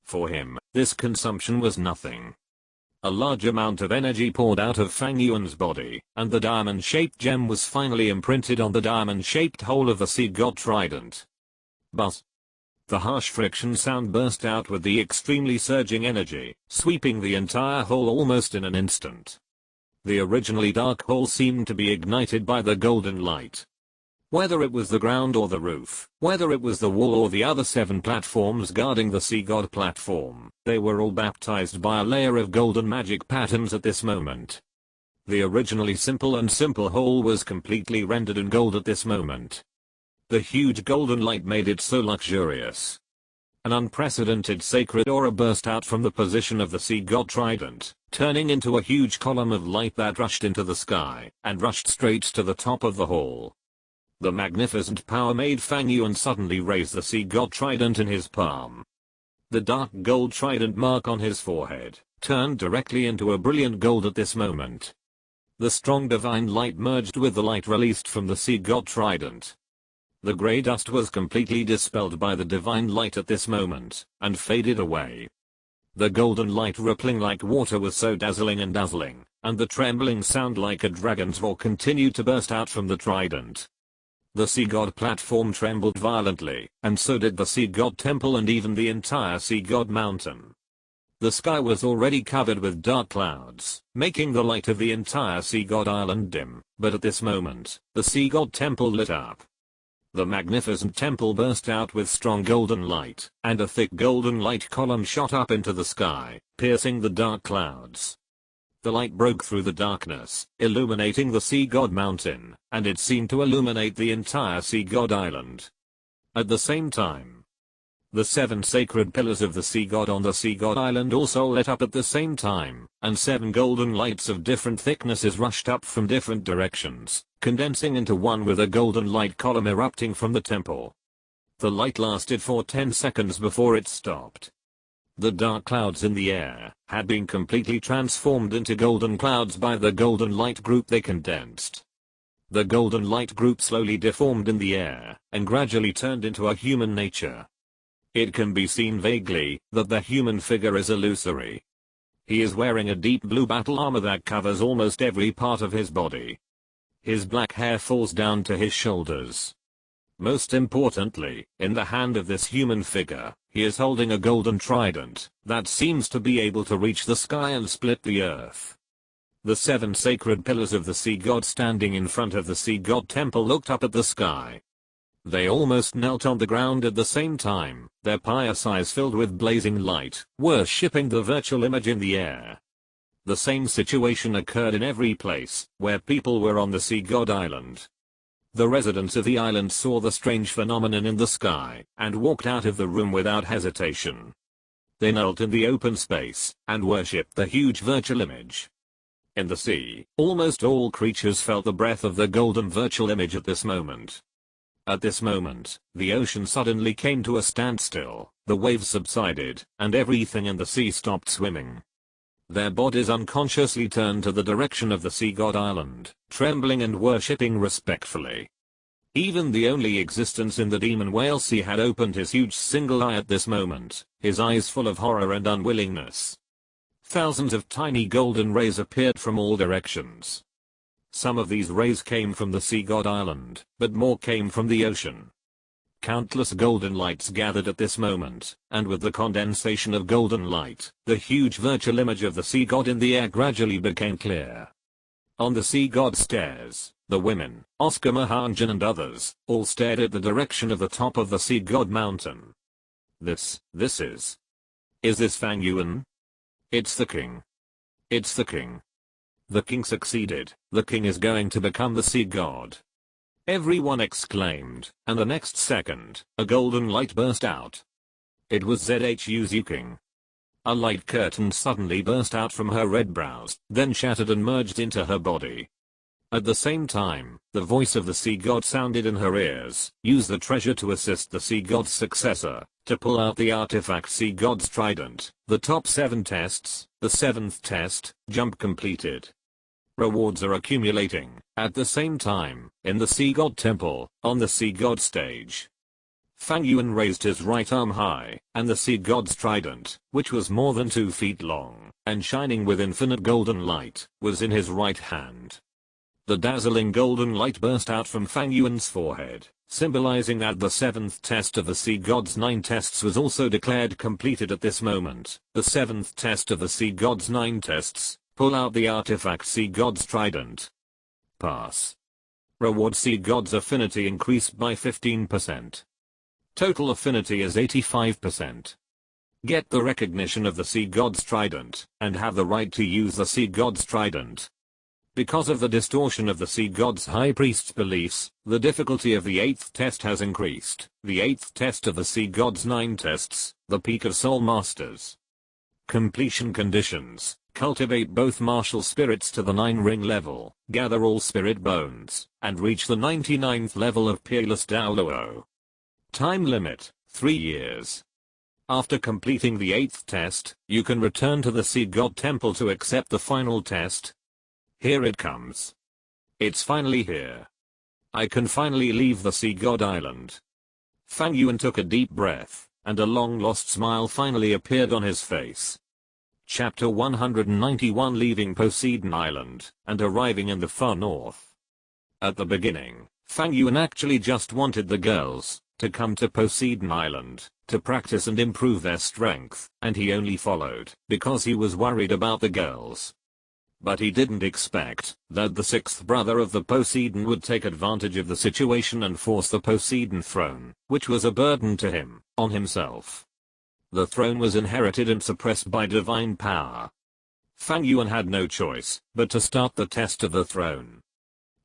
For him, this consumption was nothing. A large amount of energy poured out of Fang Yuan's body, and the diamond-shaped gem was finally imprinted on the diamond-shaped hole of the sea god trident. Buzz! The harsh friction sound burst out with the extremely surging energy, sweeping the entire hole almost in an instant. The originally dark hole seemed to be ignited by the golden light. Whether it was the ground or the roof, whether it was the wall or the other 7 platforms guarding the sea god platform, they were all baptized by a layer of golden magic patterns at this moment. The originally simple hole was completely rendered in gold at this moment. The huge golden light made it so luxurious. An unprecedented sacred aura burst out from the position of the sea god trident, turning into a huge column of light that rushed into the sky, and rushed straight to the top of the hall. The magnificent power made Fang Yuan suddenly raise the sea god trident in his palm. The dark gold trident mark on his forehead turned directly into a brilliant gold at this moment. The strong divine light merged with the light released from the sea god trident. The grey dust was completely dispelled by the divine light at this moment, and faded away. The golden light rippling like water was so dazzling, and the trembling sound like a dragon's roar continued to burst out from the trident. The sea god platform trembled violently, and so did the sea god temple and even the entire sea god mountain. The sky was already covered with dark clouds, making the light of the entire sea god island dim, but at this moment, the sea god temple lit up. The magnificent temple burst out with strong golden light, and a thick golden light column shot up into the sky, piercing the dark clouds. The light broke through the darkness, illuminating the sea god mountain, and it seemed to illuminate the entire sea god island. At the same time, the 7 sacred pillars of the sea god on the sea god island also lit up at the same time, and 7 golden lights of different thicknesses rushed up from different directions, condensing into one with a golden light column erupting from the temple. The light lasted for 10 seconds before it stopped. The dark clouds in the air had been completely transformed into golden clouds by the golden light group they condensed. The golden light group slowly deformed in the air, and gradually turned into a human nature. It can be seen vaguely that the human figure is illusory. He is wearing a deep blue battle armor that covers almost every part of his body. His black hair falls down to his shoulders. Most importantly, in the hand of this human figure, he is holding a golden trident that seems to be able to reach the sky and split the earth. The 7 sacred pillars of the sea god standing in front of the sea god temple looked up at the sky. They almost knelt on the ground at the same time, their pious eyes filled with blazing light, worshipping the virtual image in the air. The same situation occurred in every place where people were on the sea god island. The residents of the island saw the strange phenomenon in the sky and walked out of the room without hesitation. They knelt in the open space and worshipped the huge virtual image. In the sea, almost all creatures felt the breath of the golden virtual image at this moment. At this moment, the ocean suddenly came to a standstill, the waves subsided, and everything in the sea stopped swimming. Their bodies unconsciously turned to the direction of the sea god island, trembling and worshipping respectfully. Even the only existence in the demon whale sea had opened his huge single eye at this moment, his eyes full of horror and unwillingness. Thousands of tiny golden rays appeared from all directions. Some of these rays came from the sea god island, but more came from the ocean. Countless golden lights gathered at this moment, and with the condensation of golden light, the huge virtual image of the sea god in the air gradually became clear. On the sea god's stairs, the women, Oscar Mahanjan and others, all stared at the direction of the top of the sea god mountain. This is this Fang Yuan? It's the king. It's the king. The king succeeded, the king is going to become the sea god. Everyone exclaimed, and the next second, a golden light burst out. It was Zhu's King. A light curtain suddenly burst out from her red brows, then shattered and merged into her body. At the same time, the voice of the sea god sounded in her ears. Use the treasure to assist the sea god's successor, to pull out the artifact sea god's trident. The top 7 tests, the 7th test, jump completed. Rewards are accumulating. At the same time, in the sea god temple, on the sea god stage, Fang Yuan raised his right arm high, and the sea god's trident, which was more than 2 feet long, and shining with infinite golden light, was in his right hand. The dazzling golden light burst out from Fang Yuan's forehead, symbolizing that the 7th test of the sea god's 9 tests was also declared completed at this moment. The 7th test of the sea god's 9 tests, pull out the artifact sea god's trident. Pass. Reward sea god's affinity increased by 15%. Total affinity is 85%. Get the recognition of the sea god's trident, and have the right to use the sea god's trident. Because of the distortion of the sea god's high priest's beliefs, the difficulty of the 8th test has increased. The 8th test of the sea god's 9 tests, the peak of soul masters. Completion conditions. Cultivate both martial spirits to the 9-ring level, gather all spirit bones, and reach the 99th level of peerless Douluo. Time limit, 3 years. After completing the 8th test, you can return to the Sea God Temple to accept the final test. Here it comes. It's finally here. I can finally leave the Sea God Island. Fang Yuan took a deep breath, and a long-lost smile finally appeared on his face. Chapter 191 Leaving Poseidon Island, and arriving in the far north. At the beginning, Fang Yuan actually just wanted the girls to come to Poseidon Island, to practice and improve their strength, and he only followed because he was worried about the girls. But he didn't expect that the 6th brother of the Poseidon would take advantage of the situation and force the Poseidon throne, which was a burden to him, on himself. The throne was inherited and suppressed by divine power. Fang Yuan had no choice but to start the test of the throne.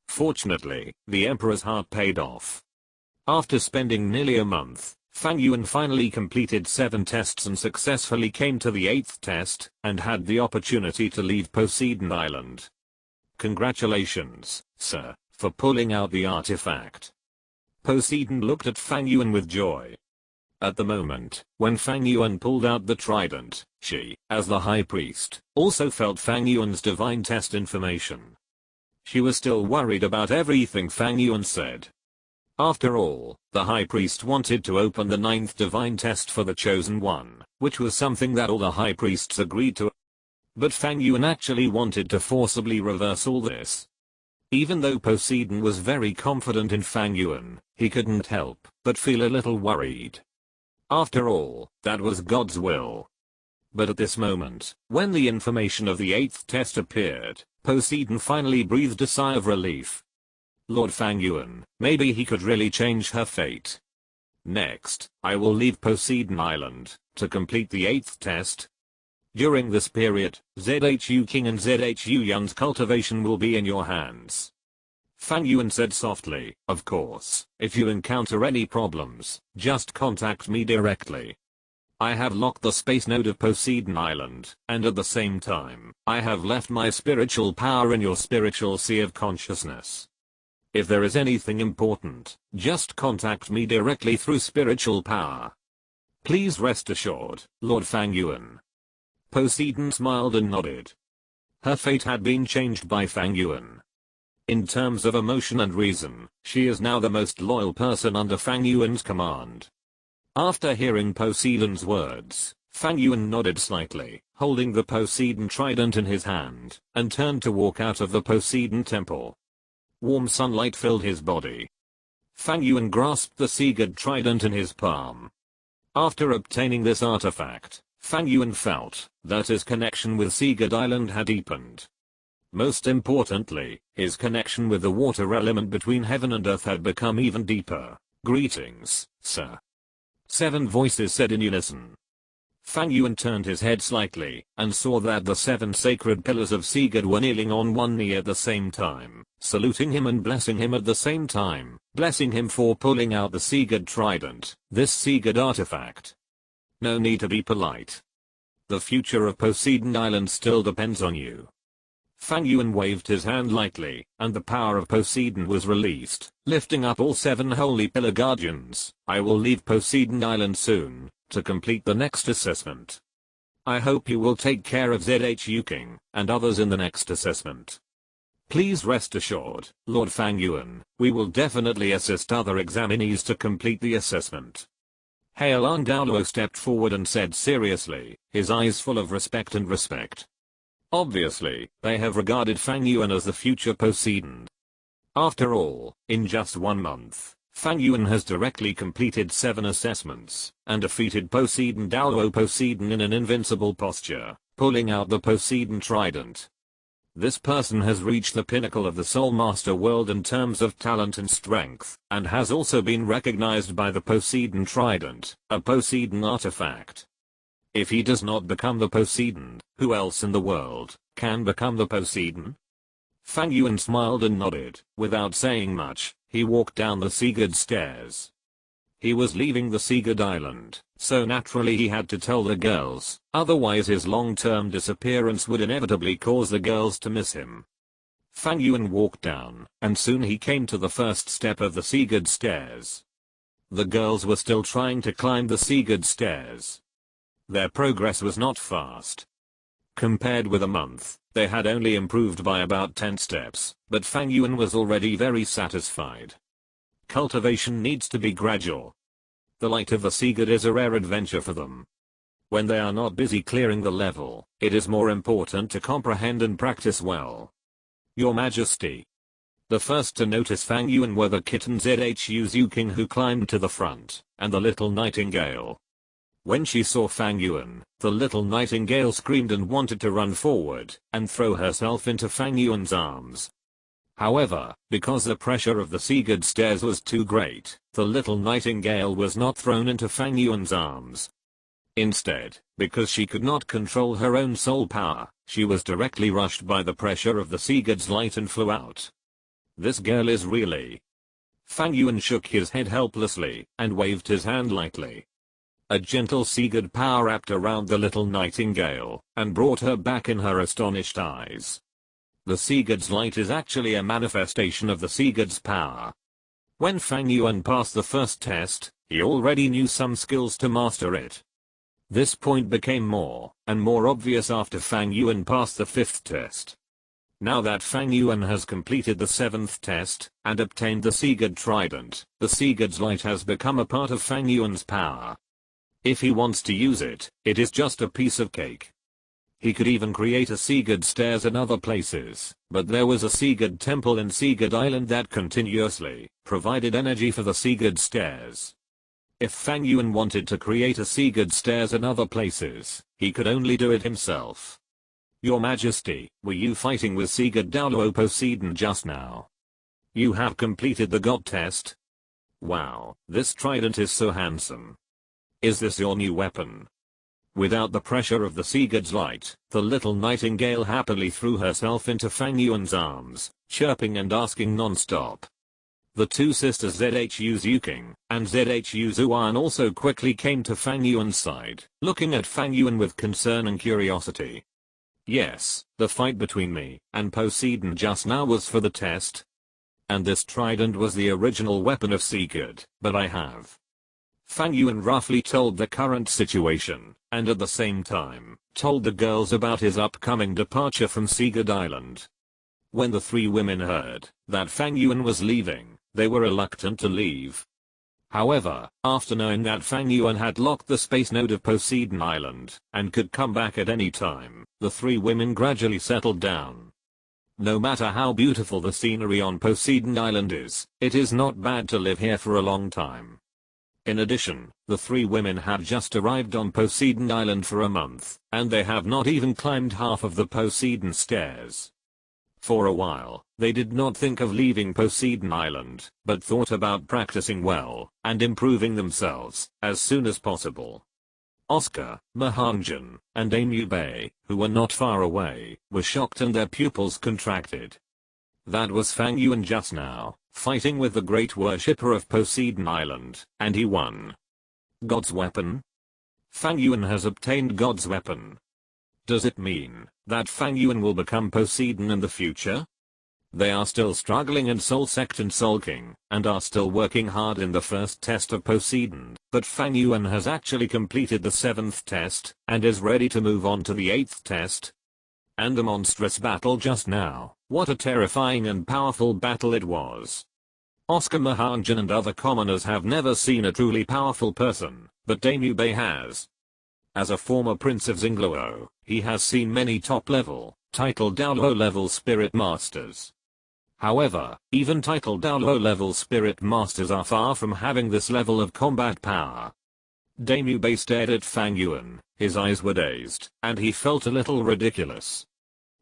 Fortunately, the emperor's heart paid off. After spending nearly a month, Fang Yuan finally completed 7 tests and successfully came to the 8th test, and had the opportunity to leave Poseidon Island. Congratulations, sir, for pulling out the artifact. Poseidon looked at Fang Yuan with joy. At the moment, when Fang Yuan pulled out the trident, she, as the high priest, also felt Fang Yuan's divine test information. She was still worried about everything Fang Yuan said. After all, the high priest wanted to open the 9th divine test for the chosen one, which was something that all the high priests agreed to. But Fang Yuan actually wanted to forcibly reverse all this. Even though Poseidon was very confident in Fang Yuan, he couldn't help but feel a little worried. After all, that was God's will. But at this moment, when the information of the 8th test appeared, Poseidon finally breathed a sigh of relief. Lord Fang Yuan, maybe he could really change her fate. Next, I will leave Poseidon Island to complete the 8th test. During this period, Zhu King and Zhu Yuan's cultivation will be in your hands. Fang Yuan said softly, "Of course, if you encounter any problems, just contact me directly. I have locked the space node of Poseidon Island, and at the same time, I have left my spiritual power in your spiritual sea of consciousness. If there is anything important, just contact me directly through spiritual power. Please rest assured, Lord Fang Yuan." Poseidon smiled and nodded. Her fate had been changed by Fang Yuan. In terms of emotion and reason, she is now the most loyal person under Fang Yuan's command. After hearing Poseidon's words, Fang Yuan nodded slightly, holding the Poseidon trident in his hand, and turned to walk out of the Poseidon temple. Warm sunlight filled his body. Fang Yuan grasped the sea god trident in his palm. After obtaining this artifact, Fang Yuan felt that his connection with Sea God Island had deepened. Most importantly, his connection with the water element between heaven and earth had become even deeper. "Greetings, sir," 7 voices said in unison. Fang Yuan turned his head slightly, and saw that the 7 sacred pillars of Sea God were kneeling on one knee at the same time, saluting him and blessing him at the same time, blessing him for pulling out the Sea God trident, this Sea God artifact. No need to be polite. The future of Poseidon Island still depends on you. Fang Yuan waved his hand lightly, and the power of Poseidon was released, lifting up all 7 holy pillar guardians. "I will leave Poseidon Island soon, to complete the next assessment. I hope you will take care of ZHU King, and others in the next assessment. Please rest assured, Lord Fang Yuan, we will definitely assist other examinees to complete the assessment." Heilan Douluo stepped forward and said seriously, his eyes full of respect. Obviously, they have regarded Fang Yuan as the future Poseidon. After all, in just 1 month, Fang Yuan has directly completed 7 assessments, and defeated Douluo Poseidon in an invincible posture, pulling out the Poseidon trident. This person has reached the pinnacle of the Soul Master world in terms of talent and strength, and has also been recognized by the Poseidon trident, a Poseidon artifact. If he does not become the Poseidon, who else in the world can become the Poseidon? Fang Yuan smiled and nodded. Without saying much, he walked down the Sea God stairs. He was leaving the Sea God Island, so naturally he had to tell the girls, otherwise his long-term disappearance would inevitably cause the girls to miss him. Fang Yuan walked down, and soon he came to the first step of the Sea God stairs. The girls were still trying to climb the Sea God stairs. Their progress was not fast. Compared with a month, they had only improved by about 10 steps, but Fang Yuan was already very satisfied. Cultivation needs to be gradual. The light of the Sea God is a rare adventure for them. When they are not busy clearing the level, it is more important to comprehend and practice well. Your Majesty. The first to notice Fang Yuan were the kitten ZHU King, who climbed to the front, and the little nightingale. When she saw Fang Yuan, the little nightingale screamed and wanted to run forward and throw herself into Fang Yuan's arms. However, because the pressure of the Sea God stairs was too great, the little nightingale was not thrown into Fang Yuan's arms. Instead, because she could not control her own soul power, she was directly rushed by the pressure of the Sea God's light and flew out. This girl is really... Fang Yuan shook his head helplessly and waved his hand lightly. A gentle Sea God power wrapped around the little nightingale and brought her back in her astonished eyes. The Sea God's light is actually a manifestation of the Sea God's power. When Fang Yuan passed the first test, he already knew some skills to master it. This point became more and more obvious after Fang Yuan passed the 5th test. Now that Fang Yuan has completed the 7th test and obtained the Sea God trident, the Sea God's light has become a part of Fang Yuan's power. If he wants to use it, it is just a piece of cake. He could even create a Sea God stairs in other places, but there was a Sea God temple in Sea God Island that continuously provided energy for the Sea God stairs. If Fang Yuan wanted to create a Sea God stairs in other places, he could only do it himself. Your Majesty, were you fighting with Sea God Douluo Poseidon just now? You have completed the God test? Wow, this trident is so handsome. Is this your new weapon? Without the pressure of the sea god's light, the little nightingale happily threw herself into Fang Yuan's arms, chirping and asking non-stop. The two sisters Zhu Zuqing and Zhu Zuan also quickly came to Fang Yuan's side, looking at Fang Yuan with concern and curiosity. Yes, the fight between me and Poseidon just now was for the test. And this trident was the original weapon of sea god, but I have. Fang Yuan roughly told the current situation, and at the same time, told the girls about his upcoming departure from Sea God Island. When the three women heard that Fang Yuan was leaving, they were reluctant to leave. However, after knowing that Fang Yuan had locked the space node of Poseidon Island, and could come back at any time, the three women gradually settled down. No matter how beautiful the scenery on Poseidon Island is, it is not bad to live here for a long time. In addition, the three women had just arrived on Poseidon Island for a month, and they have not even climbed half of the Poseidon stairs. For a while, they did not think of leaving Poseidon Island, but thought about practicing well, and improving themselves, as soon as possible. Oscar, Mahanjan, and Amubei, who were not far away, were shocked and their pupils contracted. That was Fang Yuan just now, fighting with the great worshipper of Poseidon Island, and he won. God's weapon? Fang Yuan has obtained God's weapon. Does it mean that Fang Yuan will become Poseidon in the future? They are still struggling in Soul Sect and sulking, and are still working hard in the first test of Poseidon, but Fang Yuan has actually completed the 7th test, and is ready to move on to the 8th test. And a monstrous battle just now, what a terrifying and powerful battle it was. Oscar Mahanjan and other commoners have never seen a truly powerful person, but Amubei has. As a former prince of Xingluo, he has seen many top-level, titled Douluo-level spirit masters. However, even titled Douluo-level spirit masters are far from having this level of combat power. Amubei stared at Fang Yuan, his eyes were dazed, and he felt a little ridiculous.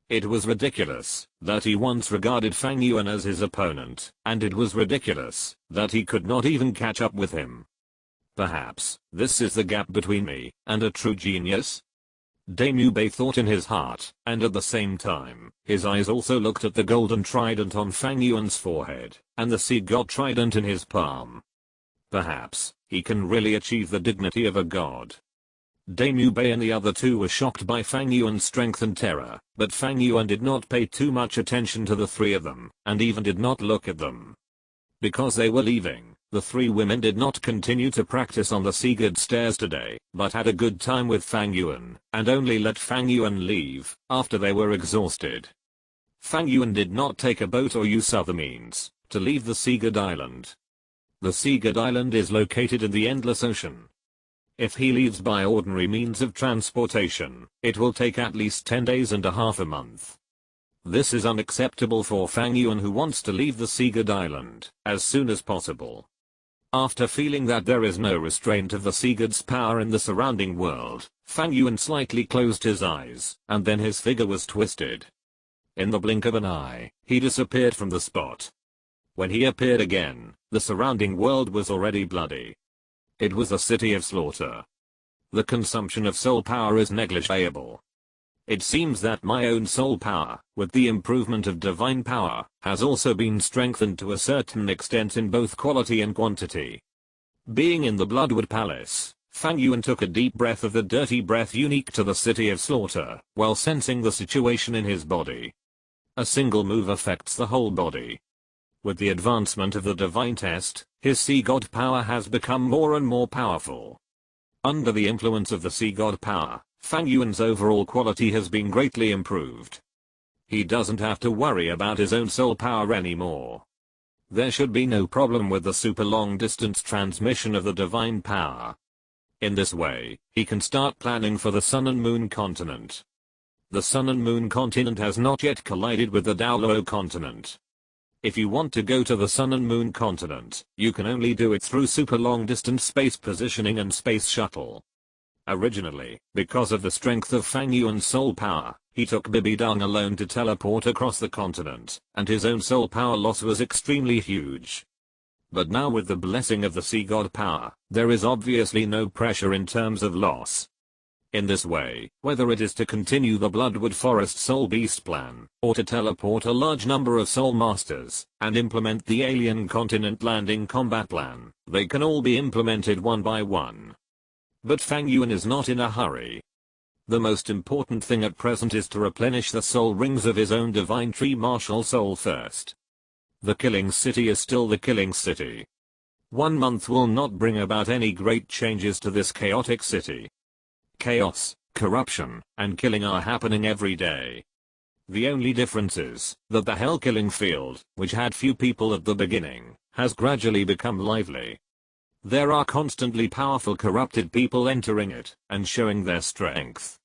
It was ridiculous that he once regarded Fang Yuan as his opponent, and it was ridiculous that he could not even catch up with him. Perhaps, this is the gap between me and a true genius? Amubei thought in his heart, and at the same time, his eyes also looked at the golden trident on Fang Yuan's forehead, and the sea god trident in his palm. Perhaps, he can really achieve the dignity of a god. Amubei and the other two were shocked by Fang Yuan's strength and terror, but Fang Yuan did not pay too much attention to the three of them, and even did not look at them. Because they were leaving, the three women did not continue to practice on the sea god stairs today, but had a good time with Fang Yuan, and only let Fang Yuan leave after they were exhausted. Fang Yuan did not take a boat or use other means to leave the Sea God Island. The Sea God Island is located in the Endless Ocean. If he leaves by ordinary means of transportation, it will take at least 10 days and a month. This is unacceptable for Fang Yuan, who wants to leave the Sea God Island as soon as possible. After feeling that there is no restraint of the Sea God's power in the surrounding world, Fang Yuan slightly closed his eyes, and then his figure was twisted. In the blink of an eye, he disappeared from the spot. When he appeared again, the surrounding world was already bloody. It was a city of slaughter. The consumption of soul power is negligible. It seems that my own soul power, with the improvement of divine power, has also been strengthened to a certain extent in both quality and quantity. Being in the Bloodwood Palace, Fang Yuan took a deep breath of the dirty breath unique to the city of slaughter, while sensing the situation in his body. A single move affects the whole body. With the advancement of the divine test, his sea god power has become more and more powerful. Under the influence of the sea god power, Fang Yuan's overall quality has been greatly improved. He doesn't have to worry about his own soul power anymore. There should be no problem with the super long distance transmission of the divine power. In this way, he can start planning for the Sun and Moon Continent. The Sun and Moon Continent has not yet collided with the Douluo Continent. If you want to go to the Sun and Moon Continent, you can only do it through super long distance space positioning and space shuttle. Originally, because of the strength of Fang Yuan's soul power, he took Bibidang alone to teleport across the continent, and his own soul power loss was extremely huge. But now with the blessing of the sea god power, there is obviously no pressure in terms of loss. In this way, whether it is to continue the Bloodwood Forest Soul Beast plan, or to teleport a large number of Soul Masters, and implement the Alien Continent landing combat plan, they can all be implemented one by one. But Fang Yuan is not in a hurry. The most important thing at present is to replenish the soul rings of his own divine tree martial soul first. The Killing City is still the Killing City. 1 month will not bring about any great changes to this chaotic city. Chaos, corruption, and killing are happening every day. The only difference is that the Hell Killing Field, which had few people at the beginning, has gradually become lively. There are constantly powerful corrupted people entering it and showing their strength.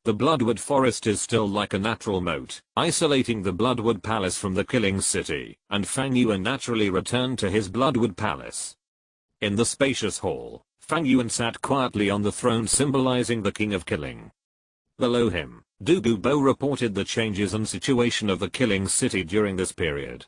The Bloodwood Forest is still like a natural moat, isolating the Bloodwood Palace from the Killing City, and Fang Yuan naturally returned to his Bloodwood Palace. In the spacious hall, Fang Yuan sat quietly on the throne symbolizing the King of Killing. Below him, Douluo reported the changes and situation of the Killing City during this period.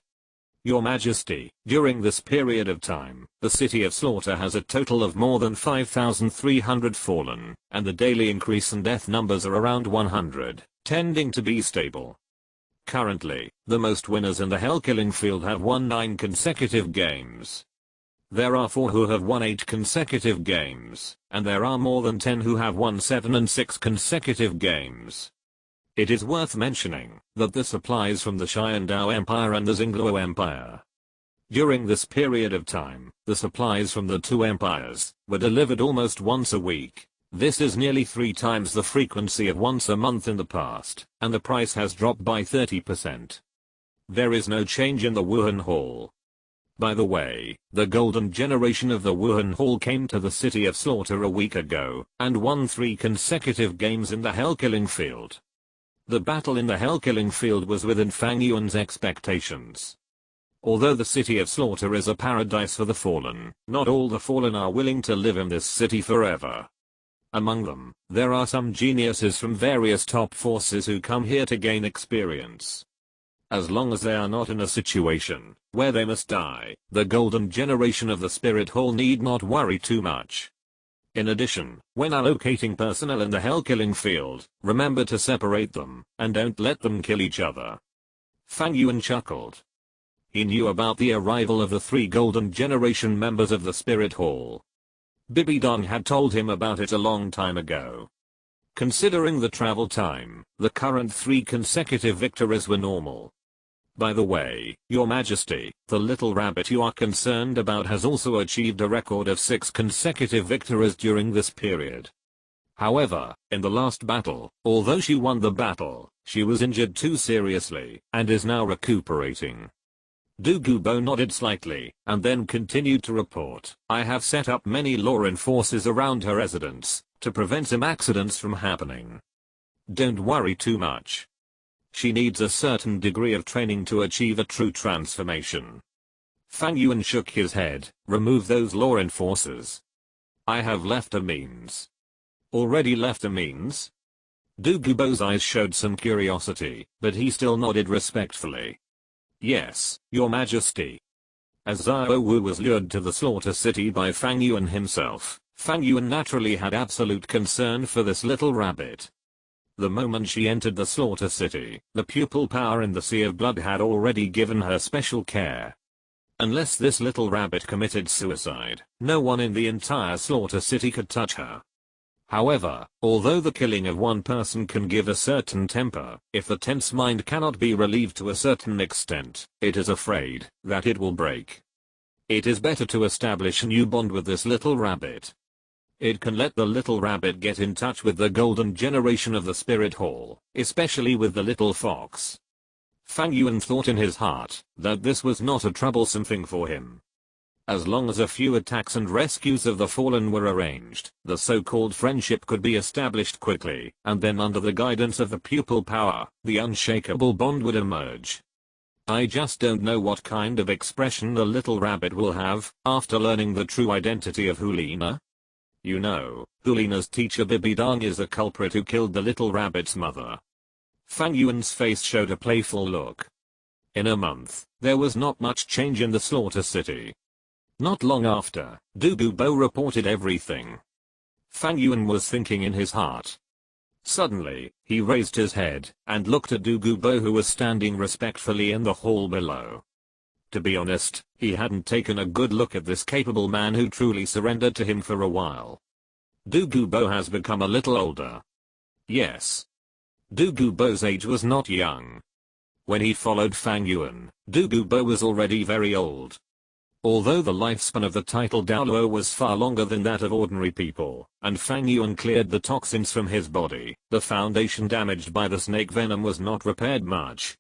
Your Majesty, during this period of time, the City of Slaughter has a total of more than 5,300 fallen, and the daily increase in death numbers are around 100, tending to be stable. Currently, the most winners in the Hell Killing Field have won 9 consecutive games. There are 4 who have won 8 consecutive games, and there are more than 10 who have won 7 and 6 consecutive games. It is worth mentioning that this applies from the Xiandao Empire and the Xingluo Empire. During this period of time, the supplies from the 2 empires were delivered almost once a week. This is nearly 3 times the frequency of once a month in the past, and the price has dropped by 30%. There is no change in the Wuhan Hall. By the way, the golden generation of the Wuhan Hall came to the City of Slaughter a week ago, and won 3 consecutive games in the Hell Killing Field. The battle in the Hell Killing Field was within Fang Yuan's expectations. Although the City of Slaughter is a paradise for the fallen, not all the fallen are willing to live in this city forever. Among them, there are some geniuses from various top forces who come here to gain experience. As long as they are not in a situation where they must die, the golden generation of the Spirit Hall need not worry too much. In addition, when allocating personnel in the Hell Killing Field, remember to separate them, and don't let them kill each other. Fang Yuan chuckled. He knew about the arrival of the 3 golden generation members of the Spirit Hall. Bibi Dong had told him about it a long time ago. Considering the travel time, the current 3 consecutive victories were normal. By the way, Your Majesty, the little rabbit you are concerned about has also achieved a record of 6 consecutive victories during this period. However, in the last battle, although she won the battle, she was injured too seriously, and is now recuperating. Douluo nodded slightly, and then continued to report, I have set up many law enforcers around her residence, to prevent some accidents from happening. Don't worry too much. She needs a certain degree of training to achieve a true transformation. Fang Yuan shook his head. Remove those law enforcers. I have left a means. Already left a means? Douluo's eyes showed some curiosity, but he still nodded respectfully. Yes, Your Majesty. As Zhao Wu was lured to the Slaughter City by Fang Yuan himself, Fang Yuan naturally had absolute concern for this little rabbit. The moment she entered the Slaughter City, the pupil power in the Sea of Blood had already given her special care. Unless this little rabbit committed suicide, no one in the entire Slaughter City could touch her. However, although the killing of one person can give a certain temper, if the tense mind cannot be relieved to a certain extent, it is afraid that it will break. It is better to establish a new bond with this little rabbit. It can let the little rabbit get in touch with the golden generation of the Spirit Hall, especially with the little fox. Fang Yuan thought in his heart that this was not a troublesome thing for him. As long as a few attacks and rescues of the fallen were arranged, the so-called friendship could be established quickly, and then under the guidance of the pupil power, the unshakable bond would emerge. I just don't know what kind of expression the little rabbit will have after learning the true identity of Hulina. You know, Hulina's teacher Bibi Dong is the culprit who killed the little rabbit's mother. Fang Yuan's face showed a playful look. In a month, there was not much change in the Slaughter City. Not long after, Douluo reported everything. Fang Yuan was thinking in his heart. Suddenly, he raised his head and looked at Douluo, who was standing respectfully in the hall below. To be honest, he hadn't taken a good look at this capable man who truly surrendered to him for a while. Douluo has become a little older. Yes. Douluo's age was not young. When he followed Fang Yuan, Douluo was already very old. Although the lifespan of the title Douluo was far longer than that of ordinary people, and Fang Yuan cleared the toxins from his body, the foundation damaged by the snake venom was not repaired much.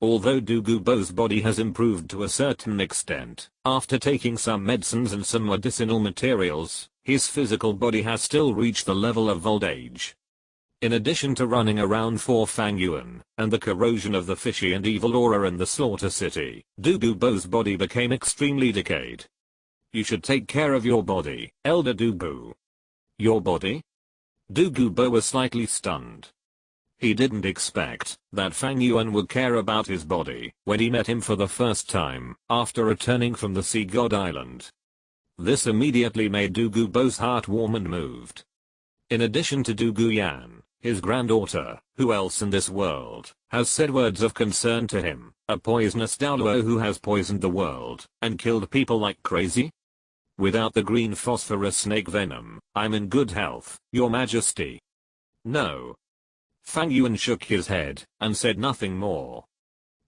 Although Douluo's body has improved to a certain extent, after taking some medicines and some medicinal materials, his physical body has still reached the level of old age. In addition to running around for Fang Yuan, and the corrosion of the fishy and evil aura in the slaughter city, Douluo's body became extremely decayed. You should take care of your body, Elder Douluo. Your body? Douluo was slightly stunned. He didn't expect that Fang Yuan would care about his body when he met him for the first time after returning from the Sea God Island. This immediately made Douluo's heart warm and moved. In addition to Douluo Yan, his granddaughter, who else in this world, has said words of concern to him, a poisonous Douluo who has poisoned the world and killed people like crazy? Without the green phosphorus snake venom, I'm in good health, Your Majesty. No. Fang Yuan shook his head and said nothing more.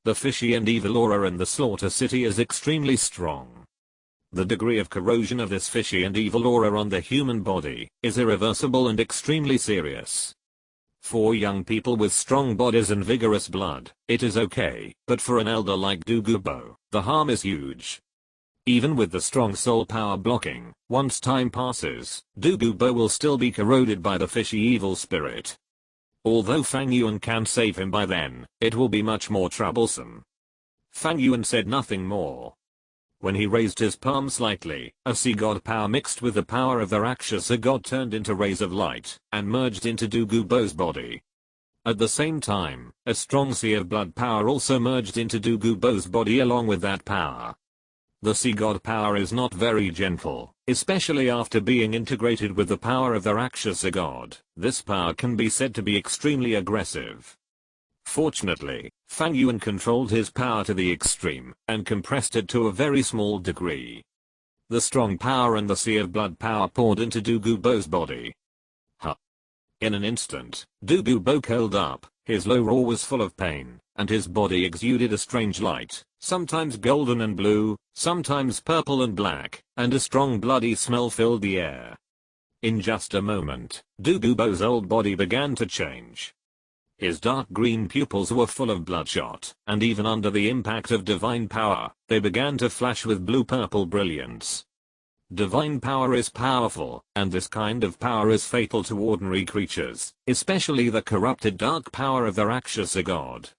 The fishy and evil aura in the slaughter city is extremely strong. The degree of corrosion of this fishy and evil aura on the human body is irreversible and extremely serious. For young people with strong bodies and vigorous blood, it is okay, but for an elder like Douluo, the harm is huge. Even with the strong soul power blocking, once time passes, Douluo will still be corroded by the fishy evil spirit. Although Fang Yuan can save him by then, it will be much more troublesome. Fang Yuan said nothing more. When he raised his palm slightly, a sea god power mixed with the power of the Rakshasa god turned into rays of light and merged into Douluo's body. At the same time, a strong sea of blood power also merged into Douluo's body along with that power. The sea god power is not very gentle, especially after being integrated with the power of the Rakshasa god. This power can be said to be extremely aggressive. Fortunately, Fang Yuan controlled his power to the extreme and compressed it to a very small degree. The strong power and the sea of blood power poured into Douluo's body. In an instant, Douluo curled up, his low roar was full of pain, and his body exuded a strange light, sometimes golden and blue, sometimes purple and black, and a strong bloody smell filled the air. In just a moment, Douluo's old body began to change. His dark green pupils were full of bloodshot, and even under the impact of divine power, they began to flash with blue-purple brilliance. Divine power is powerful, and this kind of power is fatal to ordinary creatures, especially the corrupted dark power of the Rakshasa god.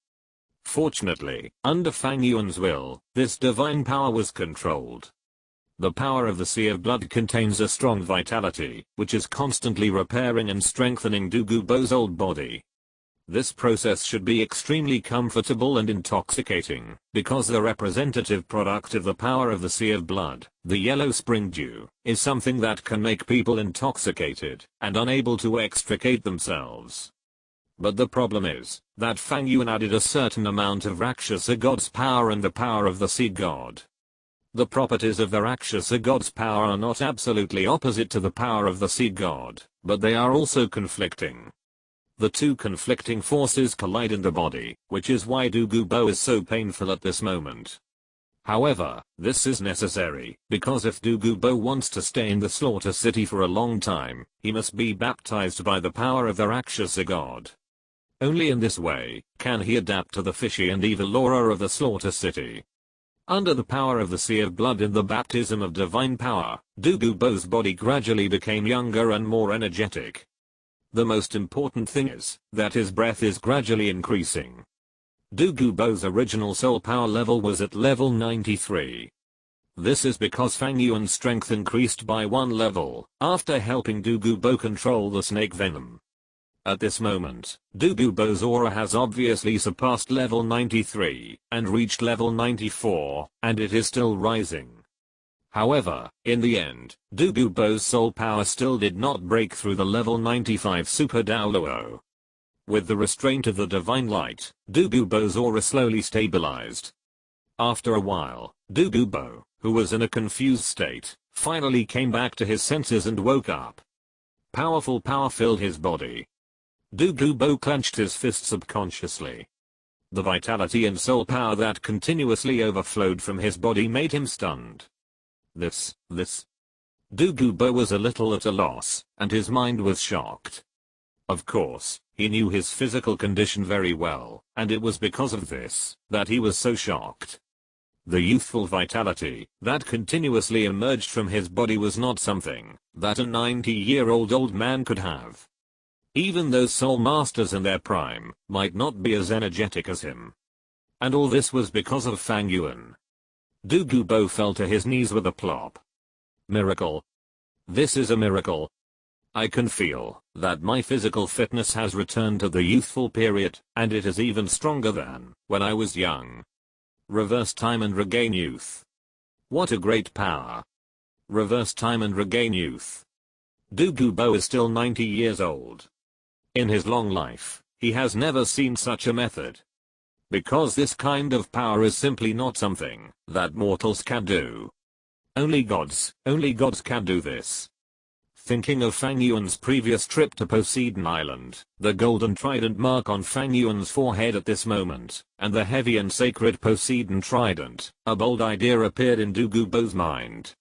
Fortunately, under Fang Yuan's will, this divine power was controlled. The power of the Sea of Blood contains a strong vitality, which is constantly repairing and strengthening Douluo's old body. This process should be extremely comfortable and intoxicating, because the representative product of the power of the Sea of Blood, the yellow spring dew, is something that can make people intoxicated and unable to extricate themselves. But the problem is that Fang Yuan added a certain amount of Rakshasa god's power and the power of the sea god. The properties of the Rakshasa god's power are not absolutely opposite to the power of the sea god, but they are also conflicting. The two conflicting forces collide in the body, which is why Douluo is so painful at this moment. However, this is necessary, because if Douluo wants to stay in the slaughter city for a long time, he must be baptized by the power of the Rakshasa god. Only in this way can he adapt to the fishy and evil aura of the slaughter city. Under the power of the Sea of Blood and the baptism of divine power, Douluo's body gradually became younger and more energetic. The most important thing is that his breath is gradually increasing. Douluo's original soul power level was at level 93. This is because Fang Yuan's strength increased by 1 level after helping Douluo control the snake venom. At this moment, Douluo's aura has obviously surpassed level 93 and reached level 94, and it is still rising. However, in the end, Douluo's soul power still did not break through the level 95 Super Douluo. With the restraint of the divine light, Douluo's aura slowly stabilized. After a while, Douluo, who was in a confused state, finally came back to his senses and woke up. Powerful power filled his body. Douluo clenched his fist subconsciously. The vitality and soul power that continuously overflowed from his body made him stunned. This. Douluo was a little at a loss, and his mind was shocked. Of course, he knew his physical condition very well, and it was because of this that he was so shocked. The youthful vitality that continuously emerged from his body was not something that a 90-year-old old man could have. Even those soul masters in their prime might not be as energetic as him. And all this was because of Fang Yuan. Douluo fell to his knees with a plop. Miracle. This is a miracle. I can feel that my physical fitness has returned to the youthful period, and it is even stronger than when I was young. Reverse time and regain youth. What a great power. Reverse time and regain youth. Douluo is still 90 years old. In his long life, he has never seen such a method. Because this kind of power is simply not something that mortals can do. Only gods can do this. Thinking of Fang Yuan's previous trip to Poseidon Island, the golden trident mark on Fang Yuan's forehead at this moment, and the heavy and sacred Poseidon trident, a bold idea appeared in Douluo's mind.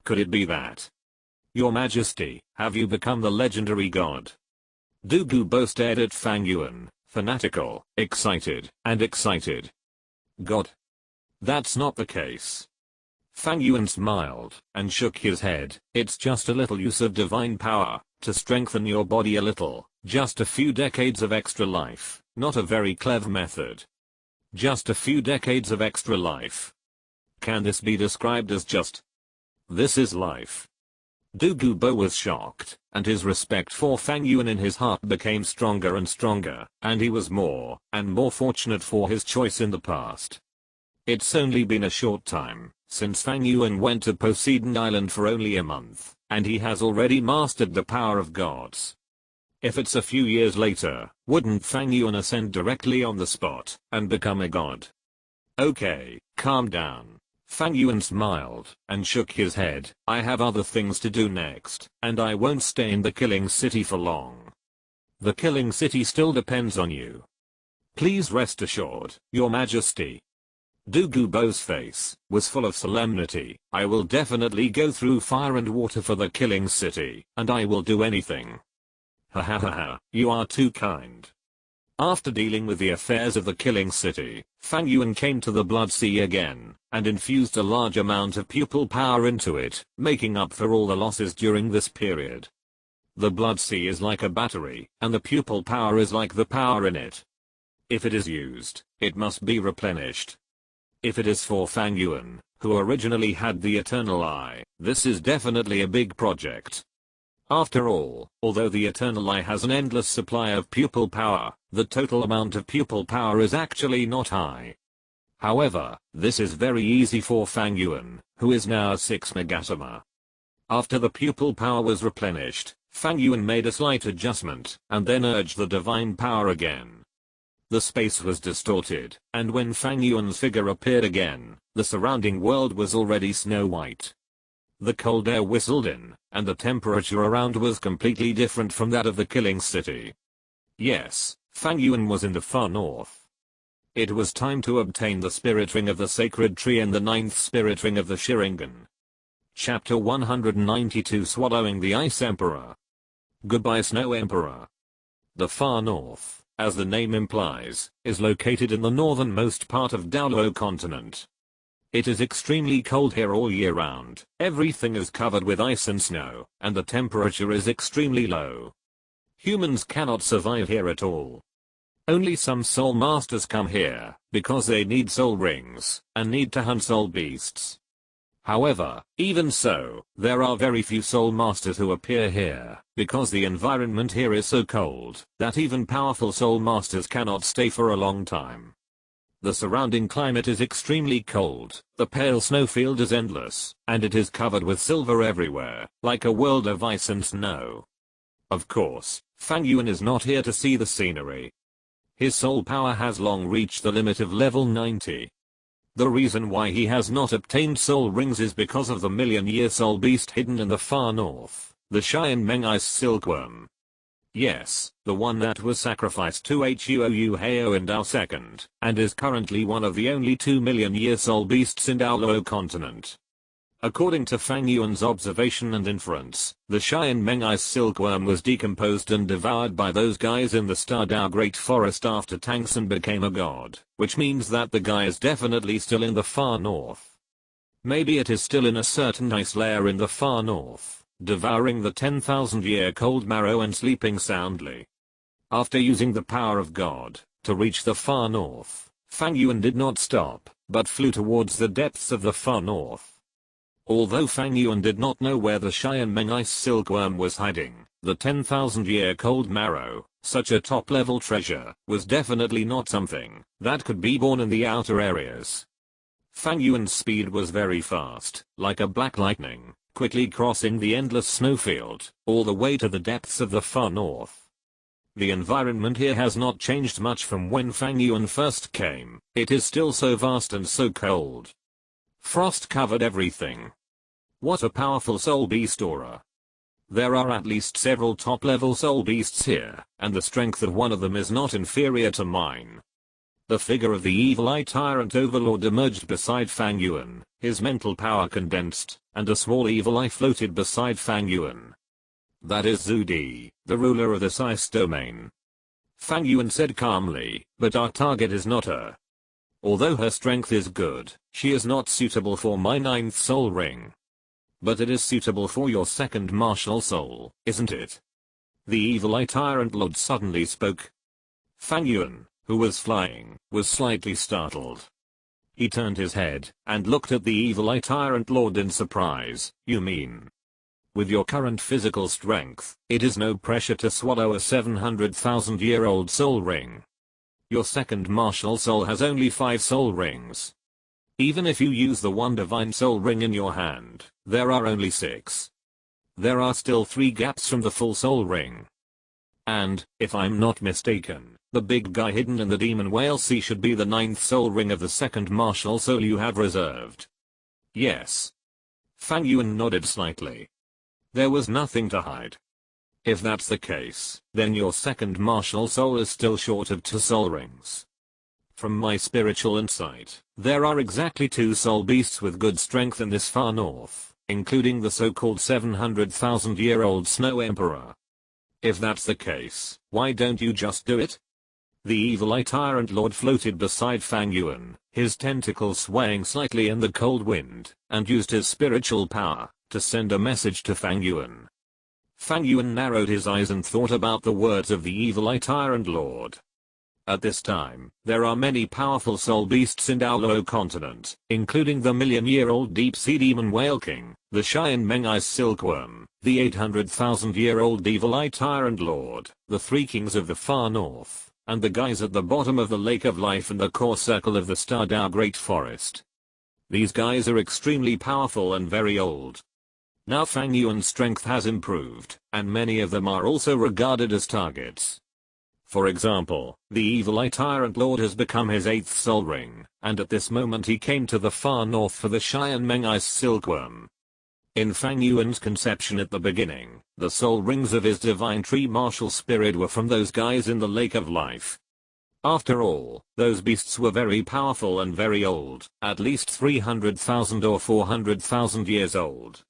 Could it be that? Your Majesty, have you become the legendary god? Douluo stared at Fang Yuan, fanatical, excited. God? That's not the case. Fang Yuan smiled and shook his head. It's just a little use of divine power to strengthen your body a little, just a few decades of extra life, not a very clever method. Just a few decades of extra life. Can this be described as just? This is life. Douluo was shocked, and his respect for Fang Yuan in his heart became stronger and stronger, and he was more and more fortunate for his choice in the past. It's only been a short time since Fang Yuan went to Poseidon Island for only a month, and he has already mastered the power of gods. If it's a few years later, wouldn't Fang Yuan ascend directly on the spot and become a god? Okay, calm down. Fang Yuan smiled and shook his head. I have other things to do next, and I won't stay in the killing city for long. The killing city still depends on you. Please rest assured, Your Majesty. Douluo's face was full of solemnity. I will definitely go through fire and water for the killing city, and I will do anything. Ha ha ha ha, you are too kind. After dealing with the affairs of the killing city, Fang Yuan came to the Blood Sea again, and infused a large amount of pupil power into it, making up for all the losses during this period. The Blood Sea is like a battery, and the pupil power is like the power in it. If it is used, it must be replenished. If it is for Fang Yuan, who originally had the Eternal Eye, this is definitely a big project. After all, although the Eternal Eye has an endless supply of pupil power, the total amount of pupil power is actually not high. However, this is very easy for Fang Yuan, who is now 6 megatama. After the pupil power was replenished, Fang Yuan made a slight adjustment, and then urged the divine power again. The space was distorted, and when Fang Yuan's figure appeared again, the surrounding world was already snow white. The cold air whistled in, and the temperature around was completely different from that of the killing city. Yes, Fang Yuan was in the far north. It was time to obtain the spirit ring of the sacred tree and the 9th spirit ring of the Sharingan. Chapter 192 Swallowing the Ice Emperor. Goodbye Snow Emperor. The far north, as the name implies, is located in the northernmost part of Douluo Continent. It is extremely cold here all year round, everything is covered with ice and snow, and the temperature is extremely low. Humans cannot survive here at all. Only some soul masters come here, because they need soul rings, and need to hunt soul beasts. However, even so, there are very few soul masters who appear here, because the environment here is so cold, that even powerful soul masters cannot stay for a long time. The surrounding climate is extremely cold, the pale snowfield is endless, and it is covered with silver everywhere, like a world of ice and snow. Of course, Fang Yuan is not here to see the scenery. His soul power has long reached the limit of level 90. The reason why he has not obtained soul rings is because of the million-year soul beast hidden in the far north, the Xianmeng Ice Silkworm. Yes, the one that was sacrificed to Huou Hao in Dao II, and is currently one of the only 2 million-year soul beasts in Douluo Continent. According to Fang Yuan's observation and inference, the Xianmeng Ice Silkworm was decomposed and devoured by those guys in the Stardao Great Forest after Tangsun became a god, which means that the guy is definitely still in the far north. Maybe it is still in a certain ice layer in the far north, devouring the 10,000-year cold marrow and sleeping soundly. After using the power of God to reach the far north, Fang Yuan did not stop, but flew towards the depths of the far north. Although Fang Yuan did not know where the Xianmeng Ice Silkworm was hiding, the 10,000-year cold marrow, such a top-level treasure, was definitely not something that could be born in the outer areas. Fang Yuan's speed was very fast, like a black lightning, quickly crossing the endless snowfield, all the way to the depths of the far north. The environment here has not changed much from when Fang Yuan first came. It is still so vast and so cold. Frost covered everything. What a powerful soul beast aura. There are at least several top-level soul beasts here, and the strength of one of them is not inferior to mine. The figure of the evil eye tyrant overlord emerged beside Fang Yuan, his mental power condensed, and a small evil eye floated beside Fang Yuan. That is Zhu Di, the ruler of this ice domain. Fang Yuan said calmly, but our target is not her. Although her strength is good, she is not suitable for my 9th soul ring. But it is suitable for your 2nd martial soul, isn't it? The evil eye tyrant lord suddenly spoke. Fang Yuan, who was flying, was slightly startled. He turned his head and looked at the evil eye tyrant lord in surprise. You mean? With your current physical strength, it is no pressure to swallow a 700,000-year-old soul ring. Your 2nd martial soul has only 5 soul rings. Even if you use the one divine soul ring in your hand, there are only 6. There are still 3 gaps from the full soul ring. And, if I'm not mistaken, the big guy hidden in the demon whale sea should be the 9th soul ring of the 2nd martial soul you have reserved. Yes. Fang Yuan nodded slightly. There was nothing to hide. If that's the case, then your 2nd martial soul is still short of 2 soul rings. From my spiritual insight, there are exactly 2 soul beasts with good strength in this far north, including the so-called 700,000-year-old Snow Emperor. If that's the case, why don't you just do it? The evil eye tyrant lord floated beside Fang Yuan, his tentacles swaying slightly in the cold wind, and used his spiritual power to send a message to Fang Yuan. Fang Yuan narrowed his eyes and thought about the words of the evil eye tyrant lord. At this time, there are many powerful soul beasts in Douluo Continent, including the million-year-old deep-sea demon whale king, the Xianmeng Ice Silkworm, the 800,000-year-old evil eye tyrant lord, the 3 kings of the far north, and the guys at the bottom of the lake of life and the core circle of the Stardao Great Forest. These guys are extremely powerful and very old. Now Fang Yuan's strength has improved, and many of them are also regarded as targets. For example, the evil eye tyrant lord has become his 8th soul ring, and at this moment he came to the far north for the Xianmeng Ice Silkworm. In Fang Yuan's conception at the beginning, the soul rings of his divine tree martial spirit were from those guys in the lake of life. After all, those beasts were very powerful and very old, at least 300,000 or 400,000 years old.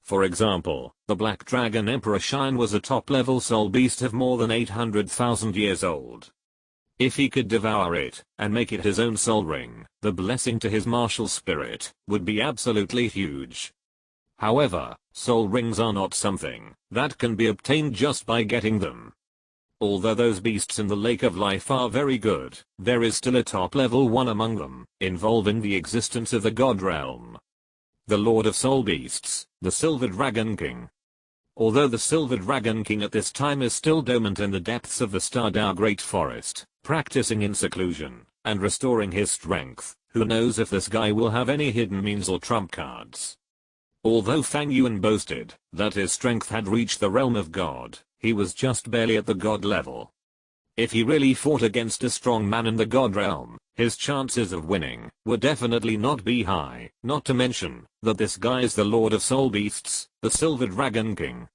For example, the Black Dragon Emperor Shine was a top-level soul beast of more than 800,000 years old. If he could devour it, and make it his own soul ring, the blessing to his martial spirit would be absolutely huge. However, soul rings are not something that can be obtained just by getting them. Although those beasts in the Lake of Life are very good, there is still a top-level one among them, involving the existence of the God Realm. The Lord of Soul Beasts, the Silver Dragon King. Although the Silver Dragon King at this time is still dormant in the depths of the Stardao Great Forest, practicing in seclusion, and restoring his strength. Who knows if this guy will have any hidden means or trump cards. Although Fang Yuan boasted that his strength had reached the realm of God, he was just barely at the God level. If he really fought against a strong man in the God realm, his chances of winning would definitely not be high, not to mention that this guy is the Lord of Soul Beasts, the Silver Dragon King.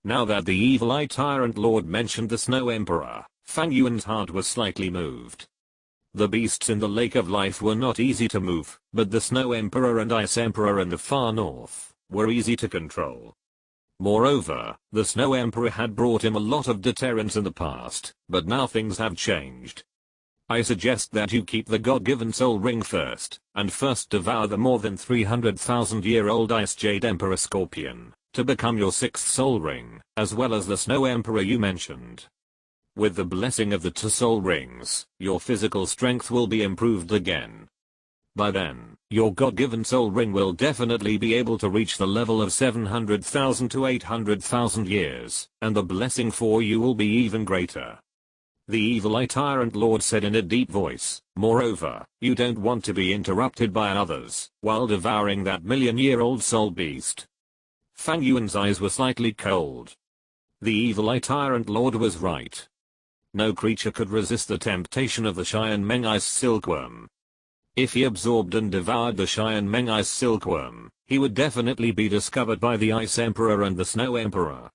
Now that the evil eye tyrant lord mentioned the Snow Emperor, Fang Yuan's heart was slightly moved. The beasts in the Lake of Life were not easy to move, but the Snow Emperor and Ice Emperor in the far north were easy to control. Moreover, the Snow Emperor had brought him a lot of deterrence in the past, but now things have changed. I suggest that you keep the God-given soul ring first, and first devour the more than 300,000-year-old Ice Jade Emperor Scorpion, to become your 6th soul ring, as well as the Snow Emperor you mentioned. With the blessing of the 2 soul rings, your physical strength will be improved again. By then, your God-given soul ring will definitely be able to reach the level of 700,000 to 800,000 years, and the blessing for you will be even greater. The evil eye tyrant lord said in a deep voice. Moreover, you don't want to be interrupted by others while devouring that million-year-old soul beast. Fang Yuan's eyes were slightly cold. The evil eye tyrant lord was right. No creature could resist the temptation of the Xian Meng Ice Silkworm. If he absorbed and devoured the Xian Meng Ice Silkworm, he would definitely be discovered by the Ice Emperor and the Snow Emperor.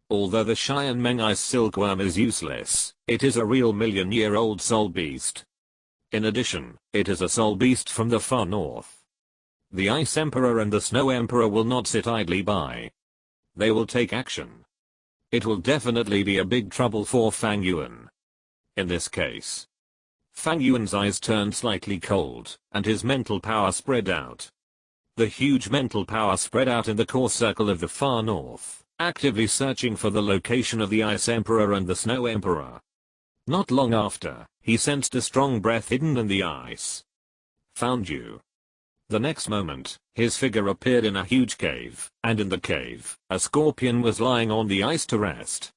Although the Xian Meng Ice Silkworm is useless, it is a real million-year-old soul beast. In addition, it is a soul beast from the far north. The Ice Emperor and the Snow Emperor will not sit idly by. They will take action. It will definitely be a big trouble for Fang Yuan. In this case, Fang Yuan's eyes turned slightly cold, and his mental power spread out. The huge mental power spread out in the core circle of the far north, actively searching for the location of the Ice Emperor and the Snow Emperor. Not long after, he sensed a strong breath hidden in the ice. Found you. The next moment, his figure appeared in a huge cave, and in the cave, a scorpion was lying on the ice to rest.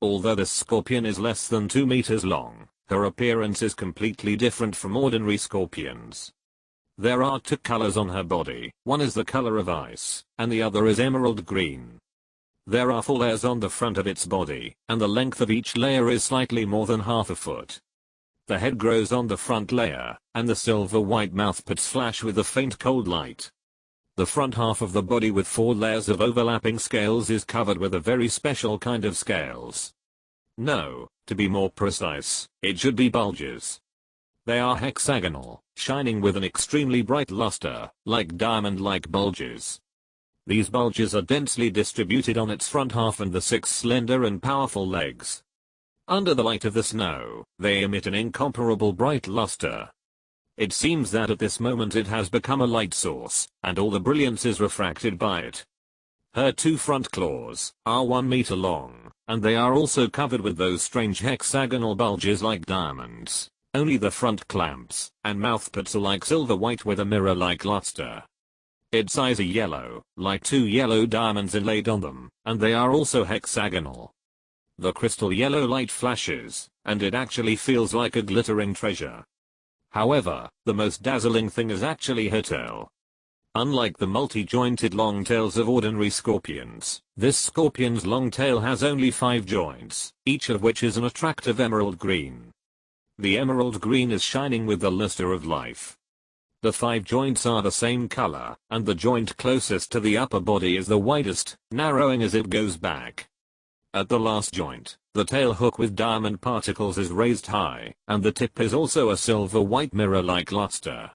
Although this scorpion is less than 2 meters long, her appearance is completely different from ordinary scorpions. There are 2 colors on her body, one is the color of ice, and the other is emerald green. There are 4 layers on the front of its body, and the length of each layer is slightly more than half a foot. The head grows on the front layer, and the silver-white mouthparts flash with a faint cold light. The front half of the body with 4 layers of overlapping scales is covered with a very special kind of scales. No, to be more precise, it should be bulges. They are hexagonal, shining with an extremely bright luster, like diamond-like bulges. These bulges are densely distributed on its front half and the 6 slender and powerful legs. Under the light of the snow, they emit an incomparable bright luster. It seems that at this moment it has become a light source, and all the brilliance is refracted by it. Her 2 front claws are 1 meter long, and they are also covered with those strange hexagonal bulges like diamonds. Only the front clamps and mouthparts are like silver white with a mirror-like luster. Its eyes are yellow, like 2 yellow diamonds inlaid on them, and they are also hexagonal. The crystal yellow light flashes, and it actually feels like a glittering treasure. However, the most dazzling thing is actually her tail. Unlike the multi-jointed long tails of ordinary scorpions, this scorpion's long tail has only 5 joints, each of which is an attractive emerald green. The emerald green is shining with the luster of life. The 5 joints are the same color, and the joint closest to the upper body is the widest, narrowing as it goes back. At the last joint, the tail hook with diamond particles is raised high, and the tip is also a silver white mirror-like luster.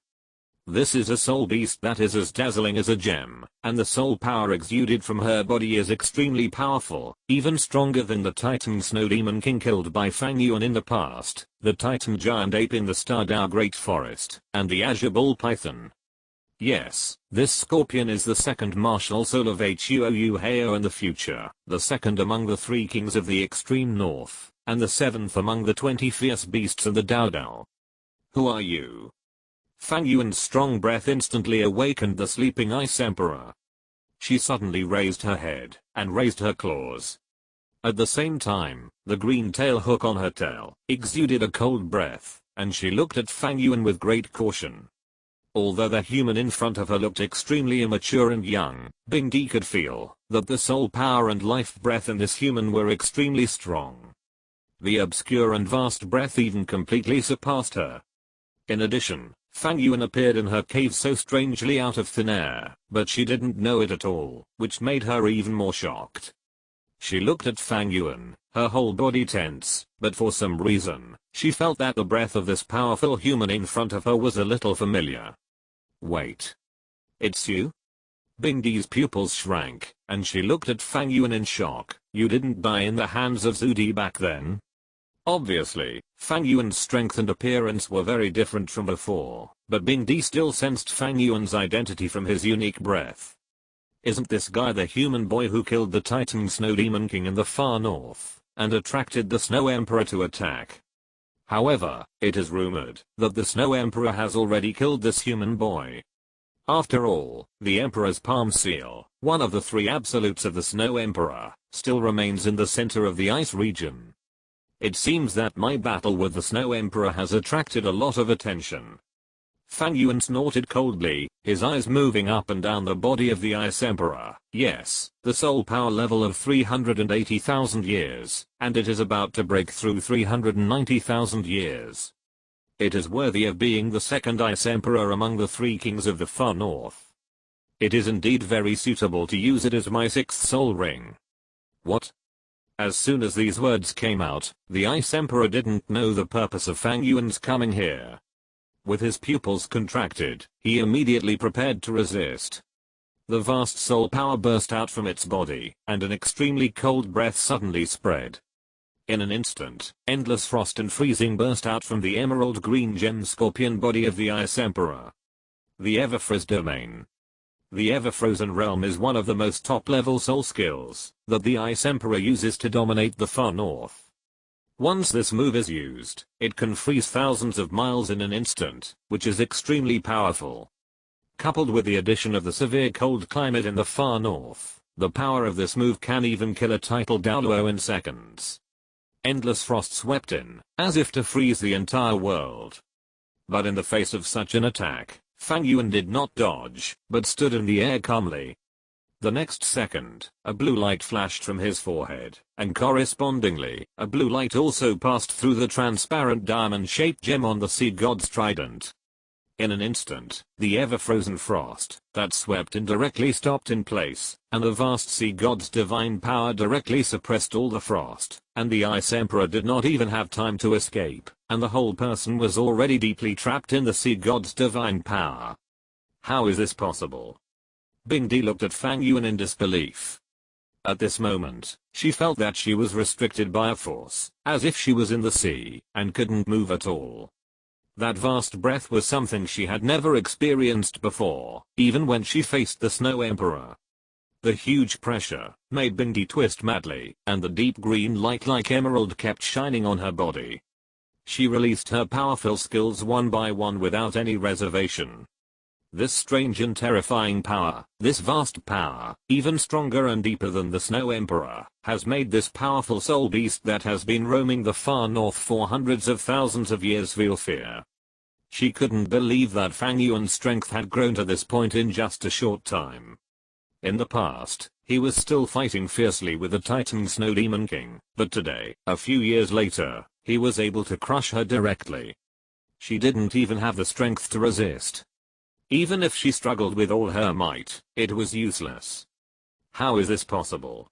This is a soul beast that is as dazzling as a gem, and the soul power exuded from her body is extremely powerful, even stronger than the Titan Snow Demon King killed by Fang Yuan in the past, the Titan Giant Ape in the Stardao Great Forest, and the Azure Bull Python. Yes, this scorpion is the 2nd martial soul of Huoyu Heo in the future, the 2nd among the 3 kings of the extreme north, and the 7th among the 20 fierce beasts in the Douluo. Who are you? Fang Yuan's strong breath instantly awakened the sleeping Ice Emperor. She suddenly raised her head, and raised her claws. At the same time, the green tail hook on her tail exuded a cold breath, and she looked at Fang Yuan with great caution. Although the human in front of her looked extremely immature and young, Bing Di could feel that the soul power and life breath in this human were extremely strong. The obscure and vast breath even completely surpassed her. In addition, Fang Yuan appeared in her cave so strangely out of thin air, but she didn't know it at all, which made her even more shocked. She looked at Fang Yuan, her whole body tense, but for some reason, she felt that the breath of this powerful human in front of her was a little familiar. Wait. It's you? Bing Di's pupils shrank, and she looked at Fang Yuan in shock. You didn't die in the hands of Zhu Di back then? Obviously, Fang Yuan's strength and appearance were very different from before, but Bing Di still sensed Fang Yuan's identity from his unique breath. Isn't this guy the human boy who killed the Titan Snow Demon King in the far north, and attracted the Snow Emperor to attack? However, it is rumored that the Snow Emperor has already killed this human boy. After all, the Emperor's palm seal, one of the three absolutes of the Snow Emperor, still remains in the center of the ice region. It seems that my battle with the Snow Emperor has attracted a lot of attention. Fang Yuan snorted coldly, his eyes moving up and down the body of the Ice Emperor. Yes, the soul power level of 380,000 years, and it is about to break through 390,000 years. It is worthy of being the second Ice Emperor among the three kings of the far north. It is indeed very suitable to use it as my sixth soul ring. What? As soon as these words came out, the Ice Emperor didn't know the purpose of Fang Yuan's coming here. With his pupils contracted, he immediately prepared to resist. The vast soul power burst out from its body, and an extremely cold breath suddenly spread. In an instant, endless frost and freezing burst out from the emerald green gem scorpion body of the Ice Emperor. The Everfrost domain. The Ever-Frozen Realm is one of the most top-level soul skills that the Ice Emperor uses to dominate the far north. Once this move is used, it can freeze thousands of miles in an instant, which is extremely powerful. Coupled with the addition of the severe cold climate in the far north, the power of this move can even kill a title Douluo in seconds. Endless frost swept in, as if to freeze the entire world. But in the face of such an attack, Fang Yuan did not dodge, but stood in the air calmly. The next second, a blue light flashed from his forehead, and correspondingly, a blue light also passed through the transparent diamond-shaped gem on the sea god's trident. In an instant, the ever-frozen frost that swept in directly stopped in place, and the vast sea god's divine power directly suppressed all the frost, and the Ice Emperor did not even have time to escape, and the whole person was already deeply trapped in the sea god's divine power. How is this possible? Bing Di looked at Fang Yuan in disbelief. At this moment, she felt that she was restricted by a force, as if she was in the sea, and couldn't move at all. That vast breath was something she had never experienced before, even when she faced the Snow Emperor. The huge pressure made Bing Di twist madly, and the deep green light like emerald kept shining on her body. She released her powerful skills one by one without any reservation. This strange and terrifying power, this vast power, even stronger and deeper than the Snow Emperor, has made this powerful soul beast that has been roaming the far north for hundreds of thousands of years feel fear. She couldn't believe that Fang Yuan's strength had grown to this point in just a short time. In the past, he was still fighting fiercely with the Titan Snow Demon King, but today, a few years later, he was able to crush her directly. She didn't even have the strength to resist. Even if she struggled with all her might, it was useless. How is this possible?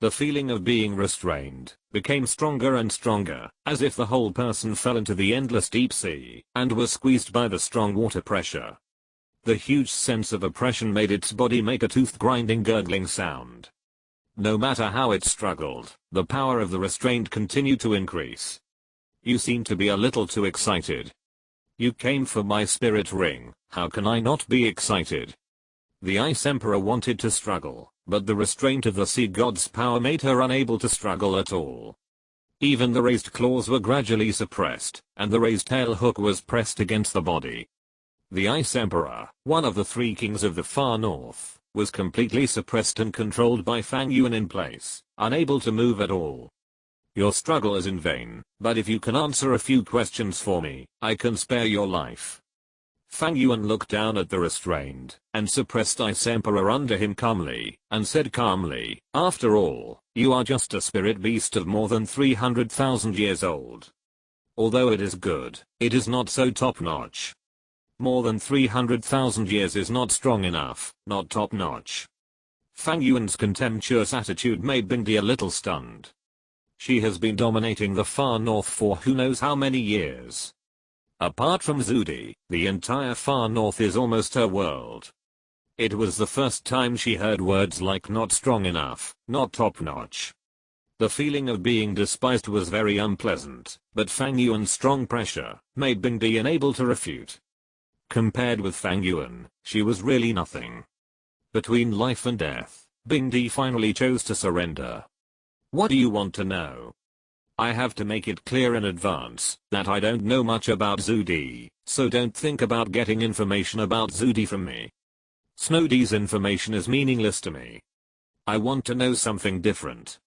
The feeling of being restrained became stronger and stronger, as if the whole person fell into the endless deep sea and was squeezed by the strong water pressure. The huge sense of oppression made its body make a tooth-grinding gurgling sound. No matter how it struggled, the power of the restraint continued to increase. You seem to be a little too excited. You came for my spirit ring, how can I not be excited? The Ice Emperor wanted to struggle, but the restraint of the sea god's power made her unable to struggle at all. Even the raised claws were gradually suppressed, and the raised tail hook was pressed against the body. The Ice Emperor, one of the three kings of the far north, was completely suppressed and controlled by Fang Yuan in place, unable to move at all. Your struggle is in vain, but if you can answer a few questions for me, I can spare your life. Fang Yuan looked down at the restrained and suppressed Ice Emperor under him calmly, and said calmly, after all, you are just a spirit beast of more than 300,000 years old. Although it is good, it is not so top-notch. More than 300,000 years is not strong enough, not top-notch. Fang Yuan's contemptuous attitude made Bingdi a little stunned. She has been dominating the far north for who knows how many years. Apart from Zudi, the entire far north is almost her world. It was the first time she heard words like not strong enough, not top-notch. The feeling of being despised was very unpleasant, but Fang Yuan's strong pressure made Bingdi unable to refute. Compared with Fang Yuan, she was really nothing. Between life and death, Bingdi finally chose to surrender. What do you want to know? I have to make it clear in advance that I don't know much about Zudi, so don't think about getting information about Zudi from me. Snowdy's information is meaningless to me. I want to know something different.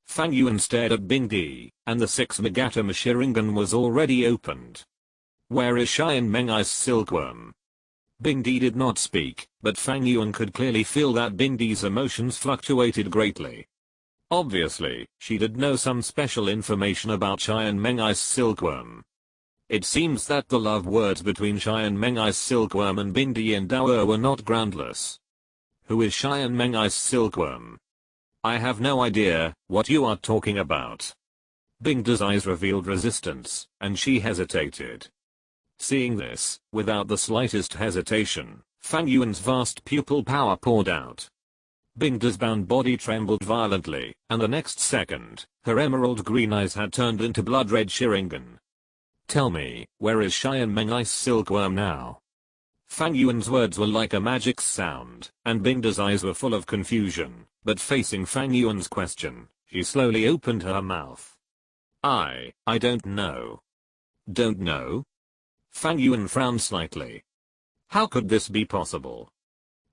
Fang Yuan stared at Bingdi, and the 6 Megatom Sharingan was already opened. Where is Cheyenne Meng Ice Silkworm? Bingdi did not speak, but Fang Yuan could clearly feel that Bingdi's emotions fluctuated greatly. Obviously, she did know some special information about Cheyenne Meng Ice Silkworm. It seems that the love words between Cheyenne Meng Ice Silkworm and Bingdi in Douluo were not groundless. Who is Cheyenne Meng Ice Silkworm? I have no idea what you are talking about. Bingdi's eyes revealed resistance, and she hesitated. Seeing this, without the slightest hesitation, Fang Yuan's vast pupil power poured out. Bingdi's bound body trembled violently, and the next second, her emerald green eyes had turned into blood-red Sharingan. Tell me, where is Cheyenne Meng Ice Silkworm now? Fang Yuan's words were like a magic sound, and Bingdi's eyes were full of confusion, but facing Fang Yuan's question, she slowly opened her mouth. I don't know. Don't know? Fang Yuan frowned slightly. How could this be possible?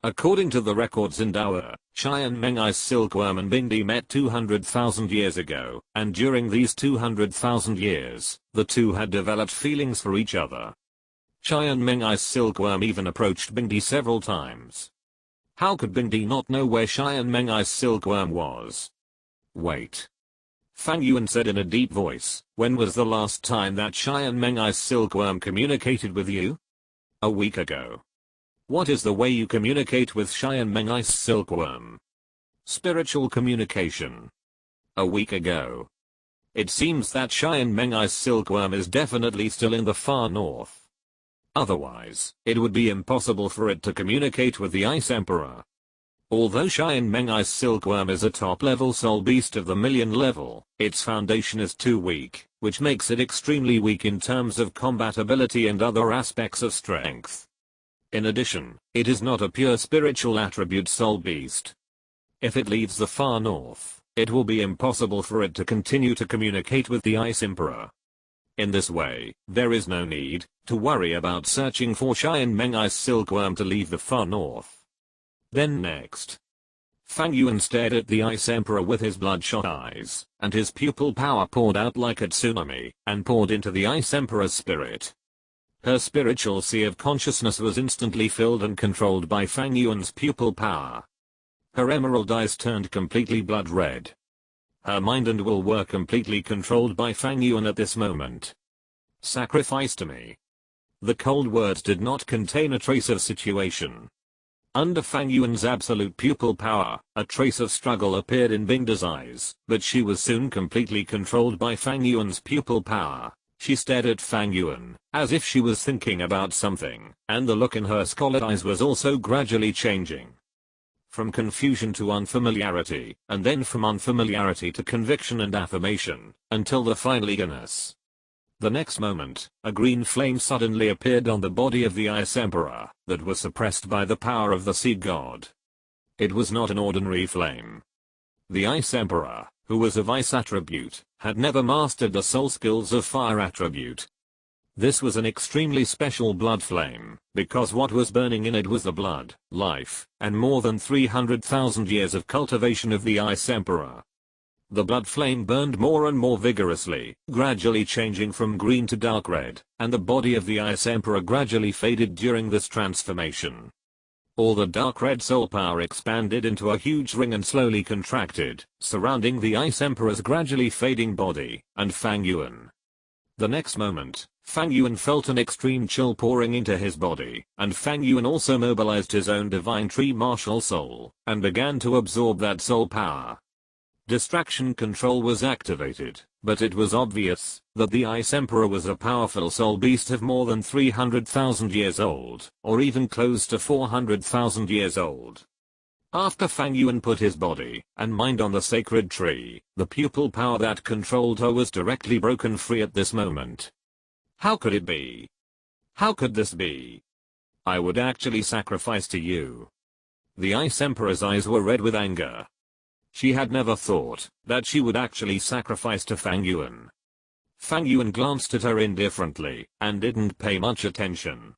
According to the records in Douluo, Cheyenne Meng Ice Silkworm and Bingdi met 200,000 years ago, and during these 200,000 years, the two had developed feelings for each other. Cheyenne Meng Ice Silkworm even approached Bingdi several times. How could Bingdi not know where Cheyenne Meng Ice Silkworm was? Wait. Fang Yuan said in a deep voice, when was the last time that Cheyenne Meng Ice Silkworm communicated with you? A week ago. What is the way you communicate with Cheyenne Meng Ice Silkworm? Spiritual communication. A week ago. It seems that Cheyenne Meng Ice Silkworm is definitely still in the far north. Otherwise, it would be impossible for it to communicate with the Ice Emperor. Although Cheyenne Meng Ice Silkworm is a top-level soul beast of the million level, its foundation is too weak, which makes it extremely weak in terms of combat ability and other aspects of strength. In addition, it is not a pure spiritual attribute soul beast. If it leaves the far north, it will be impossible for it to continue to communicate with the Ice Emperor. In this way, there is no need to worry about searching for Cheyenne Meng Ice Silkworm to leave the far north. Then next, Fang Yuan stared at the Ice Emperor with his bloodshot eyes, and his pupil power poured out like a tsunami, and poured into the Ice Emperor's spirit. Her spiritual sea of consciousness was instantly filled and controlled by Fang Yuan's pupil power. Her emerald eyes turned completely blood red. Her mind and will were completely controlled by Fang Yuan at this moment. Sacrifice to me. The cold words did not contain a trace of situation. Under Fang Yuan's absolute pupil power, a trace of struggle appeared in Bingdi's eyes, but she was soon completely controlled by Fang Yuan's pupil power. She stared at Fang Yuan, as if she was thinking about something, and the look in her scarlet eyes was also gradually changing. From confusion to unfamiliarity, and then from unfamiliarity to conviction and affirmation, until the final eagerness. The next moment, a green flame suddenly appeared on the body of the Ice Emperor, that was suppressed by the power of the Sea God. It was not an ordinary flame. The Ice Emperor, who was of Ice attribute, had never mastered the soul skills of Fire attribute. This was an extremely special blood flame, because what was burning in it was the blood, life, and more than 300,000 years of cultivation of the Ice Emperor. The blood flame burned more and more vigorously, gradually changing from green to dark red, and the body of the Ice Emperor gradually faded during this transformation. All the dark red soul power expanded into a huge ring and slowly contracted, surrounding the Ice Emperor's gradually fading body, and Fang Yuan. The next moment, Fang Yuan felt an extreme chill pouring into his body, and Fang Yuan also mobilized his own divine tree martial soul, and began to absorb that soul power. Distraction control was activated, but it was obvious that the Ice Emperor was a powerful soul beast of more than 300,000 years old, or even close to 400,000 years old. After Fang Yuan put his body and mind on the sacred tree, the pupil power that controlled her was directly broken free at this moment. How could it be? How could this be? I would actually sacrifice to you. The Ice Emperor's eyes were red with anger. She had never thought that she would actually sacrifice to Fang Yuan. Fang Yuan glanced at her indifferently and didn't pay much attention.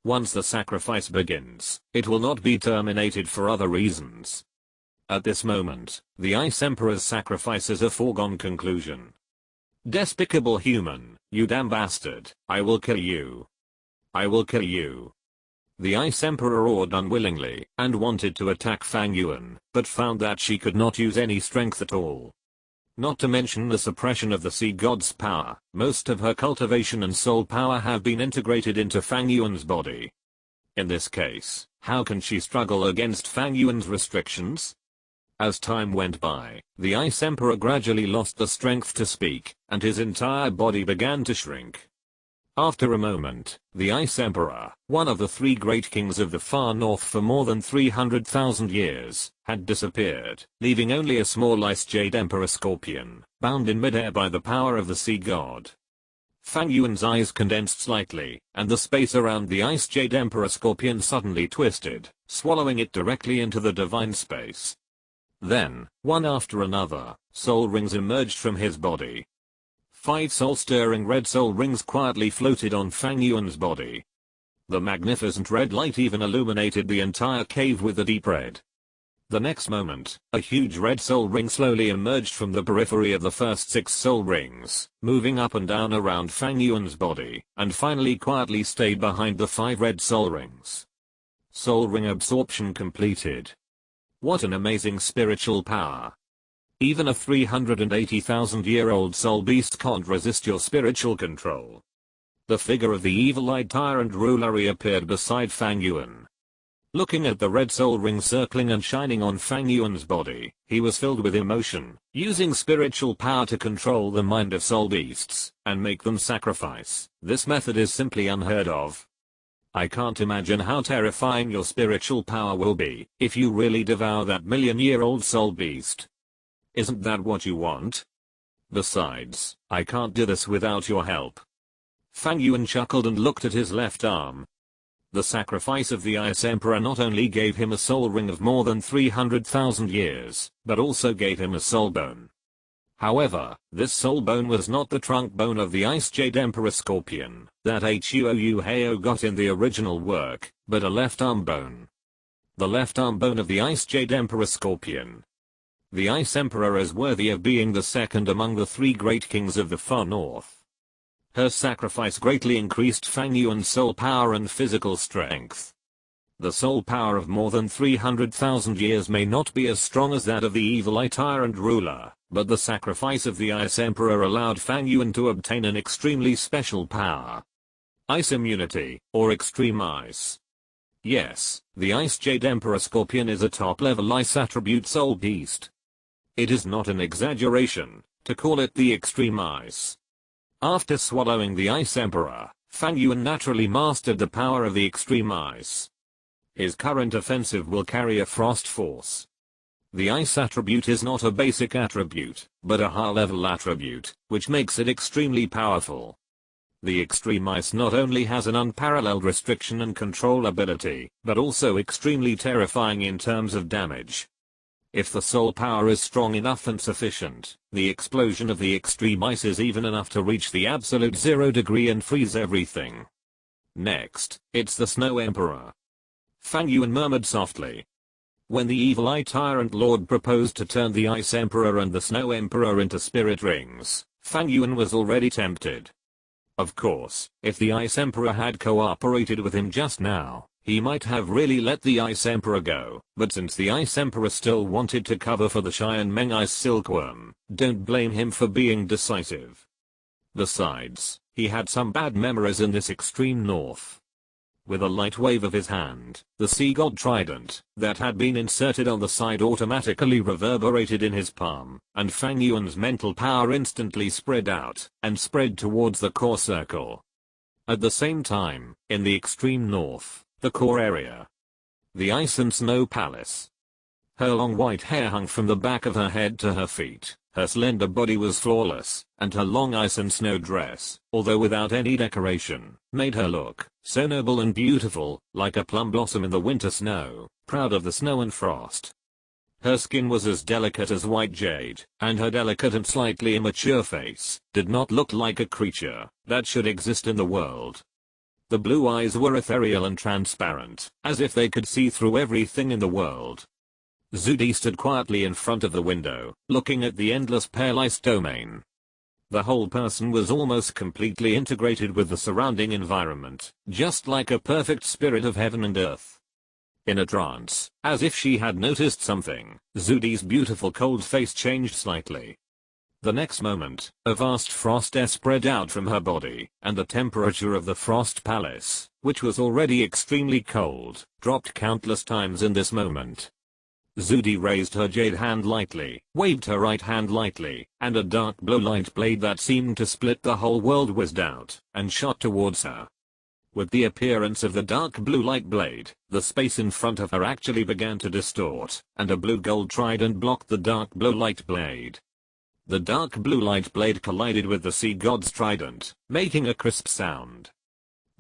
Once the sacrifice begins, it will not be terminated for other reasons. At this moment, the Ice Emperor's sacrifice is a foregone conclusion. Despicable human, you damn bastard, I will kill you. I will kill you. The Ice Emperor roared unwillingly and wanted to attack Fang Yuan, but found that she could not use any strength at all. Not to mention the suppression of the Sea God's power, most of her cultivation and soul power have been integrated into Fang Yuan's body. In this case, how can she struggle against Fang Yuan's restrictions? As time went by, the Ice Emperor gradually lost the strength to speak, and his entire body began to shrink. After a moment, the Ice Emperor, one of the three great kings of the far north for more than 300,000 years, had disappeared, leaving only a small Ice Jade Emperor Scorpion, bound in midair by the power of the Sea God. Fang Yuan's eyes condensed slightly, and the space around the Ice Jade Emperor Scorpion suddenly twisted, swallowing it directly into the divine space. Then, one after another, soul rings emerged from his body. 5 soul-stirring red soul rings quietly floated on Fang Yuan's body. The magnificent red light even illuminated the entire cave with a deep red. The next moment, a huge red soul ring slowly emerged from the periphery of the first 6 soul rings, moving up and down around Fang Yuan's body, and finally quietly stayed behind the 5 red soul rings. Soul ring absorption completed. What an amazing spiritual power. Even a 380,000-year-old soul beast can't resist your spiritual control. The figure of the evil-eyed tyrant ruler reappeared beside Fang Yuan. Looking at the red soul ring circling and shining on Fang Yuan's body, he was filled with emotion, using spiritual power to control the mind of soul beasts and make them sacrifice. This method is simply unheard of. I can't imagine how terrifying your spiritual power will be if you really devour that million-year-old soul beast. Isn't that what you want? Besides, I can't do this without your help. Fang Yuan chuckled and looked at his left arm. The sacrifice of the Ice Emperor not only gave him a soul ring of more than 300,000 years, but also gave him a soul bone. However, this soul bone was not the trunk bone of the Ice Jade Emperor Scorpion that Huo Heo got in the original work, but a left arm bone. The left arm bone of the Ice Jade Emperor Scorpion. The Ice Emperor is worthy of being the second among the 3 great kings of the far north. Her sacrifice greatly increased Fang Yuan's soul power and physical strength. The soul power of more than 300,000 years may not be as strong as that of the evil-eye tyrant ruler, but the sacrifice of the Ice Emperor allowed Fang Yuan to obtain an extremely special power. Ice immunity, or extreme ice. Yes, the Ice Jade Emperor Scorpion is a top-level ice attribute soul beast. It is not an exaggeration to call it the extreme ice. After swallowing the Ice Emperor, Fang Yuan naturally mastered the power of the extreme ice. His current offensive will carry a frost force. The ice attribute is not a basic attribute, but a high-level attribute, which makes it extremely powerful. The extreme ice not only has an unparalleled restriction and control ability, but also extremely terrifying in terms of damage. If the soul power is strong enough and sufficient, the explosion of the extreme ice is even enough to reach the absolute 0 degree and freeze everything. Next, it's the Snow Emperor. Fang Yuan murmured softly. When the evil Eye Tyrant Lord proposed to turn the Ice Emperor and the Snow Emperor into spirit rings, Fang Yuan was already tempted. Of course, if the Ice Emperor had cooperated with him just now, he might have really let the Ice Emperor go, but since the Ice Emperor still wanted to cover for the Xian Meng Ice Silkworm, don't blame him for being decisive. Besides, he had some bad memories in this extreme north. With a light wave of his hand, the Sea God Trident that had been inserted on the side automatically reverberated in his palm, and Fang Yuan's mental power instantly spread out and spread towards the core circle. At the same time, in the extreme north, the core area, the Ice and Snow Palace. Her long white hair hung from the back of her head to her feet. Her slender body was flawless, and her long ice and snow dress, although without any decoration, made her look so noble and beautiful, like a plum blossom in the winter snow, proud of the snow and frost. Her skin was as delicate as white jade, and her delicate and slightly immature face did not look like a creature that should exist in the world. The blue eyes were ethereal and transparent, as if they could see through everything in the world. Zudi stood quietly in front of the window, looking at the endless pale ice domain. The whole person was almost completely integrated with the surrounding environment, just like a perfect spirit of heaven and earth. In a trance, as if she had noticed something, Zudi's beautiful cold face changed slightly. The next moment, a vast frost air spread out from her body, and the temperature of the Frost Palace, which was already extremely cold, dropped countless times in this moment. Zudi raised her jade hand lightly, waved her right hand lightly, and a dark blue light blade that seemed to split the whole world whizzed out and shot towards her. With the appearance of the dark blue light blade, the space in front of her actually began to distort, and a blue-gold trident blocked the dark blue light blade. The dark blue light blade collided with the sea god's trident, making a crisp sound.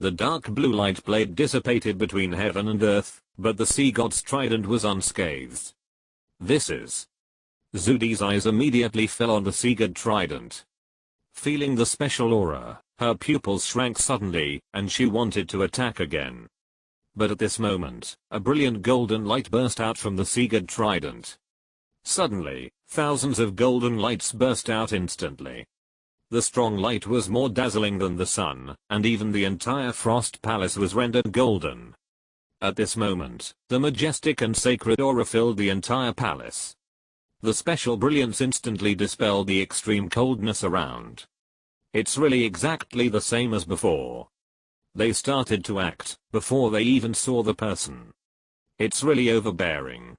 The dark blue light blade dissipated between heaven and earth, but the sea god's trident was unscathed. This is. Zudi's eyes immediately fell on the sea god trident. Feeling the special aura, her pupils shrank suddenly, and she wanted to attack again. But at this moment, a brilliant golden light burst out from the sea god trident. Suddenly, thousands of golden lights burst out instantly. The strong light was more dazzling than the sun, and even the entire Frost Palace was rendered golden. At this moment, the majestic and sacred aura filled the entire palace. The special brilliance instantly dispelled the extreme coldness around. It's really exactly the same as before. They started to act before they even saw the person. It's really overbearing.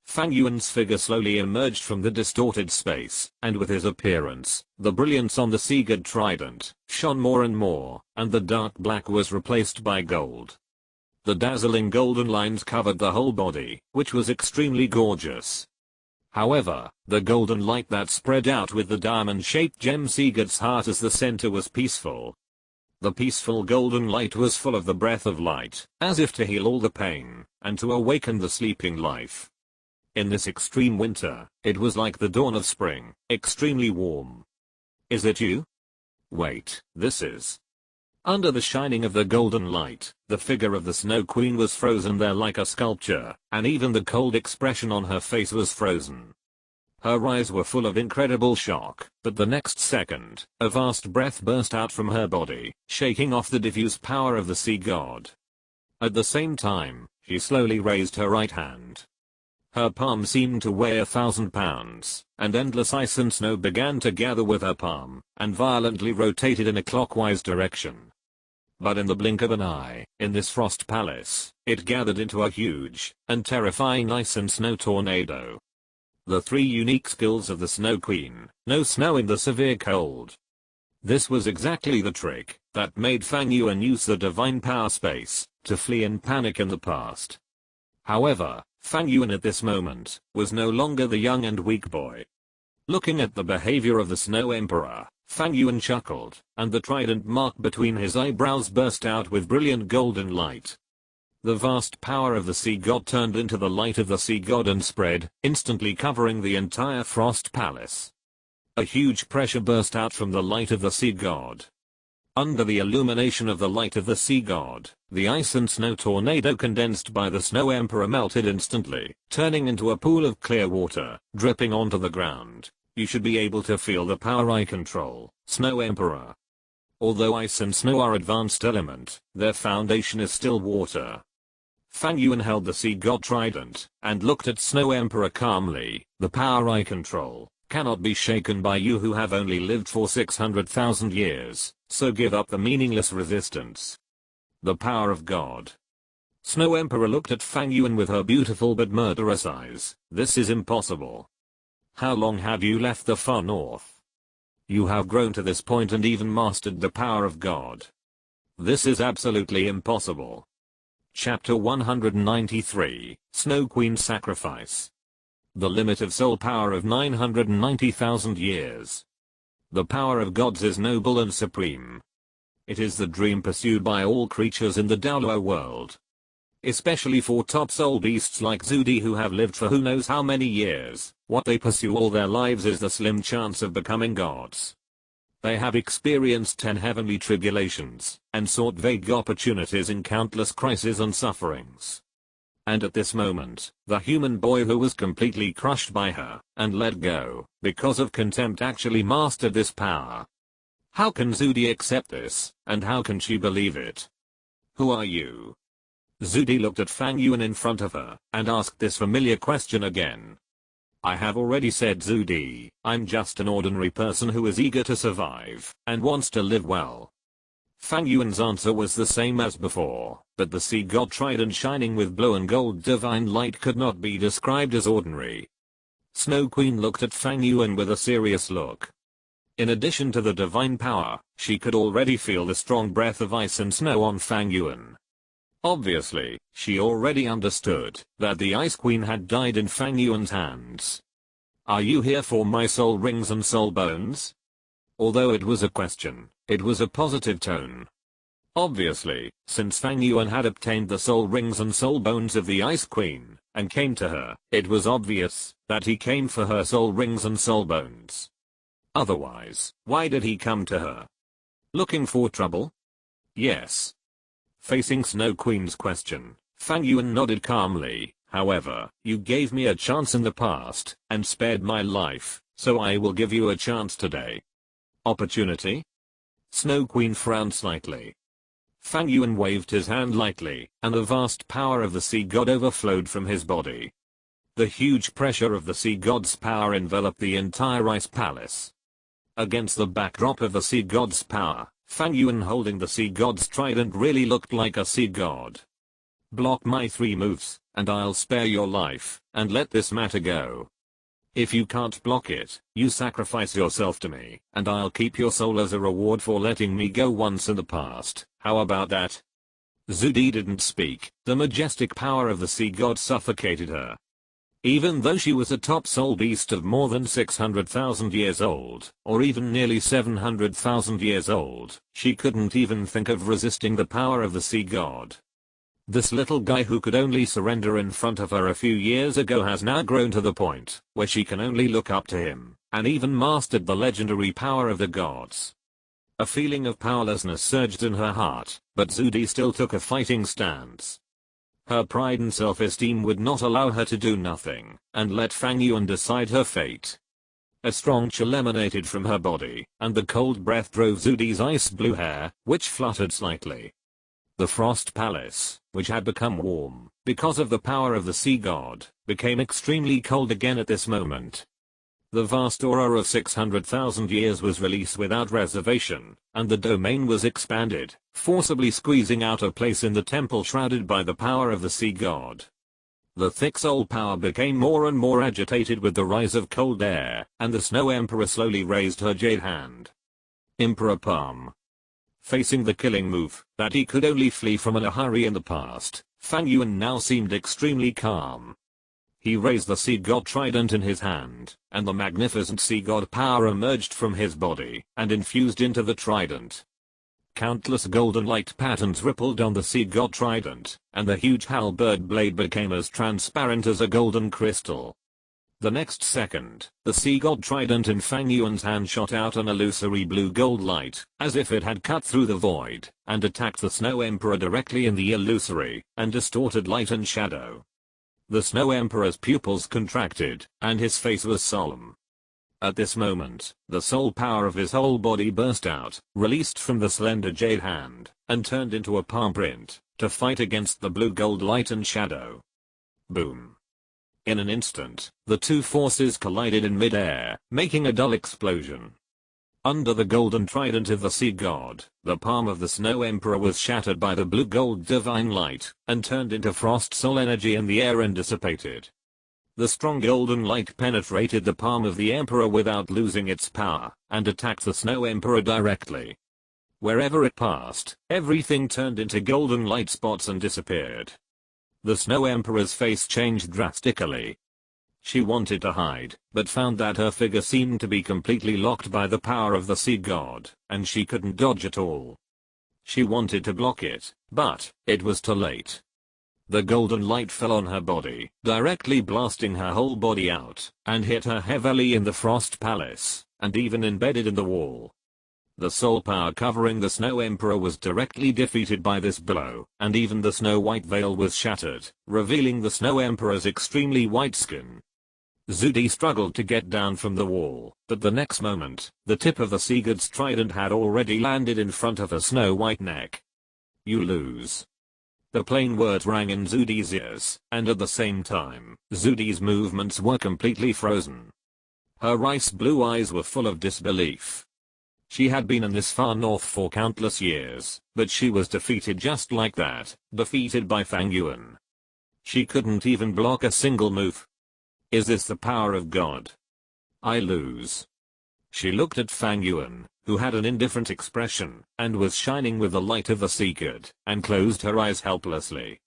Fang Yuan's figure slowly emerged from the distorted space, and with his appearance, the brilliance on the sea god trident shone more and more, and the dark black was replaced by gold. The dazzling golden lines covered the whole body, which was extremely gorgeous. However, the golden light that spread out with the diamond-shaped gem sea god's heart as the center was peaceful. The peaceful golden light was full of the breath of light, as if to heal all the pain, and to awaken the sleeping life. In this extreme winter, it was like the dawn of spring, extremely warm. Is it you? Wait, this is. Under the shining of the golden light, the figure of the Snow Queen was frozen there like a sculpture, and even the cold expression on her face was frozen. Her eyes were full of incredible shock, but the next second, a vast breath burst out from her body, shaking off the diffuse power of the sea god. At the same time, she slowly raised her right hand. Her palm seemed to weigh 1,000 pounds, and endless ice and snow began to gather with her palm, and violently rotated in a clockwise direction. But in the blink of an eye, in this Frost Palace, it gathered into a huge and terrifying ice and snow tornado. The three unique skills of the Snow Queen: no snow in the severe cold. This was exactly the trick that made Fang Yuan use the divine power space to flee in panic in the past. However, Fang Yuan at this moment was no longer the young and weak boy. Looking at the behavior of the Snow Emperor, Fang Yuan chuckled, and the trident mark between his eyebrows burst out with brilliant golden light. The vast power of the sea god turned into the light of the sea god and spread, instantly covering the entire Frost Palace. A huge pressure burst out from the light of the sea god. Under the illumination of the light of the sea god, the ice and snow tornado condensed by the Snow Emperor melted instantly, turning into a pool of clear water, dripping onto the ground. You should be able to feel the power I control, Snow Emperor. Although ice and snow are advanced element, their foundation is still water. Fang Yuan held the sea god trident, and looked at Snow Emperor calmly. The power I control cannot be shaken by you who have only lived for 600,000 years, so give up the meaningless resistance. The power of God. Snow Emperor looked at Fang Yuan with her beautiful but murderous eyes. This is impossible. How long have you left the far north? You have grown to this point and even mastered the power of God. This is absolutely impossible. Chapter 193, Snow Queen Sacrifice. The limit of soul power of 990,000 years. The power of gods is noble and supreme. It is the dream pursued by all creatures in the Douluo world. Especially for top soul beasts like Zudi who have lived for who knows how many years. What they pursue all their lives is the slim chance of becoming gods. They have experienced 10 heavenly tribulations, and sought vague opportunities in countless crises and sufferings. And at this moment, the human boy who was completely crushed by her, and let go, because of contempt actually mastered this power. How can Zudi accept this, and how can she believe it? Who are you? Zudi looked at Fang Yuan in front of her, and asked this familiar question again. I have already said, Zudi, I'm just an ordinary person who is eager to survive, and wants to live well. Fang Yuan's answer was the same as before, but the sea god trident shining with blue and gold divine light could not be described as ordinary. Snow Queen looked at Fang Yuan with a serious look. In addition to the divine power, she could already feel the strong breath of ice and snow on Fang Yuan. Obviously, she already understood that the Ice Queen had died in Fang Yuan's hands. Are you here for my soul rings and soul bones? Although it was a question, it was a positive tone. Obviously, since Fang Yuan had obtained the soul rings and soul bones of the Ice Queen, and came to her, it was obvious that he came for her soul rings and soul bones. Otherwise, why did he come to her? Looking for trouble? Yes. Facing Snow Queen's question, Fang Yuan nodded calmly. However, you gave me a chance in the past, and spared my life, so I will give you a chance today. Opportunity? Snow Queen frowned slightly. Fang Yuan waved his hand lightly, and the vast power of the sea god overflowed from his body. The huge pressure of the sea god's power enveloped the entire ice palace. Against the backdrop of the sea god's power, Fang Yuan holding the sea god's trident really looked like a sea god. Block my 3 moves, and I'll spare your life, and let this matter go. If you can't block it, you sacrifice yourself to me, and I'll keep your soul as a reward for letting me go once in the past. How about that? Zudi didn't speak. The majestic power of the sea god suffocated her. Even though she was a top soul beast of more than 600,000 years old, or even nearly 700,000 years old, she couldn't even think of resisting the power of the sea god. This little guy who could only surrender in front of her a few years ago has now grown to the point where she can only look up to him, and even mastered the legendary power of the gods. A feeling of powerlessness surged in her heart, but Zudi still took a fighting stance. Her pride and self-esteem would not allow her to do nothing, and let Fang Yuan decide her fate. A strong chill emanated from her body, and the cold breath drove Zudi's ice blue hair, which fluttered slightly. The Frost Palace, which had become warm, because of the power of the sea god, became extremely cold again at this moment. The vast aura of 600,000 years was released without reservation, and the domain was expanded, forcibly squeezing out a place in the temple shrouded by the power of the sea god. The thick soul power became more and more agitated with the rise of cold air, and the Snow Emperor slowly raised her jade hand. Emperor Palm. Facing the killing move that he could only flee from in a hurry in the past, Fang Yuan now seemed extremely calm. He raised the sea god trident in his hand, and the magnificent sea god power emerged from his body and infused into the trident. Countless golden light patterns rippled on the sea god trident, and the huge halberd blade became as transparent as a golden crystal. The next second, the sea god trident in Fang Yuan's hand shot out an illusory blue gold light, as if it had cut through the void, and attacked the Snow Emperor directly in the illusory and distorted light and shadow. The Snow Emperor's pupils contracted, and his face was solemn. At this moment, the soul power of his whole body burst out, released from the slender jade hand, and turned into a palm print, to fight against the blue gold light and shadow. Boom. In an instant, the two forces collided in mid-air, making a dull explosion. Under the golden trident of the sea god, the palm of the Snow Emperor was shattered by the blue gold divine light, and turned into frost soul energy in the air and dissipated. The strong golden light penetrated the palm of the Emperor without losing its power, and attacked the Snow Emperor directly. Wherever it passed, everything turned into golden light spots and disappeared. The Snow Emperor's face changed drastically. She wanted to hide, but found that her figure seemed to be completely locked by the power of the sea god, and she couldn't dodge at all. She wanted to block it, but it was too late. The golden light fell on her body, directly blasting her whole body out, and hit her heavily in the Frost Palace, and even embedded in the wall. The soul power covering the Snow Emperor was directly defeated by this blow, and even the snow white veil was shattered, revealing the Snow Emperor's extremely white skin. Zudi struggled to get down from the wall, but the next moment, the tip of the sea god's trident had already landed in front of her snow white neck. You lose. The plain words rang in Zudi's ears, and at the same time, Zudi's movements were completely frozen. Her ice blue eyes were full of disbelief. She had been in this far north for countless years, but she was defeated just like that, defeated by Fang Yuan. She couldn't even block a single move. Is this the power of God? I lose. She looked at Fang Yuan, who had an indifferent expression, and was shining with the light of the sea god, and closed her eyes helplessly.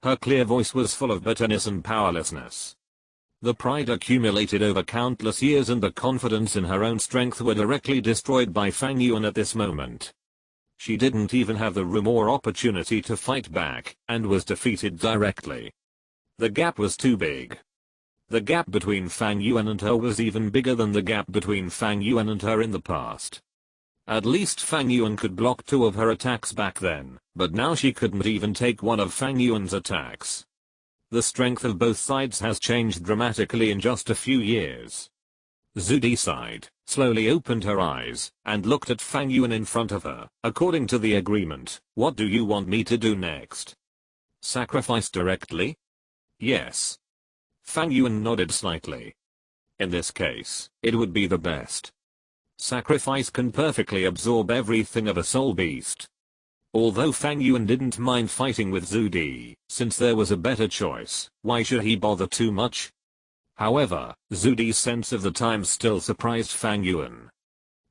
Her clear voice was full of bitterness and powerlessness. The pride accumulated over countless years and the confidence in her own strength were directly destroyed by Fang Yuan at this moment. She didn't even have the room or opportunity to fight back, and was defeated directly. The gap was too big. The gap between Fang Yuan and her was even bigger than the gap between Fang Yuan and her in the past. At least Fang Yuan could block two of her attacks back then, but now she couldn't even take one of Fang Yuan's attacks. The strength of both sides has changed dramatically in just a few years. Zudi sighed, slowly opened her eyes, and looked at Fang Yuan in front of her. According to the agreement, what do you want me to do next? Sacrifice directly? Yes. Fang Yuan nodded slightly. In this case, it would be the best. Sacrifice can perfectly absorb everything of a soul beast. Although Fang Yuan didn't mind fighting with Zudi, since there was a better choice, why should he bother too much? However, Zudi's sense of the times still surprised Fang Yuan.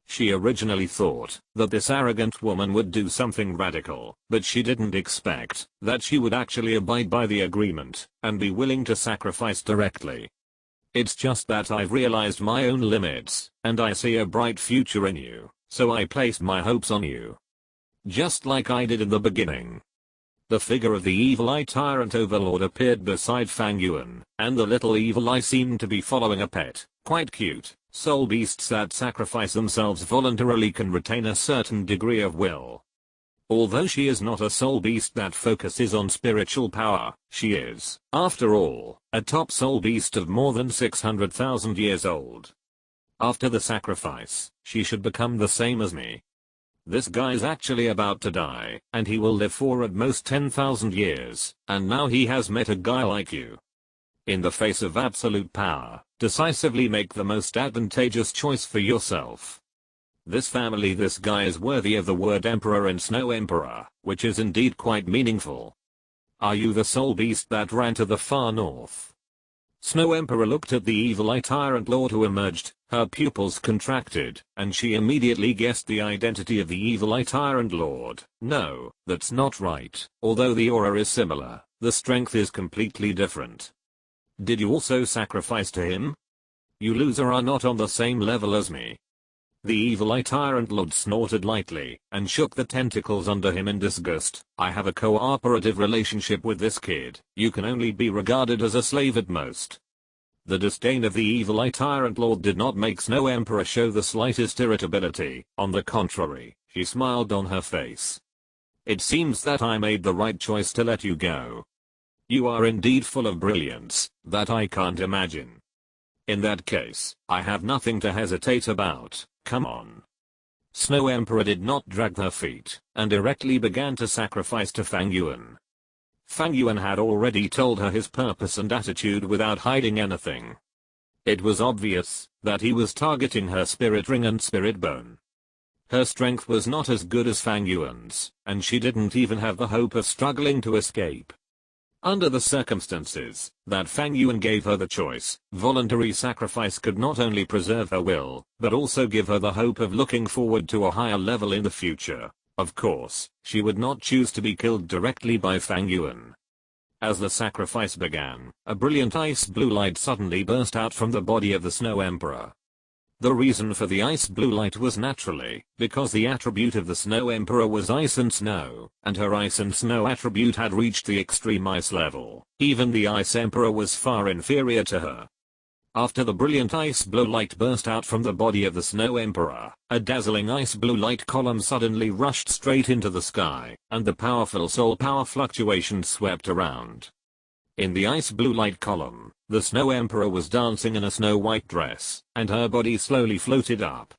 She originally thought that this arrogant woman would do something radical, but she didn't expect that she would actually abide by the agreement and be willing to sacrifice directly. It's just that I've realized my own limits, and I see a bright future in you, so I placed my hopes on you. Just like I did in the beginning. The figure of the evil eye tyrant overlord appeared beside Fang Yuan, and the little evil eye seemed to be following a pet. Quite cute. Soul beasts that sacrifice themselves voluntarily can retain a certain degree of will. Although she is not a soul beast that focuses on spiritual power, she is, after all, a top soul beast of more than 600,000 years old. After the sacrifice, she should become the same as me. This guy's actually about to die, and he will live for at most 10,000 years, and now he has met a guy like you. In the face of absolute power, decisively make the most advantageous choice for yourself. This family, this guy is worthy of the word Emperor and Snow Emperor, which is indeed quite meaningful. Are you the soul beast that ran to the far north? Snow Emperor looked at the evil eye tyrant lord who emerged, her pupils contracted, and she immediately guessed the identity of the evil eye tyrant lord. No, that's not right. Although the aura is similar, the strength is completely different. Did you also sacrifice to him? You loser are not on the same level as me. The evil eye tyrant lord snorted lightly, and shook the tentacles under him in disgust. I have a cooperative relationship with this kid. You can only be regarded as a slave at most. The disdain of the evil eye tyrant lord did not make Snow Emperor show the slightest irritability. On the contrary, she smiled on her face. It seems that I made the right choice to let you go. You are indeed full of brilliance that I can't imagine. In that case, I have nothing to hesitate about. Come on. Snow Emperor did not drag her feet and directly began to sacrifice to Fang Yuan. Fang Yuan had already told her his purpose and attitude without hiding anything. It was obvious that he was targeting her spirit ring and spirit bone. Her strength was not as good as Fang Yuan's, and she didn't even have the hope of struggling to escape. Under the circumstances that Fang Yuan gave her the choice, voluntary sacrifice could not only preserve her will, but also give her the hope of looking forward to a higher level in the future. Of course, she would not choose to be killed directly by Fang Yuan. As the sacrifice began, a brilliant ice blue light suddenly burst out from the body of the Snow Emperor. The reason for the ice blue light was naturally because the attribute of the Snow Emperor was ice and snow, and her ice and snow attribute had reached the extreme ice level. Even the Ice Emperor was far inferior to her. After the brilliant ice blue light burst out from the body of the Snow Emperor, a dazzling ice blue light column suddenly rushed straight into the sky, and the powerful soul power fluctuations swept around. In the ice blue light column, the Snow Emperor was dancing in a snow-white dress, and her body slowly floated up.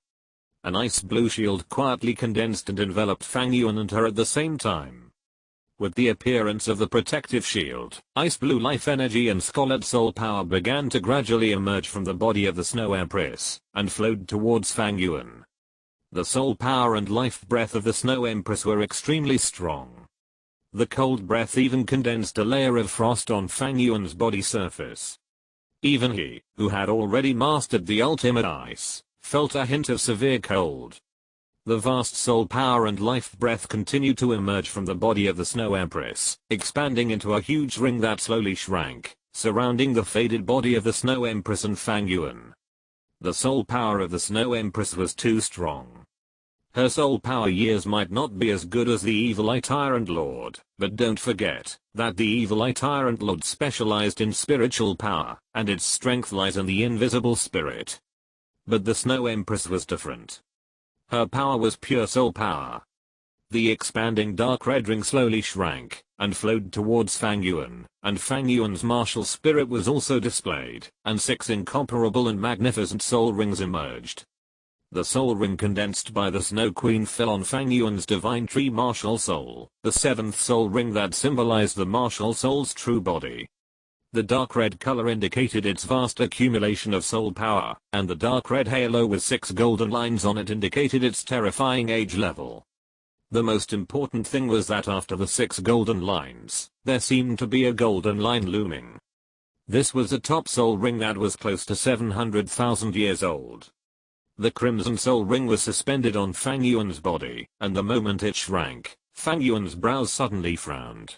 An ice blue shield quietly condensed and enveloped Fang Yuan and her at the same time. With the appearance of the protective shield, ice blue life energy and scarlet soul power began to gradually emerge from the body of the Snow Empress, and flowed towards Fang Yuan. The soul power and life breath of the Snow Empress were extremely strong. The cold breath even condensed a layer of frost on Fang Yuan's body surface. Even he, who had already mastered the ultimate ice, felt a hint of severe cold. The vast soul power and life breath continued to emerge from the body of the Snow Empress, expanding into a huge ring that slowly shrank, surrounding the faded body of the Snow Empress and Fang Yuan. The soul power of the Snow Empress was too strong. Her soul power years might not be as good as the Evil Eye Tyrant Lord, but don't forget that the Evil Eye Tyrant Lord specialized in spiritual power, and its strength lies in the invisible spirit. But the Snow Empress was different. Her power was pure soul power. The expanding dark red ring slowly shrank, and flowed towards Fang Yuan, and Fang Yuan's martial spirit was also displayed, and 6 incomparable and magnificent soul rings emerged. The soul ring condensed by the Snow Queen fell on Fang Yuan's divine tree martial soul, the 7th soul ring that symbolized the martial soul's true body. The dark red color indicated its vast accumulation of soul power, and the dark red halo with 6 golden lines on it indicated its terrifying age level. The most important thing was that after the 6 golden lines, there seemed to be a golden line looming. This was a top soul ring that was close to 700,000 years old. The crimson soul ring was suspended on Fang Yuan's body, and the moment it shrank, Fang Yuan's brows suddenly frowned.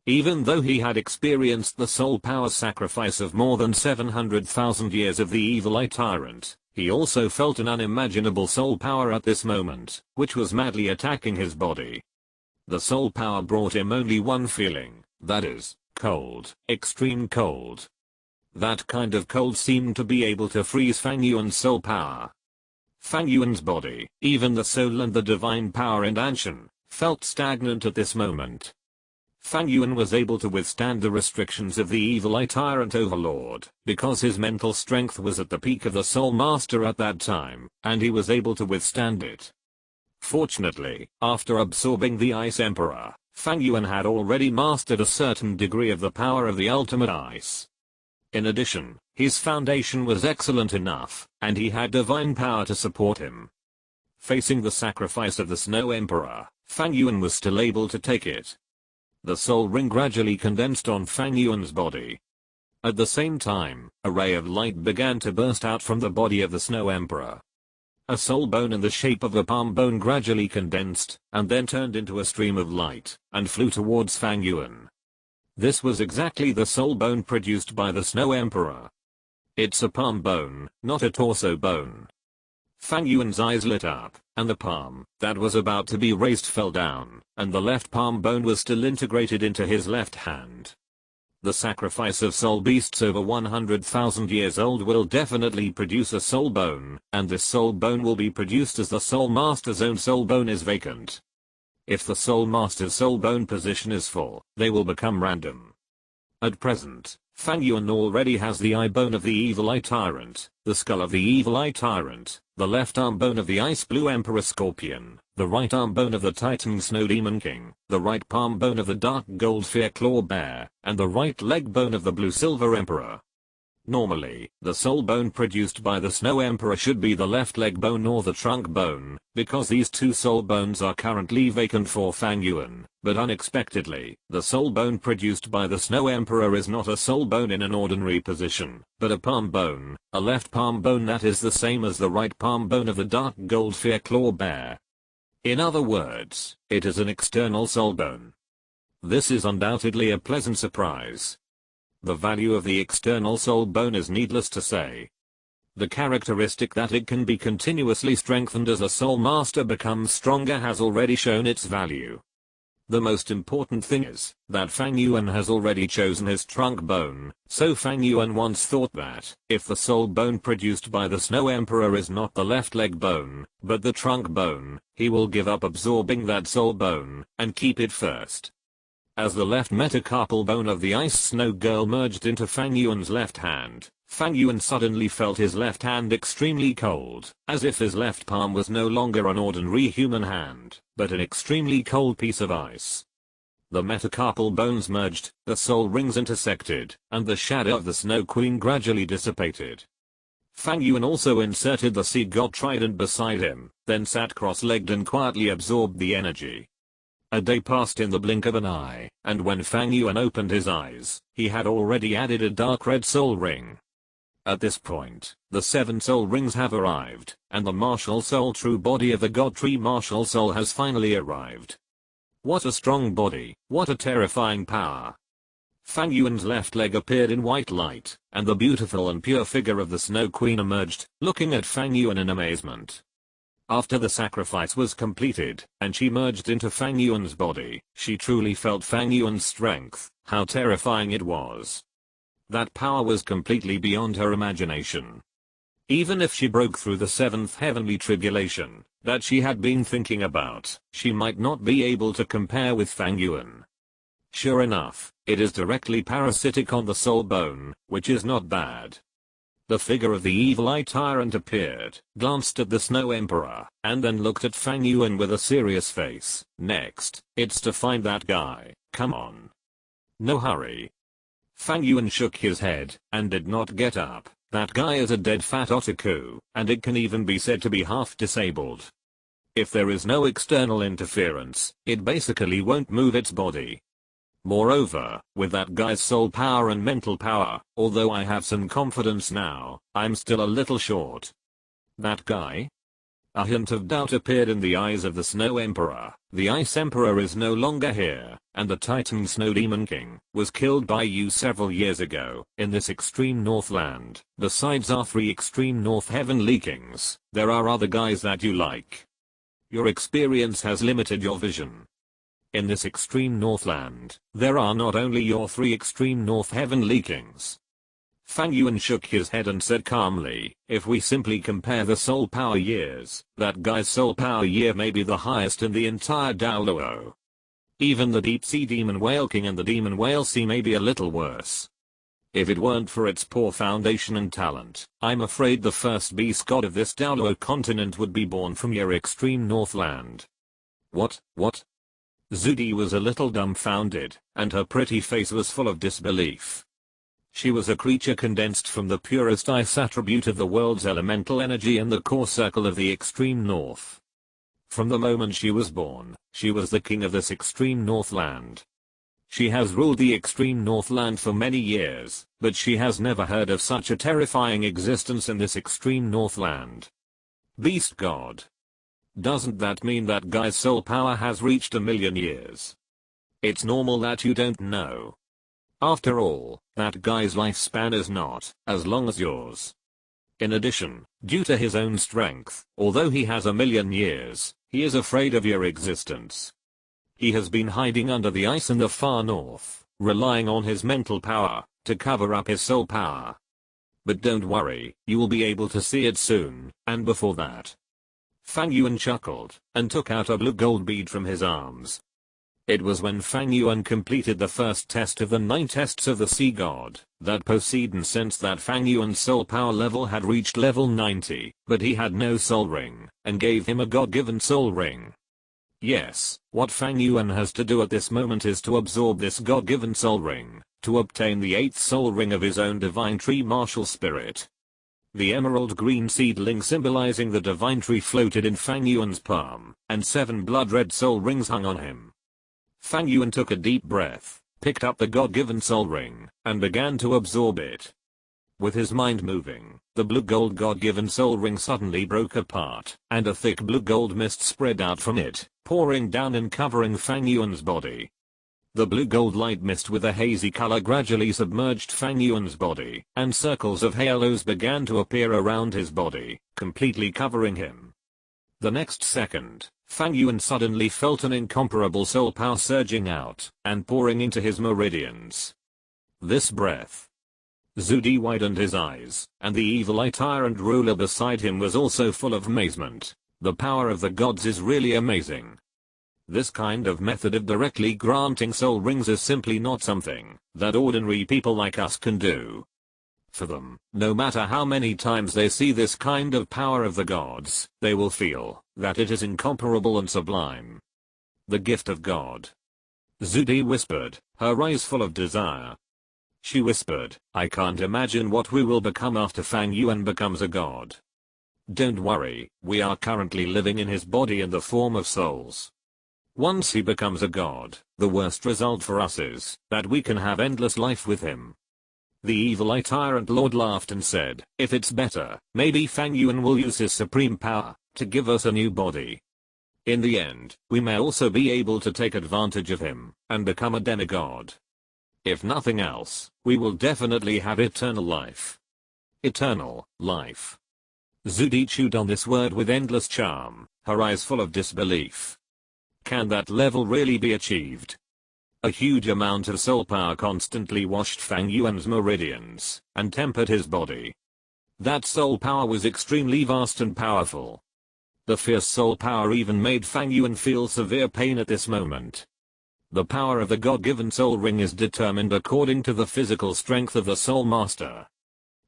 Even though he had experienced the soul power sacrifice of more than 700,000 years of the Evil Eye Tyrant, he also felt an unimaginable soul power at this moment, which was madly attacking his body. The soul power brought him only one feeling, that is, cold, extreme cold. That kind of cold seemed to be able to freeze Fang Yuan's soul power. Fang Yuan's body, even the soul and the divine power in Anshan, felt stagnant at this moment. Fang Yuan was able to withstand the restrictions of the Evil Eye Tyrant Overlord, because his mental strength was at the peak of the Soul Master at that time, and he was able to withstand it. Fortunately, after absorbing the Ice Emperor, Fang Yuan had already mastered a certain degree of the power of the ultimate ice. In addition, his foundation was excellent enough, and he had divine power to support him. Facing the sacrifice of the Snow Emperor, Fang Yuan was still able to take it. The soul ring gradually condensed on Fang Yuan's body. At the same time, a ray of light began to burst out from the body of the Snow Emperor. A soul bone in the shape of a palm bone gradually condensed, and then turned into a stream of light, and flew towards Fang Yuan. This was exactly the soul bone produced by the Snow Emperor. It's a palm bone, not a torso bone. Fang Yuan's eyes lit up, and the palm that was about to be raised fell down, and the left palm bone was still integrated into his left hand. the sacrifice of soul beasts over 100,000 years old will definitely produce a soul bone, and this soul bone will be produced as the soul master's own soul bone is vacant. If the soul master's soul bone position is full, they will become random. At present, Fang Yuan already has the eye bone of the evil eye tyrant, the skull of the evil eye tyrant, the left arm bone of the ice blue emperor scorpion, the right arm bone of the titan snow demon king, the right palm bone of the dark gold fear claw bear, and the right leg bone of the blue silver emperor. Normally, the soul bone produced by the Snow Emperor should be the left leg bone or the trunk bone, because these two soul bones are currently vacant for Fang Yuan, but unexpectedly, the soul bone produced by the Snow Emperor is not a soul bone in an ordinary position, but a palm bone, a left palm bone that is the same as the right palm bone of the dark gold fear claw bear. In other words, it is an external soul bone. This is undoubtedly a pleasant surprise. The value of the external soul bone is needless to say. The characteristic that it can be continuously strengthened as a soul master becomes stronger has already shown its value. The most important thing is that Fang Yuan has already chosen his trunk bone, so Fang Yuan once thought that if the soul bone produced by the Snow Emperor is not the left leg bone, but the trunk bone, he will give up absorbing that soul bone and keep it first. As the left metacarpal bone of the ice snow girl merged into Fang Yuan's left hand, Fang Yuan suddenly felt his left hand extremely cold, as if his left palm was no longer an ordinary human hand, but an extremely cold piece of ice. The metacarpal bones merged, the soul rings intersected, and the shadow of the Snow Queen gradually dissipated. Fang Yuan also inserted the sea god trident beside him, then sat cross-legged and quietly absorbed the energy. A day passed in the blink of an eye, and when Fang Yuan opened his eyes, he had already added a dark red soul ring. At this point, the 7 soul rings have arrived, and the martial soul true body of the god tree martial soul has finally arrived. What a strong body, what a terrifying power. Fang Yuan's left leg appeared in white light, and the beautiful and pure figure of the Snow Queen emerged, looking at Fang Yuan in amazement. After the sacrifice was completed, and she merged into Fang Yuan's body, she truly felt Fang Yuan's strength, how terrifying it was. That power was completely beyond her imagination. Even if she broke through the 7th heavenly tribulation that she had been thinking about, she might not be able to compare with Fang Yuan. Sure enough, it is directly parasitic on the soul bone, which is not bad. The figure of the evil eye tyrant appeared, glanced at the Snow Emperor, and then looked at Fang Yuan with a serious face. Next, it's to find that guy, come on. No hurry. Fang Yuan shook his head, and did not get up. That guy is a dead fat otaku, and it can even be said to be half disabled. If there is no external interference, it basically won't move its body. Moreover, with that guy's soul power and mental power, although I have some confidence now, I'm still a little short. That guy? A hint of doubt appeared in the eyes of the Snow Emperor. The Ice Emperor is no longer here, and the Titan Snow Demon King was killed by you several years ago, in this extreme Northland. Besides our 3 extreme North Heavenly Kings, there are other guys that you like. Your experience has limited your vision. In this extreme Northland, there are not only your 3 extreme North Heavenly Kings. Fang Yuan shook his head and said calmly, if we simply compare the soul power years, that guy's soul power year may be the highest in the entire Douluo. Even the Deep Sea Demon Whale King and the Demon Whale Sea may be a little worse. If it weren't for its poor foundation and talent, I'm afraid the first beast god of this Douluo continent would be born from your extreme Northland. What? Zudi was a little dumbfounded, and her pretty face was full of disbelief. She was a creature condensed from the purest ice attribute of the world's elemental energy in the core circle of the extreme north. From the moment she was born, she was the king of this extreme Northland. She has ruled the extreme Northland for many years, but she has never heard of such a terrifying existence in this extreme Northland. Beast god. Doesn't that mean that guy's soul power has reached 1,000,000 years? It's normal that you don't know. After all, that guy's lifespan is not as long as yours. In addition, due to his own strength, although he has 1,000,000 years, he is afraid of your existence. He has been hiding under the ice in the far north, relying on his mental power to cover up his soul power. But don't worry, you will be able to see it soon, and before that. Fang Yuan chuckled and took out a blue gold bead from his arms. It was when Fang Yuan completed the first test of the 9 tests of the sea god that Poseidon sensed that Fang Yuan's soul power level had reached level 90, but he had no soul ring, and gave him a god-given soul ring. Yes, what Fang Yuan has to do at this moment is to absorb this god-given soul ring, to obtain the 8th soul ring of his own divine tree martial spirit. The emerald green seedling symbolizing the divine tree floated in Fang Yuan's palm, and 7 blood-red soul rings hung on him. Fang Yuan took a deep breath, picked up the god-given soul ring, and began to absorb it. With his mind moving, the blue-gold god-given soul ring suddenly broke apart, and a thick blue-gold mist spread out from it, pouring down and covering Fang Yuan's body. The blue-gold light mist with a hazy color gradually submerged Fang Yuan's body, and circles of halos began to appear around his body, completely covering him. The next second, Fang Yuan suddenly felt an incomparable soul power surging out and pouring into his meridians. This breath. Zudi widened his eyes, and the evil tyrant ruler beside him was also full of amazement. The power of the gods is really amazing. This kind of method of directly granting soul rings is simply not something that ordinary people like us can do. For them, no matter how many times they see this kind of power of the gods, they will feel that it is incomparable and sublime. The gift of God. Zudi whispered, her eyes full of desire. She whispered, I can't imagine what we will become after Fang Yuan becomes a god. Don't worry, we are currently living in his body in the form of souls. Once he becomes a god, the worst result for us is that we can have endless life with him. The evil tyrant lord laughed and said, if it's better, maybe Fang Yuan will use his supreme power to give us a new body. In the end, we may also be able to take advantage of him and become a demigod. If nothing else, we will definitely have eternal life. Eternal life. Zudi chewed on this word with endless charm, her eyes full of disbelief. Can that level really be achieved? A huge amount of soul power constantly washed Fang Yuan's meridians and tempered his body. That soul power was extremely vast and powerful. The fierce soul power even made Fang Yuan feel severe pain at this moment. The power of the god-given soul ring is determined according to the physical strength of the soul master.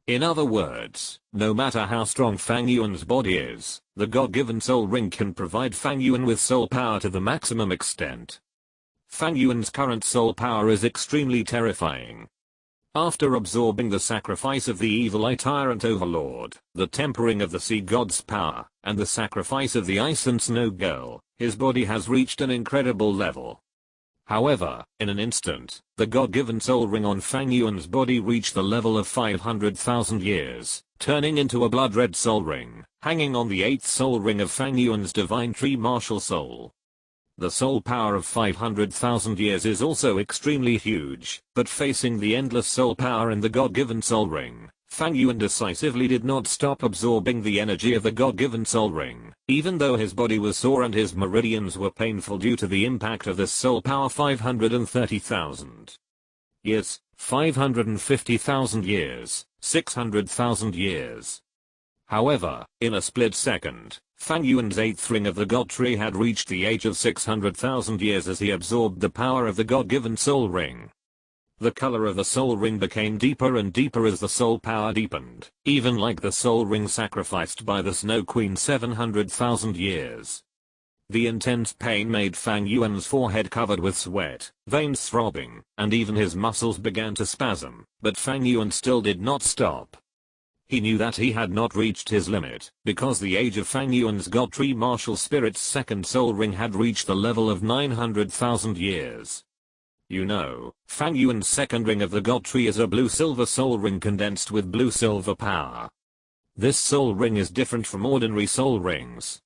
In other words, no matter how strong Fang Yuan's body is, the god-given soul ring can provide Fang Yuan with soul power to the maximum extent. Fang Yuan's current soul power is extremely terrifying. After absorbing the sacrifice of the evil tyrant overlord, the tempering of the sea god's power, and the sacrifice of the ice and snow girl, his body has reached an incredible level. However, in an instant, the god-given soul ring on Fang Yuan's body reached the level of 500,000 years, turning into a blood-red soul ring, hanging on the 8th soul ring of Fang Yuan's divine tree martial soul. The soul power of 500,000 years is also extremely huge, but facing the endless soul power in the god-given soul ring, Fang Yuan decisively did not stop absorbing the energy of the god-given soul ring, even though his body was sore and his meridians were painful due to the impact of this soul power. 530,000 years, 550,000 years, 600,000 years. However, in a split second, Fang Yuan's 8th ring of the god tree had reached the age of 600,000 years as he absorbed the power of the god-given soul ring. The color of the soul ring became deeper and deeper as the soul power deepened, even like the soul ring sacrificed by the Snow Queen 700,000 years. The intense pain made Fang Yuan's forehead covered with sweat, veins throbbing, and even his muscles began to spasm, but Fang Yuan still did not stop. He knew that he had not reached his limit, because the age of Fang Yuan's god tree martial spirit's second soul ring had reached the level of 900,000 years. You know, Fang Yuan's second ring of the god tree is a blue-silver soul ring condensed with blue-silver power. This soul ring is different from ordinary soul rings.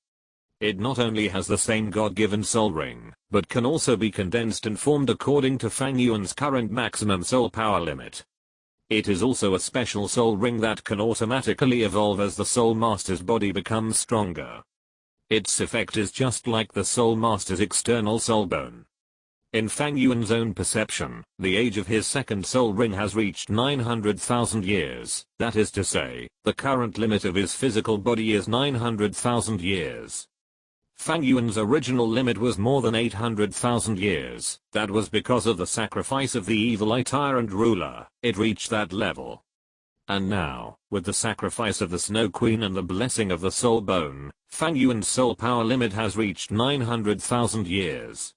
It not only has the same god-given soul ring, but can also be condensed and formed according to Fang Yuan's current maximum soul power limit. It is also a special soul ring that can automatically evolve as the soul master's body becomes stronger. Its effect is just like the soul master's external soul bone. In Fang Yuan's own perception, the age of his second soul ring has reached 900,000 years, that is to say, the current limit of his physical body is 900,000 years. Fang Yuan's original limit was more than 800,000 years, that was because of the sacrifice of the evil eye tyrant ruler, it reached that level. And now, with the sacrifice of the Snow Queen and the blessing of the soul bone, Fang Yuan's soul power limit has reached 900,000 years.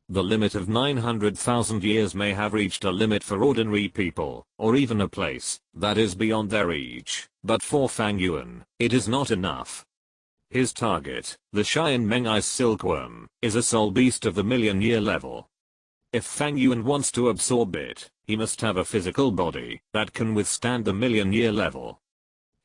The limit of 900,000 years may have reached a limit for ordinary people, or even a place that is beyond their reach, but for Fang Yuan, it is not enough. His target, the Xianmeng Ice Silkworm, is a soul beast of the million-year level. If Fang Yuan wants to absorb it, he must have a physical body that can withstand the million-year level.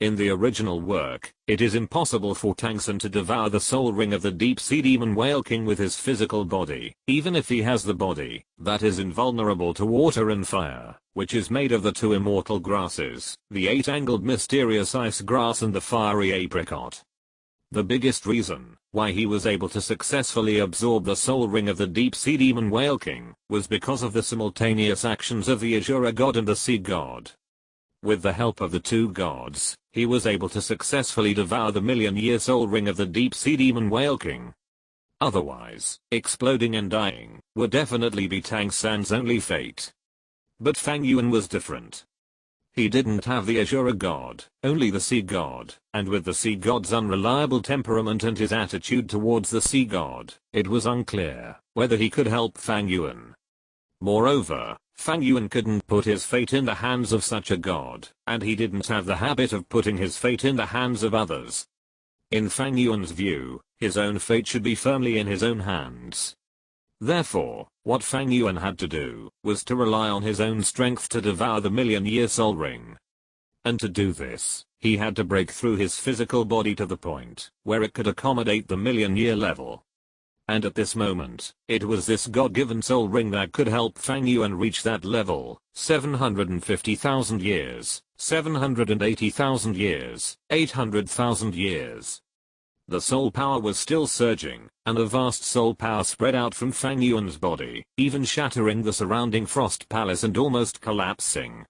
In the original work, it is impossible for Tang San to devour the soul ring of the deep-sea demon Whale King with his physical body, even if he has the body that is invulnerable to water and fire, which is made of the two immortal grasses, the eight-angled mysterious ice grass and the fiery apricot. The biggest reason why he was able to successfully absorb the soul ring of the deep-sea demon Whale King was because of the simultaneous actions of the Azure God and the Sea God. With the help of the two gods, he was able to successfully devour the million-year soul ring of the deep-sea demon Whale King. Otherwise, exploding and dying would definitely be Tang San's only fate. But Fang Yuan was different. He didn't have the Azure God, only the Sea God, and with the Sea God's unreliable temperament and his attitude towards the Sea God, it was unclear whether he could help Fang Yuan. Moreover, Fang Yuan couldn't put his fate in the hands of such a god, and he didn't have the habit of putting his fate in the hands of others. In Fang Yuan's view, his own fate should be firmly in his own hands. Therefore, what Fang Yuan had to do was to rely on his own strength to devour the million-year soul ring. And to do this, he had to break through his physical body to the point where it could accommodate the million-year level. And at this moment, it was this God-given soul ring that could help Fang Yuan reach that level. 750,000 years, 780,000 years, 800,000 years. The soul power was still surging, and a vast soul power spread out from Fang Yuan's body, even shattering the surrounding frost palace and almost collapsing.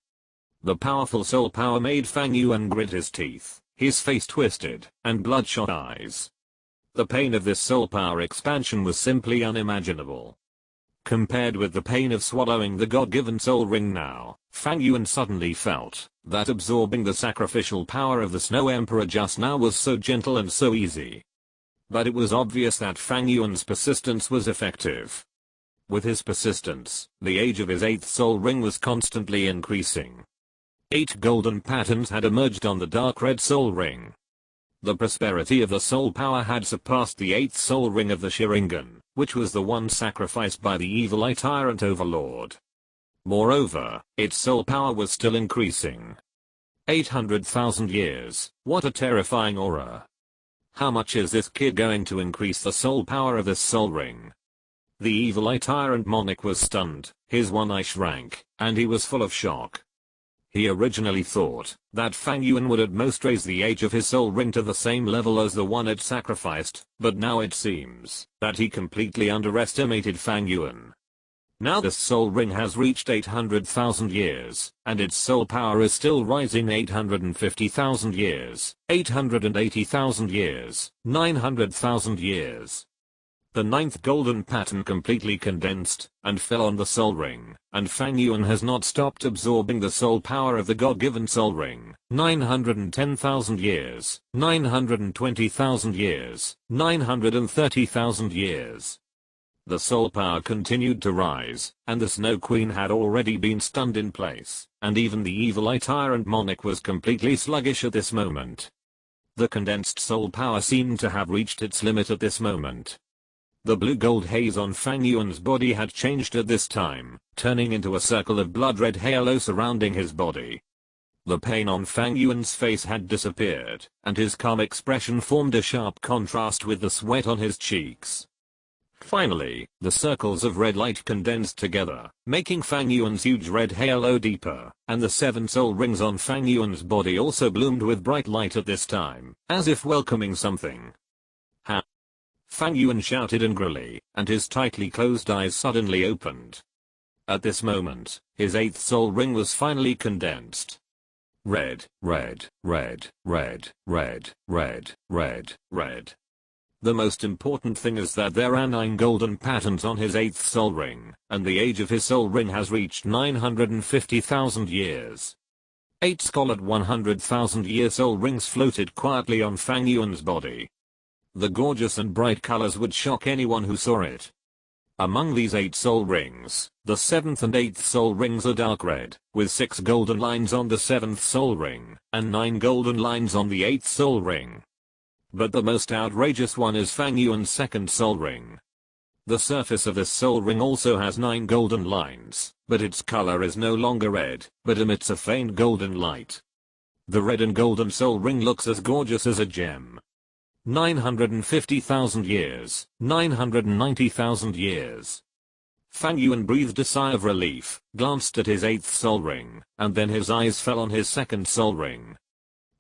The powerful soul power made Fang Yuan grit his teeth, his face twisted, and bloodshot eyes. The pain of this soul power expansion was simply unimaginable. Compared with the pain of swallowing the God-given soul ring now, Fang Yuan suddenly felt that absorbing the sacrificial power of the Snow Emperor just now was so gentle and so easy. But it was obvious that Fang Yuan's persistence was effective. With his persistence, the age of his 8th soul ring was constantly increasing. 8 golden patterns had emerged on the dark red soul ring. The prosperity of the soul power had surpassed the 8th soul ring of the Sharingan, which was the one sacrificed by the evil eye tyrant overlord. Moreover, its soul power was still increasing. 800,000 years, what a terrifying aura. How much is this kid going to increase the soul power of this soul ring? The evil eye tyrant monarch was stunned, his one eye shrank, and he was full of shock. He originally thought that Fang Yuan would at most raise the age of his soul ring to the same level as the one it sacrificed, but now it seems that he completely underestimated Fang Yuan. Now this soul ring has reached 800,000 years, and its soul power is still rising. 850,000 years, 880,000 years, 900,000 years. The 9th golden pattern completely condensed and fell on the soul ring, and Fang Yuan has not stopped absorbing the soul power of the God-given soul ring. 910,000 years, 920,000 years, 930,000 years. The soul power continued to rise, and the Snow Queen had already been stunned in place, and even the evil eye tyrant monarch was completely sluggish at this moment. The condensed soul power seemed to have reached its limit at this moment. The blue-gold haze on Fang Yuan's body had changed at this time, turning into a circle of blood-red halo surrounding his body. The pain on Fang Yuan's face had disappeared, and his calm expression formed a sharp contrast with the sweat on his cheeks. Finally, the circles of red light condensed together, making Fang Yuan's huge red halo deeper, and the 7 soul rings on Fang Yuan's body also bloomed with bright light at this time, as if welcoming something. Fang Yuan shouted angrily, and his tightly closed eyes suddenly opened. At this moment, his 8th soul ring was finally condensed. Red, red, red, red, red, red, red, red. The most important thing is that there are 9 golden patterns on his 8th soul ring, and the age of his soul ring has reached 950,000 years. 8 scarlet 100,000-year soul rings floated quietly on Fang Yuan's body. The gorgeous and bright colors would shock anyone who saw it. Among these 8 soul rings, the 7th and 8th soul rings are dark red, with 6 golden lines on the 7th soul ring, and 9 golden lines on the 8th soul ring. But the most outrageous one is Fang Yuan's 2nd soul ring. The surface of this soul ring also has 9 golden lines, but its color is no longer red, but emits a faint golden light. The red and golden soul ring looks as gorgeous as a gem. 950,000 years, 990,000 years. Fang Yuan breathed a sigh of relief, glanced at his 8th soul ring, and then his eyes fell on his 2nd soul ring.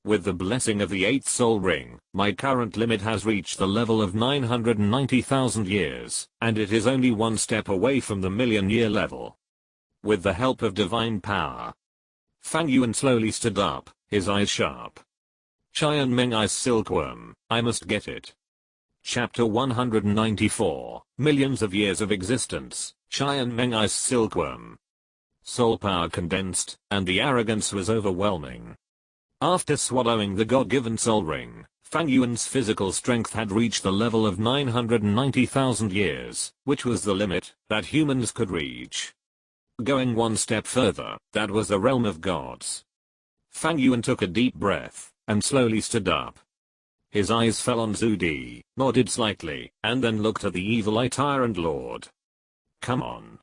With the blessing of the 8th soul ring, my current limit has reached the level of 990,000 years, and it is only one step away from the million-year level. With the help of divine power. Fang Yuan slowly stood up, his eyes sharp. Qian Meng Ice Silkworm, I must get it. Chapter 194, Millions of Years of Existence, Qian Meng Ice Silkworm. Soul power condensed, and the arrogance was overwhelming. After swallowing the God-given soul ring, Fang Yuan's physical strength had reached the level of 990,000 years, which was the limit that humans could reach. Going one step further, that was the realm of gods. Fang Yuan took a deep breath, and slowly stood up. His eyes fell on Zhu Di, nodded slightly, and then looked at the evil eye tyrant lord. Come on.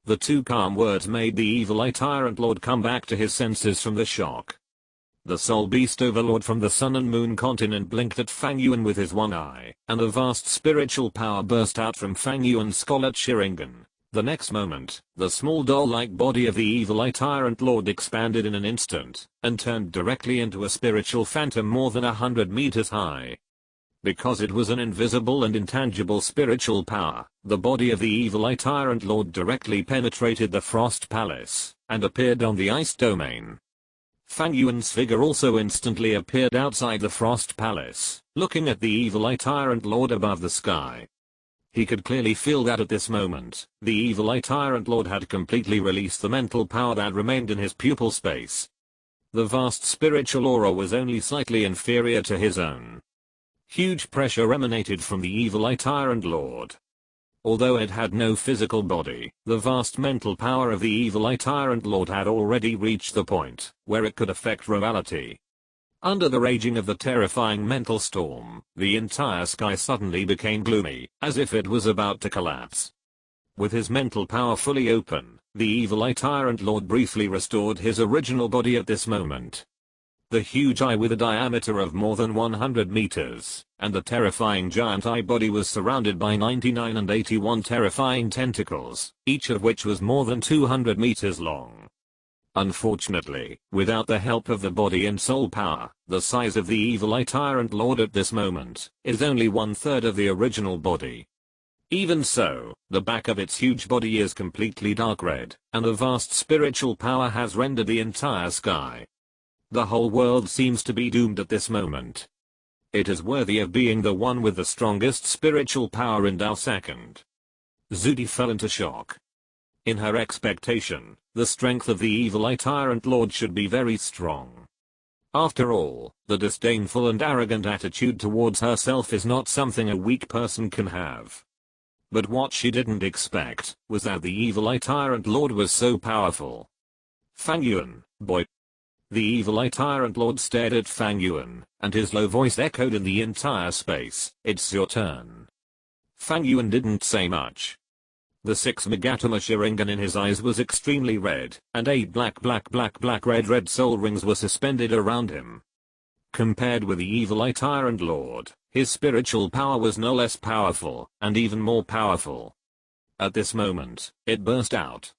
The 2 calm words made the evil eye tyrant lord come back to his senses from the shock. The soul beast overlord from the Sun and Moon continent blinked at Fang Yuan with his one eye, and a vast spiritual power burst out from Fang Yuan's scarlet Sharingan. The next moment, the small doll-like body of the evil eye tyrant lord expanded in an instant, and turned directly into a spiritual phantom more than 100 meters high. Because it was an invisible and intangible spiritual power, the body of the evil eye tyrant lord directly penetrated the Frost Palace, and appeared on the ice domain. Fang Yuan's figure also instantly appeared outside the Frost Palace, looking at the evil eye tyrant lord above the sky. He could clearly feel that at this moment, the evil eye tyrant lord had completely released the mental power that remained in his pupil space. The vast spiritual aura was only slightly inferior to his own. Huge pressure emanated from the evil eye tyrant lord. Although it had no physical body, the vast mental power of the evil eye tyrant lord had already reached the point where it could affect reality. Under the raging of the terrifying mental storm, the entire sky suddenly became gloomy, as if it was about to collapse. With his mental power fully open, the evil eye tyrant lord briefly restored his original body at this moment. The huge eye with a diameter of more than 100 meters, and the terrifying giant eye body was surrounded by 99 and 81 terrifying tentacles, each of which was more than 200 meters long. Unfortunately, without the help of the body and soul power, the size of the evil eye tyrant lord at this moment is only 1/3 of the original body. Even so, the back of its huge body is completely dark red, and the vast spiritual power has rendered the entire sky. The whole world seems to be doomed at this moment. It is worthy of being the one with the strongest spiritual power in Dao Second. Zhu Di fell into shock. In her expectation, the strength of the evil eye tyrant lord should be very strong. After all, the disdainful and arrogant attitude towards herself is not something a weak person can have. But what she didn't expect was that the evil eye tyrant lord was so powerful. Fang Yuan, boy. The evil eye tyrant lord stared at Fang Yuan, and his low voice echoed in the entire space, "It's your turn." Fang Yuan didn't say much. The 6 Megatama Sharingan in his eyes was extremely red, and 8 black soul rings were suspended around him. Compared with the evil eye tyrant lord, his spiritual power was no less powerful, and even more powerful. At this moment, it burst out.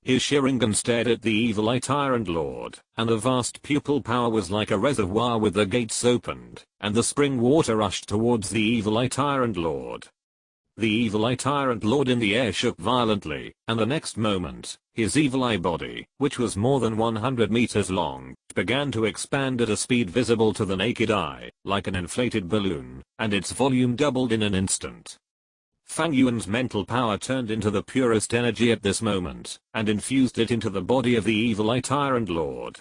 His Sharingan stared at the evil eye tyrant lord, and the vast pupil power was like a reservoir with the gates opened, and the spring water rushed towards the evil eye tyrant lord. The evil eye tyrant lord in the air shook violently, and the next moment, his evil eye body, which was more than 100 meters long, began to expand at a speed visible to the naked eye, like an inflated balloon, and its volume doubled in an instant. Fang Yuan's mental power turned into the purest energy at this moment, and infused it into the body of the evil eye tyrant lord.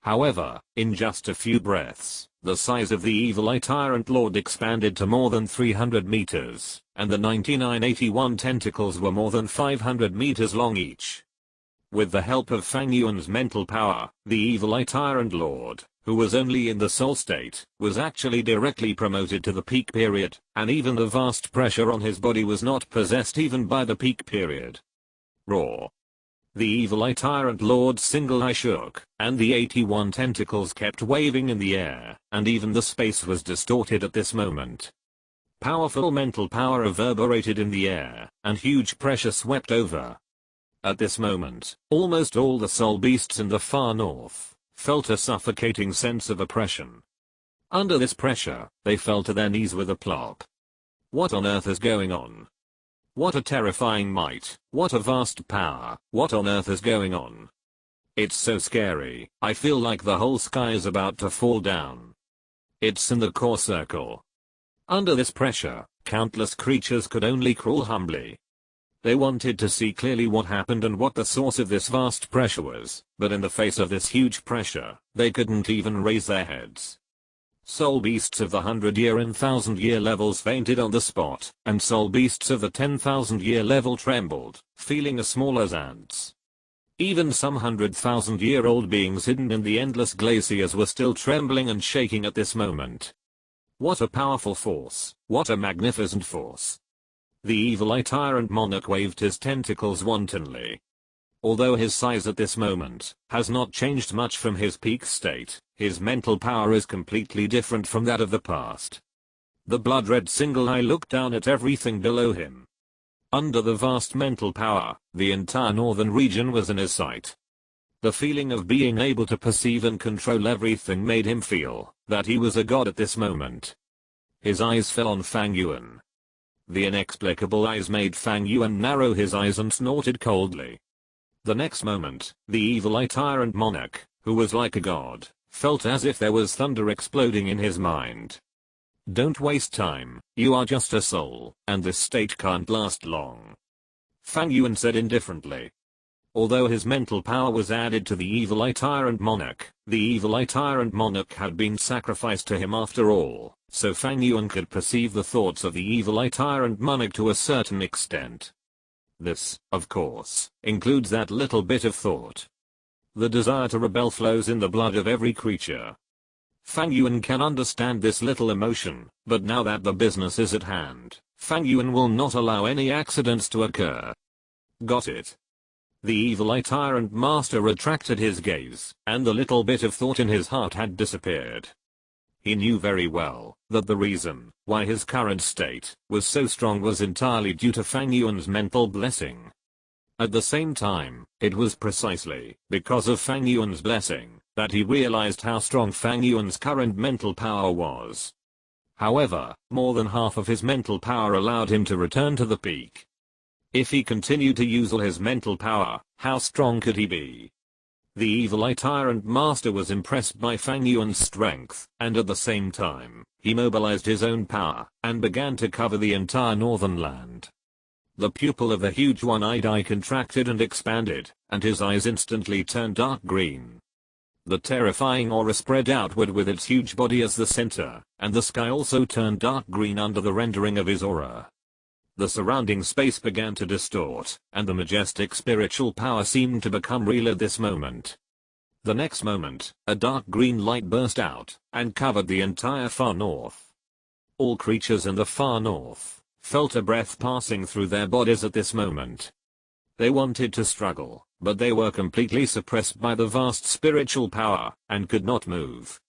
However, in just a few breaths, the size of the evil eye tyrant lord expanded to more than 300 meters, and the 9981 tentacles were more than 500 meters long each. With the help of Fang Yuan's mental power, the evil eye tyrant lord, who was only in the soul state, was actually directly promoted to the peak period, and even the vast pressure on his body was not possessed even by the peak period. Roar. The evil eye tyrant lord's single eye shook, and the 81 tentacles kept waving in the air, and even the space was distorted at this moment. Powerful mental power reverberated in the air, and huge pressure swept over. At this moment, almost all the soul beasts in the far north felt a suffocating sense of oppression. Under this pressure, they fell to their knees with a plop. What on earth is going on? What a terrifying might, what a vast power, what on earth is going on? It's so scary, I feel like the whole sky is about to fall down. It's in the core circle. Under this pressure, countless creatures could only crawl humbly. They wanted to see clearly what happened and what the source of this vast pressure was, but in the face of this huge pressure, they couldn't even raise their heads. Soul beasts of the 100-year and 1,000-year levels fainted on the spot, and soul beasts of the 10,000-year level trembled, feeling as small as ants. Even some 100,000-year-old beings hidden in the endless glaciers were still trembling and shaking at this moment. What a powerful force, what a magnificent force. The evil eye tyrant monarch waved his tentacles wantonly. Although his size at this moment has not changed much from his peak state, his mental power is completely different from that of the past. The blood-red single eye looked down at everything below him. Under the vast mental power, the entire northern region was in his sight. The feeling of being able to perceive and control everything made him feel that he was a god at this moment. His eyes fell on Fang Yuan. The inexplicable eyes made Fang Yuan narrow his eyes and snorted coldly. The next moment, the evil eye tyrant monarch, who was like a god, felt as if there was thunder exploding in his mind. Don't waste time, you are just a soul, and this state can't last long. Fang Yuan said indifferently. Although his mental power was added to the evil eye tyrant monarch, the evil eye tyrant monarch had been sacrificed to him after all, so Fang Yuan could perceive the thoughts of the evil eye tyrant monarch to a certain extent. This, of course, includes that little bit of thought. The desire to rebel flows in the blood of every creature. Fang Yuan can understand this little emotion, but now that the business is at hand, Fang Yuan will not allow any accidents to occur. Got it? The evil eye tyrant master retracted his gaze, and the little bit of thought in his heart had disappeared. He knew very well that the reason why his current state was so strong was entirely due to Fang Yuan's mental blessing. At the same time, it was precisely because of Fang Yuan's blessing that he realized how strong Fang Yuan's current mental power was. However, more than half of his mental power allowed him to return to the peak. If he continued to use all his mental power, how strong could he be? The evil eye tyrant master was impressed by Fang Yuan's strength, and at the same time, he mobilized his own power, and began to cover the entire northern land. The pupil of the huge one-eyed eye contracted and expanded, and his eyes instantly turned dark green. The terrifying aura spread outward with its huge body as the center, and the sky also turned dark green under the rendering of his aura. The surrounding space began to distort, and the majestic spiritual power seemed to become real at this moment. The next moment, a dark green light burst out, and covered the entire far north. All creatures in the far north felt a breath passing through their bodies at this moment. They wanted to struggle, but they were completely suppressed by the vast spiritual power, and could not move.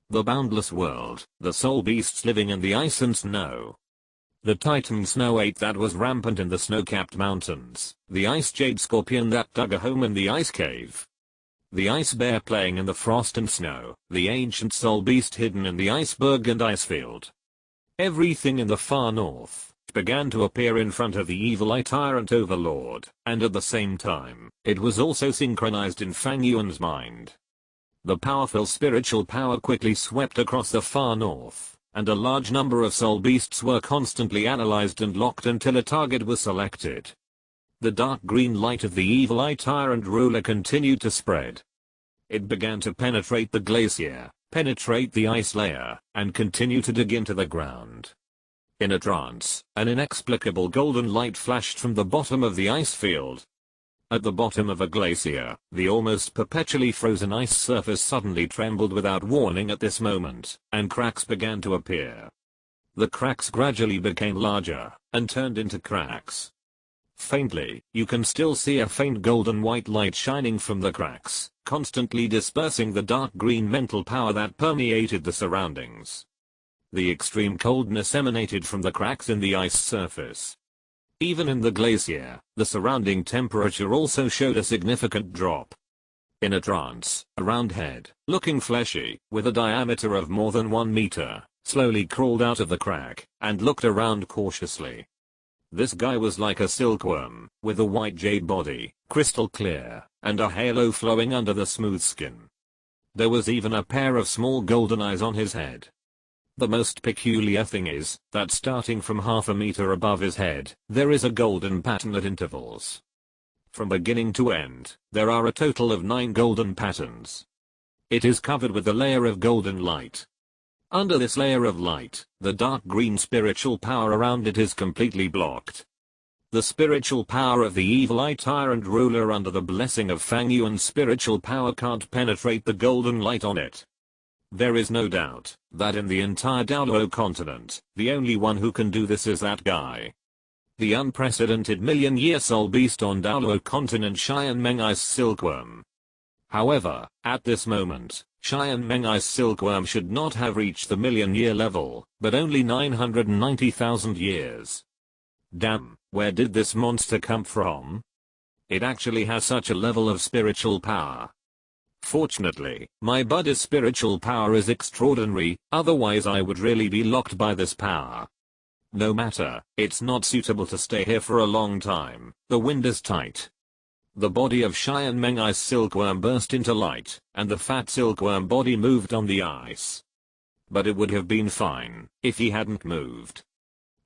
The boundless world, the soul beasts living in the ice and snow. the titan snow ape that was rampant in the snow-capped mountains, the ice jade scorpion that dug a home in the ice cave, the ice bear playing in the frost and snow, the ancient soul beast hidden in the iceberg and icefield. Everything in the far north began to appear in front of the evil eye tyrant overlord, and at the same time, it was also synchronized in Fang Yuan's mind. The powerful spiritual power quickly swept across the far north, and a large number of soul beasts were constantly analyzed and locked until a target was selected. The dark green light of the evil eye tyrant ruler continued to spread. It began to penetrate the glacier, penetrate the ice layer, and continue to dig into the ground. In a trance, an inexplicable golden light flashed from the bottom of the ice field. At the bottom of a glacier, the almost perpetually frozen ice surface suddenly trembled without warning at this moment, and cracks began to appear. The cracks gradually became larger, and turned into cracks. Faintly, you can still see a faint golden white light shining from the cracks, constantly dispersing the dark green mental power that permeated the surroundings. The extreme coldness emanated from the cracks in the ice surface. Even in the glacier, the surrounding temperature also showed a significant drop. In a trance, a round head, looking fleshy, with a diameter of more than 1 meter, slowly crawled out of the crack, and looked around cautiously. This guy was like a silkworm, with a white jade body, crystal clear, and a halo flowing under the smooth skin. There was even a pair of small golden eyes on his head. The most peculiar thing is, that starting from half a meter above his head, there is a golden pattern at intervals. From beginning to end, there are a total of 9 golden patterns. It is covered with a layer of golden light. Under this layer of light, the dark green spiritual power around it is completely blocked. The spiritual power of the evil eye tyrant ruler under the blessing of Fang Yuan's spiritual power can't penetrate the golden light on it. There is no doubt that in the entire Douluo Continent, the only one who can do this is that guy. The unprecedented million-year soul beast on Douluo Continent, Sharingan Ice Silkworm. However, at this moment, Sharingan Ice Silkworm should not have reached the million-year level, but only 990,000 years. Damn, where did this monster come from? It actually has such a level of spiritual power. Fortunately, my buddy's spiritual power is extraordinary, otherwise I would really be locked by this power. No matter, it's not suitable to stay here for a long time, the wind is tight. The body of Sharingan Ice Silkworm burst into light, and the fat silkworm body moved on the ice. But it would have been fine, if he hadn't moved.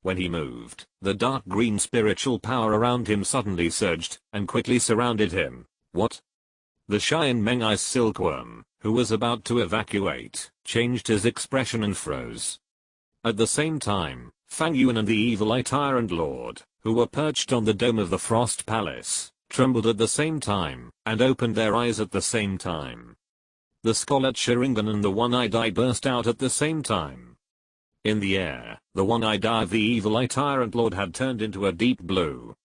When he moved, the dark green spiritual power around him suddenly surged, and quickly surrounded him. What? The Sharingan Ice Silkworm, who was about to evacuate, changed his expression and froze. At the same time, Fang Yuan and the evil eye tyrant lord, who were perched on the dome of the Frost Palace, trembled at the same time, and opened their eyes at the same time. The scarlet Sharingan and the one-eyed eye burst out at the same time. In the air, the one-eyed eye of the evil eye tyrant lord had turned into a deep blue.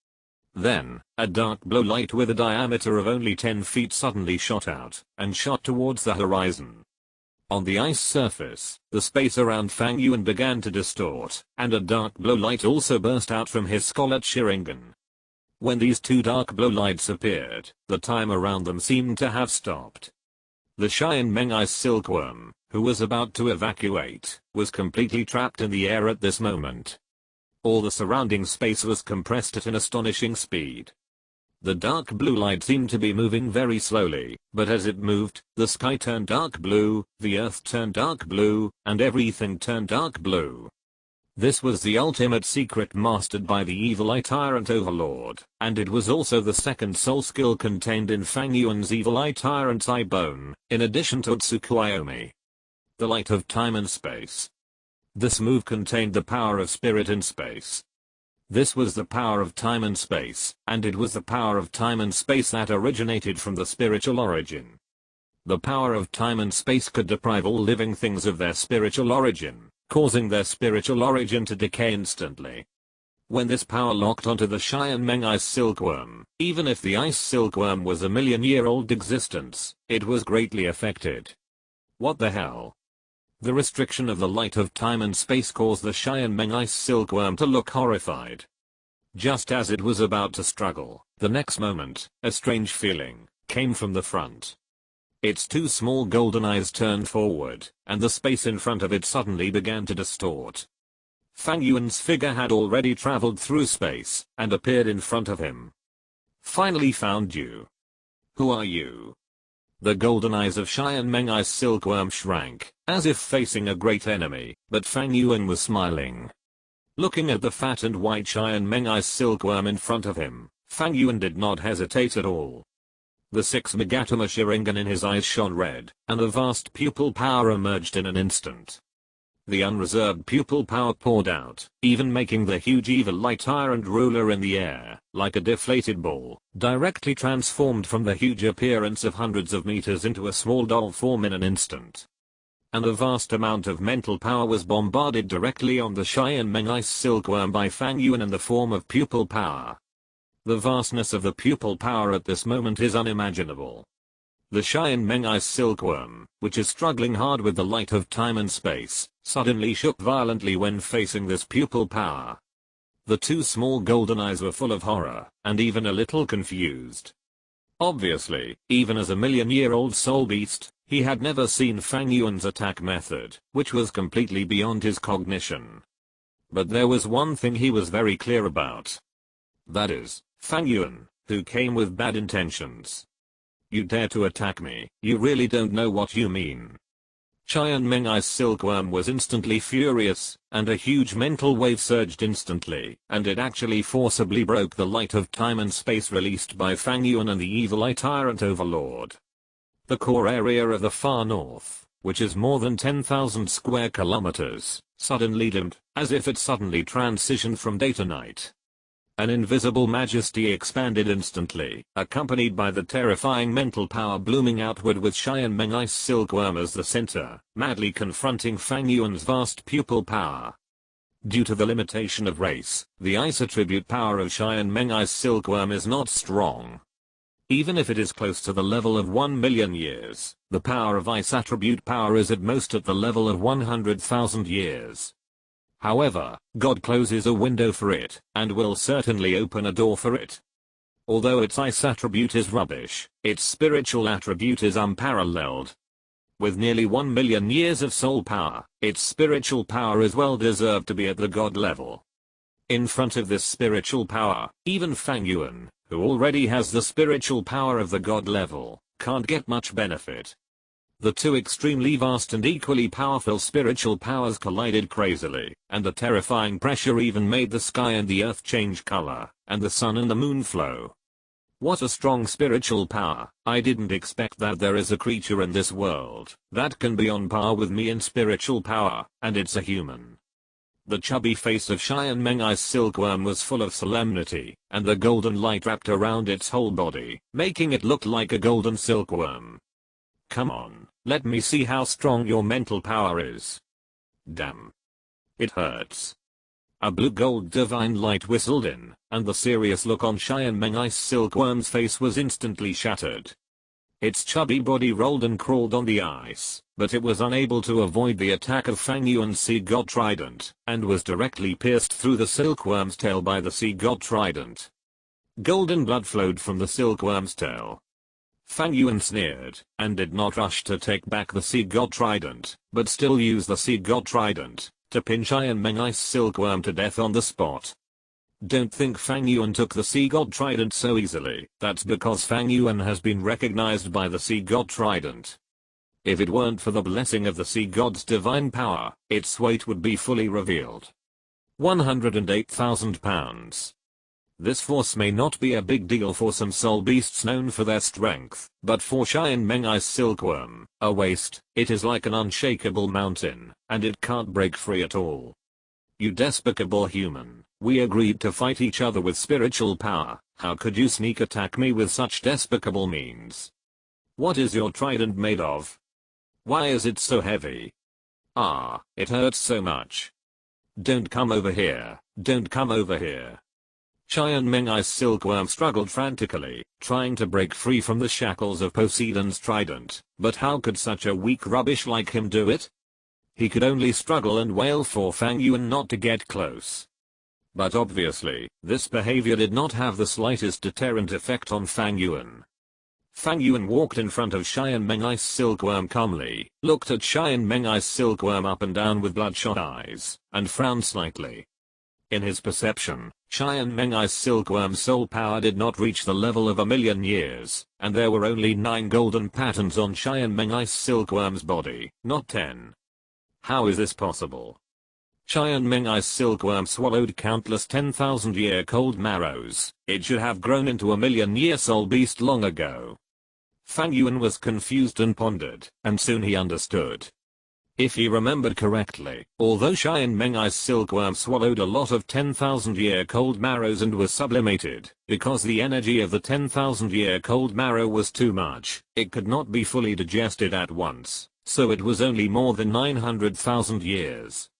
Then, a dark blue light with a diameter of only 10 feet suddenly shot out, and shot towards the horizon. On the ice surface, the space around Fang Yuan began to distort, and a dark blue light also burst out from his scarlet Sharingan. When these two dark blue lights appeared, the time around them seemed to have stopped. The Sharingan Ice Silkworm, who was about to evacuate, was completely trapped in the air at this moment. All the surrounding space was compressed at an astonishing speed. The dark blue light seemed to be moving very slowly, but as it moved, the sky turned dark blue, the earth turned dark blue, and everything turned dark blue. This was the ultimate secret mastered by the evil eye tyrant overlord, and it was also the second soul skill contained in Fang Yuan's evil eye tyrant's eye bone, in addition to Tsukuyomi. The light of time and space. This move contained the power of spirit in space. This was the power of time and space, and it was the power of time and space that originated from the spiritual origin. The power of time and space could deprive all living things of their spiritual origin, causing their spiritual origin to decay instantly. When this power locked onto the Sharingan Ice Silkworm, even if the Ice Silkworm was a million-year-old existence, it was greatly affected. What the hell? The restriction of the light of time and space caused the Xianmeng ice silkworm to look horrified. Just as it was about to struggle, the next moment, a strange feeling came from the front. Its two small golden eyes turned forward, and the space in front of it suddenly began to distort. Fang Yuan's figure had already traveled through space, and appeared in front of him. Finally found you. Who are you? The golden eyes of Xianmeng ice silkworm shrank, as if facing a great enemy, but Fang Yuan was smiling. Looking at the fat and white Xianmeng ice silkworm in front of him, Fang Yuan did not hesitate at all. The 6 Megatama Sharingan in his eyes shone red, and a vast pupil power emerged in an instant. The unreserved pupil power poured out, even making the huge evil light tyrant ruler in the air, like a deflated ball, directly transformed from the huge appearance of hundreds of meters into a small doll form in an instant. And a vast amount of mental power was bombarded directly on the Xianmeng ice silkworm by Fang Yuan in the form of pupil power. The vastness of the pupil power at this moment is unimaginable. The Xianmeng ice silkworm, which is struggling hard with the light of time and space, suddenly shook violently when facing this pupil power. The two small golden eyes were full of horror, and even a little confused. Obviously, even as a million-year-old soul beast, he had never seen Fang Yuan's attack method, which was completely beyond his cognition. But there was one thing he was very clear about. That is, Fang Yuan, who came with bad intentions. You dare to attack me, you really don't know what you mean. Xianmeng ice silkworm was instantly furious, and a huge mental wave surged instantly, and it actually forcibly broke the light of time and space released by Fang Yuan and the evil eye tyrant overlord. The core area of the far north, which is more than 10,000 square kilometers, suddenly dimmed, as if it suddenly transitioned from day to night. An invisible majesty expanded instantly, accompanied by the terrifying mental power blooming outward with Xianmeng ice silkworm as the center, madly confronting Fang Yuan's vast pupil power. Due to the limitation of race, the ice attribute power of Xianmeng ice silkworm is not strong. Even if it is close to the level of 1 million years, the power of ice attribute power is at most at the level of 100,000 years. However, God closes a window for it, and will certainly open a door for it. Although its ice attribute is rubbish, its spiritual attribute is unparalleled. With nearly 1 million years of soul power, its spiritual power is well deserved to be at the God level. In front of this spiritual power, even Fang Yuan, who already has the spiritual power of the God level, can't get much benefit. The two extremely vast and equally powerful spiritual powers collided crazily, and the terrifying pressure even made the sky and the earth change color, and the sun and the moon flow. What a strong spiritual power. I didn't expect that there is a creature in this world that can be on par with me in spiritual power, and it's a human. The chubby face of Xianmeng ice silkworm was full of solemnity, and the golden light wrapped around its whole body, making it look like a golden silkworm. Come on, let me see how strong your mental power is. Damn. It hurts. A blue-gold divine light whistled in, and the serious look on Xianmeng ice silkworm's face was instantly shattered. Its chubby body rolled and crawled on the ice, but it was unable to avoid the attack of Fang Yuan's sea god trident, and was directly pierced through the silkworm's tail by the sea god trident. Golden blood flowed from the silkworm's tail. Fang Yuan sneered, and did not rush to take back the sea god trident, but still used the sea god trident to pin Xianmeng ice silkworm to death on the spot. Don't think Fang Yuan took the sea god trident so easily. That's because Fang Yuan has been recognized by the sea god trident. If it weren't for the blessing of the sea god's divine power, its weight would be fully revealed. 108,000 pounds. This force may not be a big deal for some soul beasts known for their strength, but for Xianmeng ice silkworm, a waste, it is like an unshakable mountain, and it can't break free at all. You despicable human, we agreed to fight each other with spiritual power. How could you sneak attack me with such despicable means? What is your trident made of? Why is it so heavy? Ah, it hurts so much. Don't come over here, don't come over here. Xianmeng ice silkworm struggled frantically, trying to break free from the shackles of Poseidon's trident, but how could such a weak rubbish like him do it? he could only struggle and wail for Fang Yuan not to get close. But obviously, this behavior did not have the slightest deterrent effect on Fang Yuan. Fang Yuan walked in front of Xian Ice Silkworm calmly, looked at Xian Ice Silkworm up and down with bloodshot eyes, and frowned slightly. In his perception, Xian Ice Silkworm's soul power did not reach the level of 1,000,000 years, and there were only 9 golden patterns on Xian Ice Silkworm's body, not 10. How is this possible? Xian Ice Silkworm swallowed countless 10,000-year cold marrows. It should have grown into a 1,000,000-year soul beast long ago. Fang Yuan was confused and pondered, and soon he understood. If he remembered correctly, although Xian Ice Silkworm swallowed a lot of 10,000-year cold marrows and was sublimated, because the energy of the 10,000-year cold marrow was too much, it could not be fully digested at once, so it was only more than 900,000 years.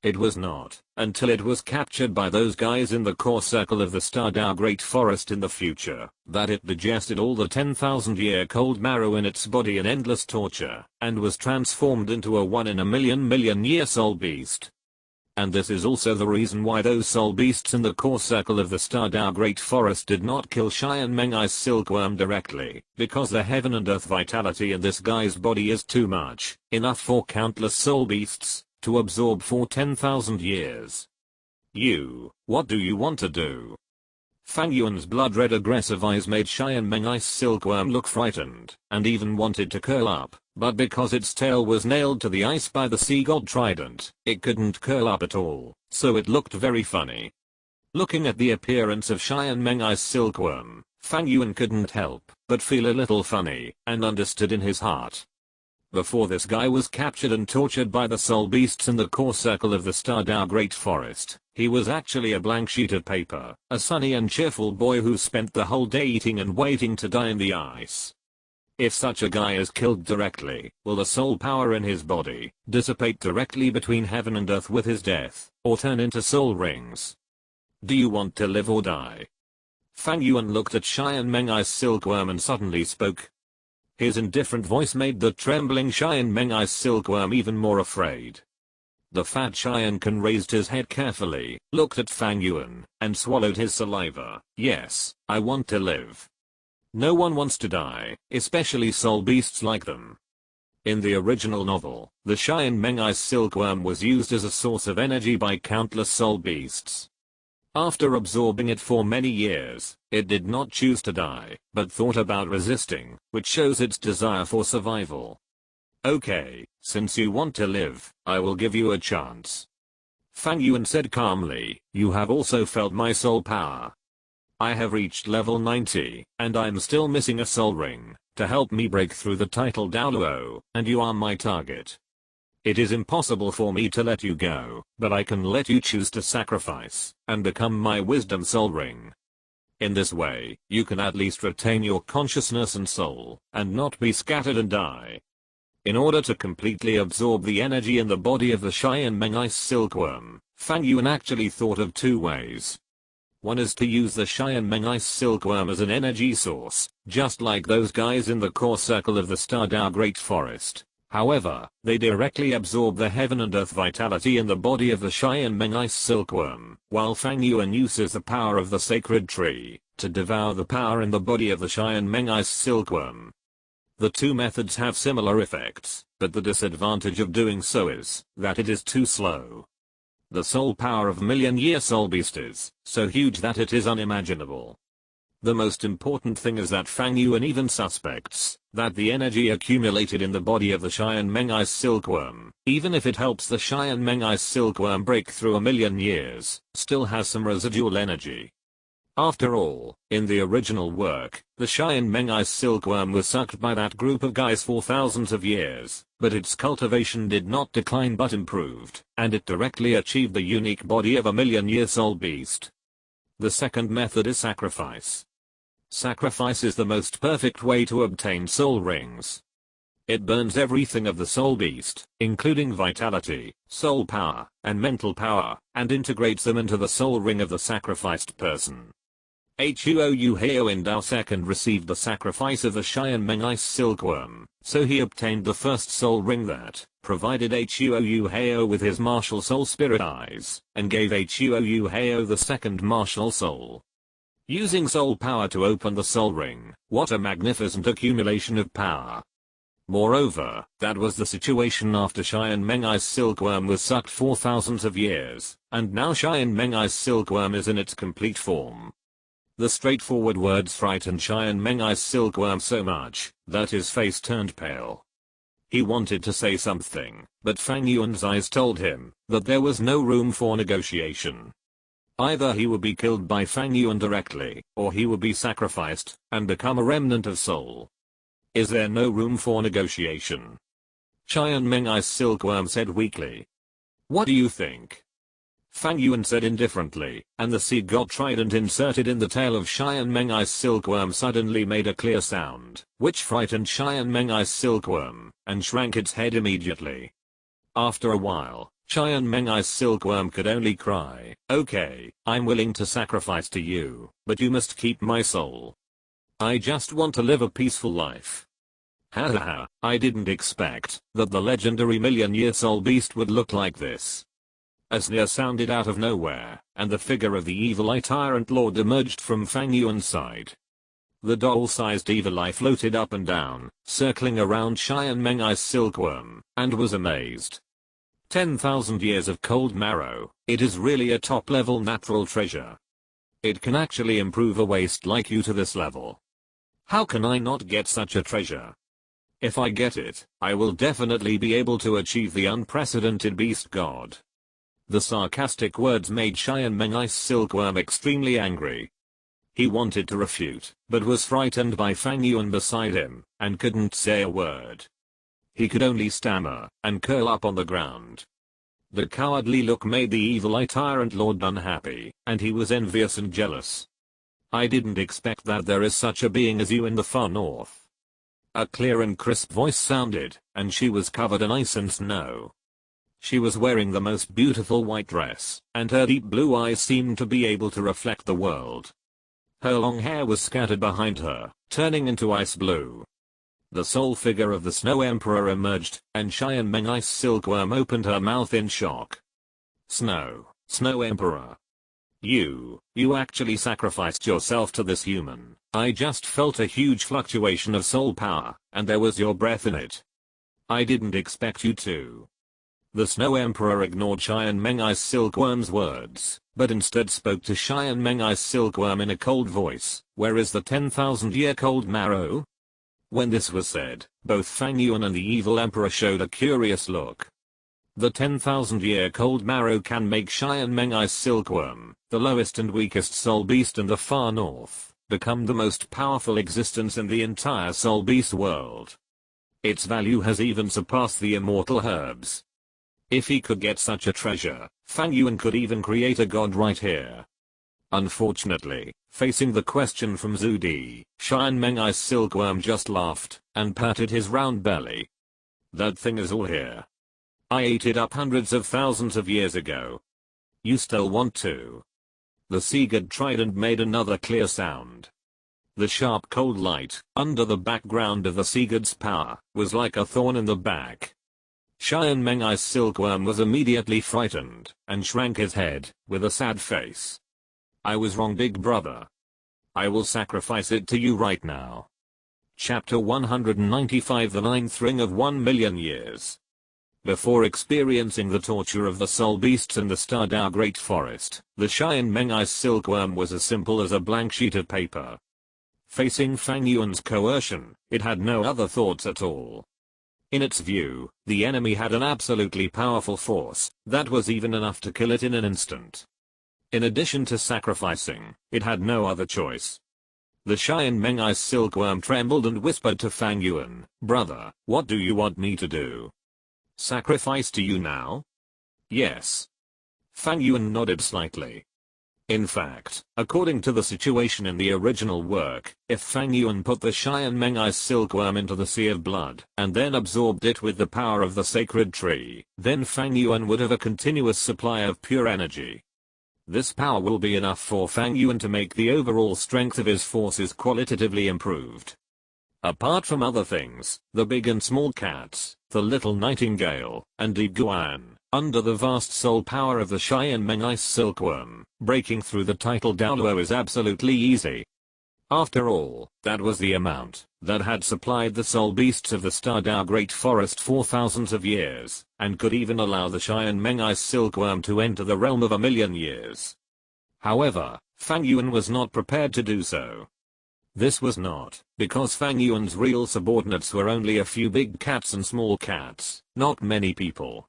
It was not, until it was captured by those guys in the core circle of the Stardow Great Forest in the future, that it digested all the 10,000-year cold marrow in its body in endless torture, and was transformed into a 1 in a million year soul beast. And this is also the reason why those soul beasts in the core circle of the Stardow Great Forest did not kill Xian Ice Silkworm directly, because the heaven and earth vitality in this guy's body is too much, enough for countless soul beasts to absorb for 10,000 years. What do you want to do? Fang Yuan's blood-red aggressive eyes made Xian Ice Silkworm look frightened, and even wanted to curl up, but because its tail was nailed to the ice by the sea god trident, it couldn't curl up at all, so it looked very funny. Looking at the appearance of Xian Ice Silkworm, Fang Yuan couldn't help but feel a little funny, and understood in his heart. Before this guy was captured and tortured by the soul beasts in the core circle of the Stardow Great Forest, he was actually a blank sheet of paper, a sunny and cheerful boy who spent the whole day eating and waiting to die in the ice. If such a guy is killed directly, will the soul power in his body dissipate directly between heaven and earth with his death, or turn into soul rings? Do you want to live or die? Fang Yuan looked at Xian Ice Silkworm and suddenly spoke. His indifferent voice made the trembling Xian Ice Silkworm even more afraid. The fat Xiankan raised his head carefully, looked at Fang Yuan, and swallowed his saliva. Yes, I want to live. No one wants to die, especially soul beasts like them. In the original novel, the Xian Ice Silkworm was used as a source of energy by countless soul beasts. After absorbing it for many years, it did not choose to die, but thought about resisting, which shows its desire for survival. Okay, since you want to live, I will give you a chance. Fang Yuan said calmly, you have also felt my soul power. I have reached level 90, and I'm still missing a soul ring, to help me break through the title Douluo, and you are my target. It is impossible for me to let you go, but I can let you choose to sacrifice, and become my wisdom soul ring. In this way, you can at least retain your consciousness and soul, and not be scattered and die. In order to completely absorb the energy in the body of the Xian Ice Silkworm, Fang Yuan actually thought of 2 ways. One is to use the Xian Ice Silkworm as an energy source, just like those guys in the core circle of the Stardow Great Forest. However, they directly absorb the heaven and earth vitality in the body of the Xian Ice Silkworm, while Fang Yuan uses the power of the sacred tree to devour the power in the body of the Xian Ice Silkworm. The 2 methods have similar effects, but the disadvantage of doing so is that it is too slow. The soul power of million-year soul beast is so huge that it is unimaginable. The most important thing is that Fang Yuan even suspects that the energy accumulated in the body of the Xian Ice Silkworm, even if it helps the Xian Ice Silkworm break through 1,000,000 years, still has some residual energy. After all, in the original work, the Xian Ice Silkworm was sucked by that group of guys for thousands of years, but its cultivation did not decline but improved, and it directly achieved the unique body of a 1,000,000-year soul beast. The second method is sacrifice. Sacrifice is the most perfect way to obtain soul rings. It burns everything of the soul beast, including vitality, soul power, and mental power, and integrates them into the soul ring of the sacrificed person. Huou Heoin Dao II received the sacrifice of the Xian Ice Silkworm, so he obtained the first soul ring that provided Huoyu Heo with his martial soul spirit eyes, and gave Huoyu Heo the second martial soul. Using soul power to open the soul ring, what a magnificent accumulation of power. Moreover, that was the situation after Xian Mengai's silkworm was sucked for thousands of years, and now Xian Mengai's silkworm is in its complete form. The straightforward words frightened Xian Mengai's silkworm so much, that his face turned pale. He wanted to say something, but Fang Yuan's eyes told him that there was no room for negotiation. Either he would be killed by Fang Yuan directly, or he would be sacrificed and become a remnant of soul. Is there no room for negotiation? Xian Mengai's silkworm said weakly. What do you think? Fang Yuan said indifferently, and the sea god trident inserted in the tail of Xian Mengai's silkworm suddenly made a clear sound, which frightened Xian Mengai's silkworm, and shrank its head immediately. After a while, Xian Mengai's silkworm could only cry, "Okay, I'm willing to sacrifice to you, but you must keep my soul. I just want to live a peaceful life." Hahaha, I didn't expect that the legendary million-year soul beast would look like this. A sneer sounded out of nowhere, and the figure of the evil eye tyrant lord emerged from Fang Yuan's side. The doll-sized evil eye floated up and down, circling around Xian Mengai's silkworm, and was amazed. 10,000 years of cold marrow, it is really a top-level natural treasure. It can actually improve a waste like you to this level. How can I not get such a treasure? If I get it, I will definitely be able to achieve the unprecedented beast god. The sarcastic words made Xian Mengai's silkworm extremely angry. He wanted to refute, but was frightened by Fang Yuan beside him, and couldn't say a word. He could only stammer, and curl up on the ground. The cowardly look made the evil eye tyrant lord unhappy, and he was envious and jealous. I didn't expect that there is such a being as you in the far north. A clear and crisp voice sounded, and she was covered in ice and snow. She was wearing the most beautiful white dress, and her deep blue eyes seemed to be able to reflect the world. Her long hair was scattered behind her, turning into ice blue. The soul figure of the Snow Emperor emerged, and Xian Mengai's silkworm opened her mouth in shock. Snow Emperor. You actually sacrificed yourself to this human. I just felt a huge fluctuation of soul power, and there was your breath in it. I didn't expect you to. The Snow Emperor ignored Xian Mengai's silkworm's words, but instead spoke to Xian Mengai's silkworm in a cold voice. Where is the 10,000-year cold marrow? When this was said, both Fang Yuan and the evil emperor showed a curious look. The 10,000-year cold marrow can make Xian Mengai's silkworm, the lowest and weakest soul beast in the far north, become the most powerful existence in the entire soul beast world. Its value has even surpassed the immortal herbs. If he could get such a treasure, Fang Yuan could even create a god right here. Unfortunately, facing the question from Zhu Di, Xian Mengai's silkworm just laughed, and patted his round belly. That thing is all here. I ate it up hundreds of thousands of years ago. You still want to? The sea god trident made another clear sound. The sharp cold light, under the background of the sea god's power, was like a thorn in the back. Xian Mengai's silkworm was immediately frightened, and shrank his head, with a sad face. I was wrong, big brother. I will sacrifice it to you right now. Chapter 195, The Ninth Ring of 1,000,000 Years. Before experiencing the torture of the soul beasts in the Stardao Great Forest, the Xian Mengai's silkworm was as simple as a blank sheet of paper. Facing Fang Yuan's coercion, it had no other thoughts at all. In its view, the enemy had an absolutely powerful force that was even enough to kill it in an instant. In addition to sacrificing, it had no other choice. The Xian Mengai's silkworm trembled and whispered to Fang Yuan, "Brother, what do you want me to do? Sacrifice to you now?" "Yes." Fang Yuan nodded slightly. In fact, according to the situation in the original work, if Fang Yuan put the Xian Mengai's silkworm into the Sea of Blood, and then absorbed it with the power of the sacred tree, then Fang Yuan would have a continuous supply of pure energy. This power will be enough for Fang Yuan to make the overall strength of his forces qualitatively improved. Apart from other things, the big and small cats, the little nightingale, and iguan, under the vast soul power of the Sharingan ice silkworm, breaking through the title Douluo is absolutely easy. After all, that was the amount that had supplied the soul beasts of the Stardao Great Forest for thousands of years, and could even allow the Sharingan ice silkworm to enter the realm of 1,000,000 years. However, Fang Yuan was not prepared to do so. This was not because Fang Yuan's real subordinates were only a few big cats and small cats, not many people.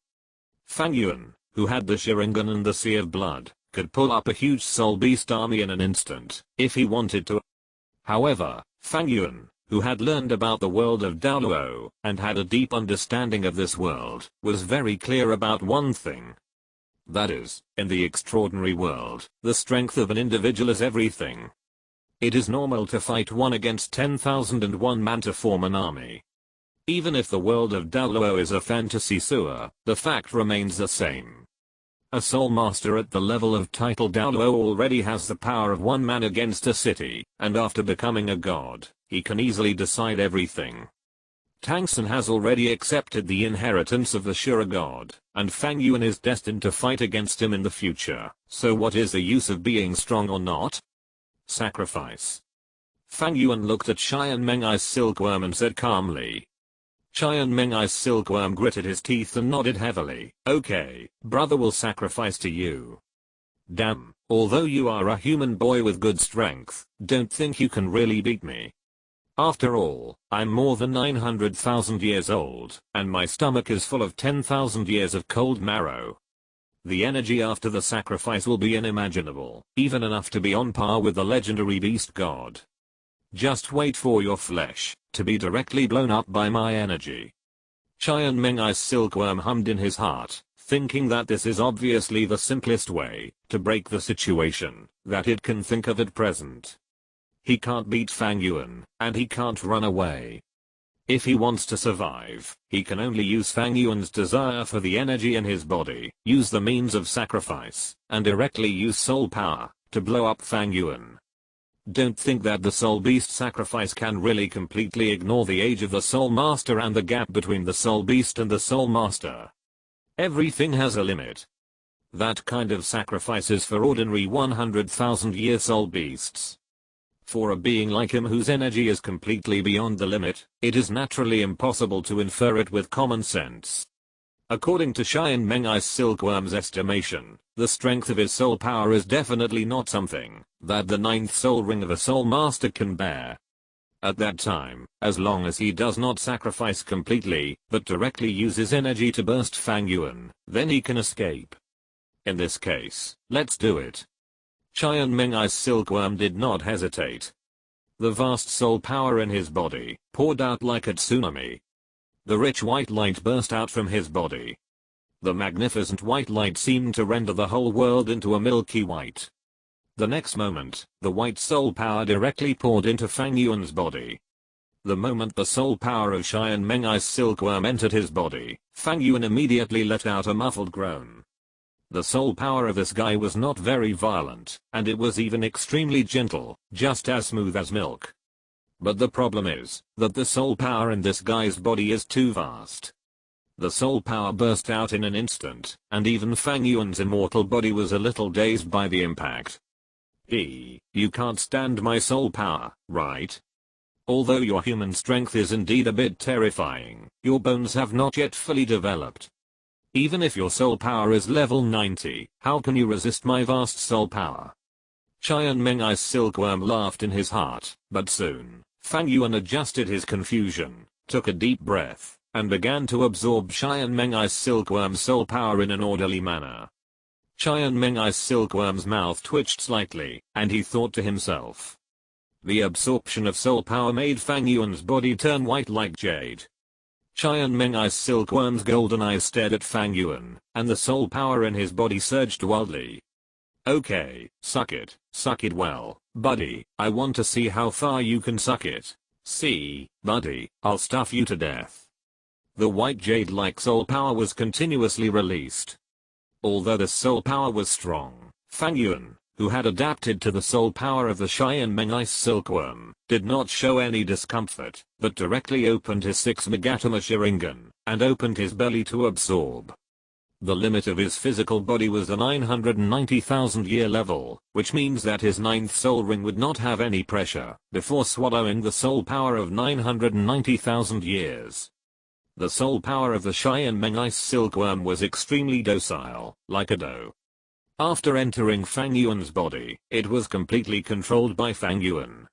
Fang Yuan, who had the Sharingan and the Sea of Blood, could pull up a huge soul beast army in an instant, if he wanted to. However, Fang Yuan, who had learned about the world of Douluo, and had a deep understanding of this world, was very clear about one thing. That is, in the extraordinary world, the strength of an individual is everything. It is normal to fight 1 against 10,001 man to form an army. Even if the world of Douluo is a fantasy sewer, the fact remains the same. A soul master at the level of title Douluo already has the power of 1 man against a city, and after becoming a god, he can easily decide everything. Tang San has already accepted the inheritance of the Shura god, and Fang Yuan is destined to fight against him in the future, so what is the use of being strong or not? Sacrifice. Fang Yuan looked at Sharingan ice silkworm and said calmly. Sharingan ice silkworm gritted his teeth and nodded heavily. Okay, brother will sacrifice to you. Damn, although you are a human boy with good strength, don't think you can really beat me. After all, I'm more than 900,000 years old, and my stomach is full of 10,000 years of cold marrow. The energy after the sacrifice will be unimaginable, even enough to be on par with the legendary beast god. Just wait for your flesh to be directly blown up by my energy. Sharingan ice silkworm hummed in his heart, thinking that this is obviously the simplest way to break the situation that it can think of at present. He can't beat Fang Yuan, and he can't run away. If he wants to survive, he can only use Fang Yuan's desire for the energy in his body, use the means of sacrifice, and directly use soul power to blow up Fang Yuan. Don't think that the soul beast sacrifice can really completely ignore the age of the soul master and the gap between the soul beast and the soul master. Everything has a limit. That kind of sacrifice is for ordinary 100,000-year soul beasts. For a being like him whose energy is completely beyond the limit, it is naturally impossible to infer it with common sense. According to Sharingan ice silkworm's estimation, the strength of his soul power is definitely not something that the 9th soul ring of a soul master can bear. At that time, as long as he does not sacrifice completely, but directly uses energy to burst Fang Yuan, then he can escape. In this case, let's do it. Sharingan ice silkworm did not hesitate. The vast soul power in his body poured out like a tsunami. The rich white light burst out from his body. The magnificent white light seemed to render the whole world into a milky white. The next moment, the white soul power directly poured into Fang Yuan's body. The moment the soul power of Sharingan ice silkworm entered his body, Fang Yuan immediately let out a muffled groan. The soul power of this guy was not very violent, and it was even extremely gentle, just as smooth as milk. But the problem is that the soul power in this guy's body is too vast. The soul power burst out in an instant, and even Fang Yuan's immortal body was a little dazed by the impact. You can't stand my soul power, right? Although your human strength is indeed a bit terrifying, your bones have not yet fully developed. Even if your soul power is level 90, how can you resist my vast soul power? Sharingan ice silkworm laughed in his heart, but soon, Fang Yuan adjusted his confusion, took a deep breath, and began to absorb Sharingan ice silkworm's soul power in an orderly manner. Sharingan ice silkworm's mouth twitched slightly, and he thought to himself. The absorption of soul power made Fang Yuan's body turn white like jade. Sharingan ice silkworm's golden eyes stared at Fang Yuan, and the soul power in his body surged wildly. Okay, suck it well, buddy, I want to see how far you can suck it. See, buddy, I'll stuff you to death. The white jade-like soul power was continuously released. Although the soul power was strong, Fang Yuan, who had adapted to the soul power of the Sharingan ice silkworm, did not show any discomfort, but directly opened his 6 Megatama Sharingan, and opened his belly to absorb. The limit of his physical body was the 990,000 year level, which means that his 9th soul ring would not have any pressure, before swallowing the soul power of 990,000 years. The soul power of the Sharingan ice silkworm was extremely docile, like a doe. After entering Fang Yuan's body, it was completely controlled by Fang Yuan.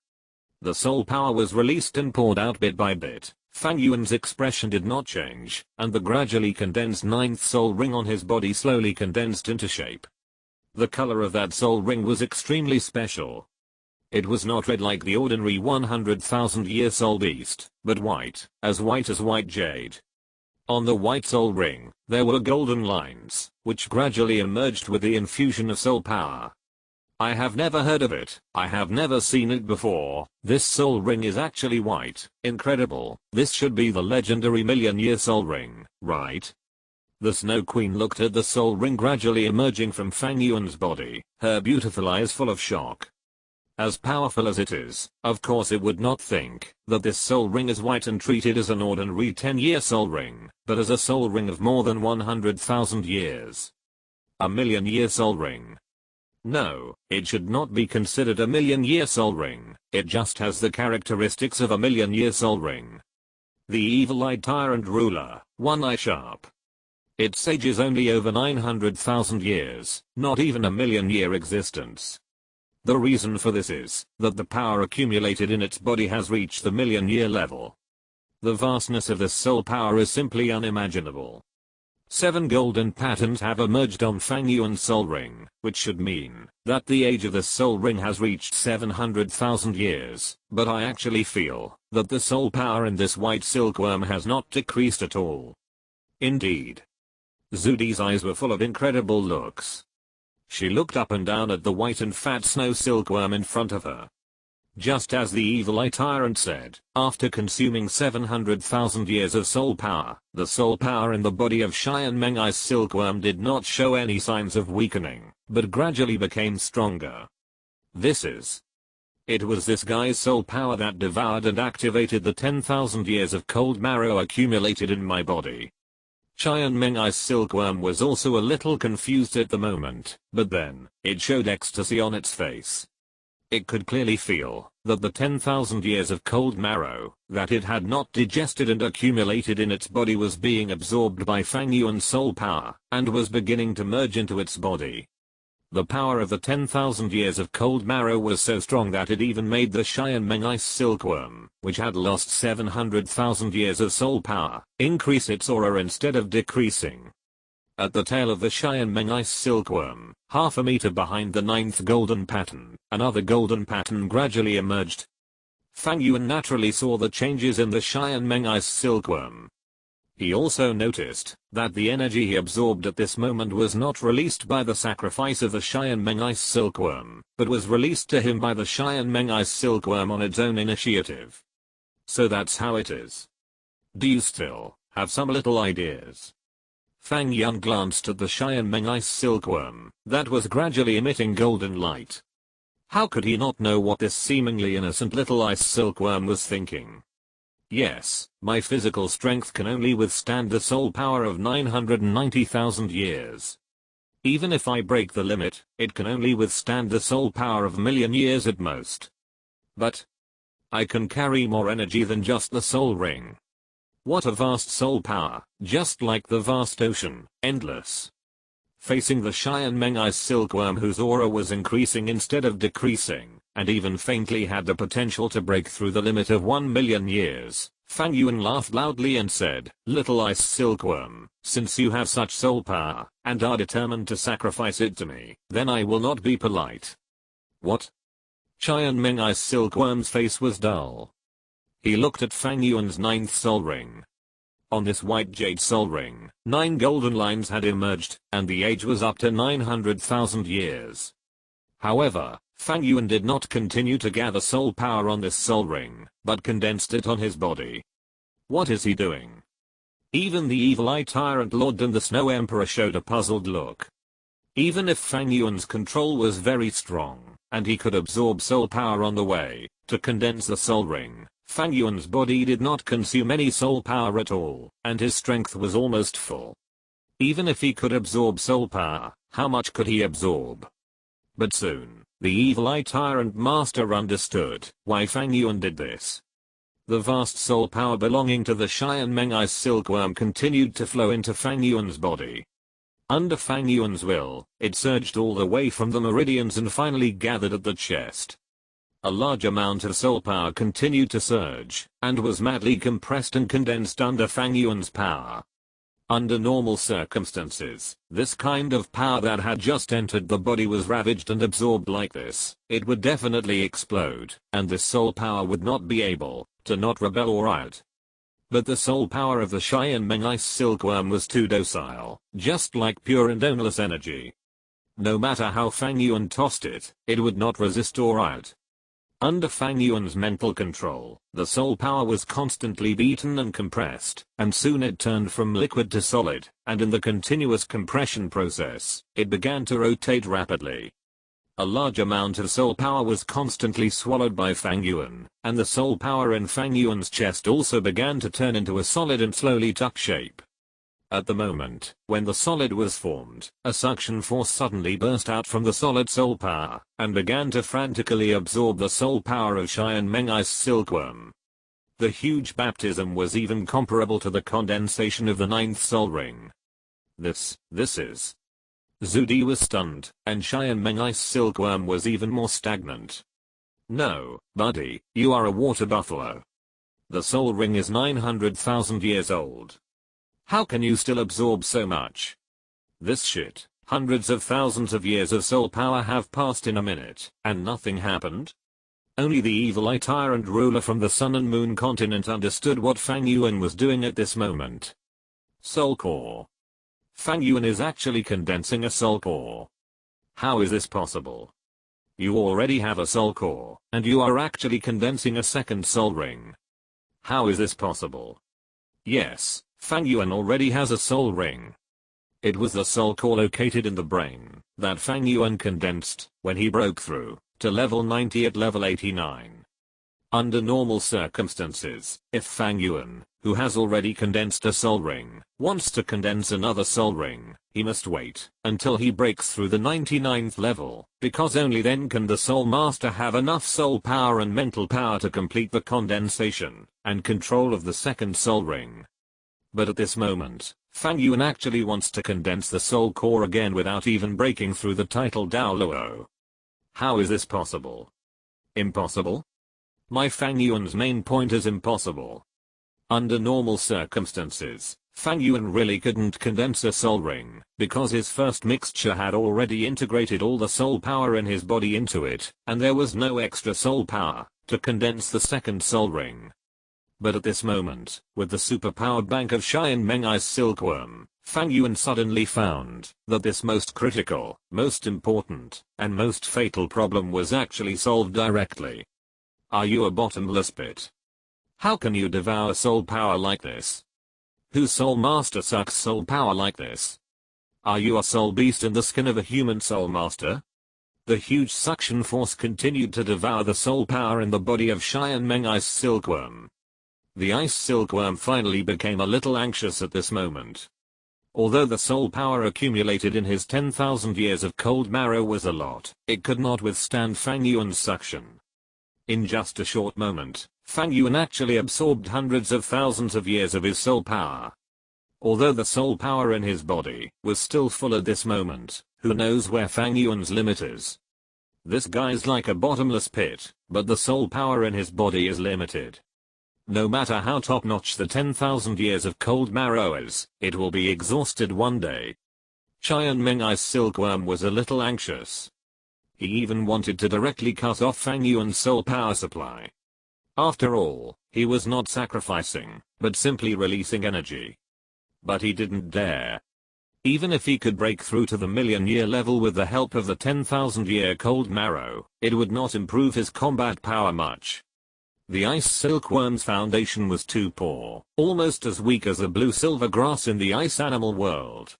The soul power was released and poured out bit by bit. Fang Yuan's expression did not change, and the gradually condensed 9th soul ring on his body slowly condensed into shape. The color of that soul ring was extremely special. It was not red like the ordinary 100,000 year soul beast, but white as white jade. On the white soul ring, there were golden lines, which gradually emerged with the infusion of soul power. I have never heard of it, I have never seen it before. This soul ring is actually white. Incredible. This should be the legendary million-year soul ring, right? The Snow Queen looked at the soul ring gradually emerging from Fang Yuan's body, her beautiful eyes full of shock. As powerful as it is, of course it would not think that this soul ring is white and treated as an ordinary 10-year soul ring, but as a soul ring of more than 100,000 years. A million-year soul ring. No, it should not be considered a million-year soul ring, it just has the characteristics of a million-year soul ring. The evil-eyed tyrant ruler, one eye sharp. Its age is only over 900,000 years, not even a million-year existence. The reason for this is that the power accumulated in its body has reached the million-year level. The vastness of this soul power is simply unimaginable. 7 golden patterns have emerged on Fang Yuan's soul ring, which should mean that the age of this soul ring has reached 700,000 years, but I actually feel that the soul power in this white silkworm has not decreased at all. Indeed. Zudi's eyes were full of incredible looks. She looked up and down at the white and fat snow silkworm in front of her. Just as the evil-eye tyrant said, after consuming 700,000 years of soul power, the soul power in the body of Sharingan ice silkworm did not show any signs of weakening, but gradually became stronger. It was this guy's soul power that devoured and activated the 10,000 years of cold marrow accumulated in my body. Sharingan ice silkworm was also a little confused at the moment, but then, it showed ecstasy on its face. It could clearly feel that the 10,000 years of cold marrow that it had not digested and accumulated in its body was being absorbed by Fang Yuan's soul power, and was beginning to merge into its body. The power of the 10,000 years of cold marrow was so strong that it even made the Sharingan ice silkworm, which had lost 700,000 years of soul power, increase its aura instead of decreasing. At the tail of the Sharingan ice silkworm, half a meter behind the 9th golden pattern, another golden pattern gradually emerged. Fang Yuan naturally saw the changes in the Sharingan ice silkworm. He also noticed that the energy he absorbed at this moment was not released by the sacrifice of the Sharingan ice silkworm, but was released to him by the Sharingan ice silkworm on its own initiative. So that's how it is. Do you still have some little ideas? Fang Yuan glanced at the Sharingan ice silkworm that was gradually emitting golden light. How could he not know what this seemingly innocent little ice silkworm was thinking? Yes, my physical strength can only withstand the soul power of 990,000 years. Even if I break the limit, it can only withstand the soul power of a million years at most. But I can carry more energy than just the soul ring. What a vast soul power, just like the vast ocean, endless. Facing the Sharingan ice silkworm whose aura was increasing instead of decreasing, and even faintly had the potential to break through the limit of 1 million years, Fang Yuan laughed loudly and said, "Little ice silkworm, since you have such soul power, and are determined to sacrifice it to me, then I will not be polite." What? Sharingan ice silkworm's face was dull. He looked at Fang Yuan's 9th soul ring. On this white jade soul ring, 9 golden lines had emerged, and the age was up to 900,000 years. However, Fang Yuan did not continue to gather soul power on this soul ring, but condensed it on his body. What is he doing? Even the evil-eye tyrant Lord and the Snow Emperor showed a puzzled look. Even if Fang Yuan's control was very strong, and he could absorb soul power on the way to condense the soul ring, Fang Yuan's body did not consume any soul power at all, and his strength was almost full. Even if he could absorb soul power, how much could he absorb? But soon, the evil eye tyrant master understood why Fang Yuan did this. The vast soul power belonging to the Xianmeng ice silkworm continued to flow into Fang Yuan's body. Under Fang Yuan's will, it surged all the way from the meridians and finally gathered at the chest. A large amount of soul power continued to surge, and was madly compressed and condensed under Fang Yuan's power. Under normal circumstances, this kind of power that had just entered the body was ravaged and absorbed like this. It would definitely explode, and this soul power would not be able to not rebel or out. But the soul power of the Xianmeng ice silkworm was too docile, just like pure and ownerless energy. No matter how Fang Yuan tossed it, it would not resist or out. Under Fang Yuan's mental control, the soul power was constantly beaten and compressed, and soon it turned from liquid to solid, and in the continuous compression process, it began to rotate rapidly. A large amount of soul power was constantly swallowed by Fang Yuan, and the soul power in Fang Yuan's chest also began to turn into a solid and slowly tuck shape. At the moment, when the solid was formed, a suction force suddenly burst out from the solid soul power, and began to frantically absorb the soul power of Xianmeng ice silkworm. The huge baptism was even comparable to the condensation of the 9th soul ring. This is. Zudi was stunned, and Xianmeng ice silkworm was even more stagnant. No, buddy, you are a water buffalo. The soul ring is 900,000 years old. How can you still absorb so much? This shit, hundreds of thousands of years of soul power have passed in a minute, and nothing happened? Only the evil eye tyrant ruler from the Sun and Moon continent understood what Fang Yuan was doing at this moment. Soul core. Fang Yuan is actually condensing a soul core. How is this possible? You already have a soul core, and you are actually condensing a second soul ring. How is this possible? Yes, Fang Yuan already has a soul ring. It was the soul core located in the brain that Fang Yuan condensed when he broke through to level 90 at level 89. Under normal circumstances, if Fang Yuan, who has already condensed a soul ring, wants to condense another soul ring, he must wait until he breaks through the 99th level, because only then can the soul master have enough soul power and mental power to complete the condensation and control of the second soul ring. But at this moment, Fang Yuan actually wants to condense the soul core again without even breaking through the title Douluo. How is this possible? Impossible? My Fang Yuan's main point is impossible. Under normal circumstances, Fang Yuan really couldn't condense a soul ring, because his first mixture had already integrated all the soul power in his body into it, and there was no extra soul power to condense the second soul ring. But at this moment, with the superpowered bank of Xianmeng ice silkworm, Fang Yuan suddenly found that this most critical, most important, and most fatal problem was actually solved directly. Are you a bottomless pit? How can you devour soul power like this? Whose soul master sucks soul power like this? Are you a soul beast in the skin of a human soul master? The huge suction force continued to devour the soul power in the body of Xianmeng ice silkworm. The ice silkworm finally became a little anxious at this moment. Although the soul power accumulated in his 10,000 years of cold marrow was a lot, it could not withstand Fang Yuan's suction. In just a short moment, Fang Yuan actually absorbed hundreds of thousands of years of his soul power. Although the soul power in his body was still full at this moment, who knows where Fang Yuan's limit is? This guy's like a bottomless pit, but the soul power in his body is limited. No matter how top-notch the 10,000 years of cold marrow is, it will be exhausted one day. Xianmeng ice silkworm was a little anxious. He even wanted to directly cut off Fang Yuan's soul power supply. After all, he was not sacrificing, but simply releasing energy. But he didn't dare. Even if he could break through to the million-year level with the help of the 10,000-year cold marrow, it would not improve his combat power much. The ice silkworm's foundation was too poor, almost as weak as the blue silver grass in the ice animal world.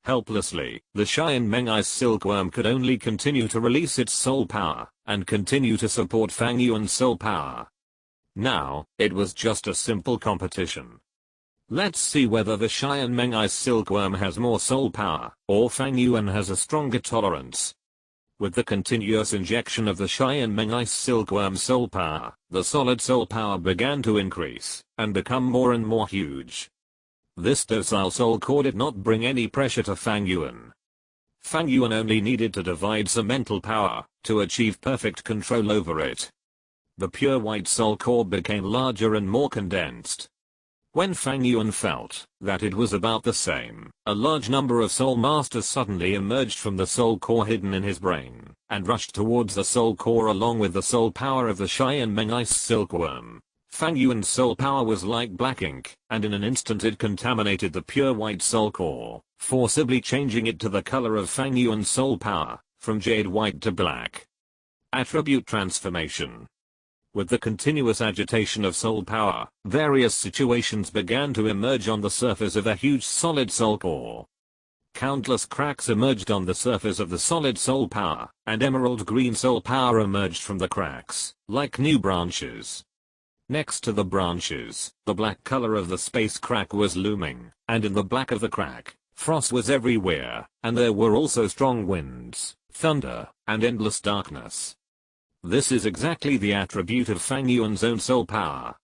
Helplessly, the Sharingan silkworm could only continue to release its soul power, and continue to support Fang Yuan's soul power. Now, it was just a simple competition. Let's see whether the Sharingan silkworm has more soul power, or Fang Yuan has a stronger tolerance. With the continuous injection of the Sharingan silkworm's soul power, the solid soul power began to increase, and become more and more huge. This docile soul core did not bring any pressure to Fang Yuan. Fang Yuan only needed to divide some mental power, to achieve perfect control over it. The pure white soul core became larger and more condensed. When Fang Yuan felt that it was about the same, a large number of soul masters suddenly emerged from the soul core hidden in his brain, and rushed towards the soul core along with the soul power of the Sharingan silkworm. Fang Yuan's soul power was like black ink, and in an instant it contaminated the pure white soul core, forcibly changing it to the color of Fang Yuan's soul power, from jade white to black. Attribute transformation. With the continuous agitation of soul power, various situations began to emerge on the surface of a huge solid soul core. Countless cracks emerged on the surface of the solid soul power, and emerald green soul power emerged from the cracks, like new branches. Next to the branches, the black color of the space crack was looming, and in the black of the crack, frost was everywhere, and there were also strong winds, thunder, and endless darkness. This is exactly the attribute of Fang Yuan's own soul power.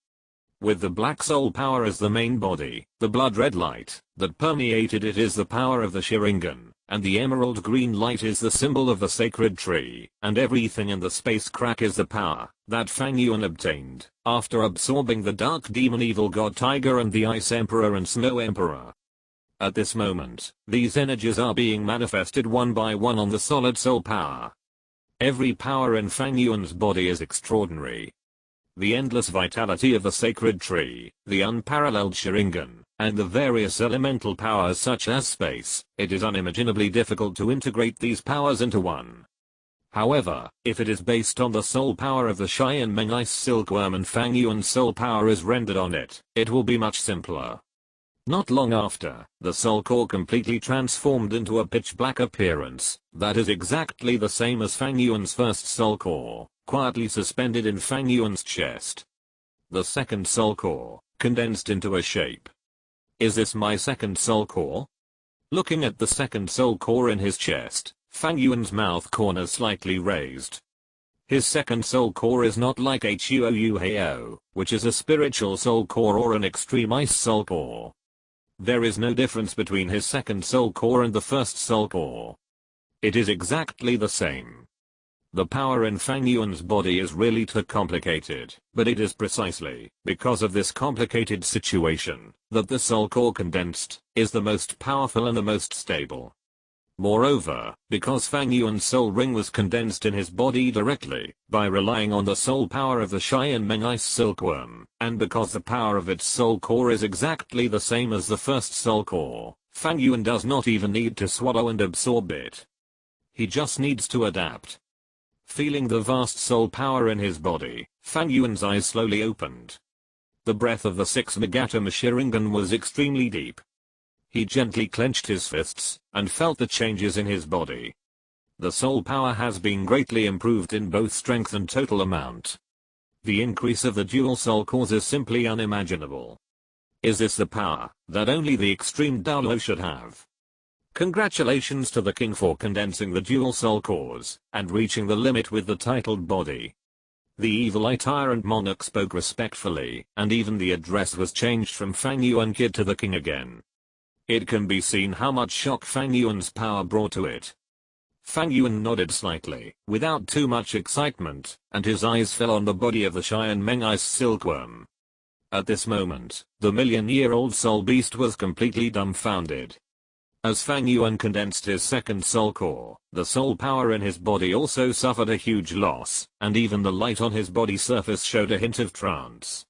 With the black soul power as the main body, the blood red light that permeated it is the power of the Sharingan, and the emerald green light is the symbol of the sacred tree, and everything in the space crack is the power that Fang Yuan obtained after absorbing the dark demon evil god Tiger and the Ice Emperor and Snow Emperor. At this moment, these energies are being manifested one by one on the solid soul power. Every power in Fang Yuan's body is extraordinary. The endless vitality of the sacred tree, the unparalleled Sharingan, and the various elemental powers such as space, it is unimaginably difficult to integrate these powers into one. However, if it is based on the soul power of the Sharingan silkworm and Fang Yuan's soul power is rendered on it, it will be much simpler. Not long after, the soul core completely transformed into a pitch black appearance, that is exactly the same as Fang Yuan's first soul core, quietly suspended in Fang Yuan's chest. The second soul core, condensed into a shape. Is this my second soul core? Looking at the second soul core in his chest, Fang Yuan's mouth corners slightly raised. His second soul core is not like Huoyuheo, which is a spiritual soul core or an extreme ice soul core. There is no difference between his second soul core and the first soul core. It is exactly the same. The power in Fang Yuan's body is really too complicated, but it is precisely because of this complicated situation that the soul core condensed is the most powerful and the most stable. Moreover, because Fang Yuan's soul ring was condensed in his body directly by relying on the soul power of the Sharingan silkworm, and because the power of its soul core is exactly the same as the first soul core, Fang Yuan does not even need to swallow and absorb it. He just needs to adapt. Feeling the vast soul power in his body, Fang Yuan's eyes slowly opened. The breath of the 6 Megatom Sharingan was extremely deep. He gently clenched his fists, and felt the changes in his body. The soul power has been greatly improved in both strength and total amount. The increase of the dual soul cores is simply unimaginable. Is this the power that only the extreme Douluo should have? Congratulations to the king for condensing the dual soul cores, and reaching the limit with the titled body. The evil eye tyrant monarch spoke respectfully, and even the address was changed from Fang Yuan kid to the king again. It can be seen how much shock Fang Yuan's power brought to it. Fang Yuan nodded slightly, without too much excitement, and his eyes fell on the body of the Sharingan silkworm. At this moment, the million-year-old soul beast was completely dumbfounded. As Fang Yuan condensed his second soul core, the soul power in his body also suffered a huge loss, and even the light on his body surface showed a hint of trance.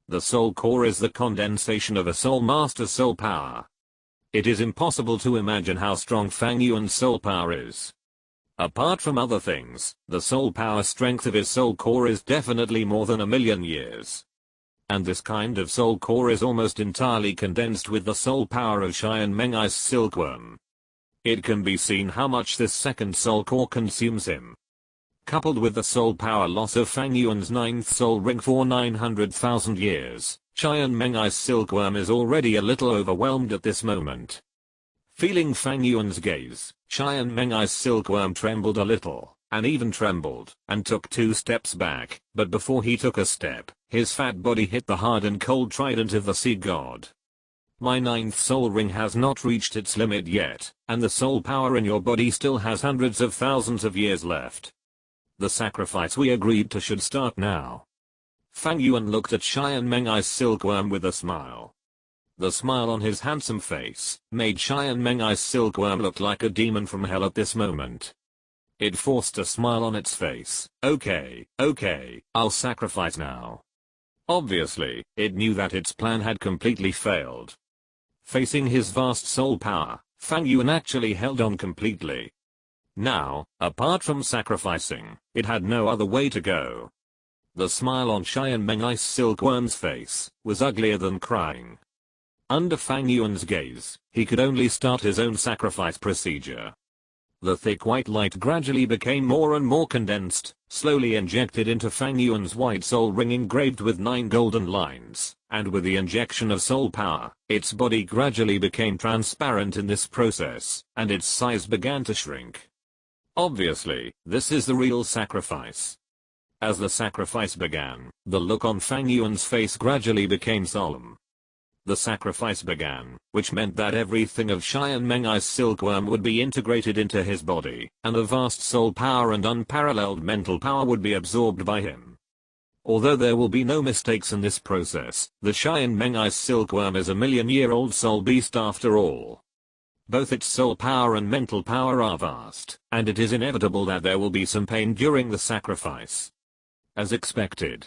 The soul core is the condensation of a soul master's soul power. It is impossible to imagine how strong Fang Yuan's soul power is. Apart from other things, the soul power strength of his soul core is definitely more than 1,000,000 years. And this kind of soul core is almost entirely condensed with the soul power of Sharingan silkworm. It can be seen how much this second soul core consumes him. Coupled with the soul power loss of Fang Yuan's 9th soul ring for 900,000 years, Qian Mengai's silkworm is already a little overwhelmed at this moment. Feeling Fang Yuan's gaze, Qian Mengai's silkworm trembled a little, and even trembled, and took 2 steps back, but before he took a step, his fat body hit the hard and cold trident of the sea god. My 9th soul ring has not reached its limit yet, and the soul power in your body still has hundreds of thousands of years left. The sacrifice we agreed to should start now. Fang Yuan looked at Qian Mengai's silkworm with a smile. The smile on his handsome face made Qian Mengai's silkworm look like a demon from hell at this moment. It forced a smile on its face. Okay, I'll sacrifice now. Obviously, it knew that its plan had completely failed. Facing his vast soul power, Fang Yuan actually held on completely. Now, apart from sacrificing, it had no other way to go. The smile on Qian Mengai's silkworm's face was uglier than crying. Under Fang Yuan's gaze, he could only start his own sacrifice procedure. The thick white light gradually became more and more condensed, slowly injected into Fang Yuan's white soul ring engraved with 9 golden lines, and with the injection of soul power, its body gradually became transparent in this process, and its size began to shrink. Obviously, this is the real sacrifice. As the sacrifice began, the look on Fang Yuan's face gradually became solemn. The sacrifice began, which meant that everything of Qian Mengai's silkworm would be integrated into his body, and the vast soul power and unparalleled mental power would be absorbed by him. Although there will be no mistakes in this process, the Qian Mengai's silkworm is a million-year-old soul beast after all. Both its soul power and mental power are vast, and it is inevitable that there will be some pain during the sacrifice. As expected.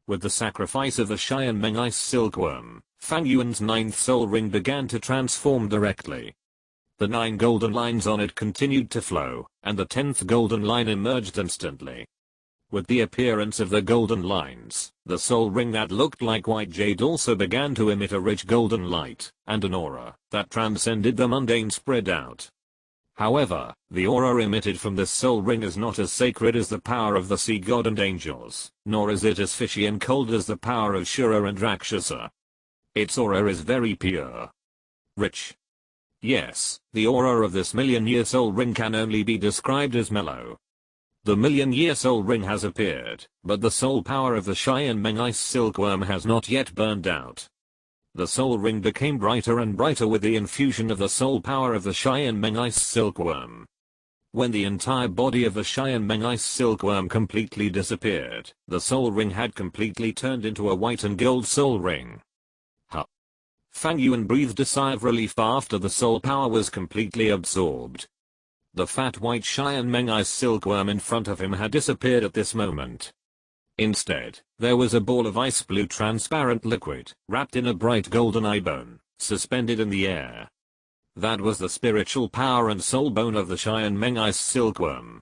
With the sacrifice of the Qian Mengai's silkworm, Fang Yuan's 9th soul ring began to transform directly. The 9 golden lines on it continued to flow, and the 10th golden line emerged instantly. With the appearance of the golden lines, the soul ring that looked like white jade also began to emit a rich golden light, and an aura that transcended the mundane spread out. However, the aura emitted from this soul ring is not as sacred as the power of the sea god and angels, nor is it as fishy and cold as the power of Shura and Rakshasa. Its aura is very pure. Rich. Yes, the aura of this million-year soul ring can only be described as mellow. The million-year soul ring has appeared, but the soul power of the Qian Mengai's silkworm has not yet burned out. The soul ring became brighter and brighter with the infusion of the soul power of the Qian Mengai's silkworm. When the entire body of the Qian Mengai's silkworm completely disappeared, the soul ring had completely turned into a white and gold soul ring. Fang Yuan breathed a sigh of relief after the soul power was completely absorbed. The fat white Qian Mengai's silkworm in front of him had disappeared at this moment. Instead, there was a ball of ice blue transparent liquid, wrapped in a bright golden eye bone, suspended in the air. That was the spiritual power and soul bone of the Qian Mengai's silkworm.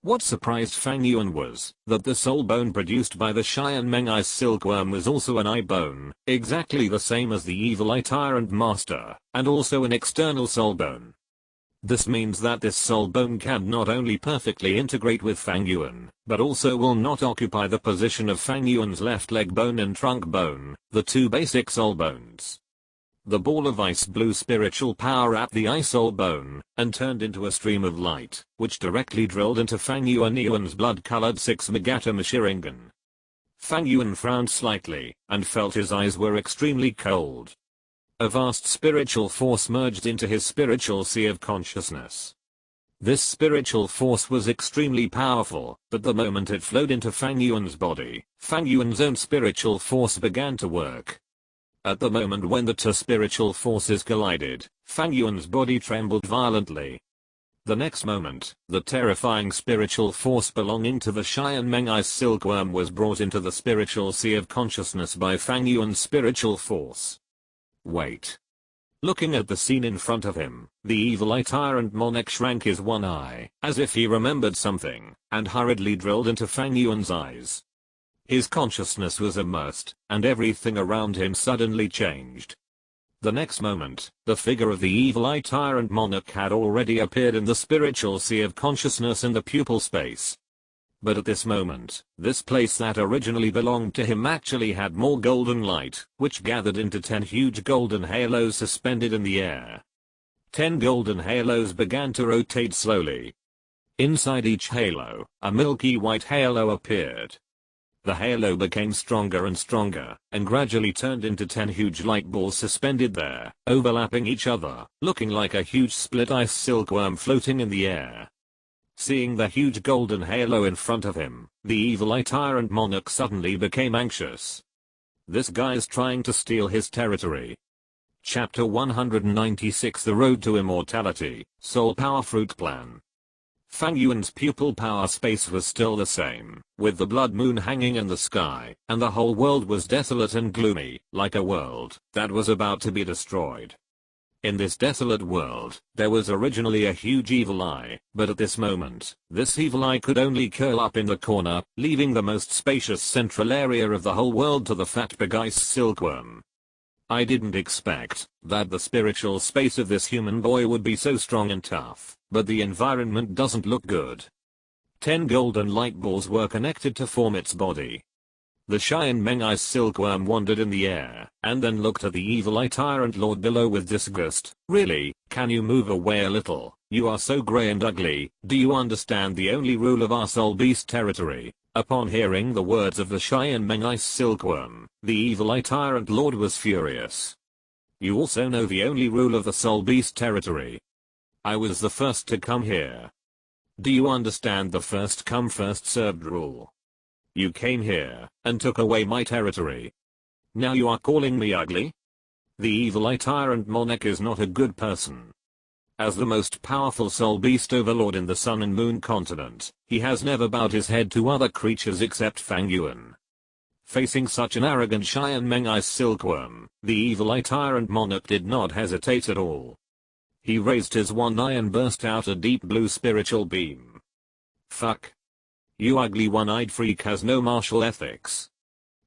What surprised Fang Yuan was that the soul bone produced by the Qian Mengai's silkworm was also an eye bone, exactly the same as the evil eye tyrant master, and also an external soul bone. This means that this soul bone can not only perfectly integrate with Fang Yuan, but also will not occupy the position of Fang Yuan's left leg bone and trunk bone, the 2 basic soul bones. The ball of ice blue spiritual power wrapped the eye soul bone, and turned into a stream of light, which directly drilled into Fang Yuan's blood-colored 6 Megatom Sharingan. Fang Yuan frowned slightly, and felt his eyes were extremely cold. A vast spiritual force merged into his spiritual sea of consciousness. This spiritual force was extremely powerful, but the moment it flowed into Fang Yuan's body, Fang Yuan's own spiritual force began to work. At the moment when the 2 spiritual forces collided, Fang Yuan's body trembled violently. The next moment, the terrifying spiritual force belonging to the Qian Mengai's silkworm was brought into the spiritual sea of consciousness by Fang Yuan's spiritual force. Wait. Looking at the scene in front of him, the evil eye tyrant monarch shrank his one eye, as if he remembered something, and hurriedly drilled into Fang Yuan's eyes. His consciousness was immersed, and everything around him suddenly changed. The next moment, the figure of the evil eye tyrant monarch had already appeared in the spiritual sea of consciousness in the pupil space. But at this moment, this place that originally belonged to him actually had more golden light, which gathered into 10 huge golden halos suspended in the air. 10 golden halos began to rotate slowly. Inside each halo, a milky white halo appeared. The halo became stronger and stronger, and gradually turned into 10 huge light balls suspended there, overlapping each other, looking like a huge split ice silkworm floating in the air. Seeing the huge golden halo in front of him, the evil eye tyrant monarch suddenly became anxious. This guy's trying to steal his territory. Chapter 196 The Road to Immortality, Soul Power Fruit Plan. Fang Yuan's pupil power space was still the same, with the blood moon hanging in the sky, and the whole world was desolate and gloomy, like a world that was about to be destroyed. In this desolate world, there was originally a huge evil eye, but at this moment, this evil eye could only curl up in the corner, leaving the most spacious central area of the whole world to the fat big ice silkworm. I didn't expect that the spiritual space of this human boy would be so strong and tough, but the environment doesn't look good. 10 golden light balls were connected to form its body. The Sharingan ice silkworm wandered in the air, and then looked at the evil eye tyrant lord below with disgust. Really, can you move away a little? You are so grey and ugly. Do you understand the only rule of our soul beast territory? Upon hearing the words of the Sharingan ice silkworm, the evil eye tyrant lord was furious. You also know the only rule of the soul beast territory. I was the first to come here. Do you understand the first come first served rule? You came here and took away my territory. Now you are calling me ugly? The evil eye tyrant monarch is not a good person. As the most powerful soul beast overlord in the Sun and Moon continent, he has never bowed his head to other creatures except Fang Yuan. Facing such an arrogant Sharingan ice silkworm, the evil eye tyrant monarch did not hesitate at all. He raised his one eye and burst out a deep blue spiritual beam. Fuck. You ugly one-eyed freak has no martial ethics.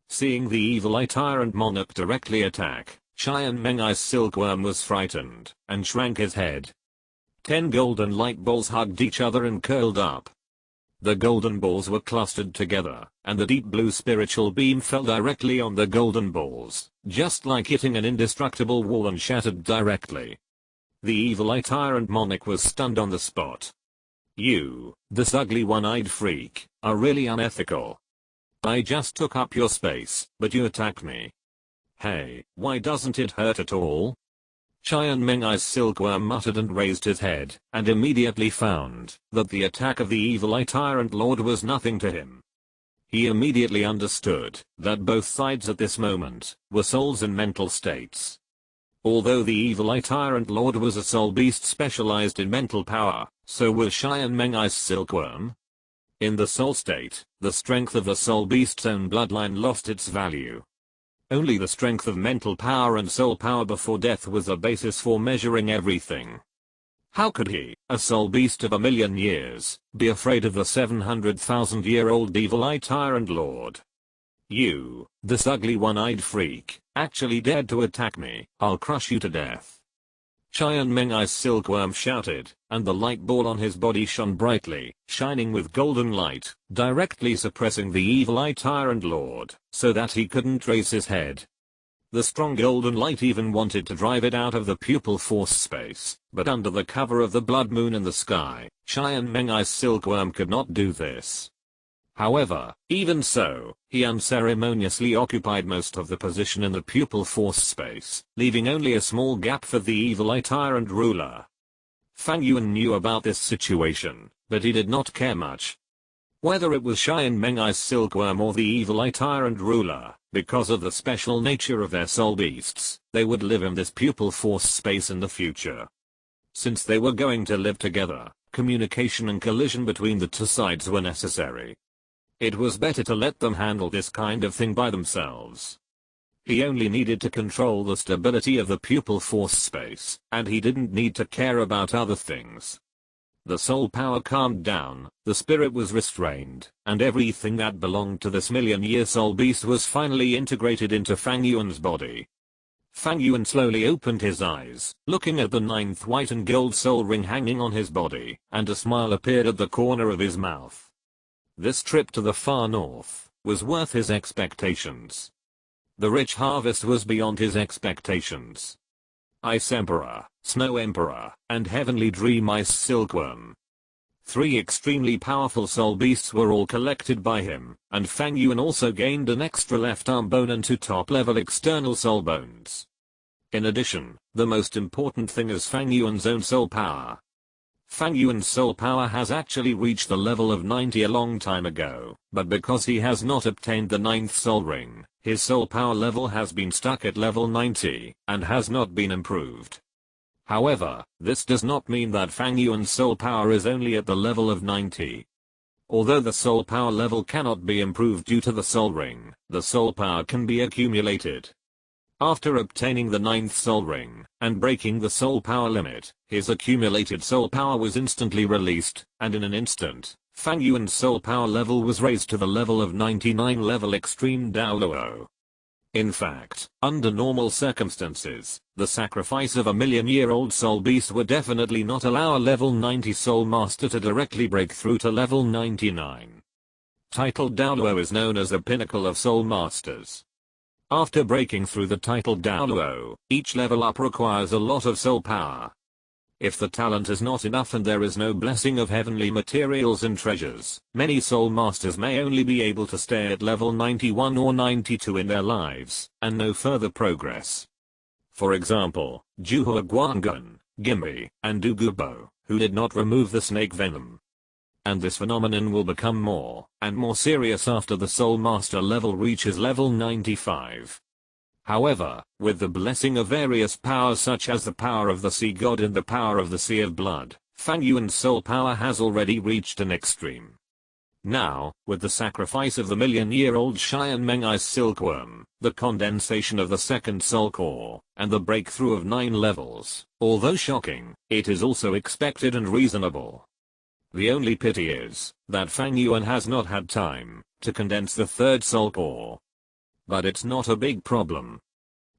Seeing the evil eye tyrant monarch directly attack, Sharingan ice silkworm was frightened, and shrank his head. 10 golden light balls hugged each other and curled up. The golden balls were clustered together, and the deep blue spiritual beam fell directly on the golden balls, just like hitting an indestructible wall and shattered directly. The evil eye tyrant monarch was stunned on the spot. You, this ugly one-eyed freak, are really unethical. I just took up your space, but you attacked me. Hey, why doesn't it hurt at all? Sharingan ice silkworm muttered and raised his head, and immediately found that the attack of the evil eye tyrant lord was nothing to him. He immediately understood that both sides at this moment were souls in mental states. Although the evil eye tyrant lord was a soul beast specialized in mental power, so was Sharingan ice silkworm. In the soul state, the strength of the soul beast's own bloodline lost its value. Only the strength of mental power and soul power before death was the basis for measuring everything. How could he, a soul beast of 1,000,000 years, be afraid of the 700,000-year-old evil eye tyrant lord? You, this ugly one-eyed freak, actually dared to attack me. I'll crush you to death. Sharingan ice silkworm shouted, and the light ball on his body shone brightly, shining with golden light, directly suppressing the evil eye tyrant lord, so that he couldn't raise his head. The strong golden light even wanted to drive it out of the pupil force space, but under the cover of the blood moon in the sky, Sharingan ice silkworm could not do this. However, even so, he unceremoniously occupied most of the position in the pupil force space, leaving only a small gap for the evil eye tyrant ruler. Fang Yuan knew about this situation, but he did not care much. Whether it was Sharingan ice silkworm or the evil eye tyrant ruler, because of the special nature of their soul beasts, they would live in this pupil force space in the future. Since they were going to live together, communication and collision between the two sides were necessary. It was better to let them handle this kind of thing by themselves. He only needed to control the stability of the pupil force space, and he didn't need to care about other things. The soul power calmed down, the spirit was restrained, and everything that belonged to this 1,000,000-year soul beast was finally integrated into Fang Yuan's body. Fang Yuan slowly opened his eyes, looking at the ninth white and gold soul ring hanging on his body, and a smile appeared at the corner of his mouth. This trip to the far north was worth his expectations. The rich harvest was beyond his expectations. Ice Emperor, Snow Emperor, and Heavenly Dream Ice Silkworm. 3 extremely powerful soul beasts were all collected by him, and Fang Yuan also gained an extra left arm bone and 2 top-level external soul bones. In addition, the most important thing is Fang Yuan's own soul power. Fang Yuan's soul power has actually reached the level of 90 a long time ago, but because he has not obtained the 9th soul ring, his soul power level has been stuck at level 90, and has not been improved. However, this does not mean that Fang Yuan's soul power is only at the level of 90. Although the soul power level cannot be improved due to the soul ring, the soul power can be accumulated. After obtaining the 9th soul ring, and breaking the soul power limit, his accumulated soul power was instantly released, and in an instant, Fang Yuan's soul power level was raised to the level of 99 level extreme Douluo. In fact, under normal circumstances, the sacrifice of a million-year-old soul beast would definitely not allow a level 90 soul master to directly break through to level 99. Titled Douluo is known as the pinnacle of soul masters. After breaking through the titled Douluo, each level up requires a lot of soul power. If the talent is not enough and there is no blessing of heavenly materials and treasures, many soul masters may only be able to stay at level 91 or 92 in their lives, and no further progress. For example, Juhua Guangun, Gimbi, and Dugubo, who did not remove the snake venom. And this phenomenon will become more and more serious after the soul master level reaches level 95. However, with the blessing of various powers such as the power of the sea god and the power of the sea of blood, Fang Yuan's soul power has already reached an extreme. Now, with the sacrifice of the million-year-old Sharingan Ice Silkworm, the condensation of the 2nd soul core, and the breakthrough of 9 levels, although shocking, it is also expected and reasonable. The only pity is that Fang Yuan has not had time to condense the 3rd soul core. But it's not a big problem.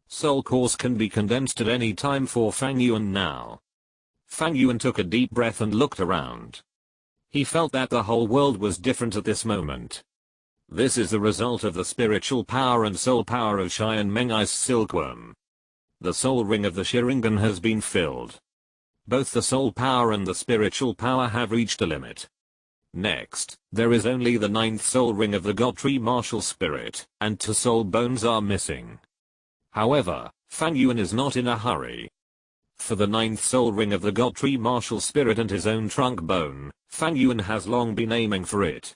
Soul cores can be condensed at any time for Fang Yuan now. Fang Yuan took a deep breath and looked around. He felt that the whole world was different at this moment. This is the result of the spiritual power and soul power of Sharingan Ice Silkworm. The soul ring of the Sharingan has been filled. Both the soul power and the spiritual power have reached a limit. Next, there is only the 9th soul ring of the God Tree Martial Spirit, and 2 soul bones are missing. However, Fang Yuan is not in a hurry. For the 9th soul ring of the God Tree Martial Spirit and his own trunk bone, Fang Yuan has long been aiming for it.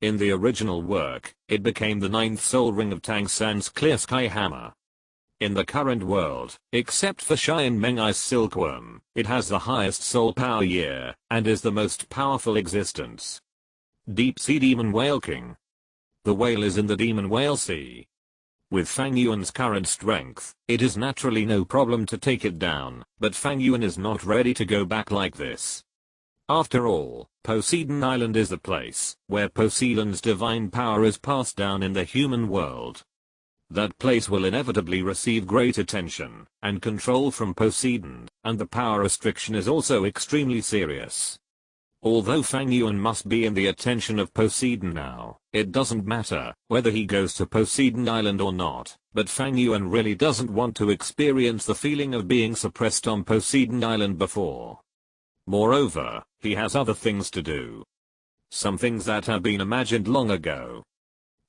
In the original work, it became the 9th soul ring of Tang San's Clear Sky Hammer. In the current world, except for Sharingan Ice Silkworm, it has the highest soul power year, and is the most powerful existence. Deep Sea Demon Whale King. The whale is in the Demon Whale Sea. With Fang Yuan's current strength, it is naturally no problem to take it down, but Fang Yuan is not ready to go back like this. After all, Poseidon Island is the place where Poseidon's divine power is passed down in the human world. That place will inevitably receive great attention and control from Poseidon, and the power restriction is also extremely serious. Although Fang Yuan must be in the attention of Poseidon now, it doesn't matter whether he goes to Poseidon Island or not, but Fang Yuan really doesn't want to experience the feeling of being suppressed on Poseidon Island before. Moreover, he has other things to do. Some things that have been imagined long ago.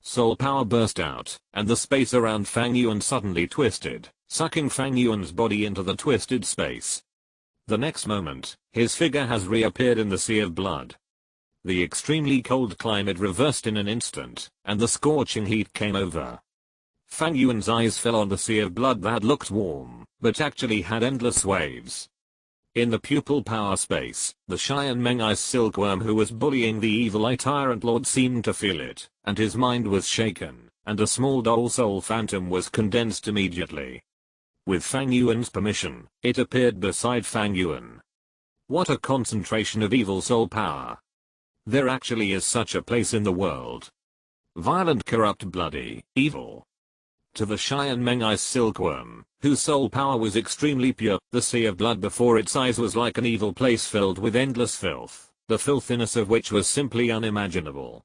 Soul power burst out, and the space around Fang Yuan suddenly twisted, sucking Fang Yuan's body into the twisted space. The next moment, his figure has reappeared in the sea of blood. The extremely cold climate reversed in an instant, and the scorching heat came over. Fang Yuan's eyes fell on the sea of blood that looked warm, but actually had endless waves. In the pupil power space, the Sharingan Ice Silkworm who was bullying the evil eye tyrant lord seemed to feel it, and his mind was shaken, and a small doll soul phantom was condensed immediately. With Fang Yuan's permission, it appeared beside Fang Yuan. What a concentration of evil soul power. There actually is such a place in the world. Violent, corrupt, bloody, evil. to the Xianmeng ice silkworm, whose soul power was extremely pure. The sea of blood before its eyes was like an evil place filled with endless filth, the filthiness of which was simply unimaginable.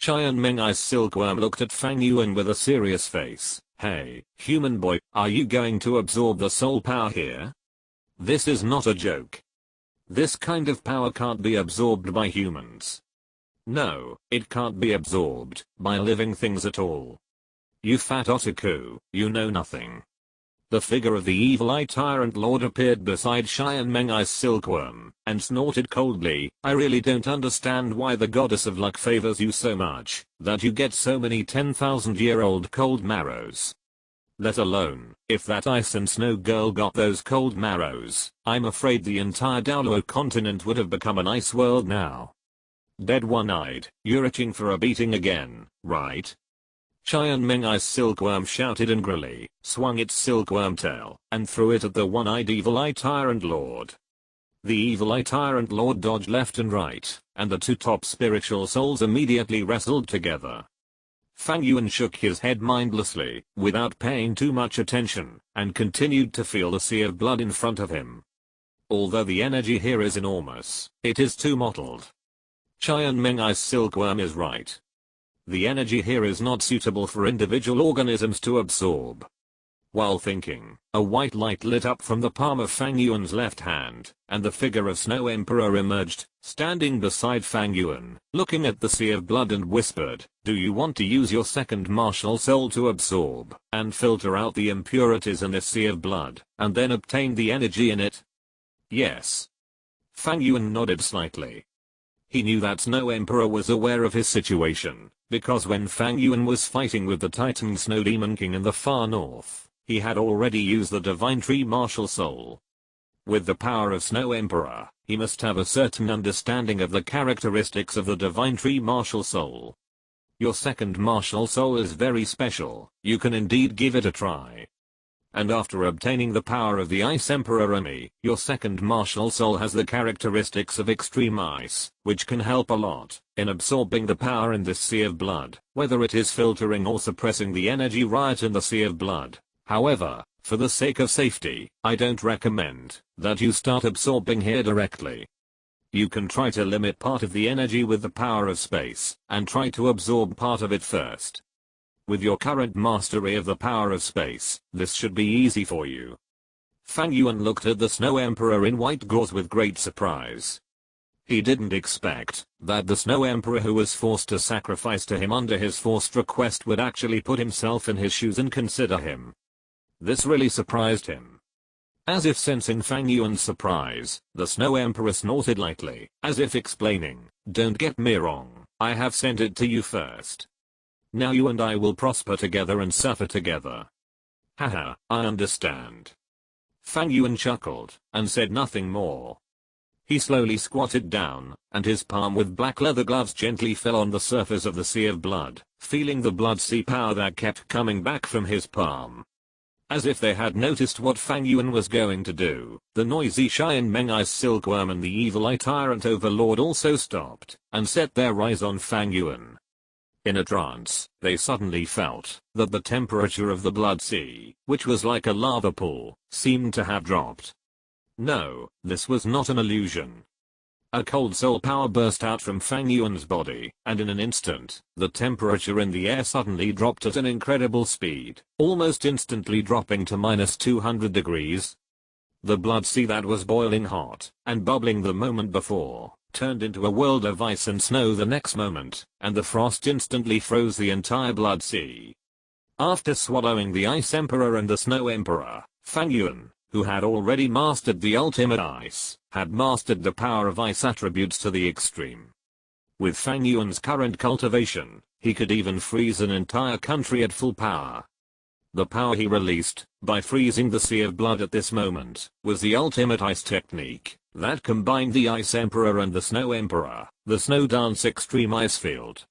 Xianmeng ice silkworm looked at Fang Yuan with a serious face. Hey, human boy, are you going to absorb the soul power here? This is not a joke. This kind of power can't be absorbed by humans. No, it can't be absorbed by living things at all. You fat otaku, you know nothing. The figure of the evil eye tyrant lord appeared beside Xianmeng ice silkworm, and snorted coldly. I really don't understand why the goddess of luck favors you so much, that you get so many 10,000-year-old cold marrows. Let alone, if that ice and snow girl got those cold marrows, I'm afraid the entire Douluo Continent would have become an ice world now. Dead one-eyed, you're itching for a beating again, right? Xianmeng ice silkworm shouted angrily, swung its silkworm tail, and threw it at the one-eyed evil eye tyrant lord. The evil eye tyrant lord dodged left and right, and the two top spiritual souls immediately wrestled together. Fang Yuan shook his head mindlessly, without paying too much attention, and continued to feel the sea of blood in front of him. Although the energy here is enormous, it is too mottled. Xianmeng ice silkworm is right. The energy here is not suitable for individual organisms to absorb. While thinking, a white light lit up from the palm of Fang Yuan's left hand, and the figure of Snow Emperor emerged, standing beside Fang Yuan, looking at the sea of blood and whispered, "Do you want to use your second martial soul to absorb and filter out the impurities in this sea of blood, and then obtain the energy in it?" Yes. Fang Yuan nodded slightly. He knew that Snow Emperor was aware of his situation, because when Fang Yuan was fighting with the Titan Snow Demon King in the far north, he had already used the Divine Tree Martial Soul. With the power of Snow Emperor, he must have a certain understanding of the characteristics of the Divine Tree Martial Soul. Your second Martial Soul is very special, you can indeed give it a try. And after obtaining the power of the Ice Emperor Ami, your second martial soul has the characteristics of extreme ice, which can help a lot in absorbing the power in this sea of blood, whether it is filtering or suppressing the energy riot in the sea of blood. However, for the sake of safety, I don't recommend that you start absorbing here directly. You can try to limit part of the energy with the power of space, and try to absorb part of it first. With your current mastery of the power of space, this should be easy for you. Fang Yuan looked at the Snow Emperor in white gauze with great surprise. He didn't expect that the Snow Emperor who was forced to sacrifice to him under his forced request would actually put himself in his shoes and consider him. This really surprised him. As if sensing Fang Yuan's surprise, the Snow Emperor snorted lightly, as if explaining, "Don't get me wrong, I have sent it to you first. Now you and I will prosper together and suffer together." Haha, I understand. Fang Yuan chuckled, and said nothing more. He slowly squatted down, and his palm with black leather gloves gently fell on the surface of the sea of blood, feeling the blood sea power that kept coming back from his palm. As if they had noticed what Fang Yuan was going to do, the noisy Xianmeng ice silkworm and the evil eye tyrant overlord also stopped, and set their eyes on Fang Yuan. In a trance, they suddenly felt that the temperature of the blood sea, which was like a lava pool, seemed to have dropped. No, this was not an illusion. A cold soul power burst out from Fang Yuan's body, and in an instant, the temperature in the air suddenly dropped at an incredible speed, almost instantly dropping to -200 degrees. The blood sea that was boiling hot and bubbling the moment before turned into a world of ice and snow the next moment, and the frost instantly froze the entire blood sea. After swallowing the Ice Emperor and the Snow Emperor, Fang Yuan, who had already mastered the ultimate ice, had mastered the power of ice attributes to the extreme. With Fang Yuan's current cultivation, he could even freeze an entire country at full power. The power he released, by freezing the sea of blood at this moment, was the ultimate ice technique that combined the Ice Emperor and the Snow Emperor, the Snow Dance Extreme Ice Field.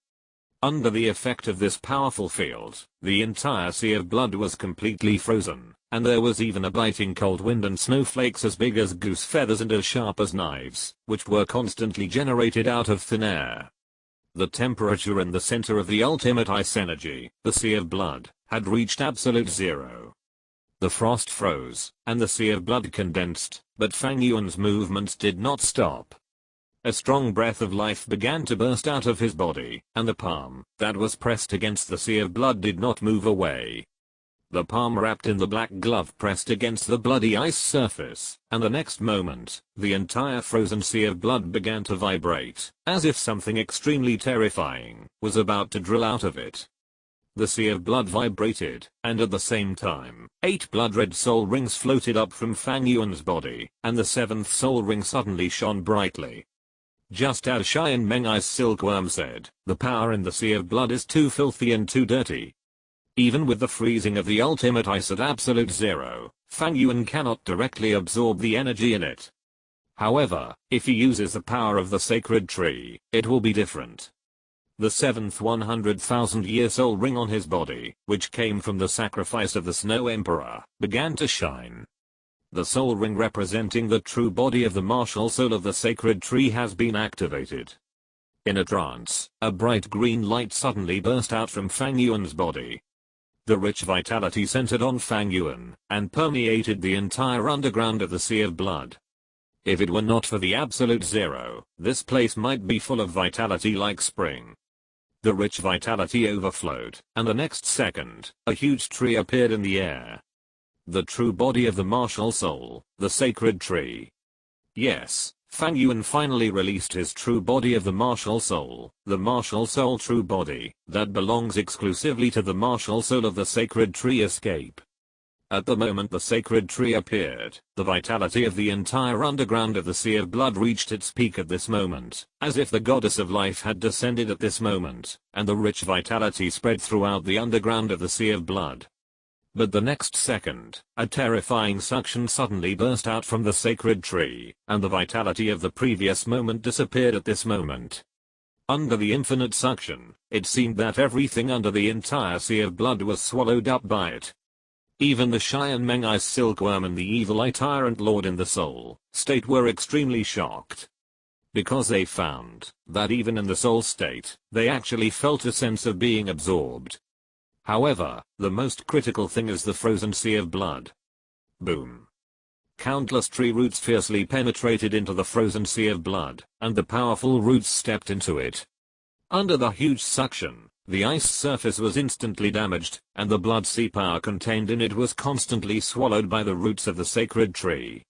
Under the effect of this powerful field, the entire sea of blood was completely frozen, and there was even a biting cold wind and snowflakes as big as goose feathers and as sharp as knives, which were constantly generated out of thin air. The temperature in the center of the ultimate ice energy, the sea of blood, had reached absolute zero. The frost froze, and the sea of blood condensed, but Fang Yuan's movements did not stop. A strong breath of life began to burst out of his body, and the palm that was pressed against the sea of blood did not move away. The palm wrapped in the black glove pressed against the bloody ice surface, and the next moment, the entire frozen sea of blood began to vibrate, as if something extremely terrifying was about to drill out of it. The sea of blood vibrated, and at the same time, 8 blood-red soul rings floated up from Fang Yuan's body, and the 7th soul ring suddenly shone brightly. Just as Xian Mengai's silkworm said, the power in the sea of blood is too filthy and too dirty. Even with the freezing of the ultimate ice at absolute zero, Fang Yuan cannot directly absorb the energy in it. However, if he uses the power of the sacred tree, it will be different. The 7th 100,000-year soul ring on his body, which came from the sacrifice of the Snow Emperor, began to shine. The soul ring representing the true body of the martial soul of the sacred tree has been activated. In a trance, a bright green light suddenly burst out from Fang Yuan's body. The rich vitality centered on Fang Yuan, and permeated the entire underground of the Sea of Blood. If it were not for the absolute zero, this place might be full of vitality like spring. The rich vitality overflowed, and the next second, a huge tree appeared in the air. The true body of the martial soul, the sacred tree. Yes, Fang Yuan finally released his true body of the martial soul true body, that belongs exclusively to the martial soul of the sacred tree escape. At the moment the sacred tree appeared, the vitality of the entire underground of the Sea of Blood reached its peak at this moment, as if the goddess of life had descended at this moment, and the rich vitality spread throughout the underground of the Sea of Blood. But the next second, a terrifying suction suddenly burst out from the sacred tree, and the vitality of the previous moment disappeared at this moment. Under the infinite suction, it seemed that everything under the entire Sea of Blood was swallowed up by it. Even the Xian Mengai's silkworm and the evil eye tyrant lord in the soul state were extremely shocked. Because they found that even in the soul state, they actually felt a sense of being absorbed. However, the most critical thing is the frozen Sea of Blood. Boom. Countless tree roots fiercely penetrated into the frozen Sea of Blood, and the powerful roots stepped into it. Under the huge suction, the ice surface was instantly damaged, and the blood sea power contained in it was constantly swallowed by the roots of the sacred tree.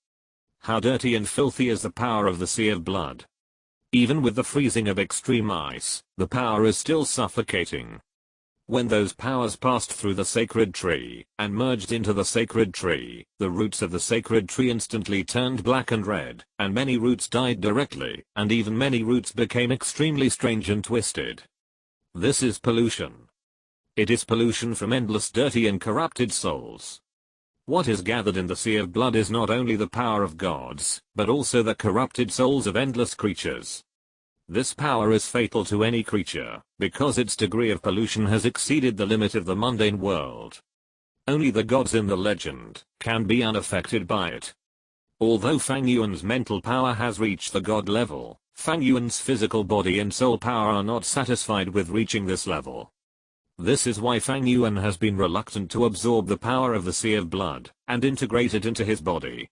How dirty and filthy is the power of the Sea of Blood. Even with the freezing of extreme ice, the power is still suffocating. When those powers passed through the sacred tree, and merged into the sacred tree, the roots of the sacred tree instantly turned black and red, and many roots died directly, and even many roots became extremely strange and twisted. This is pollution. It is pollution from endless dirty and corrupted souls. What is gathered in the Sea of Blood is not only the power of gods, but also the corrupted souls of endless creatures. This power is fatal to any creature, because its degree of pollution has exceeded the limit of the mundane world. Only the gods in the legend can be unaffected by it. Although Fang Yuan's mental power has reached the god level, Fang Yuan's physical body and soul power are not satisfied with reaching this level. This is why Fang Yuan has been reluctant to absorb the power of the Sea of Blood and integrate it into his body.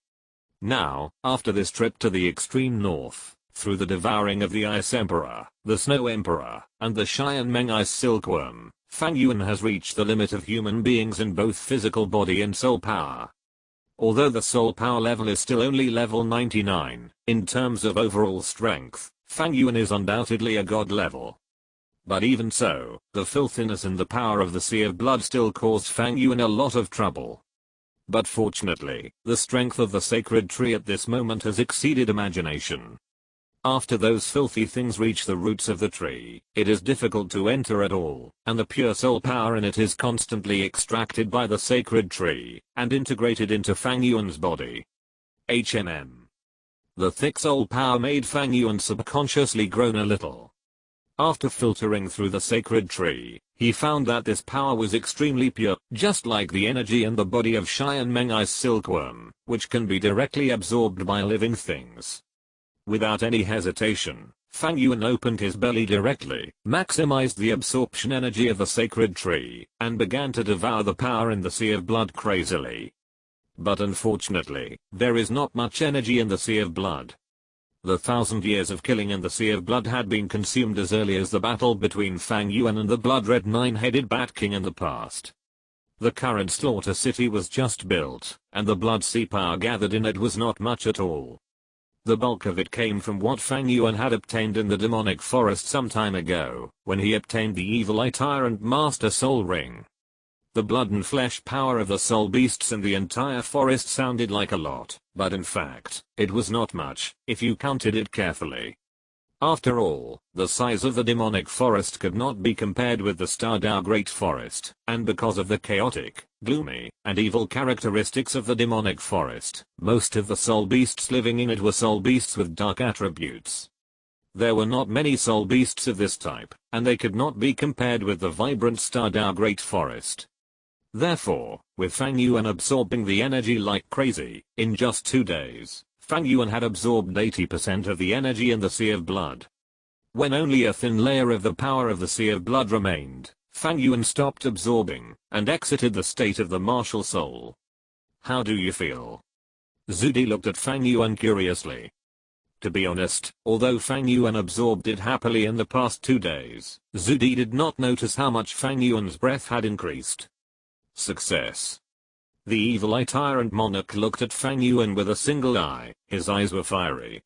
Now, after this trip to the extreme north, through the devouring of the Ice Emperor, the Snow Emperor, and the Xian Mengai's silkworm, Fang Yuan has reached the limit of human beings in both physical body and soul power. Although the soul power level is still only level 99, in terms of overall strength, Fang Yuan is undoubtedly a god level. But even so, the filthiness and the power of the Sea of Blood still caused Fang Yuan a lot of trouble. But fortunately, the strength of the sacred tree at this moment has exceeded imagination. After those filthy things reach the roots of the tree, it is difficult to enter at all, and the pure soul power in it is constantly extracted by the sacred tree, and integrated into Fang Yuan's body. The thick soul power made Fang Yuan subconsciously groan a little. After filtering through the sacred tree, he found that this power was extremely pure, just like the energy in the body of Xian Mengai's silkworm, which can be directly absorbed by living things. Without any hesitation, Fang Yuan opened his belly directly, maximized the absorption energy of the sacred tree, and began to devour the power in the sea of blood crazily. But unfortunately, there is not much energy in the sea of blood. The 1,000 years of killing in the Sea of Blood had been consumed as early as the battle between Fang Yuan and the blood-red nine-headed Bat King in the past. The current slaughter city was just built, and the blood sea power gathered in it was not much at all. The bulk of it came from what Fang Yuan had obtained in the demonic forest some time ago, when he obtained the evil eye tyrant master soul ring. The blood and flesh power of the soul beasts in the entire forest sounded like a lot, but in fact, it was not much, if you counted it carefully. After all, the size of the demonic forest could not be compared with the Stardow Great Forest, and because of the chaotic, gloomy, and evil characteristics of the demonic forest, most of the soul beasts living in it were soul beasts with dark attributes. There were not many soul beasts of this type, and they could not be compared with the vibrant Stardow Great Forest. Therefore, with Fang Yuan absorbing the energy like crazy, in just 2 days, Fang Yuan had absorbed 80% of the energy in the Sea of Blood. When only a thin layer of the power of the Sea of Blood remained, Fang Yuan stopped absorbing, and exited the state of the martial soul. How do you feel? Zudi looked at Fang Yuan curiously. To be honest, although Fang Yuan absorbed it happily in the past 2 days, Zudi did not notice how much Fang Yuan's breath had increased. Success. The evil eye tyrant monarch looked at Fang Yuan with a single eye, his eyes were fiery.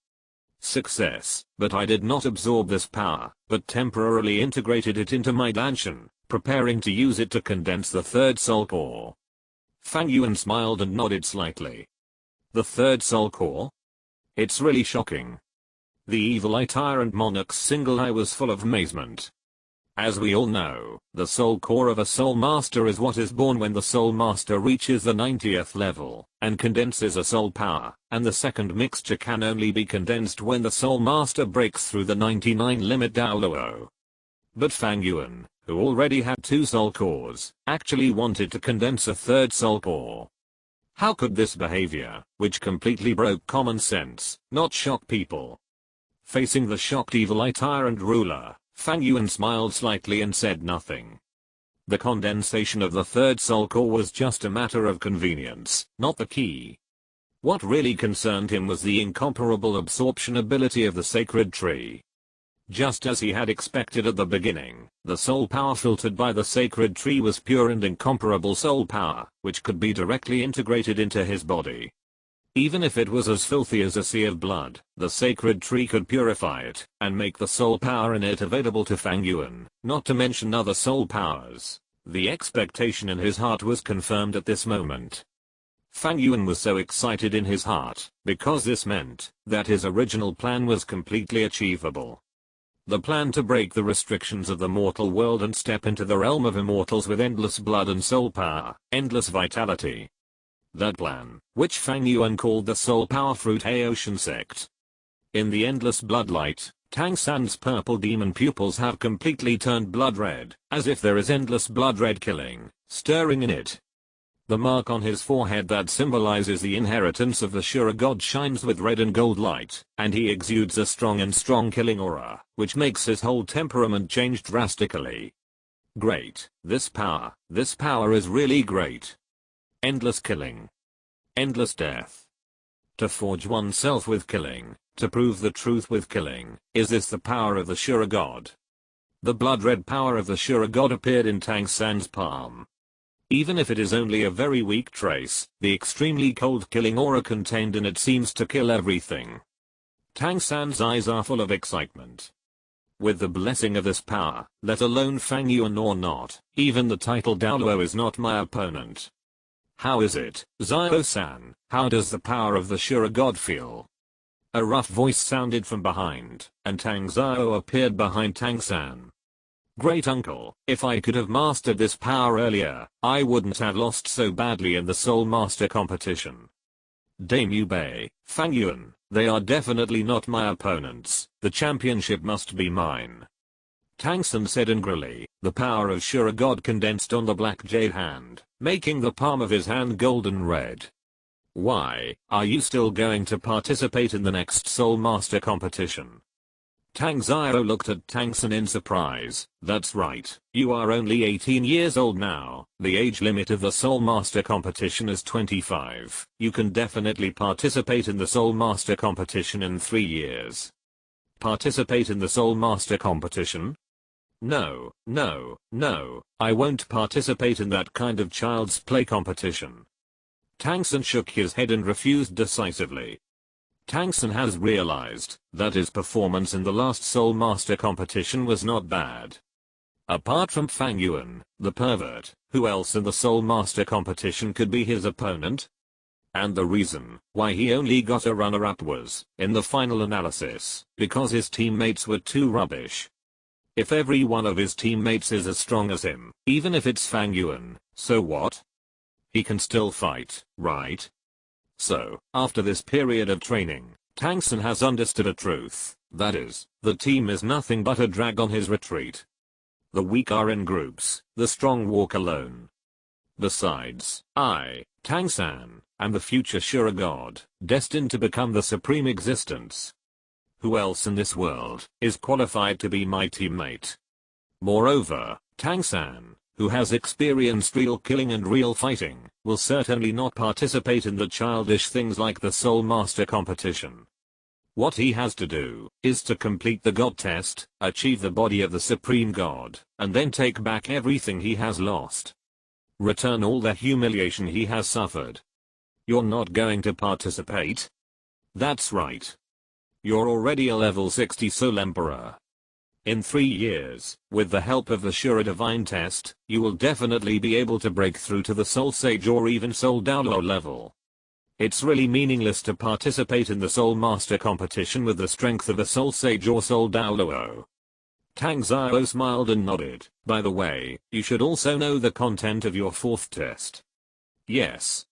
Success, but I did not absorb this power, but temporarily integrated it into my Danshan, preparing to use it to condense the third soul core. Fang Yuan smiled and nodded slightly. The third soul core? It's really shocking. The evil eye tyrant monarch's single eye was full of amazement. As we all know, the soul core of a soul master is what is born when the soul master reaches the 90th level, and condenses a soul power, and the second mixture can only be condensed when the soul master breaks through the 99 limit Douluo. But Fang Yuan, who already had 2 soul cores, actually wanted to condense a third soul core. How could this behavior, which completely broke common sense, not shock people? Facing the shocked evil eye tyrant ruler, Fang Yuan smiled slightly and said nothing. The condensation of the third soul core was just a matter of convenience, not the key. What really concerned him was the incomparable absorption ability of the sacred tree. Just as he had expected at the beginning, the soul power filtered by the sacred tree was pure and incomparable soul power, which could be directly integrated into his body. Even if it was as filthy as a sea of blood, the sacred tree could purify it, and make the soul power in it available to Fang Yuan, not to mention other soul powers. The expectation in his heart was confirmed at this moment. Fang Yuan was so excited in his heart, because this meant that his original plan was completely achievable. The plan to break the restrictions of the mortal world and step into the realm of immortals with endless blood and soul power, endless vitality. That plan, which Fang Yuan called the Soul Power Fruit Ocean Sect. In the endless bloodlight, Tang San's purple demon pupils have completely turned blood red, as if there is endless blood red killing, stirring in it. The mark on his forehead that symbolizes the inheritance of the Shura god shines with red and gold light, and he exudes a strong killing aura, which makes his whole temperament change drastically. Great, this power is really great. Endless killing. Endless death. To forge oneself with killing, to prove the truth with killing, is this the power of the Shura god? The blood-red power of the Shura god appeared in Tang San's palm. Even if it is only a very weak trace, the extremely cold killing aura contained in it seems to kill everything. Tang San's eyes are full of excitement. With the blessing of this power, let alone Fang Yuan or not, even the title Douluo is not my opponent. How is it, Zio-san, how does the power of the Shura god feel? A rough voice sounded from behind, and Tang Zio appeared behind Tang San. Great uncle, if I could have mastered this power earlier, I wouldn't have lost so badly in the Soul Master competition. Daimyo Bei, Fang Yuan, they are definitely not my opponents, the championship must be mine. Tang San said angrily, the power of Shura god condensed on the black jade hand, making the palm of his hand golden red. Why, are you still going to participate in the next Soul Master competition? Tang Xiao looked at Tangsun in surprise. That's right, you are only 18 years old now. The age limit of the Soul Master competition is 25. You can definitely participate in the Soul Master competition in 3 years. Participate in the Soul Master competition? No, no, no, I won't participate in that kind of child's play competition. Tangsun shook his head and refused decisively. Tangsun has realized that his performance in the last Soul Master competition was not bad. Apart from Fang Yuan, the pervert, who else in the Soul Master competition could be his opponent? And the reason why he only got a runner-up was, in the final analysis, because his teammates were too rubbish. If every one of his teammates is as strong as him, even if it's Fang Yuan, so what? He can still fight, right? So, after this period of training, Tangsun has understood a truth, that is, the team is nothing but a drag on his retreat. The weak are in groups, the strong walk alone. Besides, I, Tangsan, am the future Shura God, destined to become the supreme existence. Who else in this world is qualified to be my teammate? Moreover, Tangsan, who has experienced real killing and real fighting, will certainly not participate in the childish things like the Soul Master competition. What he has to do is to complete the God test, achieve the body of the Supreme God, and then take back everything he has lost. Return all the humiliation he has suffered. You're not going to participate? That's right. You're already a level 60 Soul Emperor. In 3 years, with the help of the Shura Divine test, you will definitely be able to break through to the Soul Sage or even Soul Douluo level. It's really meaningless to participate in the Soul Master competition with the strength of a Soul Sage or Soul Douluo. Tang Xiao smiled and nodded. By the way, you should also know the content of your 4th test. Yes.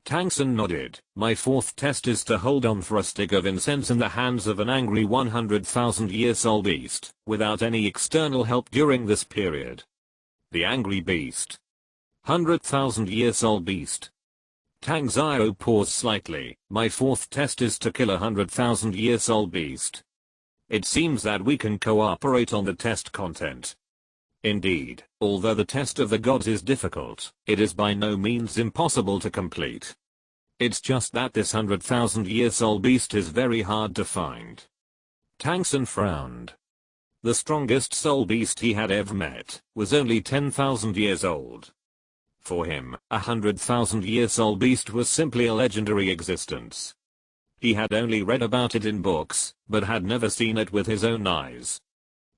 Tangsun nodded. My 4th test is to hold on for a stick of incense in the hands of an angry 100,000-year soul beast, without any external help during this period. The angry beast. 100,000-year soul beast. Tang Xiao paused slightly. My 4th test is to kill a 100,000-year soul beast. It seems that we can cooperate on the test content. Indeed, although the test of the gods is difficult, it is by no means impossible to complete. It's just that this 100,000-year soul beast is very hard to find. Tangsun frowned. The strongest soul beast he had ever met was only 10,000 years old. For him, a 100,000-year soul beast was simply a legendary existence. He had only read about it in books, but had never seen it with his own eyes.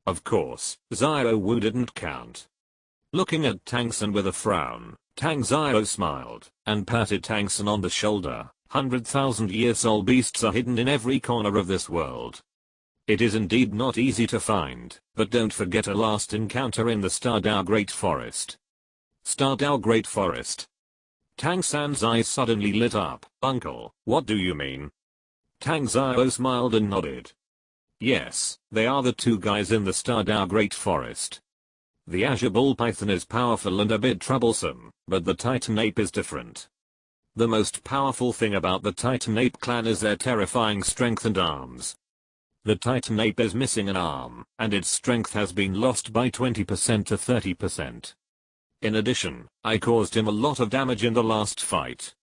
Of course, Xiao Wu didn't count. Looking at Tangsun with a frown, Tang Xiao smiled, and patted Tangsun on the shoulder. 100,000-year soul beasts are hidden in every corner of this world. It is indeed not easy to find, but don't forget a last encounter in the Stardao Great Forest. Stardao Great Forest. Tang San's eyes suddenly lit up. Uncle, what do you mean? Tang Xiao smiled and nodded. Yes, they are the 2 guys in the Stardao Great Forest. The Azure Bull Python is powerful and a bit troublesome, but the Titan Ape is different. The most powerful thing about the Titan Ape clan is their terrifying strength and arms. The Titan Ape is missing an arm, and its strength has been lost by 20% to 30%. In addition, I caused him a lot of damage in the last fight.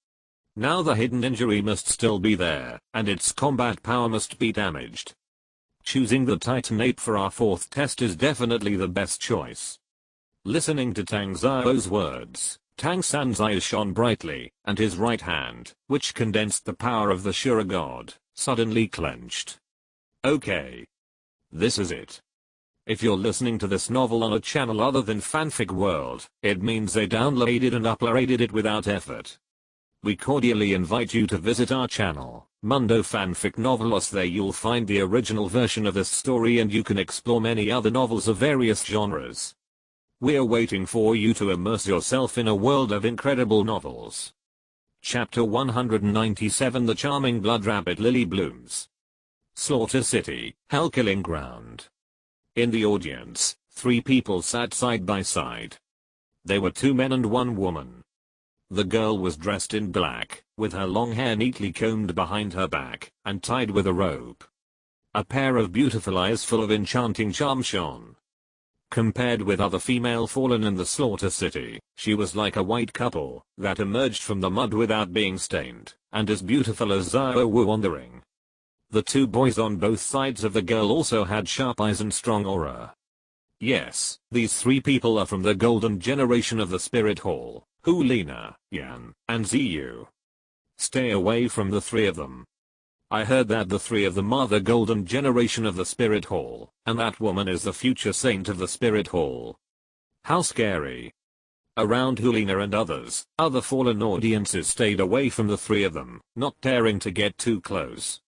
Now the hidden injury must still be there, and its combat power must be damaged. Choosing the Titan Ape for our 4th test is definitely the best choice. Listening to Tang Xiao's words, Tang San's eyes shone brightly, and his right hand, which condensed the power of the Shura God, suddenly clenched. Okay. This is it. If you're listening to this novel on a channel other than Fanfic World, it means they downloaded and uploaded it without effort. We cordially invite you to visit our channel, Mundo Fanfic Novelos. There you'll find the original version of this story and you can explore many other novels of various genres. We're waiting for you to immerse yourself in a world of incredible novels. Chapter 197 The Charming Blood Rabbit Lily Blooms. Slaughter City, Hell Killing Ground. In the audience, 3 people sat side by side. They were 2 men and 1 woman. The girl was dressed in black, with her long hair neatly combed behind her back, and tied with a rope. A pair of beautiful eyes full of enchanting charm shone. Compared with other female fallen in the slaughter city, she was like a white couple that emerged from the mud without being stained, and as beautiful as Xiao Wu on the ring. The two boys on both sides of the girl also had sharp eyes and strong aura. Yes, these three people are from the golden generation of the Spirit Hall, Hulina, Yan, and Ziyu. Stay away from the three of them. I heard that the three of them are the golden generation of the Spirit Hall, and that woman is the future saint of the Spirit Hall. How scary. Around Hulina and other fallen audiences stayed away from the three of them, not daring to get too close.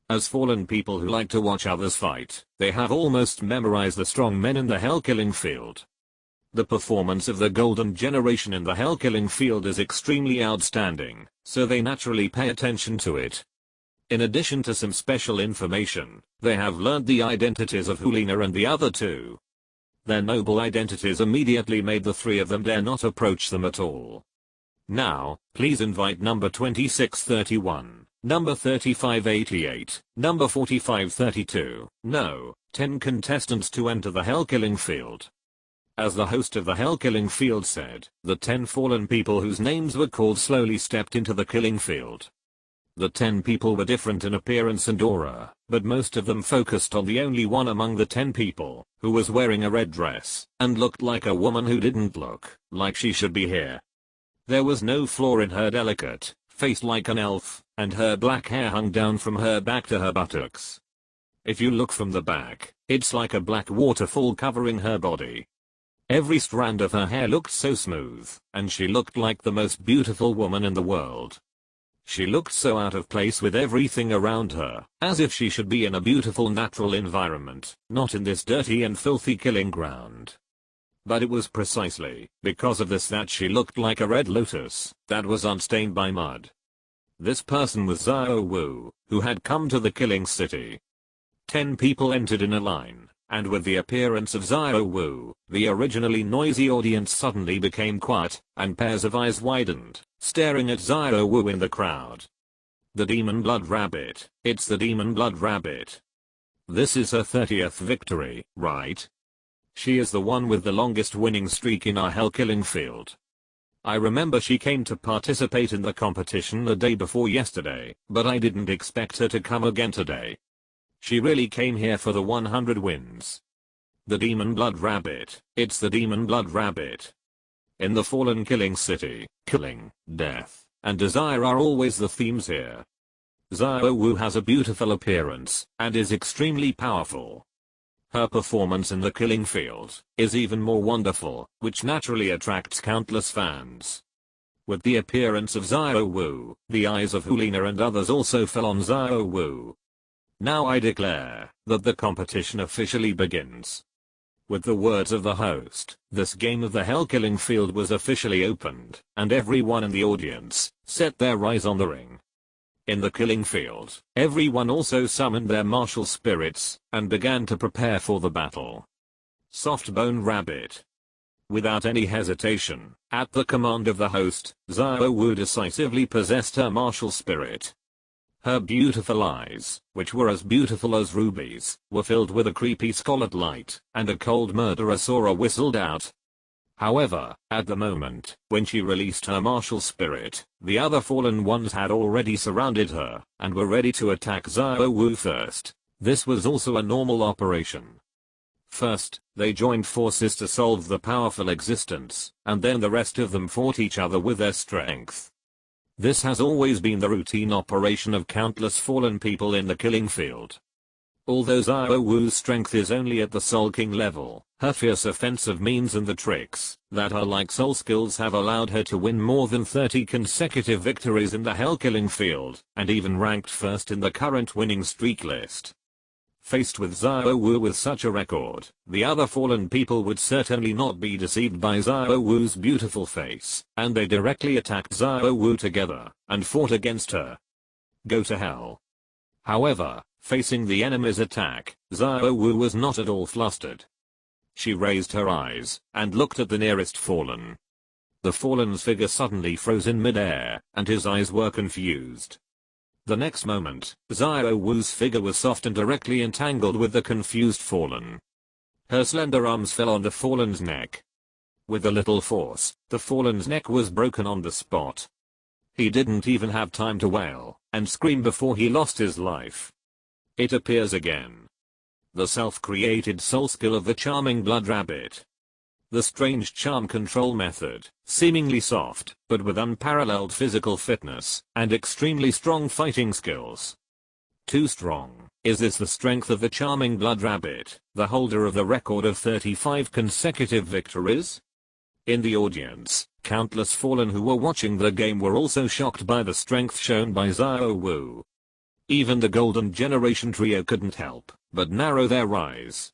As fallen people who like to watch others fight, they have almost memorized the strong men in the hell-killing field. The performance of the golden generation in the hell-killing field is extremely outstanding, so they naturally pay attention to it. In addition to some special information, they have learned the identities of Hulina and the other two. Their noble identities immediately made the three of them dare not approach them at all. Now, please invite number 2631, number 3588, number 4532, no, 10 contestants to enter the hell-killing field. As the host of the hell-killing field said, the 10 fallen people whose names were called slowly stepped into the killing field. The 10 people were different in appearance and aura, but most of them focused on the only one among the 10 people, who was wearing a red dress, and looked like a woman who didn't look like she should be here. There was no flaw in her delicate face like an elf, and her black hair hung down from her back to her buttocks. If you look from the back, it's like a black waterfall covering her body. Every strand of her hair looked so smooth, and she looked like the most beautiful woman in the world. She looked so out of place with everything around her, as if she should be in a beautiful natural environment, not in this dirty and filthy killing ground. But it was precisely because of this that she looked like a red lotus that was unstained by mud. This person was Xiao Wu, who had come to the killing city. 10 people entered in a line, and with the appearance of Xiao Wu, the originally noisy audience suddenly became quiet, and pairs of eyes widened, staring at Xiao Wu in the crowd. The Demon Blood Rabbit, it's the Demon Blood Rabbit. This is her 30th victory, right? She is the one with the longest winning streak in our hell-killing field. I remember she came to participate in the competition the day before yesterday, but I didn't expect her to come again today. She really came here for the 100 wins. The Demon Blood Rabbit, it's the Demon Blood Rabbit. In the fallen killing city, killing, death, and desire are always the themes here. Xiao Wu has a beautiful appearance, and is extremely powerful. Her performance in the killing field is even more wonderful, which naturally attracts countless fans. With the appearance of Xiao Wu, the eyes of Hulina and others also fell on Xiao Wu. Now I declare that the competition officially begins. With the words of the host, this game of the hell-killing field was officially opened, and everyone in the audience set their eyes on the ring. In the killing field, everyone also summoned their martial spirits, and began to prepare for the battle. Soft-bone rabbit. Without any hesitation, at the command of the host, Xiao Wu decisively possessed her martial spirit. Her beautiful eyes, which were as beautiful as rubies, were filled with a creepy scarlet light, and a cold murderous aura whistled out. However, at the moment, when she released her martial spirit, the other fallen ones had already surrounded her, and were ready to attack Xiao Wu first. This was also a normal operation. First, they joined forces to solve the powerful existence, and then the rest of them fought each other with their strength. This has always been the routine operation of countless fallen people in the killing field. Although Xiao Wu's strength is only at the Soul King level, her fierce offensive means and the tricks that are like soul skills have allowed her to win more than 30 consecutive victories in the hell-killing field, and even ranked first in the current winning streak list. Faced with Xiao Wu with such a record, the other fallen people would certainly not be deceived by Xiao Wu's beautiful face, and they directly attacked Xiao Wu together, and fought against her. Go to hell. However, facing the enemy's attack, Xiao Wu was not at all flustered. She raised her eyes, and looked at the nearest fallen. The fallen's figure suddenly froze in mid-air, and his eyes were confused. The next moment, Xiao Wu's figure was soft and directly entangled with the confused Fallen. Her slender arms fell on the Fallen's neck. With a little force, the Fallen's neck was broken on the spot. He didn't even have time to wail and scream before he lost his life. It appears again. The self-created soul skill of the charming blood rabbit. The strange charm control method, seemingly soft, but with unparalleled physical fitness and extremely strong fighting skills. Too strong. Is this the strength of the charming blood rabbit, the holder of the record of 35 consecutive victories? In the audience, countless Fallen who were watching the game were also shocked by the strength shown by Xiao Wu. Even the Golden Generation trio couldn't help but narrow their eyes.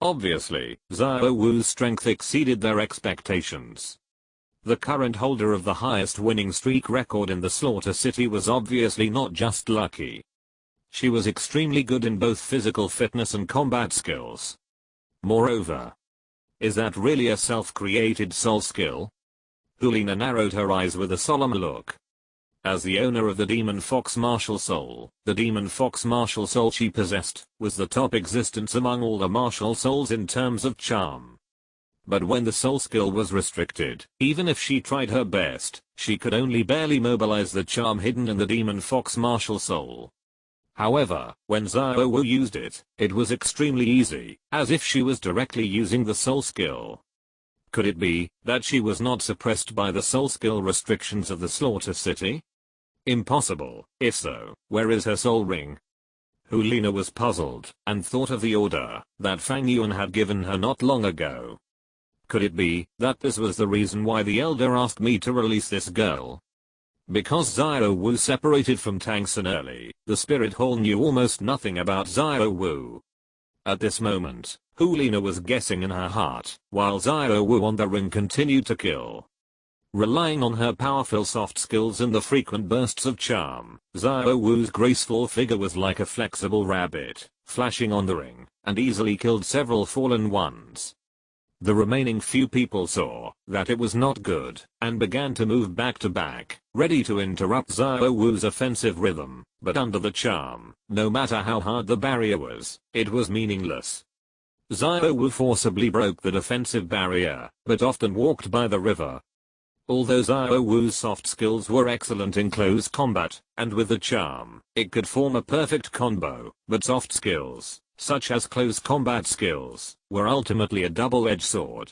Obviously, Xiao Wu's strength exceeded their expectations. The current holder of the highest winning streak record in the Slaughter City was obviously not just lucky. She was extremely good in both physical fitness and combat skills. Moreover, is that really a self-created soul skill? Hulina narrowed her eyes with a solemn look. As the owner of the Demon Fox Martial Soul, the Demon Fox Martial Soul she possessed was the top existence among all the martial souls in terms of charm. But when the soul skill was restricted, even if she tried her best, she could only barely mobilize the charm hidden in the Demon Fox Martial Soul. However, when Xiao Wu used it, it was extremely easy, as if she was directly using the soul skill. Could it be that she was not suppressed by the soul skill restrictions of the Slaughter City? Impossible. If so, where is her soul ring? Hulina was puzzled and thought of the order that Fang Yuan had given her not long ago. Could it be that this was the reason why the elder asked me to release this girl? Because Xiao Wu separated from Tang San early, the Spirit Hall knew almost nothing about Xiao Wu. At this moment, Hulina was guessing in her heart, while Xiao Wu on the ring continued to kill. Relying on her powerful soft skills and the frequent bursts of charm, Xiao Wu's graceful figure was like a flexible rabbit, flashing on the ring, and easily killed several fallen ones. The remaining few people saw that it was not good, and began to move back to back, ready to interrupt Xiao Wu's offensive rhythm, but under the charm, no matter how hard the barrier was, it was meaningless. Xiao Wu forcibly broke the defensive barrier, but often walked by the river. Although Xiao Wu's soft skills were excellent in close combat, and with the charm, it could form a perfect combo, but soft skills, such as close combat skills, were ultimately a double-edged sword.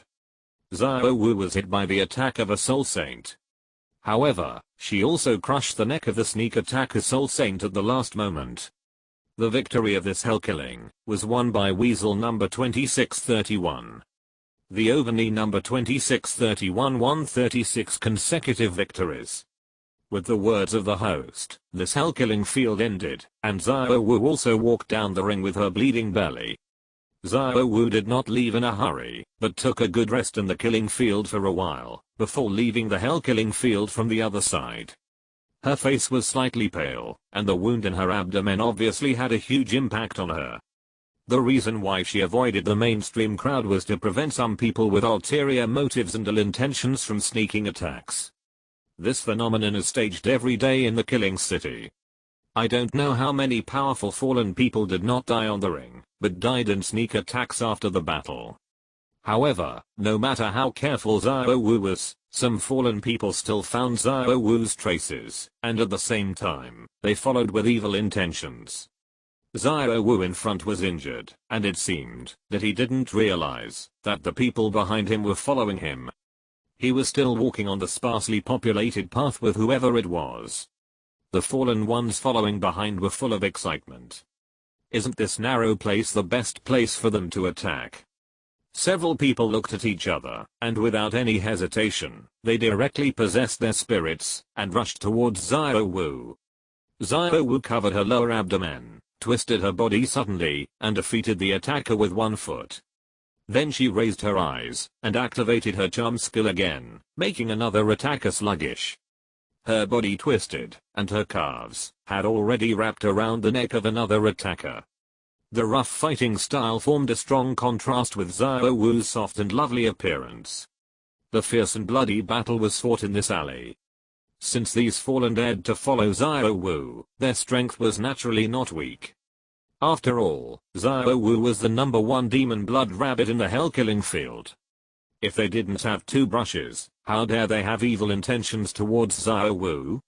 Xiao Wu was hit by the attack of a Soul Saint. However, she also crushed the neck of the sneak attacker Soul Saint at the last moment. The victory of this hell killing was won by Weasel number 2631. The Overknee number 2631 won 36 consecutive victories. With the words of the host, this hell-killing field ended, and Xiao Wu also walked down the ring with her bleeding belly. Xiao Wu did not leave in a hurry, but took a good rest in the killing field for a while, before leaving the hell-killing field from the other side. Her face was slightly pale, and the wound in her abdomen obviously had a huge impact on her. The reason why she avoided the mainstream crowd was to prevent some people with ulterior motives and ill intentions from sneaking attacks. This phenomenon is staged every day in the Killing City. I don't know how many powerful fallen people did not die on the ring, but died in sneak attacks after the battle. However, no matter how careful Xiao Wu was, some fallen people still found Xiao Wu's traces, and at the same time, they followed with evil intentions. Xiao Wu in front was injured, and it seemed that he didn't realize that the people behind him were following him. He was still walking on the sparsely populated path with whoever it was. The fallen ones following behind were full of excitement. Isn't this narrow place the best place for them to attack? Several people looked at each other, and without any hesitation, they directly possessed their spirits, and rushed towards Xiao Wu. Xiao Wu covered her lower abdomen, twisted her body suddenly, and defeated the attacker with one foot. Then she raised her eyes, and activated her charm skill again, making another attacker sluggish. Her body twisted, and her calves had already wrapped around the neck of another attacker. The rough fighting style formed a strong contrast with Xiao Wu's soft and lovely appearance. The fierce and bloody battle was fought in this alley. Since these fallen dared to follow Xiao Wu, their strength was naturally not weak. After all, Xiao Wu was the #1 demon blood rabbit in the hell-killing field. If they didn't have two brushes, how dare they have evil intentions towards Xiao Wu?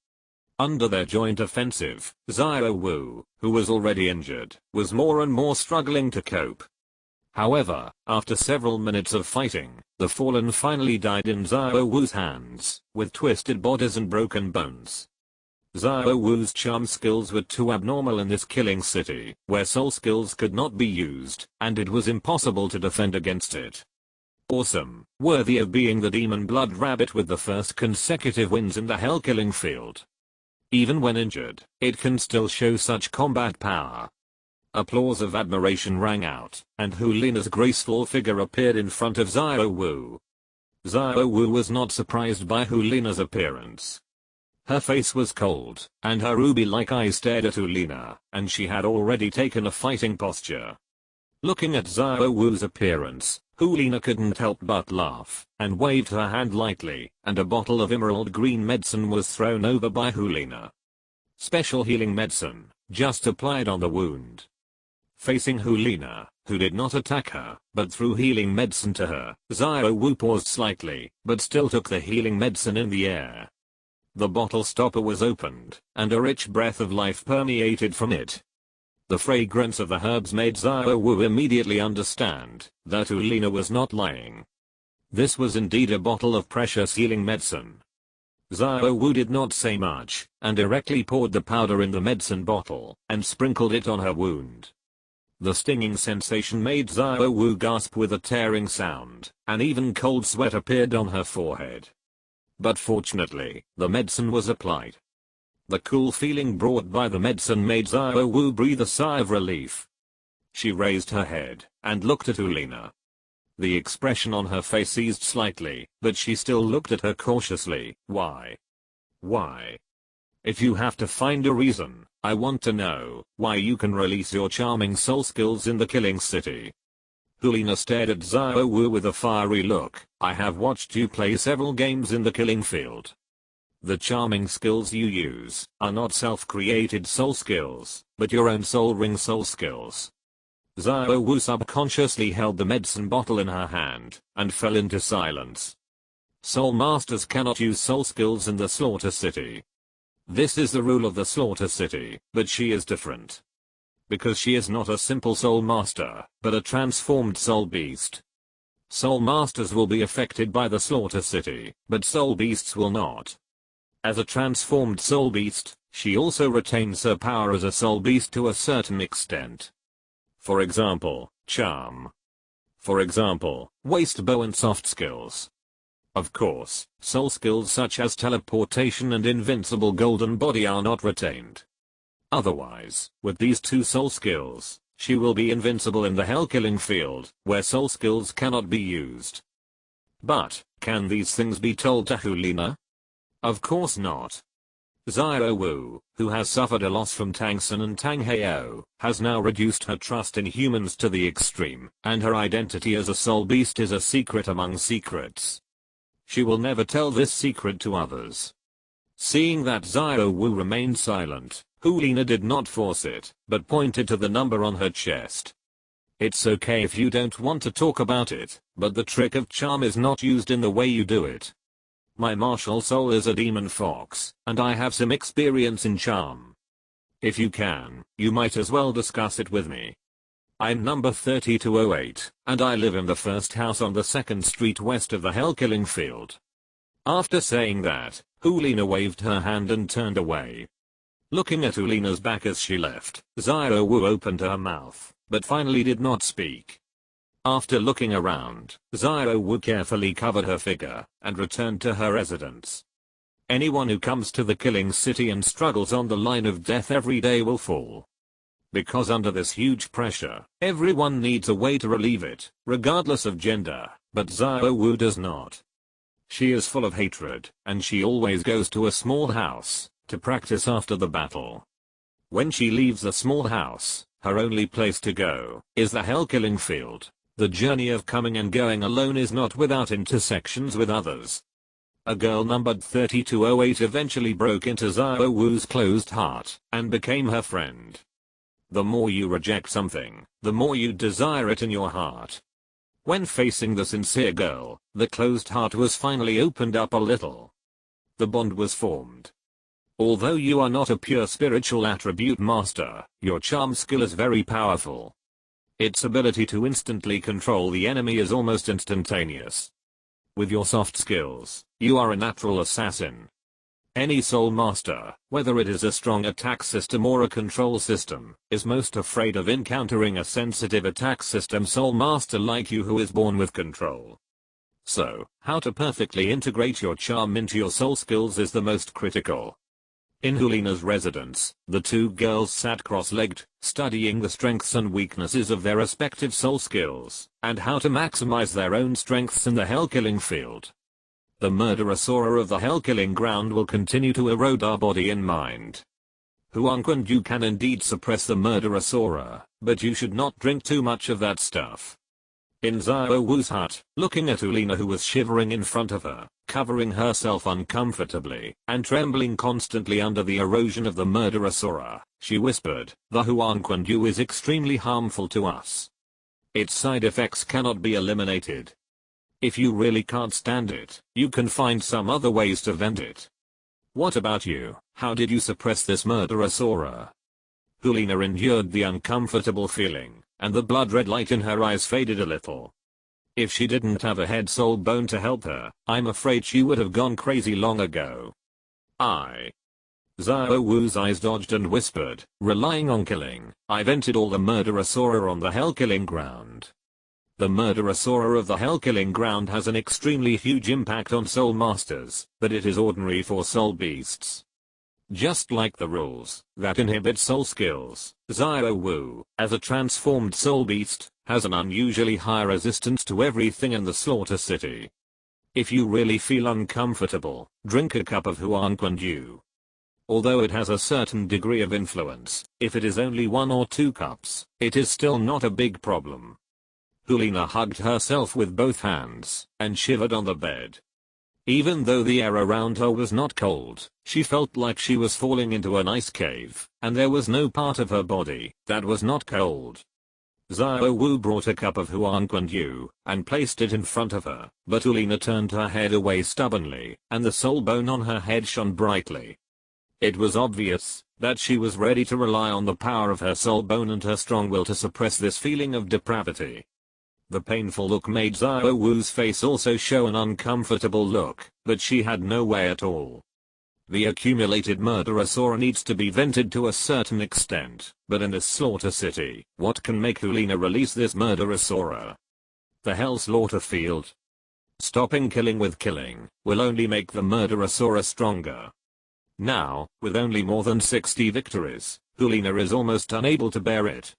Under their joint offensive, Xiao Wu, who was already injured, was more and more struggling to cope. However, after several minutes of fighting, the fallen finally died in Xiao Wu's hands, with twisted bodies and broken bones. Xiao Wu's charm skills were too abnormal in this killing city, where soul skills could not be used, and it was impossible to defend against it. Awesome, worthy of being the demon blood rabbit with the first consecutive wins in the hell-killing field. Even when injured, it can still show such combat power. Applause of admiration rang out, and Hulina's graceful figure appeared in front of Xiao Wu. Xiao Wu was not surprised by Hulina's appearance. Her face was cold, and her ruby-like eyes stared at Hulina, and she had already taken a fighting posture. Looking at Xiao Wu's appearance, Hulina couldn't help but laugh, and waved her hand lightly, and a bottle of emerald green medicine was thrown over by Hulina. Special healing medicine, just applied on the wound. Facing Hulina, who did not attack her, but threw healing medicine to her, Xiao Wu paused slightly, but still took the healing medicine in the air. The bottle stopper was opened, and a rich breath of life permeated from it. The fragrance of the herbs made Xiao Wu immediately understand that Hulina was not lying. This was indeed a bottle of precious healing medicine. Xiao Wu did not say much, and directly poured the powder in the medicine bottle, and sprinkled it on her wound. The stinging sensation made Xiao Wu gasp with a tearing sound, and even cold sweat appeared on her forehead. But fortunately, the medicine was applied. The cool feeling brought by the medicine made Xiao Wu breathe a sigh of relief. She raised her head, and looked at Hulina. The expression on her face eased slightly, but she still looked at her cautiously. Why? Why? If you have to find a reason, I want to know why you can release your charming soul skills in the killing city. Hulina stared at Xiao Wu with a fiery look. I have watched you play several games in the killing field. The charming skills you use are not self-created soul skills, but your own soul ring soul skills. Xiao Wu subconsciously held the medicine bottle in her hand, and fell into silence. Soul masters cannot use soul skills in the slaughter city. This is the rule of the slaughter city, but she is different. Because she is not a simple soul master, but a transformed soul beast. Soul masters will be affected by the slaughter city, but soul beasts will not. As a transformed soul beast, she also retains her power as a soul beast to a certain extent. For example, charm. For example, waist bow and soft skills. Of course, soul skills such as teleportation and invincible golden body are not retained. Otherwise, with these two soul skills, she will be invincible in the hell-killing field, where soul skills cannot be used. But, can these things be told to Hulina? Of course not. Xiao Wu, who has suffered a loss from Tang San and Tang Heo, has now reduced her trust in humans to the extreme, and her identity as a soul beast is a secret among secrets. She will never tell this secret to others. Seeing that Xiao Wu remained silent, Hulina did not force it, but pointed to the number on her chest. It's okay if you don't want to talk about it, but the trick of charm is not used in the way you do it. My martial soul is a demon fox, and I have some experience in charm. If you can, you might as well discuss it with me. I'm number 3208, and I live in the first house on the 2nd Street west of the hell-killing field. After saying that, Hulina waved her hand and turned away. Looking at Hulina's back as she left, Xiao Wu opened her mouth, but finally did not speak. After looking around, Xiao Wu carefully covered her figure, and returned to her residence. Anyone who comes to the killing city and struggles on the line of death every day will fall. Because under this huge pressure, everyone needs a way to relieve it, regardless of gender, but Xiao Wu does not. She is full of hatred, and she always goes to a small house, to practice after the battle. When she leaves the small house, her only place to go, is the hell-killing field. The journey of coming and going alone is not without intersections with others. A girl numbered 3208 eventually broke into Xiao Wu's closed heart and became her friend. The more you reject something, the more you desire it in your heart. When facing the sincere girl, the closed heart was finally opened up a little. The bond was formed. Although you are not a pure spiritual attribute master, your charm skill is very powerful. Its ability to instantly control the enemy is almost instantaneous. With your soft skills, you are a natural assassin. Any soul master, whether it is a strong attack system or a control system, is most afraid of encountering a sensitive attack system soul master like you who is born with control. So, how to perfectly integrate your charm into your soul skills is the most critical. In Hulina's residence, the two girls sat cross-legged, studying the strengths and weaknesses of their respective soul skills, and how to maximize their own strengths in the hell-killing field. The murderous aura of the hell-killing ground will continue to erode our body and mind. Huang Quanju can indeed suppress the murderous aura, but you should not drink too much of that stuff. In Xiao Wu's hut, looking at Hulina who was shivering in front of her, covering herself uncomfortably, and trembling constantly under the erosion of the murderous aura, she whispered, "The Huang Quanju is extremely harmful to us. Its side effects cannot be eliminated. If you really can't stand it, you can find some other ways to vent it. What about you? How did you suppress this murderous aura?" Hulina endured the uncomfortable feeling, and the blood-red light in her eyes faded a little. If she didn't have a head soul bone to help her, I'm afraid she would have gone crazy long ago. Xiao Wu's eyes dodged and whispered, "Relying on killing, I vented all the murderous aura on the hell-killing ground." The murderous aura of the hell-killing ground has an extremely huge impact on soul masters, but it is ordinary for soul beasts. Just like the rules that inhibit soul skills, Xiao Wu, as a transformed soul beast, has an unusually high resistance to everything in the slaughter city. If you really feel uncomfortable, drink a cup of Huang Quanju. Although it has a certain degree of influence, if it is only 1 or 2 cups, it is still not a big problem. Hulina hugged herself with both hands, and shivered on the bed. Even though the air around her was not cold, she felt like she was falling into an ice cave, and there was no part of her body that was not cold. Xiao Wu brought a cup of Huang Quanju, and placed it in front of her, but Hulina turned her head away stubbornly, and the soul bone on her head shone brightly. It was obvious that she was ready to rely on the power of her soul bone and her strong will to suppress this feeling of depravity. The painful look made Xiao Wu's face also show an uncomfortable look, but she had no way at all. The accumulated murderous aura needs to be vented to a certain extent, but in this slaughter city, what can make Hulina release this murderous aura? The hell slaughter field. Stopping killing with killing will only make the murderous aura stronger. Now, with only more than 60 victories, Hulina is almost unable to bear it.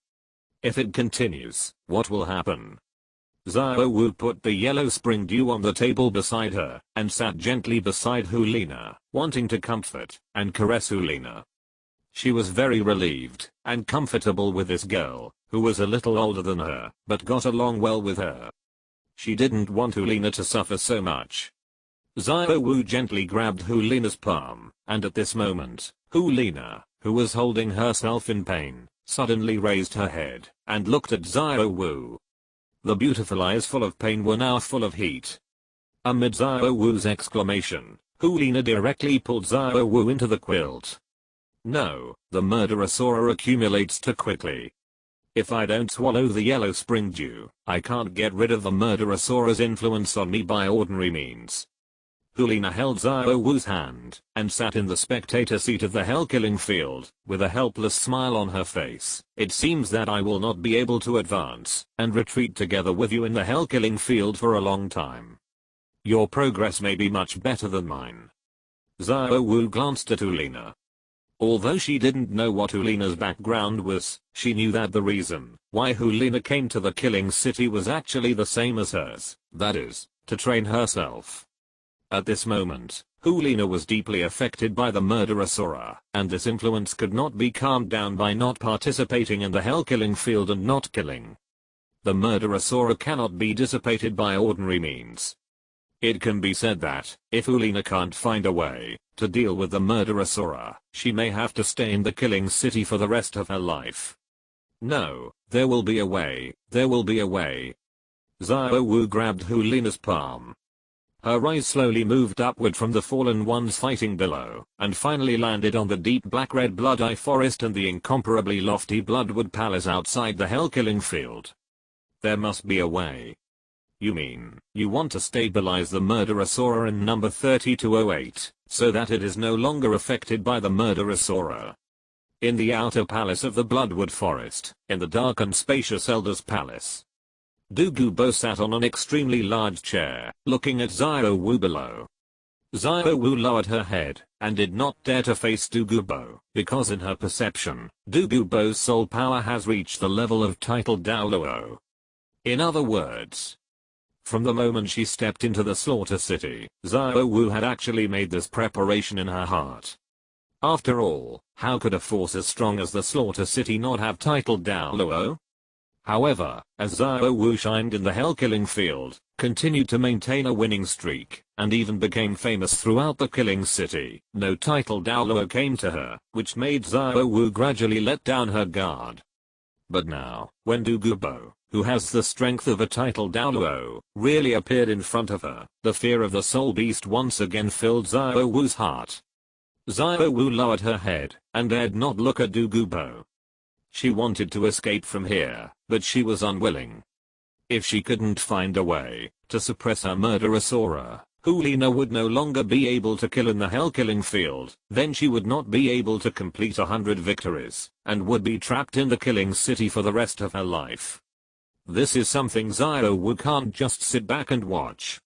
If it continues, what will happen? Xiao Wu put the yellow spring dew on the table beside her, and sat gently beside Hulina, wanting to comfort and caress Hulina. She was very relieved and comfortable with this girl, who was a little older than her, but got along well with her. She didn't want Hulina to suffer so much. Xiao Wu gently grabbed Hulina's palm, and at this moment, Hulina, who was holding herself in pain, suddenly raised her head and looked at Xiao Wu. The beautiful eyes full of pain were now full of heat. Amid Xiao Wu's exclamation, Hulina directly pulled Xiao Wu into the quilt. "No, the murderous aura accumulates too quickly. If I don't swallow the yellow spring dew, I can't get rid of the murderous aura's influence on me by ordinary means." Hulina held Xiao Wu's hand, and sat in the spectator seat of the hell-killing field, with a helpless smile on her face. "It seems that I will not be able to advance and retreat together with you in the hell-killing field for a long time. Your progress may be much better than mine." Xiao Wu glanced at Hulina. Although she didn't know what Hulina's background was, she knew that the reason why Hulina came to the killing city was actually the same as hers, that is, to train herself. At this moment, Hulina was deeply affected by the murderous aura, and this influence could not be calmed down by not participating in the hell-killing field and not killing. The murderous aura cannot be dissipated by ordinary means. It can be said that, if Ulina can't find a way to deal with the murderer Sora, she may have to stay in the killing city for the rest of her life. No, there will be a way, there will be a way. Xiao Wu grabbed Ulina's palm. Her eyes slowly moved upward from the fallen ones fighting below, and finally landed on the deep black red blood-eye forest and the incomparably lofty Bloodwood Palace outside the hell-killing field. There must be a way. You mean, you want to stabilize the murderer Sora in number 3208, so that it is no longer affected by the murderer Sora. In the outer palace of the Bloodwood Forest, in the dark and spacious Elder's Palace, Douluo sat on an extremely large chair, looking at Xiao Wu below. Xiao Wu lowered her head, and did not dare to face Douluo, because in her perception, Douluo's soul power has reached the level of titled Douluo. In other words, from the moment she stepped into the Slaughter City, Xiao Wu had actually made this preparation in her heart. After all, how could a force as strong as the Slaughter City not have titled Douluo? However, as Xiao Wu shined in the hell-killing field, continued to maintain a winning streak, and even became famous throughout the killing city, no title Douluo came to her, which made Xiao Wu gradually let down her guard. But now, when Douluo, who has the strength of a title Douluo, really appeared in front of her, the fear of the soul beast once again filled Xiao Wu's heart. Xiao Wu lowered her head, and dared not look at Douluo. She wanted to escape from here, but she was unwilling. If she couldn't find a way to suppress her murderer Sora, Ulina would no longer be able to kill in the hell-killing field, then she would not be able to complete 100 victories, and would be trapped in the killing city for the rest of her life. This is something Xiao Wu can't just sit back and watch.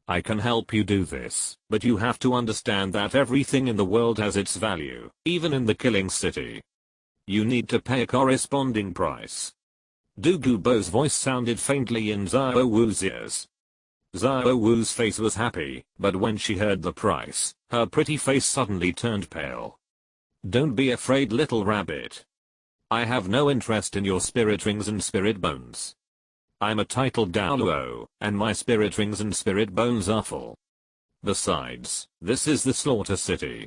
I can help you do this, but you have to understand that everything in the world has its value, even in the killing city. You need to pay a corresponding price. Douluo's voice sounded faintly in Xiao Wu's ears. Xiao Wu's face was happy, but when she heard the price, her pretty face suddenly turned pale. Don't be afraid, little rabbit. I have no interest in your spirit rings and spirit bones. I'm a titled Douluo, and my spirit rings and spirit bones are full. Besides, this is the Slaughter City.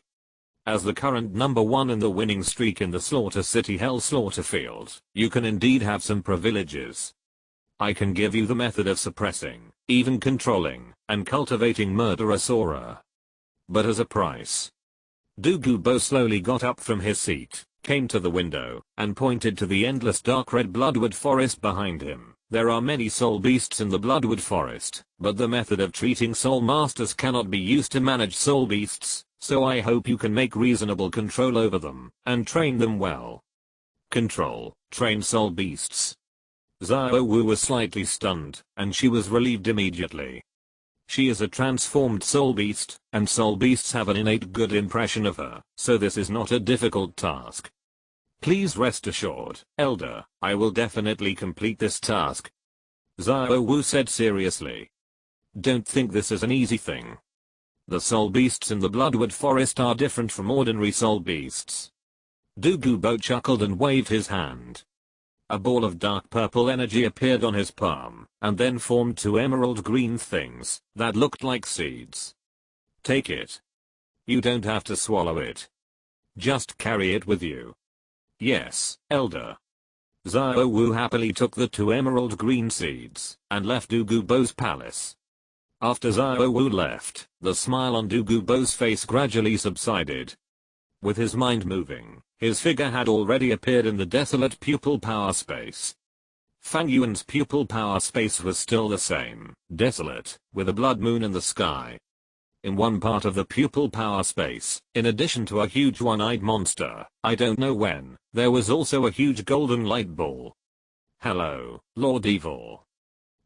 As the current number 1 in the winning streak in the Slaughter City Hell Slaughter Field, you can indeed have some privileges. I can give you the method of suppressing, even controlling, and cultivating murderer Sora. But as a price. Douluo slowly got up from his seat, came to the window, and pointed to the endless dark red Bloodwood Forest behind him. There are many soul beasts in the Bloodwood Forest, but the method of treating soul masters cannot be used to manage soul beasts, so I hope you can make reasonable control over them, and train them well. Control, train soul beasts. Xiao Wu was slightly stunned, and she was relieved immediately. She is a transformed soul beast, and soul beasts have an innate good impression of her, so this is not a difficult task. Please rest assured, Elder, I will definitely complete this task. Xiao Wu said seriously. Don't think this is an easy thing. The soul beasts in the Bloodwood Forest are different from ordinary soul beasts. Douluo chuckled and waved his hand. A ball of dark purple energy appeared on his palm, and then formed 2 emerald green things that looked like seeds. Take it. You don't have to swallow it. Just carry it with you. Yes, Elder. Xiao Wu happily took the 2 emerald green seeds, and left Douluo's palace. After Xiao Wu left, the smile on Douluo's face gradually subsided. With his mind moving, his figure had already appeared in the desolate pupil power space. Fang Yuan's pupil power space was still the same, desolate, with a blood moon in the sky. In one part of the pupil power space, in addition to a huge one-eyed monster, I don't know when, there was also a huge golden light ball. Hello, Lord Evil.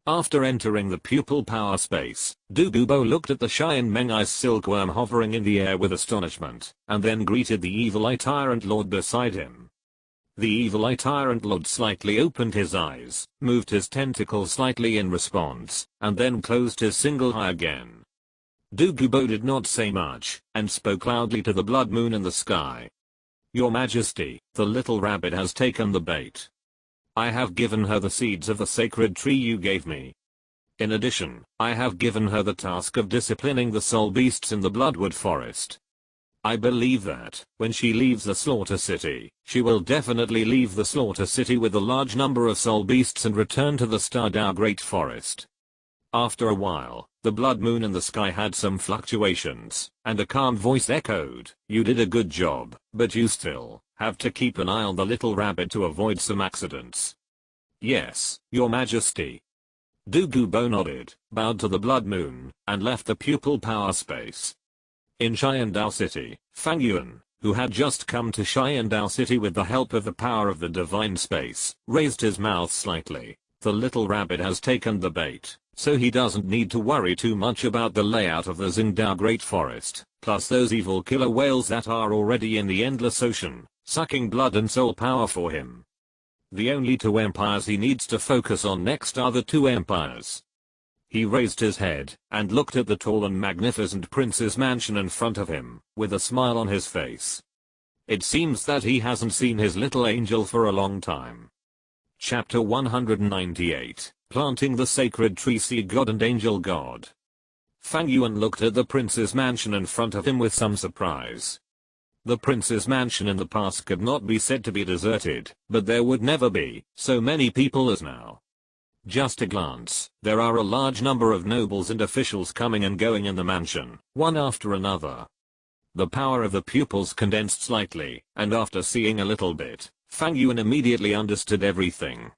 After entering the pupil power space, Douluo looked at the Cheyenne Mengai's silkworm hovering in the air with astonishment, and then greeted the Evil Eye Tyrant Lord beside him. The Evil Eye Tyrant Lord slightly opened his eyes, moved his tentacle slightly in response, and then closed his single eye again. Douluo did not say much, and spoke loudly to the blood moon in the sky. Your Majesty, the little rabbit has taken the bait. I have given her the seeds of the sacred tree you gave me. In addition, I have given her the task of disciplining the soul beasts in the Bloodwood Forest. I believe that, when she leaves the Slaughter City, she will definitely leave the Slaughter City with a large number of soul beasts and return to the Stardow Great Forest. After a while, the blood moon in the sky had some fluctuations, and a calm voice echoed, "You did a good job, but you still have to keep an eye on the little rabbit to avoid some accidents." "Yes, Your Majesty." Douluo nodded, bowed to the blood moon, and left the pupil power space. In Sharingan City, Fang Yuan, who had just come to Sharingan City with the help of the power of the divine space, raised his mouth slightly. The little rabbit has taken the bait, so he doesn't need to worry too much about the layout of the Xingdao Great Forest, plus those evil killer whales that are already in the endless ocean, sucking blood and soul power for him. The only two empires he needs to focus on next are the two empires. He raised his head and looked at the tall and magnificent prince's mansion in front of him, with a smile on his face. It seems that he hasn't seen his little angel for a long time. Chapter 198, Planting the Sacred Tree. Sea God and Angel God. Fang Yuan looked at the prince's mansion in front of him with some surprise. The prince's mansion in the past could not be said to be deserted, but there would never be so many people as now. Just a glance, there are a large number of nobles and officials coming and going in the mansion, one after another. The power of the pupils condensed slightly, and after seeing a little bit, Fang Yuan immediately understood everything.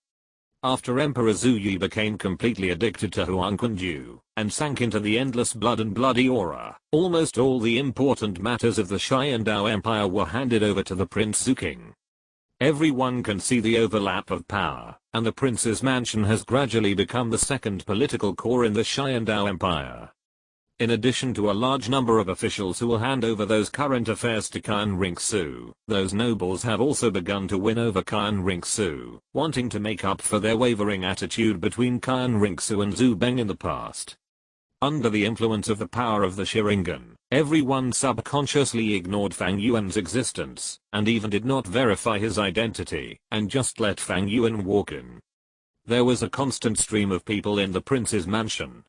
After Emperor Zhu Yi became completely addicted to Huang Quanju, and sank into the endless blood and bloody aura, almost all the important matters of the Sharingan Empire were handed over to the Prince Zuking. Everyone can see the overlap of power, and the prince's mansion has gradually become the second political core in the Sharingan Empire. In addition to a large number of officials who will hand over those current affairs to Qin Rinxu, those nobles have also begun to win over Qin Rinxu, wanting to make up for their wavering attitude between Qin Rinxu and Zhu Beng in the past. Under the influence of the power of the Sharingan, everyone subconsciously ignored Fang Yuan's existence, and even did not verify his identity, and just let Fang Yuan walk in. There was a constant stream of people in the prince's mansion.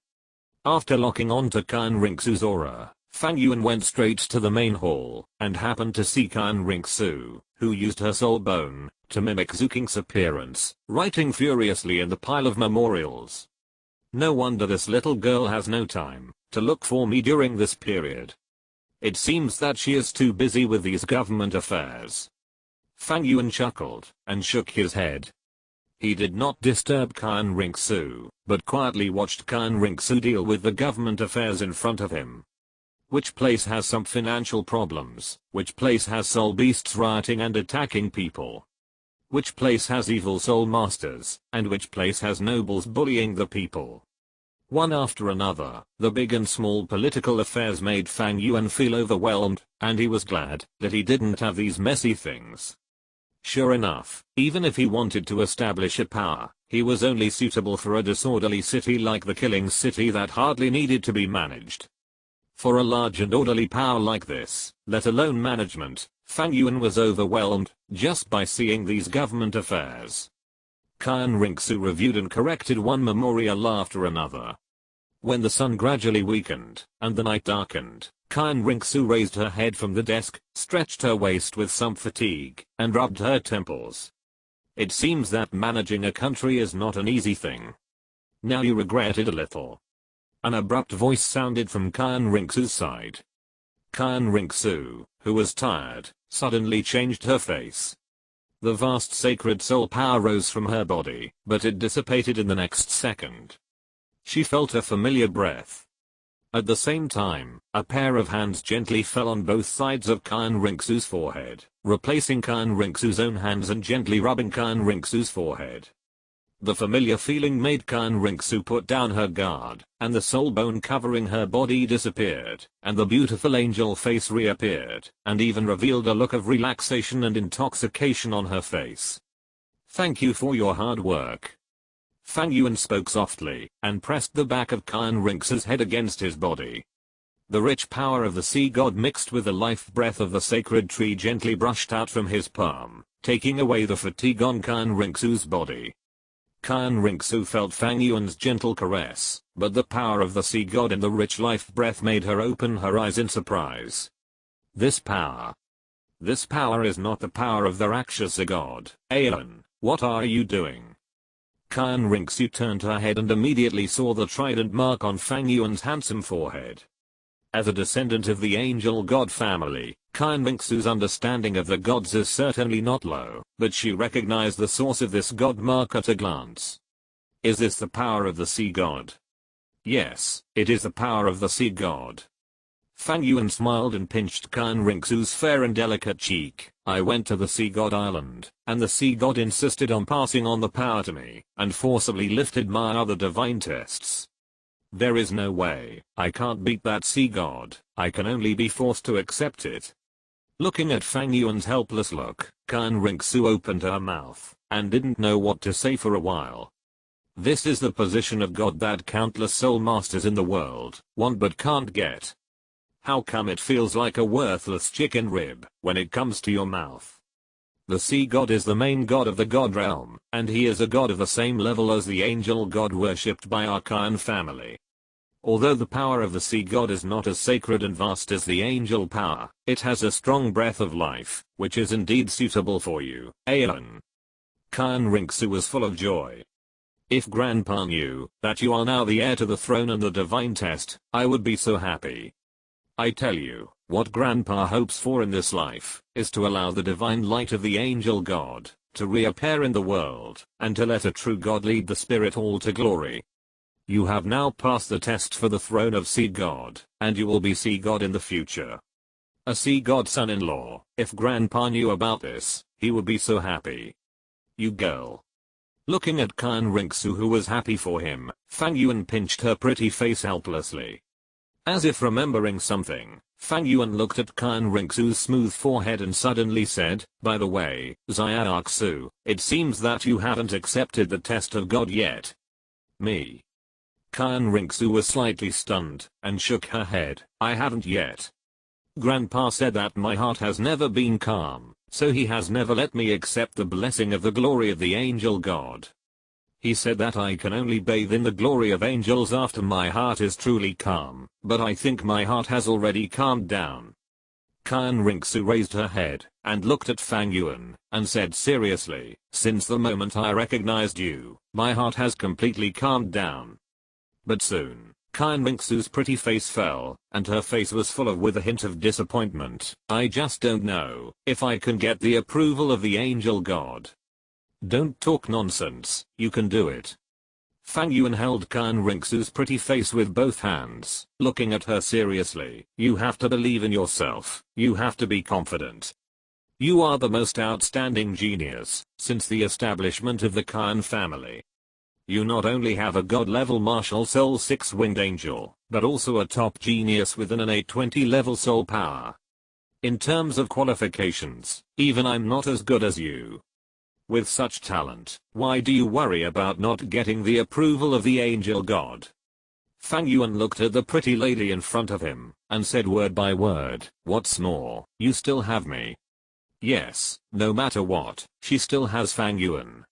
After locking onto Qin Rinxu's aura, Fang Yuan went straight to the main hall, and happened to see Qin Rinxu, who used her soul bone to mimic Zuking's appearance, writing furiously in the pile of memorials. No wonder this little girl has no time to look for me during this period. It seems that she is too busy with these government affairs. Fang Yuan chuckled and shook his head. He did not disturb Qin Rinxu, but quietly watched Qin Rinxu deal with the government affairs in front of him. Which place has some financial problems? Which place has soul beasts rioting and attacking people? Which place has evil soul masters, and which place has nobles bullying the people? One after another, the big and small political affairs made Fang Yuan feel overwhelmed, and he was glad that he didn't have these messy things. Sure enough, even if he wanted to establish a power, he was only suitable for a disorderly city like the Killing City that hardly needed to be managed. For a large and orderly power like this, let alone management, Fang Yuan was overwhelmed just by seeing these government affairs. Qin Rinxu reviewed and corrected one memorial after another. When the sun gradually weakened and the night darkened, Qin Rinxu raised her head from the desk, stretched her waist with some fatigue, and rubbed her temples. It seems that managing a country is not an easy thing. Now you regret it a little. An abrupt voice sounded from Qin Rinxu's side. Qin Rinxu, who was tired, suddenly changed her face. The vast sacred soul power rose from her body, but it dissipated in the next second. She felt a familiar breath. At the same time, a pair of hands gently fell on both sides of Qin Rinxu's forehead, replacing Qin Rinxu's own hands and gently rubbing Qin Rinxu's forehead. The familiar feeling made Qin Rinxu put down her guard, and the soul bone covering her body disappeared, and the beautiful angel face reappeared, and even revealed a look of relaxation and intoxication on her face. "Thank you for your hard work." Fang Yuan spoke softly, and pressed the back of Qin Rinxu's head against his body. The rich power of the sea god mixed with the life breath of the sacred tree gently brushed out from his palm, taking away the fatigue on Qin Rinxu's body. Kyan Rinxu felt Fang Yuan's gentle caress, but the power of the sea god in the rich life breath made her open her eyes in surprise. This power is not the power of the Rakshasa god. Aeon, what are you doing? Kyan Rinxu turned her head and immediately saw the trident mark on Fang Yuan's handsome forehead. As a descendant of the angel god family, Kyan Rinxu's understanding of the gods is certainly not low, but she recognized the source of this god mark at a glance. Is this the power of the sea god? Yes, it is the power of the sea god. Fang Yuan smiled and pinched Kyan Rinxu's fair and delicate cheek. I went to the sea god island, and the sea god insisted on passing on the power to me, and forcibly lifted my other divine tests. There is no way, I can't beat that sea god, I can only be forced to accept it. Looking at Fang Yuan's helpless look, Kyan Rinxu opened her mouth, and didn't know what to say for a while. This is the position of God that countless soul masters in the world want but can't get. How come it feels like a worthless chicken rib when it comes to your mouth? The sea god is the main god of the god realm, and he is a god of the same level as the angel god worshipped by our Kyan family. Although the power of the sea god is not as sacred and vast as the angel power, it has a strong breath of life, which is indeed suitable for you, Aeon. Kyan Rinxu was full of joy. If Grandpa knew that you are now the heir to the throne and the divine test, I would be so happy. I tell you, what Grandpa hopes for in this life is to allow the divine light of the angel god to reappear in the world, and to let a true god lead the spirit all to glory. You have now passed the test for the throne of Sea God, and you will be Sea God in the future. A Sea God son-in-law. If Grandpa knew about this, he would be so happy. You girl. Looking at Kyan Rinxu, who was happy for him, Fang Yuan pinched her pretty face helplessly. As if remembering something, Fang Yuan looked at Kyan Rinxu's smooth forehead and suddenly said, by the way, Xiaoxu, it seems that you haven't accepted the test of God yet. Me? Kyan Rinxu was slightly stunned, and shook her head. I haven't yet. Grandpa said that my heart has never been calm, so he has never let me accept the blessing of the glory of the angel god. He said that I can only bathe in the glory of angels after my heart is truly calm, but I think my heart has already calmed down. Kyan Rinxu raised her head, and looked at Fang Yuan, and said seriously, since the moment I recognized you, my heart has completely calmed down. But soon, Kyan Rinxu's pretty face fell, and her face was full with a hint of disappointment. I just don't know if I can get the approval of the angel god. Don't talk nonsense, you can do it. Fang Yuan held Kyan Rinxu's pretty face with both hands, looking at her seriously. You have to believe in yourself, you have to be confident. You are the most outstanding genius since the establishment of the Kyan family. You not only have a god-level martial soul 6-winged angel, but also a top genius with an innate 20-level soul power. In terms of qualifications, even I'm not as good as you. With such talent, why do you worry about not getting the approval of the angel god? Fang Yuan looked at the pretty lady in front of him, and said word by word, what's more, you still have me. Yes, no matter what, she still has Fang Yuan.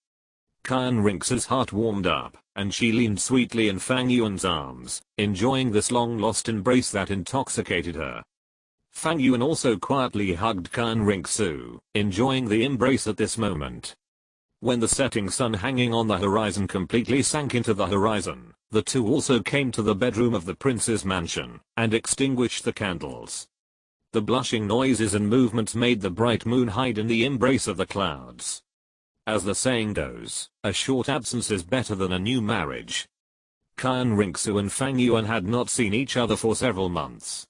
Kyan Rinxu's heart warmed up, and she leaned sweetly in Fang Yuan's arms, enjoying this long-lost embrace that intoxicated her. Fang Yuan also quietly hugged Kyan Rinxu, enjoying the embrace at this moment. When the setting sun hanging on the horizon completely sank into the horizon, the two also came to the bedroom of the prince's mansion, and extinguished the candles. The blushing noises and movements made the bright moon hide in the embrace of the clouds. As the saying goes, a short absence is better than a new marriage. Kyan Rinxu and Fang Yuan had not seen each other for several months.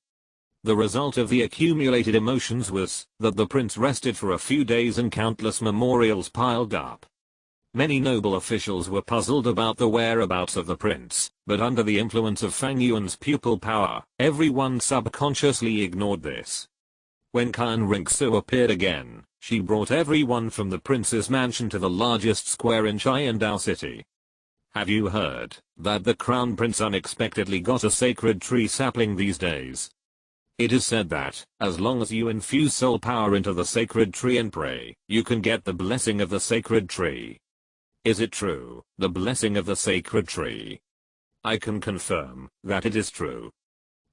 The result of the accumulated emotions was that the prince rested for a few days and countless memorials piled up. Many noble officials were puzzled about the whereabouts of the prince, but under the influence of Fang Yuan's pupil power, everyone subconsciously ignored this. When Kyan Rinxu appeared again, she brought everyone from the prince's mansion to the largest square in Xiandao city. Have you heard that the crown prince unexpectedly got a sacred tree sapling these days? It is said that, as long as you infuse soul power into the sacred tree and pray, you can get the blessing of the sacred tree. Is it true, the blessing of the sacred tree? I can confirm that it is true.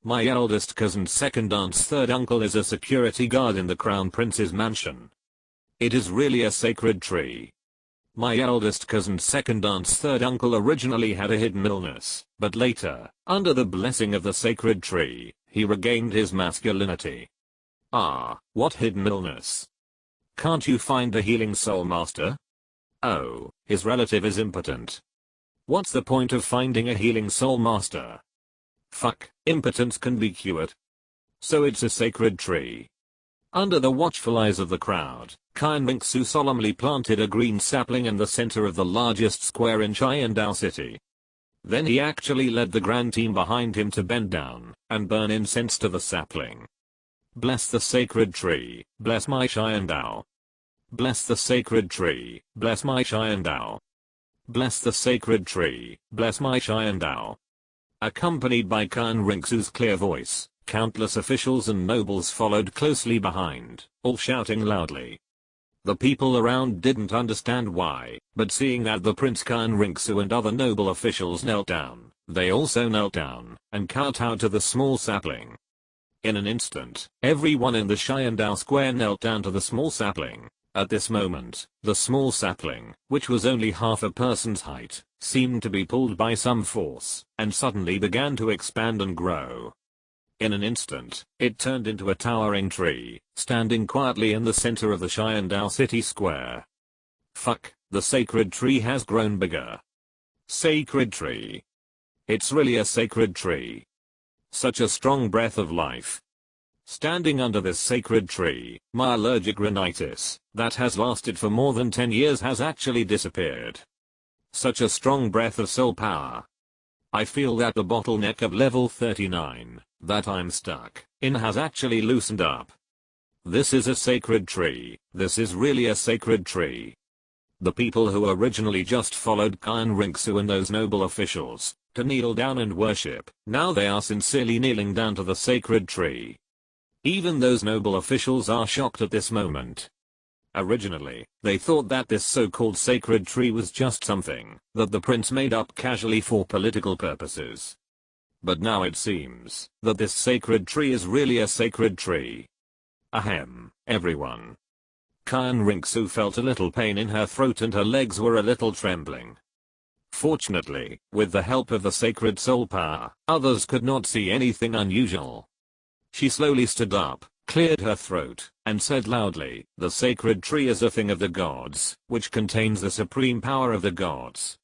My eldest cousin's second aunt's third uncle is a security guard in the Crown Prince's mansion. It is really a sacred tree. My eldest cousin's second aunt's third uncle originally had a hidden illness, but later, under the blessing of the sacred tree, he regained his masculinity. Ah, what hidden illness? Can't you find the healing soul master? Oh, his relative is impotent. What's the point of finding a healing soul master? Fuck, impotence can be cured. So it's a sacred tree. Under the watchful eyes of the crowd, Kyan Rinxu solemnly planted a green sapling in the center of the largest square in Chiandao City. Then he actually led the grand team behind him to bend down and burn incense to the sapling. Bless the sacred tree, bless my Chiandao. Bless the sacred tree, bless my Chiandao. Bless the sacred tree, bless my Chiandao. Accompanied by Kyan Rinxu's clear voice, countless officials and nobles followed closely behind, all shouting loudly. The people around didn't understand why, but seeing that the Prince Kyan Rinxu and other noble officials knelt down, they also knelt down and kowtowed to the small sapling. In an instant, everyone in the Chiandao square knelt down to the small sapling. At this moment, the small sapling, which was only half a person's height, seemed to be pulled by some force, and suddenly began to expand and grow. In an instant, it turned into a towering tree, standing quietly in the center of the Chiandao city square. Fuck, the sacred tree has grown bigger. Sacred tree. It's really a sacred tree. Such a strong breath of life. Standing under this sacred tree, my allergic rhinitis, that has lasted for more than 10 years has actually disappeared. Such a strong breath of soul power. I feel that the bottleneck of level 39, that I'm stuck in, has actually loosened up. This is a sacred tree, this is really a sacred tree. The people who originally just followed Kyan Rinxu and those noble officials to kneel down and worship, now they are sincerely kneeling down to the sacred tree. Even those noble officials are shocked at this moment. Originally, they thought that this so-called sacred tree was just something that the prince made up casually for political purposes. But now it seems that this sacred tree is really a sacred tree. Ahem, everyone. Kyan Rinxu felt a little pain in her throat and her legs were a little trembling. Fortunately, with the help of the sacred soul power, others could not see anything unusual. She slowly stood up, cleared her throat, and said loudly, "The sacred tree is a thing of the gods, which contains the supreme power of the gods.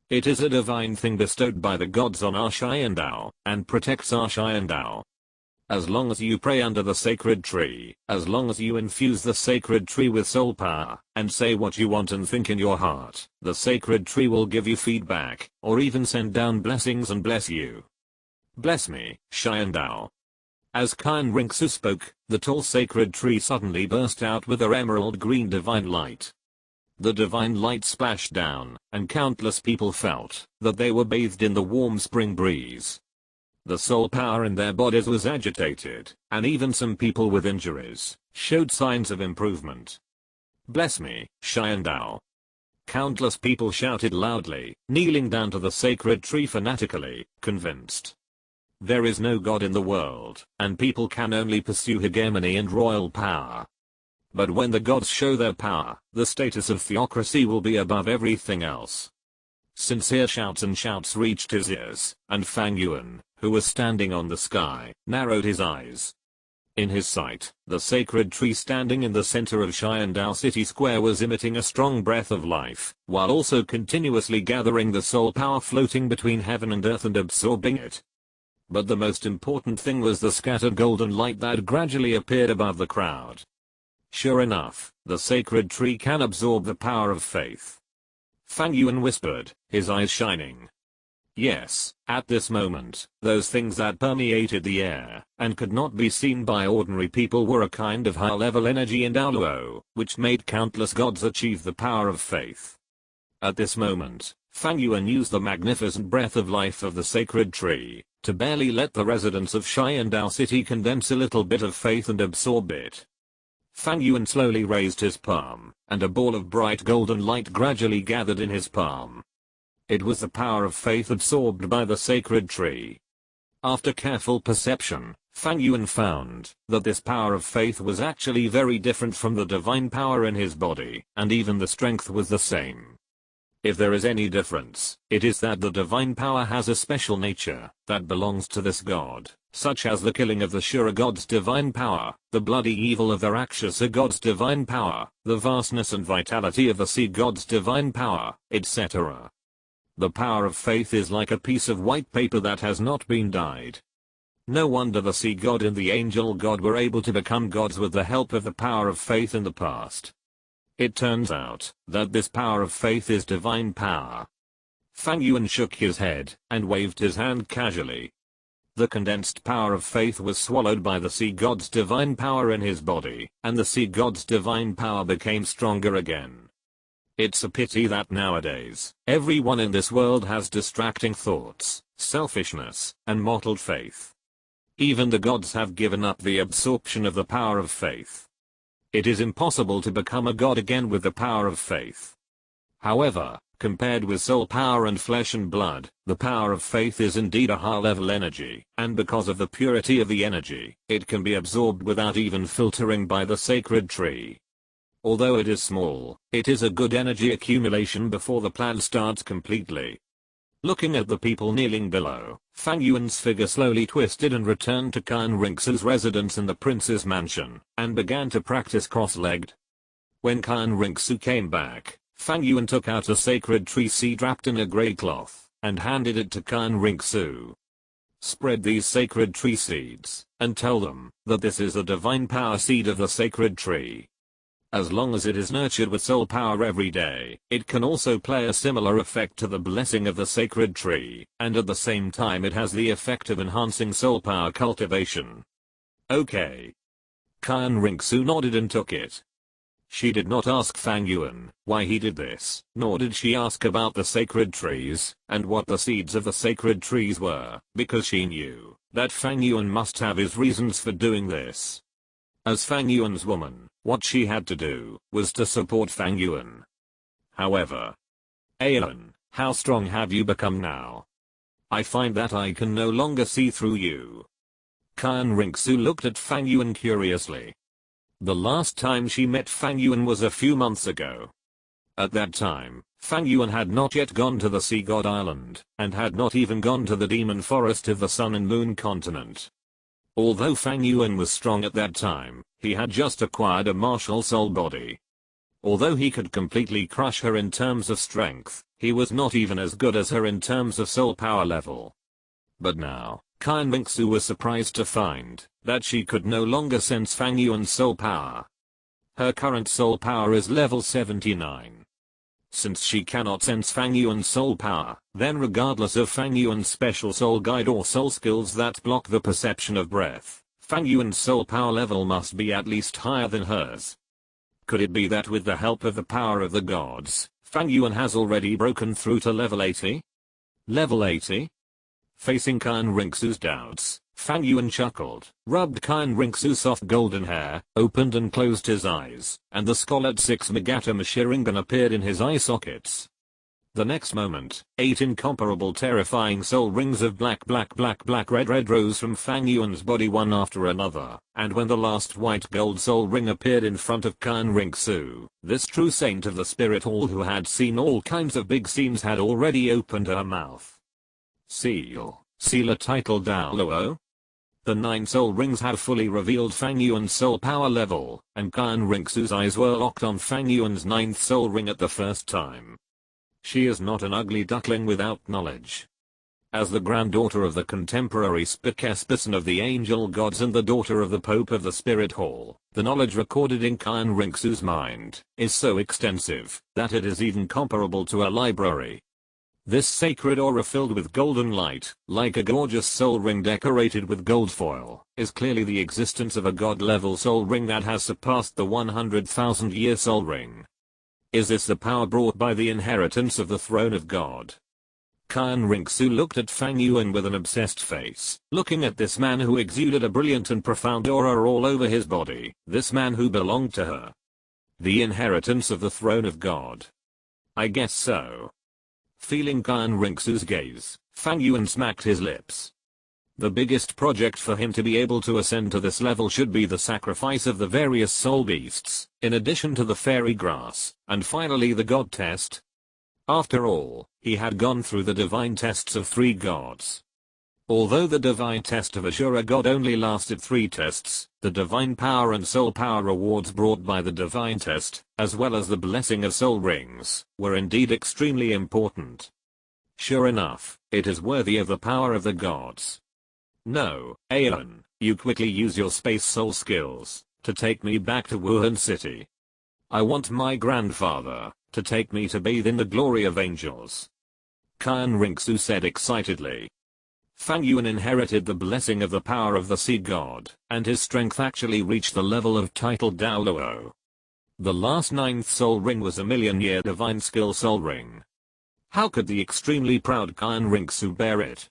It is a divine thing bestowed by the gods on our Chiandao, and protects our Chiandao. As long as you pray under the sacred tree, as long as you infuse the sacred tree with soul power, and say what you want and think in your heart, the sacred tree will give you feedback, or even send down blessings and bless you. Bless me, Chiandao." As Kyan Rinxu spoke, the tall sacred tree suddenly burst out with a emerald green divine light. The divine light splashed down, and countless people felt that they were bathed in the warm spring breeze. The soul power in their bodies was agitated, and even some people with injuries showed signs of improvement. "Bless me, Chiandao." Countless people shouted loudly, kneeling down to the sacred tree fanatically, convinced there is no god in the world, and people can only pursue hegemony and royal power. But when the gods show their power, the status of theocracy will be above everything else. Sincere shouts and shouts reached his ears, and Fang Yuan, who was standing on the sky, narrowed his eyes. In his sight, the sacred tree standing in the center of Chiandao City Square was emitting a strong breath of life, while also continuously gathering the soul power floating between heaven and earth and absorbing it. But the most important thing was the scattered golden light that gradually appeared above the crowd. Sure enough, the sacred tree can absorb the power of faith. Fang Yuan whispered, his eyes shining. Yes, at this moment, those things that permeated the air and could not be seen by ordinary people were a kind of high-level energy in Douluo, which made countless gods achieve the power of faith. At this moment, Fang Yuan used the magnificent breath of life of the sacred tree to barely let the residents of Chiandao City condense a little bit of faith and absorb it. Fang Yuan slowly raised his palm, and a ball of bright golden light gradually gathered in his palm. It was the power of faith absorbed by the sacred tree. After careful perception, Fang Yuan found that this power of faith was actually very different from the divine power in his body, and even the strength was the same. If there is any difference, it is that the divine power has a special nature that belongs to this god, such as the killing of the Shura god's divine power, the bloody evil of the Rakshasa god's divine power, the vastness and vitality of the sea god's divine power, etc. The power of faith is like a piece of white paper that has not been dyed. No wonder the sea god and the angel god were able to become gods with the help of the power of faith in the past. It turns out that this power of faith is divine power. Fang Yuan shook his head and waved his hand casually. The condensed power of faith was swallowed by the sea god's divine power in his body, and the sea god's divine power became stronger again. It's a pity that nowadays, everyone in this world has distracting thoughts, selfishness, and mottled faith. Even the gods have given up the absorption of the power of faith. It is impossible to become a god again with the power of faith. However, compared with soul power and flesh and blood, the power of faith is indeed a high-level energy, and because of the purity of the energy, it can be absorbed without even filtering by the sacred tree. Although it is small, it is a good energy accumulation before the plan starts completely. Looking at the people kneeling below, Fang Yuan's figure slowly twisted and returned to Khan Rinxu's residence in the prince's mansion, and began to practice cross-legged. When Khan Rinxu came back, Fang Yuan took out a sacred tree seed wrapped in a grey cloth, and handed it to Khan Rinxu. Spread these sacred tree seeds, and tell them that this is the divine power seed of the sacred tree. As long as it is nurtured with soul power every day, it can also play a similar effect to the blessing of the sacred tree, and at the same time it has the effect of enhancing soul power cultivation. Okay. Khan Rinxu nodded and took it. She did not ask Fang Yuan why he did this, nor did she ask about the sacred trees, and what the seeds of the sacred trees were, because she knew that Fang Yuan must have his reasons for doing this. As Fang Yuan's woman, what she had to do was to support Fang Yuan. However, Alan, how strong have you become now? I find that I can no longer see through you. Khan Rinxu looked at Fang Yuan curiously. The last time she met Fang Yuan was a few months ago. At that time, Fang Yuan had not yet gone to the Sea God Island, and had not even gone to the demon forest of the Sun and Moon continent. Although Fang Yuan was strong at that time, he had just acquired a martial soul body. Although he could completely crush her in terms of strength, he was not even as good as her in terms of soul power level. But now, Khan Rinxu was surprised to find that she could no longer sense Fang Yuan's soul power. Her current soul power is level 79. Since she cannot sense Fang Yuan's soul power, then regardless of Fang Yuan's special soul guide or soul skills that block the perception of breath, Fang Yuan's soul power level must be at least higher than hers. Could it be that with the help of the power of the gods, Fang Yuan has already broken through to level 80? Level 80? Facing Khan Rinxu's doubts, Fang Yuan chuckled, rubbed Khan Rinxu's soft golden hair, opened and closed his eyes, and the scarlet 6 Megatom Sharingan appeared in his eye sockets. The next moment, 8 incomparable terrifying soul rings of black red rose from Fang Yuan's body one after another, and when the last white gold soul ring appeared in front of Khan Rinxu, this true saint of the spirit hall who had seen all kinds of big scenes had already opened her mouth. Seal a title Douluo? The 9 soul rings have fully revealed Fang Yuan's soul power level, and Khan Rinxu's eyes were locked on Fang Yuan's 9th soul ring at the first time. She is not an ugly duckling without knowledge. As the granddaughter of the contemporary spokesperson of the angel gods and the daughter of the Pope of the Spirit Hall, the knowledge recorded in Khan Rinxu's mind is so extensive that it is even comparable to a library. This sacred aura filled with golden light, like a gorgeous soul ring decorated with gold foil, is clearly the existence of a god-level soul ring that has surpassed the 100,000-year soul ring. Is this the power brought by the inheritance of the throne of God? Qian Rinxu looked at Fang Yuan with an obsessed face, looking at this man who exuded a brilliant and profound aura all over his body, this man who belonged to her. The inheritance of the throne of God. I guess so. Feeling Qian Rinxu's gaze, Fang Yuan smacked his lips. The biggest project for him to be able to ascend to this level should be the sacrifice of the various soul beasts, in addition to the fairy grass, and finally the god test. After all, he had gone through the divine tests of 3 gods. Although the divine test of Ashura god only lasted 3 tests, the divine power and soul power rewards brought by the divine test, as well as the blessing of soul rings, were indeed extremely important. Sure enough, it is worthy of the power of the gods. No, Aeon, you quickly use your space soul skills to take me back to Wuhan City. I want my grandfather to take me to bathe in the glory of angels. Qian Rinxu said excitedly. Fang Yuan inherited the blessing of the power of the sea god, and his strength actually reached the level of titled Douluo. The last 9th soul ring was a million-year divine skill soul ring. How could the extremely proud Qian Rinxu bear it?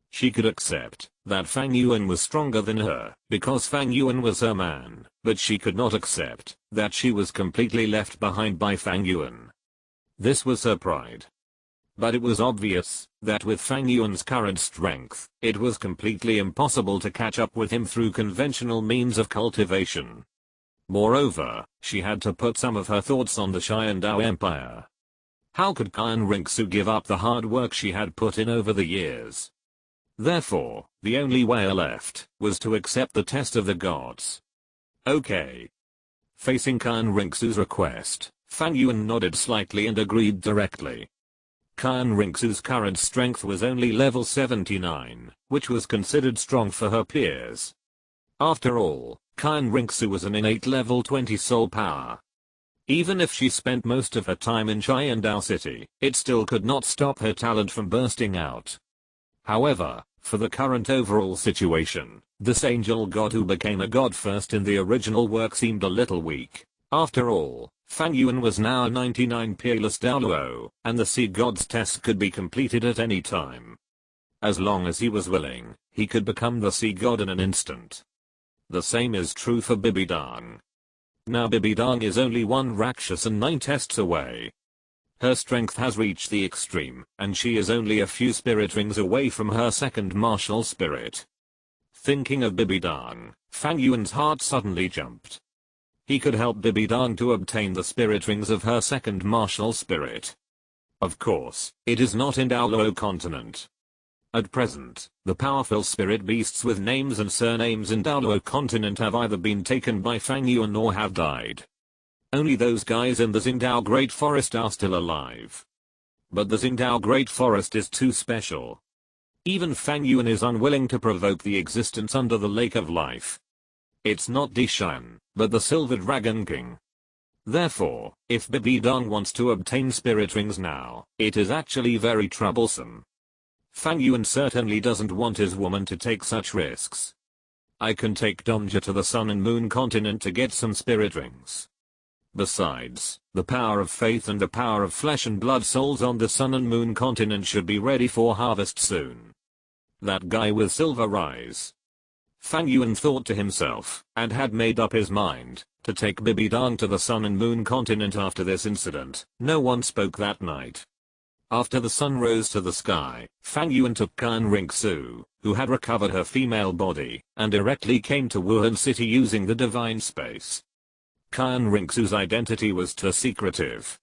She could accept that Fang Yuan was stronger than her, because Fang Yuan was her man, but she could not accept that she was completely left behind by Fang Yuan. This was her pride. But it was obvious that with Fang Yuan's current strength, it was completely impossible to catch up with him through conventional means of cultivation. Moreover, she had to put some of her thoughts on the Xiandao Empire. How could Qian Rinxu give up the hard work she had put in over the years? Therefore, the only way left was to accept the test of the gods. Okay. Facing Qian Rinxu's request, Fang Yuan nodded slightly and agreed directly. Qian Rinxu's current strength was only level 79, which was considered strong for her peers. After all, Qian Rinxu was an innate level 20 soul power. Even if she spent most of her time in Xiandao City, it still could not stop her talent from bursting out. However, for the current overall situation, this angel god who became a god first in the original work seemed a little weak. After all, Fang Yuan was now 99 peerless Douluo, and the sea god's test could be completed at any time. As long as he was willing, he could become the sea god in an instant. The same is true for Bibidang. Now Bibidang is only 1 Rakshas and 9 tests away. Her strength has reached the extreme, and she is only a few spirit rings away from her 2nd martial spirit. Thinking of Bibidang, Fang Yuan's heart suddenly jumped. He could help Bibidang to obtain the spirit rings of her 2nd martial spirit. Of course, it is not in Douluo Continent. At present, the powerful spirit beasts with names and surnames in Douluo Continent have either been taken by Fang Yuan or have died. Only those guys in the Xingdao Great Forest are still alive. But the Xingdao Great Forest is too special. Even Fang Yuan is unwilling to provoke the existence under the Lake of Life. It's not Dishan, but the Silver Dragon King. Therefore, if Bibidang wants to obtain spirit rings now, it is actually very troublesome. Fang Yuan certainly doesn't want his woman to take such risks. I can take Domja to the Sun and Moon Continent to get some spirit rings. Besides, the power of faith and the power of flesh and blood souls on the Sun and Moon Continent should be ready for harvest soon. That guy with silver eyes. Fang Yuan thought to himself, and had made up his mind to take Bibidang to the Sun and Moon Continent after this incident. No one spoke that night. After the sun rose to the sky, Fang Yuan took Qian Rinxu, who had recovered her female body, and directly came to Wuhan City using the divine space. Qian Rinxu's identity was too secretive.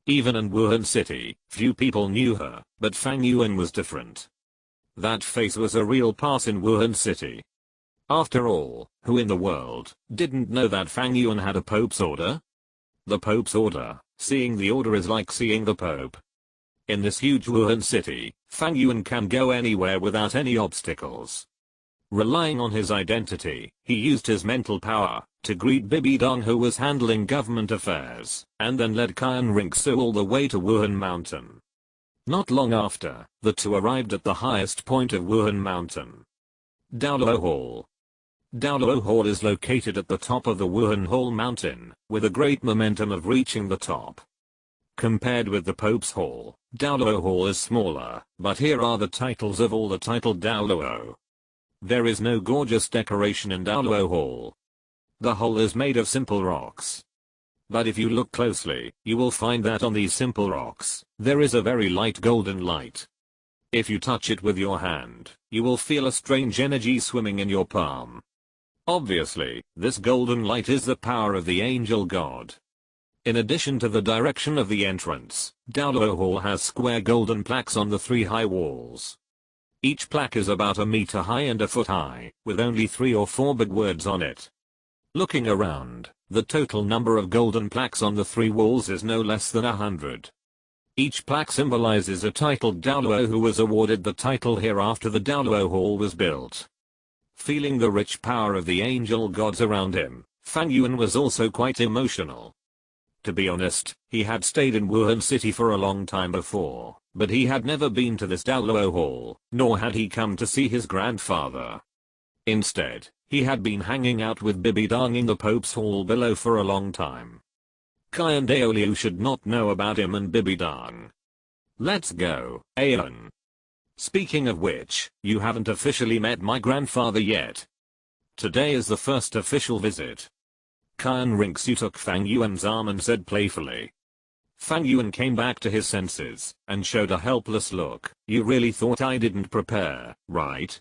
Even in Wuhan City, few people knew her, but Fang Yuan was different. That face was a real pass in Wuhan City. After all, who in the world didn't know that Fang Yuan had a Pope's order? The Pope's order, seeing the order is like seeing the Pope. In this huge Wuhan City, Fang Yuan can go anywhere without any obstacles. Relying on his identity, he used his mental power to greet Bibidang, who was handling government affairs, and then led Qian Rinxu all the way to Wuhan Mountain. Not long after, the two arrived at the highest point of Wuhan Mountain. Douluo Hall. Douluo Hall is located at the top of the Wuhan Hall mountain, with a great momentum of reaching the top. Compared with the Pope's Hall, Douluo Hall is smaller, but here are the titles of all the titled Douluo. There is no gorgeous decoration in Douluo Hall. The hall is made of simple rocks. But if you look closely, you will find that on these simple rocks, there is a very light golden light. If you touch it with your hand, you will feel a strange energy swimming in your palm. Obviously, this golden light is the power of the angel god. In addition to the direction of the entrance, Douluo Hall has square golden plaques on the 3 high walls. Each plaque is about a meter high and a foot high, with only 3 or 4 big words on it. Looking around, the total number of golden plaques on the 3 walls is no less than 100. Each plaque symbolizes a titled Douluo who was awarded the title here after the Douluo Hall was built. Feeling the rich power of the angel gods around him, Fang Yuan was also quite emotional. To be honest, he had stayed in Wuhan City for a long time before, but he had never been to this Douluo Hall, nor had he come to see his grandfather. Instead, he had been hanging out with Bibidang in the Pope's Hall below for a long time. Kai and Douluo should not know about him and Bibidang. Let's go, Aeon. Speaking of which, you haven't officially met my grandfather yet. Today is the first official visit. Kai and Rinxu took Fang Yuan's arm and said playfully. Fang Yuan came back to his senses, and showed a helpless look. You really thought I didn't prepare, right?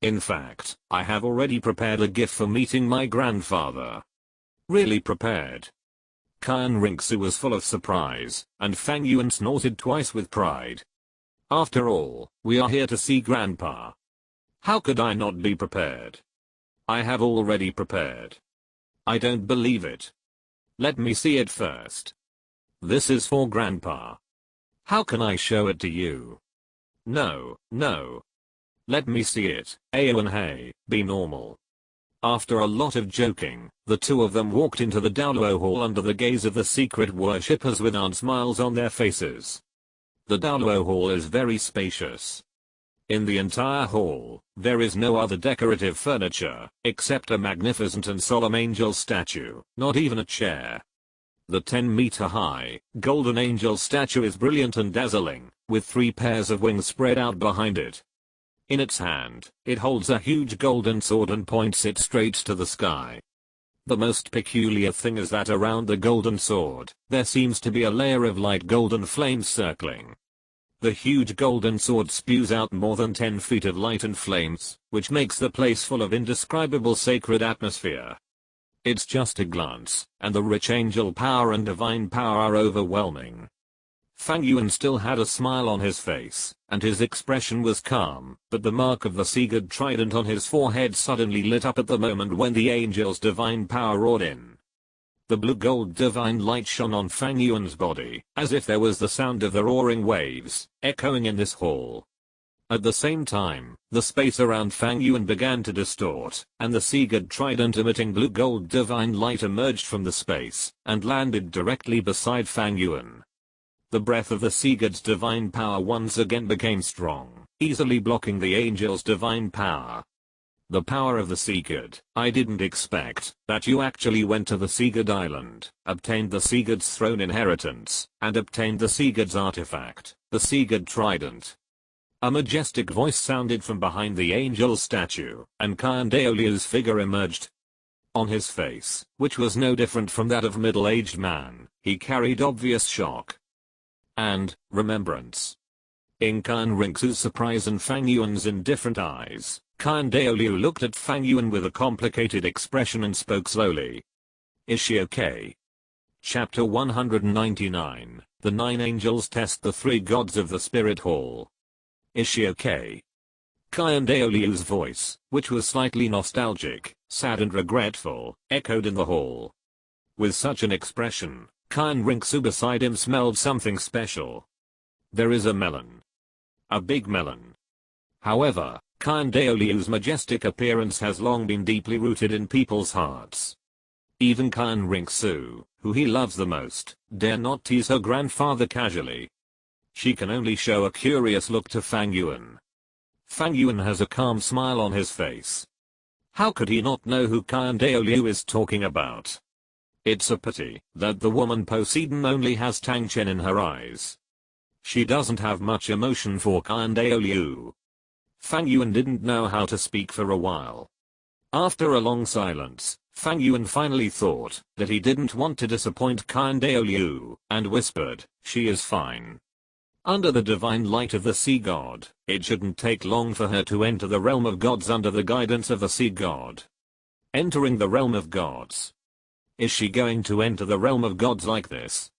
In fact, I have already prepared a gift for meeting my grandfather. Really prepared? Kai and Rinxu was full of surprise, and Fang Yuan snorted twice with pride. After all, we are here to see Grandpa. How could I not be prepared? I have already prepared. I don't believe it. Let me see it first. This is for Grandpa. How can I show it to you? No. Let me see it. Aeon, hey, be normal. After a lot of joking, the two of them walked into the Douluo Hall under the gaze of the secret worshippers with odd smiles on their faces. The Douluo Hall is very spacious. In the entire hall, there is no other decorative furniture, except a magnificent and solemn angel statue, not even a chair. The 10-meter high, golden angel statue is brilliant and dazzling, with 3 pairs of wings spread out behind it. In its hand, it holds a huge golden sword and points it straight to the sky. The most peculiar thing is that around the golden sword, there seems to be a layer of light golden flames circling. The huge golden sword spews out more than 10 feet of light and flames, which makes the place full of indescribable sacred atmosphere. It's just a glance, and the rich angel power and divine power are overwhelming. Fang Yuan still had a smile on his face, and his expression was calm, but the mark of the Sigurd trident on his forehead suddenly lit up at the moment when the angel's divine power roared in. The blue-gold divine light shone on Fang Yuan's body, as if there was the sound of the roaring waves, echoing in this hall. At the same time, the space around Fang Yuan began to distort, and the Sigurd trident emitting blue-gold divine light emerged from the space, and landed directly beside Fang Yuan. The breath of the Sigurd's divine power once again became strong, easily blocking the angel's divine power. The power of the Sigurd. I didn't expect that you actually went to the Sigurd Island, obtained the Sigurd's throne inheritance, and obtained the Sigurd's artifact, the Sigurd Trident. A majestic voice sounded from behind the angel statue, and Kai Daoliu's figure emerged. On his face, which was no different from that of a middle-aged man, he carried obvious shock and remembrance. In Kai Rinxu's surprise and Fang Yuan's indifferent eyes, Kai Daoliu looked at Fang Yuan with a complicated expression and spoke slowly. Is she okay? Chapter 199, The 9 Angels Test the 3 Gods of the Spirit Hall. Is she okay? Kai Daoliu's voice, which was slightly nostalgic, sad and regretful, echoed in the hall. With such an expression, Kai Rinxu beside him smelled something special. There is a melon. A big melon. However, Kai Daoliu's majestic appearance has long been deeply rooted in people's hearts. Even Kai Rinxu, who he loves the most, dare not tease her grandfather casually. She can only show a curious look to Fang Yuan. Fang Yuan has a calm smile on his face. How could he not know who Kai Daoliu is talking about? It's a pity that the woman Poseidon only has Tangchen in her eyes. She doesn't have much emotion for Liu. Fang Yuan didn't know how to speak for a while. After a long silence, Fang Yuan finally thought that he didn't want to disappoint Liu, and whispered, "She is fine." Under the divine light of the sea god, it shouldn't take long for her to enter the realm of gods under the guidance of the sea god. Entering the realm of gods. Is she going to enter the realm of gods like this?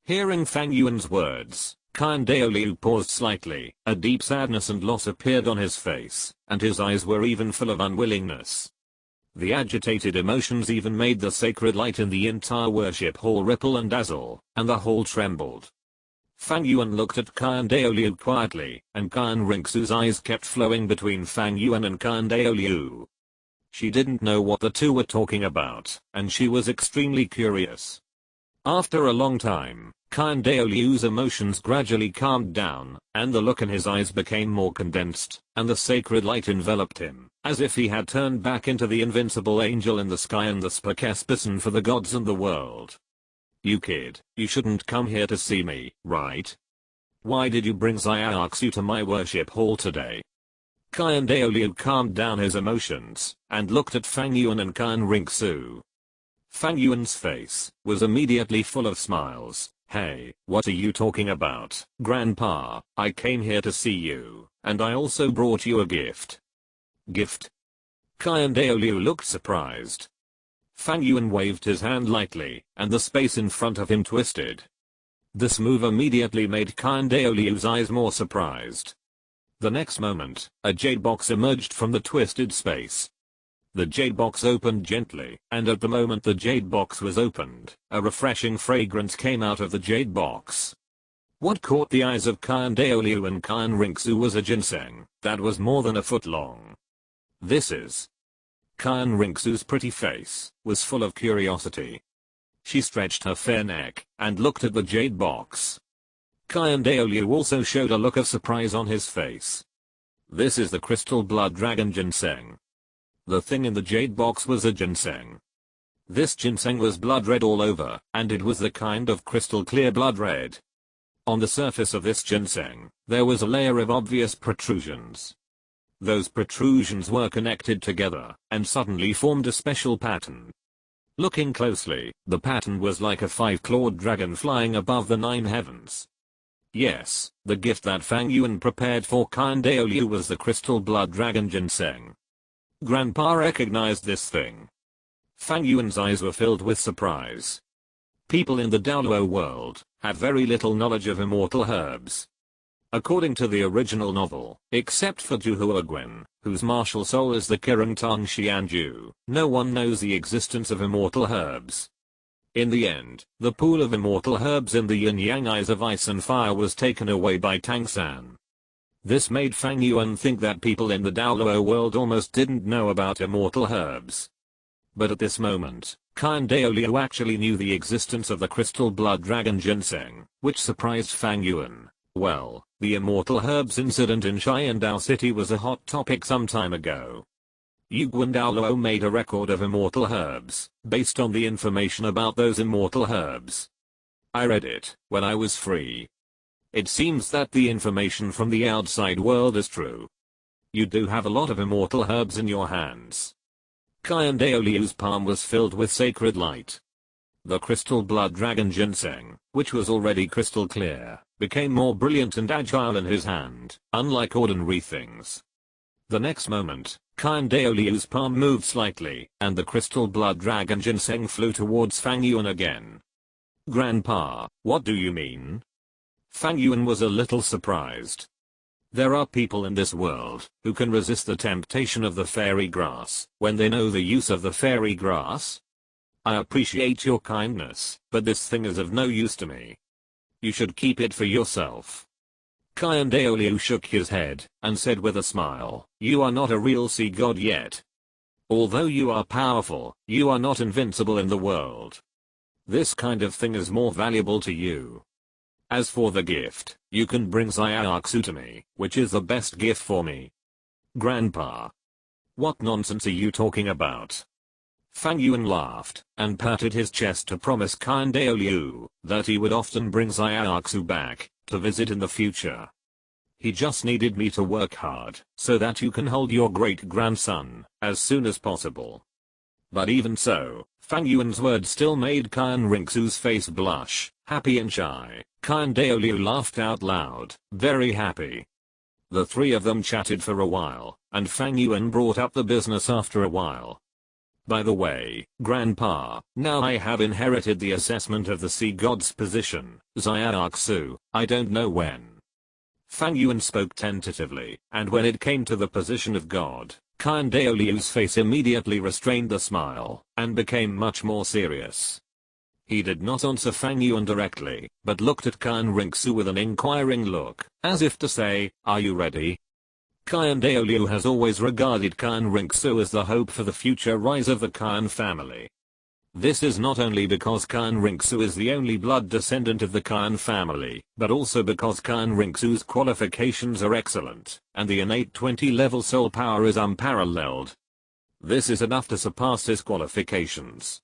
Hearing Fang Yuan's words, Liu paused slightly, a deep sadness and loss appeared on his face, and his eyes were even full of unwillingness. The agitated emotions even made the sacred light in the entire worship hall ripple and dazzle, and the hall trembled. Fang Yuan looked at Liu quietly, and Rinxu's eyes kept flowing between Fang Yuan and Liu. She didn't know what the two were talking about, and she was extremely curious. After a long time, Liu's emotions gradually calmed down, and the look in his eyes became more condensed, and the sacred light enveloped him, as if he had turned back into the invincible angel in the sky and the spokesperson for the gods and the world. "You kid, you shouldn't come here to see me, right? Why did you bring Xiaoxu to my worship hall today?" Liu calmed down his emotions, and looked at Fang Yuan and Rinxu. Fang Yuan's face was immediately full of smiles. "Hey, what are you talking about, Grandpa? I came here to see you, and I also brought you a gift." "Gift?" Liu looked surprised. Fang Yuan waved his hand lightly, and the space in front of him twisted. This move immediately made Liu's eyes more surprised. The next moment, a jade box emerged from the twisted space. The jade box opened gently, and at the moment the jade box was opened, a refreshing fragrance came out of the jade box. What caught the eyes of Liu and Rinxu was a ginseng that was more than a foot long. "This is..." Rinxu's pretty face was full of curiosity. She stretched her fair neck and looked at the jade box. Liu also showed a look of surprise on his face. "This is the crystal blood dragon ginseng." The thing in the jade box was a ginseng. This ginseng was blood red all over, and it was the kind of crystal clear blood red. On the surface of this ginseng, there was a layer of obvious protrusions. Those protrusions were connected together, and suddenly formed a special pattern. Looking closely, the pattern was like a five-clawed dragon flying above the 9 heavens. Yes, the gift that Fang Yuan prepared for Liu was the crystal blood dragon ginseng. Grandpa recognized this thing. Fang Yuan's eyes were filled with surprise. People in the Douluo world have very little knowledge of immortal herbs. According to the original novel, except for Zhuhuagwen, whose martial soul is the Kiran Tong Xianju, no one knows the existence of immortal herbs. In the end, the pool of immortal herbs in the yin-yang eyes of ice and fire was taken away by Tang San. This made Fang Yuan think that people in the Douluo world almost didn't know about immortal herbs. But at this moment, Liu actually knew the existence of the crystal blood dragon ginseng, which surprised Fang Yuan. Well, the immortal herbs incident in Xiandao City was a hot topic some time ago. Yuguan Douluo made a record of immortal herbs, based on the information about those immortal herbs. I read it when I was free. It seems that the information from the outside world is true. You do have a lot of immortal herbs in your hands. Liu's palm was filled with sacred light. The crystal blood dragon ginseng, which was already crystal clear, became more brilliant and agile in his hand, unlike ordinary things. The next moment, Liu's palm moved slightly, and the crystal blood dragon ginseng flew towards Fang Yuan again. "Grandpa, what do you mean?" Fang Yuan was a little surprised. There are people in this world who can resist the temptation of the fairy grass when they know the use of the fairy grass. I appreciate your kindness, but this thing is of no use to me. You should keep it for yourself. Liu shook his head and said with a smile, "You are not a real sea god yet. Although you are powerful, you are not invincible in the world. This kind of thing is more valuable to you. As for the gift, you can bring Xiaoxu to me, which is the best gift for me." "Grandpa. What nonsense are you talking about?" Fang Yuan laughed and patted his chest to promise Kan Daoliu that he would often bring Xiaoxu back to visit in the future. He just needed me to work hard so that you can hold your great-grandson as soon as possible. But even so, Fang Yuan's words still made Kan Rinxu's face blush, happy and shy. Kan Daoliu laughed out loud, very happy. The three of them chatted for a while, and Fang Yuan brought up the business after a while. By the way, Grandpa, now I have inherited the assessment of the sea god's position, Xiaoxu, I don't know when. Fang Yuan spoke tentatively, and when it came to the position of God, Kan Daoliu's face immediately restrained the smile, and became much more serious. He did not answer Fang Yuan directly, but looked at Kan Rinxu with an inquiring look, as if to say, are you ready? Kan Daoliu has always regarded Kan Rinxu as the hope for the future rise of the Kan family. This is not only because Kan Rinxu is the only blood descendant of the Kan family, but also because Kan Rinxu's qualifications are excellent, and the innate 20-level soul power is unparalleled. This is enough to surpass his qualifications.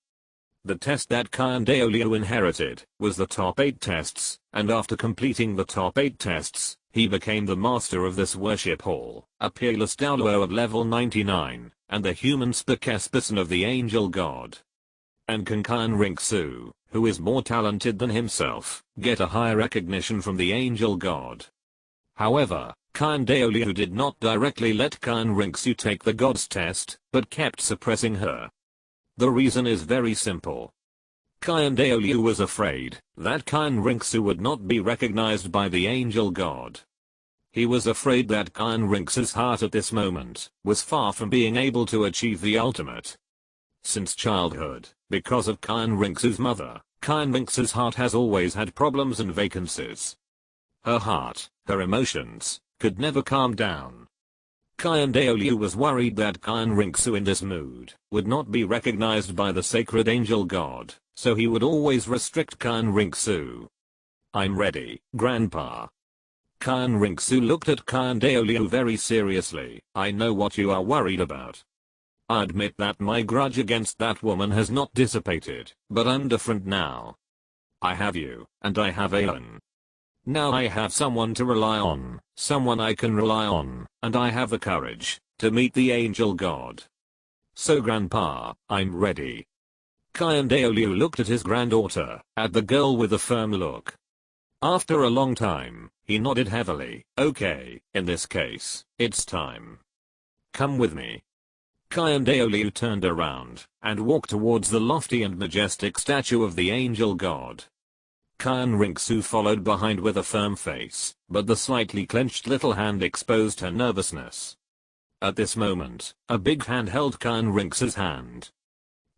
The test that Kan Daoliu inherited was the top 8 tests, and after completing the top 8 tests, he became the master of this worship hall, a peerless Douluo of level 99, and the human spokesperson of the angel god. And can Kan Rinxu, who is more talented than himself, get a higher recognition from the angel god? However, Kan Daoliu did not directly let Kan Rinxu take the god's test, but kept suppressing her. The reason is very simple. Kan Daoliu was afraid that Kan Rinxu would not be recognized by the angel god. He was afraid that Kan Rinxu's heart at this moment was far from being able to achieve the ultimate. Since childhood, because of Kan Rinxu's mother, Kan Rinxu's heart has always had problems and vacancies. Her heart, her emotions, could never calm down. Kan Daoliu was worried that Kan Rinxu in this mood would not be recognized by the sacred angel god, so he would always restrict Kan Rinxu. I'm ready, Grandpa. Kan Rinxu looked at Kan Daoliu very seriously. I know what you are worried about. I admit that my grudge against that woman has not dissipated, but I'm different now. I have you, and I have Alan. Now I have someone to rely on, someone I can rely on, and I have the courage to meet the angel god. So Grandpa, I'm ready. Kan Daoliu looked at his granddaughter, at the girl with a firm look. After a long time, he nodded heavily. Okay, in this case, it's time. Come with me. Kan Daoliu turned around and walked towards the lofty and majestic statue of the angel god. Kan Rinxu followed behind with a firm face, but the slightly clenched little hand exposed her nervousness. At this moment, a big hand held Kan Rinxu's hand.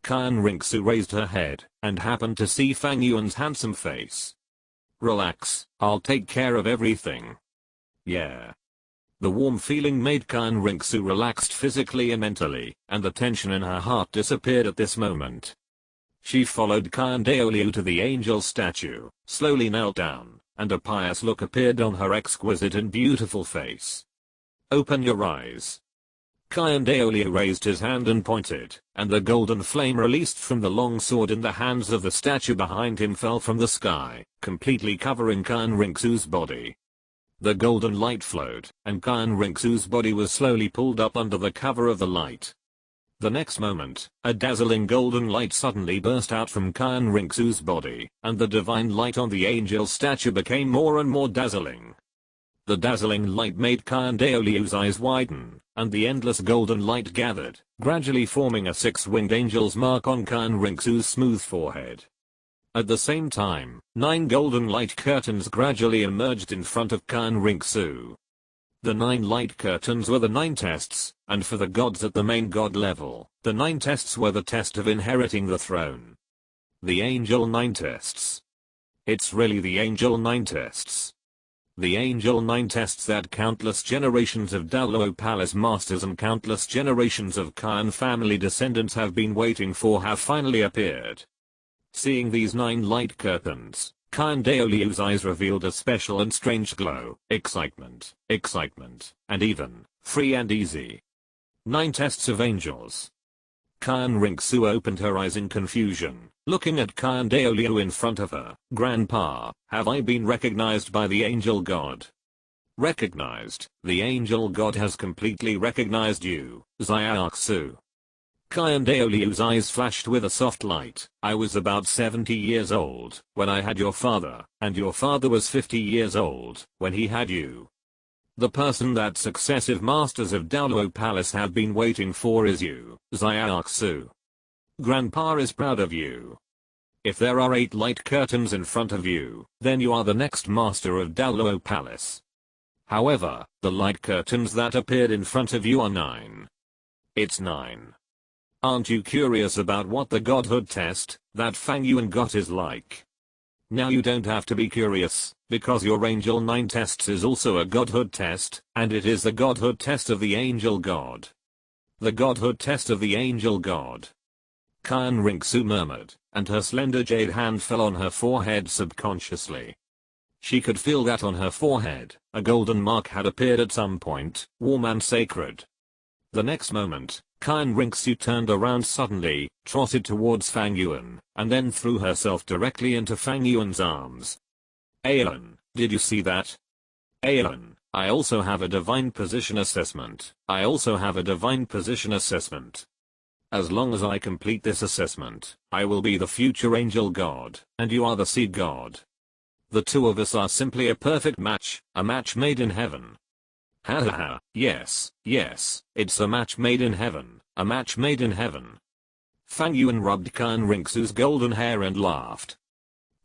Kan Rinxu raised her head and happened to see Fang Yuan's handsome face. Relax, I'll take care of everything. Yeah. The warm feeling made Kan Rinxu relaxed physically and mentally, and the tension in her heart disappeared at this moment. She followed Kan Daoliu to the angel statue, slowly knelt down, and a pious look appeared on her exquisite and beautiful face. Open your eyes. Kan Daoliu raised his hand and pointed, and the golden flame released from the long sword in the hands of the statue behind him fell from the sky, completely covering Kan Rinxu's body. The golden light flowed, and Kan Rinxu's body was slowly pulled up under the cover of the light. The next moment, a dazzling golden light suddenly burst out from Kan Rinxu's body, and the divine light on the angel statue became more and more dazzling. The dazzling light made Kan Daoliu's eyes widen, and the endless golden light gathered, gradually forming a six-winged angel's mark on Kan Rinxu's smooth forehead. At the same time, 9 golden light curtains gradually emerged in front of Kan Rinxu. The 9 light curtains were the 9 tests, and for the gods at the main god level, the 9 tests were the test of inheriting the throne. The Angel 9 tests. It's really the Angel 9 tests. The Angel 9 tests that countless generations of Douluo Palace masters and countless generations of Kan family descendants have been waiting for have finally appeared. Seeing these 9 light curtains, Kan Daoliu's eyes revealed a special and strange glow, excitement, and even, free and easy. 9 tests of angels. Kyan Rinxu opened her eyes in confusion, looking at Kyan Daoliu in front of her. Grandpa, have I been recognized by the angel god? Recognized? The angel god has completely recognized you, Xiaoxu. Kyan Daoliu's eyes flashed with a soft light. I was about 70 years old when I had your father, and your father was 50 years old when he had you. The person that successive masters of Douluo Palace have been waiting for is you, Xiaoxu. Grandpa is proud of you. If there are 8 light curtains in front of you, then you are the next master of Douluo Palace. However, the light curtains that appeared in front of you are 9. It's 9. Aren't you curious about what the godhood test that Fang Yuan got is like? Now you don't have to be curious, because your Angel 9 tests is also a godhood test, and it is the godhood test of the angel god. The godhood test of the angel god. Kyan Rinxu murmured, and her slender jade hand fell on her forehead subconsciously. She could feel that on her forehead, a golden mark had appeared at some point, warm and sacred. The next moment, Kyan Rinxu turned around suddenly, trotted towards Fang Yuan, and then threw herself directly into Fang Yuan's arms. Alan, did you see that? Alan, I also have a divine position assessment. I also have a divine position assessment. As long as I complete this assessment, I will be the future angel god, and you are the seed god. The two of us are simply a perfect match, a match made in heaven. Ha ha ha, yes, it's a match made in heaven, a match made in heaven. Fang Yuan rubbed Kyan Rinxu's golden hair and laughed.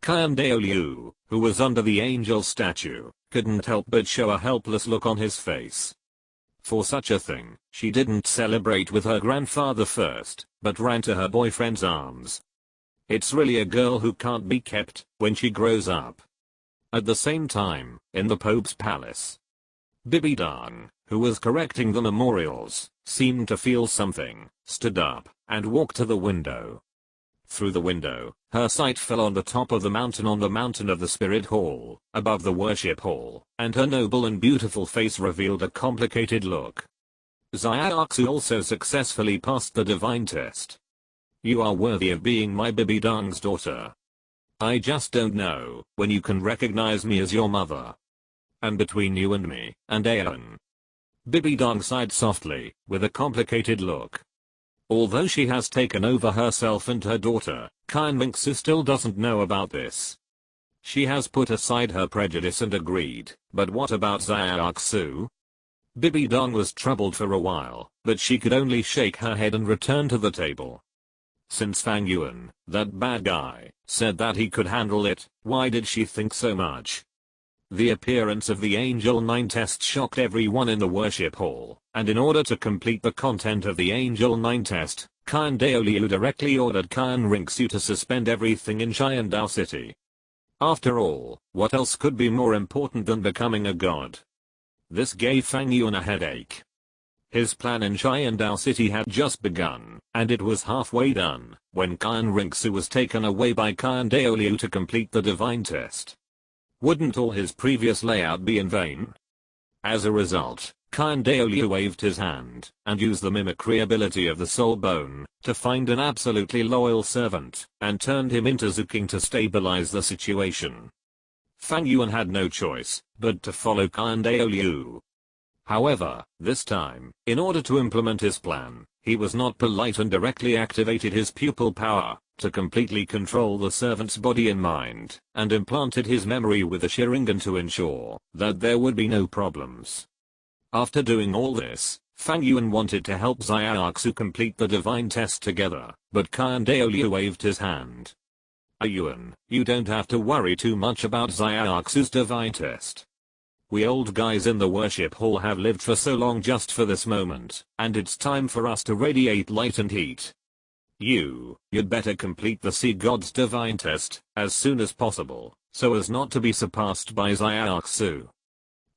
Kyan Daoliu, who was under the angel statue, couldn't help but show a helpless look on his face. For such a thing, she didn't celebrate with her grandfather first, but ran to her boyfriend's arms. It's really a girl who can't be kept when she grows up. At the same time, in the Pope's palace, Bibi Dang, who was correcting the memorials, seemed to feel something, stood up, and walked to the window. Through the window, her sight fell on the top of the mountain of the spirit hall, above the worship hall, and her noble and beautiful face revealed a complicated look. Xiaoxu also successfully passed the divine test. You are worthy of being my Bibi Dang's daughter. I just don't know when you can recognize me as your mother. And between you and me, and Aeon. Bibi Dang sighed softly, with a complicated look. Although she has taken over herself and her daughter, Kyan Rinxu still doesn't know about this. She has put aside her prejudice and agreed, but what about Xiaoxu? Bibi Dang was troubled for a while, but she could only shake her head and return to the table. Since Fang Yuan, that bad guy, said that he could handle it, why did she think so much? The appearance of the Angel 9 test shocked everyone in the worship hall, and in order to complete the content of the Angel 9 test, Kyan Daoliu directly ordered Kyan Rinxu to suspend everything in Xiandao City. After all, what else could be more important than becoming a god? This gave Fang Yuan a headache. His plan in Xiandao City had just begun, and it was halfway done, when Kyan Rinxu was taken away by Kyan Daoliu to complete the divine test. Wouldn't all his previous layout be in vain? As a result, Kyan Daoliu waved his hand, and used the mimicry ability of the soul bone, to find an absolutely loyal servant, and turned him into Zuking to stabilize the situation. Fang Yuan had no choice, but to follow Kyan Daoliu. However, this time, in order to implement his plan, he was not polite and directly activated his pupil power, to completely control the servant's body and mind, and implanted his memory with a Sharingan to ensure that there would be no problems. After doing all this, Fang Yuan wanted to help Xiaoxu complete the divine test together, but Kyan Daoliu waved his hand. Yuan, you don't have to worry too much about Xiaoxu's divine test. We old guys in the worship hall have lived for so long just for this moment, and it's time for us to radiate light and heat. You'd better complete the Sea God's divine test, as soon as possible, so as not to be surpassed by Xiaoxu.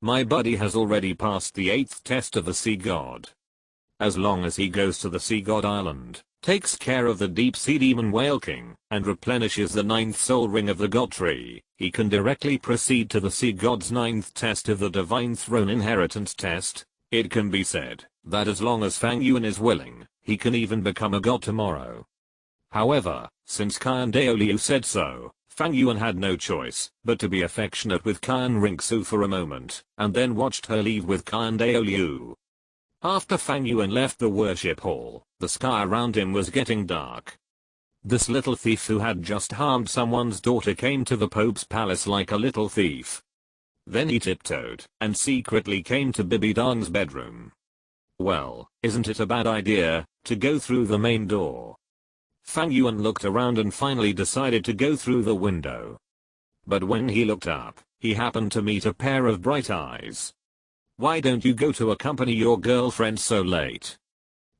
My buddy has already passed the 8th test of the Sea God. As long as he goes to the Sea God Island, takes care of the deep sea demon Whale King, and replenishes the 9th soul ring of the God Tree, he can directly proceed to the Sea God's 9th test of the Divine Throne Inheritance test. It can be said that as long as Fang Yuan is willing, he can even become a god tomorrow. However, since Qian Daoliu said so, Fang Yuan had no choice but to be affectionate with Qian Ringsu for a moment, and then watched her leave with Qian Daoliu. After Fang Yuan left the worship hall, the sky around him was getting dark. This little thief who had just harmed someone's daughter came to the Pope's palace like a little thief. Then he tiptoed and secretly came to Bibi Dong's bedroom. Well, isn't it a bad idea to go through the main door? Fang Yuan looked around and finally decided to go through the window. But when he looked up, he happened to meet a pair of bright eyes. Why don't you go to accompany your girlfriend so late?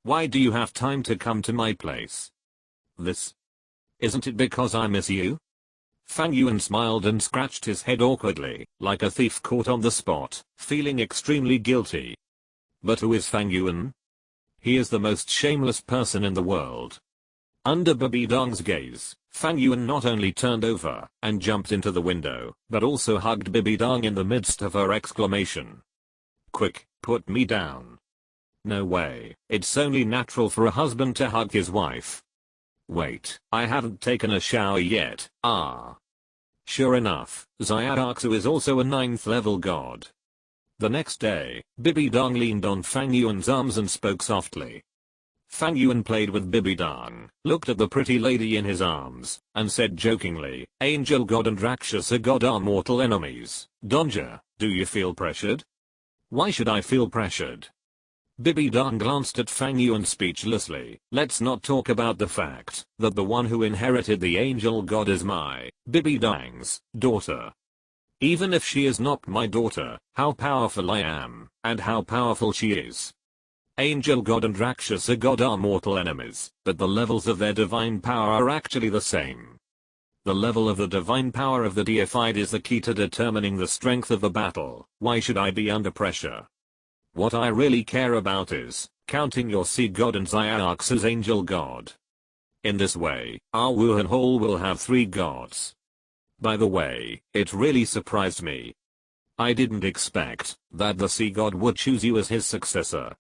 Why do you have time to come to my place? Isn't it because I miss you? Fang Yuan smiled and scratched his head awkwardly, like a thief caught on the spot, feeling extremely guilty. But who is Fang Yuan? He is the most shameless person in the world. Under Bibi Dong's gaze, Fang Yuan not only turned over and jumped into the window, but also hugged Bibi Dong in the midst of her exclamation. Quick, put me down. No way, it's only natural for a husband to hug his wife. Wait, I haven't taken a shower yet. Sure enough, Xiaoxu is also a 9th level god. The next day, Bibi Dong leaned on Fang Yuan's arms and spoke softly. Fang Yuan played with Bibi Dong, looked at the pretty lady in his arms, and said jokingly, Angel God and Rakshasa God are mortal enemies. Donja, do you feel pressured? Why should I feel pressured? Bibi Dong glanced at Fang Yuan speechlessly. Let's not talk about the fact that the one who inherited the angel god is my, Bibi Dong's, daughter. Even if she is not my daughter, how powerful I am, and how powerful she is. Angel god and Rakshasa god are mortal enemies, but the levels of their divine power are actually the same. The level of the divine power of the deified is the key to determining the strength of the battle. Why should I be under pressure? What I really care about is counting your sea god and Xiaoxu's angel god. In this way, our Wuhan Hall will have 3 gods. By the way, it really surprised me. I didn't expect that the sea god would choose you as his successor.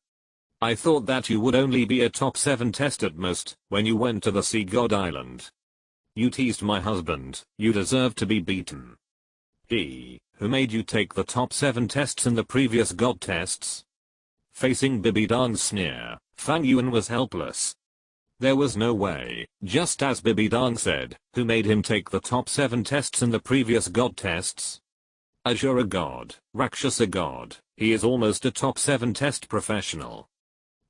I thought that you would only be a top 7 test at most when you went to the sea god island. You teased my husband, you deserve to be beaten. Who made you take the top 7 tests in the previous god tests? Facing Bibi Dong's sneer, Fang Yuan was helpless. There was no way, just as Bibi Dong said, who made him take the top 7 tests in the previous god tests? Asura god, Rakshasa god, he is almost a top 7 test professional.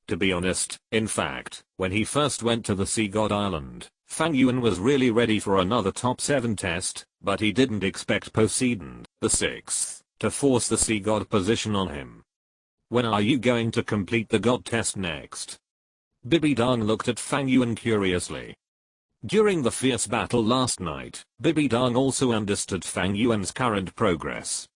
To be honest, in fact, when he first went to the Sea God Island, Fang Yuan was really ready for another top 7 test, but he didn't expect Poseidon, the 6th, to force the Sea God position on him. When are you going to complete the God test next? Bibi Dong looked at Fang Yuan curiously. During the fierce battle last night, Bibi Dong also understood Fang Yuan's current progress.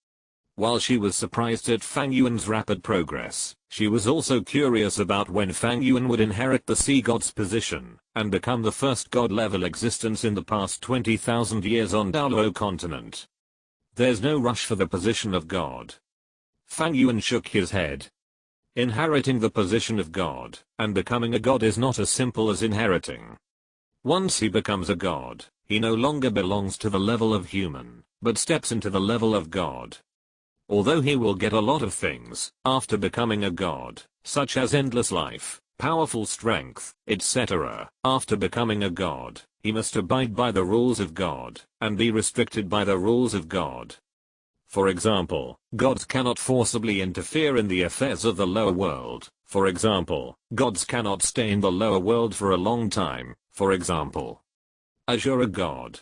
While she was surprised at Fang Yuan's rapid progress, she was also curious about when Fang Yuan would inherit the Sea God's position and become the first god-level existence in the past 20,000 years on Douluo Continent. There's no rush for the position of god. Fang Yuan shook his head. Inheriting the position of god and becoming a god is not as simple as inheriting. Once he becomes a god, he no longer belongs to the level of human, but steps into the level of god. Although he will get a lot of things after becoming a god, such as endless life, powerful strength, etc., after becoming a god, he must abide by the rules of god and be restricted by the rules of god. For example, gods cannot forcibly interfere in the affairs of the lower world. For example, gods cannot stay in the lower world for a long time. For example, Asura god.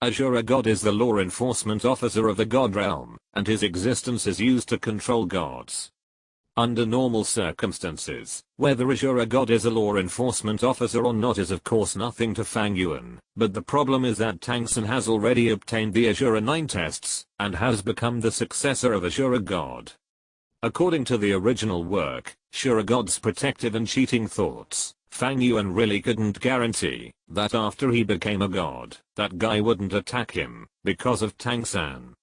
Asura god is the law enforcement officer of the god realm, and his existence is used to control gods. Under normal circumstances, whether Asura god is a law enforcement officer or not is of course nothing to Fang Yuan, but the problem is that Tang San has already obtained the Asura 9 tests, and has become the successor of Asura god. According to the original work, Asura god's protective and cheating thoughts, Fang Yuan really couldn't guarantee that after he became a god, that guy wouldn't attack him, because of Tang San.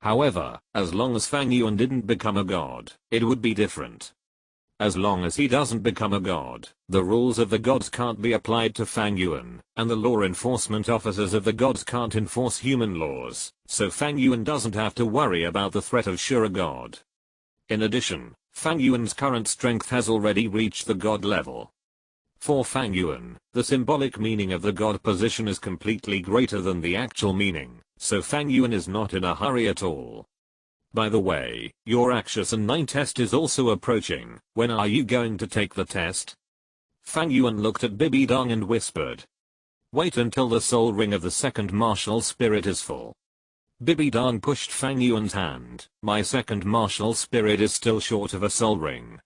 However, as long as Fang Yuan didn't become a god, it would be different. As long as he doesn't become a god, the rules of the gods can't be applied to Fang Yuan, and the law enforcement officers of the gods can't enforce human laws, so Fang Yuan doesn't have to worry about the threat of Shura God. In addition, Fang Yuan's current strength has already reached the god level. For Fang Yuan, the symbolic meaning of the god position is completely greater than the actual meaning, so Fang Yuan is not in a hurry at all. By the way, your Axis and 9 test is also approaching. When are you going to take the test? Fang Yuan looked at Bibi Dong and whispered. Wait until the soul ring of the second martial spirit is full. Bibi Dong pushed Fang Yuan's hand. My second martial spirit is still short of a soul ring.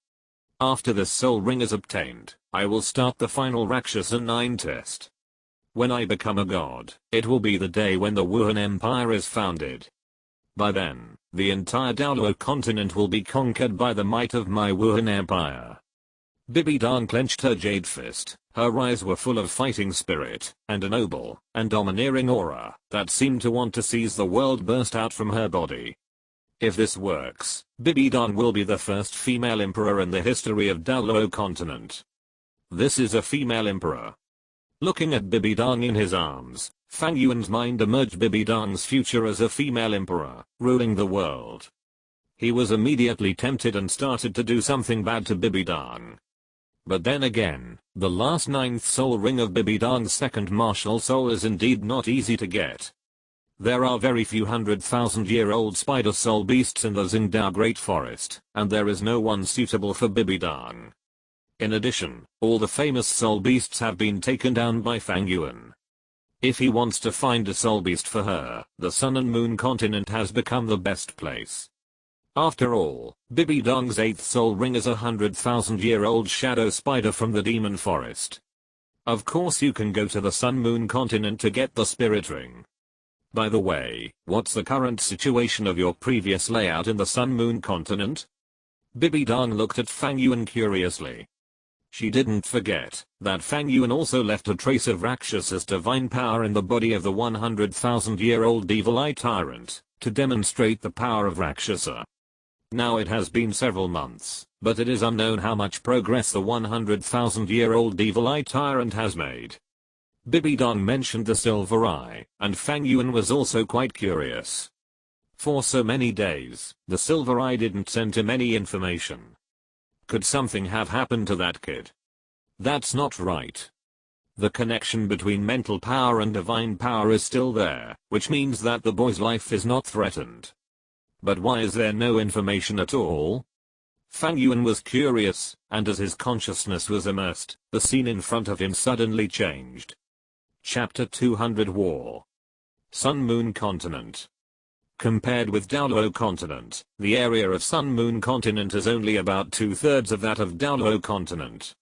After this soul ring is obtained, I will start the final Rakshasa 9 test. When I become a god, it will be the day when the Wuhan Empire is founded. By then, the entire Douluo Continent will be conquered by the might of my Wuhan Empire. Bibi Dong clenched her jade fist. Her eyes were full of fighting spirit, and a noble and domineering aura that seemed to want to seize the world burst out from her body. If this works, Bibi Dong will be the first female emperor in the history of Douluo Continent. This is a female emperor. Looking at Bibi Dong in his arms, Fang Yuan's mind emerged Bibi Dong's future as a female emperor, ruling the world. He was immediately tempted and started to do something bad to Bibi Dong. But then again, the last 9th soul ring of Bibi Dong's second martial soul is indeed not easy to get. There are very few 100,000-year-old spider soul beasts in the Xingdao Great Forest, and there is no one suitable for Bibi Dong. In addition, all the famous soul beasts have been taken down by Fang Yuan. If he wants to find a soul beast for her, the Sun and Moon continent has become the best place. After all, Bibi Dong's 8th soul ring is a 100,000-year-old shadow spider from the demon forest. Of course you can go to the Sun Moon continent to get the spirit ring. By the way, what's the current situation of your previous layout in the Sun Moon continent? Bibi Dong looked at Fang Yuan curiously. She didn't forget that Fang Yuan also left a trace of Rakshasa's divine power in the body of the 100,000-year-old evil eye tyrant, to demonstrate the power of Rakshasa. Now it has been several months, but it is unknown how much progress the 100,000-year-old evil eye tyrant has made. Bibi Dong mentioned the silver eye, and Fang Yuan was also quite curious. For so many days, the silver eye didn't send him any information. Could something have happened to that kid? That's not right. The connection between mental power and divine power is still there, which means that the boy's life is not threatened. But why is there no information at all? Fang Yuan was curious, and as his consciousness was immersed, the scene in front of him suddenly changed. Chapter 200 War. Sun Moon Continent. Compared with Douluo Continent, the area of Sun Moon Continent is only about 2/3 of that of Douluo Continent.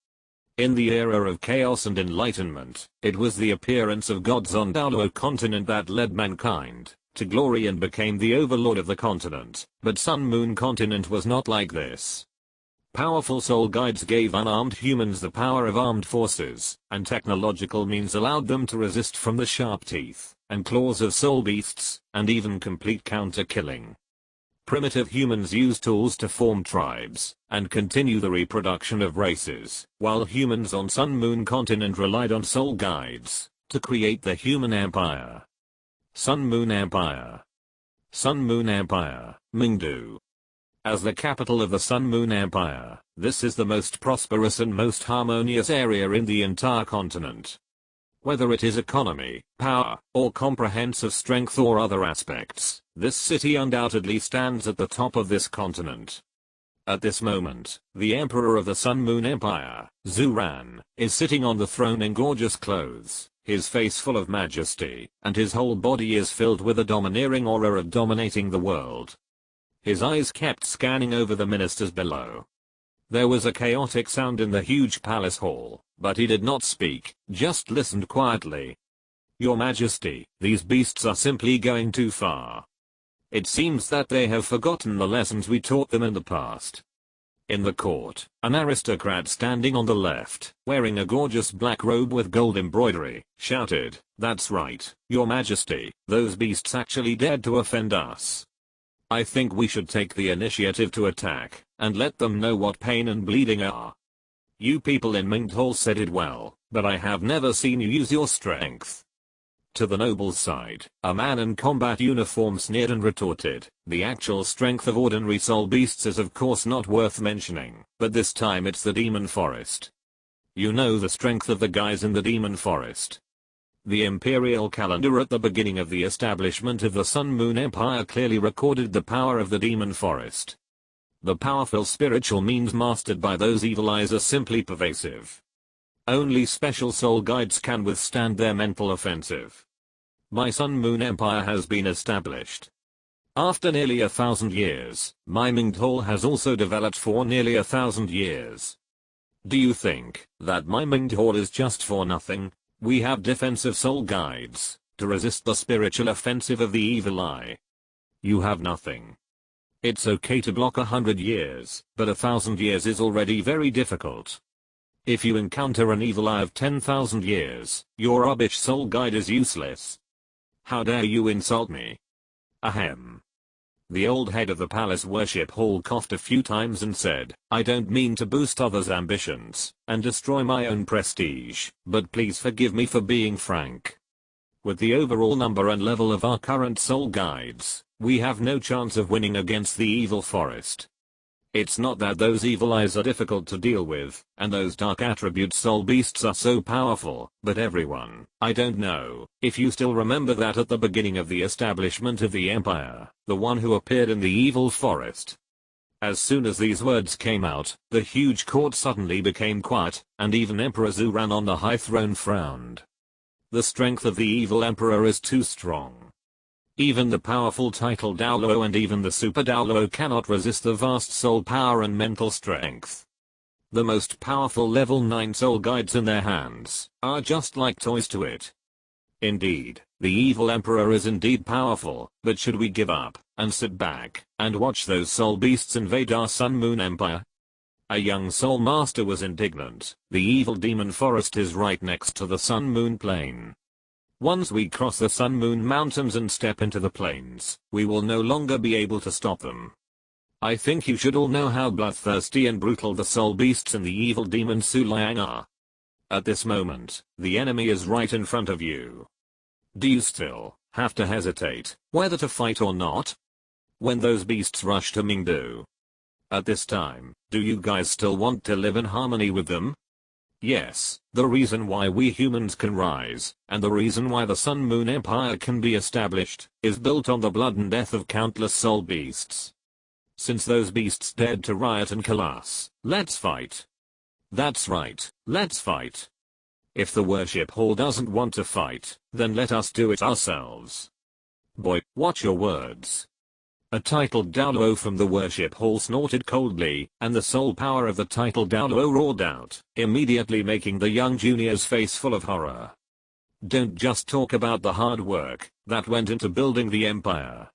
In the era of chaos and enlightenment, it was the appearance of gods on Douluo Continent that led mankind to glory and became the overlord of the continent, but Sun Moon Continent was not like this. Powerful soul guides gave unarmed humans the power of armed forces, and technological means allowed them to resist from the sharp teeth and claws of soul beasts, and even complete counter-killing. Primitive humans used tools to form tribes and continue the reproduction of races, while humans on Sun Moon Continent relied on soul guides to create the human empire. Sun Moon Empire. Sun Moon Empire, Mingdu. As the capital of the Sun Moon Empire, this is the most prosperous and most harmonious area in the entire continent. Whether it is economy, power, or comprehensive strength or other aspects, this city undoubtedly stands at the top of this continent. At this moment, the Emperor of the Sun Moon Empire, Zhu Ran, is sitting on the throne in gorgeous clothes, his face full of majesty, and his whole body is filled with a domineering aura of dominating the world. His eyes kept scanning over the ministers below. There was a chaotic sound in the huge palace hall, but he did not speak, just listened quietly. Your Majesty, these beasts are simply going too far. It seems that they have forgotten the lessons we taught them in the past. In the court, an aristocrat standing on the left, wearing a gorgeous black robe with gold embroidery, shouted, "That's right, Your Majesty, those beasts actually dared to offend us." I think we should take the initiative to attack, and let them know what pain and bleeding are. You people in Mingdol said it well, but I have never seen you use your strength. To the noble's side, a man in combat uniform sneered and retorted, the actual strength of ordinary soul beasts is of course not worth mentioning, but this time it's the demon forest. You know the strength of the guys in the demon forest. The imperial calendar at the beginning of the establishment of the Sun Moon Empire clearly recorded the power of the demon forest. The powerful spiritual means mastered by those evil eyes are simply pervasive. Only special soul guides can withstand their mental offensive. My Sun Moon Empire has been established. After nearly 1,000 years, my Mingdol has also developed for nearly 1,000 years. Do you think that my Mingdol is just for nothing? We have defensive soul guides to resist the spiritual offensive of the evil eye. You have nothing. It's okay to block 100 years, but 1,000 years is already very difficult. If you encounter an evil eye of 10,000 years, your rubbish soul guide is useless. How dare you insult me? Ahem. The old head of the palace worship hall coughed a few times and said, I don't mean to boost others' ambitions and destroy my own prestige, but please forgive me for being frank. With the overall number and level of our current soul guides, we have no chance of winning against the evil forest. It's not that those evil eyes are difficult to deal with, and those dark attribute soul beasts are so powerful, but everyone, I don't know if you still remember that at the beginning of the establishment of the empire, the one who appeared in the evil forest. As soon as these words came out, the huge court suddenly became quiet, and even Emperor Zuran on the high throne frowned. The strength of the evil emperor is too strong. Even the powerful title Douluo and even the super Douluo cannot resist the vast soul power and mental strength. The most powerful level 9 soul guides in their hands are just like toys to it. Indeed, the evil emperor is indeed powerful, but should we give up and sit back and watch those soul beasts invade our Sun Moon Empire? A young soul master was indignant. The evil demon forest is right next to the Sun Moon Plain. Once we cross the Sun Moon Mountains and step into the plains, we will no longer be able to stop them. I think you should all know how bloodthirsty and brutal the soul beasts and the evil demon Suliang are. At this moment, the enemy is right in front of you. Do you still have to hesitate whether to fight or not? When those beasts rush to Mingdu. At this time, do you guys still want to live in harmony with them? Yes, the reason why we humans can rise, and the reason why the Sun Moon Empire can be established, is built on the blood and death of countless soul beasts. Since those beasts dared to riot and kill us, let's fight. That's right, let's fight. If the worship hall doesn't want to fight, then let us do it ourselves. Boy, watch your words. A titled Douluo from the worship hall snorted coldly, and the soul power of the titled Douluo roared out, immediately making the young junior's face full of horror. Don't just talk about the hard work that went into building the empire.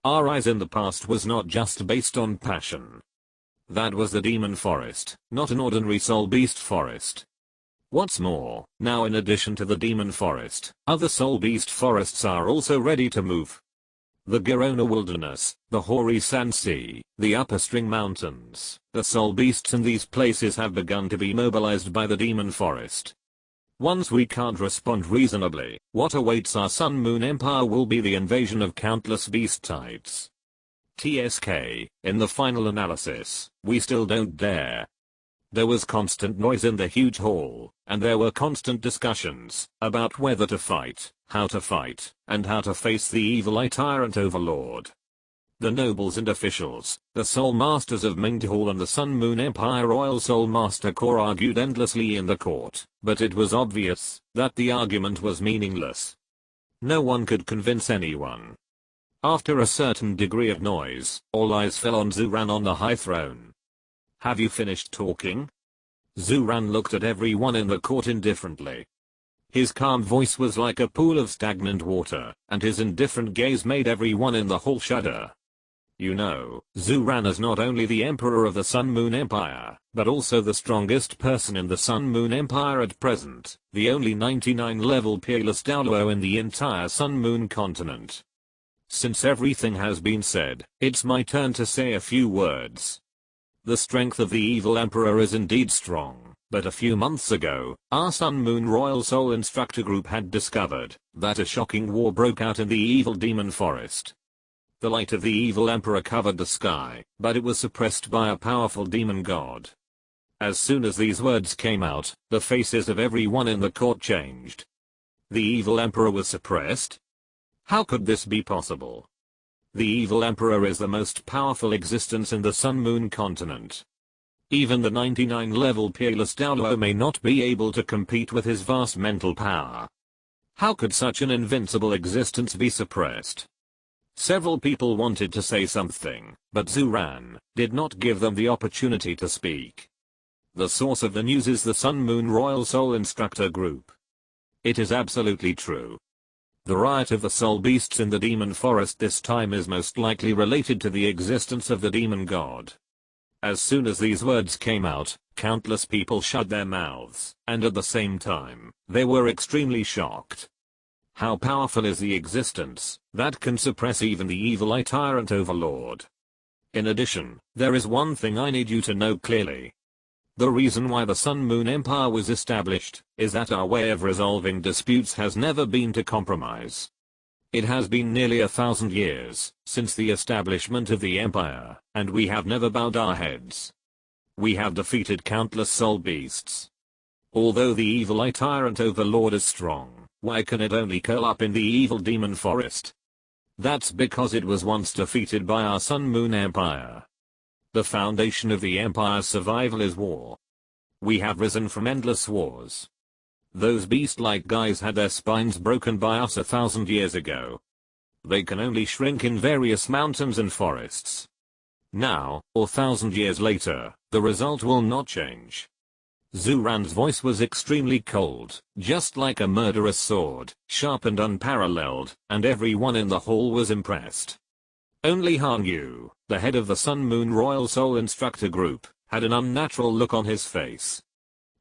Our rise in the past was not just based on passion. That was the demon forest, not an ordinary soul beast forest. What's more, now in addition to the demon forest, other soul beast forests are also ready to move. The Girona Wilderness, the Hoary Sand Sea, the Upper String Mountains, the soul beasts in these places have begun to be mobilized by the demon forest. Once we can't respond reasonably, what awaits our Sun Moon Empire will be the invasion of countless beast types. TSK, in the final analysis, we still don't dare. There was constant noise in the huge hall, and there were constant discussions about whether to fight, how to fight, and how to face the evil eye tyrant overlord. The nobles and officials, the soul masters of Mingdol and the Sun Moon Empire Royal Soul Master Corps argued endlessly in the court, but it was obvious that the argument was meaningless. No one could convince anyone. After a certain degree of noise, all eyes fell on Zuran on the high throne. Have you finished talking? Zuran looked at everyone in the court indifferently. His calm voice was like a pool of stagnant water, and his indifferent gaze made everyone in the hall shudder. You know, Zuran is not only the emperor of the Sun Moon Empire, but also the strongest person in the Sun Moon Empire at present, the only 99 level peerless Douluo in the entire Sun Moon continent. Since everything has been said, it's my turn to say a few words. The strength of the evil emperor is indeed strong, but a few months ago, our Sun Moon Royal Soul Instructor group had discovered that a shocking war broke out in the evil demon forest. The light of the evil emperor covered the sky, but it was suppressed by a powerful demon god. As soon as these words came out, the faces of everyone in the court changed. The evil emperor was suppressed? How could this be possible? The evil emperor is the most powerful existence in the Sun Moon Continent. Even the 99-level peerless Douluo may not be able to compete with his vast mental power. How could such an invincible existence be suppressed? Several people wanted to say something, but Zuran did not give them the opportunity to speak. The source of the news is the Sun Moon Royal Soul Instructor group. It is absolutely true. The riot of the soul beasts in the demon forest this time is most likely related to the existence of the demon god. As soon as these words came out, countless people shut their mouths, and at the same time, they were extremely shocked. How powerful is the existence that can suppress even the evil eye tyrant overlord? In addition, there is one thing I need you to know clearly. The reason why the Sun Moon Empire was established is that our way of resolving disputes has never been to compromise. It has been nearly 1,000 years since the establishment of the empire, and we have never bowed our heads. We have defeated countless soul beasts. Although the evil eye tyrant overlord is strong, why can it only curl up in the evil demon forest? That's because it was once defeated by our Sun Moon Empire. The foundation of the empire's survival is war. We have risen from endless wars. Those beast-like guys had their spines broken by us 1,000 years ago. They can only shrink in various mountains and forests. Now, 1,000 years later, the result will not change. Zuran's voice was extremely cold, just like a murderous sword, sharp and unparalleled, and everyone in the hall was impressed. Only Han Yu, the head of the Sun Moon Royal Soul Instructor group, had an unnatural look on his face.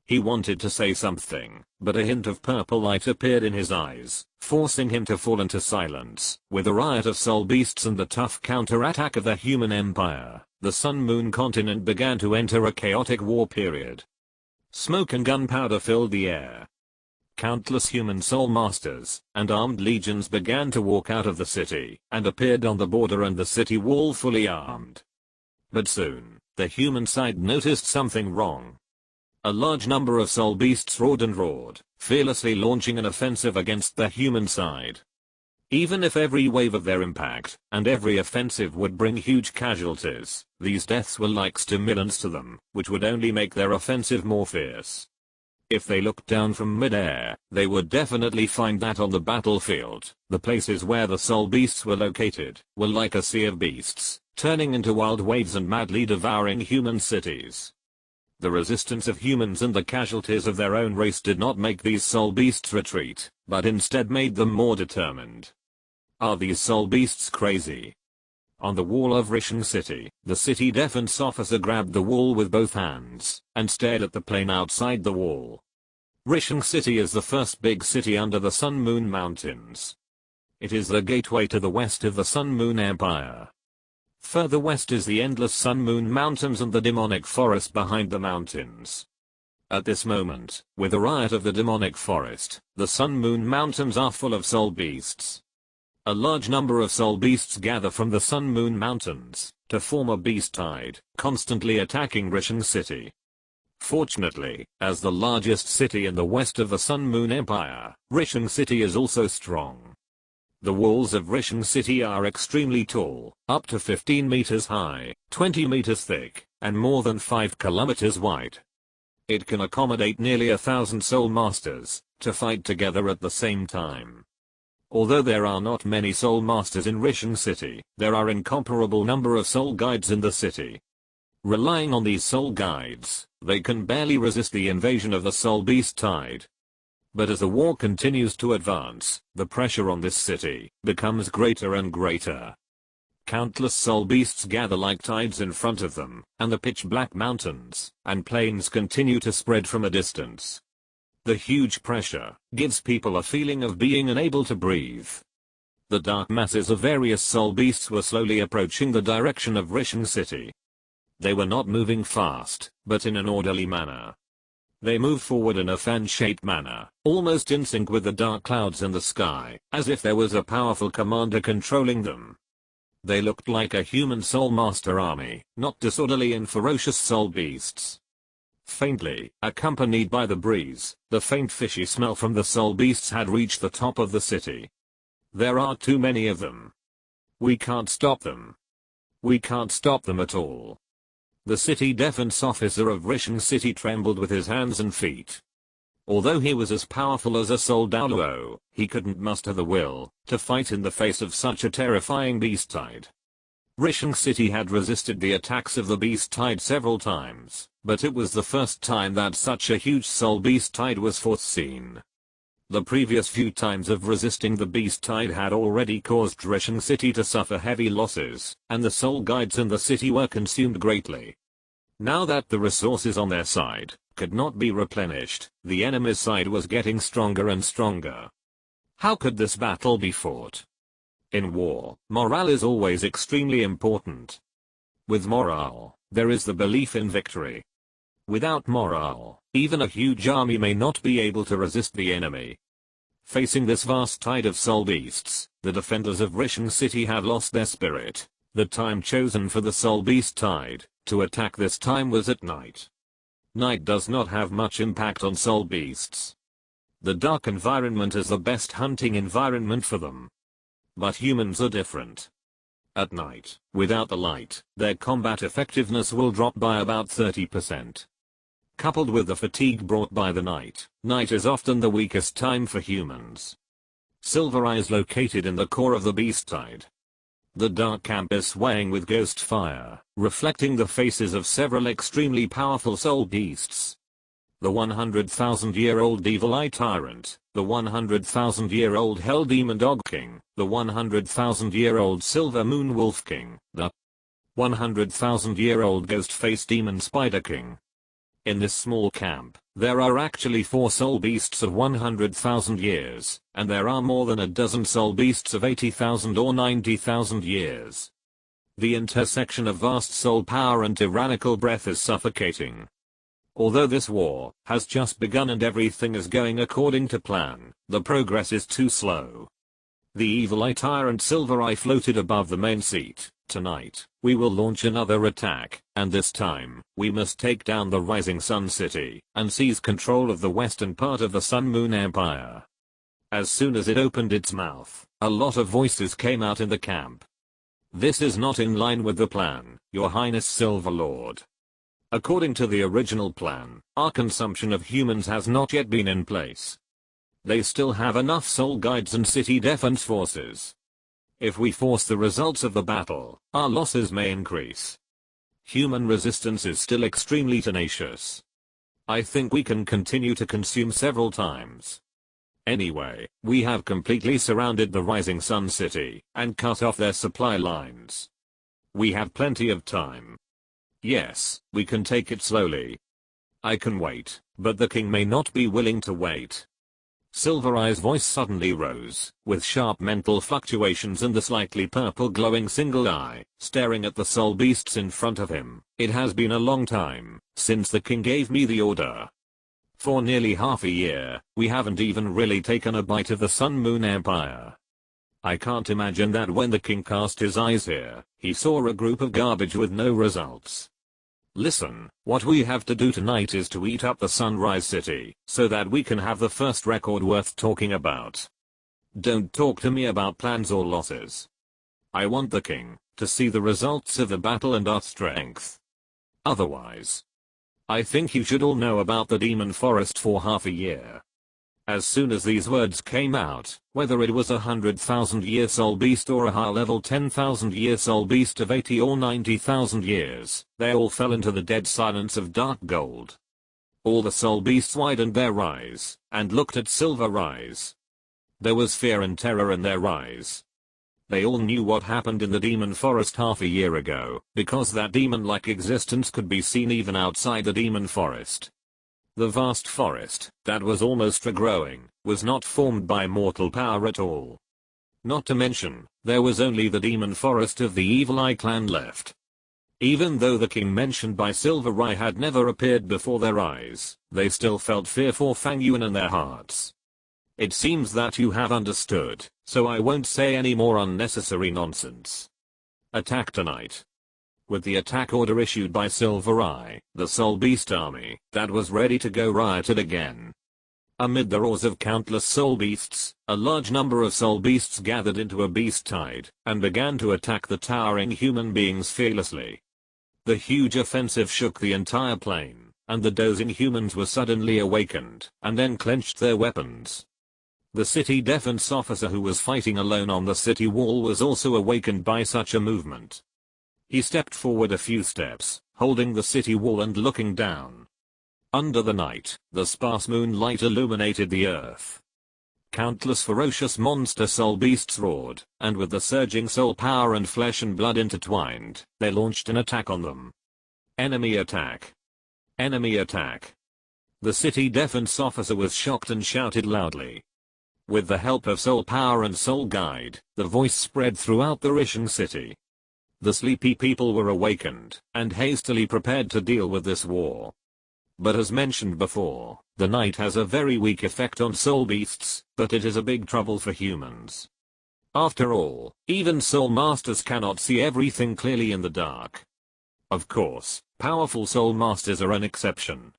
He wanted to say something, but a hint of purple light appeared in his eyes, forcing him to fall into silence. With a riot of soul beasts and the tough counterattack of the human empire, the Sun Moon Continent began to enter a chaotic war period. Smoke and gunpowder filled the air. Countless human soul masters and armed legions began to walk out of the city and appeared on the border and the city wall fully armed. But soon, the human side noticed something wrong. A large number of soul beasts roared, fearlessly launching an offensive against the human side. Even if every wave of their impact and every offensive would bring huge casualties, these deaths were like stimulants to them, which would only make their offensive more fierce. If they looked down from mid-air, they would definitely find that on the battlefield, the places where the soul beasts were located, were like a sea of beasts, turning into wild waves and madly devouring human cities. The resistance of humans and the casualties of their own race did not make these soul beasts retreat, but instead made them more determined. Are these soul beasts crazy? On the wall of Rishon City, the city defense officer grabbed the wall with both hands and stared at the plain outside the wall. Rishon City is the first big city under the Sun Moon Mountains. It is the gateway to the west of the Sun Moon Empire. Further west is the endless Sun Moon Mountains and the demonic forest behind the mountains. At this moment, with the riot of the demonic forest, the Sun Moon Mountains are full of soul beasts. A large number of soul beasts gather from the Sun Moon Mountains to form a beast tide, constantly attacking Rishon City. Fortunately, as the largest city in the west of the Sun Moon Empire, Rishon City is also strong. The walls of Rishon City are extremely tall, up to 15 meters high, 20 meters thick, and more than 5 kilometers wide. It can accommodate nearly 1,000 soul masters to fight together at the same time. Although there are not many soul masters in Rishon City, there are incomparable number of soul guides in the city. Relying on these soul guides, they can barely resist the invasion of the soul beast tide. But as the war continues to advance, the pressure on this city becomes greater and greater. Countless soul beasts gather like tides in front of them, and the pitch-black mountains and plains continue to spread from a distance. The huge pressure gives people a feeling of being unable to breathe. The dark masses of various soul beasts were slowly approaching the direction of Rishon City. They were not moving fast, but in an orderly manner. They moved forward in a fan-shaped manner, almost in sync with the dark clouds in the sky, as if there was a powerful commander controlling them. They looked like a human soul master army, not disorderly and ferocious soul beasts. Faintly, accompanied by the breeze, the faint fishy smell from the soul beasts had reached the top of the city. There are too many of them. We can't stop them. We can't stop them at all. The city defense officer of Rishon City trembled with his hands and feet. Although he was as powerful as a soul Douluo, he couldn't muster the will to fight in the face of such a terrifying beast tide. Rishon City had resisted the attacks of the beast tide several times, but it was the first time that such a huge soul beast tide was foreseen. The previous few times of resisting the beast tide had already caused Rishon City to suffer heavy losses, and the soul guides in the city were consumed greatly. Now that the resources on their side could not be replenished, the enemy's side was getting stronger and stronger. How could this battle be fought? In war, morale is always extremely important. With morale, there is the belief in victory. Without morale, even a huge army may not be able to resist the enemy. Facing this vast tide of soul beasts, the defenders of Rishon City had lost their spirit. The time chosen for the soul beast tide to attack this time was at night. Night does not have much impact on soul beasts. The dark environment is the best hunting environment for them. But humans are different. At night, without the light, their combat effectiveness will drop by about 30%. Coupled with the fatigue brought by the night, night is often the weakest time for humans. Silver Eye is located in the core of the beast tide. The dark camp is swaying with ghost fire, reflecting the faces of several extremely powerful soul beasts. The 100,000-year-old Evil Eye Tyrant, the 100,000-year-old Hell Demon Dog King, the 100,000-year-old Silver Moon Wolf King, the 100,000-year-old Ghost Face Demon Spider King. In this small camp, there are actually 4 soul beasts of 100,000 years, and there are more than a dozen soul beasts of 80,000 or 90,000 years. The intersection of vast soul power and tyrannical breath is suffocating. Although this war has just begun and everything is going according to plan, the progress is too slow. The Evil Eye Tyrant Silver Eye floated above the main seat. Tonight, we will launch another attack, and this time, we must take down the Rising Sun City, and seize control of the western part of the Sun Moon Empire. As soon as it opened its mouth, a lot of voices came out in the camp. This is not in line with the plan, Your Highness Silver Lord. According to the original plan, our consumption of humans has not yet been in place. They still have enough soul guides and city defense forces. If we force the results of the battle, our losses may increase. Human resistance is still extremely tenacious. I think we can continue to consume several times. Anyway, we have completely surrounded the Rising Sun City and cut off their supply lines. We have plenty of time. Yes, we can take it slowly. I can wait, but the king may not be willing to wait. Silver Eye's voice suddenly rose, with sharp mental fluctuations and the slightly purple glowing single eye, staring at the soul beasts in front of him. It has been a long time since the king gave me the order. For nearly half a year, we haven't even really taken a bite of the Sun Moon Empire. I can't imagine that when the king cast his eyes here, he saw a group of garbage with no results. Listen, what we have to do tonight is to eat up the Sunrise City, so that we can have the first record worth talking about. Don't talk to me about plans or losses. I want the king to see the results of the battle and our strength. Otherwise, I think you should all know about the Demon Forest for half a year. As soon as these words came out, whether it was 100,000-year soul beast or a high-level 10,000-year soul beast of 80 or 90,000 years, they all fell into the dead silence of dark gold. All the soul beasts widened their eyes and looked at Silver Eyes. There was fear and terror in their eyes. They all knew what happened in the Demon Forest half a year ago, because that demon-like existence could be seen even outside the Demon Forest. The vast forest, that was almost regrowing, was not formed by mortal power at all. Not to mention, there was only the demon forest of the Evil Eye clan left. Even though the king mentioned by Silver Eye had never appeared before their eyes, they still felt fear for Fang Yuan in their hearts. It seems that you have understood, so I won't say any more unnecessary nonsense. Attack tonight. With the attack order issued by Silver Eye, the Soul Beast army that was ready to go rioted again. Amid the roars of countless soul beasts, a large number of soul beasts gathered into a beast tide and began to attack the towering human beings fearlessly. The huge offensive shook the entire plain, and the dozing humans were suddenly awakened and then clenched their weapons. The city defense officer who was fighting alone on the city wall was also awakened by such a movement. He stepped forward a few steps, holding the city wall and looking down. Under the night, the sparse moonlight illuminated the earth. Countless ferocious monster soul beasts roared, and with the surging soul power and flesh and blood intertwined, they launched an attack on them. Enemy attack. Enemy attack. The city defense officer was shocked and shouted loudly. With the help of soul power and soul guide, the voice spread throughout the Rishon city. The sleepy people were awakened, and hastily prepared to deal with this war. But as mentioned before, the night has a very weak effect on soul beasts, but it is a big trouble for humans. After all, even soul masters cannot see everything clearly in the dark. Of course, powerful soul masters are an exception.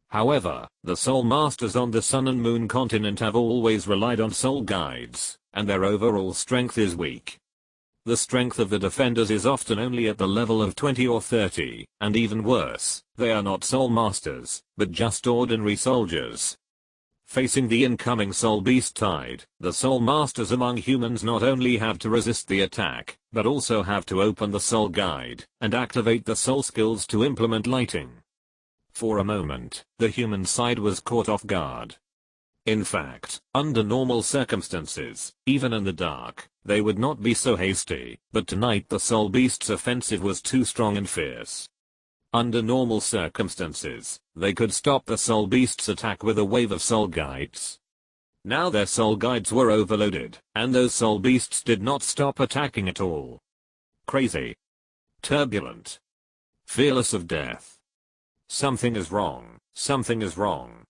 However, the soul masters on the Sun and Moon continent have always relied on soul guides, and their overall strength is weak. The strength of the defenders is often only at the level of 20 or 30, and even worse, they are not soul masters, but just ordinary soldiers. Facing the incoming soul beast tide, the soul masters among humans not only have to resist the attack, but also have to open the soul guide, and activate the soul skills to implement lighting. For a moment, the human side was caught off guard. In fact, under normal circumstances, even in the dark, they would not be so hasty, but tonight the Soul Beast's offensive was too strong and fierce. Under normal circumstances, they could stop the Soul Beast's attack with a wave of Soul Guides. Now their Soul Guides were overloaded, and those Soul Beasts did not stop attacking at all. Crazy. Turbulent. Fearless of death. Something is wrong, something is wrong.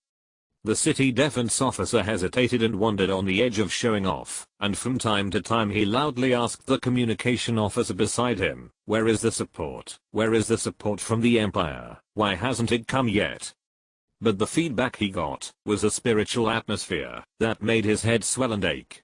The city defense officer hesitated and wondered on the edge of showing off, and from time to time he loudly asked the communication officer beside him, "Where is the support? Where is the support from the Empire? Why hasn't it come yet?" But the feedback he got was a spiritual atmosphere that made his head swell and ache.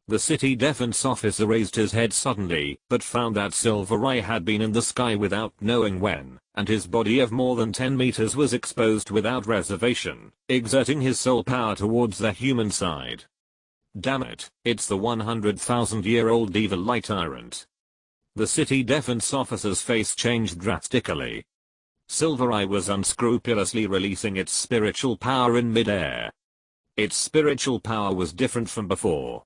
The city defense officer raised his head suddenly, but found that Silver Eye had been in the sky without knowing when, and his body of more than 10 meters was exposed without reservation, exerting his soul power towards the human side. Damn it, it's the 100,000-year-old evil eye tyrant. The city defense officer's face changed drastically. Silver Eye was unscrupulously releasing its spiritual power in midair. Its spiritual power was different from before.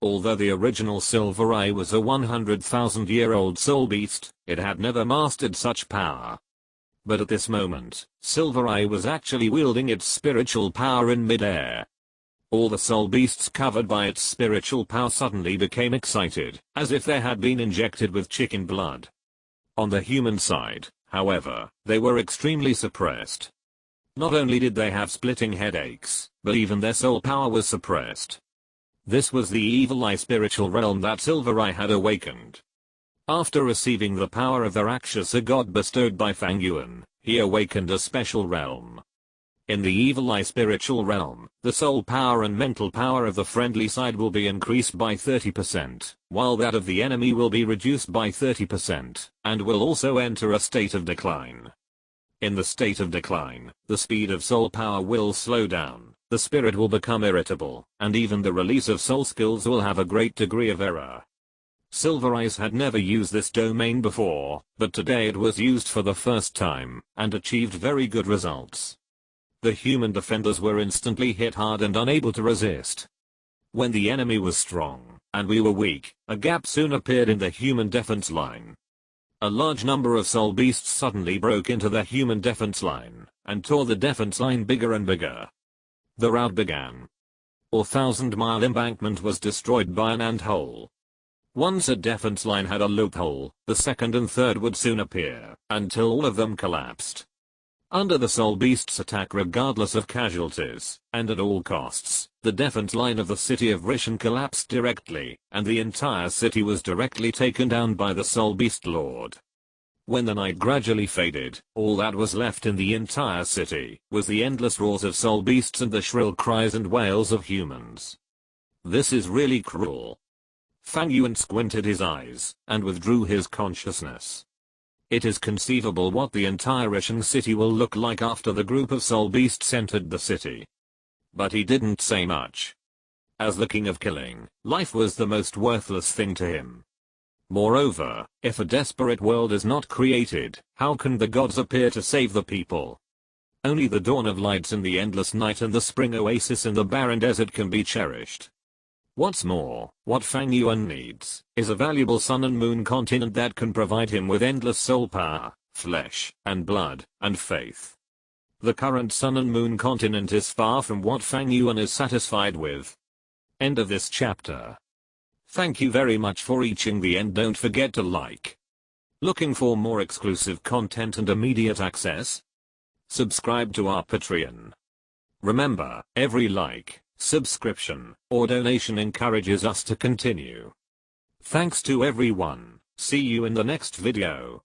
Although the original Silver Eye was a 100,000-year-old soul beast, it had never mastered such power. But at this moment, Silver Eye was actually wielding its spiritual power in midair. All the soul beasts covered by its spiritual power suddenly became excited, as if they had been injected with chicken blood. On the human side, however, they were extremely suppressed. Not only did they have splitting headaches, but even their soul power was suppressed. This was the Evil Eye spiritual realm that Silver Eye had awakened. After receiving the power of the Rakshasa god bestowed by Fang Yuan, he awakened a special realm. In the Evil Eye spiritual realm, the soul power and mental power of the friendly side will be increased by 30%, while that of the enemy will be reduced by 30%, and will also enter a state of decline. In the state of decline, the speed of soul power will slow down. The spirit will become irritable, and even the release of soul skills will have a great degree of error. Silver Eyes had never used this domain before, but today it was used for the first time, and achieved very good results. The human defenders were instantly hit hard and unable to resist. When the enemy was strong, and we were weak, a gap soon appeared in the human defense line. A large number of soul beasts suddenly broke into the human defense line, and tore the defense line bigger and bigger. The rout began. or 1,000-mile embankment was destroyed by an anthole. Once a defense line had a loophole, the second and third would soon appear, until all of them collapsed. Under the Soul Beast's attack regardless of casualties, and at all costs, the defense line of the city of Rishon collapsed directly, and the entire city was directly taken down by the Soul Beast Lord. When the night gradually faded, all that was left in the entire city was the endless roars of soul beasts and the shrill cries and wails of humans. This is really cruel. Fang Yuan squinted his eyes and withdrew his consciousness. It is conceivable what the entire Rishon city will look like after the group of soul beasts entered the city. But he didn't say much. As the king of killing, life was the most worthless thing to him. Moreover, if a desperate world is not created, how can the gods appear to save the people? Only the dawn of lights in the endless night and the spring oasis in the barren desert can be cherished. What's more, what Fang Yuan needs is a valuable sun and moon continent that can provide him with endless soul power, flesh, and blood, and faith. The current sun and moon continent is far from what Fang Yuan is satisfied with. End of this chapter. Thank you very much for reaching the end. Don't forget to like. Looking for more exclusive content and immediate access? Subscribe to our Patreon. Remember, every like, subscription, or donation encourages us to continue. Thanks to everyone. See you in the next video.